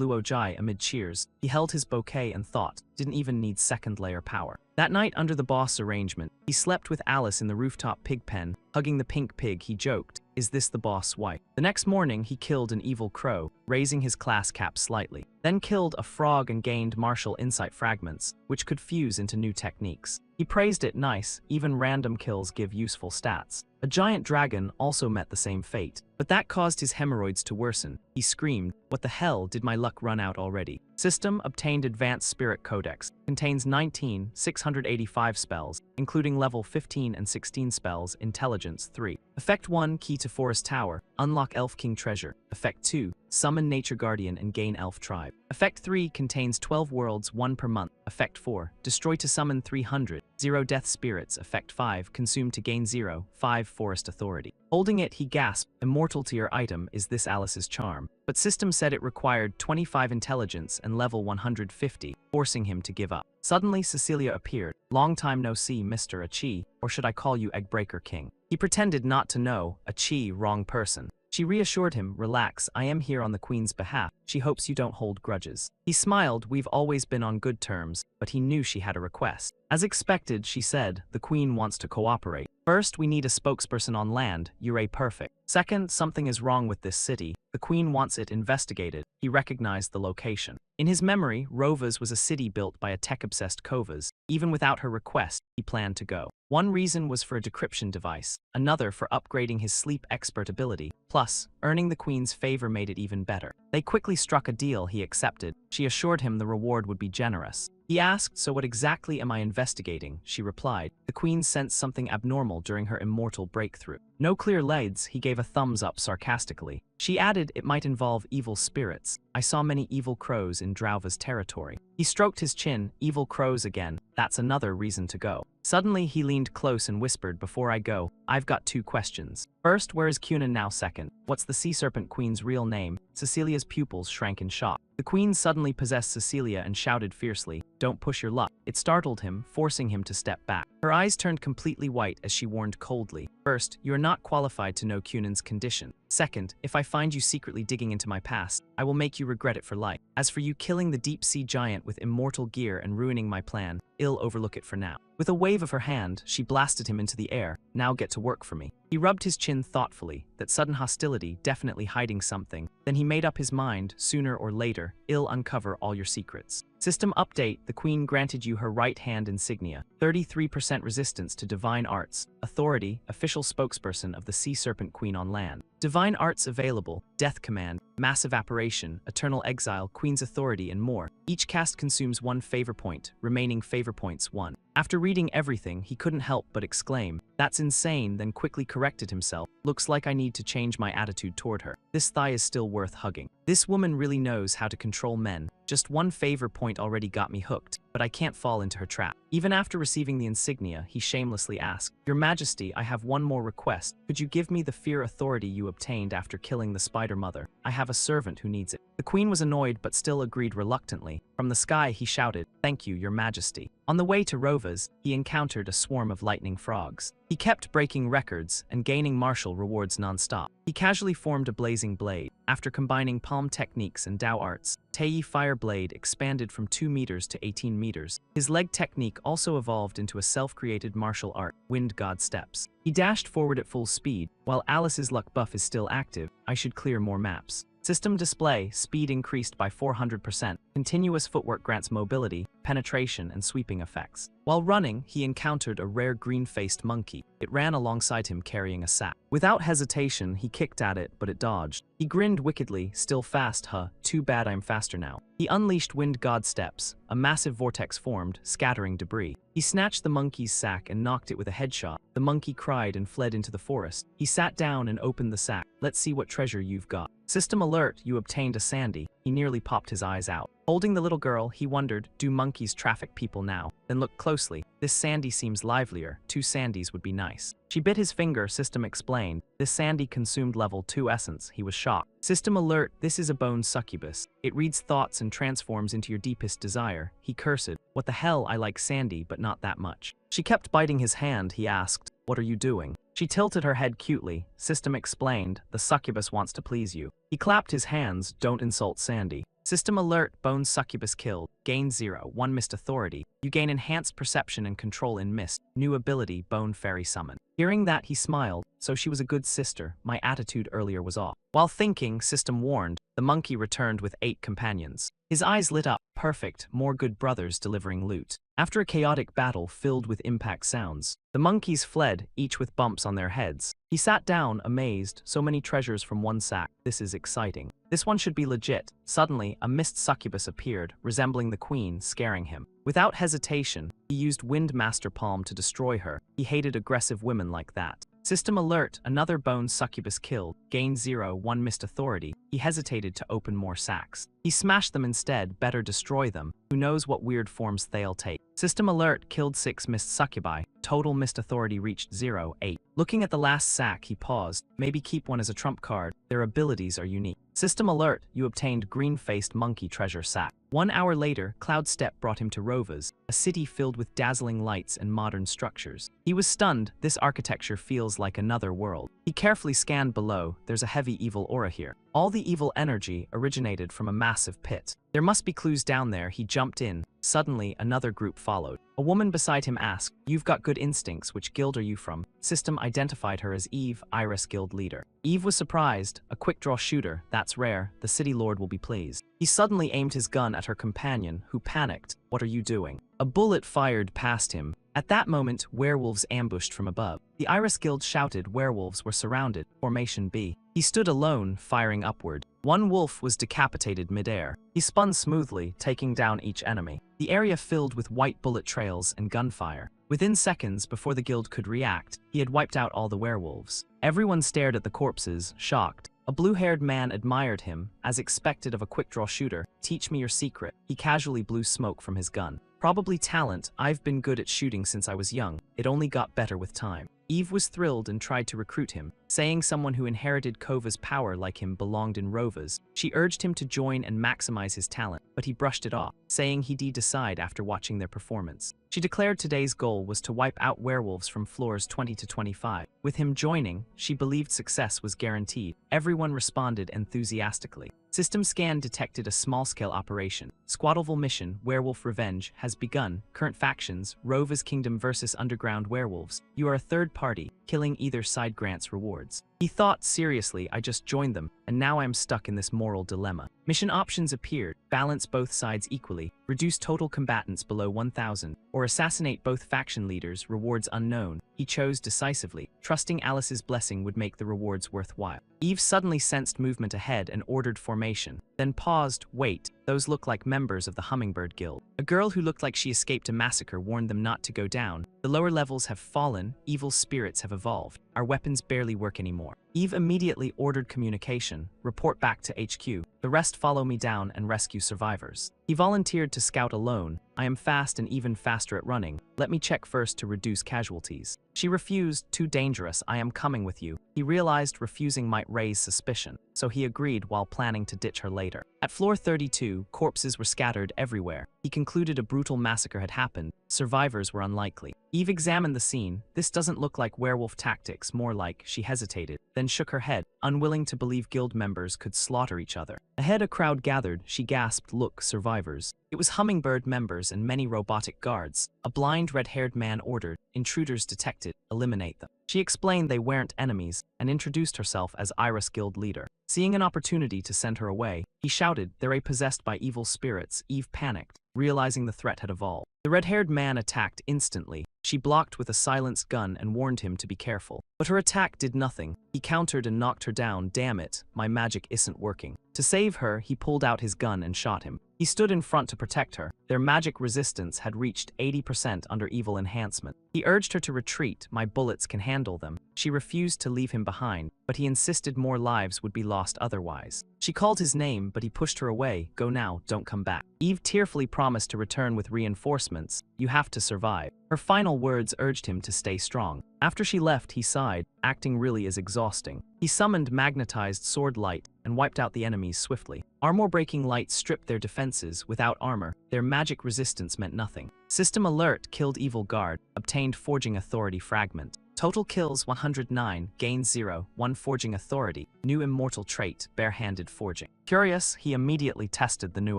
Luojai amid cheers. He held his bouquet and thought, didn't even need second layer power. That night under the boss arrangement, he slept with Alice in the rooftop pig pen. Hugging the pink pig, he joked, is this the boss wife? The next morning, he killed an evil crow, raising his class cap slightly. Then killed a frog and gained martial insight fragments, which could fuse into new techniques. He praised it nice, even random kills give useful stats. A giant dragon also met the same fate, but that caused his hemorrhoids to worsen. He screamed, what the hell, did my luck run out already? System obtained Advanced Spirit Codex, contains 19, 685 spells, including level 15 and 16 spells, Intelligence 3. Effect 1, Key to Forest Tower, unlock Elf King Treasure. Effect 2, Summon Nature Guardian and gain Elf Tribe. Effect 3 contains 12 worlds, 1 per month. Effect 4, Destroy to summon 300. 0 Death Spirits. Effect 5, Consume to gain 0. 5 Forest Authority. Holding it, he gasped, immortal to your item, is this Alice's charm? But system said it required 25 intelligence and level 150, forcing him to give up. Suddenly, Cecilia appeared. Long time no see, Mr. Achi, or should I call you Eggbreaker King? He pretended not to know. Achi, wrong person. She reassured him, relax, I am here on the Queen's behalf. She hopes you don't hold grudges. He smiled, we've always been on good terms, but he knew she had a request. As expected, she said, the Queen wants to cooperate. First, we need a spokesperson on land, Yurei perfect. Second, something is wrong with this city. The Queen wants it investigated. He recognized the location. In his memory, Rovas was a city built by a tech-obsessed Kovas. Even without her request, he planned to go. One reason was for a decryption device, another for upgrading his sleep expert ability. Plus, earning the Queen's favor made it even better. They quickly struck a deal he accepted. She assured him the reward would be generous. He asked, so what exactly am I investigating? She replied. The Queen sensed something abnormal during her immortal breakthrough. No clear leads, he gave a thumbs up sarcastically. She added it might involve evil spirits. I saw many evil crows in Drauva's territory. He stroked his chin, evil crows again. That's another reason to go. Suddenly, he leaned close and whispered, before I go, I've got 2 questions. First, where is Cunan now? Second, what's the Sea Serpent Queen's real name? Cecilia's pupils shrank in shock. The Queen suddenly possessed Cecilia and shouted fiercely, don't push your luck. It startled him, forcing him to step back. Her eyes turned completely white as she warned coldly. First, you are not qualified to know Cunan's condition. Second, if I find you secretly digging into my past, I will make you regret it for life. As for you killing the deep-sea giant with immortal gear and ruining my plan, I'll overlook it for now. With a wave of her hand, she blasted him into the air. Now get to work for me. He rubbed his chin thoughtfully, that sudden hostility definitely hiding something. Then he made up his mind, sooner or later, I'll uncover all your secrets. System update, the Queen granted you her right hand insignia, 33% resistance to divine arts, authority, official spokesperson of the Sea Serpent Queen on land. Divine arts available, death command, massive apparition, eternal exile, Queen's authority, and more. Each cast consumes 1 favor point, remaining favor points 1. After reading everything, he couldn't help but exclaim, "That's insane," then quickly corrected himself. "Looks like I need to change my attitude toward her. This thigh is still worth hugging. This woman really knows how to control men. Just 1 favor point already got me hooked, but I can't fall into her trap." Even after receiving the insignia, he shamelessly asked, "Your Majesty, I have one more request. Could you give me the fear authority you obtained after killing the Spider Mother? I have a servant who needs it." The Queen was annoyed but still agreed reluctantly. From the sky, he shouted, "Thank you, Your Majesty." On the way to Rovas, he encountered a swarm of lightning frogs. He kept breaking records and gaining martial rewards non-stop. He casually formed a blazing blade. After combining palm techniques and Dao arts, Tei Fire Blade expanded from 2 meters to 18 meters. His leg technique also evolved into a self-created martial art, Wind God Steps. He dashed forward at full speed. While Alice's luck buff is still active, I should clear more maps. System display, speed increased by 400%. Continuous footwork grants mobility, penetration, and sweeping effects. While running, he encountered a rare green-faced monkey. It ran alongside him carrying a sack. Without hesitation, he kicked at it, but it dodged. He grinned wickedly, "Still fast, huh? Too bad I'm faster now." He unleashed Wind God Steps. A massive vortex formed, scattering debris. He snatched the monkey's sack and knocked it with a headshot. The monkey cried and fled into the forest. He sat down and opened the sack. "Let's see what treasure you've got." System alert, you obtained a sandy. He nearly popped his eyes out. Holding the little girl, he wondered, do monkeys traffic people now? Then looked closely. This sandy seems livelier. 2 sandies would be nice. She bit his finger, System explained. This sandy consumed level 2 essence. He was shocked. System alert, this is a bone succubus. It reads thoughts and transforms into your deepest desire. He cursed. What the hell, I like sandy, but not that much. She kept biting his hand. He asked, "What are you doing?" She tilted her head cutely. System explained, "The succubus wants to please you." He clapped his hands, "Don't insult Sandy." System alert, bone succubus killed. Gain 0, 1 mist authority. You gain enhanced perception and control in mist. New ability, bone fairy summon. Hearing that, he smiled. So she was a good sister. My attitude earlier was off. While thinking, System warned, the monkey returned with 8 companions. His eyes lit up. Perfect, more good brothers delivering loot. After a chaotic battle filled with impact sounds, the monkeys fled, each with bumps on their heads. He sat down, amazed, so many treasures from 1 sack. This is exciting. This one should be legit. Suddenly, a mist succubus appeared, resembling the queen, scaring him. Without hesitation, he used Wind Master Palm to destroy her. He hated aggressive women like that. System alert, another bone succubus killed. Gain 0, 1 mist authority. He hesitated to open more sacks. He smashed them instead, better destroy them. Who knows what weird forms they'll take. System alert, killed 6 mist succubi. Total mist authority reached 0, 8. Looking at the last sack, he paused. Maybe keep one as a trump card. Their abilities are unique. System alert, you obtained green-faced monkey treasure sack. 1 hour later, Cloud Step brought him to Rovas, a city filled with dazzling lights and modern structures. He was stunned. This architecture feels like another world. He carefully scanned below. There's a heavy evil aura here. All the evil energy originated from a massive pit. There must be clues down there. He jumped in. Suddenly, another group followed. A woman beside him asked, "You've got good instincts. Which guild are you from?" System identified her as Eve, Iris guild leader. Eve was surprised. A quick-draw shooter. That's rare. The city lord will be pleased. He suddenly aimed his gun at her companion, who panicked. "What are you doing?" A bullet fired past him. At that moment, werewolves ambushed from above. The Iris Guild shouted. Werewolves were surrounded. Formation B. He stood alone, firing upward. 1 wolf was decapitated mid-air. He spun smoothly, taking down each enemy. The area filled with white bullet trails and gunfire. Within seconds, before the guild could react, he had wiped out all the werewolves. Everyone stared at the corpses, shocked. A blue-haired man admired him, as expected of a quick-draw shooter. "Teach me your secret." He casually blew smoke from his gun. "Probably talent. I've been good at shooting since I was young. It only got better with time." Eve was thrilled and tried to recruit him, saying someone who inherited Kova's power like him belonged in Rovas. She urged him to join and maximize his talent, but he brushed it off, saying he'd decide after watching their performance. She declared today's goal was to wipe out werewolves from floors 20 to 25. With him joining, she believed success was guaranteed. Everyone responded enthusiastically. System scan detected a small-scale operation. Squaddleville mission, Werewolf Revenge, has begun. Current factions, Rovas Kingdom vs. Underground Werewolves. You are a third party. Killing either side grants rewards. He thought, seriously, I just joined them, and now I am stuck in this moral dilemma. Mission options appeared: balance both sides equally, reduce total combatants below 1,000, or assassinate both faction leaders, rewards unknown. He chose decisively, trusting Alice's blessing would make the rewards worthwhile. Eve suddenly sensed movement ahead and ordered formation, then paused. Wait, those look like members of the Hummingbird Guild. A girl who looked like she escaped a massacre warned them not to go down. The lower levels have fallen, evil spirits have evolved. Our weapons barely work anymore. Eve immediately ordered communication, report back to HQ. The rest follow me down and rescue survivors. He volunteered to scout alone. I am fast and even faster at running. Let me check first to reduce casualties. She refused. Too dangerous. I am coming with you. He realized refusing might raise suspicion, so he agreed while planning to ditch her later. At floor 32, corpses were scattered everywhere. He concluded a brutal massacre had happened. Survivors were unlikely. Eve examined the scene. This doesn't look like werewolf tactics, more like. She hesitated, then shook her head, unwilling to believe guild members could slaughter each other. Ahead, a crowd gathered. She gasped, look, survivors. It was Hummingbird members and many robotic guards. A blind red-haired man ordered, intruders detected, eliminate them. She explained they weren't enemies and introduced herself as Iris Guild leader. Seeing an opportunity to send her away, he shouted, they're possessed by evil spirits. Eve panicked, realizing the threat had evolved. The red-haired man attacked instantly. She blocked with a silenced gun and warned him to be careful. But her attack did nothing. He countered and knocked her down. Damn it, my magic isn't working. To save her, he pulled out his gun and shot him. He stood in front to protect her. Their magic resistance had reached 80% under evil enhancement. He urged her to retreat. My bullets can handle them. She refused to leave him behind, but he insisted more lives would be lost otherwise. She called his name, but he pushed her away. Go now, don't come back. Eve tearfully promised to return with reinforcements. You have to survive. Her final words urged him to stay strong. After she left, he sighed. Acting really is exhausting. He summoned magnetized sword light and wiped out the enemies swiftly. Armor-breaking light stripped their defenses. Without armor, their magic resistance meant nothing. System alert: killed evil guard, obtained forging authority fragment. Total kills 109, gains 0, 1 forging authority. New immortal trait, barehanded forging. Curious, he immediately tested the new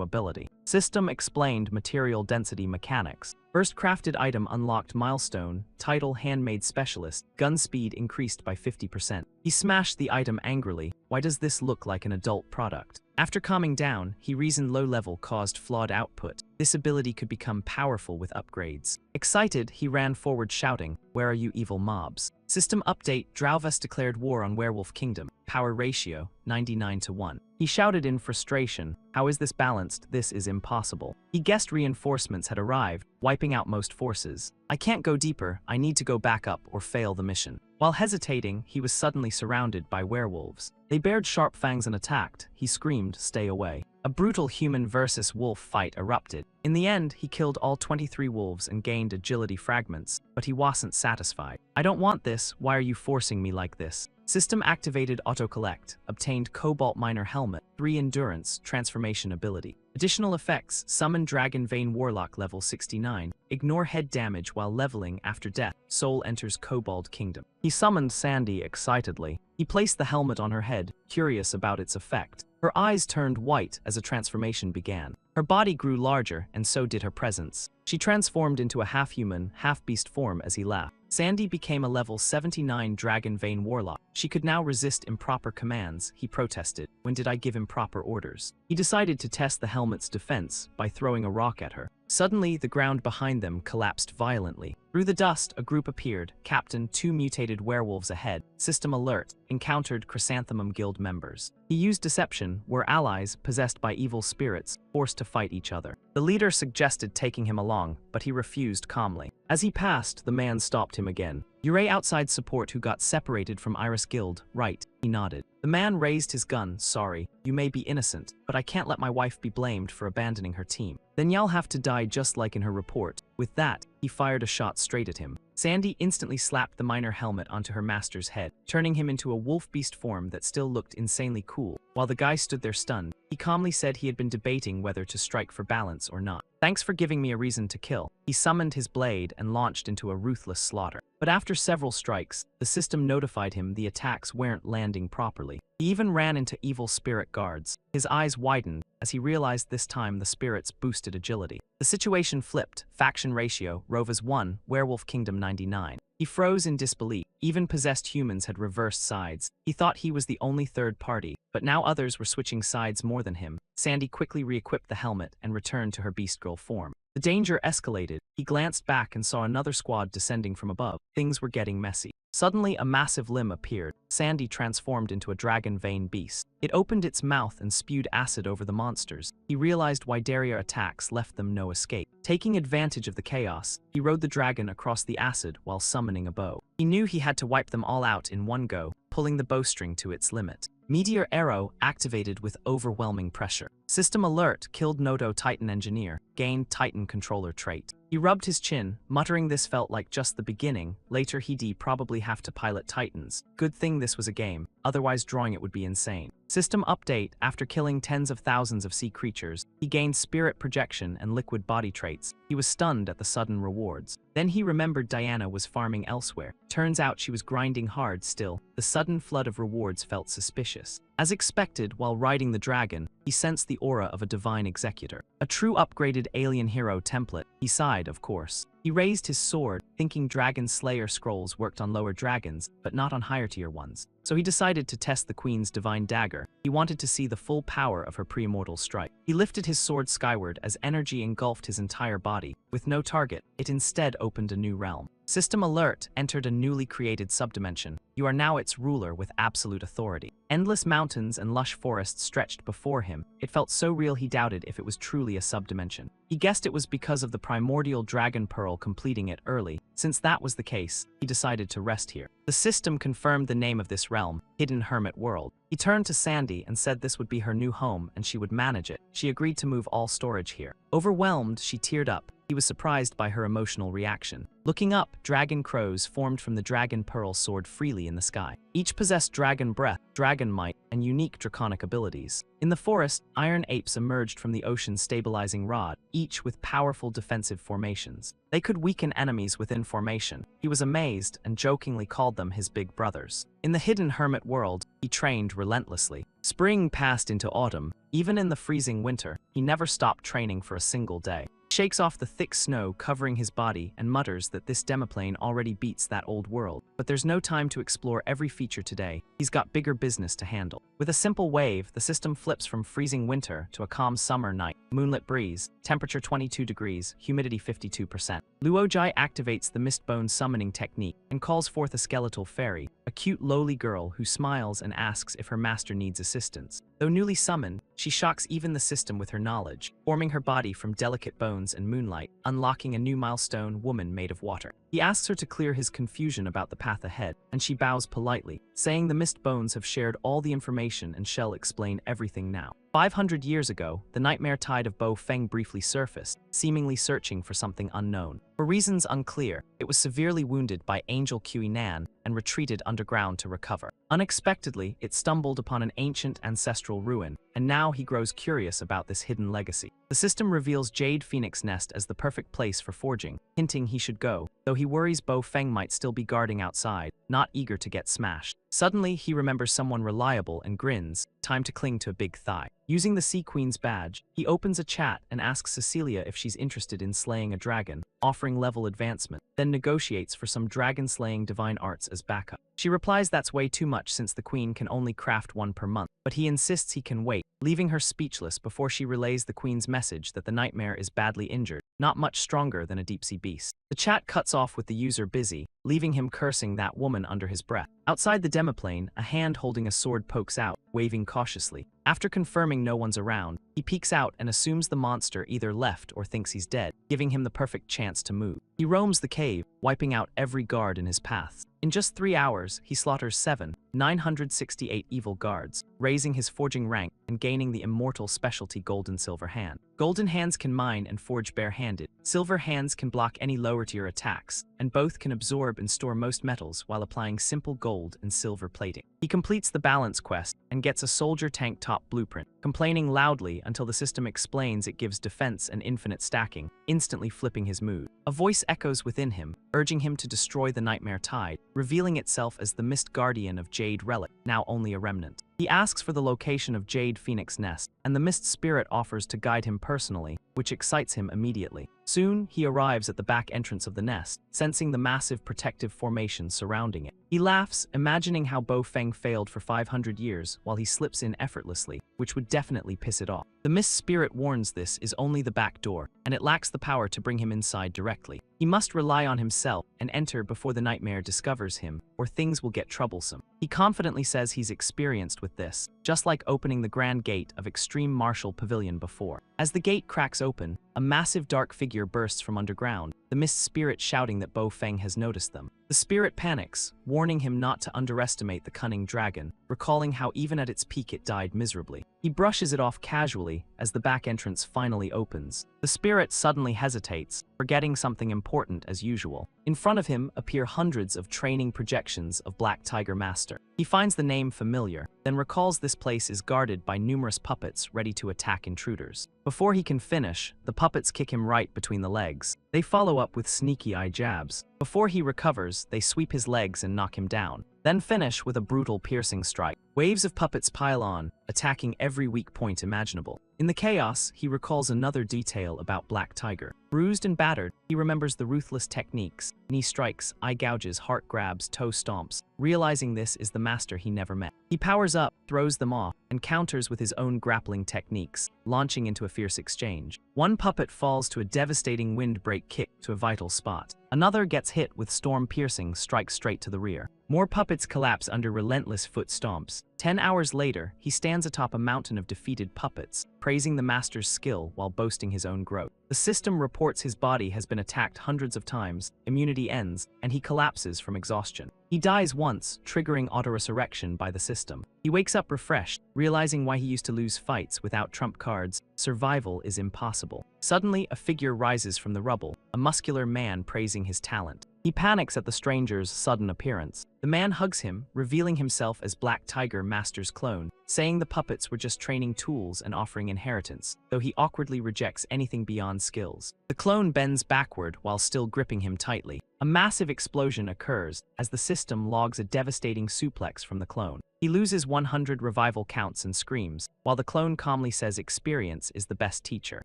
ability. System explained material density mechanics. First crafted item unlocked milestone, title handmade specialist, gun speed increased by 50%. He smashed the item angrily. Why does this look like an adult product? After calming down, he reasoned low level caused flawed output. This ability could become powerful with upgrades. Excited, he ran forward shouting, where are you evil mobs? System update: Drauves declared war on Werewolf Kingdom. Power ratio, 99:1. He shouted in frustration, how is this balanced? This is impossible. He guessed reinforcements had arrived, wiping out most forces. I can't go deeper, I need to go back up or fail the mission. While hesitating, he was suddenly surrounded by werewolves. They bared sharp fangs and attacked. He screamed, stay away. A brutal human versus wolf fight erupted. In the end, he killed all 23 wolves and gained agility fragments, but he wasn't satisfied. I don't want this, why are you forcing me like this? System activated auto-collect, obtained Cobalt Miner Helmet, 3 Endurance, Transformation Ability. Additional effects: Summon Dragon Vein Warlock level 69, ignore head damage while leveling after death, soul enters Kobold Kingdom. He summoned Sandy excitedly. He placed the helmet on her head, curious about its effect. Her eyes turned white as a transformation began. Her body grew larger, and so did her presence. She transformed into a half-human, half-beast form as he laughed. Sandy became a level 79 Dragon Vein Warlock. She could now resist improper commands. He protested. When did I give improper orders? He decided to test the helmet's defense by throwing a rock at her. Suddenly, the ground behind them collapsed violently. Through the dust, a group appeared. Captain, 2 mutated werewolves ahead. System alert. Encountered Chrysanthemum Guild members. He used deception, were allies, possessed by evil spirits, forced to fight each other. The leader suggested taking him along, but he refused calmly. As he passed, the man stopped him again. You're a outside support who got separated from Iris Guild, right? He nodded. The man raised his gun. Sorry, you may be innocent, but I can't let my wife be blamed for abandoning her team. Then you'll have to die just like in her report. With that, he fired a shot straight at him. Sandy instantly slapped the miner helmet onto her master's head, turning him into a wolf beast form that still looked insanely cool. While the guy stood there stunned, he calmly said he had been debating whether to strike for balance or not. Thanks for giving me a reason to kill. He summoned his blade and launched into a ruthless slaughter. But after several strikes, the system notified him the attacks weren't landing properly. He even ran into evil spirit guards. His eyes widened as he realized this time the spirits boosted agility. The situation flipped. Faction ratio, Rovers 1, Werewolf Kingdom 99. He froze in disbelief. Even possessed humans had reversed sides. He thought he was the only third party, but now others were switching sides more than him. Sandy quickly re-equipped the helmet and returned to her beast girl form. The danger escalated. He glanced back and saw another squad descending from above. Things were getting messy. Suddenly, a massive limb appeared. Sandy transformed into a dragon vein beast. It opened its mouth and spewed acid over the monsters. He realized why Daria attacks left them no escape. Taking advantage of the chaos, he rode the dragon across the acid while summoning a bow. He knew he had to wipe them all out in one go, pulling the bowstring to its limit. Meteor Arrow activated with overwhelming pressure. System Alert killed Nodo Titan Engineer, gained Titan Controller trait. He rubbed his chin, muttering this felt like just the beginning. Later he'd probably have to pilot Titans. Good thing this was a game, otherwise drawing it would be insane. System Update: after killing tens of thousands of sea creatures, he gained Spirit Projection and Liquid Body traits. He was stunned at the sudden rewards. Then he remembered Diana was farming elsewhere. Turns out she was grinding hard still. The sudden flood of rewards felt suspicious. As expected, while riding the dragon, he sensed the aura of a divine executor. A true upgraded alien hero template. He sighed, of course. He raised his sword, thinking Dragon Slayer scrolls worked on lower dragons, but not on higher tier ones. So he decided to test the Queen's divine dagger. He wanted to see the full power of her pre-immortal strike. He lifted his sword skyward as energy engulfed his entire body. With no target, it instead opened a new realm. System Alert entered a newly created subdimension. You are now its ruler with absolute authority. Endless mountains and lush forests stretched before him. It felt so real he doubted if it was truly a subdimension. He guessed it was because of the primordial dragon pearl completing it early. Since that was the case, he decided to rest here. The system confirmed the name of this realm, Hidden Hermit World. He turned to Sandy and said this would be her new home and she would manage it. She agreed to move all storage here. Overwhelmed, she teared up. He was surprised by her emotional reaction. Looking up, dragon crows formed from the dragon pearl soared freely in the sky. Each possessed dragon breath, dragon might, and unique draconic abilities. In the forest, iron apes emerged from the ocean's stabilizing rod, each with powerful defensive formations. They could weaken enemies within formation. He was amazed and jokingly called them his big brothers. In the Hidden Hermit World, he trained relentlessly. Spring passed into autumn. Even in the freezing winter, he never stopped training for a single day. Shakes off the thick snow covering his body and mutters that this demoplane already beats that old world. But there's no time to explore every feature today. He's got bigger business to handle. With a simple wave, the system flips from freezing winter to a calm summer night. Moonlit breeze, temperature 22 degrees, humidity 52%. Luojai activates the Mistbone summoning technique and calls forth a skeletal fairy, a cute lowly girl who smiles and asks if her master needs assistance. Though newly summoned, she shocks even the system with her knowledge, forming her body from delicate bones and moonlight, unlocking a new milestone: woman made of water. He asks her to clear his confusion about the path ahead, and she bows politely, saying the mist bones have shared all the information and shall explain everything now. 500 years ago, the nightmare tide of Bo Feng briefly surfaced, seemingly searching for something unknown. For reasons unclear, it was severely wounded by Angel Kui Nan and retreated underground to recover. Unexpectedly, it stumbled upon an ancient ancestral ruin, and now he grows curious about this hidden legacy. The system reveals Jade Phoenix Nest as the perfect place for forging, hinting he should go, though he worries Bo Feng might still be guarding outside, not eager to get smashed. Suddenly, he remembers someone reliable and grins. Time to cling to a big thigh. Using the Sea Queen's badge, he opens a chat and asks Cecilia if she's interested in slaying a dragon, offering level advancement, then negotiates for some dragon-slaying divine arts as backup. She replies that's way too much since the queen can only craft one per month, but he insists he can wait, leaving her speechless before she relays the queen's message that the nightmare is badly injured, not much stronger than a deep-sea beast. The chat cuts off with the user busy, leaving him cursing that woman under his breath. Outside the demoplane, a hand holding a sword pokes out, waving cautiously. After confirming no one's around, he peeks out and assumes the monster either left or thinks he's dead, giving him the perfect chance to move. He roams the cave, wiping out every guard in his paths. In just 3 hours, he slaughters 968 evil guards, raising his forging rank and gaining the immortal specialty Golden Silver Hand. Golden hands can mine and forge bare-handed. Silver hands can block any lower-tier attacks, and both can absorb and store most metals while applying simple gold and silver plating. He completes the balance quest and gets a soldier tank top blueprint, complaining loudly until the system explains it gives defense and infinite stacking, instantly flipping his mood. A voice echoes within him, urging him to destroy the Nightmare Tide, revealing itself as the Mist Guardian of Jade Relic, now only a remnant. He asks for the location of Jade Phoenix Nest, and the Mist Spirit offers to guide him personally, which excites him immediately. Soon, he arrives at the back entrance of the nest, sensing the massive protective formation surrounding it. He laughs, imagining how Bo Feng failed for 500 years while he slips in effortlessly, which would definitely piss it off. The Mist Spirit warns this is only the back door, and it lacks the power to bring him inside directly. He must rely on himself and enter before the nightmare discovers him, or things will get troublesome. He confidently says he's experienced with this, just like opening the grand gate of Extreme Martial Pavilion before. As the gate cracks open, a massive dark figure bursts from underground, the Mist Spirit shouting that Bo Feng has noticed them. The spirit panics, warning him not to underestimate the cunning dragon, recalling how even at its peak it died miserably. He brushes it off casually as the back entrance finally opens. The spirit suddenly hesitates, forgetting something important as usual. In front of him appear hundreds of training projections of Black Tiger Master. He finds the name familiar, then recalls this place is guarded by numerous puppets ready to attack intruders. Before he can finish, the puppets kick him right between the legs. They follow up with sneaky eye jabs. Before he recovers, they sweep his legs and knock him down, then finish with a brutal piercing strike. Waves of puppets pile on, attacking every weak point imaginable. In the chaos, he recalls another detail about Black Tiger. Bruised and battered, he remembers the ruthless techniques: knee strikes, eye gouges, heart grabs, toe stomps. Realizing this is the master he never met, he powers up, throws them off, and counters with his own grappling techniques, launching into a fierce exchange. One puppet falls to a devastating windbreak kick to a vital spot. Another gets hit with storm-piercing strikes straight to the rear. More puppets collapse under relentless foot stomps. 10 hours later, he stands atop a mountain of defeated puppets, praising the master's skill while boasting his own growth. The system reports his body has been attacked hundreds of times, immunity ends, and he collapses from exhaustion. He dies once, triggering auto-resurrection by the system. He wakes up refreshed, realizing why he used to lose fights without trump cards. Survival is impossible. Suddenly, a figure rises from the rubble, a muscular man praising his talent. He panics at the stranger's sudden appearance. The man hugs him, revealing himself as Black Tiger Master's clone, saying the puppets were just training tools and offering inheritance, though he awkwardly rejects anything beyond skills. The clone bends backward while still gripping him tightly. A massive explosion occurs as the system logs a devastating suplex from the clone. He loses 100 revival counts and screams, while the clone calmly says experience is the best teacher.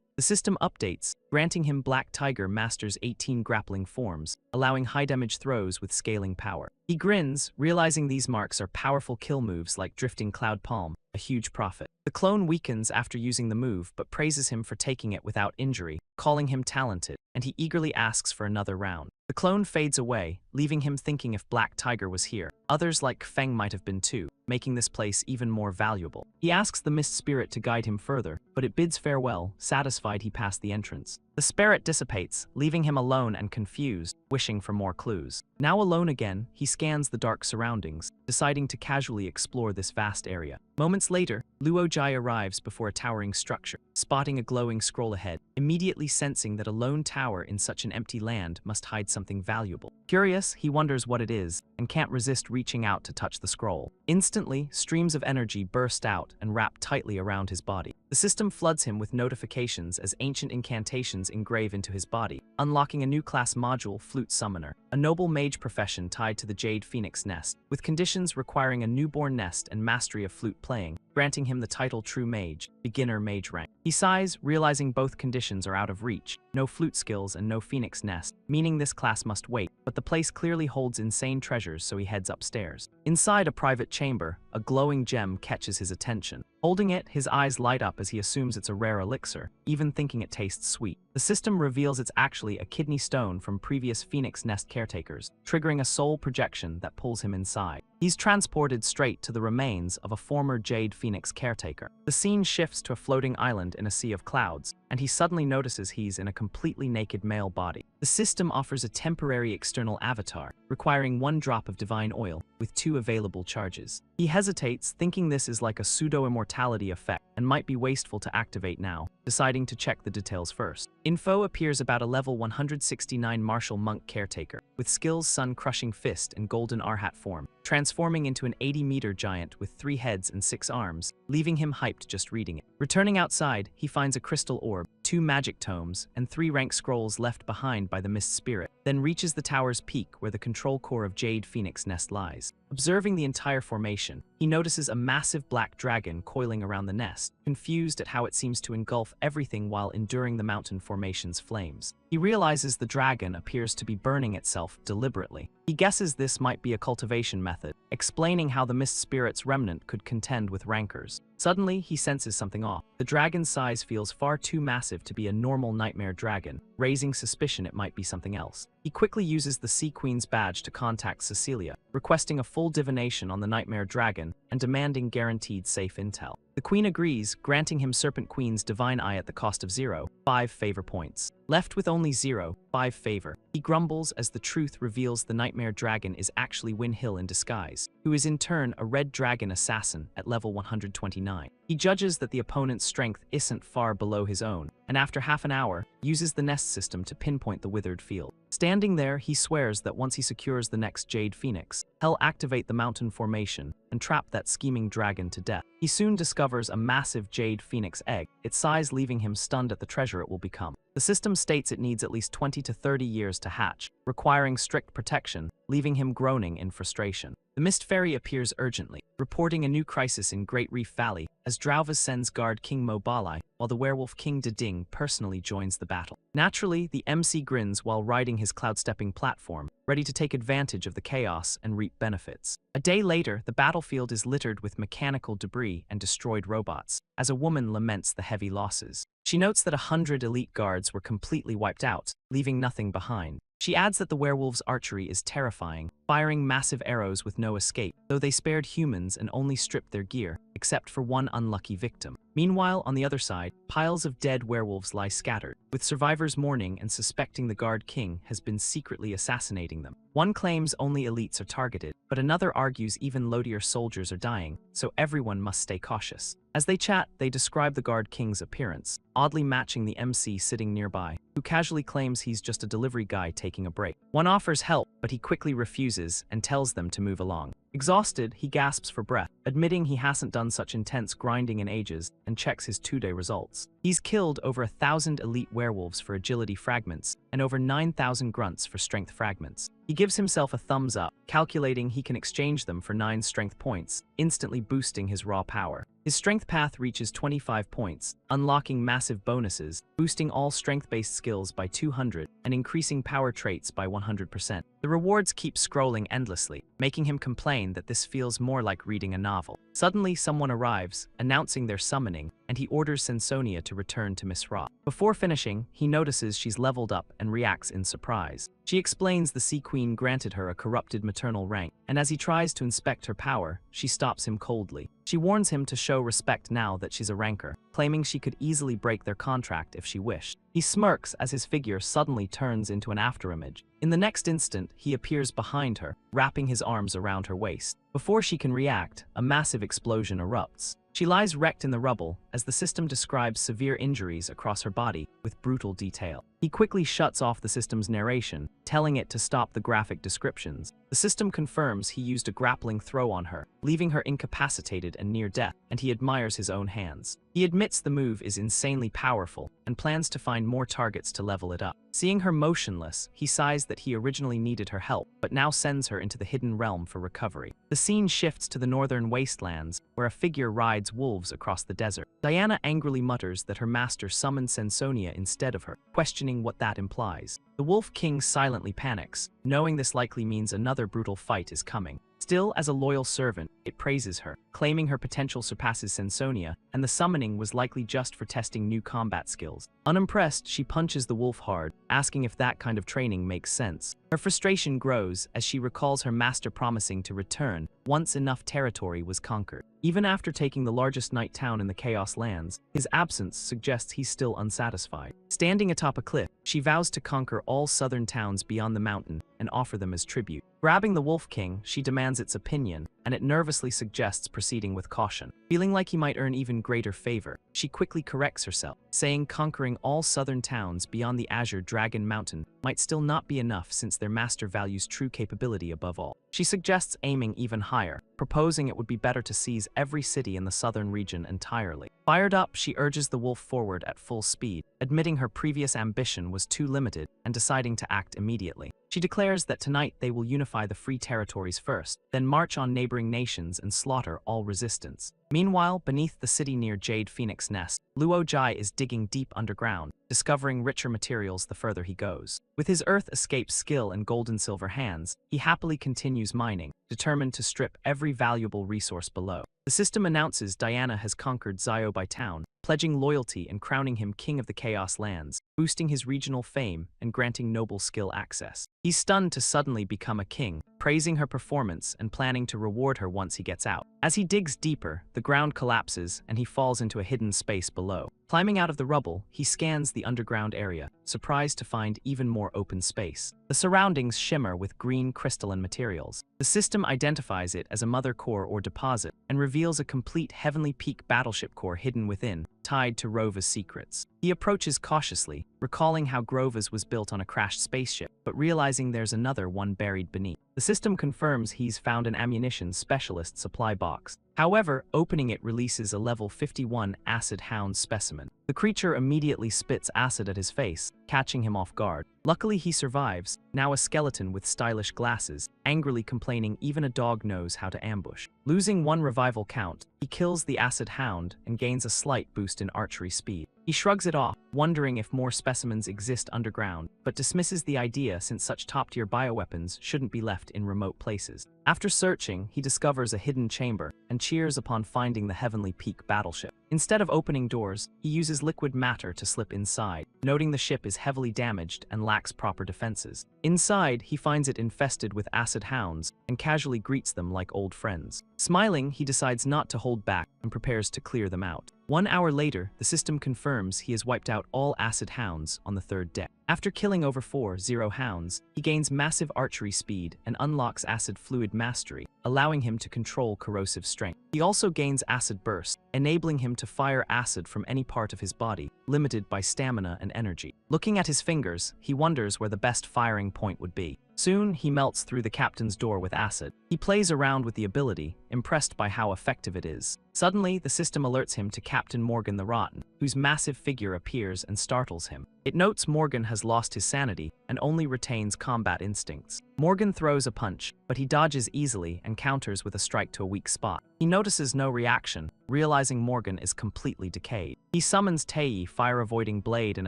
The system updates, granting him Black Tiger Master's 18 grappling forms, allowing high-damage throws with scaling power. He grins, realizing these marks are powerful kill moves like Drifting Cloud Palm, a huge profit. The clone weakens after using the move but praises him for taking it without injury, calling him talented, and he eagerly asks for another round. The clone fades away, leaving him thinking if Black Tiger was here, others like Feng might have been too, making this place even more valuable. He asks the Mist Spirit to guide him further, but it bids farewell, satisfied he passed the entrance. The spirit dissipates, leaving him alone and confused, wishing for more clues. Now alone again, he scans the dark surroundings, deciding to casually explore this vast area. Moments later, Luo Jai arrives before a towering structure, spotting a glowing scroll ahead, immediately sensing that a lone tower in such an empty land must hide something valuable. Curious, he wonders what it is, and can't resist reaching out to touch the scroll. Instantly, streams of energy burst out and wrap tightly around his body. The system floods him with notifications as ancient incantations engrave into his body, unlocking a new class module, Flute Summoner, a noble mage profession tied to the Jade Phoenix Nest, with conditions requiring a newborn nest and mastery of flute playing, granting him the title True Mage, beginner mage rank. He sighs, realizing both conditions are out of reach, no flute skills and no phoenix nest, meaning this class must wait, but the place clearly holds insane treasures, so he heads upstairs. Inside a private chamber, a glowing gem catches his attention. Holding it, his eyes light up as he assumes it's a rare elixir, even thinking it tastes sweet. The system reveals it's actually a kidney stone from previous Phoenix Nest caretakers, triggering a soul projection that pulls him inside. He's transported straight to the remains of a former Jade Phoenix caretaker. The scene shifts to a floating island in a sea of clouds, and he suddenly notices he's in a completely naked male body. The system offers a temporary external avatar, requiring 1 drop of divine oil, with 2 available charges. He hesitates, thinking this is like a pseudo-immortality effect and might be wasteful to activate now, deciding to check the details first. Info appears about a level 169 martial monk caretaker, with skills Sun-Crushing Fist and Golden Arhat form, transforming into an 80-meter giant with 3 heads and 6 arms, leaving him hyped just reading it. Returning outside, he finds a crystal orb, 2 magic tomes, and 3 rank scrolls left behind by the Mist Spirit, then reaches the tower's peak where the control core of Jade Phoenix Nest lies. Observing the entire formation, he notices a massive black dragon coiling around the nest, confused at how it seems to engulf everything while enduring the mountain formation's flames. He realizes the dragon appears to be burning itself deliberately. He guesses this might be a cultivation method, explaining how the Mist Spirit's remnant could contend with rancors. Suddenly, he senses something off. The dragon's size feels far too massive to be a normal nightmare dragon, raising suspicion it might be something else. He quickly uses the Sea Queen's badge to contact Cecilia, requesting a full divination on the nightmare dragon and demanding guaranteed safe intel. The Queen agrees, granting him Serpent Queen's Divine Eye at the cost of 5 favor points. Left with only 5 favor, he grumbles as the truth reveals the nightmare dragon is actually Winhill in disguise, who is in turn a red dragon assassin at level 129. He judges that the opponent's strength isn't far below his own, and after half an hour, uses the nest system to pinpoint the withered field. Standing there, he swears that once he secures the next Jade Phoenix, he'll activate the mountain formation and trap that scheming dragon to death. He soon discovers a massive Jade Phoenix egg, its size leaving him stunned at the treasure it will become. The system states it needs at least 20 to 30 years to hatch, requiring strict protection, leaving him groaning in frustration. The Mist Fairy appears urgently, reporting a new crisis in Great Reef Valley, as Drauvas sends guard King Mobalai, while the werewolf King Deding personally joins the battle. Naturally, the MC grins while riding his cloud-stepping platform, ready to take advantage of the chaos and reap benefits. A day later, the battlefield is littered with mechanical debris and destroyed robots, as a woman laments the heavy losses. She notes that 100 elite guards were completely wiped out, leaving nothing behind. She adds that the werewolves' archery is terrifying, firing massive arrows with no escape, though they spared humans and only stripped their gear, except for one unlucky victim. Meanwhile, on the other side, piles of dead werewolves lie scattered, with survivors mourning and suspecting the Guard King has been secretly assassinating them. One claims only elites are targeted, but another argues even loadier soldiers are dying, so everyone must stay cautious. As they chat, they describe the Guard King's appearance, oddly matching the MC sitting nearby, who casually claims he's just a delivery guy taking a break. One offers help, but he quickly refuses and tells them to move along. Exhausted, he gasps for breath, admitting he hasn't done such intense grinding in ages, and checks his 2-day results. He's killed over 1,000 elite werewolves for agility fragments, and over 9,000 grunts for strength fragments. He gives himself a thumbs up, calculating he can exchange them for 9 strength points, instantly boosting his raw power. His strength path reaches 25 points, unlocking massive bonuses, boosting all strength-based skills by 200, and increasing power traits by 100%. The rewards keep scrolling endlessly, making him complain that this feels more like reading a novel. Suddenly, someone arrives, announcing their summoning, and he orders Sensonia to return to Miss Ra. Before finishing, he notices she's leveled up and reacts in surprise. She explains the Sea Queen granted her a corrupted maternal rank, and as he tries to inspect her power, she stops him coldly. She warns him to show respect now that she's a rancor, claiming she could easily break their contract if she wished. He smirks as his figure suddenly turns into an afterimage. In the next instant, he appears behind her, wrapping his arms around her waist. Before she can react, a massive explosion erupts. She lies wrecked in the rubble as the system describes severe injuries across her body with brutal detail. He quickly shuts off the system's narration, telling it to stop the graphic descriptions. The system confirms he used a grappling throw on her, leaving her incapacitated and near death, and he admires his own hands. He admits the move is insanely powerful and plans to find more targets to level it up. Seeing her motionless, he sighs that he originally needed her help, but now sends her into the hidden realm for recovery. The scene shifts to the northern wastelands, where a figure rides wolves across the desert. Diana angrily mutters that her master summoned Sensonia instead of her, questioning what that implies. The Wolf King silently panics, knowing this likely means another brutal fight is coming. Still, as a loyal servant, it praises her, claiming her potential surpasses Sensonia, and the summoning was likely just for testing new combat skills. Unimpressed, she punches the wolf hard, asking if that kind of training makes sense. Her frustration grows as she recalls her master promising to return once enough territory was conquered. Even after taking the largest night town in the Chaos Lands, his absence suggests he's still unsatisfied. Standing atop a cliff, she vows to conquer all southern towns beyond the mountain and offer them as tribute. Grabbing the Wolf King, she demands its opinion, and it nervously suggests proceeding with caution. Feeling like he might earn even greater favor, she quickly corrects herself, saying conquering all southern towns beyond the Azure Dragon Mountain might still not be enough since their master values true capability above all. She suggests aiming even higher, proposing it would be better to seize every city in the southern region entirely. Fired up, she urges the wolf forward at full speed, admitting her previous ambition was too limited and deciding to act immediately. She declares that tonight they will unify the free territories first, then march on neighboring nations and slaughter all resistance. Meanwhile, beneath the city near Jade Phoenix Nest, Luo Jai is digging deep underground, discovering richer materials the further he goes. With his Earth Escape skill and gold and silver hands, he happily continues mining, determined to strip every valuable resource below. The system announces Diana has conquered Ziobai town, pledging loyalty and crowning him king of the Chaos Lands, boosting his regional fame and granting noble skill access. He's stunned to suddenly become a king, praising her performance and planning to reward her once he gets out. As he digs deeper, the ground collapses and he falls into a hidden space below. Climbing out of the rubble, he scans the underground area, surprised to find even more open space. The surroundings shimmer with green crystalline materials. The system identifies it as a mother core or deposit and reveals a complete Heavenly Peak battleship core hidden within, tied to Rova's secrets. He approaches cautiously, recalling how Grova's was built on a crashed spaceship, but realizing there's another one buried beneath. The system confirms he's found an ammunition specialist supply box. However, opening it releases a level 51 acid hound specimen. The creature immediately spits acid at his face, catching him off guard. Luckily he survives, now a skeleton with stylish glasses, angrily complaining even a dog knows how to ambush. Losing one revival count, he kills the acid hound and gains a slight boost in archery speed. He shrugs it off, wondering if more specimens exist underground, but dismisses the idea since such top-tier bioweapons shouldn't be left in remote places. After searching, he discovers a hidden chamber and cheers upon finding the Heavenly Peak battleship. Instead of opening doors, he uses liquid matter to slip inside, noting the ship is heavily damaged and lacks proper defenses. Inside, he finds it infested with acid hounds and casually greets them like old friends. Smiling, he decides not to hold back and prepares to clear them out. 1 hour later, the system confirms he has wiped out all acid hounds on the third deck. After killing over 4 hounds, he gains massive archery speed and unlocks acid fluid mastery, allowing him to control corrosive strength. He also gains acid burst, enabling him to fire acid from any part of his body, limited by stamina and energy. Looking at his fingers, he wonders where the best firing point would be. Soon, he melts through the captain's door with acid. He plays around with the ability, impressed by how effective it is. Suddenly, the system alerts him to Captain Morgan the Rotten, whose massive figure appears and startles him. It notes Morgan has lost his sanity and only retains combat instincts. Morgan throws a punch, but he dodges easily and counters with a strike to a weak spot. He notices no reaction, realizing Morgan is completely decayed. He summons Tei, fire-avoiding blade, and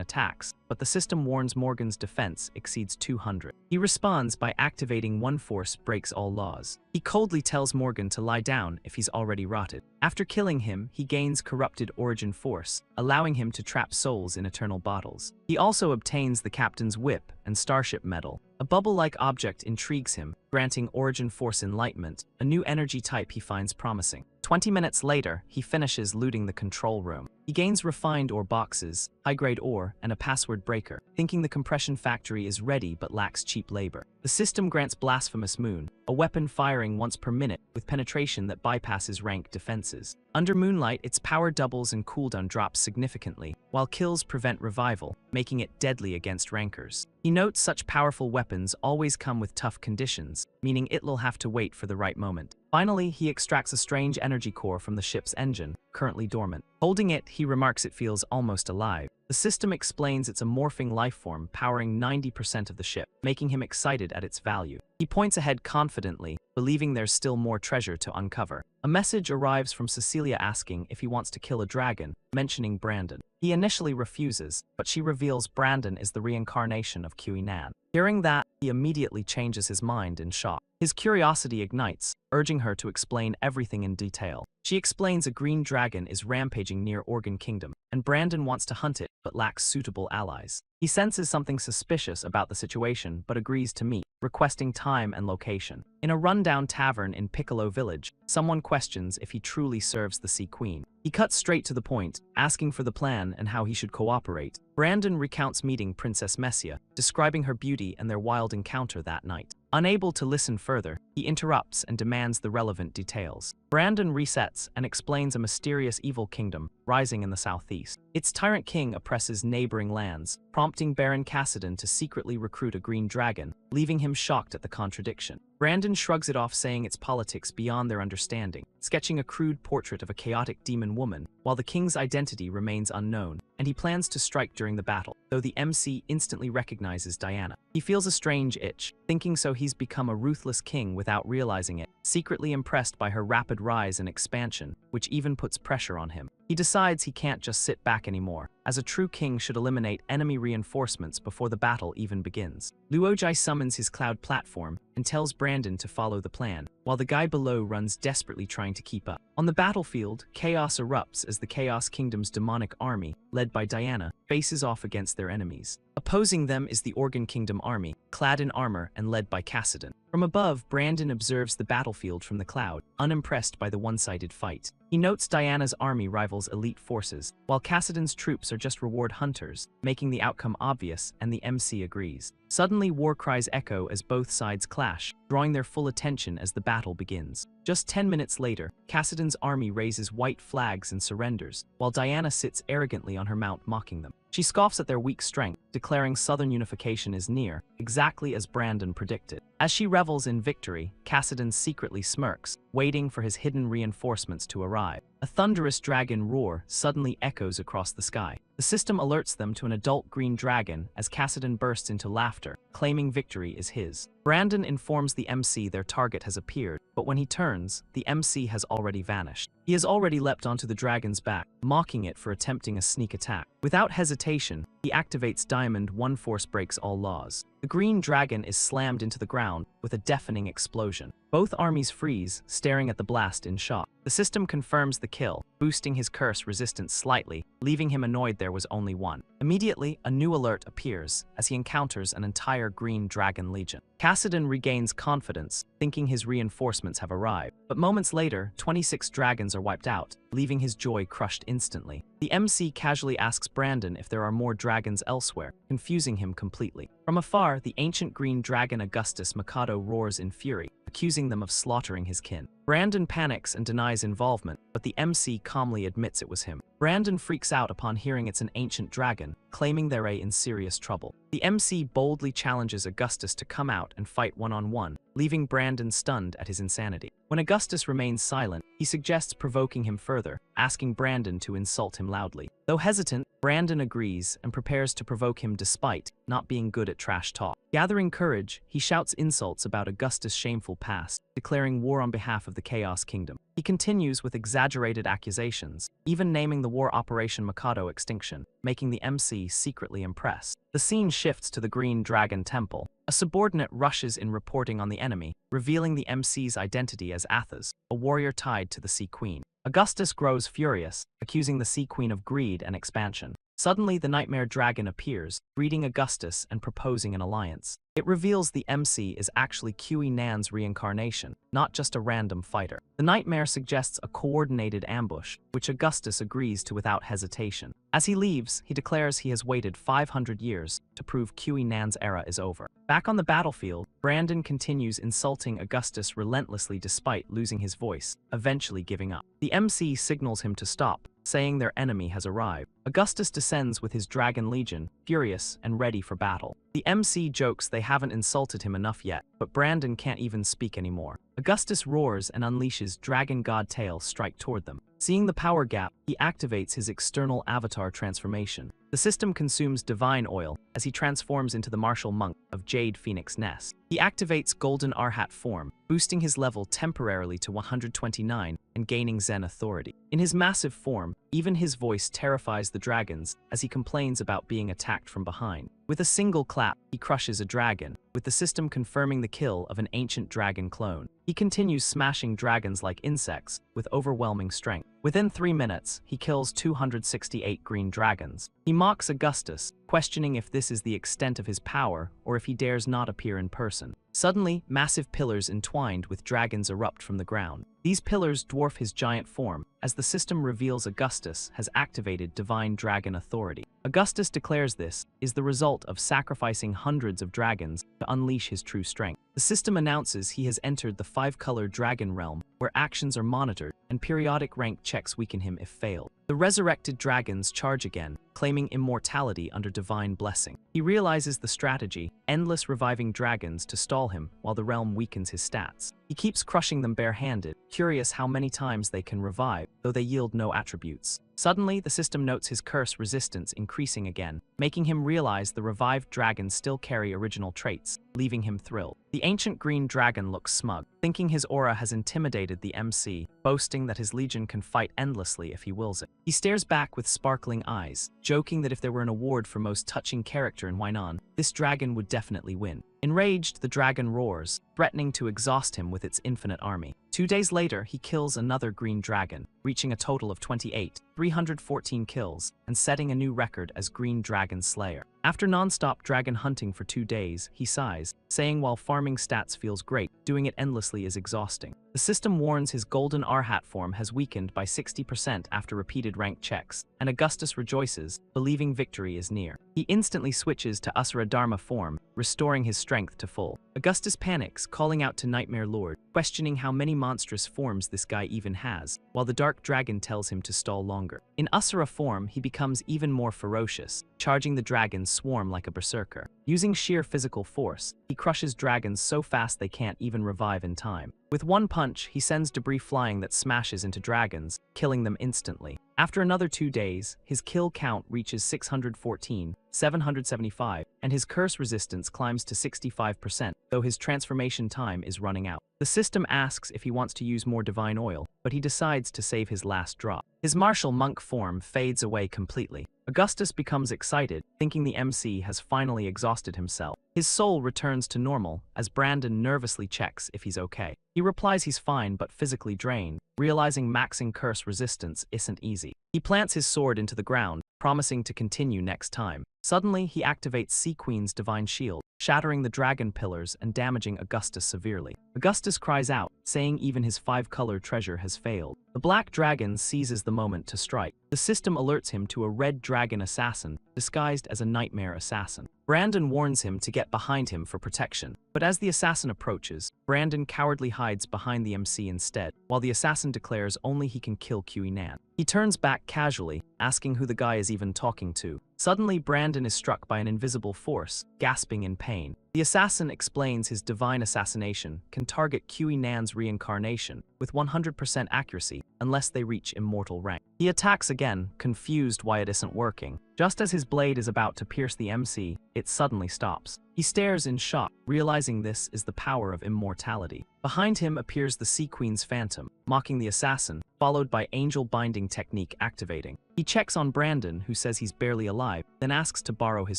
attacks, but the system warns Morgan's defense exceeds 200. He responds by activating one force breaks all laws. He coldly tells Morgan to lie down if he's already rotted. After killing him, he gains corrupted origin force, allowing him to trap souls in eternal bottles. He also obtains the captain's whip and starship medal. A bubble-like object intrigues him, granting origin force enlightenment, a new energy type he finds promising. 20 minutes later, he finishes looting the control room. He gains refined ore boxes, high-grade ore, and a password breaker, thinking the compression factory is ready but lacks cheap labor. The system grants Blasphemous Moon, a weapon firing once per minute with penetration that bypasses rank defenses. Under moonlight, its power doubles and cooldown drops significantly, while kills prevent revival, making it deadly against rankers. He notes such powerful weapons always come with tough conditions, meaning it'll have to wait for the right moment. Finally, he extracts a strange energy core from the ship's engine, currently dormant. Holding it, he remarks it feels almost alive. The system explains it's a morphing lifeform powering 90% of the ship, making him excited at its value. He points ahead confidently, believing there's still more treasure to uncover. A message arrives from Cecilia asking if he wants to kill a dragon, mentioning Brandon. He initially refuses, but she reveals Brandon is the reincarnation of Kui Nan. Hearing that, he immediately changes his mind in shock. His curiosity ignites, urging her to explain everything in detail. She explains a green dragon is rampaging near Organ Kingdom, and Brandon wants to hunt it but lacks suitable allies. He senses something suspicious about the situation but agrees to meet, requesting time and location. In a rundown tavern in Piccolo Village, someone questions if he truly serves the Sea Queen. He cuts straight to the point, asking for the plan and how he should cooperate. Brandon recounts meeting Princess Messia, describing her beauty and their wild encounter that night. Unable to listen further, he interrupts and demands the relevant details. Brandon resets and explains a mysterious evil kingdom rising in the southeast. Its tyrant king oppresses neighboring lands, prompting Baron Cassidon to secretly recruit a green dragon, leaving him shocked at the contradiction. Brandon shrugs it off, saying it's politics beyond their understanding, sketching a crude portrait of a chaotic demon woman, while the king's identity remains unknown, and he plans to strike during the battle, though the MC instantly recognizes Diana. He feels a strange itch, thinking so he's become a ruthless king without realizing it, secretly impressed by her rapid rise and expansion, which even puts pressure on him. He decides he can't just sit back anymore, as a true king should eliminate enemy reinforcements before the battle even begins. Luojai summons his cloud platform and tells Brandon to follow the plan, while the guy below runs desperately trying to keep up. On the battlefield, chaos erupts as the Chaos Kingdom's demonic army, led by Diana, faces off against their enemies. Opposing them is the Organ Kingdom army, clad in armor and led by Cassidon. From above, Brandon observes the battlefield from the cloud, unimpressed by the one-sided fight. He notes Diana's army rivals elite forces, while Cassidon's troops are just reward hunters, making the outcome obvious, and the MC agrees. Suddenly, war cries echo as both sides clash, drawing their full attention as the battle begins. Just 10 minutes later, Cassidon's army raises white flags and surrenders, while Diana sits arrogantly on her mount mocking them. She scoffs at their weak strength, declaring southern unification is near, exactly as Brandon predicted. As she revels in victory, Cassidon secretly smirks, waiting for his hidden reinforcements to arrive. A thunderous dragon roar suddenly echoes across the sky. The system alerts them to an adult green dragon as Cassidon bursts into laughter, claiming victory is his. Brandon informs the MC their target has appeared, but when he turns, the MC has already vanished. He has already leapt onto the dragon's back, mocking it for attempting a sneak attack. Without hesitation, he activates Diamond One Force breaks all laws. The green dragon is slammed into the ground with a deafening explosion. Both armies freeze, staring at the blast in shock. The system confirms the kill, boosting his curse resistance slightly, leaving him annoyed there was only one. Immediately, a new alert appears as he encounters an entire green dragon legion. Cassidon regains confidence, thinking his reinforcements have arrived. But moments later, 26 dragons are wiped out, leaving his joy crushed instantly. The MC casually asks Brandon if there are more dragons elsewhere, confusing him completely. From afar, the ancient green dragon Augustus Mikado roars in fury, accusing them of slaughtering his kin. Brandon panics and denies involvement, but the MC calmly admits it was him. Brandon freaks out upon hearing it's an ancient dragon, claiming they're in serious trouble. The MC boldly challenges Augustus to come out and fight one-on-one, leaving Brandon stunned at his insanity. When Augustus remains silent, he suggests provoking him further, asking Brandon to insult him loudly. Though hesitant, Brandon agrees and prepares to provoke him despite not being good at trash talk. Gathering courage, he shouts insults about Augustus' shameful past, declaring war on behalf of the Chaos Kingdom. He continues with exaggerated accusations, even naming the war Operation Mikado Extinction, making the MC secretly impressed. The scene shifts to the Green Dragon Temple. A subordinate rushes in reporting on the enemy, revealing the MC's identity as Athas, a warrior tied to the Sea Queen. Augustus grows furious, accusing the Sea Queen of greed and expansion. Suddenly, the Nightmare Dragon appears, greeting Augustus and proposing an alliance. It reveals the MC is actually Kui Nan's reincarnation, not just a random fighter. The Nightmare suggests a coordinated ambush, which Augustus agrees to without hesitation. As he leaves, he declares he has waited 500 years to prove Kui Nan's era is over. Back on the battlefield, Brandon continues insulting Augustus relentlessly despite losing his voice, eventually giving up. The MC signals him to stop, saying their enemy has arrived. Augustus descends with his Dragon Legion, furious and ready for battle. The MC jokes they haven't insulted him enough yet, but Brandon can't even speak anymore. Augustus roars and unleashes Dragon God Tail strike toward them. Seeing the power gap, he activates his external avatar transformation. The system consumes divine oil as he transforms into the martial monk of Jade Phoenix Nest. He activates Golden Arhat form, boosting his level temporarily to 129 and gaining Zen authority. In his massive form, even his voice terrifies the dragons as he complains about being attacked from behind. With a single clap, he crushes a dragon, with the system confirming the kill of an ancient dragon clone. He continues smashing dragons like insects with overwhelming strength. Within 3 minutes, he kills 268 green dragons. He mocks Augustus, questioning if this is the extent of his power or if he dares not appear in person. Suddenly, massive pillars entwined with dragons erupt from the ground. These pillars dwarf his giant form, as the system reveals Augustus has activated Divine Dragon Authority. Augustus declares this is the result of sacrificing hundreds of dragons to unleash his true strength. The system announces he has entered the 5-color dragon realm, where actions are monitored and periodic rank checks weaken him if failed. The resurrected dragons charge again, claiming immortality under divine blessing. He realizes the strategy, endless reviving dragons to stall him while the realm weakens his stats. He keeps crushing them barehanded, curious how many times they can revive, though they yield no attributes. Suddenly, the system notes his curse resistance increasing again, making him realize the revived dragons still carry original traits, leaving him thrilled. The ancient green dragon looks smug, thinking his aura has intimidated the MC, boasting that his legion can fight endlessly if he wills it. He stares back with sparkling eyes, joking that if there were an award for most touching character in Wainan, this dragon would definitely win. Enraged, the dragon roars, threatening to exhaust him with its infinite army. 2 days later, he kills another green dragon, reaching a total of 28, 314 kills, and setting a new record as Green Dragon Slayer. After non-stop dragon hunting for 2 days, he sighs, saying while farming stats feels great, doing it endlessly is exhausting. The system warns his golden Arhat form has weakened by 60% after repeated rank checks, and Augustus rejoices, believing victory is near. He instantly switches to Asura Dharma form, restoring his strength to full. Augustus panics, calling out to Nightmare Lord, questioning how many monstrous forms this guy even has, while the Dark Dragon tells him to stall longer. In Asura form, he becomes even more ferocious, charging the dragon's swarm like a berserker. Using sheer physical force, he crushes dragons so fast they can't even revive in time. With one punch, he sends debris flying that smashes into dragons, killing them instantly. After another 2 days, his kill count reaches 614, 775, and his curse resistance climbs to 65%, though his transformation time is running out. The system asks if he wants to use more divine oil, but he decides to save his last drop. His martial monk form fades away completely. Augustus becomes excited, thinking the MC has finally exhausted himself. His soul returns to normal as Brandon nervously checks if he's okay. He replies he's fine but physically drained, realizing maxing curse resistance isn't easy. He plants his sword into the ground, promising to continue next time. Suddenly, he activates Sea Queen's divine shield, shattering the dragon pillars and damaging Augustus severely. Augustus cries out, saying even his 5-color treasure has failed. The black dragon seizes the moment to strike. The system alerts him to a red dragon assassin, disguised as a nightmare assassin. Brandon warns him to get behind him for protection, but as the assassin approaches, Brandon cowardly hides behind the MC instead, while the assassin declares only he can kill Nan. He turns back casually, asking who the guy is even talking to. Suddenly, Brandon is struck by an invisible force, gasping in pain. The assassin explains his divine assassination can target Nan's reincarnation with 100% accuracy unless they reach immortal rank. He attacks again, confused why it isn't working. Just as his blade is about to pierce the MC, it suddenly stops. He stares in shock, realizing this is the power of immortality. Behind him appears the Sea Queen's phantom, mocking the assassin, followed by angel binding technique activating. He checks on Brandon, who says he's barely alive, then asks to borrow his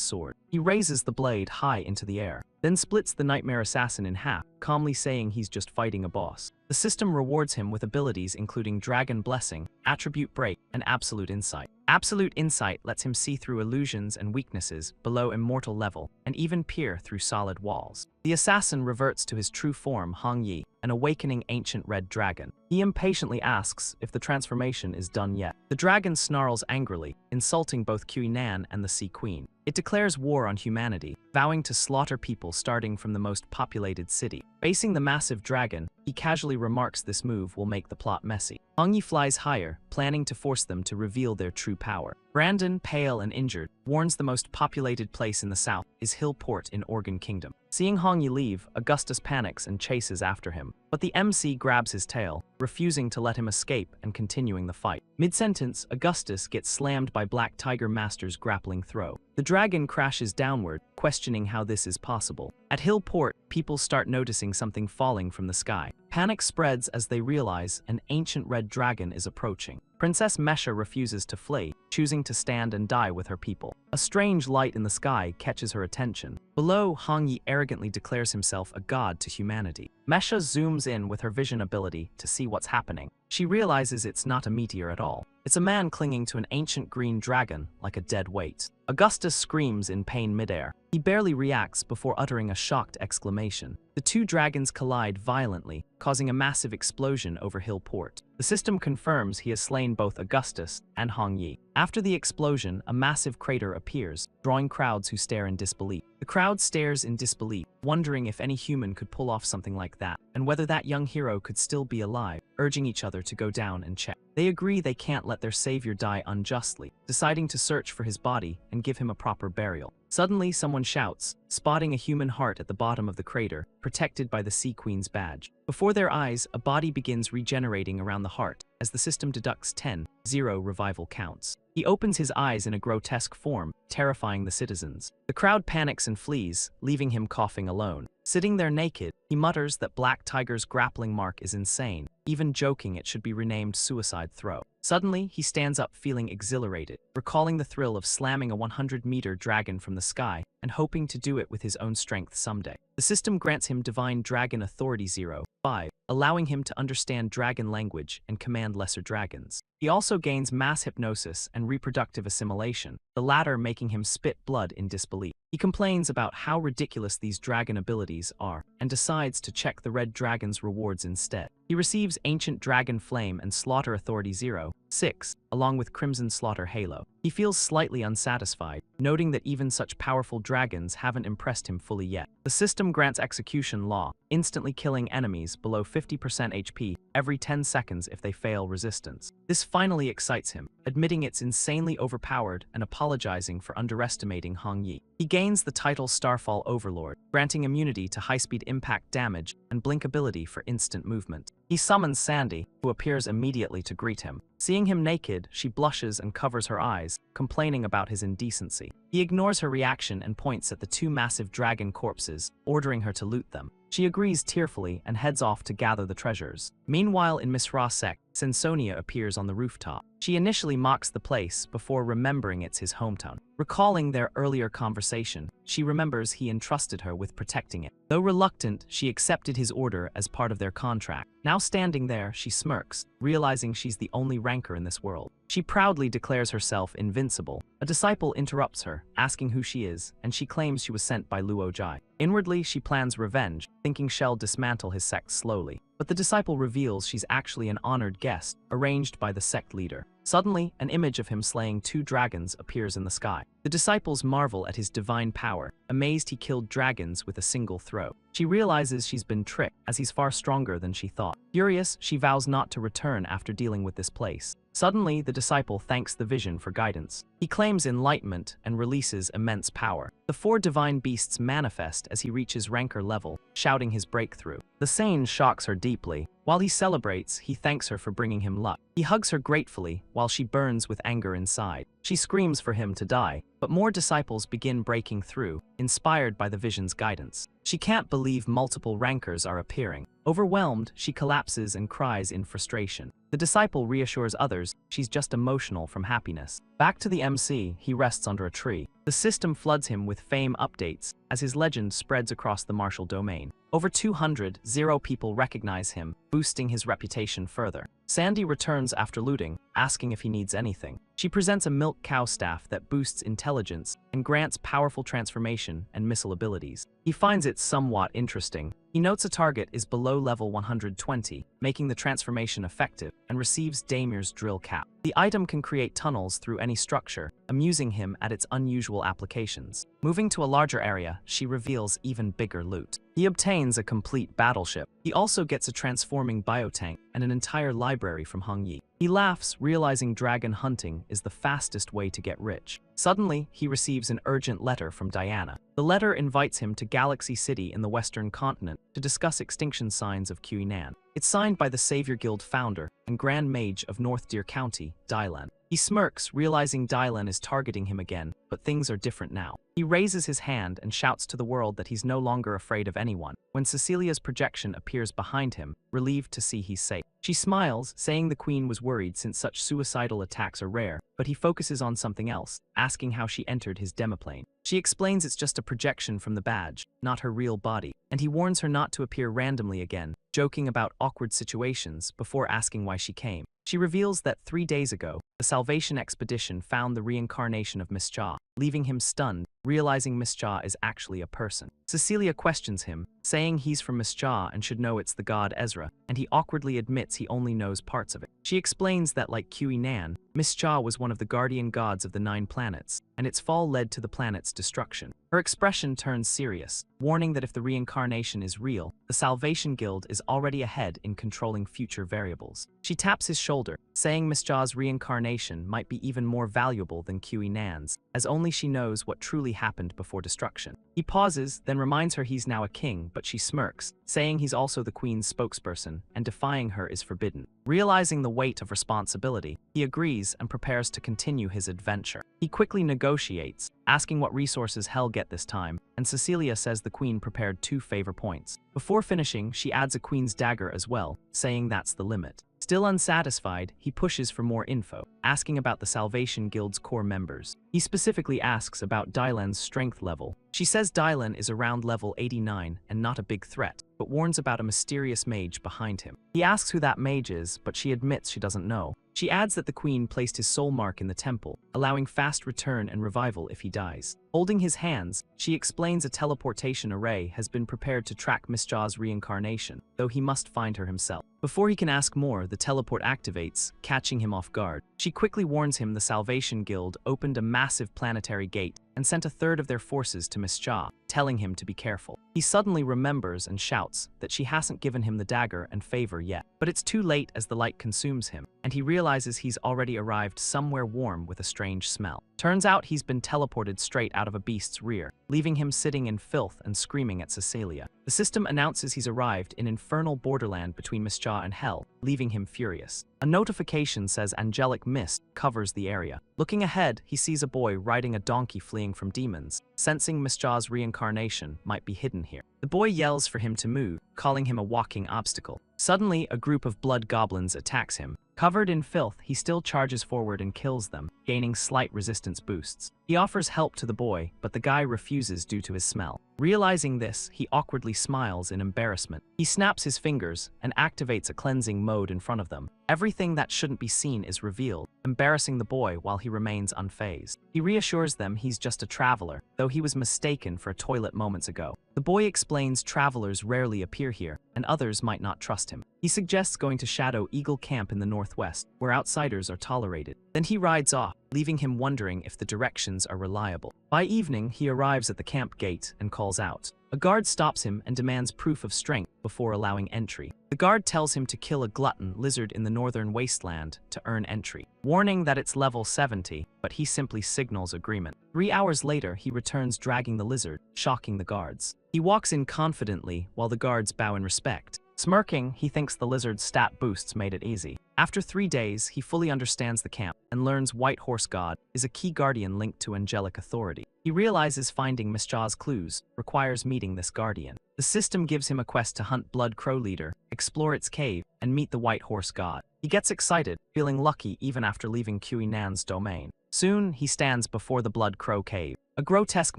sword. He raises the blade high into the air, then splits the nightmare assassin in half, calmly saying he's just fighting a boss. The system rewards him with abilities including Dragon Blessing, Attribute Break, and Absolute Insight. Absolute Insight lets him see through illusions and weaknesses below immortal level, and even peer through solid walls. The assassin reverts to his true form, Hong Yi, an awakening ancient red dragon. He impatiently asks if the transformation is done yet. The dragon snarls angrily, insulting both Nan and the Sea Queen. It declares war on humanity, vowing to slaughter people starting from the most populated city. Facing the massive dragon, he casually remarks this move will make the plot messy. Hong Yi flies higher, planning to force them to reveal their true power. Brandon, pale and injured, warns the most populated place in the south is Hillport in Organ Kingdom. Seeing Hong Yi leave, Augustus panics and chases after him, but the MC grabs his tail, refusing to let him escape and continuing the fight. Mid-sentence, Augustus gets slammed by Black Tiger Master's grappling throw. The dragon crashes downward, questioning how this is possible. At Hillport, people start noticing something falling from the sky. Panic spreads as they realize an ancient red dragon is approaching. Princess Mesha refuses to flee, choosing to stand and die with her people. A strange light in the sky catches her attention. Below, Hong Yi arrogantly declares himself a god to humanity. Mesha zooms in with her vision ability to see what's happening. She realizes it's not a meteor at all. It's a man clinging to an ancient green dragon like a dead weight. Augustus screams in pain midair. He barely reacts before uttering a shocked exclamation. The two dragons collide violently, causing a massive explosion over Hillport. The system confirms he has slain both Augustus and Hong Yi. After the explosion, a massive crater appears, drawing crowds who stare in disbelief. The crowd stares in disbelief, wondering if any human could pull off something like that, and whether that young hero could still be alive. urging each other to go down and check. They agree they can't let their savior die unjustly, deciding to search for his body and give him a proper burial. Suddenly, someone shouts, spotting a human heart at the bottom of the crater, protected by the Sea Queen's badge. Before their eyes, a body begins regenerating around the heart, as the system deducts 10, 0 revival counts. He opens his eyes in a grotesque form, terrifying the citizens. The crowd panics and flees, leaving him coughing alone. Sitting there naked, he mutters that Black Tiger's grappling mark is insane, even joking it should be renamed Suicide Throw. Suddenly, he stands up feeling exhilarated, recalling the thrill of slamming a 100-meter dragon from the sky and hoping to do it with his own strength someday. The system grants him Divine Dragon Authority 0.5, allowing him to understand dragon language and command lesser dragons. He also gains mass hypnosis and reproductive assimilation, the latter making him spit blood in disbelief. He complains about how ridiculous these dragon abilities are and decides to check the Red Dragon's rewards instead. He receives Ancient Dragon Flame and Slaughter Authority 0.6, along with Crimson Slaughter Halo. He feels slightly unsatisfied, noting that even such powerful dragons haven't impressed him fully yet. The system grants Execution Law, instantly killing enemies below 50% HP every 10 seconds if they fail resistance. This finally excites him, admitting it's insanely overpowered and apologizing for underestimating Hong Yi. He gains the title Starfall Overlord, granting immunity to high-speed impact damage and blink ability for instant movement. He summons Sandy, who appears immediately to greet him. Seeing him naked, she blushes and covers her eyes, complaining about his indecency. He ignores her reaction and points at the two massive dragon corpses, ordering her to loot them. She agrees tearfully and heads off to gather the treasures. Meanwhile, in Misra Sect, Sensonia appears on the rooftop. She initially mocks the place before remembering it's his hometown. Recalling their earlier conversation, she remembers he entrusted her with protecting it. Though reluctant, she accepted his order as part of their contract. Now standing there, she smirks, realizing she's the only ranker in this world. She proudly declares herself invincible. A disciple interrupts her, asking who she is, and she claims she was sent by Luo Jai. Inwardly, she plans revenge, thinking she'll dismantle his sect slowly. But the disciple reveals she's actually an honored guest, arranged by the sect leader. Suddenly, an image of him slaying 2 dragons appears in the sky. The disciples marvel at his divine power, amazed he killed dragons with a single throw. She realizes she's been tricked, as he's far stronger than she thought. Furious, she vows not to return after dealing with this place. Suddenly, the disciple thanks the vision for guidance. He claims enlightenment and releases immense power. The 4 divine beasts manifest as he reaches ranker level, shouting his breakthrough. The Sane shocks her deeply. While he celebrates, he thanks her for bringing him luck. He hugs her gratefully, while she burns with anger inside. She screams for him to die, but more disciples begin breaking through, inspired by the vision's guidance. She can't believe multiple rankers are appearing. Overwhelmed, she collapses and cries in frustration. The disciple reassures others she's just emotional from happiness. Back to the MC, he rests under a tree. The system floods him with fame updates as his legend spreads across the martial domain. Over 200 people recognize him, boosting his reputation further. Sandy returns after looting, asking if he needs anything. She presents a milk cow staff that boosts intelligence and grants powerful transformation and missile abilities. He finds it somewhat interesting. He notes a target is below level 120, making the transformation effective, and receives Damir's drill cap. The item can create tunnels through any structure, amusing him at its unusual applications. Moving to a larger area, she reveals even bigger loot. He obtains a complete battleship. He also gets a transforming biotank and an entire library from Hong Yi. He laughs, realizing dragon hunting is the fastest way to get rich. Suddenly, he receives an urgent letter from Diana. The letter invites him to Galaxy City in the Western continent to discuss extinction signs of Nan. It's signed by the Savior Guild founder and Grand Mage of North Deer County, Dylan. He smirks, realizing Dylan is targeting him again, but things are different now. He raises his hand and shouts to the world that he's no longer afraid of anyone. When Cecilia's projection appears behind him, relieved to see he's safe. She smiles, saying the queen was worried since such suicidal attacks are rare, but he focuses on something else, asking how she entered his demiplane. She explains it's just a projection from the badge, not her real body, and he warns her not to appear randomly again, joking about awkward situations before asking why she came. She reveals that 3 days ago, the Salvation Expedition found the reincarnation of Miss Jia, leaving him stunned, realizing Miss Jia is actually a person. Cecilia questions him, saying he's from Miss Jia and should know it's the god Ezra, and he awkwardly admits he only knows parts of it. She explains that like Kui Nan, Miss Cha was one of the guardian gods of the 9 planets, and its fall led to the planet's destruction. Her expression turns serious, warning that if the reincarnation is real, the Salvation Guild is already ahead in controlling future variables. She taps his shoulder, saying Miss Cha's reincarnation might be even more valuable than Kui Nan's, as only she knows what truly happened before destruction. He pauses, then reminds her he's now a king, but she smirks, saying he's also the queen's spokesperson, and defying her is forbidden. Realizing the weight of responsibility, he agrees and prepares to continue his adventure. He quickly negotiates, asking what resources Hell get this time, and Cecilia says the queen prepared 2 favor points. Before finishing, she adds a queen's dagger as well, saying that's the limit. Still unsatisfied, he pushes for more info, asking about the Salvation Guild's core members. He specifically asks about Dylan's strength level. She says Dylan is around level 89 and not a big threat, but warns about a mysterious mage behind him. He asks who that mage is, but she admits she doesn't know. She adds that the queen placed his soul mark in the temple, allowing fast return and revival if he dies. Holding his hands, she explains a teleportation array has been prepared to track Miss Cha's reincarnation, though he must find her himself. Before he can ask more, the teleport activates, catching him off guard. She quickly warns him the Salvation Guild opened a massive planetary gate and sent 1/3 of their forces to Miss Cha, telling him to be careful. He suddenly remembers and shouts that she hasn't given him the dagger and favor yet. But it's too late as the light consumes him, and he realizes he's already arrived somewhere warm with a strange smell. Turns out he's been teleported straight out of a beast's rear, leaving him sitting in filth and screaming at Cecilia. The system announces he's arrived in infernal borderland between Miss Cha and Hell, leaving him furious. A notification says angelic mist covers the area. Looking ahead, he sees a boy riding a donkey fleeing from demons, sensing Miss Cha's reincarnation might be hidden here. The boy yells for him to move, calling him a walking obstacle. Suddenly, a group of blood goblins attacks him. Covered in filth, he still charges forward and kills them, gaining slight resistance boosts. He offers help to the boy, but the guy refuses due to his smell. Realizing this, he awkwardly smiles in embarrassment. He snaps his fingers and activates a cleansing mode in front of them. Everything that shouldn't be seen is revealed, embarrassing the boy while he remains unfazed. He reassures them he's just a traveler, though he was mistaken for a toilet moments ago. The boy explains travelers rarely appear here, and others might not trust him. He suggests going to Shadow Eagle Camp in the northwest, where outsiders are tolerated. Then he rides off, leaving him wondering if the directions are reliable. By evening, he arrives at the camp gate and calls out. A guard stops him and demands proof of strength before allowing entry. The guard tells him to kill a glutton lizard in the northern wasteland to earn entry, warning that it's level 70, but he simply signals agreement. 3 hours later, he returns dragging the lizard, shocking the guards. He walks in confidently while the guards bow in respect. Smirking, he thinks the lizard's stat boosts made it easy. After 3 days, he fully understands the camp and learns White Horse God is a key guardian linked to angelic authority. He realizes finding Miss Cha's clues requires meeting this guardian. The system gives him a quest to hunt Blood Crow Leader, explore its cave, and meet the White Horse God. He gets excited, feeling lucky even after leaving Kui Nan's domain. Soon, he stands before the Blood Crow Cave. A grotesque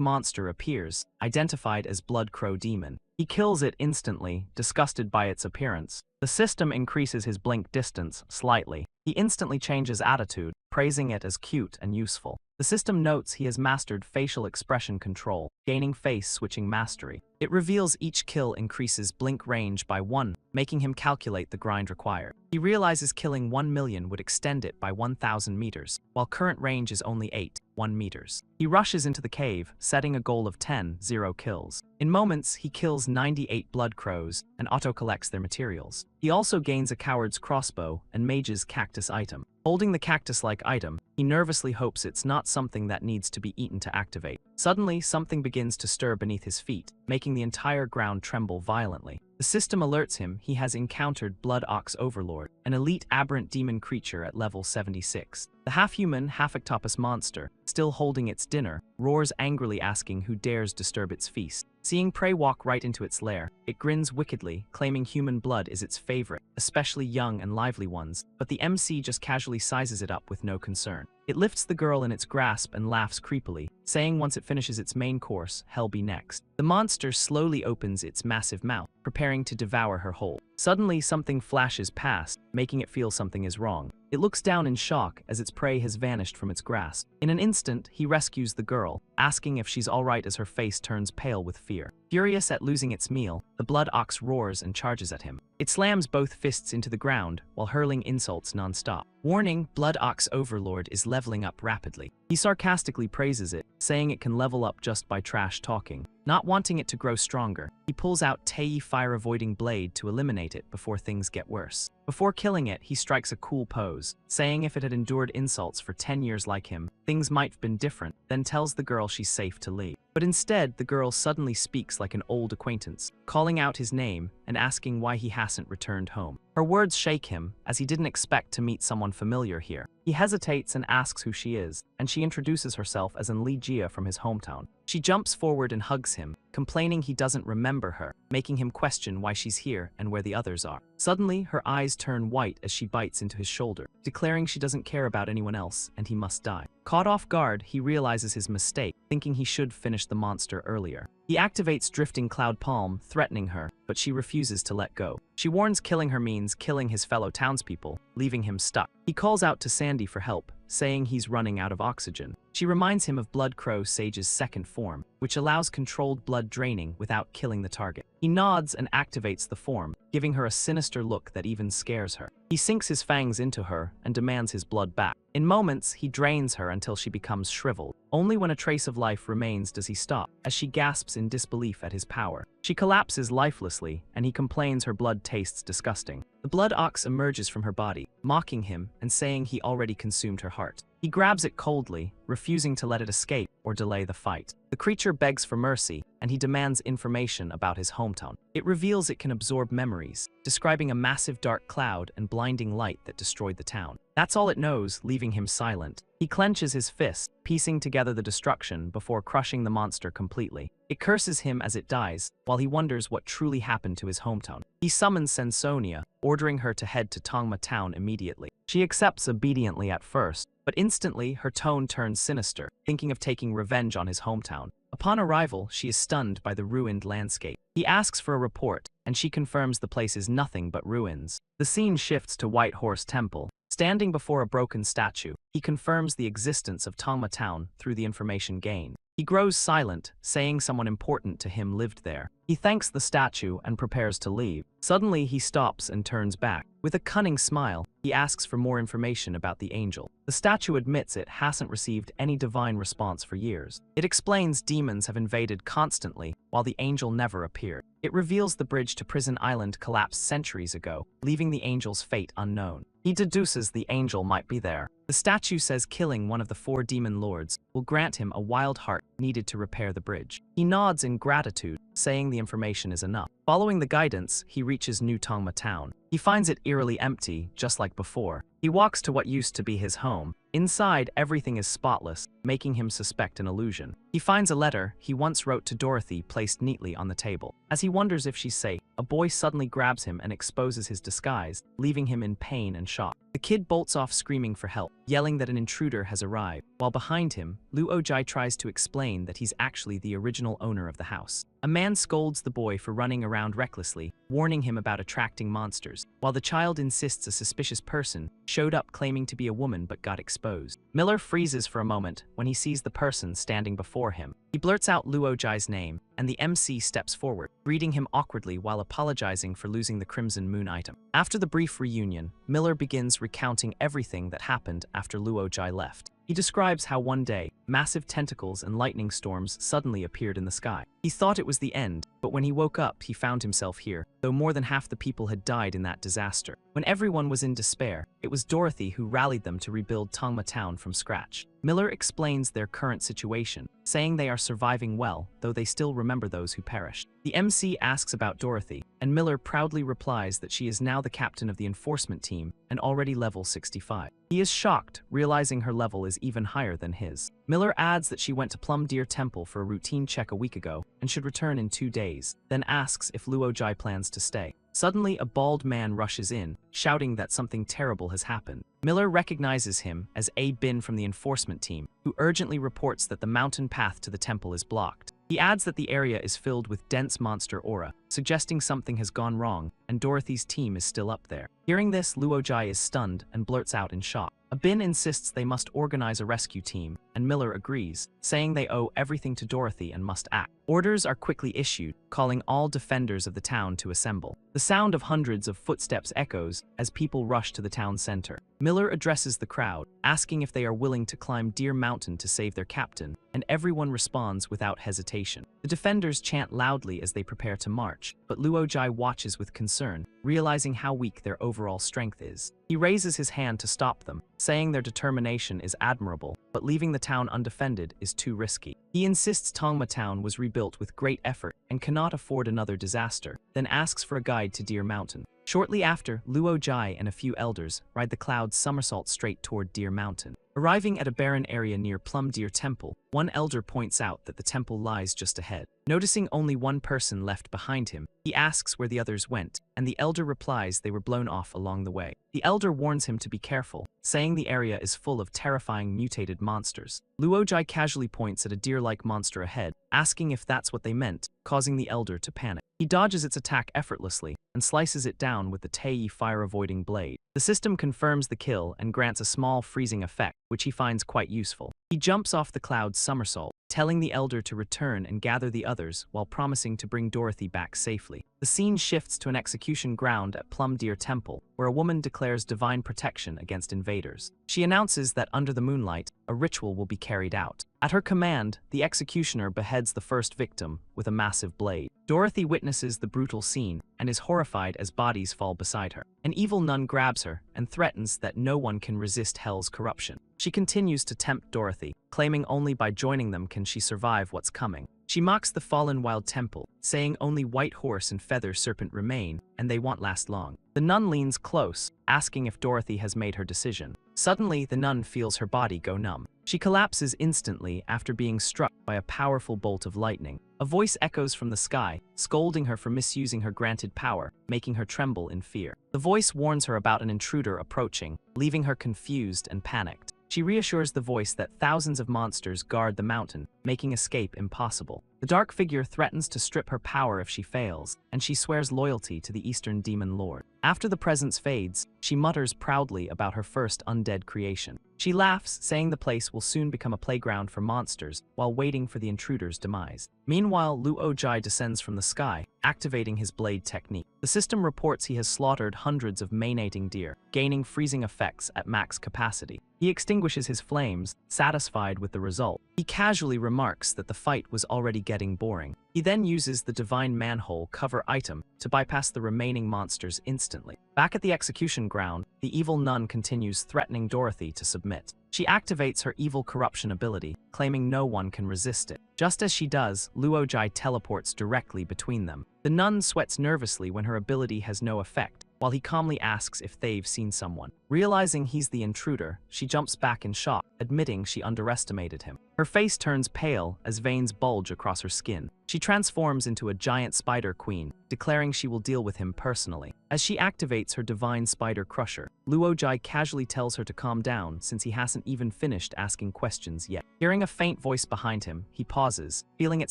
monster appears, identified as Blood Crow Demon. He kills it instantly, disgusted by its appearance. The system increases his blink distance slightly. He instantly changes attitude, praising it as cute and useful. The system notes he has mastered facial expression control, gaining face-switching mastery. It reveals each kill increases blink range by 1, making him calculate the grind required. He realizes killing 1 million would extend it by 1,000 meters, while current range is only 1 meters. He rushes into the cave, setting a goal of 0 kills. In moments, he kills 98 blood crows and auto-collects their materials. He also gains a coward's crossbow and mage's cactus item. Holding the cactus-like item, he nervously hopes it's not something that needs to be eaten to activate. Suddenly, something begins to stir beneath his feet, making the entire ground tremble violently. The system alerts him he has encountered Blood Ox Overlord, an elite aberrant demon creature at level 76. The half-human, half-octopus monster, still holding its dinner, roars angrily asking who dares disturb its feast. Seeing prey walk right into its lair, it grins wickedly, claiming human blood is its favorite, especially young and lively ones, but the MC just casually sizes it up with no concern. It lifts the girl in its grasp and laughs creepily, saying once it finishes its main course, hell be next. The monster slowly opens its massive mouth, preparing to devour her whole. Suddenly, something flashes past, making it feel something is wrong. It looks down in shock as its prey has vanished from its grasp. In an instant, he rescues the girl, asking if she's alright as her face turns pale with fear. Furious at losing its meal, the blood ox roars and charges at him. It slams both fists into the ground while hurling insults non-stop. Warning, Blood Ox Overlord is leveling up rapidly. He sarcastically praises it, saying it can level up just by trash talking. Not wanting it to grow stronger, he pulls out Tei fire-avoiding blade to eliminate it before things get worse. Before killing it, he strikes a cool pose, saying if it had endured insults for 10 years like him, things might have been different, then tells the girl she's safe to leave. But instead, the girl suddenly speaks like an old acquaintance, calling out his name and asking why he hasn't returned home. Her words shake him, as he didn't expect to meet someone familiar here. He hesitates and asks who she is, and she introduces herself as Enli Jia from his hometown. She jumps forward and hugs him, complaining he doesn't remember her, making him question why she's here and where the others are. Suddenly, her eyes turn white as she bites into his shoulder, declaring she doesn't care about anyone else and he must die. Caught off guard, he realizes his mistake, thinking he should finish the monster earlier. He activates Drifting Cloud Palm, threatening her, but she refuses to let go. She warns killing her means killing his fellow townspeople, leaving him stuck. He calls out to Sandy for help, saying he's running out of oxygen. She reminds him of Blood Crow Sage's second form, which allows controlled blood draining without killing the target. He nods and activates the form, giving her a sinister look that even scares her. He sinks his fangs into her and demands his blood back. In moments, he drains her until she becomes shriveled. Only when a trace of life remains does he stop, as she gasps in disbelief at his power. She collapses lifelessly, and he complains her blood tastes disgusting. The blood ox emerges from her body, mocking him and saying he already consumed her heart. He grabs it coldly, refusing to let it escape or delay the fight. The creature begs for mercy, and he demands information about his hometown. It reveals it can absorb memories, describing a massive dark cloud and blinding light that destroyed the town. That's all it knows, leaving him silent. He clenches his fist, piecing together the destruction before crushing the monster completely. It curses him as it dies, while he wonders what truly happened to his hometown. He summons Sensonia, ordering her to head to Tongma town immediately. She accepts obediently at first, but instantly her tone turns sinister, thinking of taking revenge on his hometown. Upon arrival, she is stunned by the ruined landscape. He asks for a report, and she confirms the place is nothing but ruins. The scene shifts to White Horse Temple. Standing before a broken statue, he confirms the existence of Tongma town through the information gained. He grows silent, saying someone important to him lived there. He thanks the statue and prepares to leave. Suddenly, he stops and turns back. With a cunning smile, he asks for more information about the angel. The statue admits it hasn't received any divine response for years. It explains demons have invaded constantly, while the angel never appeared. It reveals the bridge to Prison Island collapsed centuries ago, leaving the angel's fate unknown. He deduces the angel might be there. The statue says killing one of the 4 demon lords will grant him a wild heart needed to repair the bridge. He nods in gratitude, saying the information is enough. Following the guidance, he reaches New Tongma town. He finds it eerily empty, just like before. He walks to what used to be his home. Inside, everything is spotless, making him suspect an illusion. He finds a letter he once wrote to Dorothy placed neatly on the table. As he wonders if she's safe, a boy suddenly grabs him and exposes his disguise, leaving him in pain and shock. The kid bolts off screaming for help, yelling that an intruder has arrived, while behind him, Lu Ojai tries to explain that he's actually the original owner of the house. A man scolds the boy for running around recklessly, warning him about attracting monsters, while the child insists a suspicious person showed up claiming to be a woman but got exposed. Miller freezes for a moment when he sees the person standing before him. He blurts out Lu Ojai's name, and the MC steps forward, greeting him awkwardly while apologizing for losing the Crimson Moon item. After the brief reunion, Miller begins recounting everything that happened after Lu Ojai left. He describes how one day, massive tentacles and lightning storms suddenly appeared in the sky. He thought it was the end, but when he woke up, he found himself here, though more than half the people had died in that disaster. When everyone was in despair, it was Dorothy who rallied them to rebuild Tongma town from scratch. Miller explains their current situation, saying they are surviving well, though they still remember those who perished. The MC asks about Dorothy, and Miller proudly replies that she is now the captain of the enforcement team and already level 65. He is shocked, realizing her level is even higher than his. Miller adds that she went to Plum Deer Temple for a routine check a week ago and should return in 2 days, then asks if Lu Ojai plans to stay. Suddenly, a bald man rushes in, shouting that something terrible has happened. Miller recognizes him as A. Bin from the enforcement team, who urgently reports that the mountain path to the temple is blocked. He adds that the area is filled with dense monster aura, suggesting something has gone wrong, and Dorothy's team is still up there. Hearing this, Luojai is stunned and blurts out in shock. Abin insists they must organize a rescue team, and Miller agrees, saying they owe everything to Dorothy and must act. Orders are quickly issued, calling all defenders of the town to assemble. The sound of hundreds of footsteps echoes as people rush to the town center. Miller addresses the crowd, asking if they are willing to climb Deer Mountain to save their captain, and everyone responds without hesitation. The defenders chant loudly as they prepare to march, but Luojai watches with concern, realizing how weak their overall strength is. He raises his hand to stop them, saying their determination is admirable, but leaving the town undefended is too risky. He insists Tongma Town was rebuilt with great effort and cannot afford another disaster, then asks for a guide to Deer Mountain. Shortly after, Luojai and a few elders ride the clouds somersault straight toward Deer Mountain. Arriving at a barren area near Plum Deer Temple, one elder points out that the temple lies just ahead. Noticing only one person left behind him, he asks where the others went, and the elder replies they were blown off along the way. The elder warns him to be careful, saying the area is full of terrifying mutated monsters. Luojai casually points at a deer-like monster ahead, asking if that's what they meant, causing the elder to panic. He dodges its attack effortlessly and slices it down with the Tei fire-avoiding blade. The system confirms the kill and grants a small freezing effect, which he finds quite useful. He jumps off the cloud's somersault, telling the elder to return and gather the others while promising to bring Dorothy back safely. The scene shifts to an execution ground at Plum Deer Temple, where a woman declares divine protection against invaders. She announces that under the moonlight, a ritual will be carried out. At her command, the executioner beheads the first victim with a massive blade. Dorothy witnesses the brutal scene and is horrified as bodies fall beside her. An evil nun grabs her and threatens that no one can resist hell's corruption. She continues to tempt Dorothy, claiming only by joining them can she survive what's coming. She mocks the fallen wild temple, saying only white horse and feather serpent remain, and they won't last long. The nun leans close, asking if Dorothy has made her decision. Suddenly, the nun feels her body go numb. She collapses instantly after being struck by a powerful bolt of lightning. A voice echoes from the sky, scolding her for misusing her granted power, making her tremble in fear. The voice warns her about an intruder approaching, leaving her confused and panicked. She reassures the voice that thousands of monsters guard the mountain, making escape impossible. The dark figure threatens to strip her power if she fails, and she swears loyalty to the Eastern Demon Lord. After the presence fades, she mutters proudly about her first undead creation. She laughs, saying the place will soon become a playground for monsters, while waiting for the intruder's demise. Meanwhile, Luojai descends from the sky, activating his blade technique. The system reports he has slaughtered hundreds of manating deer, gaining freezing effects at max capacity. He extinguishes his flames, satisfied with the result. He casually remarks that the fight was already getting boring. He then uses the divine manhole cover item to bypass the remaining monsters instantly. Back at the execution ground, the evil nun continues threatening Dorothy to submit. She activates her evil corruption ability, claiming no one can resist it. Just as she does, Luojai teleports directly between them. The nun sweats nervously when her ability has no effect, while he calmly asks if they've seen someone. Realizing he's the intruder, she jumps back in shock, admitting she underestimated him. Her face turns pale as veins bulge across her skin. She transforms into a giant spider queen, declaring she will deal with him personally. As she activates her divine spider crusher, Luojai casually tells her to calm down since he hasn't even finished asking questions yet. Hearing a faint voice behind him, he pauses, feeling it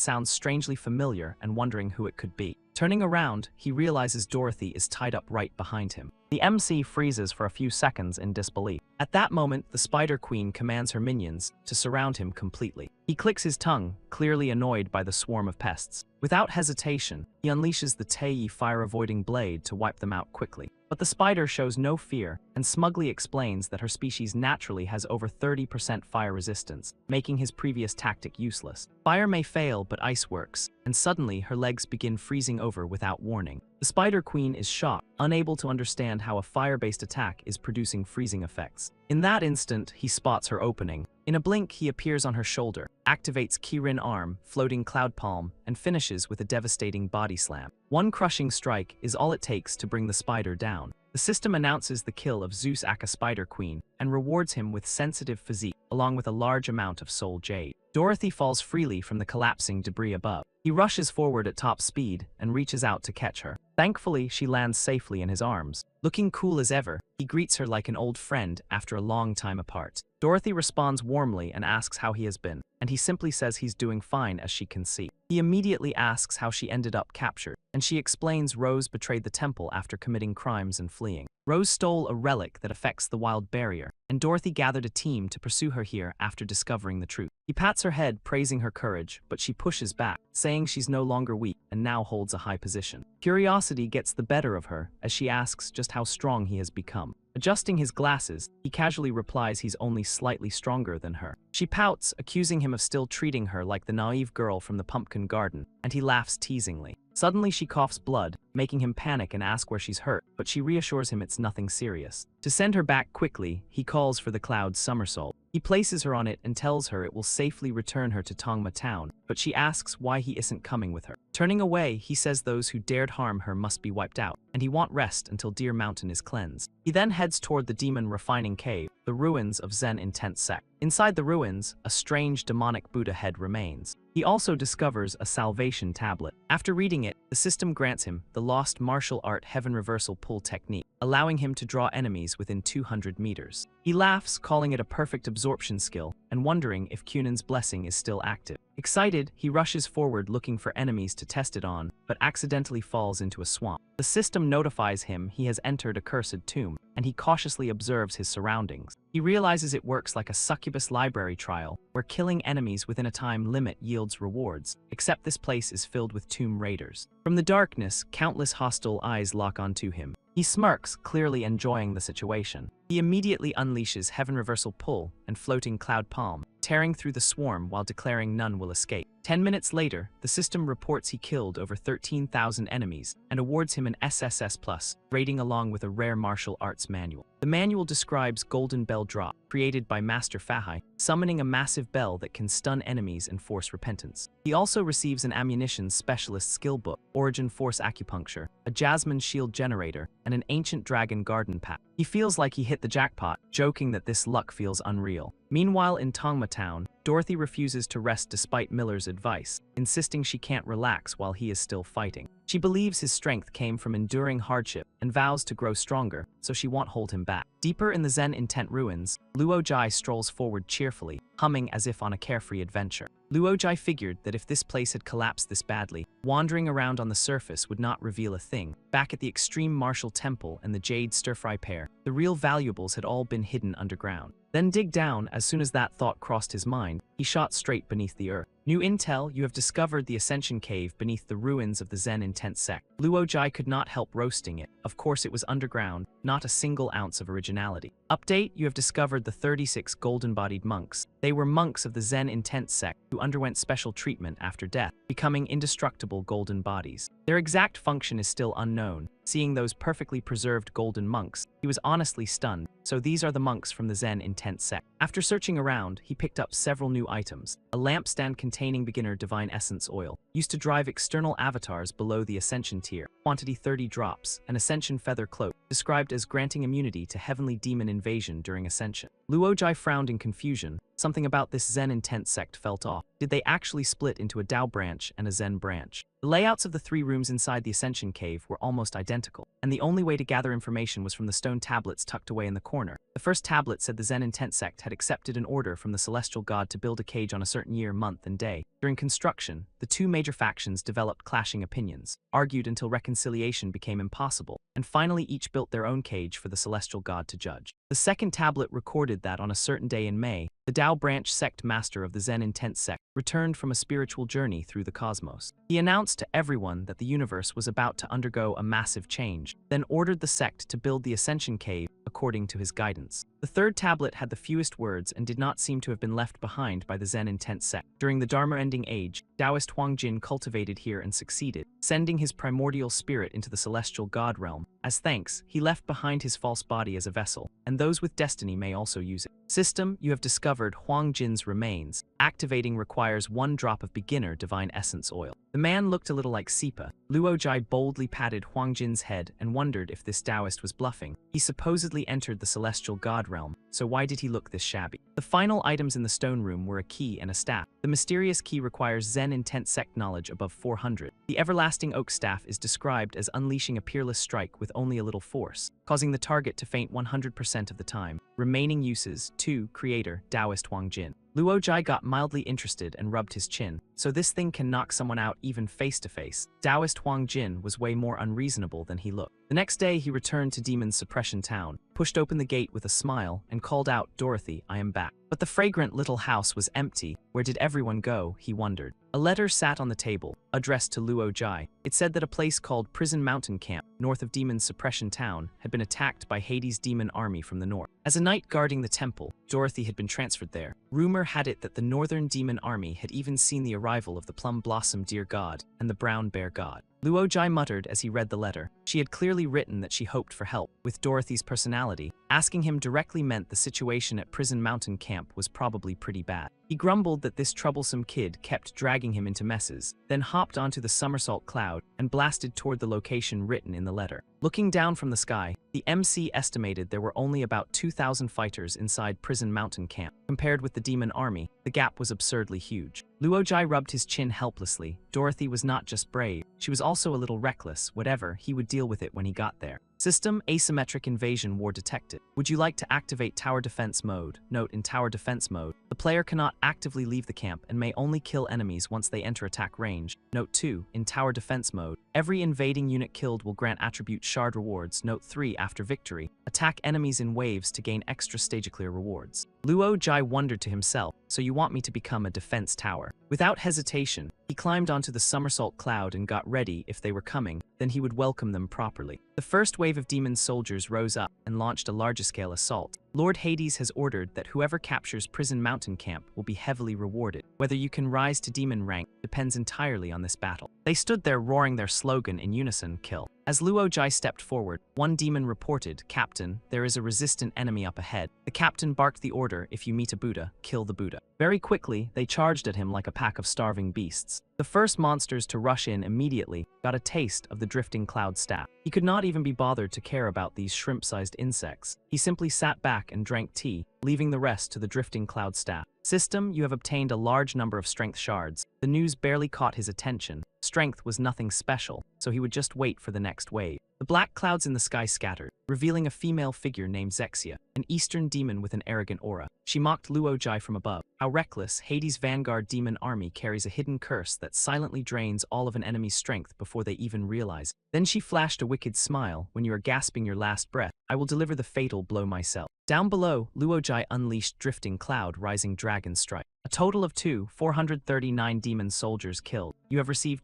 sounds strangely familiar and wondering who it could be. Turning around, he realizes Dorothy is tied up right behind him. The MC freezes for a few seconds in disbelief. At that moment, the Spider Queen commands her minions to surround him completely. He clicks his tongue, clearly annoyed by the swarm of pests. Without hesitation, he unleashes the Tei fire-avoiding blade to wipe them out quickly. But the spider shows no fear and smugly explains that her species naturally has over 30% fire resistance, making his previous tactic useless. Fire may fail, but ice works, and suddenly her legs begin freezing over without warning. The Spider Queen is shocked, unable to understand how a fire-based attack is producing freezing effects. In that instant, he spots her opening. In a blink, he appears on her shoulder, activates Kirin Arm, floating Cloud Palm, and finishes with a devastating body slam. One crushing strike is all it takes to bring the spider down. The system announces the kill of Zeus Aka Spider Queen and rewards him with sensitive physique, along with a large amount of soul jade. Dorothy falls freely from the collapsing debris above. He rushes forward at top speed and reaches out to catch her. Thankfully, she lands safely in his arms. Looking cool as ever, he greets her like an old friend after a long time apart. Dorothy responds warmly and asks how he has been, and he simply says he's doing fine as she can see. He immediately asks how she ended up captured, and she explains Rose betrayed the temple after committing crimes and fleeing. Rose stole a relic that affects the wild barrier, and Dorothy gathered a team to pursue her here after discovering the truth. He pats her head, praising her courage, but she pushes back, saying she's no longer weak and now holds a high position. Curiosity gets the better of her as she asks just how strong he has become. Adjusting his glasses, he casually replies he's only slightly stronger than her. She pouts, accusing him of still treating her like the naive girl from the pumpkin garden, and he laughs teasingly. Suddenly she coughs blood, making him panic and ask where she's hurt, but she reassures him it's nothing serious. To send her back quickly, he calls for the cloud's somersault. He places her on it and tells her it will safely return her to Tongma town, but she asks why he isn't coming with her. Turning away, he says those who dared harm her must be wiped out, and he won't rest until Deer Mountain is cleansed. He then heads toward the demon refining cave, the ruins of Zen Intense Sect. Inside the ruins, a strange demonic Buddha head remains. He also discovers a salvation tablet. After reading it, the system grants him the lost martial art heaven reversal pull technique, allowing him to draw enemies within 200 meters. He laughs, calling it a perfect absorption skill, and wondering if Cunan's blessing is still active. Excited, he rushes forward looking for enemies to test it on, but accidentally falls into a swamp. The system notifies him he has entered a cursed tomb, and he cautiously observes his surroundings. He realizes it works like a succubus library trial, where killing enemies within a time limit yields rewards, except this place is filled with tomb raiders. From the darkness, countless hostile eyes lock onto him. He smirks, clearly enjoying the situation. He immediately unleashes Heaven Reversal Pull and Floating Cloud Palm, tearing through the swarm while declaring none will escape. 10 minutes later, the system reports he killed over 13,000 enemies and awards him an SSS+, rating along with a rare martial arts manual. The manual describes Golden Bell Drop, created by Master Fahai, summoning a massive bell that can stun enemies and force repentance. He also receives an ammunition specialist skill book, Origin Force Acupuncture, a Jasmine Shield Generator, and an Ancient Dragon Garden Pack. He feels like he hit the jackpot, joking that this luck feels unreal. Meanwhile, in Tongma Town, Dorothy refuses to rest despite Miller's advice, insisting she can't relax while he is still fighting. She believes his strength came from enduring hardship and vows to grow stronger, so she won't hold him back. Deeper in the Zen Intent ruins, Luo Jai strolls forward cheerfully, humming as if on a carefree adventure. Luo Jai figured that if this place had collapsed this badly, wandering around on the surface would not reveal a thing. Back at the Extreme Martial Temple and the Jade Stir-Fry Pair, the real valuables had all been hidden underground. Then dig down. As soon as that thought crossed his mind, he shot straight beneath the earth. New intel, you have discovered the Ascension Cave beneath the ruins of the Zen Intense Sect. Luo Jai could not help roasting it. Of course it was underground, not a single ounce of originality. Update, you have discovered the 36 golden-bodied monks. They were monks of the Zen Intense Sect who underwent special treatment after death, becoming indestructible golden bodies. Their exact function is still unknown. Seeing those perfectly preserved golden monks, he was honestly stunned. So these are the monks from the Zen Intense Sect. After searching around, he picked up several new items. A lampstand containing beginner divine essence oil, used to drive external avatars below the Ascension tier. Quantity 30 drops. An Ascension feather cloak, described as granting immunity to heavenly demon invasion during Ascension. Luo Jai frowned in confusion. Something about this Zen Intense Sect felt off. Did they actually split into a Dao branch and a Zen branch? The layouts of the three rooms inside the Ascension Cave were almost identical, and the only way to gather information was from the stone tablets tucked away in the corner. The first tablet said the Zen Intense Sect had accepted an order from the celestial god to build a cage on a certain year, month, and day. During construction, the two major factions developed clashing opinions, argued until reconciliation became impossible, and finally each built their own cage for the celestial god to judge. The second tablet recorded that on a certain day in May, the Dao branch sect master of the Zen Intense Sect returned from a spiritual journey through the cosmos. He announced to everyone that the universe was about to undergo a massive change, then ordered the sect to build the Ascension Cave according to his guidance. The third tablet had the fewest words and did not seem to have been left behind by the Zen Intense Sect. During the Dharma-ending age, Taoist Huang Jin cultivated here and succeeded, sending his primordial spirit into the celestial god realm. As thanks, he left behind his false body as a vessel, and those with destiny may also use it. System, you have discovered Huang Jin's remains. Activating requires 1 drop of beginner divine essence oil. The man looked a little like Sipa. Luo Jai boldly patted Huang Jin's head and wondered if this Taoist was bluffing. He supposedly entered the celestial god realm, so why did he look this shabby? The final items in the stone room were a key and a staff. The mysterious key requires Zen Intense Sect knowledge above 400. The everlasting oak staff is described as unleashing a peerless strike with only a little force, causing the target to faint 100% of the time. Remaining uses: 2. Creator, Taoist Huang Jin. Luo got mildly interested and rubbed his chin. So this thing can knock someone out even face to face. Taoist Huang Jin was way more unreasonable than he looked. The next day he returned to Demon Suppression Town, pushed open the gate with a smile, and called out, "Dorothy, I am back." But the fragrant little house was empty. Where did everyone go, he wondered. A letter sat on the table, addressed to Luo Jai. It said that a place called Prison Mountain Camp, north of Demon Suppression Town, had been attacked by Hades' demon army from the north. As a knight guarding the temple, Dorothy had been transferred there. Rumor had it that the northern demon army had even seen the arrival of the Plum Blossom Deer God and the Brown Bear God. Luo Jai muttered as he read the letter. She had clearly written that she hoped for help. With Dorothy's personality, asking him directly meant the situation at Prison Mountain Camp was probably pretty bad. He grumbled that this troublesome kid kept dragging him into messes, then hopped onto the somersault cloud and blasted toward the location written in the letter. Looking down from the sky, the MC estimated there were only about 2,000 fighters inside Prison Mountain Camp. Compared with the demon army, the gap was absurdly huge. Luo Jai rubbed his chin helplessly. Dorothy was not just brave, she was also a little reckless. Whatever, he would deal with it when he got there. System asymmetric invasion war detected. Would you like to activate tower defense mode? Note: in tower defense mode, the player cannot actively leave the camp and may only kill enemies once they enter attack range. Note 2. In tower defense mode, every invading unit killed will grant attribute shard rewards. Note 3. After victory, attack enemies in waves to gain extra stage clear rewards. Luo Jai wondered to himself, so you want me to become a defense tower? Without hesitation, he climbed onto the somersault cloud and got ready. If they were coming, then he would welcome them properly. The first wave of demon soldiers rose up and launched a large-scale assault. Lord Hades has ordered that whoever captures Prison Mountain Camp will be heavily rewarded. Whether you can rise to demon rank depends entirely on this battle. They stood there roaring their slogan in unison, "Kill." As Luo Jai stepped forward, one demon reported, "Captain, there is a resistant enemy up ahead." The captain barked the order, "If you meet a Buddha, kill the Buddha." Very quickly, they charged at him like a pack of starving beasts. The first monsters to rush in immediately got a taste of the drifting cloud staff. He could not even be bothered to care about these shrimp-sized insects. He simply sat back and drank tea, leaving the rest to the drifting cloud staff. System, you have obtained a large number of strength shards. The news barely caught his attention. Strength was nothing special, so he would just wait for the next wave. The black clouds in the sky scattered, revealing a female figure named Zexia, an eastern demon with an arrogant aura. She mocked Luo Jai from above. How reckless! Hades' vanguard demon army carries a hidden curse that silently drains all of an enemy's strength before they even realize it. Then she flashed a wicked smile. When you are gasping your last breath, I will deliver the fatal blow myself. Down below, Luo Jai unleashed drifting cloud rising dragon strike. A total of 439 demon soldiers killed. You have received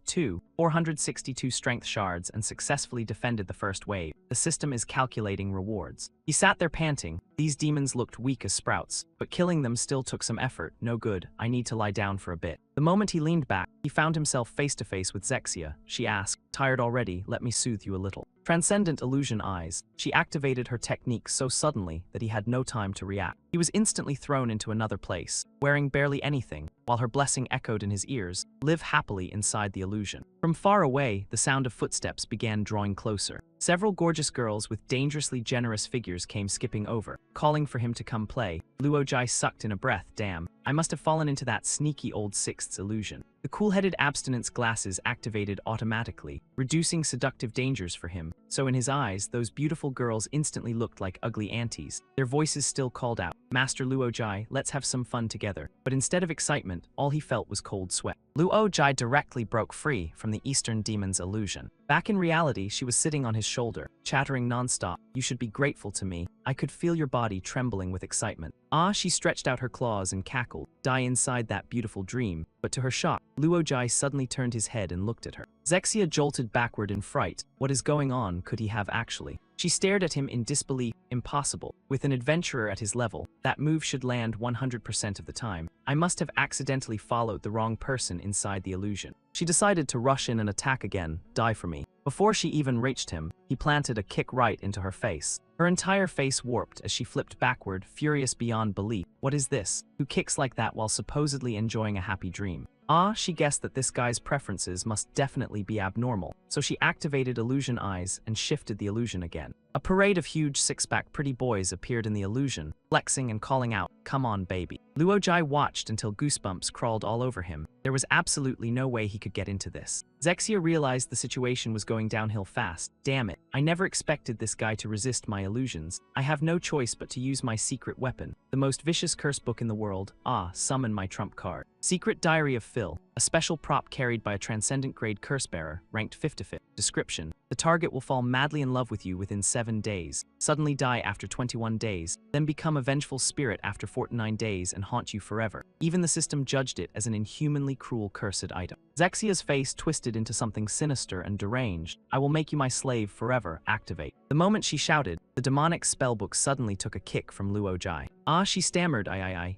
462 strength shards and successfully defended the first wave. The system is calculating rewards. He sat there panting. These demons looked weak as sprouts, but killing them still took some effort. No good, I need to lie down for a bit. The moment he leaned back, he found himself face to face with Zexia. She asked, "Tired already? Let me soothe you a little." Transcendent illusion eyes. She activated her technique so suddenly that he had no time to react. He was instantly thrown into another place, wearing barely anything, while her blessing echoed in his ears. Live happily inside the illusion. From far away, the sound of footsteps began drawing closer. Several gorgeous girls with dangerously generous figures came skipping over, calling for him to come play. Luo Jai sucked in a breath. Damn, I must have fallen into that sneaky old sixth's illusion. The cool-headed abstinence glasses activated automatically, reducing seductive dangers for him, so in his eyes, those beautiful girls instantly looked like ugly aunties. Their voices still called out, "Master Luo Jai, let's have some fun together." But instead of excitement, all he felt was cold sweat. Luo Jai directly broke free from the Eastern demon's illusion. Back in reality, she was sitting on his shoulder, chattering nonstop. "You should be grateful to me. I could feel your body trembling with excitement." Ah, she stretched out her claws and cackled. Die inside that beautiful dream. But to her shock, Luo Jai suddenly turned his head and looked at her. Zexia jolted backward in fright. What is going on? Could he have actually? She stared at him in disbelief. Impossible. With an adventurer at his level, that move should land 100% of the time. I must have accidentally followed the wrong person inside the illusion. She decided to rush in and attack again. Die for me. Before she even reached him, he planted a kick right into her face. Her entire face warped as she flipped backward, furious beyond belief. What is this? Who kicks like that while supposedly enjoying a happy dream? Ah, she guessed that this guy's preferences must definitely be abnormal, so she activated illusion eyes and shifted the illusion again. A parade of huge six-pack pretty boys appeared in the illusion, flexing and calling out, "Come on, baby." Luojai watched until goosebumps crawled all over him. There was absolutely no way he could get into this. Zexia realized the situation was going downhill fast. Damn it, I never expected this guy to resist my illusions. I have no choice but to use my secret weapon, the most vicious curse book in the world. Summon my trump card. Secret Diary of Phil, a special prop carried by a transcendent grade curse bearer, ranked 55th. Description: the target will fall madly in love with you within 7 days, suddenly die after 21 days, then become a vengeful spirit after 49 days and haunt you forever. Even the system judged it as an inhumanly cruel cursed item. Zexia's face twisted into something sinister and deranged. "I will make you my slave forever. Activate." The moment she shouted, the demonic spellbook suddenly took a kick from Luojai. She stammered.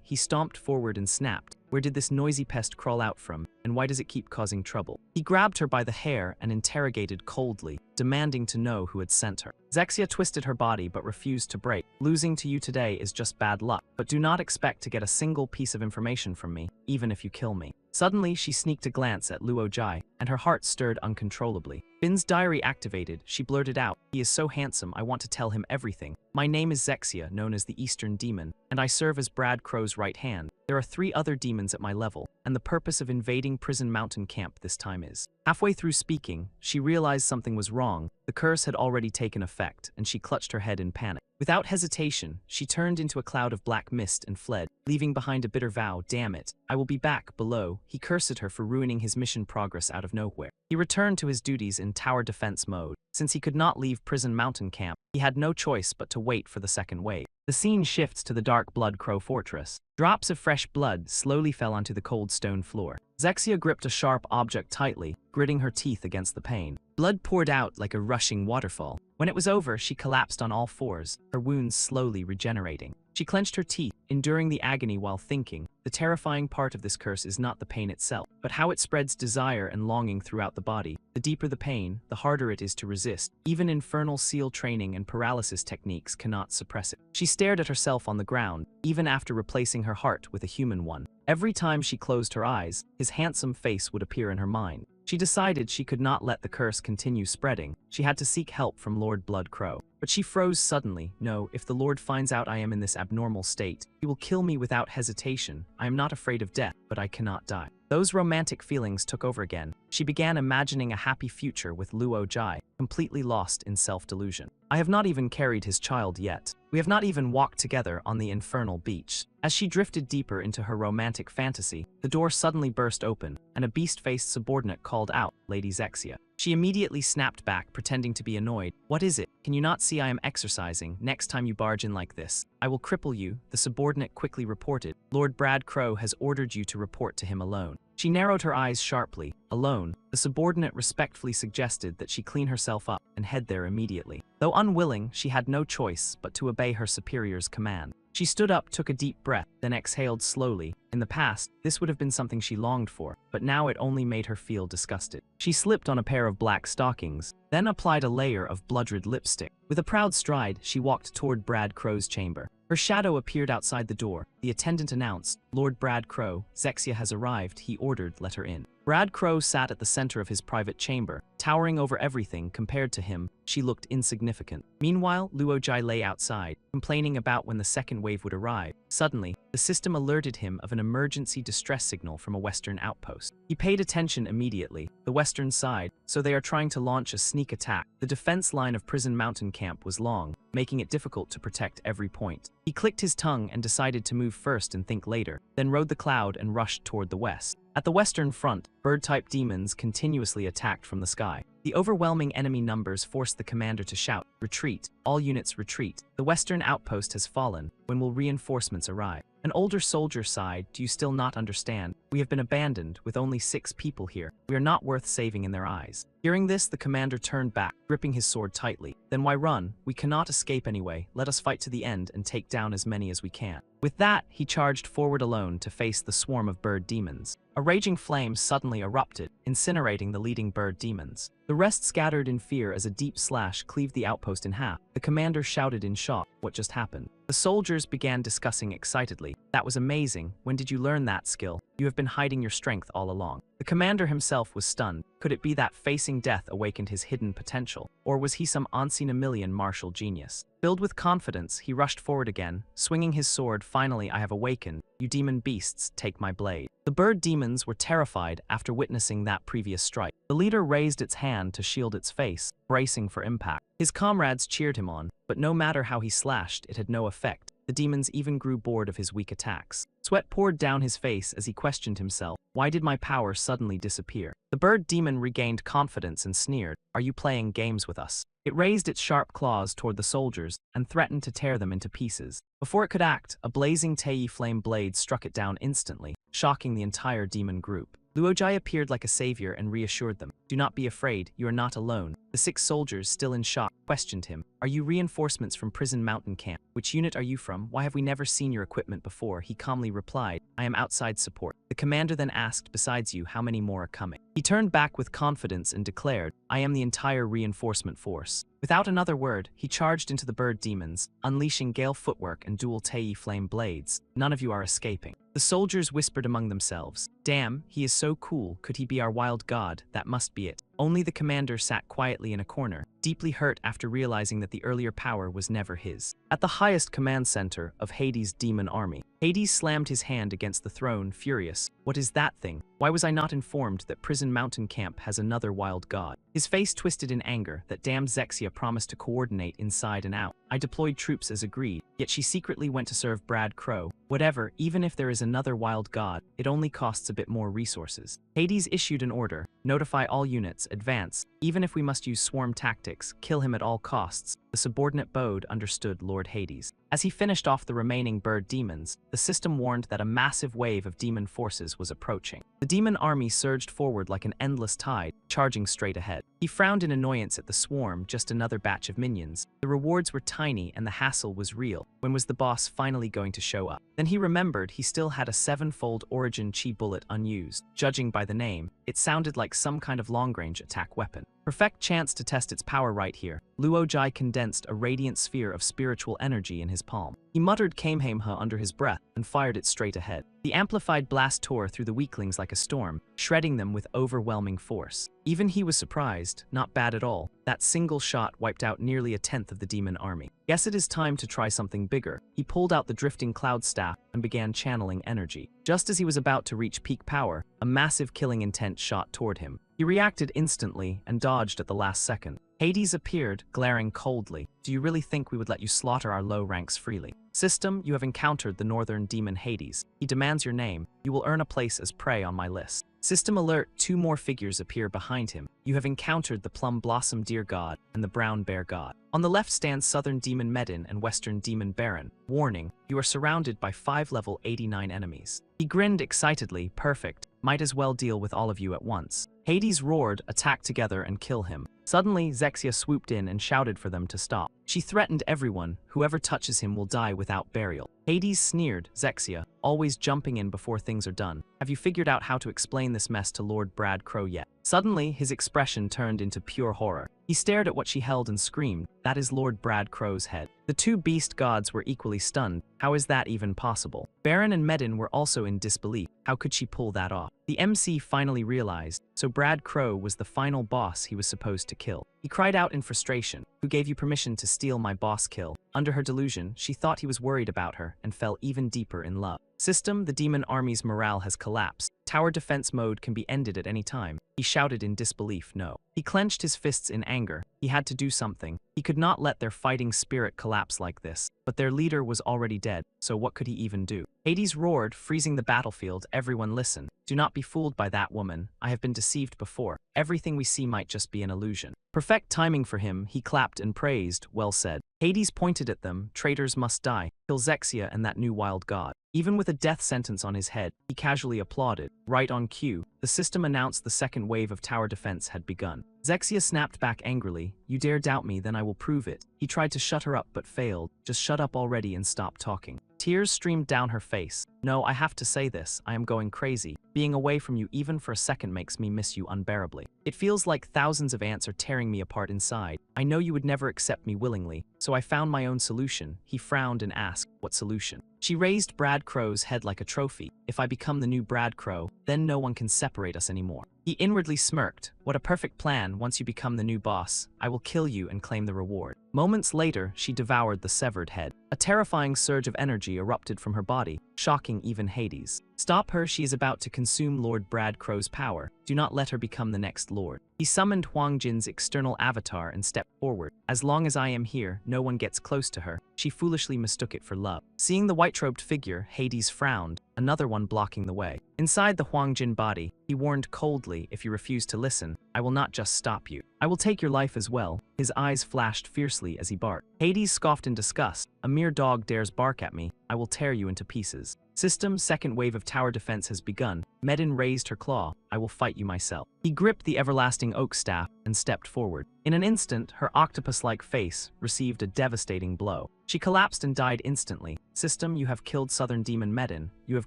He stomped forward and snapped. Where did this noisy pest crawl out from, and why does it keep causing trouble? He grabbed her by the hair and interrogated coldly, demanding to know who had sent her. Zexia twisted her body but refused to break. "Losing to you today is just bad luck, but do not expect to get a single piece of information from me, even if you kill me." Suddenly, she sneaked a glance at Luojai, and her heart stirred uncontrollably. Bin's diary activated. She blurted out, "He is so handsome, I want to tell him everything. My name is Zexia, known as the Eastern Demon, and I serve as Brad Crow's right hand. There are 3 other demons at my level, and the purpose of invading Prison Mountain Camp this time is." Halfway through speaking, she realized something was wrong. The curse had already taken effect, and she clutched her head in panic. Without hesitation, she turned into a cloud of black mist and fled, leaving behind a bitter vow. "Damn it, I will be back below." He cursed her for ruining his mission progress out of nowhere. He returned to his duties in tower defense mode. Since he could not leave Prison Mountain Camp, he had no choice but to wait for the second wave. The scene shifts to the Dark Blood Crow Fortress. Drops of fresh blood slowly fell onto the cold stone floor. Zexia gripped a sharp object tightly, gritting her teeth against the pain. Blood poured out like a rushing waterfall. When it was over, she collapsed on all fours, her wounds slowly regenerating. She clenched her teeth, enduring the agony while thinking, the terrifying part of this curse is not the pain itself, but how it spreads desire and longing throughout the body. The deeper the pain, the harder it is to resist. Even infernal seal training and paralysis techniques cannot suppress it. She stared at herself on the ground, even after replacing her heart with a human one. Every time she closed her eyes, his handsome face would appear in her mind. She decided she could not let the curse continue spreading. She had to seek help from Lord Blood Crow. But she froze suddenly. "No, if the Lord finds out I am in this abnormal state, he will kill me without hesitation. I am not afraid of death, but I cannot die." Those romantic feelings took over again. She began imagining a happy future with Luojai, completely lost in self-delusion. "I have not even carried his child yet. We have not even walked together on the infernal beach." As she drifted deeper into her romantic fantasy, the door suddenly burst open, and a beast-faced subordinate called out, "Lady Zexia." She immediately snapped back, pretending to be annoyed. "What is it? Can you not see I am exercising? Next time you barge in like this, I will cripple you," the subordinate quickly reported. "Lord Brad Crow has ordered you to report to him alone." She narrowed her eyes sharply. Alone, the subordinate respectfully suggested that she clean herself up and head there immediately. Though unwilling, she had no choice but to obey her superior's command. She stood up, took a deep breath, then exhaled slowly. In the past, this would have been something she longed for, but now it only made her feel disgusted. She slipped on a pair of black stockings, then applied a layer of blood-red lipstick. With a proud stride, she walked toward Brad Crow's chamber. Her shadow appeared outside the door. The attendant announced, "Lord Brad Crow, Zexia has arrived." He ordered, "Let her in." Brad Crow sat at the center of his private chamber. Towering over everything, compared to him, she looked insignificant. Meanwhile, Luojai lay outside, complaining about when the second wave would arrive. Suddenly, the system alerted him of an emergency distress signal from a western outpost. He paid attention immediately. The western side, so they are trying to launch a sneak attack. The defense line of Prison Mountain Camp was long, making it difficult to protect every point. He clicked his tongue and decided to move first and think later, then rode the cloud and rushed toward the west. At the western front, bird-type demons continuously attacked from the sky. The overwhelming enemy numbers forced the commander to shout, "Retreat! All units retreat! The western outpost has fallen. When will reinforcements arrive?" An older soldier sighed, "Do you still not understand? We have been abandoned, with only 6 people here. We are not worth saving in their eyes." Hearing this, the commander turned back, gripping his sword tightly. "Then why run? We cannot escape anyway. Let us fight to the end and take down as many as we can." With that, he charged forward alone to face the swarm of bird demons. A raging flame suddenly erupted, incinerating the leading bird demons. The rest scattered in fear as a deep slash cleaved the outpost in half. The commander shouted in shock, "What just happened?" The soldiers began discussing excitedly. "That was amazing. When did you learn that skill? You have been hiding your strength all along." The commander himself was stunned. Could it be that facing death awakened his hidden potential? Or was he some unseen-a-million martial genius? Filled with confidence, he rushed forward again, swinging his sword. "Finally, I have awakened. You demon beasts, take my blade." The bird demons were terrified after witnessing that previous strike. The leader raised its hand to shield its face, bracing for impact. His comrades cheered him on, but no matter how he slashed, it had no effect. The demons even grew bored of his weak attacks. Sweat poured down his face as he questioned himself. Why did my power suddenly disappear? The bird demon regained confidence and sneered, "Are you playing games with us?" It raised its sharp claws toward the soldiers and threatened to tear them into pieces. Before it could act, a blazing Tei flame blade struck it down instantly, shocking the entire demon group. Luojai appeared like a savior and reassured them. "Do not be afraid, you are not alone." The 6 soldiers, still in shock, questioned him. "Are you reinforcements from Prison Mountain Camp? Which unit are you from? Why have we never seen your equipment before?" He calmly replied, "I am outside support." The commander then asked, "Besides you, how many more are coming?" He turned back with confidence and declared, "I am the entire reinforcement force." Without another word, he charged into the bird demons, unleashing gale footwork and dual Tei flame blades. "None of you are escaping." The soldiers whispered among themselves, "Damn, he is so cool. Could he be our wild god? That must be it." Only the commander sat quietly in a corner, deeply hurt after realizing that the earlier power was never his. At the highest command center of Hades' demon army, Hades slammed his hand against the throne, furious. "What is that thing? Why was I not informed that Prison Mountain Camp has another wild god?" His face twisted in anger. "That damned Zexia promised to coordinate inside and out. I deployed troops as agreed, yet she secretly went to serve Brad Crow. Whatever, even if there is another wild god, it only costs a bit more resources." Hades issued an order. "Notify all units, advance. Even if we must use swarm tactics, kill him at all costs." The subordinate bowed, understood Lord Hades. As he finished off the remaining bird demons, the system warned that a massive wave of demon forces was approaching. The demon army surged forward like an endless tide, charging straight ahead. He frowned in annoyance at the swarm, just another batch of minions. The rewards were tiny and the hassle was real. When was the boss finally going to show up? Then he remembered he still had a 7-fold origin chi bullet unused. Judging by the name, it sounded like some kind of long-range attack weapon. Perfect chance to test its power right here. Luojai condensed a radiant sphere of spiritual energy in his palm. He muttered Kamehameha under his breath and fired it straight ahead. The amplified blast tore through the weaklings like a storm, shredding them with overwhelming force. Even he was surprised. Not bad at all. That single shot wiped out nearly a tenth of the demon army. Guess it is time to try something bigger. He pulled out the drifting cloud staff and began channeling energy. Just as he was about to reach peak power, a massive killing intent shot toward him. He reacted instantly and dodged at the last second. Hades appeared, glaring coldly. "Do you really think we would let you slaughter our low ranks freely? System, you have encountered the northern demon Hades. He demands your name. You will earn a place as prey on my list." System alert, 2 more figures appear behind him. "You have encountered the plum blossom deer god and the brown bear god." On the left stands southern demon Medin and western demon Baron. Warning, you are surrounded by 5 level 89 enemies. He grinned excitedly. "Perfect. Might as well deal with all of you at once." Hades roared, "Attack together and kill him." Suddenly, Zexia swooped in and shouted for them to stop. She threatened everyone, "Whoever touches him will die without burial." Hades sneered, "Zexia, always jumping in before things are done. Have you figured out how to explain this mess to Lord Brad Crow yet?" Suddenly, his expression turned into pure horror. He stared at what she held and screamed, "That is Lord Brad Crow's head." The 2 beast gods were equally stunned. How is that even possible? Baron and Medin were also in disbelief. How could she pull that off? The MC finally realized, so Brad Crow was the final boss he was supposed to kill. He cried out in frustration, "Who gave you permission to steal my boss kill?" Under her delusion, she thought he was worried about her and fell even deeper in love. System, the demon army's morale has collapsed. Tower defense mode can be ended at any time. He shouted in disbelief, "No." He clenched his fists in anger. He had to do something. He could not let their fighting spirit collapse like this. But their leader was already dead, so what could he even do? Hades roared, freezing the battlefield. "Everyone listen. Do not be fooled by that woman. I have been deceived before. Everything we see might just be an illusion." Perfect timing for him, he clapped and praised, "Well said." Hades pointed at them, "Traitors must die. Kill Zexia and that new wild god." Even with a death sentence on his head, he casually applauded. Right on cue, the system announced the second wave of tower defense had begun. Zexia snapped back angrily, "You dare doubt me, then I will prove it." He tried to shut her up but failed. "Just shut up already and stop talking." Tears streamed down her face. "No, I have to say this. I am going crazy. Being away from you even for a second makes me miss you unbearably. It feels like thousands of ants are tearing me apart inside. I know you would never accept me willingly, so I found my own solution." He frowned and asked, "What solution?" She raised Brad Crow's head like a trophy. "If I become the new Brad Crow, then no one can separate us anymore." He inwardly smirked. "What a perfect plan. Once you become the new boss, I will kill you and claim the reward." Moments later, she devoured the severed head. A terrifying surge of energy erupted from her body, shocking even Hades. "Stop her, she is about to consume Lord Brad Crow's power. Do not let her become the next lord." He summoned Huang Jin's external avatar and stepped forward. "As long as I am here, no one gets close to her." She foolishly mistook it for love. Seeing the white-robed figure, Hades frowned, another one blocking the way. Inside the Huang Jin body, he warned coldly, "If you refuse to listen, I will not just stop you. I will take your life as well." His eyes flashed fiercely as he barked. Hades scoffed in disgust. "A mere dog dares bark at me. I will tear you into pieces." System, second wave of tower defense has begun. Medin raised her claw. "I will fight you myself." He gripped the everlasting oak staff and stepped forward. In an instant, her octopus-like face received a devastating blow. She collapsed and died instantly. System, you have killed Southern Demon Medin. You have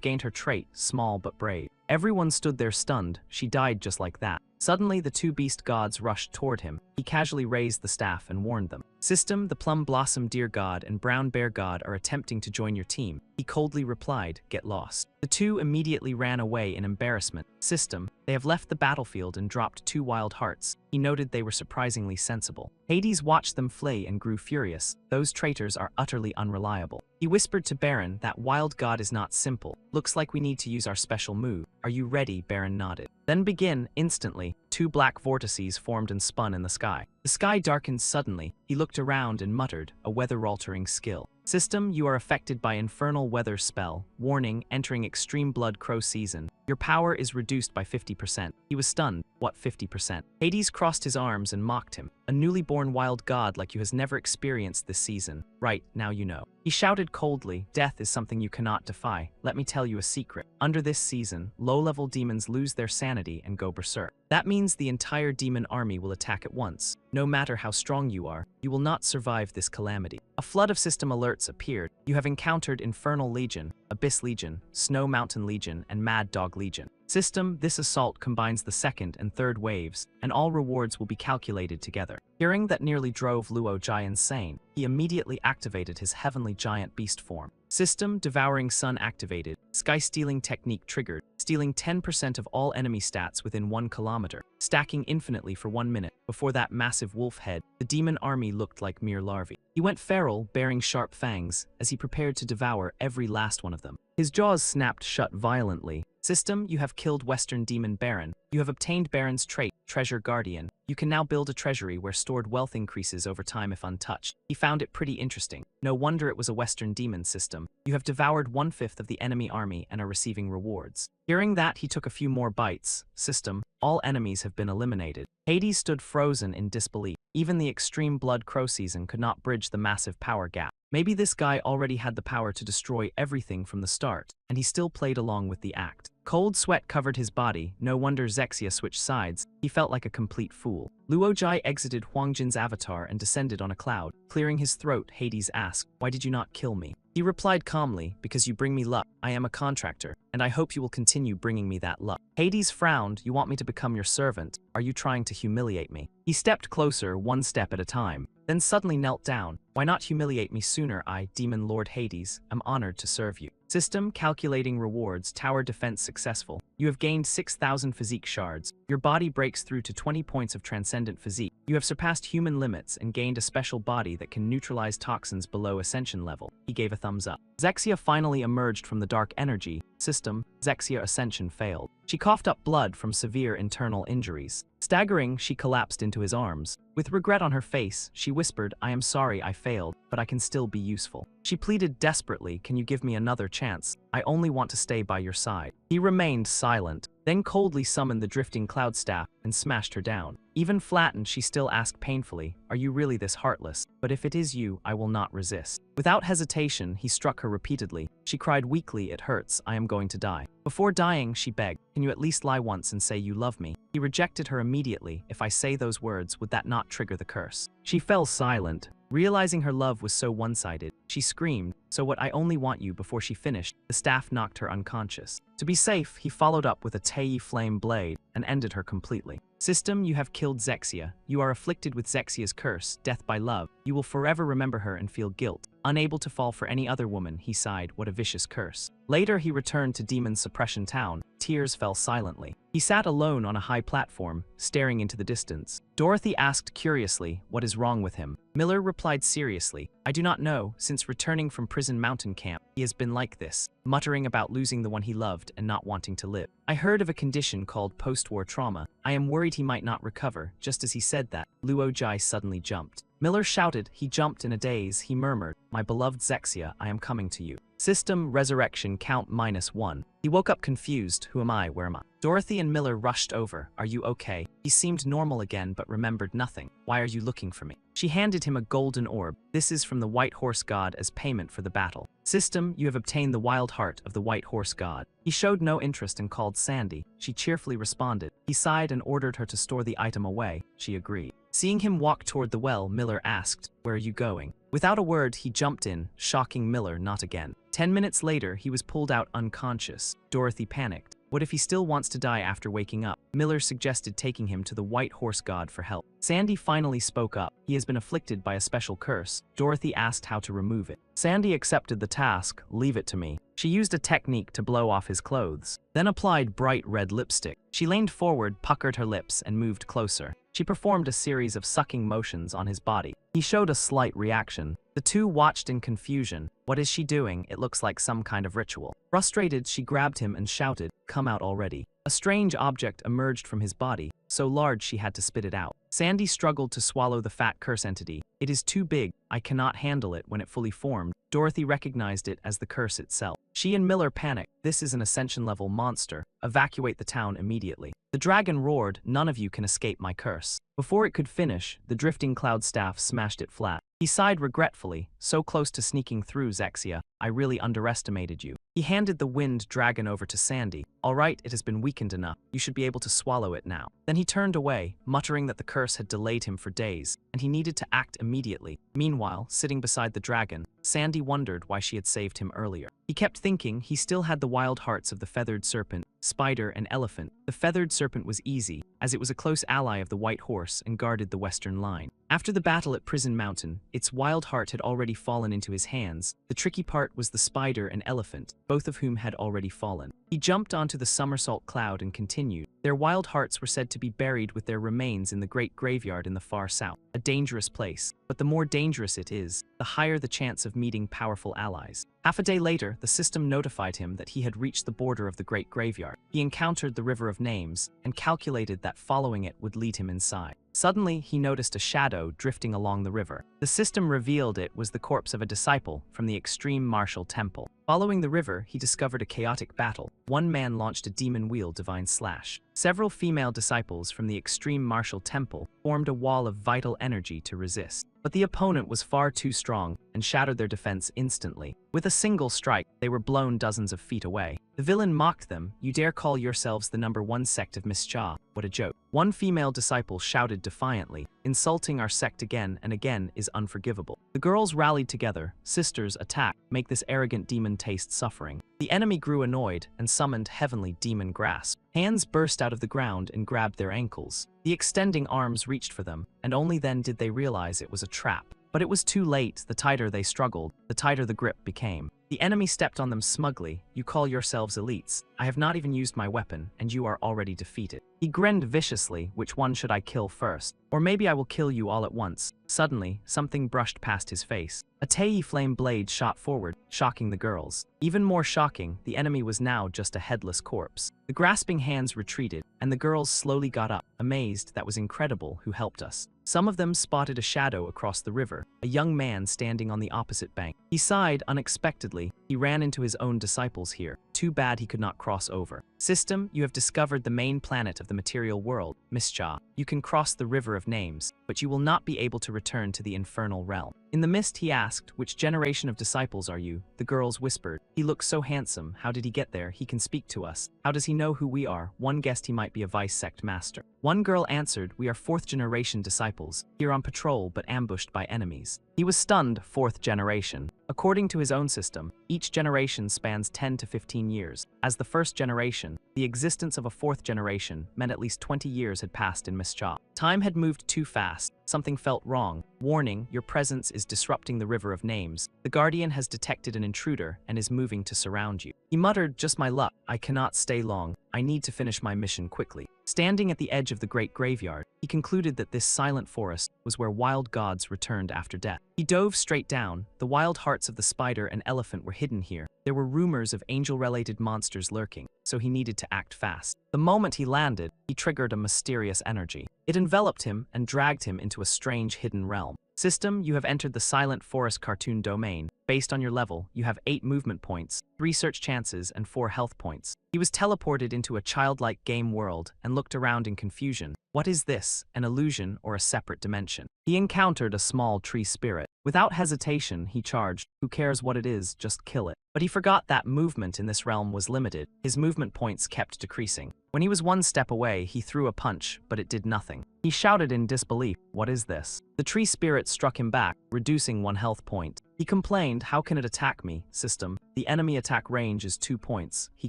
gained her trait, small but brave. Everyone stood there stunned. She died just like that. Suddenly, the two beast gods rushed toward him. He casually raised the staff and warned them. "System, the Plum Blossom Deer God and Brown Bear God are attempting to join your team." He coldly replied, "Get lost." The two immediately ran away in embarrassment. "System, they have left the battlefield and dropped 2 wild hearts." He noted they were surprisingly sensible. Hades watched them flee and grew furious. "Those traitors are utterly unreliable." He whispered to Baron, "That wild god is not simple. Looks like we need to use our special move. Are you ready?" Baron nodded. "Then begin." Instantly, 2 black vortices formed and spun in the sky. The sky darkened suddenly. He looked around and muttered, "A weather-altering skill." "System, you are affected by infernal weather spell. Warning, entering extreme blood crow season. Your power is reduced by 50%. He was stunned. "What 50%? Hades crossed his arms and mocked him. "A newly born wild god like you has never experienced this season. Right, now you know." He shouted coldly, "Death is something you cannot defy. Let me tell you a secret. Under this season, low-level demons lose their sanity and go berserk. That means the entire demon army will attack at once. No matter how strong you are, you will not survive this calamity." A flood of system alerts appeared. "You have encountered Infernal Legion, Abyss Legion, Snow Mountain Legion, and Mad Dog Legion. System, this assault combines the second and third waves, and all rewards will be calculated together." Hearing that nearly drove Luo Jai insane, he immediately activated his heavenly giant beast form. System, Devouring Sun activated. Sky Stealing Technique triggered, stealing 10% of all enemy stats within 1 kilometer, stacking infinitely for 1 minute. Before that massive wolf head, the demon army looked like mere larvae. He went feral, bearing sharp fangs, as he prepared to devour every last one of them. His jaws snapped shut violently. "System, you have killed Western Demon Baron. You have obtained Baron's trait, Treasure Guardian. You can now build a treasury where stored wealth increases over time if untouched." He found it pretty interesting. No wonder it was a Western Demon system. "You have devoured 1/5 of the enemy army and are receiving rewards." Hearing that, he took a few more bites. "System, all enemies have been eliminated." Hades stood frozen in disbelief. Even the extreme blood crow season could not bridge the massive power gap. Maybe this guy already had the power to destroy everything from the start, and he still played along with the act. Cold sweat covered his body. No wonder Zexia switched sides. He felt like a complete fool. Luo Jai exited Huang Jin's avatar and descended on a cloud. Clearing his throat, Hades asked, "Why did you not kill me?" He replied calmly, "Because you bring me luck. I am a contractor, and I hope you will continue bringing me that luck." Hades frowned. "You want me to become your servant? Are you trying to humiliate me?" He stepped closer, 1 step at a time, then suddenly knelt down. "Why not humiliate me sooner? I, Demon Lord Hades, am honored to serve you." System, Calculating rewards. Tower defense successful. You have gained 6,000 physique shards. Your body breaks through to 20 points of transcendent physique. You have surpassed human limits and gained a special body that can neutralize toxins below ascension level. He gave a thumbs up. Zexia finally emerged from the dark energy. System, Zexia ascension failed. She coughed up blood from severe internal injuries. Staggering, she collapsed into his arms. With regret on her face, she whispered, "I am sorry I failed, but I can still be useful." She pleaded desperately, "Can you give me another chance? I only want to stay by your side." He remained silent, then coldly summoned the drifting cloud staff and smashed her down. Even flattened, she still asked painfully, "Are you really this heartless? But if it is you, I will not resist." Without hesitation, he struck her repeatedly. She cried weakly, "It hurts, I am going to die." Before dying, she begged, "Can you at least lie once and say you love me?" He rejected her immediately. "If I say those words, would that not trigger the curse?" She fell silent. Realizing her love was so one-sided, she screamed, "So what, I only want you." Before she finished, the staff knocked her unconscious. To be safe, he followed up with a Tei flame blade and ended her completely. System, you have killed Zexia. You are afflicted with Zexia's curse, death by love. You will forever remember her and feel guilt. Unable to fall for any other woman, he sighed, what a vicious curse. Later, he returned to Demon Suppression Town. Tears fell silently. He sat alone on a high platform, staring into the distance. Dorothy asked curiously, what is wrong with him? Miller replied seriously, I do not know. Since returning from Prison Mountain Camp, he has been like this, muttering about losing the one he loved and not wanting to live. I heard of a condition called post-war trauma. I am worried he might not recover. Just as he said that, Luo Jai suddenly jumped. Miller shouted. He jumped in a daze. He murmured, my beloved Zexia, I am coming to you. System resurrection count -1. He woke up confused. Who am I? Where am I? Dorothy and Miller rushed over. Are you okay? He seemed normal again but remembered nothing. Why are you looking for me? She handed him a golden orb. This is from the White Horse God as payment for the battle. System, you have obtained the wild heart of the White Horse God. He showed no interest and called Sandy. She cheerfully responded. He sighed and ordered her to store the item away. She agreed. Seeing him walk toward the well, Miller asked, where are you going? Without a word, he jumped in, shocking Miller not again. 10 minutes later, he was pulled out unconscious. Dorothy panicked. What if he still wants to die after waking up? Miller suggested taking him to the White Horse God for help. Sandy finally spoke up. He has been afflicted by a special curse. Dorothy asked how to remove it. Sandy accepted the task. Leave it to me. She used a technique to blow off his clothes, then applied bright red lipstick. She leaned forward, puckered her lips, and moved closer. She performed a series of sucking motions on his body. He showed a slight reaction. The two watched in confusion. What is she doing? It looks like some kind of ritual. Frustrated, she grabbed him and shouted, come out already. A strange object emerged from his body, so large she had to spit it out. Sandy struggled to swallow the fat curse entity. It is too big. I cannot handle it. When it fully formed, Dorothy recognized it as the curse itself. She and Miller panicked. This is an Ascension-level monster. Evacuate the town immediately. The dragon roared, none of you can escape my curse. Before it could finish, the drifting cloud staff smashed it flat. He sighed regretfully, so close to sneaking through, Zexia. I really underestimated you. He handed the wind dragon over to Sandy. All right, it has been weakened enough. You should be able to swallow it now. Then he turned away, muttering that the curse had delayed him for days, and he needed to act immediately. Meanwhile, sitting beside the dragon, Sandy wondered why she had saved him earlier. He kept thinking he still had the wild hearts of the feathered serpent, spider, and elephant. The feathered serpent was easy, as it was a close ally of the White Horse and guarded the western line. After the battle at Prison Mountain, its wild heart had already fallen into his hands. The tricky part was the spider and elephant, both of whom had already fallen. He jumped onto the somersault cloud and continued. Their wild hearts were said to be buried with their remains in the great graveyard in the far south. A dangerous place, but the more dangerous it is, the higher the chance of meeting powerful allies. Half a day later, the system notified him that he had reached the border of the great graveyard. He encountered the River of Names and calculated that following it would lead him inside. Suddenly, he noticed a shadow drifting along the river. The system revealed it was the corpse of a disciple from the Extreme Martial Temple. Following the river, he discovered a chaotic battle. One man launched a demon wheel divine slash. Several female disciples from the Extreme Martial Temple formed a wall of vital energy to resist. But the opponent was far too strong and shattered their defense instantly. With a single strike, they were blown dozens of feet away. The villain mocked them. You dare call yourselves the #1 sect of Mischa? What a joke. One female disciple shouted defiantly, insulting our sect again and again is unforgivable. The girls rallied together. Sisters, attack. Make this arrogant demon taste suffering. The enemy grew annoyed and summoned heavenly demon grasp. Hands burst out of the ground and grabbed their ankles. The extending arms reached for them, and only then did they realize it was a trap. But it was too late. The tighter they struggled, the tighter the grip became. The enemy stepped on them smugly. You call yourselves elites. I have not even used my weapon, and you are already defeated. He grinned viciously. Which one should I kill first? Or maybe I will kill you all at once. Suddenly, something brushed past his face. A Tei flame blade shot forward, shocking the girls. Even more shocking, the enemy was now just a headless corpse. The grasping hands retreated, and the girls slowly got up, amazed. That was incredible. Who helped us? Some of them spotted a shadow across the river, a young man standing on the opposite bank. He sighed unexpectedly. He ran into his own disciples here. Too bad he could not cross over. System, you have discovered the main planet of the material world, Mischa. You can cross the River of Names, but you will not be able to return to the infernal realm. In the mist, he asked, "Which generation of disciples are you?" The girls whispered, "He looks so handsome. How did he get there? He can speak to us. How does he know who we are?" One guessed he might be a vice sect master. One girl answered, "We are fourth-generation disciples, here on patrol but ambushed by enemies." He was stunned. Fourth generation. According to his own system, each generation spans 10 to 15 years. As the first generation, the existence of a fourth generation meant at least 20 years had passed in Mischa. Time had moved too fast. Something felt wrong. Warning, your presence is disrupting the river of names. The Guardian has detected an intruder and is moving to surround you. He muttered, "Just my luck. I cannot stay long. I need to finish my mission quickly." Standing at the edge of the great graveyard, he concluded that this silent forest was where wild gods returned after death. He dove straight down. The wild hearts of the spider and elephant were hidden here. There were rumors of angel-related monsters lurking, so he needed to act fast. The moment he landed, he triggered a mysterious energy. It enveloped him and dragged him into a strange hidden realm. System, you have entered the Silent Forest cartoon domain. Based on your level, you have 8 movement points, 3 search chances, and 4 health points. He was teleported into a childlike game world and looked around in confusion. What is this? An illusion or a separate dimension? He encountered a small tree spirit. Without hesitation, he charged. Who cares what it is, just kill it. But he forgot that movement in this realm was limited. His movement points kept decreasing. When he was 1 step away, he threw a punch, but it did nothing. He shouted in disbelief, "What is this?" The tree spirit struck him back, reducing 1 health point. He complained, "How can it attack me? System, the enemy attack range is 2 points. He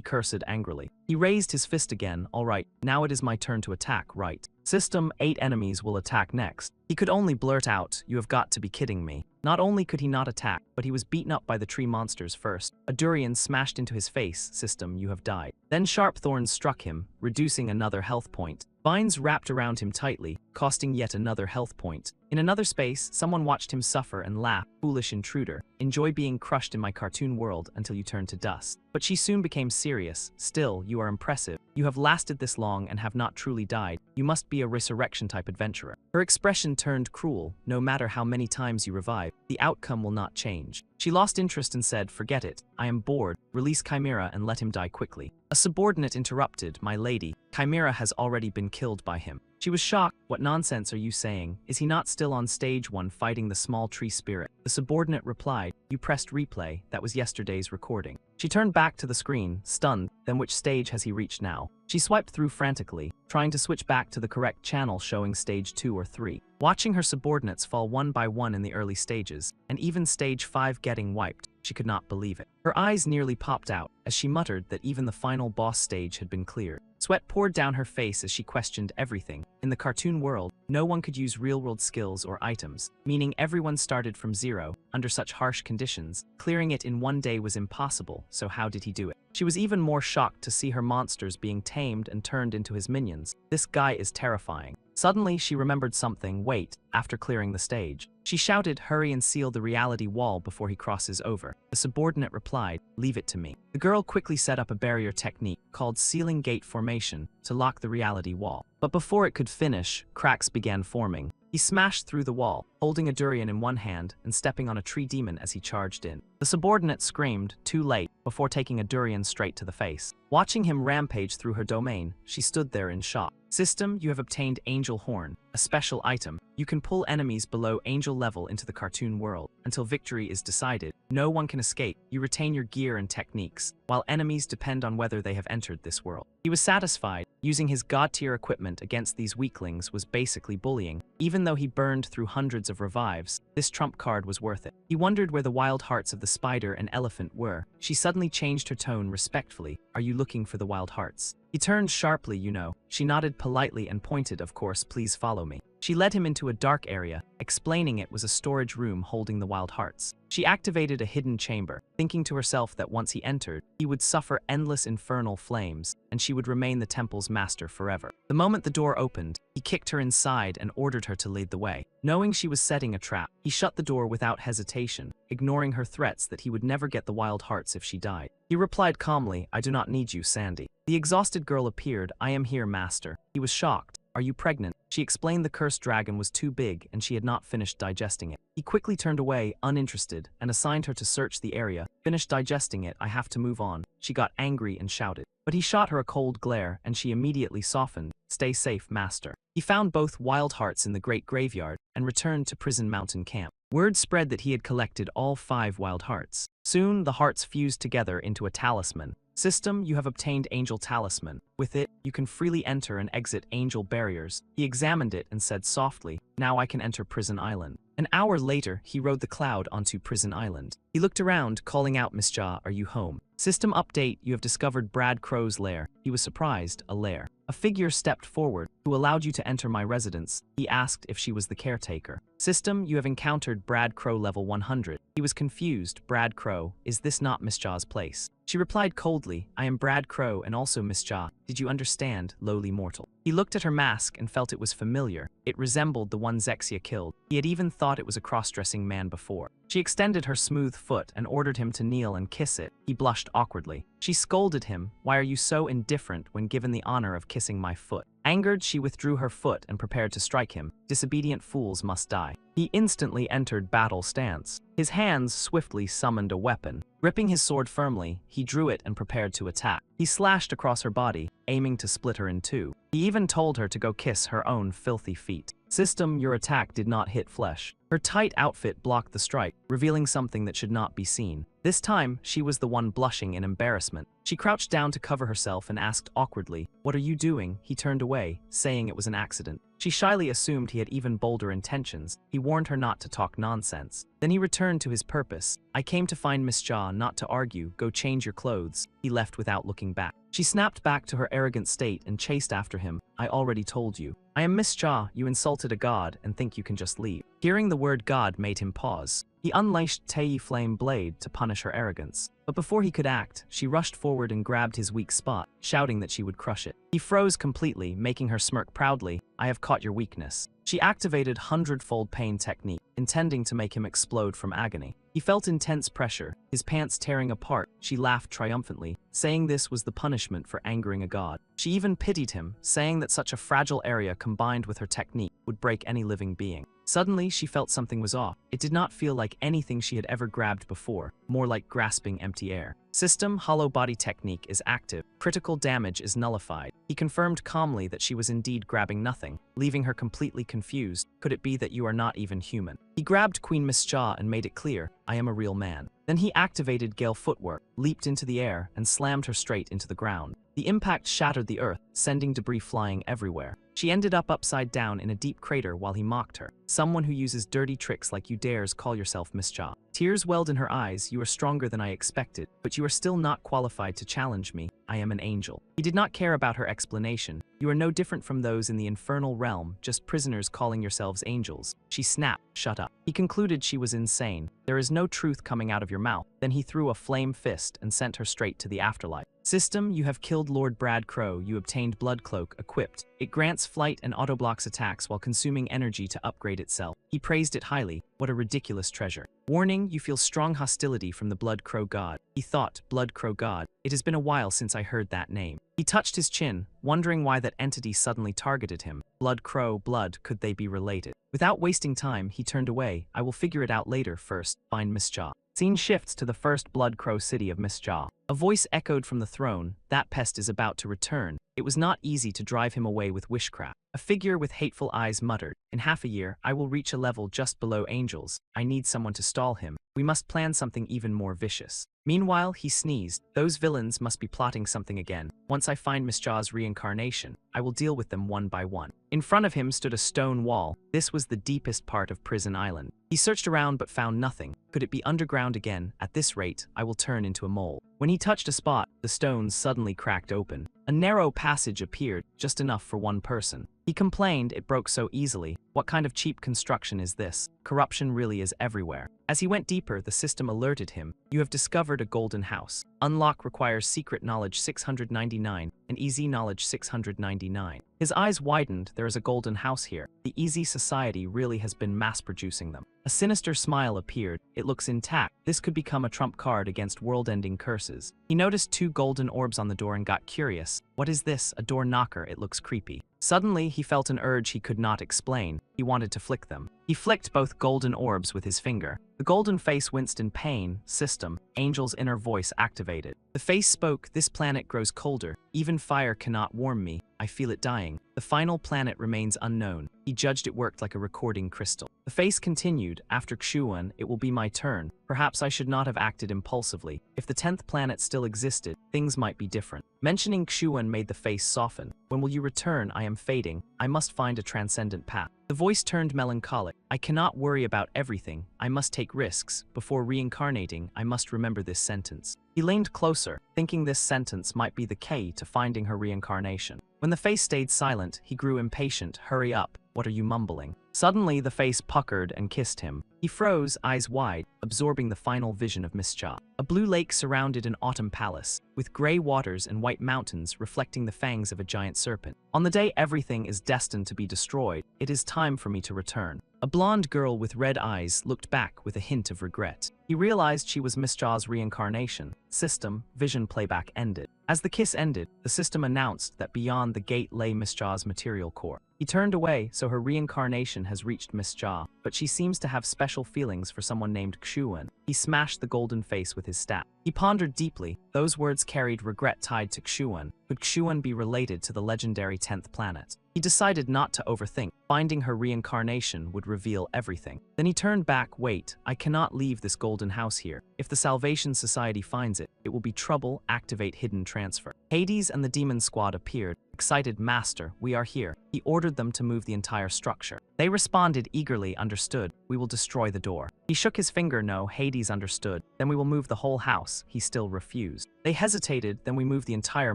cursed angrily. He raised his fist again. "All right, now it is my turn to attack, right? System, 8 enemies will attack next." He could only blurt out, "You have got to be kidding me." Not only could he not attack, but he was beaten up by the tree monsters first. A durian smashed into his face. "System, you have died." Then sharp thorns struck him, reducing another health point. Vines wrapped around him tightly, costing yet another health point. In another space, someone watched him suffer and laugh. "Foolish intruder, enjoy being crushed in my cartoon world until you turn to dust." But she soon became serious. "Still, you are impressive. You have lasted this long and have not truly died. You must be a resurrection-type adventurer." Her expression turned cruel. "No matter how many times you revive, the outcome will not change." She lost interest and said, "Forget it. I am bored. Release Chimera and let him die quickly." A subordinate interrupted, "My lady, Chimera has already been killed by him." She was shocked. "What nonsense are you saying? Is he not still on stage 1 fighting the small tree spirit?" The subordinate replied, "You pressed replay. That was yesterday's recording." She turned back to the screen, stunned. "Then which stage has he reached now?" She swiped through frantically, trying to switch back to the correct channel showing stage 2 or 3. Watching her subordinates fall one by one in the early stages, and even stage 5 getting wiped, she could not believe it. Her eyes nearly popped out as she muttered that even the final boss stage had been cleared. Sweat poured down her face as she questioned everything. In the cartoon world, no one could use real-world skills or items, meaning everyone started from zero. Under such harsh conditions, clearing it in 1 day was impossible, so how did he do it? She was even more shocked to see her monsters being tamed and turned into his minions. This guy is terrifying. Suddenly, she remembered something. Wait, after clearing the stage. She shouted, "Hurry and seal the reality wall before he crosses over." The subordinate replied, "Leave it to me." The girl quickly set up a barrier technique called sealing gate formation to lock the reality wall. But before it could finish, cracks began forming. He smashed through the wall, holding a durian in one hand and stepping on a tree demon as he charged in. The subordinate screamed, "Too late," before taking a durian straight to the face. Watching him rampage through her domain, she stood there in shock. System, you have obtained Angel Horn, a special item. You can pull enemies below angel level into the cartoon world. Until victory is decided, no one can escape. You retain your gear and techniques, while enemies depend on whether they have entered this world. He was satisfied. Using his god-tier equipment against these weaklings was basically bullying. Even though he burned through hundreds of revives, this trump card was worth it. He wondered where the wild hearts of the spider and elephant were. She suddenly changed her tone respectfully. "Are you looking for the wild hearts?" He turned sharply, "You know." She nodded politely and pointed, "Of course, please follow me." She led him into a dark area, explaining it was a storage room holding the wild hearts. She activated a hidden chamber, thinking to herself that once he entered, he would suffer endless infernal flames, and she would remain the temple's master forever. The moment the door opened, he kicked her inside and ordered her to lead the way. Knowing she was setting a trap, he shut the door without hesitation, ignoring her threats that he would never get the wild hearts if she died. He replied calmly, "I do not need you, Sandy." The exhausted girl appeared, "I am here, master." He was shocked. "Are you pregnant?" She explained the cursed dragon was too big and she had not finished digesting it. He quickly turned away, uninterested, and assigned her to search the area. "Finish digesting it, I have to move on." She got angry and shouted. But he shot her a cold glare and she immediately softened. "Stay safe, master." He found both wild hearts in the great graveyard and returned to Prison Mountain Camp. Word spread that he had collected all 5 wild hearts. Soon, the hearts fused together into a talisman. System, you have obtained Angel Talisman. With it, you can freely enter and exit Angel barriers. He examined it and said softly, now I can enter Prison Island. An hour later, he rode the cloud onto Prison Island. He looked around, calling out, Miss Jha, are you home? System update, you have discovered Brad Crow's lair. He was surprised, a lair. A figure stepped forward, who allowed you to enter my residence. He asked if she was the caretaker. System, you have encountered Brad Crow level 100. He was confused. Brad Crow, is this not Miss Jha's place? She replied coldly, I am Brad Crow and also Miss Jha. Did you understand, lowly mortal? He looked at her mask and felt it was familiar. It resembled the one Zexia killed. He had even thought it was a cross-dressing man before. She extended her smooth foot and ordered him to kneel and kiss it. He blushed awkwardly. She scolded him, why are you so indifferent when given the honor of kissing my foot? Angered, she withdrew her foot and prepared to strike him. Disobedient fools must die. He instantly entered battle stance. His hands swiftly summoned a weapon. Gripping his sword firmly, he drew it and prepared to attack. He slashed across her body, aiming to split her in two. He even told her to go kiss her own filthy feet. System, your attack did not hit flesh. Her tight outfit blocked the strike, revealing something that should not be seen. This time, she was the one blushing in embarrassment. She crouched down to cover herself and asked awkwardly, what are you doing? He turned away, saying it was an accident. She shyly assumed he had even bolder intentions. He warned her not to talk nonsense. Then he returned to his purpose. I came to find Miss Jha, not to argue. Go change your clothes. He left without looking back. She snapped back to her arrogant state and chased after him. I already told you. I am Miss Jha. You insulted a god and think you can just leave. Hearing the word god made him pause. He unleashed Tei Flame Blade to punish her arrogance. But before he could act, she rushed forward and grabbed his weak spot, shouting that she would crush it. He froze completely, making her smirk proudly. I have caught your weakness. She activated 100-fold pain technique, intending to make him explode from agony. He felt intense pressure, his pants tearing apart. She laughed triumphantly, saying this was the punishment for angering a god. She even pitied him, saying that such a fragile area combined with her technique would break any living being. Suddenly, she felt something was off. It did not feel like anything she had ever grabbed before, more like grasping empty air. System hollow body technique is active. Critical damage is nullified. He confirmed calmly that she was indeed grabbing nothing, leaving her completely confused. Could it be that you are not even human? He grabbed Queen Miss Jha and made it clear, I am a real man. Then he activated Gale Footwork, leaped into the air, and slammed her straight into the ground. The impact shattered the earth, sending debris flying everywhere. She ended up upside down in a deep crater while he mocked her. Someone who uses dirty tricks like you dares call yourself Miss Jha. Tears welled in her eyes. You are stronger than I expected, but you are still not qualified to challenge me. I am an angel. He did not care about her explanation. You are no different from those in the infernal realm, just prisoners calling yourselves angels. She snapped, shut up. He concluded she was insane. There is no truth coming out of your mouth. Then he threw a flame fist and sent her straight to the afterlife. System, you have killed Lord Brad Crow. You obtained Blood Cloak equipped. It grants flight and autoblocks attacks while consuming energy to upgrade itself. He praised it highly. What a ridiculous treasure. Warning, you feel strong hostility from the Blood Crow god. He thought, Blood Crow god. It has been a while since I heard that name. He touched his chin, wondering why that entity suddenly targeted him. Blood Crow, blood, could they be related? Without wasting time, he turned away. I will figure it out later. First, find Miss Jha. Scene shifts to the first Blood Crow city of Miss Jha. A voice echoed from the throne, that pest is about to return. It was not easy to drive him away with witchcraft. A figure with hateful eyes muttered, in half a year, I will reach a level just below angels. I need someone to stall him. We must plan something even more vicious. Meanwhile, he sneezed. Those villains must be plotting something again. Once I find Miss Jha's reincarnation, I will deal with them one by one. In front of him stood a stone wall. This was the deepest part of Prison Island. He searched around but found nothing. Could it be underground again? At this rate, I will turn into a mole. When he touched a spot, the stones suddenly cracked open. A narrow passage appeared, just enough for one person. He complained it broke so easily. What kind of cheap construction is this? Corruption really is everywhere. As he went deeper, the system alerted him. You have discovered a golden house. Unlock requires secret knowledge 699 and easy knowledge 699. His eyes widened. There is a golden house here. The easy society really has been mass-producing them. A sinister smile appeared. It looks intact. This could become a trump card against world-ending curses. He noticed 2 golden orbs on the door and got curious. What is this? A door knocker. It looks creepy. Suddenly, he felt an urge he could not explain. He wanted to flick them. He flicked both golden orbs with his finger. The golden face winced in pain. System, Angel's inner voice activated. The face spoke, this planet grows colder. Even fire cannot warm me. I feel it dying. The final planet remains unknown. He judged it worked like a recording crystal. The The face continued, after Xuan, it will be my turn. Perhaps I should not have acted impulsively. If the 10th planet still existed, things might be different. Mentioning Xuan made the face soften. When will you return? I am fading. I must find a transcendent path. The voice turned melancholic. I cannot worry about everything. I must take risks. Before reincarnating, I must remember this sentence. He leaned closer, thinking this sentence might be the key to finding her reincarnation. When the face stayed silent, he grew impatient. Hurry up. What are you mumbling? Suddenly, the face puckered and kissed him. He froze, eyes wide, absorbing the final vision of Miss Cha. A blue lake surrounded an autumn palace, with gray waters and white mountains reflecting the fangs of a giant serpent. On the day everything is destined to be destroyed, it is time for me to return. A blonde girl with red eyes looked back with a hint of regret. He realized she was Miss Cha's reincarnation. System, vision playback ended. As the kiss ended, the system announced that beyond the gate lay Miss Cha's material core. He turned away, so her reincarnation has reached Miss Cha, but she seems to have special feelings for someone named Xuan. He smashed the golden face with his staff. He pondered deeply. Those words carried regret tied to Xuan. Could Xuan be related to the legendary 10th planet? He decided not to overthink. Finding her reincarnation would reveal everything. Then he turned back. Wait, I cannot leave this golden house here. If the Salvation Society finds it, it will be trouble. Activate hidden transfer. Hades and the demon squad appeared. Excited, Master, we are here. He ordered them to move the entire structure. They responded eagerly. Understood. We will destroy the door. He shook his finger. No, Hades understood. Then we will move the whole house. He still refused. They hesitated. Then we move the entire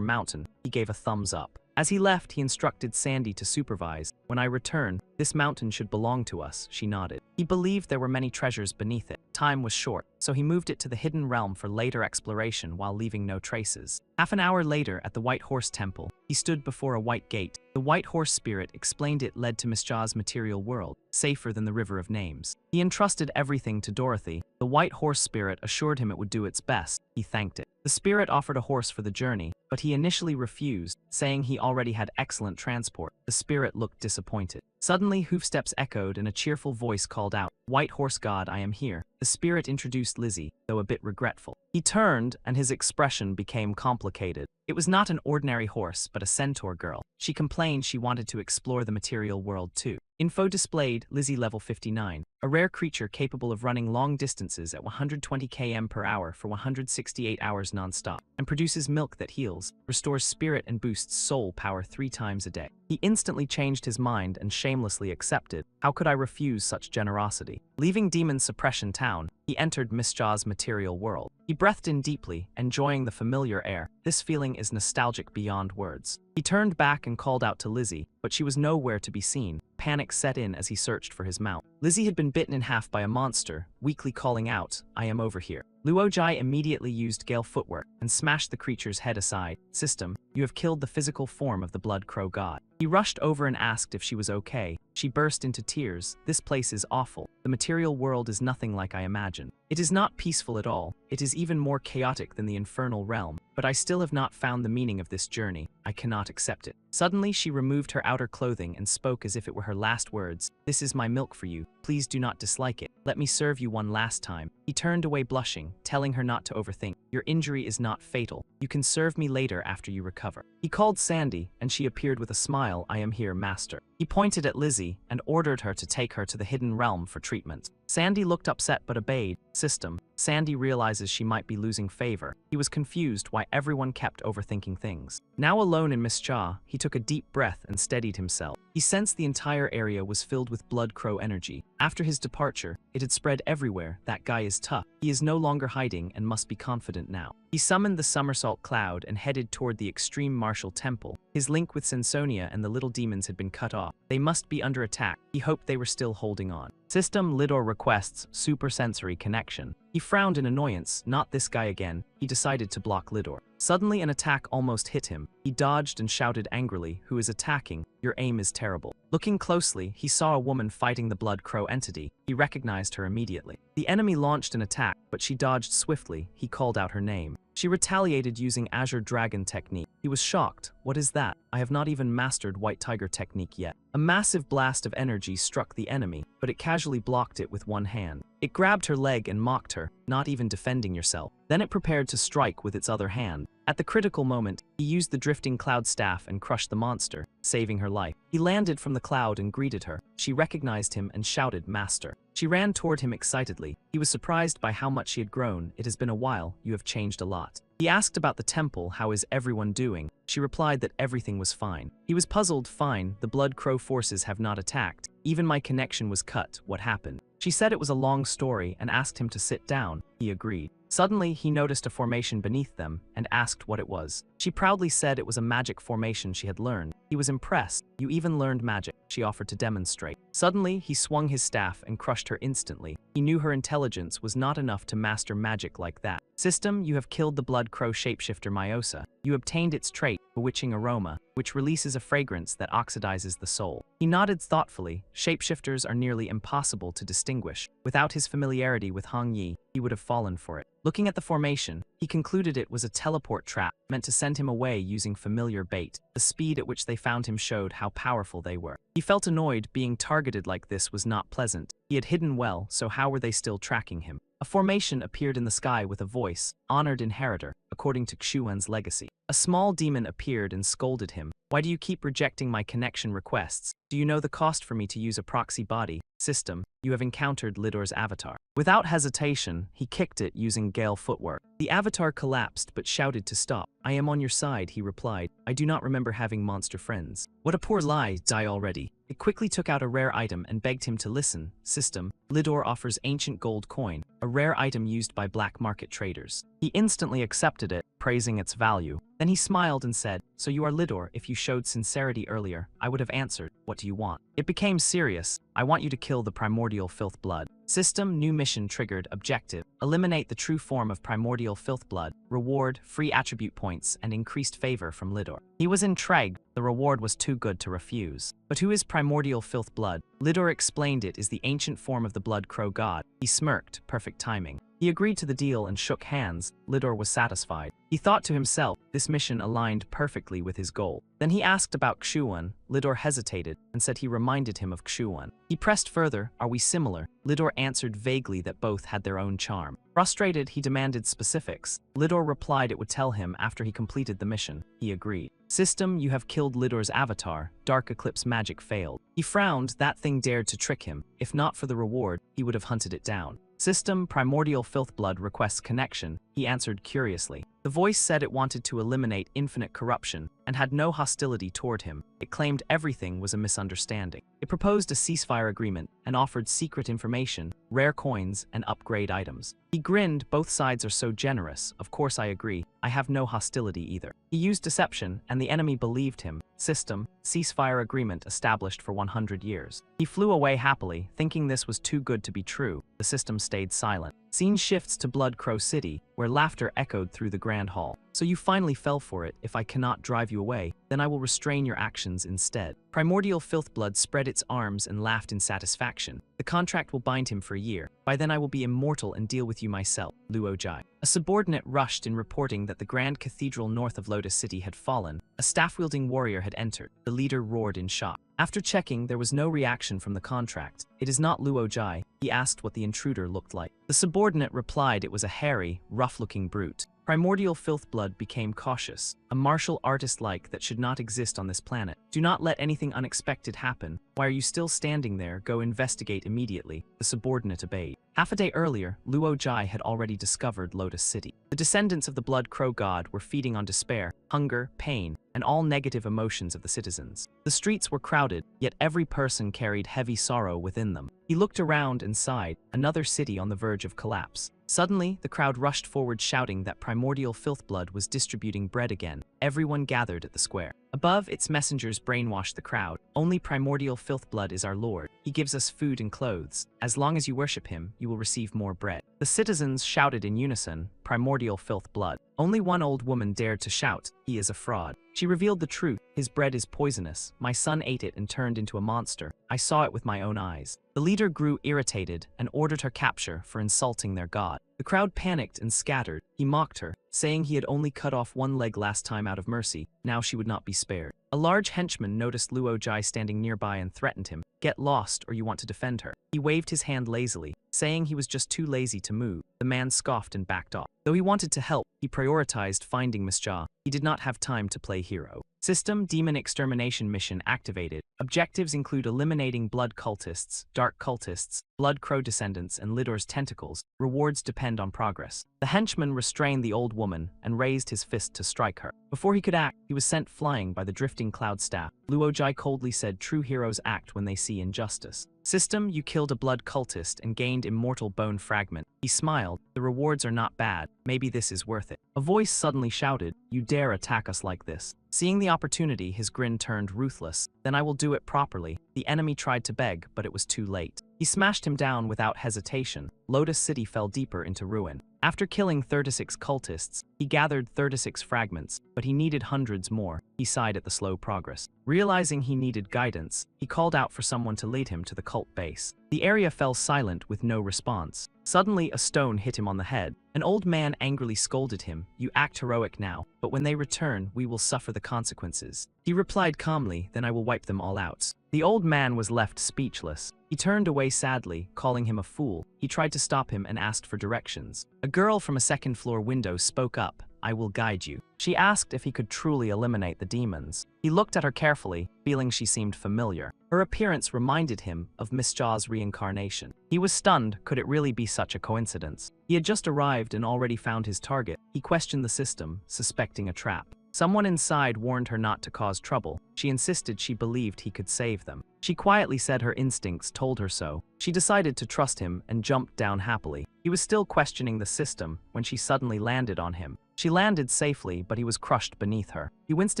mountain. He gave a thumbs up. As he left, he instructed Sandy to supervise. When I return, this mountain should belong to us, she nodded. He believed there were many treasures beneath it. Time was short, so he moved it to the hidden realm for later exploration while leaving no traces. Half an hour later, at the White Horse Temple, he stood before a white gate. The White Horse spirit explained it led to Miss Cha's material world, safer than the River of Names. He entrusted everything to Dorothy. The White Horse spirit assured him it would do its best. He thanked it. The spirit offered a horse for the journey, but he initially refused, saying he already had excellent transport. The spirit looked disappointed. Suddenly, hoofsteps echoed and a cheerful voice called out, "White Horse God, I am here." The spirit introduced Lizzie, though a bit regretful. He turned, and his expression became complicated. It was not an ordinary horse, but a centaur girl. She complained she wanted to explore the material world too. Info displayed, Lizzie level 59, a rare creature capable of running long distances at 120 km per hour for 168 hours non-stop, and produces milk that heals, restores spirit and boosts soul power 3 times a day. He instantly changed his mind and shamelessly accepted. How could I refuse such generosity? Leaving Demon Suppression Town, he entered Miss Cha's material world. He breathed in deeply, enjoying the familiar air. This feeling is nostalgic beyond words. He turned back and called out to Lizzie, but she was nowhere to be seen. Panic set in as he searched for his mount. Lizzie had been bitten in half by a monster, weakly calling out, "I am over here." Luojai immediately used Gale footwork and smashed the creature's head aside. System, you have killed the physical form of the Blood Crow God. He rushed over and asked if she was okay. She burst into tears. This place is awful. The material world is nothing like I imagined. It is not peaceful at all. It is even more chaotic than the infernal realm. But I still have not found the meaning of this journey. I cannot accept it. Suddenly, she removed her outer clothing and spoke as if it were her last words. This is my milk for you. Please do not dislike it. Let me serve you one last time. He turned away blushing, telling her not to overthink. Your injury is not fatal. You can serve me later after you recover. He called Sandy, and she appeared with a smile. I am here, Master. He pointed at Lizzie and ordered her to take her to the hidden realm for treatment. Sandy looked upset but obeyed. System. Sandy realizes she might be losing favor. He was confused why everyone kept overthinking things. Now alone in Miss Cha, he took a deep breath and steadied himself. He sensed the entire area was filled with Blood Crow energy. After his departure, it had spread everywhere. That guy is tough. He is no longer hiding and must be confident now. He summoned the somersault cloud and headed toward the extreme martial temple. His link with Sensonia and the little demons had been cut off. They must be under attack. He hoped they were still holding on. System Lidor requests supersensory connection. He frowned in annoyance. Not this guy again. He decided to block Lidor. Suddenly an attack almost hit him. He dodged and shouted angrily, "Who is attacking? Your aim is terrible." Looking closely, he saw a woman fighting the Blood Crow entity. He recognized her immediately. The enemy launched an attack, but she dodged swiftly. He called out her name. She retaliated using Azure Dragon technique. He was shocked. What is that? I have not even mastered White Tiger technique yet. A massive blast of energy struck the enemy, but it casually blocked it with one hand. It grabbed her leg and mocked her, not even defending yourself. Then it prepared to strike with its other hand. At the critical moment, he used the drifting cloud staff and crushed the monster, saving her life. He landed from the cloud and greeted her. She recognized him and shouted, "Master." She ran toward him excitedly. He was surprised by how much she had grown. "It has been a while, you have changed a lot." He asked about the temple, how is everyone doing? She replied that everything was fine. He was puzzled. Fine, the Blood Crow forces have not attacked. Even my connection was cut. What happened? She said it was a long story and asked him to sit down. He agreed. Suddenly, he noticed a formation beneath them and asked what it was. She proudly said it was a magic formation she had learned. He was impressed. "You even learned magic," she offered to demonstrate. Suddenly, he swung his staff and crushed her instantly. He knew her intelligence was not enough to master magic like that. "System, you have killed the Blood Crow shapeshifter Myosa. You obtained its trait, bewitching aroma, which releases a fragrance that oxidizes the soul." He nodded thoughtfully. Shapeshifters are nearly impossible to distinguish. Without his familiarity with Hong Yi, he would have fallen for it. Looking at the formation, he concluded it was a teleport trap, meant to send him away using familiar bait. The speed at which they found him showed how powerful they were. He felt annoyed. Being targeted like this was not pleasant. He had hidden well, so how were they still tracking him? A formation appeared in the sky with a voice, "Honored inheritor, according to Xuan's legacy." A small demon appeared and scolded him. "Why do you keep rejecting my connection requests? Do you know the cost for me to use a proxy body? System, you have encountered Lidor's avatar." Without hesitation, he kicked it using Gale footwork. The avatar collapsed but shouted to stop. "I am on your side," he replied. "I do not remember having monster friends." "What a poor lie, die already." It quickly took out a rare item and begged him to listen. "System, Lidor offers ancient gold coin, a rare item used by black market traders." He instantly accepted it, praising its value. Then he smiled and said, "So you are Lidor. If you showed sincerity earlier, I would have answered, 'What do you want?'" It became serious. "I want you to kill the primordial filth blood." System, new mission triggered. Objective, eliminate the true form of primordial filth blood. Reward, free attribute points and increased favor from Lidor. He was intrigued. The reward was too good to refuse. But who is primordial filth blood? Lidor explained it is the ancient form of the Blood Crow god. He smirked, perfect timing. He agreed to the deal and shook hands. Lidor was satisfied. He thought to himself, this mission aligned perfectly with his goal. Then he asked about Xuan. Lidor hesitated and said he reminded him of Xuan. He pressed further, "Are we similar?" Lidor answered vaguely that both had their own charm. Frustrated, he demanded specifics. Lidor replied it would tell him after he completed the mission. He agreed. "System, you have killed Lidor's avatar. Dark Eclipse magic failed." He frowned. That thing dared to trick him. If not for the reward, he would have hunted it down. "System, primordial filth blood requests connection," he answered curiously. The voice said it wanted to eliminate infinite corruption and had no hostility toward him. It claimed everything was a misunderstanding. It proposed a ceasefire agreement and offered secret information, rare coins, and upgrade items. He grinned. "Both sides are so generous. Of course I agree. I have no hostility either." He used deception, and the enemy believed him. System, ceasefire agreement established for 100 years. He flew away happily, thinking this was too good to be true. The system stayed silent. Scene shifts to Blood Crow City, where laughter echoed through the Grand Hall. "So you finally fell for it. If I cannot drive you away, then I will restrain your actions instead." Primordial filth blood spread its arms and laughed in satisfaction. "The contract will bind him for a year. By then I will be immortal and deal with you myself." Luo Jai. A subordinate rushed in reporting that the Grand Cathedral north of Lotus City had fallen. A staff-wielding warrior had entered. The leader roared in shock. After checking, there was no reaction from the contract. "It is not Luo Jai." He asked what the intruder looked like. The subordinate replied it was a hairy, rough-looking brute. Primordial filth blood became cautious. A martial artist-like that should not exist on this planet. "Do not let anything unexpected happen. Why are you still standing there? Go investigate immediately." The subordinate obeyed. Half a day earlier, Luo Jai had already discovered Lotus City. The descendants of the Blood Crow god were feeding on despair, hunger, pain, and all negative emotions of the citizens. The streets were crowded, yet every person carried heavy sorrow within them. He looked around and sighed, another city on the verge of collapse. Suddenly, the crowd rushed forward shouting that primordial filth blood was distributing bread again. Everyone gathered at the square. Above, its messengers brainwashed the crowd. "Only primordial filth blood is our lord. He gives us food and clothes. As long as you worship him, you will receive more bread." The citizens shouted in unison, "Primordial filth blood." Only one old woman dared to shout, "He is a fraud." She revealed the truth. "His bread is poisonous. My son ate it and turned into a monster. I saw it with my own eyes." The leader grew irritated and ordered her capture for insulting their god. The crowd panicked and scattered. He mocked her, saying he had only cut off one leg last time out of mercy, now she would not be spared. A large henchman noticed Luo Jai standing nearby and threatened him, "Get lost or you want to defend her." He waved his hand lazily, saying he was just too lazy to move. The man scoffed and backed off. Though he wanted to help, he prioritized finding Miss Jia. He did not have time to play hero. System Demon Extermination Mission activated. Objectives include eliminating blood cultists, dark cultists, blood crow descendants, and Lidor's tentacles. Rewards depend on progress. The henchman restrained the old woman and raised his fist to strike her. Before he could act, he was sent flying by the drifting cloud staff. Luo Jai coldly said true heroes act when they see injustice. System, you killed a blood cultist and gained immortal bone fragment. He smiled. The rewards are not bad. Maybe this is worth it. A voice suddenly shouted, "You dare attack us like this?" Seeing the opportunity, his grin turned ruthless. "Then I will do it properly." The enemy tried to beg, but it was too late. He smashed him down without hesitation. Lotus City fell deeper into ruin. After killing 36 cultists, he gathered 36 fragments, but he needed hundreds more. He sighed at the slow progress. Realizing he needed guidance, he called out for someone to lead him to the cult base. The area fell silent with no response. Suddenly, a stone hit him on the head. An old man angrily scolded him, "You act heroic now, but when they return, we will suffer the consequences." He replied calmly, "Then I will wipe them all out." The old man was left speechless. He turned away sadly, calling him a fool. He tried to stop him and asked for directions. A girl from a second-floor window spoke up, "I will guide you." She asked if he could truly eliminate the demons. He looked at her carefully, feeling she seemed familiar. Her appearance reminded him of Miss Ja's reincarnation. He was stunned. Could it really be such a coincidence? He had just arrived and already found his target. He questioned the system, suspecting a trap. Someone inside warned her not to cause trouble. She insisted she believed he could save them. She quietly said her instincts told her so. She decided to trust him and jumped down happily. He was still questioning the system when she suddenly landed on him. She landed safely, but he was crushed beneath her. He winced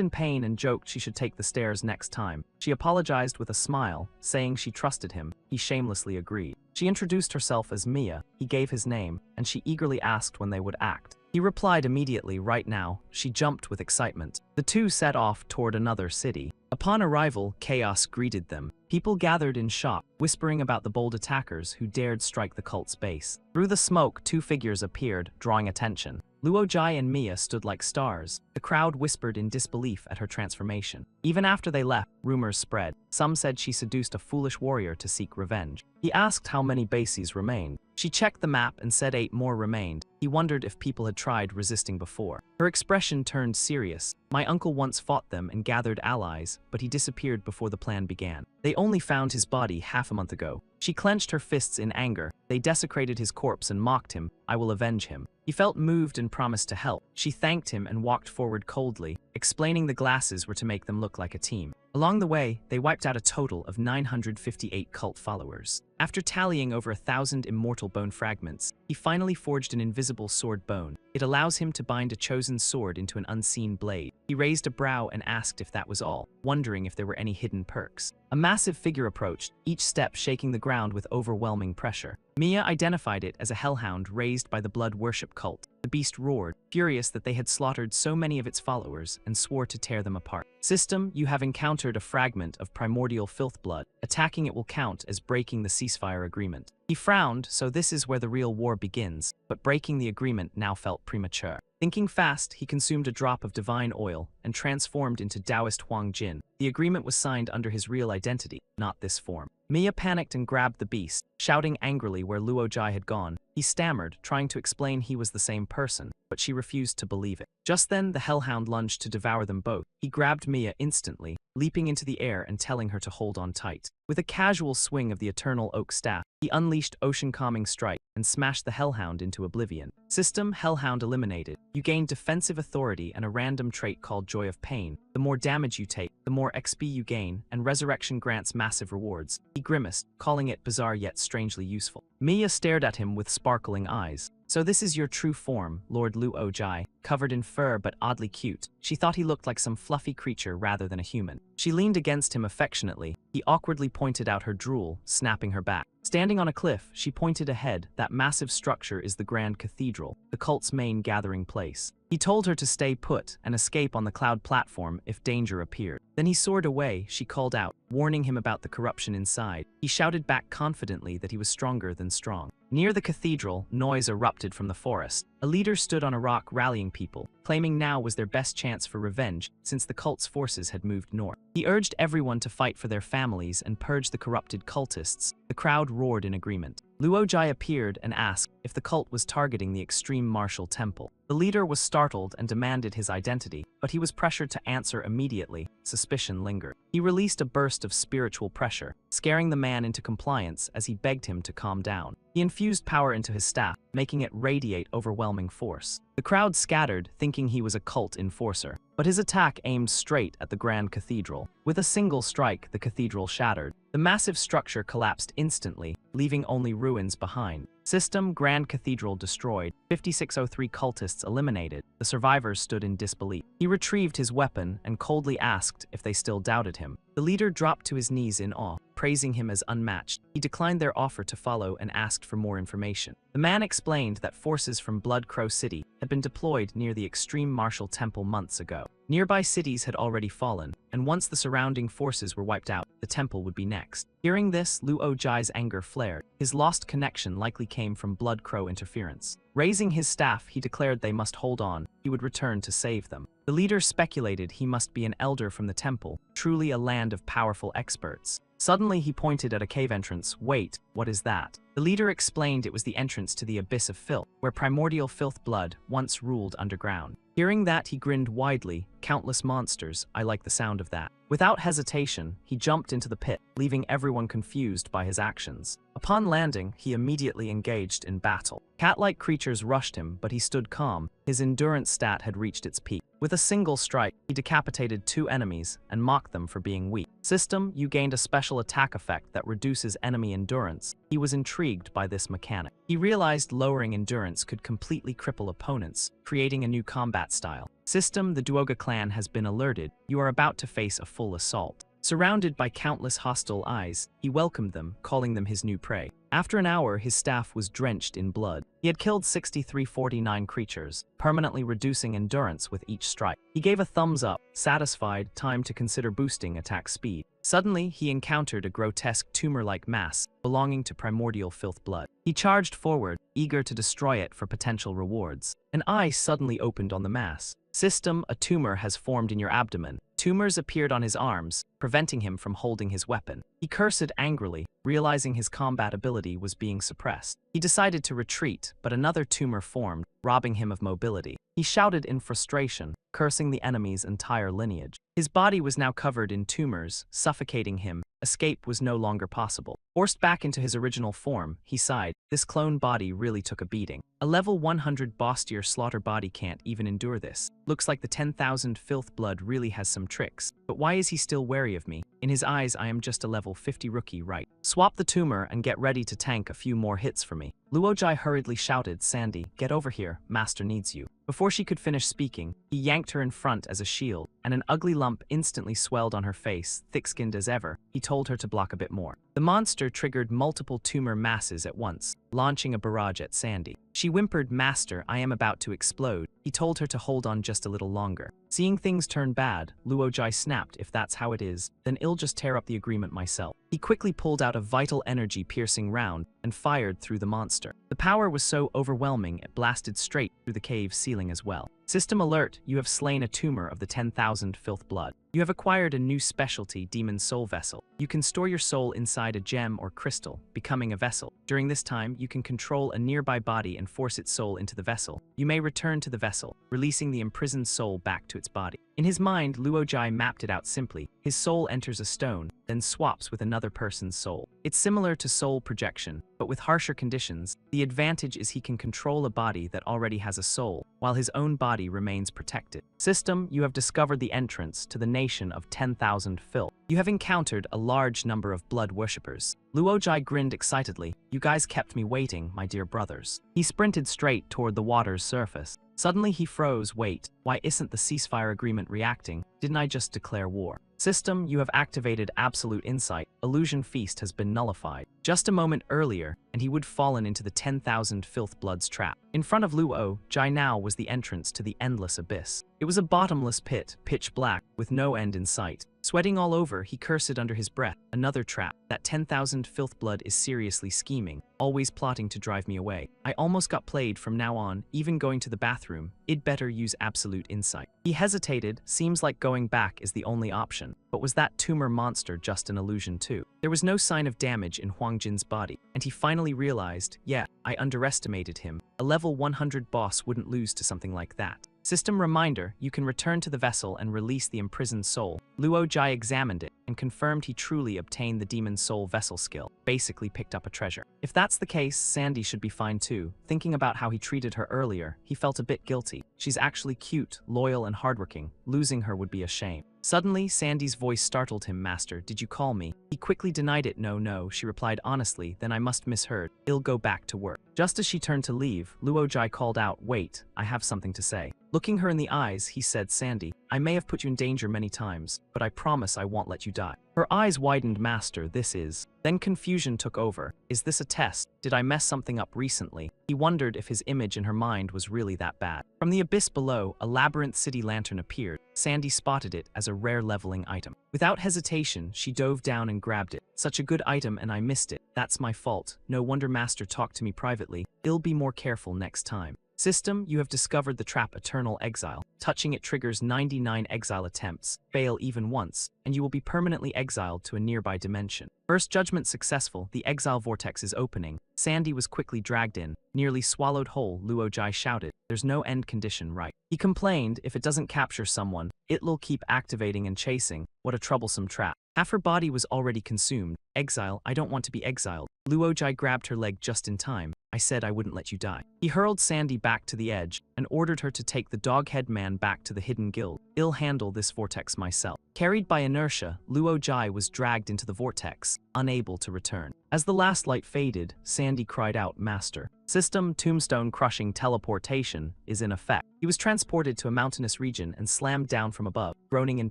in pain and joked she should take the stairs next time. She apologized with a smile, saying she trusted him. He shamelessly agreed. She introduced herself as Mia. He gave his name, and she eagerly asked when they would act. He replied immediately, "Right now." She jumped with excitement. The two set off toward another city. Upon arrival, chaos greeted them. People gathered in shock, whispering about the bold attackers who dared strike the cult's base. Through the smoke, two figures appeared, drawing attention. Luo Jai and Mia stood like stars. The crowd whispered in disbelief at her transformation. Even after they left, rumors spread. Some said she seduced a foolish warrior to seek revenge. He asked how many bases remained. She checked the map and said 8 more remained. He wondered if people had tried resisting before. Her expression turned serious. "My uncle once fought them and gathered allies, but he disappeared before the plan began. They only found his body half a month ago." She clenched her fists in anger. "They desecrated his corpse and mocked him. I will avenge him." He felt moved and promised to help. She thanked him and walked forward coldly, explaining the glasses were to make them look like a team. Along the way, they wiped out a total of 958 cult followers. After tallying over 1,000 immortal bone fragments, he finally forged an invisible sword bone. It allows him to bind a chosen sword into an unseen blade. He raised a brow and asked if that was all, wondering if there were any hidden perks. A massive figure approached, each step shaking the ground with overwhelming pressure. Mia identified it as a hellhound raised by the blood worship cult. The beast roared, furious that they had slaughtered so many of its followers, and swore to tear them apart. "System, you have encountered a fragment of primordial filth blood. Attacking it will count as breaking the ceasefire agreement." He frowned, so this is where the real war begins, but breaking the agreement now felt premature. Thinking fast, he consumed a drop of divine oil and transformed into Taoist Huang Jin. The agreement was signed under his real identity, not this form. Mia panicked and grabbed the beast, shouting angrily where Luo Jai had gone. He stammered, trying to explain he was the same person, but she refused to believe it. Just then, the hellhound lunged to devour them both. He grabbed Mia instantly, leaping into the air and telling her to hold on tight. With a casual swing of the eternal oak staff, he unleashed Ocean Calming Strike and smashed the hellhound into oblivion. System, hellhound eliminated. You gain defensive authority and a random trait called Joy of Pain. The more damage you take, the more XP you gain, and resurrection grants massive rewards. He grimaced, calling it bizarre yet strangely useful. Mia stared at him with sparkling eyes. "So this is your true form, Lord Luo Jai, covered in fur but oddly cute." She thought he looked like some fluffy creature rather than a human. She leaned against him affectionately. He awkwardly pointed out her drool, snapping her back. Standing on a cliff, she pointed ahead. That massive structure is the Grand Cathedral, the cult's main gathering place. He told her to stay put and escape on the cloud platform if danger appeared. Then he soared away. She called out, warning him about the corruption inside. He shouted back confidently that he was stronger than strong. Near the cathedral, noise erupted from the forest. A leader stood on a rock rallying people, claiming now was their best chance for revenge since the cult's forces had moved north. He urged everyone to fight for their families and purge the corrupted cultists. The crowd roared in agreement. Luojai appeared and asked if the cult was targeting the extreme martial temple. The leader was startled and demanded his identity, but he was pressured to answer immediately. Suspicion lingered. He released a burst of spiritual pressure, scaring the man into compliance as he begged him to calm down. He infused power into his staff, making it radiate overwhelming force. The crowd scattered, thinking he was a cult enforcer, but his attack aimed straight at the Grand Cathedral. With a single strike, the cathedral shattered. The massive structure collapsed instantly, leaving only ruins behind. System: Grand Cathedral destroyed. 5603 cultists eliminated. The survivors stood in disbelief. He retrieved his weapon and coldly asked if they still doubted him. The leader dropped to his knees in awe, praising him as unmatched. He declined their offer to follow and asked for more information. The man explained that forces from Blood Crow City had been deployed near the extreme martial temple months ago. Nearby cities had already fallen, and once the surrounding forces were wiped out, the temple would be next. Hearing this, Luojai's anger flared. His lost connection likely came from Blood Crow interference. Raising his staff, he declared they must hold on. He would return to save them. The leader speculated he must be an elder from the temple, truly a land of powerful experts. Suddenly, he pointed at a cave entrance. Wait, what is that? The leader explained it was the entrance to the Abyss of Filth, where primordial filth blood once ruled underground. Hearing that, he grinned widely. Countless monsters, I like the sound of that. Without hesitation, he jumped into the pit, leaving everyone confused by his actions. Upon landing, he immediately engaged in battle. Cat-like creatures rushed him, but he stood calm. His endurance stat had reached its peak. With a single strike, he decapitated 2 enemies and mocked them for being weak. System: you gained a special attack effect that reduces enemy endurance. He was intrigued by this mechanic. He realized lowering endurance could completely cripple opponents, creating a new combat style. System: the Duoga clan has been alerted. You are about to face a full assault. Surrounded by countless hostile eyes, he welcomed them, calling them his new prey. After an hour, his staff was drenched in blood. He had killed 6349 creatures, permanently reducing endurance with each strike. He gave a thumbs up, satisfied. Time to consider boosting attack speed. Suddenly, he encountered a grotesque tumor-like mass belonging to primordial filth blood. He charged forward, eager to destroy it for potential rewards. An eye suddenly opened on the mass. System: a tumor has formed in your abdomen. Tumors appeared on his arms, preventing him from holding his weapon. He cursed angrily, realizing his combat ability was being suppressed. He decided to retreat, but another tumor formed, robbing him of mobility. He shouted in frustration, cursing the enemy's entire lineage. His body was now covered in tumors, suffocating him. Escape was no longer possible. Forced back into his original form, he sighed. This clone body really took a beating. A level 100 boss-tier slaughter body can't even endure this. Looks like the 10,000 filth blood really has some tricks. But why is he still wary of me? In his eyes, I am just a level 50 rookie, right? Swap the tumor and get ready to tank a few more hits for me. Luojai hurriedly shouted, Sandy, get over here, Master needs you. Before she could finish speaking, he yanked her in front as a shield, and an ugly lump instantly swelled on her face, thick-skinned as ever. He told her to block a bit more. The monster triggered multiple tumor masses at once, launching a barrage at Sandy. She whimpered, Master, I am about to explode. He told her to hold on just a little longer. Seeing things turn bad, Luojai snapped, if that's how it is, then I'll just tear up the agreement myself. He quickly pulled out a vital energy-piercing round and fired through the monster. The power was so overwhelming it blasted straight through the cave ceiling as well. System alert, you have slain a tumor of the 10,000 filth blood. You have acquired a new specialty, Demon Soul Vessel. You can store your soul inside a gem or crystal, becoming a vessel. During this time, you can control a nearby body and force its soul into the vessel. You may return to the vessel, releasing the imprisoned soul back to its body. In his mind, Luojai mapped it out simply. His soul enters a stone, then swaps with another person's soul. It's similar to soul projection, but with harsher conditions. The advantage is he can control a body that already has a soul, while his own body remains protected. System, you have discovered the entrance to the nation of 10,000 filth. You have encountered a large number of blood worshippers. Luojai grinned excitedly. You guys kept me waiting, my dear brothers. He sprinted straight toward the water's surface. Suddenly he froze. Wait, why isn't the ceasefire agreement reacting? Didn't I just declare war? System, you have activated Absolute Insight. Illusion Feast has been nullified. Just a moment earlier, and he would fallen into the 10,000 Filth Bloods trap. In front of Luo, Jai now was the entrance to the endless abyss. It was a bottomless pit, pitch black, with no end in sight. Sweating all over, he cursed under his breath. Another trap. That 10,000 Filth Blood is seriously scheming, always plotting to drive me away. I almost got played from now on, even going to the bathroom. I'd better use Absolute Insight. He hesitated, seems like going back is the only option. But was that tumor monster just an illusion too? There was no sign of damage in Huang Jin's body, and he finally realized, yeah, I underestimated him. A level 100 boss wouldn't lose to something like that. System reminder, you can return to the vessel and release the imprisoned soul. Luo Jai examined it and confirmed he truly obtained the demon soul vessel skill, basically picked up a treasure. If that's the case, Sandy should be fine too. Thinking about how he treated her earlier, he felt a bit guilty. She's actually cute, loyal, and hardworking. Losing her would be a shame. Suddenly, Sandy's voice startled him. Master, did you call me? He quickly denied it. No, she replied honestly, then I must misheard. I'll go back to work. Just as she turned to leave, Luo Jai called out, wait, I have something to say. Looking her in the eyes, he said, Sandy, I may have put you in danger many times, but I promise I won't let you die. Her eyes widened. Master, this is... Then confusion took over. Is this a test? Did I mess something up recently? He wondered if his image in her mind was really that bad. From the abyss below, a labyrinth city lantern appeared. Sandy spotted it as a rare leveling item. Without hesitation, she dove down and grabbed it. Such a good item and I missed it. That's my fault. No wonder Master talked to me privately. I'll be more careful next time. System, you have discovered the trap Eternal Exile. Touching it triggers 99 exile attempts. Fail even once, and you will be permanently exiled to a nearby dimension. First judgment successful, the exile vortex is opening. Sandy was quickly dragged in. Nearly swallowed whole, Luo Jai shouted, there's no end condition, right? He complained, if it doesn't capture someone, it'll keep activating and chasing. What a troublesome trap. Half her body was already consumed. Exile, I don't want to be exiled. Luo Jai grabbed her leg just in time. I said I wouldn't let you die. He hurled Sandy back to the edge and ordered her to take the dog-head man back to the hidden guild. I'll handle this vortex myself. Carried by inertia, Luo Jai was dragged into the vortex, unable to return. As the last light faded, Sandy cried out, Master. System tombstone crushing teleportation is in effect. He was transported to a mountainous region and slammed down from above, groaning in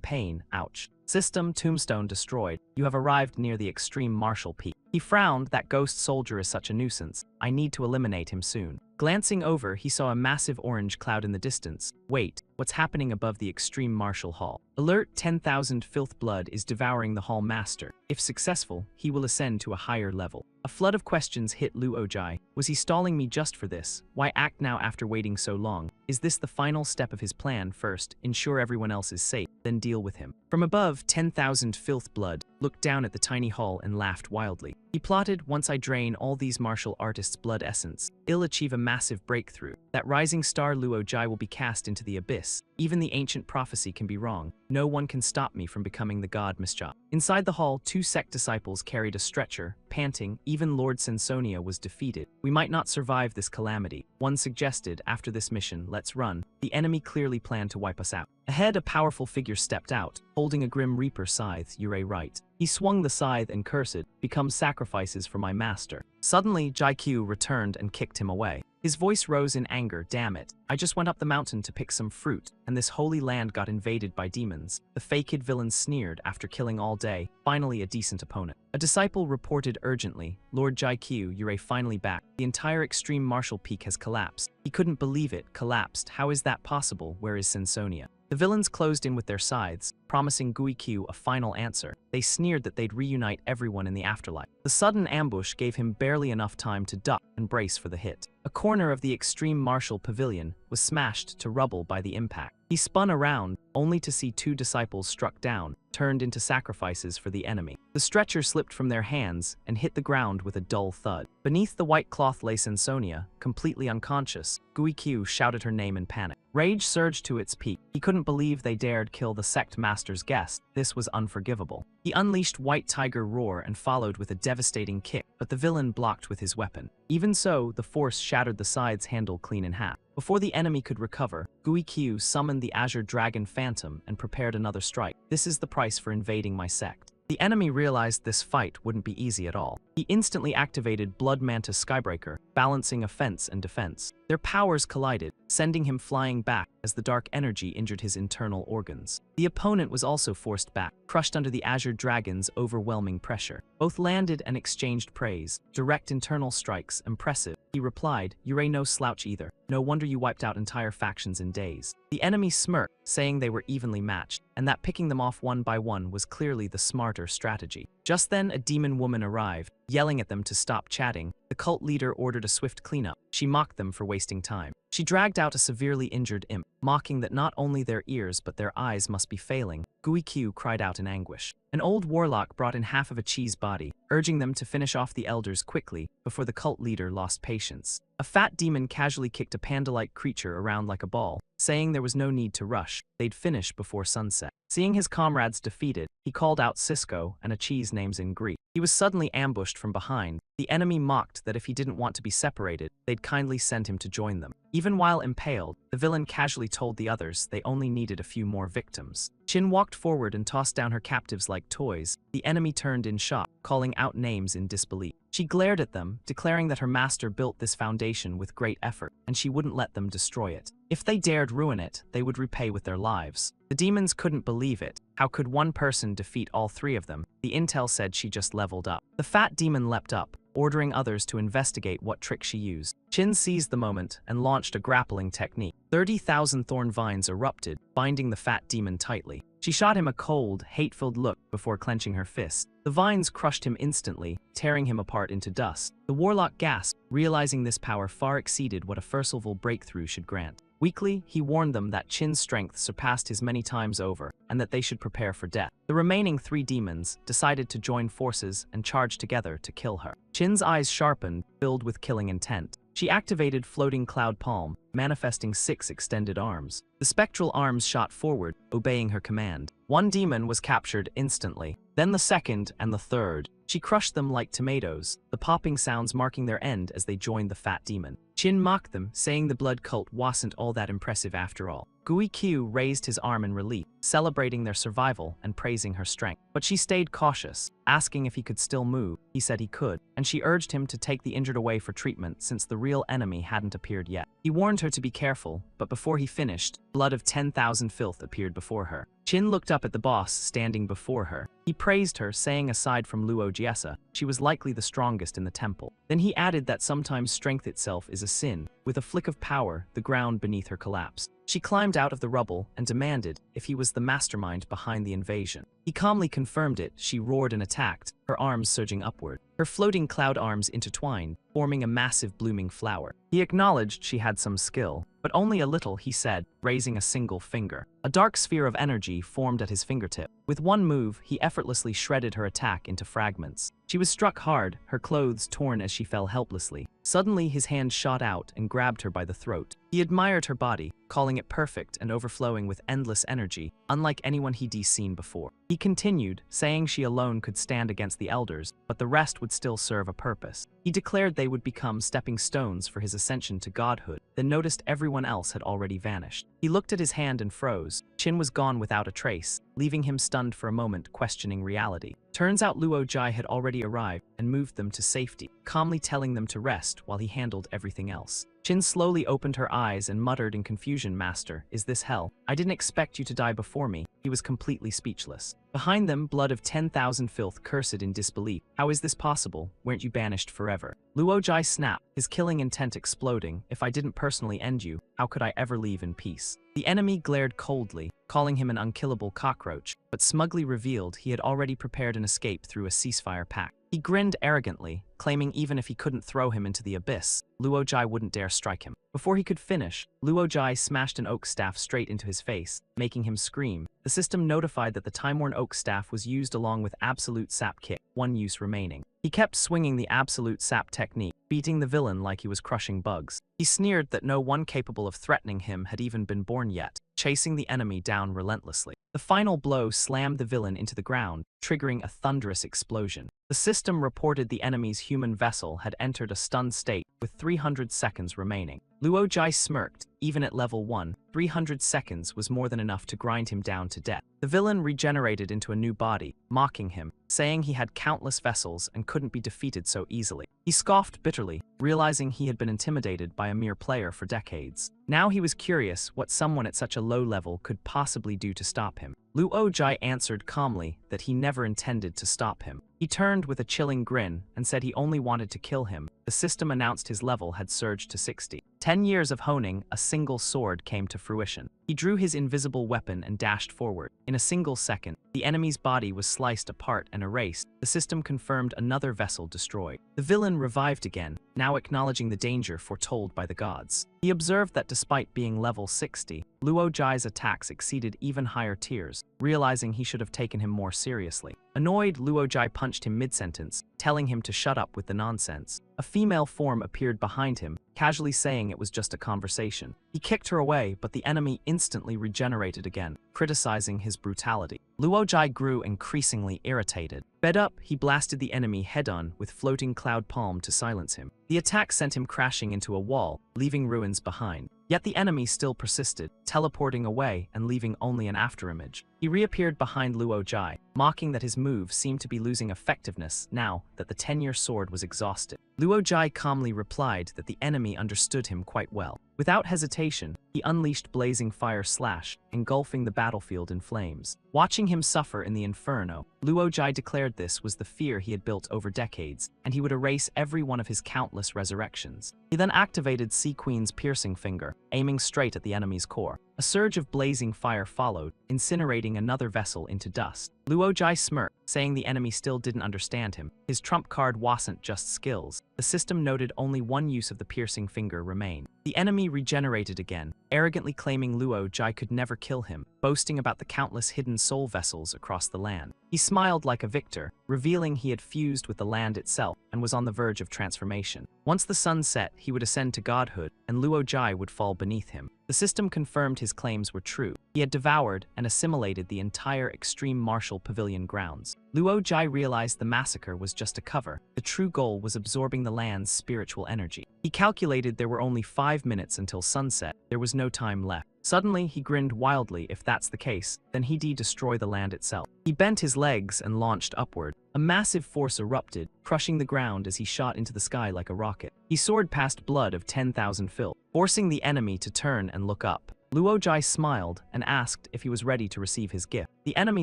pain. Ouch. System tombstone destroyed. You have arrived near the extreme martial peak. He frowned. That ghost soldier is such a nuisance. I need to eliminate him soon. Glancing over, he saw a massive orange cloud in the distance. Wait, what's happening above the extreme martial hall? Alert, 10,000 Filth Blood is devouring the hall master. If successful, he will ascend to a higher level. A flood of questions hit Luo Jai. Was he stalling me just for this? Why act now after waiting so long? Is this the final step of his plan? First, ensure everyone else is safe, then deal with him. From above, 10,000 Filth Blood looked down at the tiny hall and laughed wildly. He plotted, once I drain all these martial artists' blood essence, I'll achieve a massive breakthrough. That rising star Luo Jai will be cast into the abyss. Even the ancient prophecy can be wrong. No one can stop me from becoming the god Mischa. Inside the hall, 2 sect disciples carried a stretcher, panting. Even Lord Sensonia was defeated. We might not survive this calamity. One suggested, after this mission, let's run. The enemy clearly planned to wipe us out. Ahead, a powerful figure stepped out, holding a grim reaper scythe. You're right. He swung the scythe and cursed, become sacrifices for my master. Suddenly, Jaikyu returned and kicked him away. His voice rose in anger. Damn it. I just went up the mountain to pick some fruit, and this holy land got invaded by demons. The faked villain sneered after killing all day, finally a decent opponent. A disciple reported urgently, Lord Jaikyu, you're finally back. The entire extreme martial peak has collapsed. He couldn't believe it. Collapsed? How is that possible? Where is Sensonia? The villains closed in with their scythes, promising Guikyu a final answer. They sneered that they'd reunite everyone in the afterlife. The sudden ambush gave him barely enough time to duck and brace for the hit. A corner of the extreme martial pavilion was smashed to rubble by the impact. He spun around, only to see 2 disciples struck down, turned into sacrifices for the enemy. The stretcher slipped from their hands and hit the ground with a dull thud. Beneath the white cloth lay Sensonia, completely unconscious. Guikyu shouted her name in panic. Rage surged to its peak. He couldn't believe they dared kill the sect master's guest. This was unforgivable. He unleashed White Tiger Roar and followed with a devastating kick, but the villain blocked with his weapon. Even so, the force shattered the scythe's handle clean in half. Before the enemy could recover, Guikyu summoned the Azure Dragon Phantom and prepared another strike. This is the price for invading my sect. The enemy realized this fight wouldn't be easy at all. He instantly activated Blood Mantis Skybreaker, balancing offense and defense. Their powers collided, sending him flying back as the dark energy injured his internal organs. The opponent was also forced back, crushed under the Azure Dragon's overwhelming pressure. Both landed and exchanged praise. Direct internal strikes, impressive. He replied, "You ain't no slouch either. No wonder you wiped out entire factions in days." The enemy smirked, saying they were evenly matched, and that picking them off one by one was clearly the smarter strategy. Just then, a demon woman arrived, yelling at them to stop chatting. The cult leader ordered a swift cleanup. She mocked them for wasting time. She dragged out a severely injured imp, mocking that not only their ears but their eyes must be failing. Guikyu cried out in anguish. An old warlock brought in half of a cheese body, urging them to finish off the elders quickly before the cult leader lost patience. A fat demon casually kicked a panda-like creature around like a ball, saying there was no need to rush, they'd finish before sunset. Seeing his comrades defeated, he called out Cisco and a cheese names in Greek. He was suddenly ambushed from behind. The enemy mocked that if he didn't want to be separated, they'd kindly send him to join them. Even while impaled, the villain casually told the others they only needed a few more victims. Chin walked forward and tossed down her captives like toys. The enemy turned in shock, calling out names in disbelief. She glared at them, declaring that her master built this foundation with great effort, and she wouldn't let them destroy it. If they dared ruin it, they would repay with their lives. The demons couldn't believe it. How could one person defeat all three of them? The intel said she just leveled up. The fat demon leapt up, ordering others to investigate what trick she used. Chin seized the moment and launched a grappling technique. 30,000 thorn vines erupted, binding the fat demon tightly. She shot him a cold, hate-filled look before clenching her fist. The vines crushed him instantly, tearing him apart into dust. The warlock gasped, realizing this power far exceeded what a first-level breakthrough should grant. Weakly, he warned them that Chin's strength surpassed his many times over, and that they should prepare for death. The remaining three demons decided to join forces and charge together to kill her. Chin's eyes sharpened, filled with killing intent. She activated Floating Cloud Palm, manifesting 6 extended arms. The spectral arms shot forward, obeying her command. One demon was captured instantly, then the second and the third. She crushed them like tomatoes, the popping sounds marking their end as they joined the fat demon. Chin mocked them, saying the blood cult wasn't all that impressive after all. Guikyu raised his arm in relief, celebrating their survival and praising her strength. But she stayed cautious, asking if he could still move. He said he could, and she urged him to take the injured away for treatment since the real enemy hadn't appeared yet. He warned her to be careful, but before he finished, blood of 10,000 filth appeared before her. Chin looked up at the boss standing before her. He praised her, saying aside from Luo Jiesa, she was likely the strongest in the temple. Then he added that sometimes strength itself is a sin. With a flick of power, the ground beneath her collapsed. She climbed out of the rubble and demanded if he was the mastermind behind the invasion. He calmly confirmed it. She roared and attacked, her arms surging upward. Her floating cloud arms intertwined, forming a massive blooming flower. He acknowledged she had some skill, but only a little, he said, raising a single finger. A dark sphere of energy formed at his fingertip. With one move, he effortlessly shredded her attack into fragments. She was struck hard, her clothes torn as she fell helplessly. Suddenly, his hand shot out and grabbed her by the throat. He admired her body, calling it perfect and overflowing with endless energy, unlike anyone he'd seen before. He continued, saying she alone could stand against the elders, but the rest would still serve a purpose. He declared they would become stepping stones for his ascension to godhood, then noticed everyone else had already vanished. He looked at his hand and froze. Chin was gone without a trace, leaving him stunned for a moment, questioning reality. Turns out Luo Jai had already arrived and moved them to safety, calmly telling them to rest while he handled everything else. Chin slowly opened her eyes and muttered in confusion, "Master, is this hell? I didn't expect you to die before me." He was completely speechless. Behind them, blood of 10,000 filth cursed in disbelief. "How is this possible? Weren't you banished forever?" Luo Jai snapped, his killing intent exploding. "If I didn't personally end you, how could I ever leave in peace?" The enemy glared coldly, calling him an unkillable cockroach, but smugly revealed he had already prepared an escape through a ceasefire pact. He grinned arrogantly, claiming even if he couldn't throw him into the abyss, Luo Jai wouldn't dare strike him. Before he could finish, Luo Jai smashed an oak staff straight into his face, making him scream. The system notified that the time-worn oak staff was used along with Absolute Sap Kick, one use remaining. He kept swinging the Absolute Sap technique, beating the villain like he was crushing bugs. He sneered that no one capable of threatening him had even been born yet, chasing the enemy down relentlessly. The final blow slammed the villain into the ground, triggering a thunderous explosion. The system reported the enemy's human vessel had entered a stunned state with 300 seconds remaining. Luo Jai smirked. Even at level 1, 300 seconds was more than enough to grind him down to death. The villain regenerated into a new body, mocking him, saying he had countless vessels and couldn't be defeated so easily. He scoffed bitterly, realizing he had been intimidated by a mere player for decades. Now he was curious what someone at such a low level could possibly do to stop him. Luo Jai answered calmly that he never intended to stop him. He turned with a chilling grin and said he only wanted to kill him. The system announced his level had surged to 60. 10 years of honing, a single sword came to fruition. He drew his invisible weapon and dashed forward. In a single second, the enemy's body was sliced apart and erased. The system confirmed another vessel destroyed. The villain revived again, now acknowledging the danger foretold by the gods. He observed that despite being level 60, Luo Jai's attacks exceeded even higher tiers, realizing he should have taken him more seriously. Annoyed, Luo Jai punched him mid-sentence, telling him to shut up with the nonsense. A female form appeared behind him, casually saying it was just a conversation. He kicked her away, but the enemy instantly regenerated again, criticizing his brutality. Luo Jai grew increasingly irritated. Fed up, he blasted the enemy head-on with floating cloud palm to silence him. The attack sent him crashing into a wall, leaving ruins behind. Yet the enemy still persisted, teleporting away and leaving only an afterimage. He reappeared behind Luo Jai, mocking that his move seemed to be losing effectiveness now that the 10-year sword was exhausted. Luo Jai calmly replied that the enemy understood him quite well. Without hesitation, he unleashed blazing fire slash, engulfing the battlefield in flames. Watching him suffer in the inferno, Luo Jai declared this was the fear he had built over decades, and he would erase every one of his countless resurrections. He then activated Sea Queen's piercing finger, aiming straight at the enemy's core. A surge of blazing fire followed, incinerating another vessel into dust. Luo Jai smirked, saying the enemy still didn't understand him. His trump card wasn't just skills. The system noted only one use of the piercing finger remained. The enemy regenerated again, arrogantly claiming Luo Jai could never kill him, boasting about the countless hidden soul vessels across the land. He smiled like a victor, revealing he had fused with the land itself and was on the verge of transformation. Once the sun set, he would ascend to godhood, and Luo Jai would fall beneath him. The system confirmed his claims were true. He had devoured and assimilated the entire Extreme Martial Pavilion grounds. Luo Jai realized the massacre was just a cover. The true goal was absorbing the land's spiritual energy. He calculated there were only 5 minutes until sunset. There was no time left. Suddenly, he grinned wildly. If that's the case, then he'd destroy the land itself. He bent his legs and launched upward. A massive force erupted, crushing the ground as he shot into the sky like a rocket. He soared past blood of 10,000 fil, forcing the enemy to turn and look up. Luo Jai smiled and asked if he was ready to receive his gift. The enemy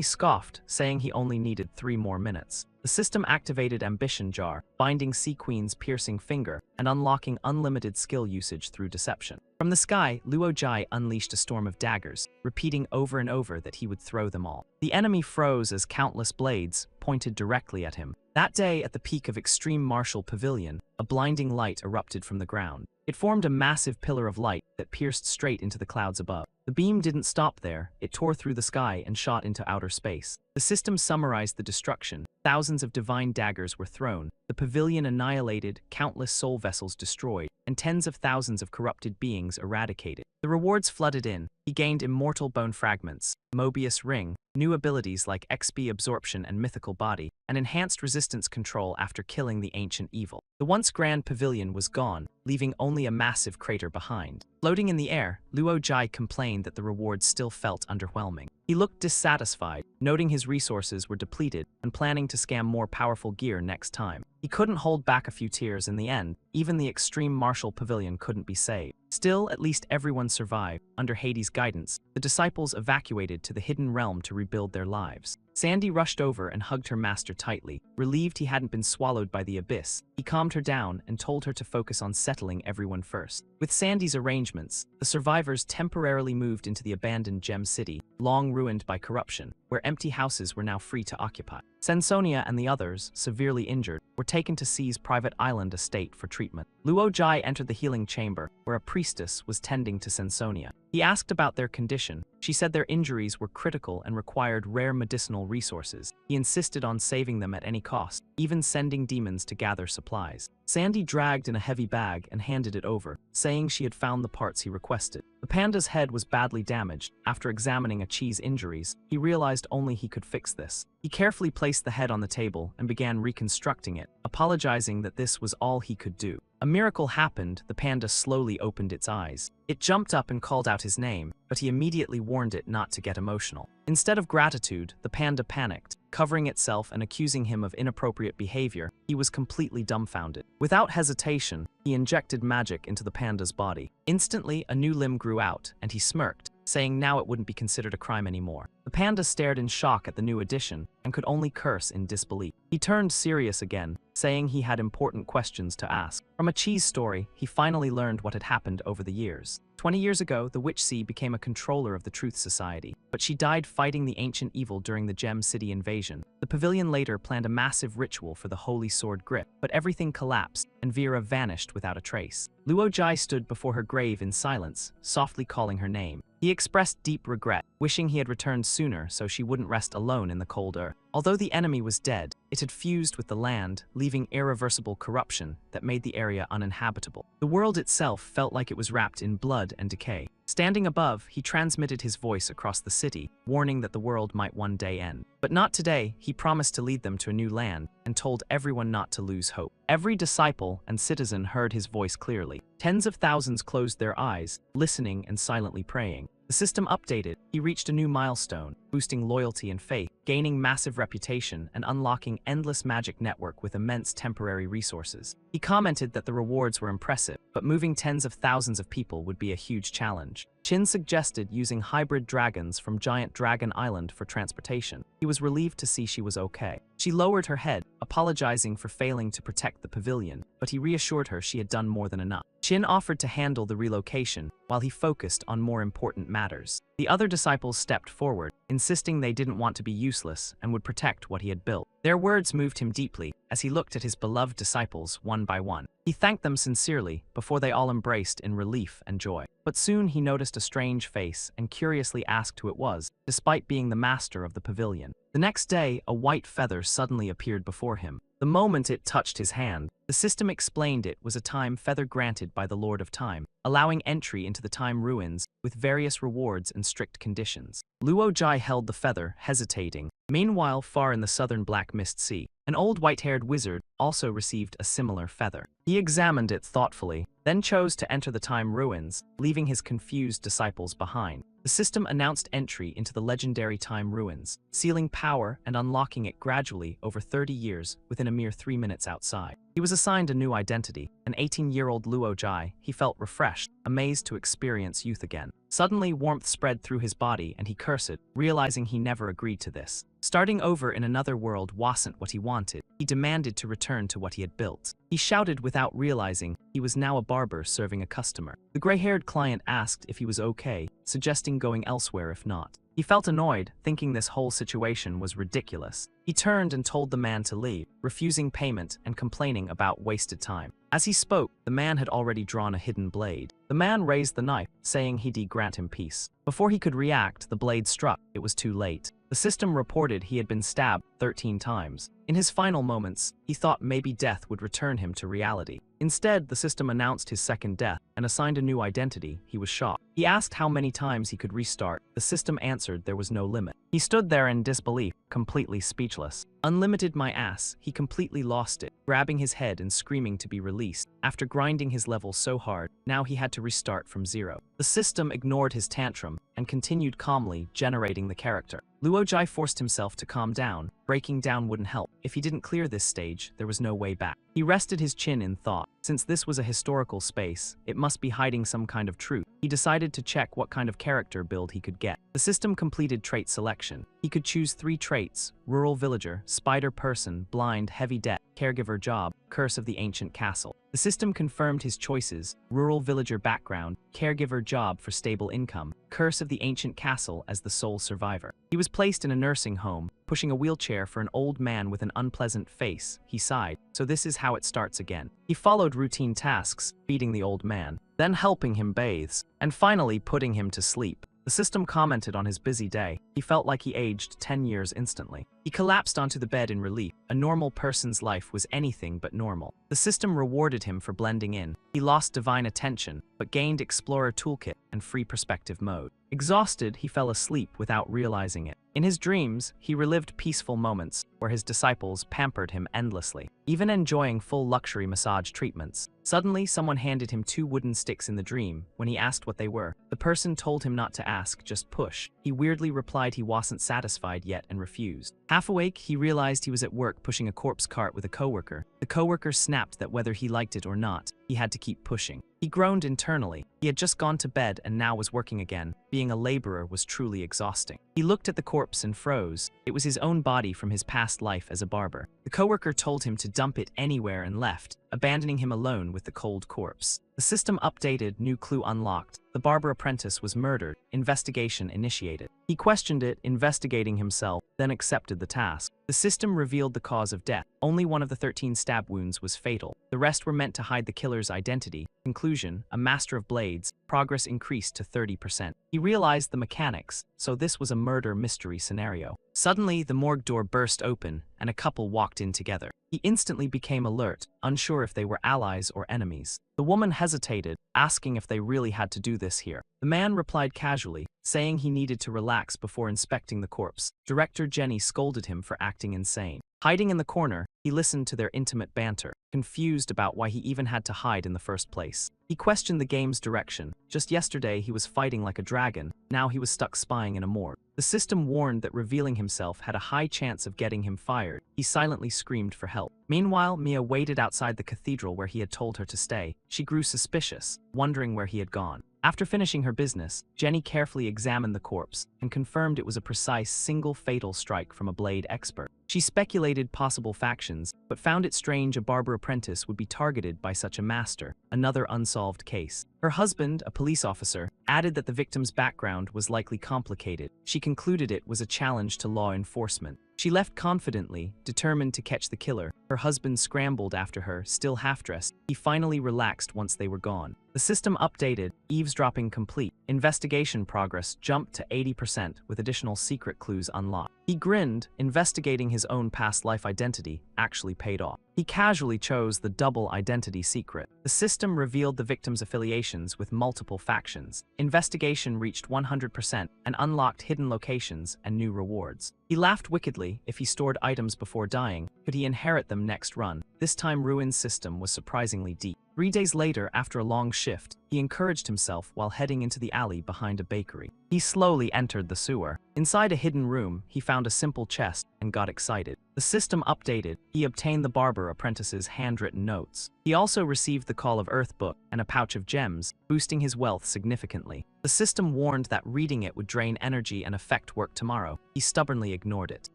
scoffed, saying he only needed 3 more minutes. The system activated Ambition Jar, binding Sea Queen's piercing finger and unlocking unlimited skill usage through deception. From the sky, Luo Jai unleashed a storm of daggers, repeating over and over that he would throw them all. The enemy froze as countless blades pointed directly at him. That day, at the peak of Extreme Martial Pavilion, a blinding light erupted from the ground. It formed a massive pillar of light that pierced straight into the clouds above. The beam didn't stop there. It tore through the sky and shot into outer space. The system summarized the destruction. Thousands of divine daggers were thrown, the pavilion annihilated, countless soul vessels destroyed, and tens of thousands of corrupted beings eradicated. The rewards flooded in. He gained immortal bone fragments, Mobius ring, new abilities like XP absorption and mythical body, and enhanced resistance control after killing the ancient evil. The once grand pavilion was gone, leaving only a massive crater behind. Floating in the air, Luo Jai complained that the rewards still felt underwhelming. He looked dissatisfied, noting his resources were depleted and planning to scam more powerful gear next time. He couldn't hold back a few tears in the end. Even the Extreme Martial Pavilion couldn't be saved. Still, at least everyone survived. Under Hades' guidance, the disciples evacuated to the hidden realm to rebuild their lives. Sandy rushed over and hugged her master tightly, relieved he hadn't been swallowed by the abyss. He calmed her down and told her to focus on settling everyone first. With Sandy's arrangements, the survivors temporarily moved into the abandoned Gem City, long ruined by corruption, where empty houses were now free to occupy. Sensonia and the others, severely injured, were taken to C's private island estate for treatment. Luo Jai entered the healing chamber, where a priestess was tending to Sensonia. He asked about their condition. She said their injuries were critical and required rare medicinal resources. He insisted on saving them at any cost, even sending demons to gather supplies. Sandy dragged in a heavy bag and handed it over, saying she had found the parts he requested. The panda's head was badly damaged. After examining Achi's injuries, he realized only he could fix this. He carefully placed placed the head on the table and began reconstructing it, apologizing that this was all he could do. A miracle happened. The panda slowly opened its eyes. It jumped up and called out his name, but he immediately warned it not to get emotional. Instead of gratitude, the panda panicked, covering itself and accusing him of inappropriate behavior. He was completely dumbfounded. Without hesitation, he injected magic into the panda's body. Instantly, a new limb grew out, and he smirked, saying now it wouldn't be considered a crime anymore. The panda stared in shock at the new addition and could only curse in disbelief. He turned serious again, saying he had important questions to ask. From a cheese story, he finally learned what had happened over the years. 20 years ago, the Witch Sea became a controller of the Truth Society, but she died fighting the ancient evil during the Gem City invasion. The pavilion later planned a massive ritual for the Holy Sword Grip, but everything collapsed, and Vera vanished without a trace. Luo Jai stood before her grave in silence, softly calling her name. He expressed deep regret, wishing he had returned sooner so she wouldn't rest alone in the cold earth. Although the enemy was dead, it had fused with the land, leaving irreversible corruption that made the area uninhabitable. The world itself felt like it was wrapped in blood and decay. Standing above, he transmitted his voice across the city, warning that the world might one day end. But not today. He promised to lead them to a new land and told everyone not to lose hope. Every disciple and citizen heard his voice clearly. Tens of thousands closed their eyes, listening and silently praying. The system updated. He reached a new milestone, boosting loyalty and faith, gaining massive reputation, and unlocking endless magic network with immense temporary resources. He commented that the rewards were impressive, but moving tens of thousands of people would be a huge challenge. Chin suggested using hybrid dragons from Giant Dragon Island for transportation. He was relieved to see she was okay. She lowered her head, apologizing for failing to protect the pavilion, but he reassured her she had done more than enough. Chin offered to handle the relocation, while he focused on more important matters. The other disciples stepped forward, insisting they didn't want to be useless and would protect what he had built. Their words moved him deeply as he looked at his beloved disciples one by one. He thanked them sincerely before they all embraced in relief and joy. But soon he noticed a strange face and curiously asked who it was, despite being the master of the pavilion. The next day, a white feather suddenly appeared before him. The moment it touched his hand, the system explained it was a time feather granted by the Lord of Time, allowing entry into the Time Ruins with various rewards and strict conditions. Luo Jai held the feather, hesitating. Meanwhile, far in the southern Black Mist Sea, an old white-haired wizard also received a similar feather. He examined it thoughtfully, then chose to enter the Time Ruins, leaving his confused disciples behind. The system announced entry into the legendary Time Ruins, sealing power and unlocking it gradually over 30 years within a mere 3 minutes outside. He was assigned a new identity, an 18-year-old Luo Jai. He felt refreshed, amazed to experience youth again. Suddenly, warmth spread through his body and he cursed, realizing he never agreed to this. Starting over in another world wasn't what he wanted. He demanded to return to what he had built. He shouted without realizing he was now a barber serving a customer. The gray-haired client asked if he was okay, suggesting going elsewhere if not. He felt annoyed, thinking this whole situation was ridiculous. He turned and told the man to leave, refusing payment and complaining about wasted time. As he spoke, the man had already drawn a hidden blade. The man raised the knife, saying he'd grant him peace. Before he could react, the blade struck. It was too late. The system reported he had been stabbed 13 times. In his final moments, he thought maybe death would return him to reality. Instead, the system announced his second death and assigned a new identity. He was shocked. He asked how many times he could restart. The system answered there was no limit. He stood there in disbelief, completely speechless. Unlimited my ass, he completely lost it, grabbing his head and screaming to be released. After grinding his level so hard, now he had to restart from zero. The system ignored his tantrum and continued calmly generating the character. Luo Jai forced himself to calm down. Breaking down wouldn't help. If he didn't clear this stage, there was no way back. He rested his chin in thought. Since this was a historical space, it must be hiding some kind of truth. He decided to check what kind of character build he could get. The system completed trait selection. He could choose 3 traits: rural villager, spider person, blind, heavy debt, caregiver job, curse of the ancient castle. The system confirmed his choices: rural villager background, caregiver job for stable income, curse of the ancient castle as the sole survivor. He was placed in a nursing home, pushing a wheelchair for an old man with an unpleasant face. He sighed. So this is how it starts again. He followed routine tasks, feeding the old man, then helping him bathe, and finally putting him to sleep. The system commented on his busy day. He felt like he aged 10 years instantly. He collapsed onto the bed in relief. A normal person's life was anything but normal. The system rewarded him for blending in. He lost divine attention, but gained Explorer Toolkit and Free Perspective mode. Exhausted, he fell asleep without realizing it. In his dreams, he relived peaceful moments where his disciples pampered him endlessly, even enjoying full luxury massage treatments. Suddenly, someone handed him 2 wooden sticks in the dream. When he asked what they were, the person told him not to ask, just push. He weirdly replied he wasn't satisfied yet and refused. Half awake, he realized he was at work pushing a corpse cart with a coworker. The coworker snapped that whether he liked it or not, he had to keep pushing. He groaned internally. He had just gone to bed and now was working again. Being a laborer was truly exhausting. He looked at the corpse and froze. It was his own body from his past life as a barber. The coworker told him to dump it anywhere and left, abandoning him alone with the cold corpse. The system updated, new clue unlocked. The barber apprentice was murdered. Investigation initiated. He questioned it, investigating himself, then accepted the task. The system revealed the cause of death. Only one of the 13 stab wounds was fatal. The rest were meant to hide the killer's identity. Conclusion: a master of blades. Progress increased to 30%. He realized the mechanics, so this was a murder mystery scenario. Suddenly, the morgue door burst open, and a couple walked in together. He instantly became alert, unsure if they were allies or enemies. The woman hesitated, asking if they really had to do this here. The man replied casually, saying he needed to relax before inspecting the corpse. Director Jenny scolded him for acting insane. Hiding in the corner, he listened to their intimate banter, confused about why he even had to hide in the first place. He questioned the game's direction. Just yesterday he was fighting like a dragon, now he was stuck spying in a morgue. The system warned that revealing himself had a high chance of getting him fired. He silently screamed for help. Meanwhile, Mia waited outside the cathedral where he had told her to stay. She grew suspicious, wondering where he had gone. After finishing her business, Jenny carefully examined the corpse and confirmed it was a precise single fatal strike from a blade expert. She speculated possible factions, but found it strange a barber apprentice would be targeted by such a master, another unsolved case. Her husband, a police officer, added that the victim's background was likely complicated. She concluded it was a challenge to law enforcement. She left confidently, determined to catch the killer. Her husband scrambled after her, still half-dressed. He finally relaxed once they were gone. The system updated, eavesdropping complete. Investigation progress jumped to 80% with additional secret clues unlocked. He grinned, investigating his own past life identity actually paid off. He casually chose the double identity secret. The system revealed the victim's affiliations with multiple factions. Investigation reached 100% and unlocked hidden locations and new rewards. He laughed wickedly. If he stored items before dying, could he inherit them next run? This time Ruin's system was surprisingly deep. 3 days later, after a long shift, he encouraged himself while heading into the alley behind a bakery. He slowly entered the sewer. Inside a hidden room, he found a simple chest and got excited. The system updated. He obtained the barber apprentice's handwritten notes. He also received the Call of Earth book and a pouch of gems, boosting his wealth significantly. The system warned that reading it would drain energy and affect work tomorrow. He stubbornly ignored it.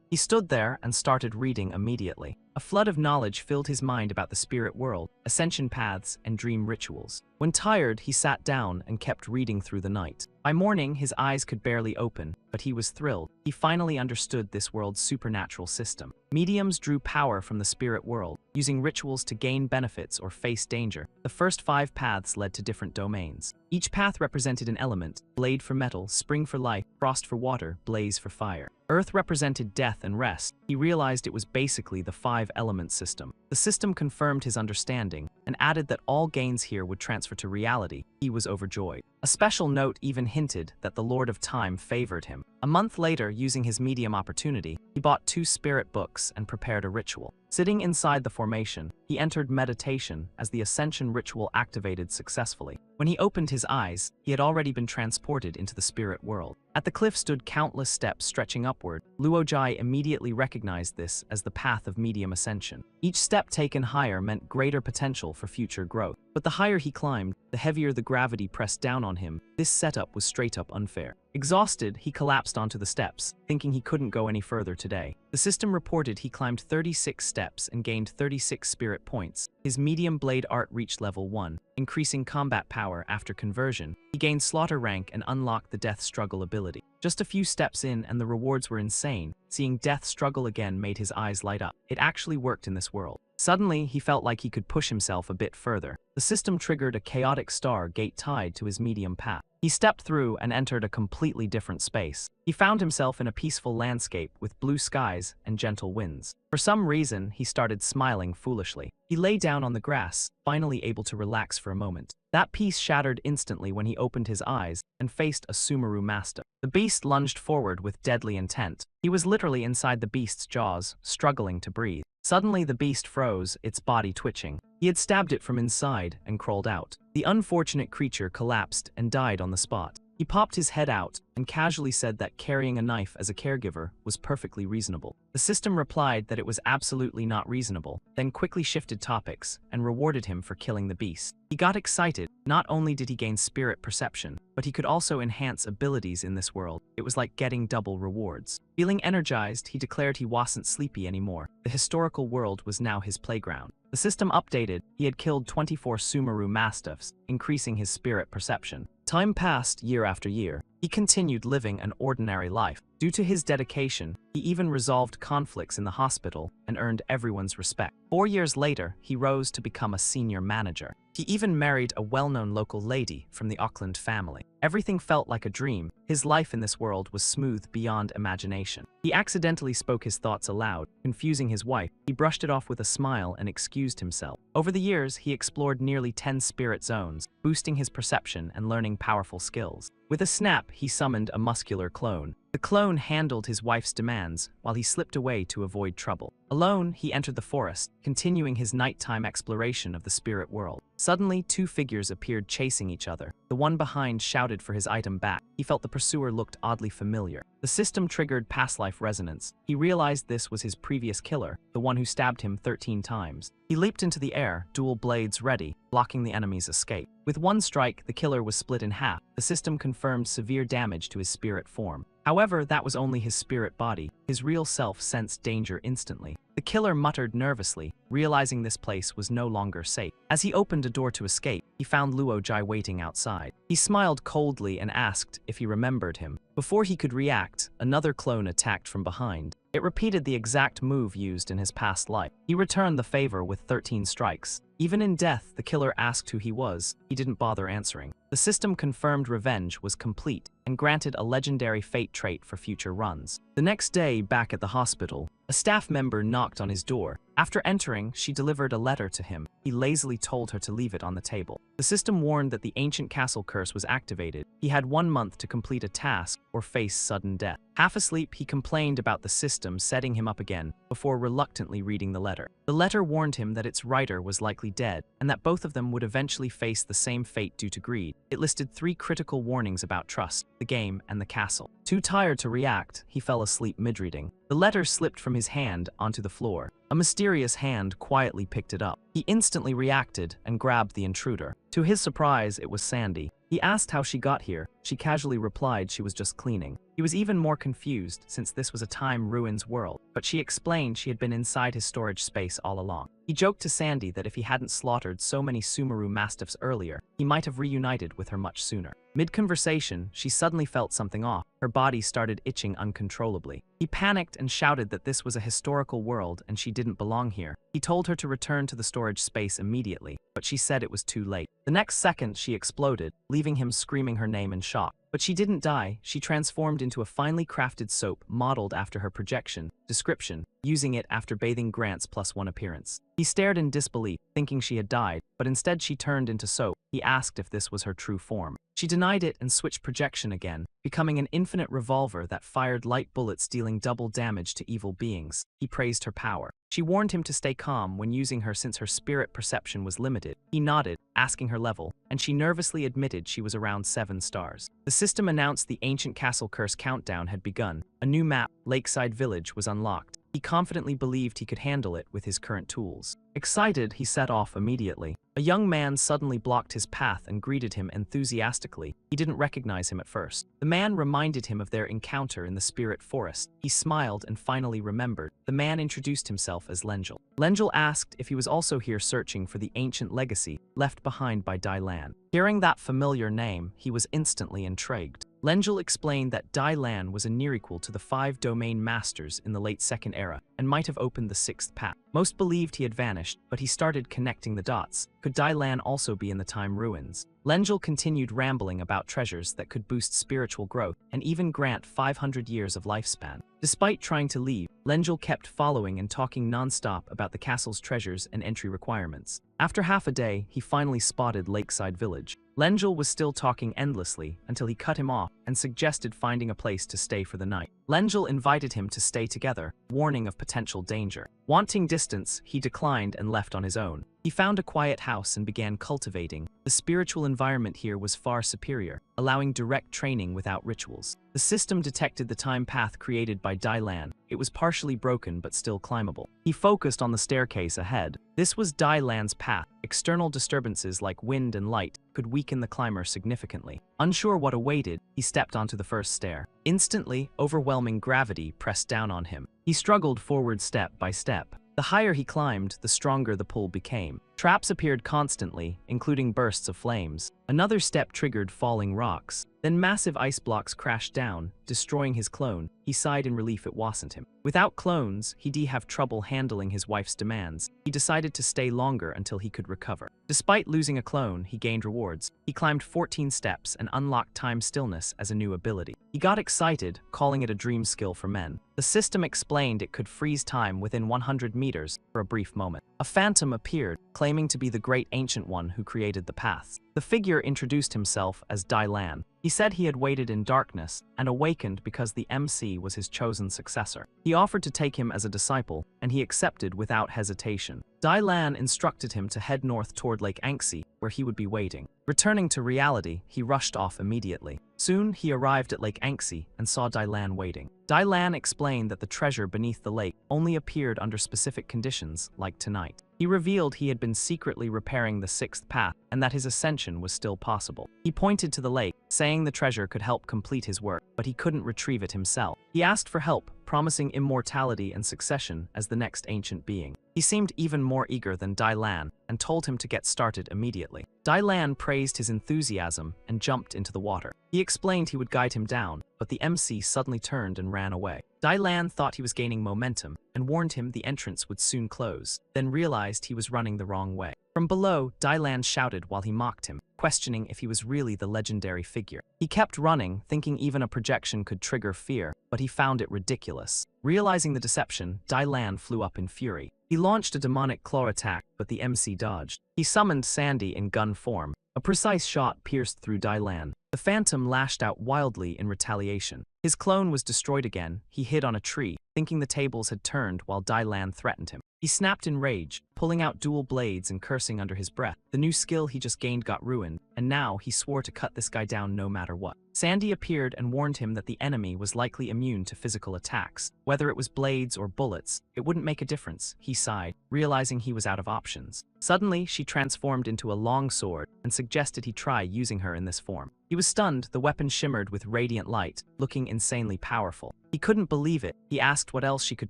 He stood there and started reading immediately. A flood of knowledge filled his mind about the spirit world, ascension paths, and dream rituals. When tired, he sat down and kept reading through the night. By morning, his eyes could barely open, but he was thrilled. He finally understood this world's supernatural system. Mediums drew power from the spirit world, using rituals to gain benefits or face danger. The first 5 paths led to different domains. Each path represented an element: blade for metal, spring for life, frost for water, blaze for fire. Earth represented death and rest. He realized it was basically the 5-element system. The system confirmed his understanding and added that all gains here would transfer to reality. He was overjoyed. A special note even hinted that the Lord of Time favored him. A month later, using his medium opportunity, he bought 2 spirit books and prepared a ritual. Sitting inside the formation, he entered meditation as the ascension ritual activated successfully. When he opened his eyes, he had already been transported into the spirit world. At the cliff stood countless steps stretching upward. Luojai immediately recognized this as the path of medium ascension. Each step taken higher meant greater potential for future growth. But the higher he climbed, the heavier the gravity pressed down on him. This setup was straight up unfair. Exhausted, he collapsed onto the steps, thinking he couldn't go any further today. The system reported he climbed 36 steps and gained 36 spirit points. His medium blade art reached level 1, increasing combat power after conversion. He gained slaughter rank and unlocked the death struggle ability. Just a few steps in and the rewards were insane. Seeing death struggle again made his eyes light up. It actually worked in this world. Suddenly, he felt like he could push himself a bit further. The system triggered a chaotic star gate tied to his medium path. He stepped through and entered a completely different space. He found himself in a peaceful landscape with blue skies and gentle winds. For some reason, he started smiling foolishly. He lay down on the grass, finally able to relax for a moment. That peace shattered instantly when he opened his eyes and faced a Sumeru mastiff. The beast lunged forward with deadly intent. He was literally inside the beast's jaws, struggling to breathe. Suddenly the beast froze, its body twitching. He had stabbed it from inside and crawled out. The unfortunate creature collapsed and died on the spot. He popped his head out and casually said that carrying a knife as a caregiver was perfectly reasonable. The system replied that it was absolutely not reasonable, then quickly shifted topics and rewarded him for killing the beast. He got excited. Not only did he gain spirit perception, but he could also enhance abilities in this world. It was like getting double rewards. Feeling energized, he declared he wasn't sleepy anymore. The historical world was now his playground. The system updated. He had killed 24 Sumeru mastiffs, increasing his spirit perception. Time passed year after year. He continued living an ordinary life. Due to his dedication, he even resolved conflicts in the hospital and earned everyone's respect. 4 years later, he rose to become a senior manager. He even married a well-known local lady from the Auckland family. Everything felt like a dream. His life in this world was smooth beyond imagination. He accidentally spoke his thoughts aloud, confusing his wife. He brushed it off with a smile and excused himself. Over the years, he explored nearly 10 spirit zones, boosting his perception and learning powerful skills. With a snap, he summoned a muscular clone. The clone handled his wife's demands while he slipped away to avoid trouble. Alone, he entered the forest, continuing his nighttime exploration of the spirit world. Suddenly, 2 figures appeared chasing each other. The one behind shouted for his item back. He felt the pursuer looked oddly familiar. The system triggered past life resonance. He realized this was his previous killer, the one who stabbed him 13 times. He leaped into the air, dual blades ready, blocking the enemy's escape. With one strike, the killer was split in half. The system confirmed severe damage to his spirit form. However, that was only his spirit body. His real self sensed danger instantly. The killer muttered nervously, realizing this place was no longer safe. As he opened a door to escape, he found Luo-Jai waiting outside. He smiled coldly and asked if he remembered him. Before he could react, another clone attacked from behind. It repeated the exact move used in his past life. He returned the favor with 13 strikes. Even in death, the killer asked who he was. He didn't bother answering. The system confirmed revenge was complete and granted a legendary fate trait for future runs. The next day, back at the hospital, a staff member knocked on his door. After entering, she delivered a letter to him. He lazily told her to leave it on the table. The system warned that the ancient castle curse was activated. He had 1 month to complete a task or face sudden death. Half asleep, he complained about the system setting him up again before reluctantly reading the letter. The letter warned him that its writer was likely dead and that both of them would eventually face the same fate due to greed. It listed 3 critical warnings about trust, the game, and the castle. Too tired to react, he fell asleep mid-reading. The letter slipped from his hand onto the floor. A mysterious hand quietly picked it up. He instantly reacted and grabbed the intruder. To his surprise, it was Sandy. He asked how she got here. She casually replied she was just cleaning. He was even more confused since this was a time ruins world, but she explained she had been inside his storage space all along. He joked to Sandy that if he hadn't slaughtered so many Sumeru mastiffs earlier, he might have reunited with her much sooner. Mid-conversation, she suddenly felt something off. Her body started itching uncontrollably. He panicked and shouted that this was a historical world and she didn't belong here. He told her to return to the storage space immediately, but she said it was too late. The next second, she exploded, leaving him screaming her name in shock. But she didn't die. She transformed into a finely crafted soap modeled after her projection description, using it after bathing Grant's +1 appearance. He stared in disbelief, thinking she had died, but instead she turned into soap. He asked if this was her true form. She denied it and switched projection again, becoming an infinite revolver that fired light bullets dealing double damage to evil beings. He praised her power. She warned him to stay calm when using her since her spirit perception was limited. He nodded, asking her level, and she nervously admitted she was around 7 stars. The system announced the ancient castle curse countdown had begun. A new map, Lakeside Village, was unlocked. He confidently believed he could handle it with his current tools. Excited, he set off immediately. A young man suddenly blocked his path and greeted him enthusiastically. He didn't recognize him at first. The man reminded him of their encounter in the spirit forest. He smiled and finally remembered. The man introduced himself as Lenjil. Lenjil asked if he was also here searching for the ancient legacy left behind by Dai Lan. Hearing that familiar name, he was instantly intrigued. Lenjil explained that Dai Lan was a near equal to the 5 domain masters in the late Second Era and might have opened the 6th path. Most believed he had vanished, but he started connecting the dots. Could Dai Lan also be in the time ruins? Lenjil continued rambling about treasures that could boost spiritual growth and even grant 500 years of lifespan. Despite trying to leave, Lenjil kept following and talking non-stop about the castle's treasures and entry requirements. After half a day, he finally spotted Lakeside Village. Lenjil was still talking endlessly until he cut him off and suggested finding a place to stay for the night. Lenjil invited him to stay together, warning of potential danger. Wanting distance, he declined and left on his own. He found a quiet house and began cultivating. The spiritual environment here was far superior, allowing direct training without rituals. The system detected the time path created by Dai Lan. It was partially broken but still climbable. He focused on the staircase ahead. This was Dai Lan's path. External disturbances like wind and light could weaken the climber significantly. Unsure what awaited, he stepped onto the first stair. Instantly, overwhelming gravity pressed down on him. He struggled forward step by step. The higher he climbed, the stronger the pull became. Traps appeared constantly, including bursts of flames. Another step triggered falling rocks. Then massive ice blocks crashed down, destroying his clone. He sighed in relief it wasn't him. Without clones, he'd have trouble handling his wife's demands. He decided to stay longer until he could recover. Despite losing a clone, he gained rewards. He climbed 14 steps and unlocked time stillness as a new ability. He got excited, calling it a dream skill for men. The system explained it could freeze time within 100 meters for a brief moment. A phantom appeared, claiming to be the great ancient one who created the paths. The figure introduced himself as Dai Lan. He said he had waited in darkness and awakened because the MC was his chosen successor. He offered to take him as a disciple, and he accepted without hesitation. Dai Lan instructed him to head north toward Lake Anxi, where he would be waiting. Returning to reality, he rushed off immediately. Soon, he arrived at Lake Anxi and saw Dai Lan waiting. Dai Lan explained that the treasure beneath the lake only appeared under specific conditions, like tonight. He revealed he had been secretly repairing the sixth path and that his ascension was still possible. He pointed to the lake, saying the treasure could help complete his work, but he couldn't retrieve it himself. He asked for help, promising immortality and succession as the next ancient being. He seemed even more eager than Dai Lan and told him to get started immediately. Dai Lan praised his enthusiasm and jumped into the water. He explained he would guide him down, but the MC suddenly turned and ran away. Dai Lan thought he was gaining momentum and warned him the entrance would soon close, then realized he was running the wrong way. From below, Dai Lan shouted while he mocked him, questioning if he was really the legendary figure. He kept running, thinking even a projection could trigger fear, but he found it ridiculous. Realizing the deception, Dai Lan flew up in fury. He launched a demonic claw attack, but the MC dodged. He summoned Sandy in gun form. A precise shot pierced through Dai Lan. The phantom lashed out wildly in retaliation. His clone was destroyed again. He hid on a tree, thinking the tables had turned while Dai Lan threatened him. He snapped in rage, pulling out dual blades and cursing under his breath. The new skill he just gained got ruined, and now he swore to cut this guy down no matter what. Sandy appeared and warned him that the enemy was likely immune to physical attacks. Whether it was blades or bullets, it wouldn't make a difference, he sighed, realizing he was out of options. Suddenly, she transformed into a long sword and suggested he try using her in this form. He was stunned. The weapon shimmered with radiant light, looking insanely powerful. He couldn't believe it. He asked what else she could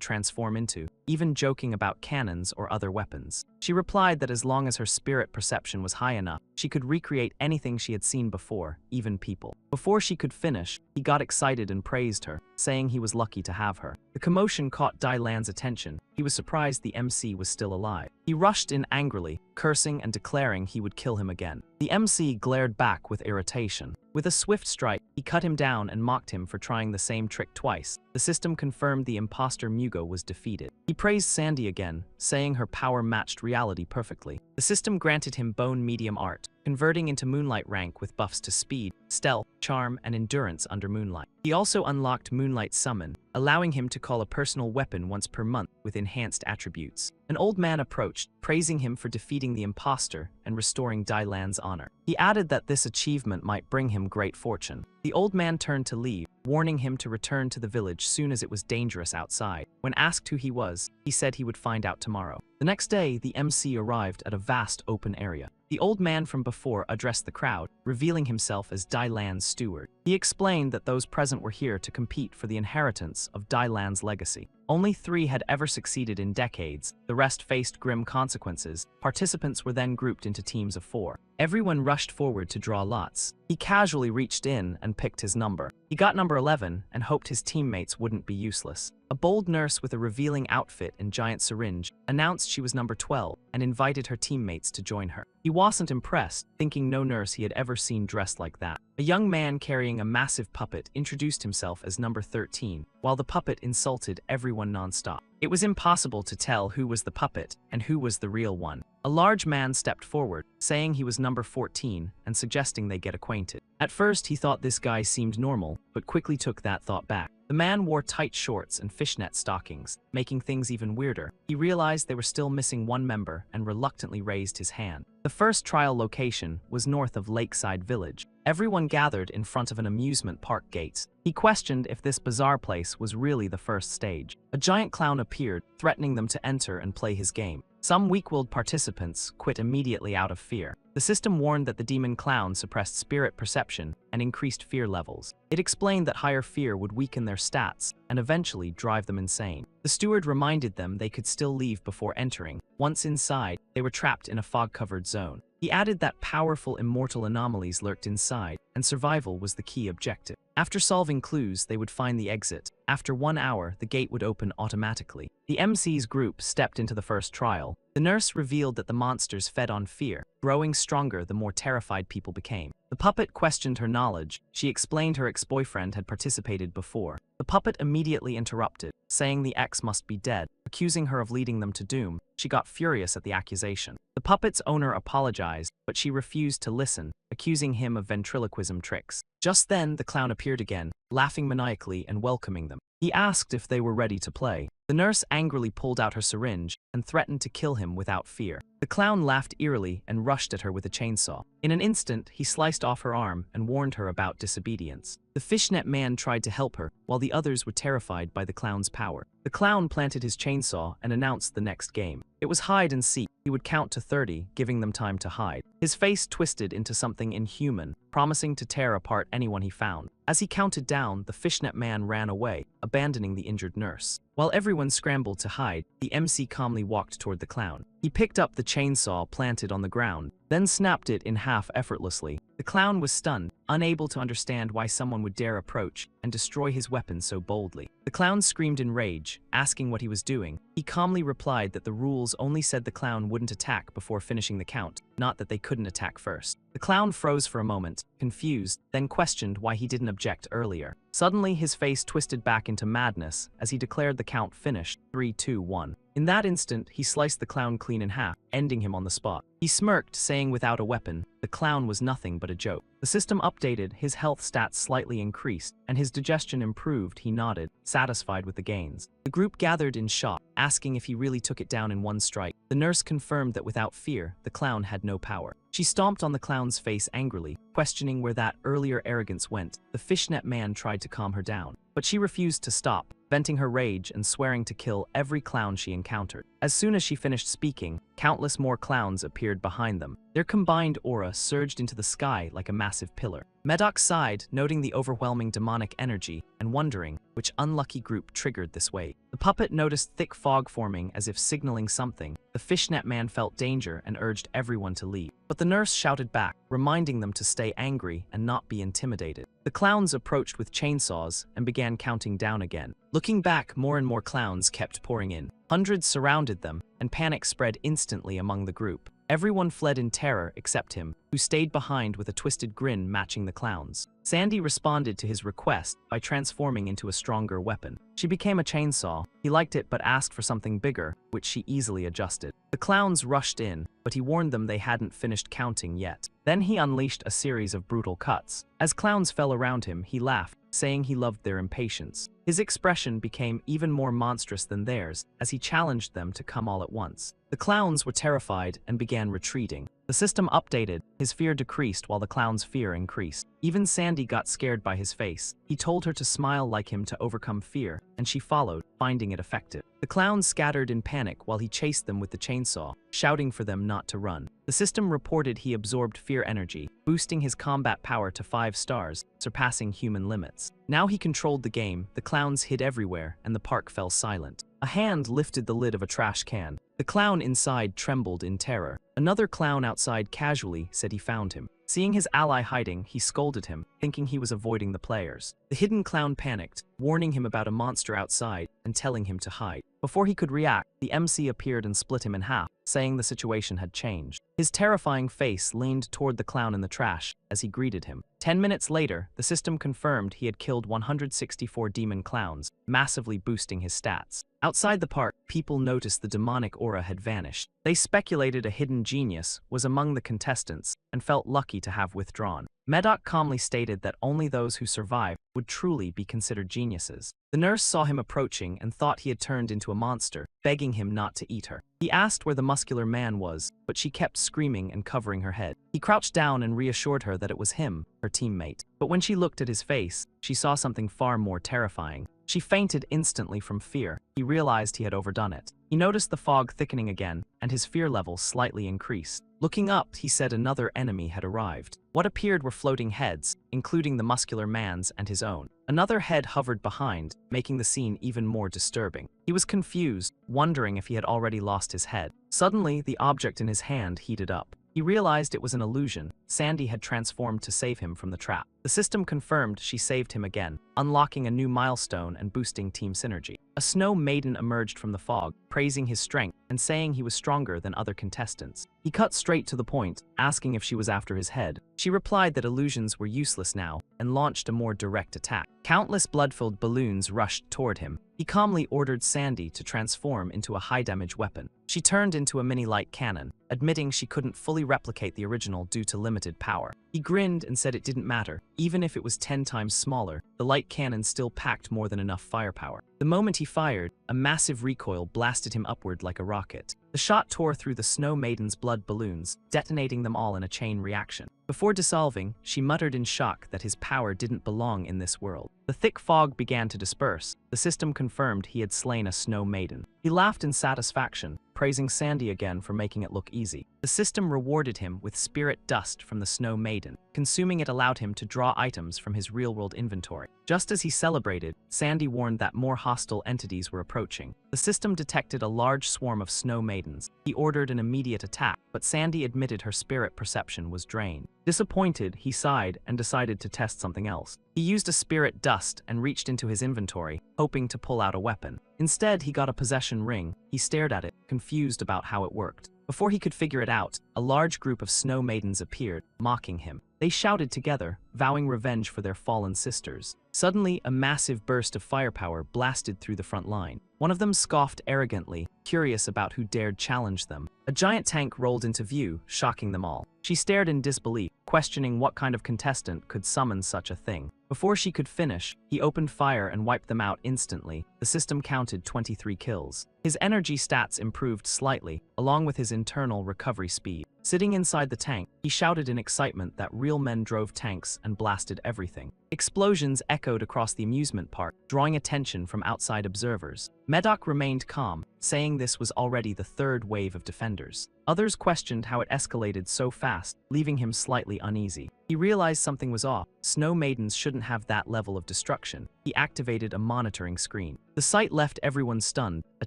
transform into, even joking about cannons or other weapons. She replied that as long as her spirit perception was high enough, she could recreate anything she had seen before, even people. Before she could finish, he got excited and praised her, saying he was lucky to have her. The commotion caught Dai Lan's attention. He was surprised the MC was still alive. He rushed in angrily, cursing and declaring he would kill him again. The MC glared back with irritation. With a swift strike, he cut him down and mocked him for trying the same trick twice. The system confirmed the imposter Mugo was defeated. He praised Sandy again, saying her power matched reality perfectly. The system granted him bone medium art, converting into Moonlight rank with buffs to speed, stealth, charm, and endurance under Moonlight. He also unlocked Moonlight Summon, allowing him to call a personal weapon once per month with enhanced attributes. An old man approached, praising him for defeating the imposter and restoring Dai Lan's honor. He added that this achievement might bring him great fortune. The old man turned to leave, warning him to return to the village soon as it was dangerous outside. When asked who he was, he said he would find out tomorrow. The next day, the MC arrived at a vast open area. The old man from before addressed the crowd, revealing himself as Dai Lan's steward. He explained that those present were here to compete for the inheritance of Dai Lan's legacy. Only 3 had ever succeeded in decades. The rest faced grim consequences. Participants were then grouped into teams of 4. Everyone rushed forward to draw lots. He casually reached in and picked his number. He got number 11 and hoped his teammates wouldn't be useless. A bold nurse with a revealing outfit and giant syringe announced she was number 12 and invited her teammates to join her. He wasn't impressed, thinking no nurse he had ever seen dressed like that. A young man carrying a massive puppet introduced himself as number 13, while the puppet insulted everyone nonstop. It was impossible to tell who was the puppet and who was the real one. A large man stepped forward, saying he was number 14 and suggesting they get acquainted. At first, he thought this guy seemed normal, but quickly took that thought back. The man wore tight shorts and fishnet stockings, making things even weirder. He realized they were still missing one member and reluctantly raised his hand. The first trial location was north of Lakeside Village. Everyone gathered in front of an amusement park gate. He questioned if this bizarre place was really the first stage. A giant clown appeared, threatening them to enter and play his game. Some weak-willed participants quit immediately out of fear. The system warned that the demon clown suppressed spirit perception and increased fear levels. It explained that higher fear would weaken their stats and eventually drive them insane. The steward reminded them they could still leave before entering. Once inside, they were trapped in a fog-covered zone. He added that powerful immortal anomalies lurked inside, and survival was the key objective. After solving clues, they would find the exit. After 1 hour, the gate would open automatically. The MC's group stepped into the first trial. The nurse revealed that the monsters fed on fear, growing stronger the more terrified people became. The puppet questioned her knowledge. She explained her ex-boyfriend had participated before. The puppet immediately interrupted, saying the ex must be dead, accusing her of leading them to doom. She got furious at the accusation. The puppet's owner apologized, but she refused to listen, accusing him of ventriloquism tricks. Just then, the clown appeared again, laughing maniacally and welcoming them. He asked if they were ready to play. The nurse angrily pulled out her syringe and threatened to kill him without fear. The clown laughed eerily and rushed at her with a chainsaw. In an instant, he sliced off her arm and warned her about disobedience. The fishnet man tried to help her, while the others were terrified by the clown's power. The clown planted his chainsaw and announced the next game. It was hide and seek. He would count to 30, giving them time to hide. His face twisted into something inhuman, promising to tear apart anyone he found. As he counted down, the fishnet man ran away, abandoning the injured nurse. While everyone scrambled to hide, the MC calmly walked toward the clown. He picked up the chainsaw planted on the ground, then snapped it in half effortlessly. The clown was stunned, unable to understand why someone would dare approach and destroy his weapon so boldly. The clown screamed in rage, asking what he was doing. He calmly replied that the rules only said the clown wouldn't attack before finishing the count, not that they couldn't attack first. The clown froze for a moment, confused, then questioned why he didn't object earlier. Suddenly, his face twisted back into madness as he declared the count finished, 3, 2, 1. In that instant, he sliced the clown clean in half, ending him on the spot. He smirked, saying without a weapon, the clown was nothing but a joke. The system updated, his health stats slightly increased, and his digestion improved. He nodded, satisfied with the gains. The group gathered in shock, asking if he really took it down in one strike. The nurse confirmed that without fear, the clown had no power. She stomped on the clown's face angrily, questioning where that earlier arrogance went. The fishnet man tried to calm her down, but she refused to stop, venting her rage and swearing to kill every clown she encountered. As soon as she finished speaking, countless more clowns appeared behind them. Their combined aura surged into the sky like a massive pillar. Medoc sighed, noting the overwhelming demonic energy and wondering which unlucky group triggered this wave. The puppet noticed thick fog forming as if signaling something. The fishnet man felt danger and urged everyone to leave. But the nurse shouted back, reminding them to stay angry and not be intimidated. The clowns approached with chainsaws and began counting down again. Looking back, more and more clowns kept pouring in. Hundreds surrounded them, and panic spread instantly among the group. Everyone fled in terror except him, who stayed behind with a twisted grin matching the clown's. Sandy responded to his request by transforming into a stronger weapon. She became a chainsaw. He liked it but asked for something bigger, which she easily adjusted. The clowns rushed in, but he warned them they hadn't finished counting yet. Then he unleashed a series of brutal cuts. As clowns fell around him, he laughed, saying he loved their impatience. His expression became even more monstrous than theirs as he challenged them to come all at once. The clowns were terrified and began retreating. The system updated, his fear decreased while the clown's fear increased. Even Sandy got scared by his face. He told her to smile like him to overcome fear, and she followed, finding it effective. The clowns scattered in panic while he chased them with the chainsaw, shouting for them not to run. The system reported he absorbed fear energy, boosting his combat power to 5 stars, surpassing human limits. Now he controlled the game, the clowns hid everywhere, and the park fell silent. A hand lifted the lid of a trash can. The clown inside trembled in terror. Another clown outside casually said he found him. Seeing his ally hiding, he scolded him, thinking he was avoiding the players. The hidden clown panicked, warning him about a monster outside and telling him to hide. Before he could react, the MC appeared and split him in half, saying the situation had changed. His terrifying face leaned toward the clown in the trash as he greeted him. 10 minutes later, the system confirmed he had killed 164 demon clowns, massively boosting his stats. Outside the park, people noticed the demonic aura had vanished. They speculated a hidden genius was among the contestants and felt lucky to have withdrawn. Medoc calmly stated that only those who survived would truly be considered geniuses. The nurse saw him approaching and thought he had turned into a monster, begging him not to eat her. He asked where the muscular man was, but she kept screaming and covering her head. He crouched down and reassured her that it was him, her teammate. But when she looked at his face, she saw something far more terrifying. She fainted instantly from fear. He realized he had overdone it. He noticed the fog thickening again, and his fear level slightly increased. Looking up, he said another enemy had arrived. What appeared were floating heads, including the muscular man's and his own. Another head hovered behind, making the scene even more disturbing. He was confused, wondering if he had already lost his head. Suddenly, the object in his hand heated up. He realized it was an illusion. Sandy had transformed to save him from the trap. The system confirmed she saved him again, unlocking a new milestone and boosting team synergy. A snow maiden emerged from the fog, praising his strength and saying he was stronger than other contestants. He cut straight to the point, asking if she was after his head. She replied that illusions were useless now and launched a more direct attack. Countless blood-filled balloons rushed toward him. He calmly ordered Sandy to transform into a high-damage weapon. She turned into a mini light cannon, admitting she couldn't fully replicate the original due to limited power. He grinned and said it didn't matter. Even if it was 10 times smaller, the light cannon still packed more than enough firepower. The moment he fired, a massive recoil blasted him upward like a rocket. The shot tore through the Snow Maiden's blood balloons, detonating them all in a chain reaction. Before dissolving, she muttered in shock that his power didn't belong in this world. The thick fog began to disperse. The system confirmed he had slain a Snow Maiden. He laughed in satisfaction, praising Sandy again for making it look easy. The system rewarded him with spirit dust from the Snow Maiden. Consuming it allowed him to draw items from his real-world inventory. Just as he celebrated, Sandy warned that more hostile entities were approaching. The system detected a large swarm of Snow Maidens. He ordered an immediate attack, but Sandy admitted her spirit perception was drained. Disappointed, he sighed and decided to test something else. He used a spirit dust and reached into his inventory, hoping to pull out a weapon. Instead, he got a possession ring. He stared at it, confused about how it worked. Before he could figure it out, a large group of Snow Maidens appeared, mocking him. They shouted together, vowing revenge for their fallen sisters. Suddenly, a massive burst of firepower blasted through the front line. One of them scoffed arrogantly, curious about who dared challenge them. A giant tank rolled into view, shocking them all. She stared in disbelief, questioning what kind of contestant could summon such a thing. Before she could finish, he opened fire and wiped them out instantly. The system counted 23 kills. His energy stats improved slightly, along with his internal recovery speed. Sitting inside the tank, he shouted in excitement that real men drove tanks and blasted everything. Explosions echoed across the amusement park, drawing attention from outside observers. Medoc remained calm, saying this was already the third wave of defenders. Others questioned how it escalated so fast, leaving him slightly uneasy. He realized something was off. Snow Maidens shouldn't have that level of destruction. He activated a monitoring screen. The sight left everyone stunned, a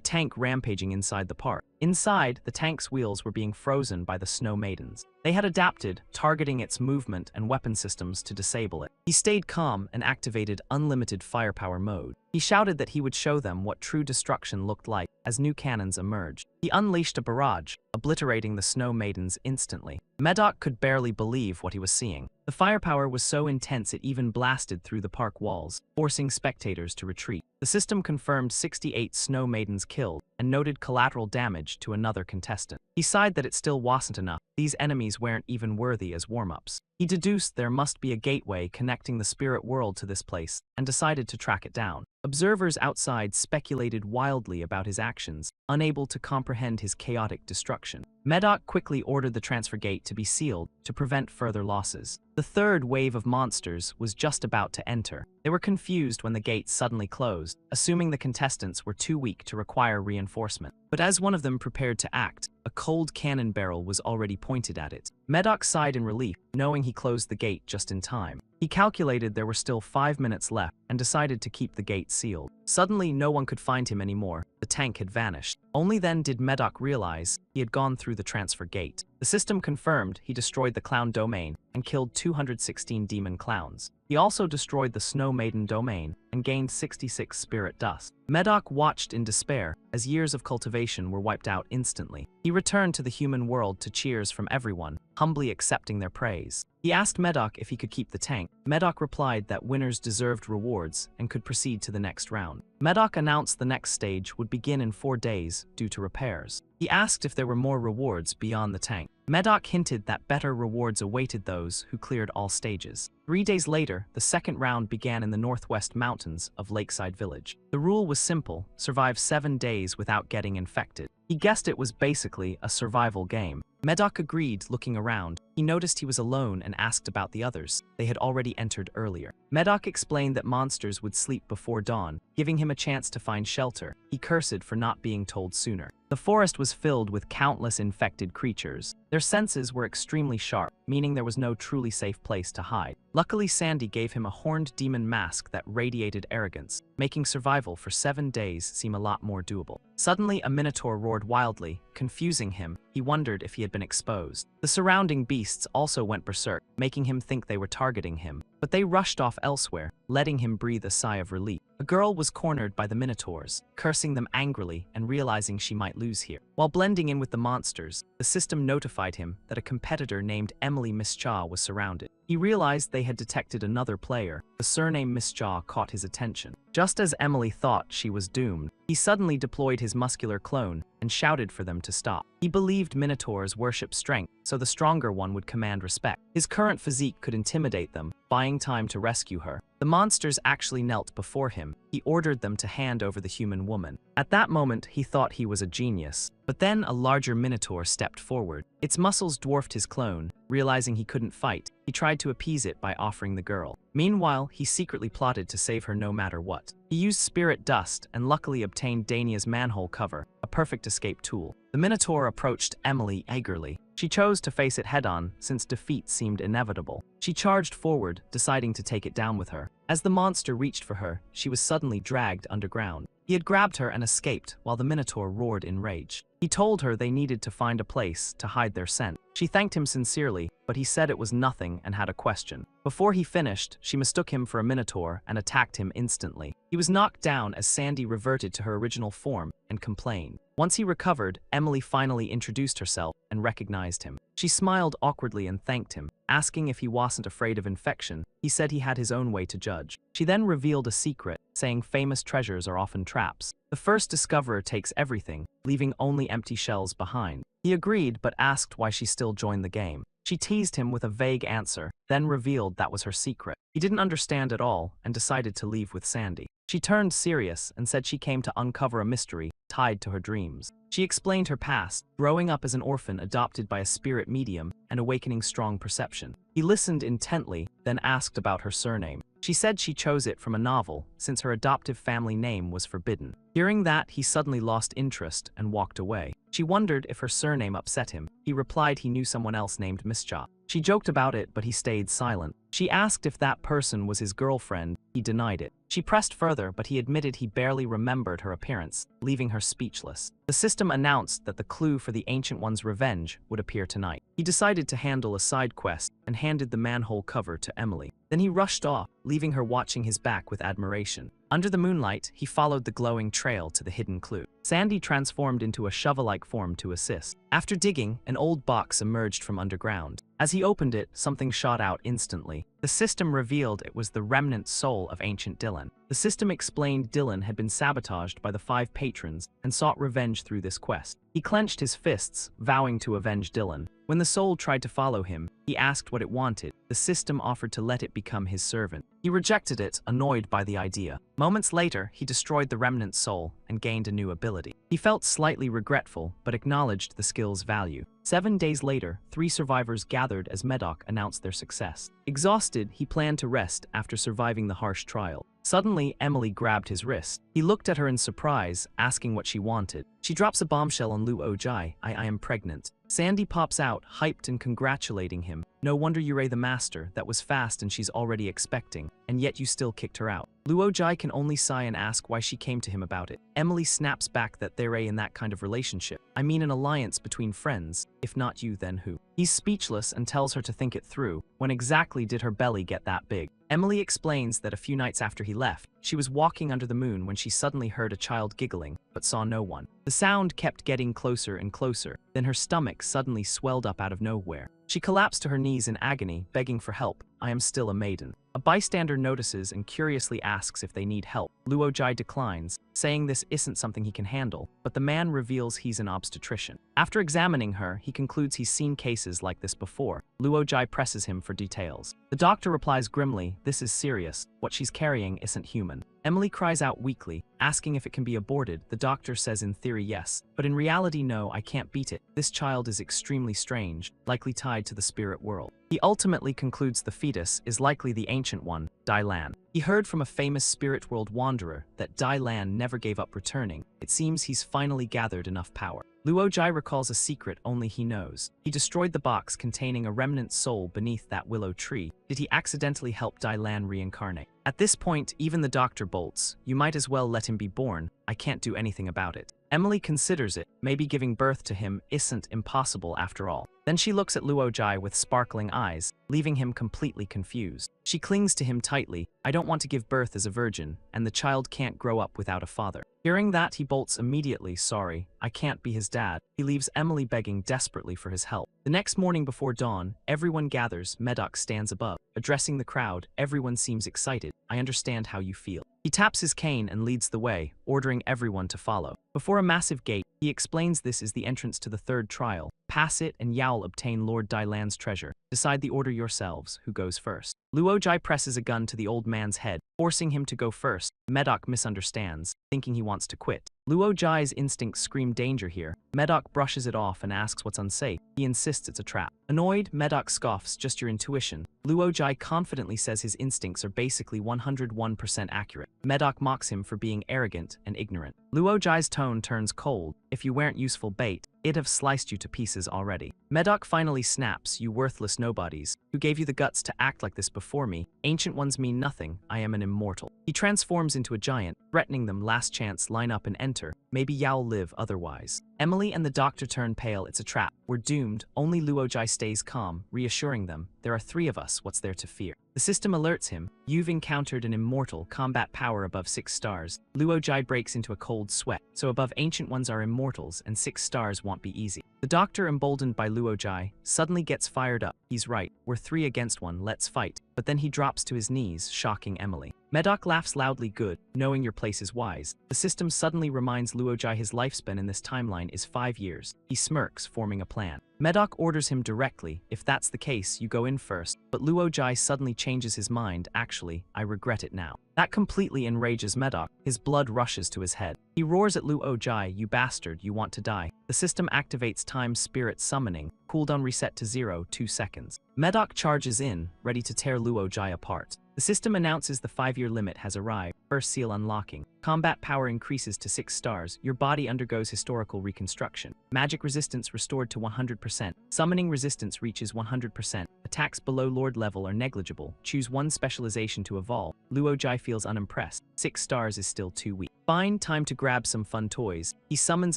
tank rampaging inside the park. Inside, the tank's wheels were being frozen by the Snow Maidens. They had adapted, targeting its movement and weapon systems to disable it. He stayed calm and activated unlimited firepower mode. He shouted that he would show them what true destruction looked like as new cannons emerged. He unleashed a barrage, obliterating the Snow Maidens instantly. Medoc could barely believe what he was seeing. The firepower was so intense it even blasted through the park walls, forcing spectators to retreat. The system confirmed 68 Snow Maidens killed and noted collateral damage to another contestant. He sighed that it still wasn't enough. These enemies weren't even worthy as warm-ups. He deduced there must be a gateway connecting the spirit world to this place and decided to track it down. Observers outside speculated wildly about his actions, unable to comprehend his chaotic destruction. Medoc quickly ordered the transfer gate to be sealed to prevent further losses. The third wave of monsters was just about to enter. They were confused when the gate suddenly closed, assuming the contestants were too weak to require reinforcement. But as one of them prepared to act, a cold cannon barrel was already pointed at it. Medoc sighed in relief, knowing he closed the gate just in time. He He calculated there were still 5 minutes left and decided to keep the gate sealed. Suddenly, no one could find him anymore. The tank had vanished. Only then did Medoc realize he had gone through the transfer gate. The system confirmed he destroyed the clown domain and killed 216 demon clowns. He also destroyed the Snow Maiden domain and gained 66 spirit dust. Medoc watched in despair as years of cultivation were wiped out instantly. He returned to the human world to cheers from everyone, humbly accepting their praise. He asked Medoc if he could keep the tank. Medoc replied that winners deserved rewards and could proceed to the next round. Medoc announced the next stage would begin in 4 days due to repairs. He asked if there were more rewards beyond the tank. Medoc hinted that better rewards awaited those who cleared all stages. 3 days later, the second round began in the northwest mountains of Lakeside Village. The rule was simple: survive 7 days without getting infected. He guessed it was basically a survival game. Medoc agreed, looking around. He noticed he was alone and asked about the others. They had already entered earlier. Medoc explained that monsters would sleep before dawn, giving him a chance to find shelter. He cursed for not being told sooner. The forest was filled with countless infected creatures. Their senses were extremely sharp, meaning there was no truly safe place to hide. Luckily, Sandy gave him a horned demon mask that radiated arrogance, making survival for 7 days seem a lot more doable. Suddenly, a minotaur roared wildly, confusing him. He wondered if he had been exposed. The surrounding beasts also went berserk, making him think they were targeting him. But they rushed off elsewhere, letting him breathe a sigh of relief. A girl was cornered by the minotaurs, cursing them angrily and realizing she might lose here. While blending in with the monsters, the system notified him that a competitor named Emily Mischaw was surrounded. He realized they had detected another player. The surname Mischaw caught his attention. Just as Emily thought she was doomed, he suddenly deployed his muscular clone and shouted for them to stop. He believed minotaurs worship strength, so the stronger one would command respect. His current physique could intimidate them, buying time to rescue her. The monsters actually knelt before him. He ordered them to hand over the human woman. At that moment, he thought he was a genius. But then a larger minotaur stepped forward. Its muscles dwarfed his clone. Realizing he couldn't fight, he tried to appease it by offering the girl. Meanwhile, he secretly plotted to save her no matter what. He used spirit dust and luckily obtained Dania's manhole cover, a perfect escape tool. The minotaur approached Emily eagerly. She chose to face it head-on since defeat seemed inevitable. She charged forward, deciding to take it down with her. As the monster reached for her, she was suddenly dragged underground. He had grabbed her and escaped while the minotaur roared in rage. He told her they needed to find a place to hide their scent. She thanked him sincerely, but he said it was nothing and had a question. Before he finished, she mistook him for a minotaur and attacked him instantly. He was knocked down as Sandy reverted to her original form and complained. Once he recovered, Emily finally introduced herself and recognized him. She smiled awkwardly and thanked him. Asking if he wasn't afraid of infection, he said he had his own way to judge. She then revealed a secret, saying famous treasures are often traps. The first discoverer takes everything, leaving only empty shells behind. He agreed but asked why she still joined the game. She teased him with a vague answer, then revealed that was her secret. He didn't understand at all and decided to leave with Sandy. She turned serious and said she came to uncover a mystery tied to her dreams. She explained her past, growing up as an orphan adopted by a spirit medium and awakening strong perception. He listened intently, then asked about her surname. She said she chose it from a novel, since her adoptive family name was forbidden. Hearing that, he suddenly lost interest and walked away. She wondered if her surname upset him. He replied he knew someone else named Mischa. She joked about it, but he stayed silent. She asked if that person was his girlfriend. He denied it. She pressed further, but he admitted he barely remembered her appearance, leaving her speechless. The system announced that the clue for the Ancient One's revenge would appear tonight. He decided to handle a side quest and handed the manhole cover to Emily. Then he rushed off, leaving her watching his back with admiration. Under the moonlight, he followed the glowing trail to the hidden clue. Sandy transformed into a shovel-like form to assist. After digging, an old box emerged from underground. As he opened it, something shot out instantly. The system revealed it was the remnant soul of ancient Dylan. The system explained Dylan had been sabotaged by the 5 patrons and sought revenge through this quest. He clenched his fists, vowing to avenge Dylan. When the soul tried to follow him, he asked what it wanted. The system offered to let it become his servant. He rejected it, annoyed by the idea. Moments later, he destroyed the remnant soul and gained a new ability. He felt slightly regretful, but acknowledged the skill's value. 7 days later, 3 survivors gathered as Medoc announced their success. Exhausted, he planned to rest after surviving the harsh trial. Suddenly, Emily grabbed his wrist. He looked at her in surprise, asking what she wanted. She drops a bombshell on Lu Ojai, I am pregnant. Sandy pops out, hyped and congratulating him. No wonder you're the master, that was fast and she's already expecting, and yet you still kicked her out. Luo Jai can only sigh and ask why she came to him about it. Emily snaps back that they're in that kind of relationship. I mean an alliance between friends. If not you, then who? He's speechless and tells her to think it through. When exactly did her belly get that big? Emily explains that a few nights after he left, she was walking under the moon when she suddenly heard a child giggling, but saw no one. The sound kept getting closer and closer, then her stomach suddenly swelled up out of nowhere. She collapsed to her knees in agony, begging for help. I am still a maiden. A bystander notices and curiously asks if they need help. Luo Jai declines, saying this isn't something he can handle, but the man reveals he's an obstetrician. After examining her, he concludes he's seen cases like this before. Luo Jai presses him for details. The doctor replies grimly, this is serious. What she's carrying isn't human. Emily cries out weakly, asking if it can be aborted. The doctor says in theory yes, but in reality no, I can't beat it. This child is extremely strange, likely tied to the spirit world. He ultimately concludes the fetus is likely the ancient one, Dai Lan. He heard from a famous spirit world wanderer that Dai Lan never gave up returning. It seems he's finally gathered enough power. Luo Jai recalls a secret only he knows. He destroyed the box containing a remnant soul beneath that willow tree. Did he accidentally help Dai Lan reincarnate? At this point, even the doctor bolts. You might as well let him be born. I can't do anything about it. Emily considers it. Maybe giving birth to him isn't impossible after all. Then she looks at Luo Jai with sparkling eyes, leaving him completely confused. She clings to him tightly. I don't want to give birth as a virgin, and the child can't grow up without a father. Hearing that, he bolts immediately. Sorry, I can't be his dad. He leaves Emily begging desperately for his help. The next morning before dawn, everyone gathers. Medoc stands above. Addressing the crowd, everyone seems excited. I understand how you feel. He taps his cane and leads the way, ordering everyone to follow. Before a massive gate, he explains this is the entrance to the third trial. Pass it and Yael obtain Lord Dai Lan's treasure. Decide the order yourselves, who goes first. Luo Jai presses a gun to the old man's head, forcing him to go first. Medoc misunderstands, thinking he wants to quit. Luo Jai's instincts scream danger here. Medoc brushes it off and asks what's unsafe. He insists it's a trap. Annoyed, Medoc scoffs, just your intuition. Luo Jai confidently says his instincts are basically 101% accurate. Medoc mocks him for being arrogant and ignorant. Luo Jai's tone turns cold. If you weren't useful bait, it'd have sliced you to pieces already. Medoc finally snaps, you worthless nobodies. Who gave you the guts to act like this before me? Ancient ones mean nothing. I am an immortal. He transforms into a giant, threatening them. Last chance, line up and enter. Maybe Yael live otherwise. Emily and the doctor turn pale. It's a trap. We're doomed. Only Luo Jai stays calm, reassuring them. There are 3 of us. What's there to fear? The system alerts him. You've encountered an immortal, combat power above 6 stars. Luo Jai breaks into a cold sweat. So above ancient ones are immortals, and 6 stars won't be easy. The doctor, emboldened by Luo Jai, suddenly gets fired up. He's right. We're 3 against 1. Let's fight. But then he drops to his knees, shocking Emily. Medoc laughs loudly. Good. Knowing your place is wise. The system suddenly reminds Luo Jai his lifespan in this timeline is 5 years. He smirks, forming a plan. Medoc orders him directly, if that's the case, you go in first, but Luo Jai suddenly changes his mind. Actually, I regret it now. That completely enrages Medoc. His blood rushes to his head. He roars at Luo Jai, you bastard, you want to die. The system activates time spirit summoning, cooldown reset to 0, 2 seconds. Medoc charges in, ready to tear Luo Jai apart. The system announces the 5-year limit has arrived. First seal unlocking. Combat power increases to 6 stars. Your body undergoes historical reconstruction. Magic resistance restored to 100%. Summoning resistance reaches 100%. Attacks below Lord level are negligible. Choose 1 specialization to evolve. Luo Jai feels unimpressed. 6 stars is still too weak. Fine, time to grab some fun toys. He summons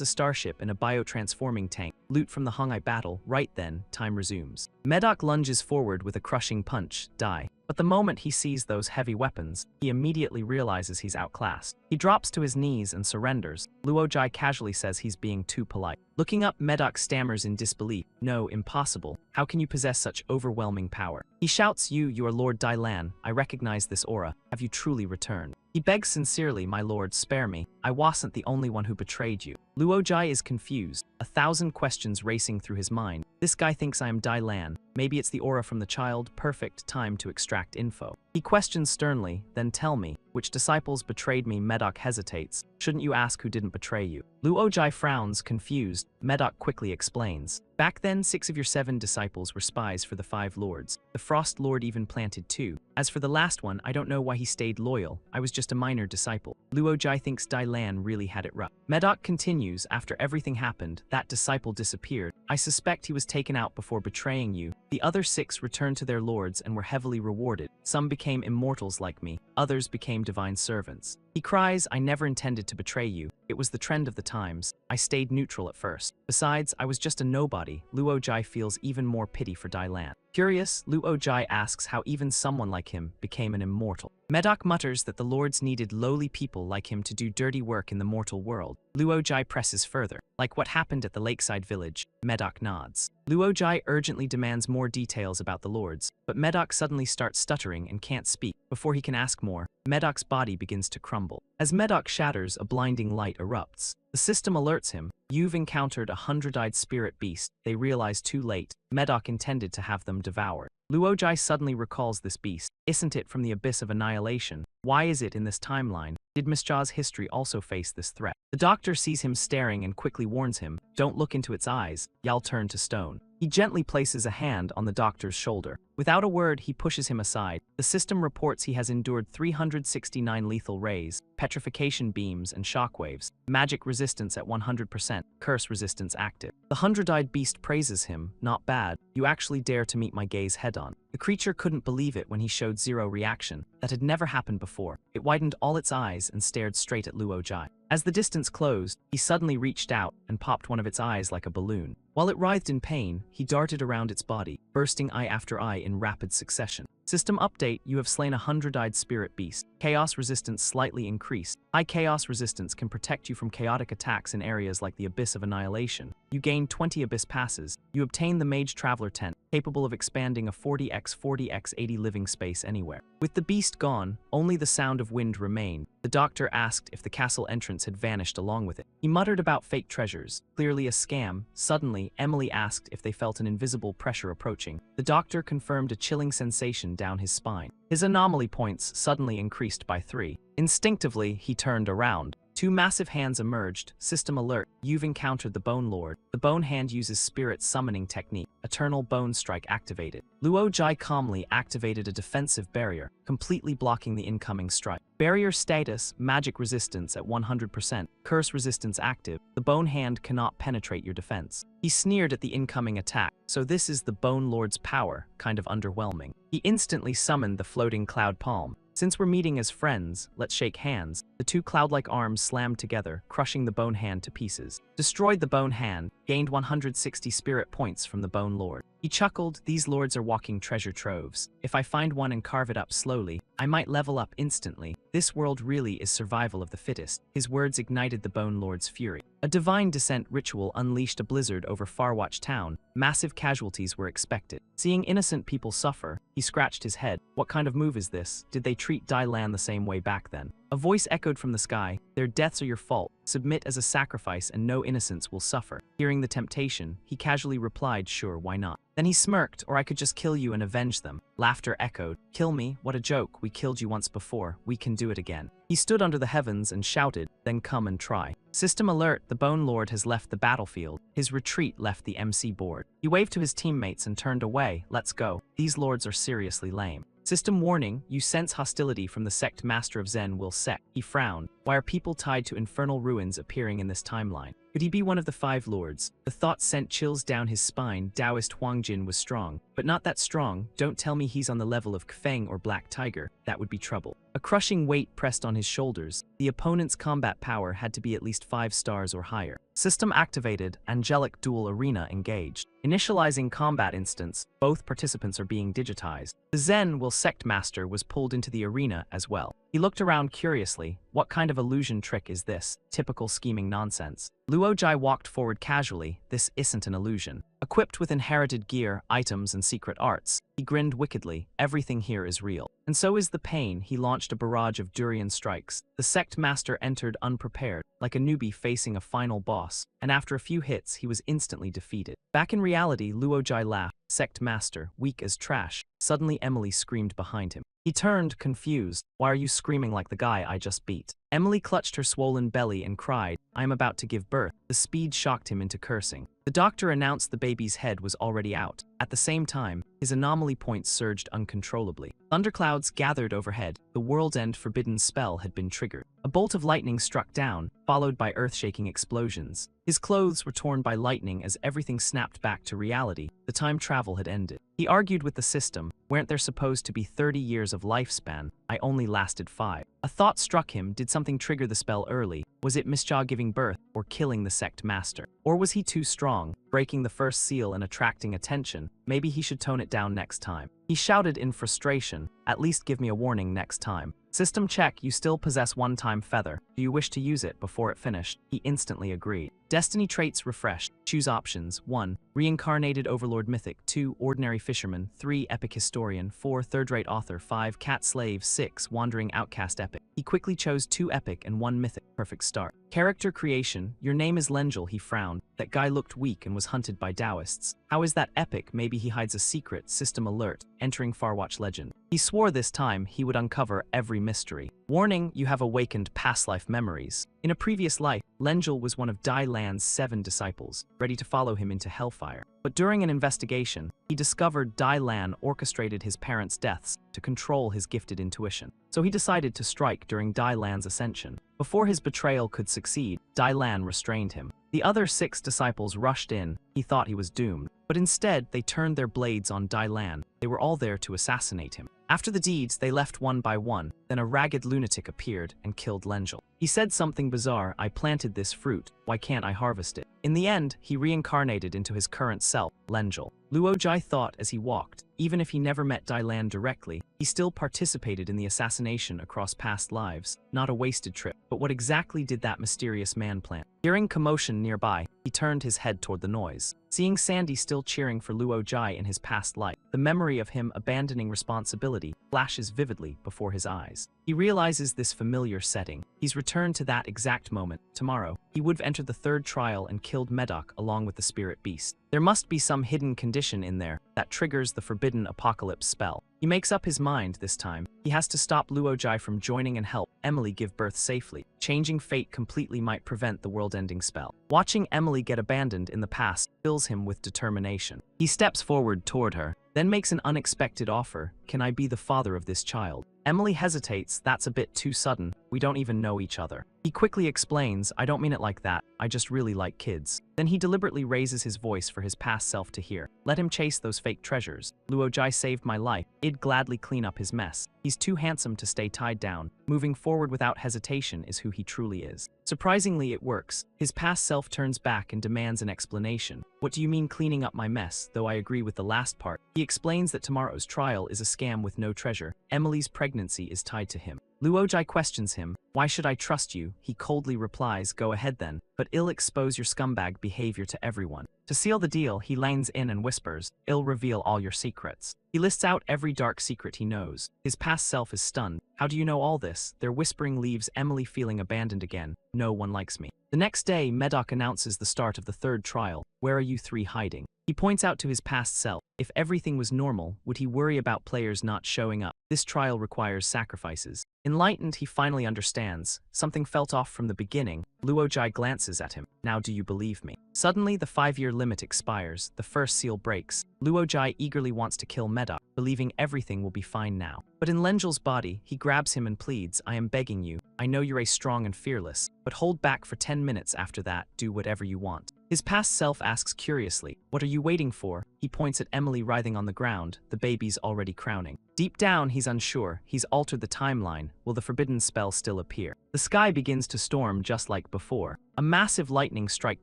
a starship and a bio-transforming tank. Loot from the Hongai battle. Right then, time resumes. Medoc lunges forward with a crushing punch. Die. But the moment he sees those heavy weapons, he immediately realizes he's outclassed. He drops to his knees and surrenders. Luo Jai casually says he's being too polite. Looking up, Medoc stammers in disbelief. No, impossible. How can you possess such overwhelming power? He shouts, you are Lord Dai Lan. I recognize this aura. Have you truly returned? He begs sincerely, my lord, spare me. I wasn't the only one who betrayed you. Luo Jai is confused, 1,000 questions racing through his mind. This guy thinks I am Dai Lan. Maybe it's the aura from the child. Perfect time to extract info. He questions sternly, then tell me, which disciples betrayed me? Medoc hesitates. Shouldn't you ask who didn't betray you? Luo Jai frowns, confused. Medoc quickly explains. Back then, 6 of your 7 disciples were spies for the 5 lords. The Frost Lord even planted 2. As for the last one, I don't know why he stayed loyal. I was just a minor disciple. Luo Jai thinks Dai Lan really had it rough. Medoc continues, after everything happened, that disciple disappeared. I suspect he was taken out before betraying you. The other 6 returned to their lords and were heavily rewarded. Some became immortals like me. Others became divine servants. He cries, I never intended to betray you. It was the trend of the times. I stayed neutral at first. Besides, I was just a nobody. Luo Jai feels even more pity for Dai Lan. Curious, Luo Jai asks how even someone like him became an immortal. Medoc mutters that the lords needed lowly people like him to do dirty work in the mortal world. Luo Jai presses further. Like what happened at the lakeside village, Medoc nods. Luo Jai urgently demands more details about the lords, but Medoc suddenly starts stuttering and can't speak. Before he can ask more, Medoc's body begins to crumble. As Medoc shatters, a blinding light erupts. The system alerts him. You've encountered a 100-eyed spirit beast. They realize too late. Medoc intended to have them devoured. Luo Jai suddenly recalls this beast. Isn't it from the abyss of annihilation? Why is it in this timeline? Did Miss Ja's history also face this threat? The doctor sees him staring and quickly warns him, don't look into its eyes, you'll turn to stone. He gently places a hand on the doctor's shoulder. Without a word, he pushes him aside. The system reports he has endured 369 lethal rays, petrification beams, and shockwaves, magic resistance at 100%, curse resistance active. The 100-eyed beast praises him, not bad. You actually dare to meet my gaze head-on. The creature couldn't believe it when he showed zero reaction. That had never happened before. It widened all its eyes and stared straight at Luo Jai. As the distance closed, he suddenly reached out and popped one of its eyes like a balloon. While it writhed in pain, he darted around its body, bursting eye after eye in rapid succession. System update, you have slain a 100-eyed spirit beast. Chaos resistance slightly increased. High chaos resistance can protect you from chaotic attacks in areas like the Abyss of Annihilation. You gain 20 Abyss passes. You obtain the Mage Traveler tent, capable of expanding a 40x/40x/80 living space anywhere. With the beast gone, only the sound of wind remained. The doctor asked if the castle entrance had vanished along with it. He muttered about fake treasures, clearly a scam. Suddenly, Emily asked if they felt an invisible pressure approaching. The doctor confirmed a chilling sensation down his spine. His anomaly points suddenly increased by 3. Instinctively, he turned around. 2 massive hands emerged. System alert, you've encountered the Bone Lord. The Bone Hand uses spirit summoning technique. Eternal Bone Strike activated. Luo Jai calmly activated a defensive barrier, completely blocking the incoming strike. Barrier status, magic resistance at 100%, curse resistance active. The Bone Hand cannot penetrate your defense. He sneered at the incoming attack. So this is the Bone Lord's power, kind of underwhelming. He instantly summoned the floating cloud palm. Since we're meeting as friends, let's shake hands. The 2 cloud-like arms slammed together, crushing the Bone Hand to pieces. Destroyed the Bone Hand, gained 160 spirit points from the Bone Lord. He chuckled, these lords are walking treasure troves. If I find one and carve it up slowly, I might level up instantly. This world really is survival of the fittest. His words ignited the Bone Lord's fury. A divine descent ritual unleashed a blizzard over Farwatch Town. Massive casualties were expected. Seeing innocent people suffer, he scratched his head. What kind of move is this? Did they treat Dai Lan the same way back then? A voice echoed from the sky, their deaths are your fault. Submit as a sacrifice and no innocents will suffer. Hearing the temptation, he casually replied, sure, why not? Then he smirked, or I could just kill you and avenge them. Laughter echoed. Kill me? What a joke. We killed you once before. We can do it again. He stood under the heavens and shouted, then come and try. System alert, the Bone Lord has left the battlefield. His retreat left the MC board. He waved to his teammates and turned away. Let's go. These lords are seriously lame. System warning, you sense hostility from the sect Master of Zen will sect. He frowned. Why are people tied to infernal ruins appearing in this timeline? Could he be one of the 5 lords? The thought sent chills down his spine. Taoist Huang Jin was strong, but not that strong. Don't tell me he's on the level of Kfeng or Black Tiger. That would be trouble. A crushing weight pressed on his shoulders. The opponent's combat power had to be at least 5 stars or higher. System activated, Angelic Duel Arena engaged. Initializing combat instance, both participants are being digitized. The Zen Will Sect Master was pulled into the arena as well. He looked around curiously. What kind of illusion trick is this? Typical scheming nonsense. Luo Jai walked forward casually. This isn't an illusion. Equipped with inherited gear, items, and secret arts, he grinned wickedly. Everything here is real. And so is the pain. He launched a barrage of durian strikes. The sect master entered unprepared, like a newbie facing a final boss, and after a few hits, he was instantly defeated. Back in reality, Luo Jai laughed. Sect master, weak as trash. Suddenly Emily screamed behind him. He turned, confused. Why are you screaming like the guy I just beat? Emily clutched her swollen belly and cried, I am about to give birth. The speed shocked him into cursing. The doctor announced the baby's head was already out. At the same time, his anomaly points surged uncontrollably. Thunderclouds gathered overhead. The world-end forbidden spell had been triggered. A bolt of lightning struck down, followed by earth-shaking explosions. His clothes were torn by lightning as everything snapped back to reality. The time travel had ended. He argued with the system. Weren't there supposed to be 30 years of lifespan? I only lasted 5. A thought struck him. Did something trigger the spell early? Was it Mischa giving birth, or killing the sect master? Or was he too strong, breaking the first seal and attracting attention? Maybe he should tone it down next time. He shouted in frustration, at least give me a warning next time. System check, you still possess one-time feather. Do you wish to use it before it finished? He instantly agreed. Destiny traits refreshed. Choose options. 1. Reincarnated Overlord Mythic. 2. Ordinary Fisherman. 3. Epic Historian. 4. Third-rate Author. 5. Cat Slave. 6. Wandering Outcast Epic. He quickly chose 2 Epic and 1 Mythic. Perfect start. Character creation. Your name is Lengel. He frowned. That guy looked weak and was hunted by Taoists. How is that epic? Maybe he hides a secret. System alert. Entering Farwatch legend. He swore this time he would uncover every mystery. Warning, you have awakened past life memories. In a previous life, Lengel was one of Dai Lan's 7 disciples, ready to follow him into hellfire. But during an investigation, he discovered Dai Lan orchestrated his parents' deaths to control his gifted intuition. So he decided to strike during Dai Lan's ascension. Before his betrayal could succeed, Dai Lan restrained him. The other 6 disciples rushed in. He thought he was doomed. But instead, they turned their blades on Dai Lan. They were all there to assassinate him. After the deeds, they left one by one. Then a ragged lunatic appeared and killed Lengel. He said something bizarre. I planted this fruit. Why can't I harvest it? In the end, he reincarnated into his current self, Lengel. Luojai thought as he walked. Even if he never met Dai Lan directly, he still participated in the assassination across past lives. Not a wasted trip. But what exactly did that mysterious man plan? Hearing commotion nearby, he turned his head toward the noise. Seeing Sandy still cheering for Luojai in his past life, the memory of him abandoning responsibility flashes vividly before his eyes. He realizes this familiar setting. He's returned to that exact moment. Tomorrow, he would have entered the 3rd trial and killed Medoc along with the spirit beast. There must be some hidden condition in there that triggers the forbidden apocalypse spell. He makes up his mind this time. He has to stop Luojai from joining and help Emily give birth safely. Changing fate completely might prevent the world-ending spell. Watching Emily get abandoned in the past fills him with determination. He steps forward toward her, then makes an unexpected offer. Can I be the father of this child? Emily hesitates. That's a bit too sudden. We don't even know each other. He quickly explains, I don't mean it like that. I just really like kids. Then he deliberately raises his voice for his past self to hear. Let him chase those fake treasures. Luojai saved my life. I'd gladly clean up his mess. He's too handsome to stay tied down. Moving forward without hesitation is who he truly is. Surprisingly, it works. His past self turns back and demands an explanation. What do you mean cleaning up my mess? Though I agree with the last part. He explains that tomorrow's trial is a scam with no treasure. Emily's pregnancy is tied to him. Luojai questions him. Why should I trust you? He coldly replies, go ahead then, but I'll expose your scumbag behavior to everyone. To seal the deal, he leans in and whispers, I'll reveal all your secrets. He lists out every dark secret he knows. His past self is stunned. How do you know all this? Their whispering leaves Emily feeling abandoned again. No one likes me. The next day, Medoc announces the start of the 3rd trial. Where are you 3 hiding? He points out to his past self. If everything was normal, would he worry about players not showing up? This trial requires sacrifices. Enlightened, he finally understands. Something felt off from the beginning. Luojai glances at him. Now do you believe me? Suddenly, the 5-year limit expires. The first seal breaks. Luojai eagerly wants to kill Medoc, believing everything will be fine now. But in Lengel's body, he grabs him and pleads, I am begging you. I know you're a strong and fearless, but hold back for 10 minutes after that. Do whatever you want. His past self asks curiously, what are you waiting for? He points at Emily writhing on the ground. The baby's already crowning. Deep down, he's unsure. He's altered the timeline. Will the forbidden spell still appear? The sky begins to storm just like before. A massive lightning strike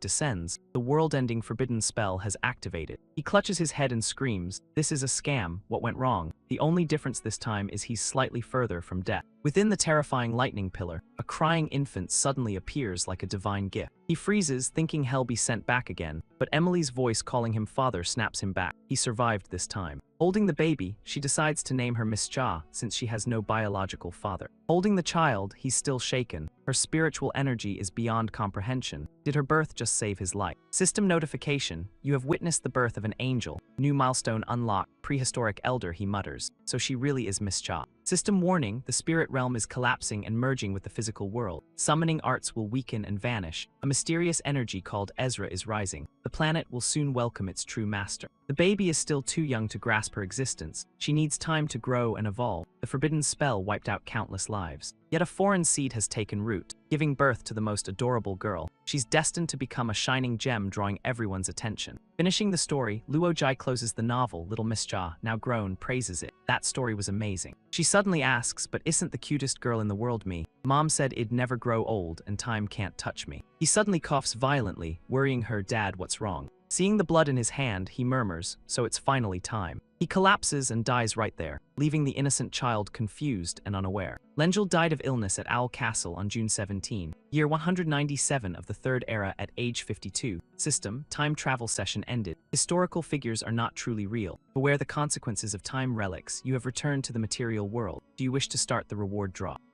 descends. The world-ending forbidden spell has activated. He clutches his head and screams, this is a scam. What went wrong? The only difference this time is he's slightly further from death. Within the terrifying lightning pillar, a crying infant suddenly appears like a divine gift. He freezes, thinking hell be sent back again, but Emily's voice calling him father snaps him back. he survived this time. Holding the baby, she decides to name her Miss Cha since she has no biological father. Holding the child, he's still shaken. Her spiritual energy is beyond comprehension. Did her birth just save his life? System notification: you have witnessed the birth of an angel. New milestone unlocked. Prehistoric elder, he mutters. So she really is Miss Cha. System warning: the spirit realm is collapsing and merging with the physical world. Summoning arts will weaken and vanish. A mysterious energy called Ezra is rising. The planet will soon welcome its true master. The baby is still too young to grasp her existence. She needs time to grow and evolve. The forbidden spell wiped out countless lives. Yet a foreign seed has taken root, giving birth to the most adorable girl. She's destined to become a shining gem, drawing everyone's attention. Finishing the story, Luo Jai closes the novel. Little Miss Cha, now grown, praises it. That story was amazing. She suddenly asks, but isn't the cutest girl in the world me? Mom said it'd never grow old and time can't touch me. He suddenly coughs violently, worrying her. Dad, what's wrong? Seeing the blood in his hand, he murmurs, so it's finally time. He collapses and dies right there, leaving the innocent child confused and unaware. Lenjil died of illness at Owl Castle on June 17, year 197 of the Third Era at age 52. System: time travel session ended. Historical figures are not truly real. Beware the consequences of time relics. You have returned to the material world. Do you wish to start the reward draw?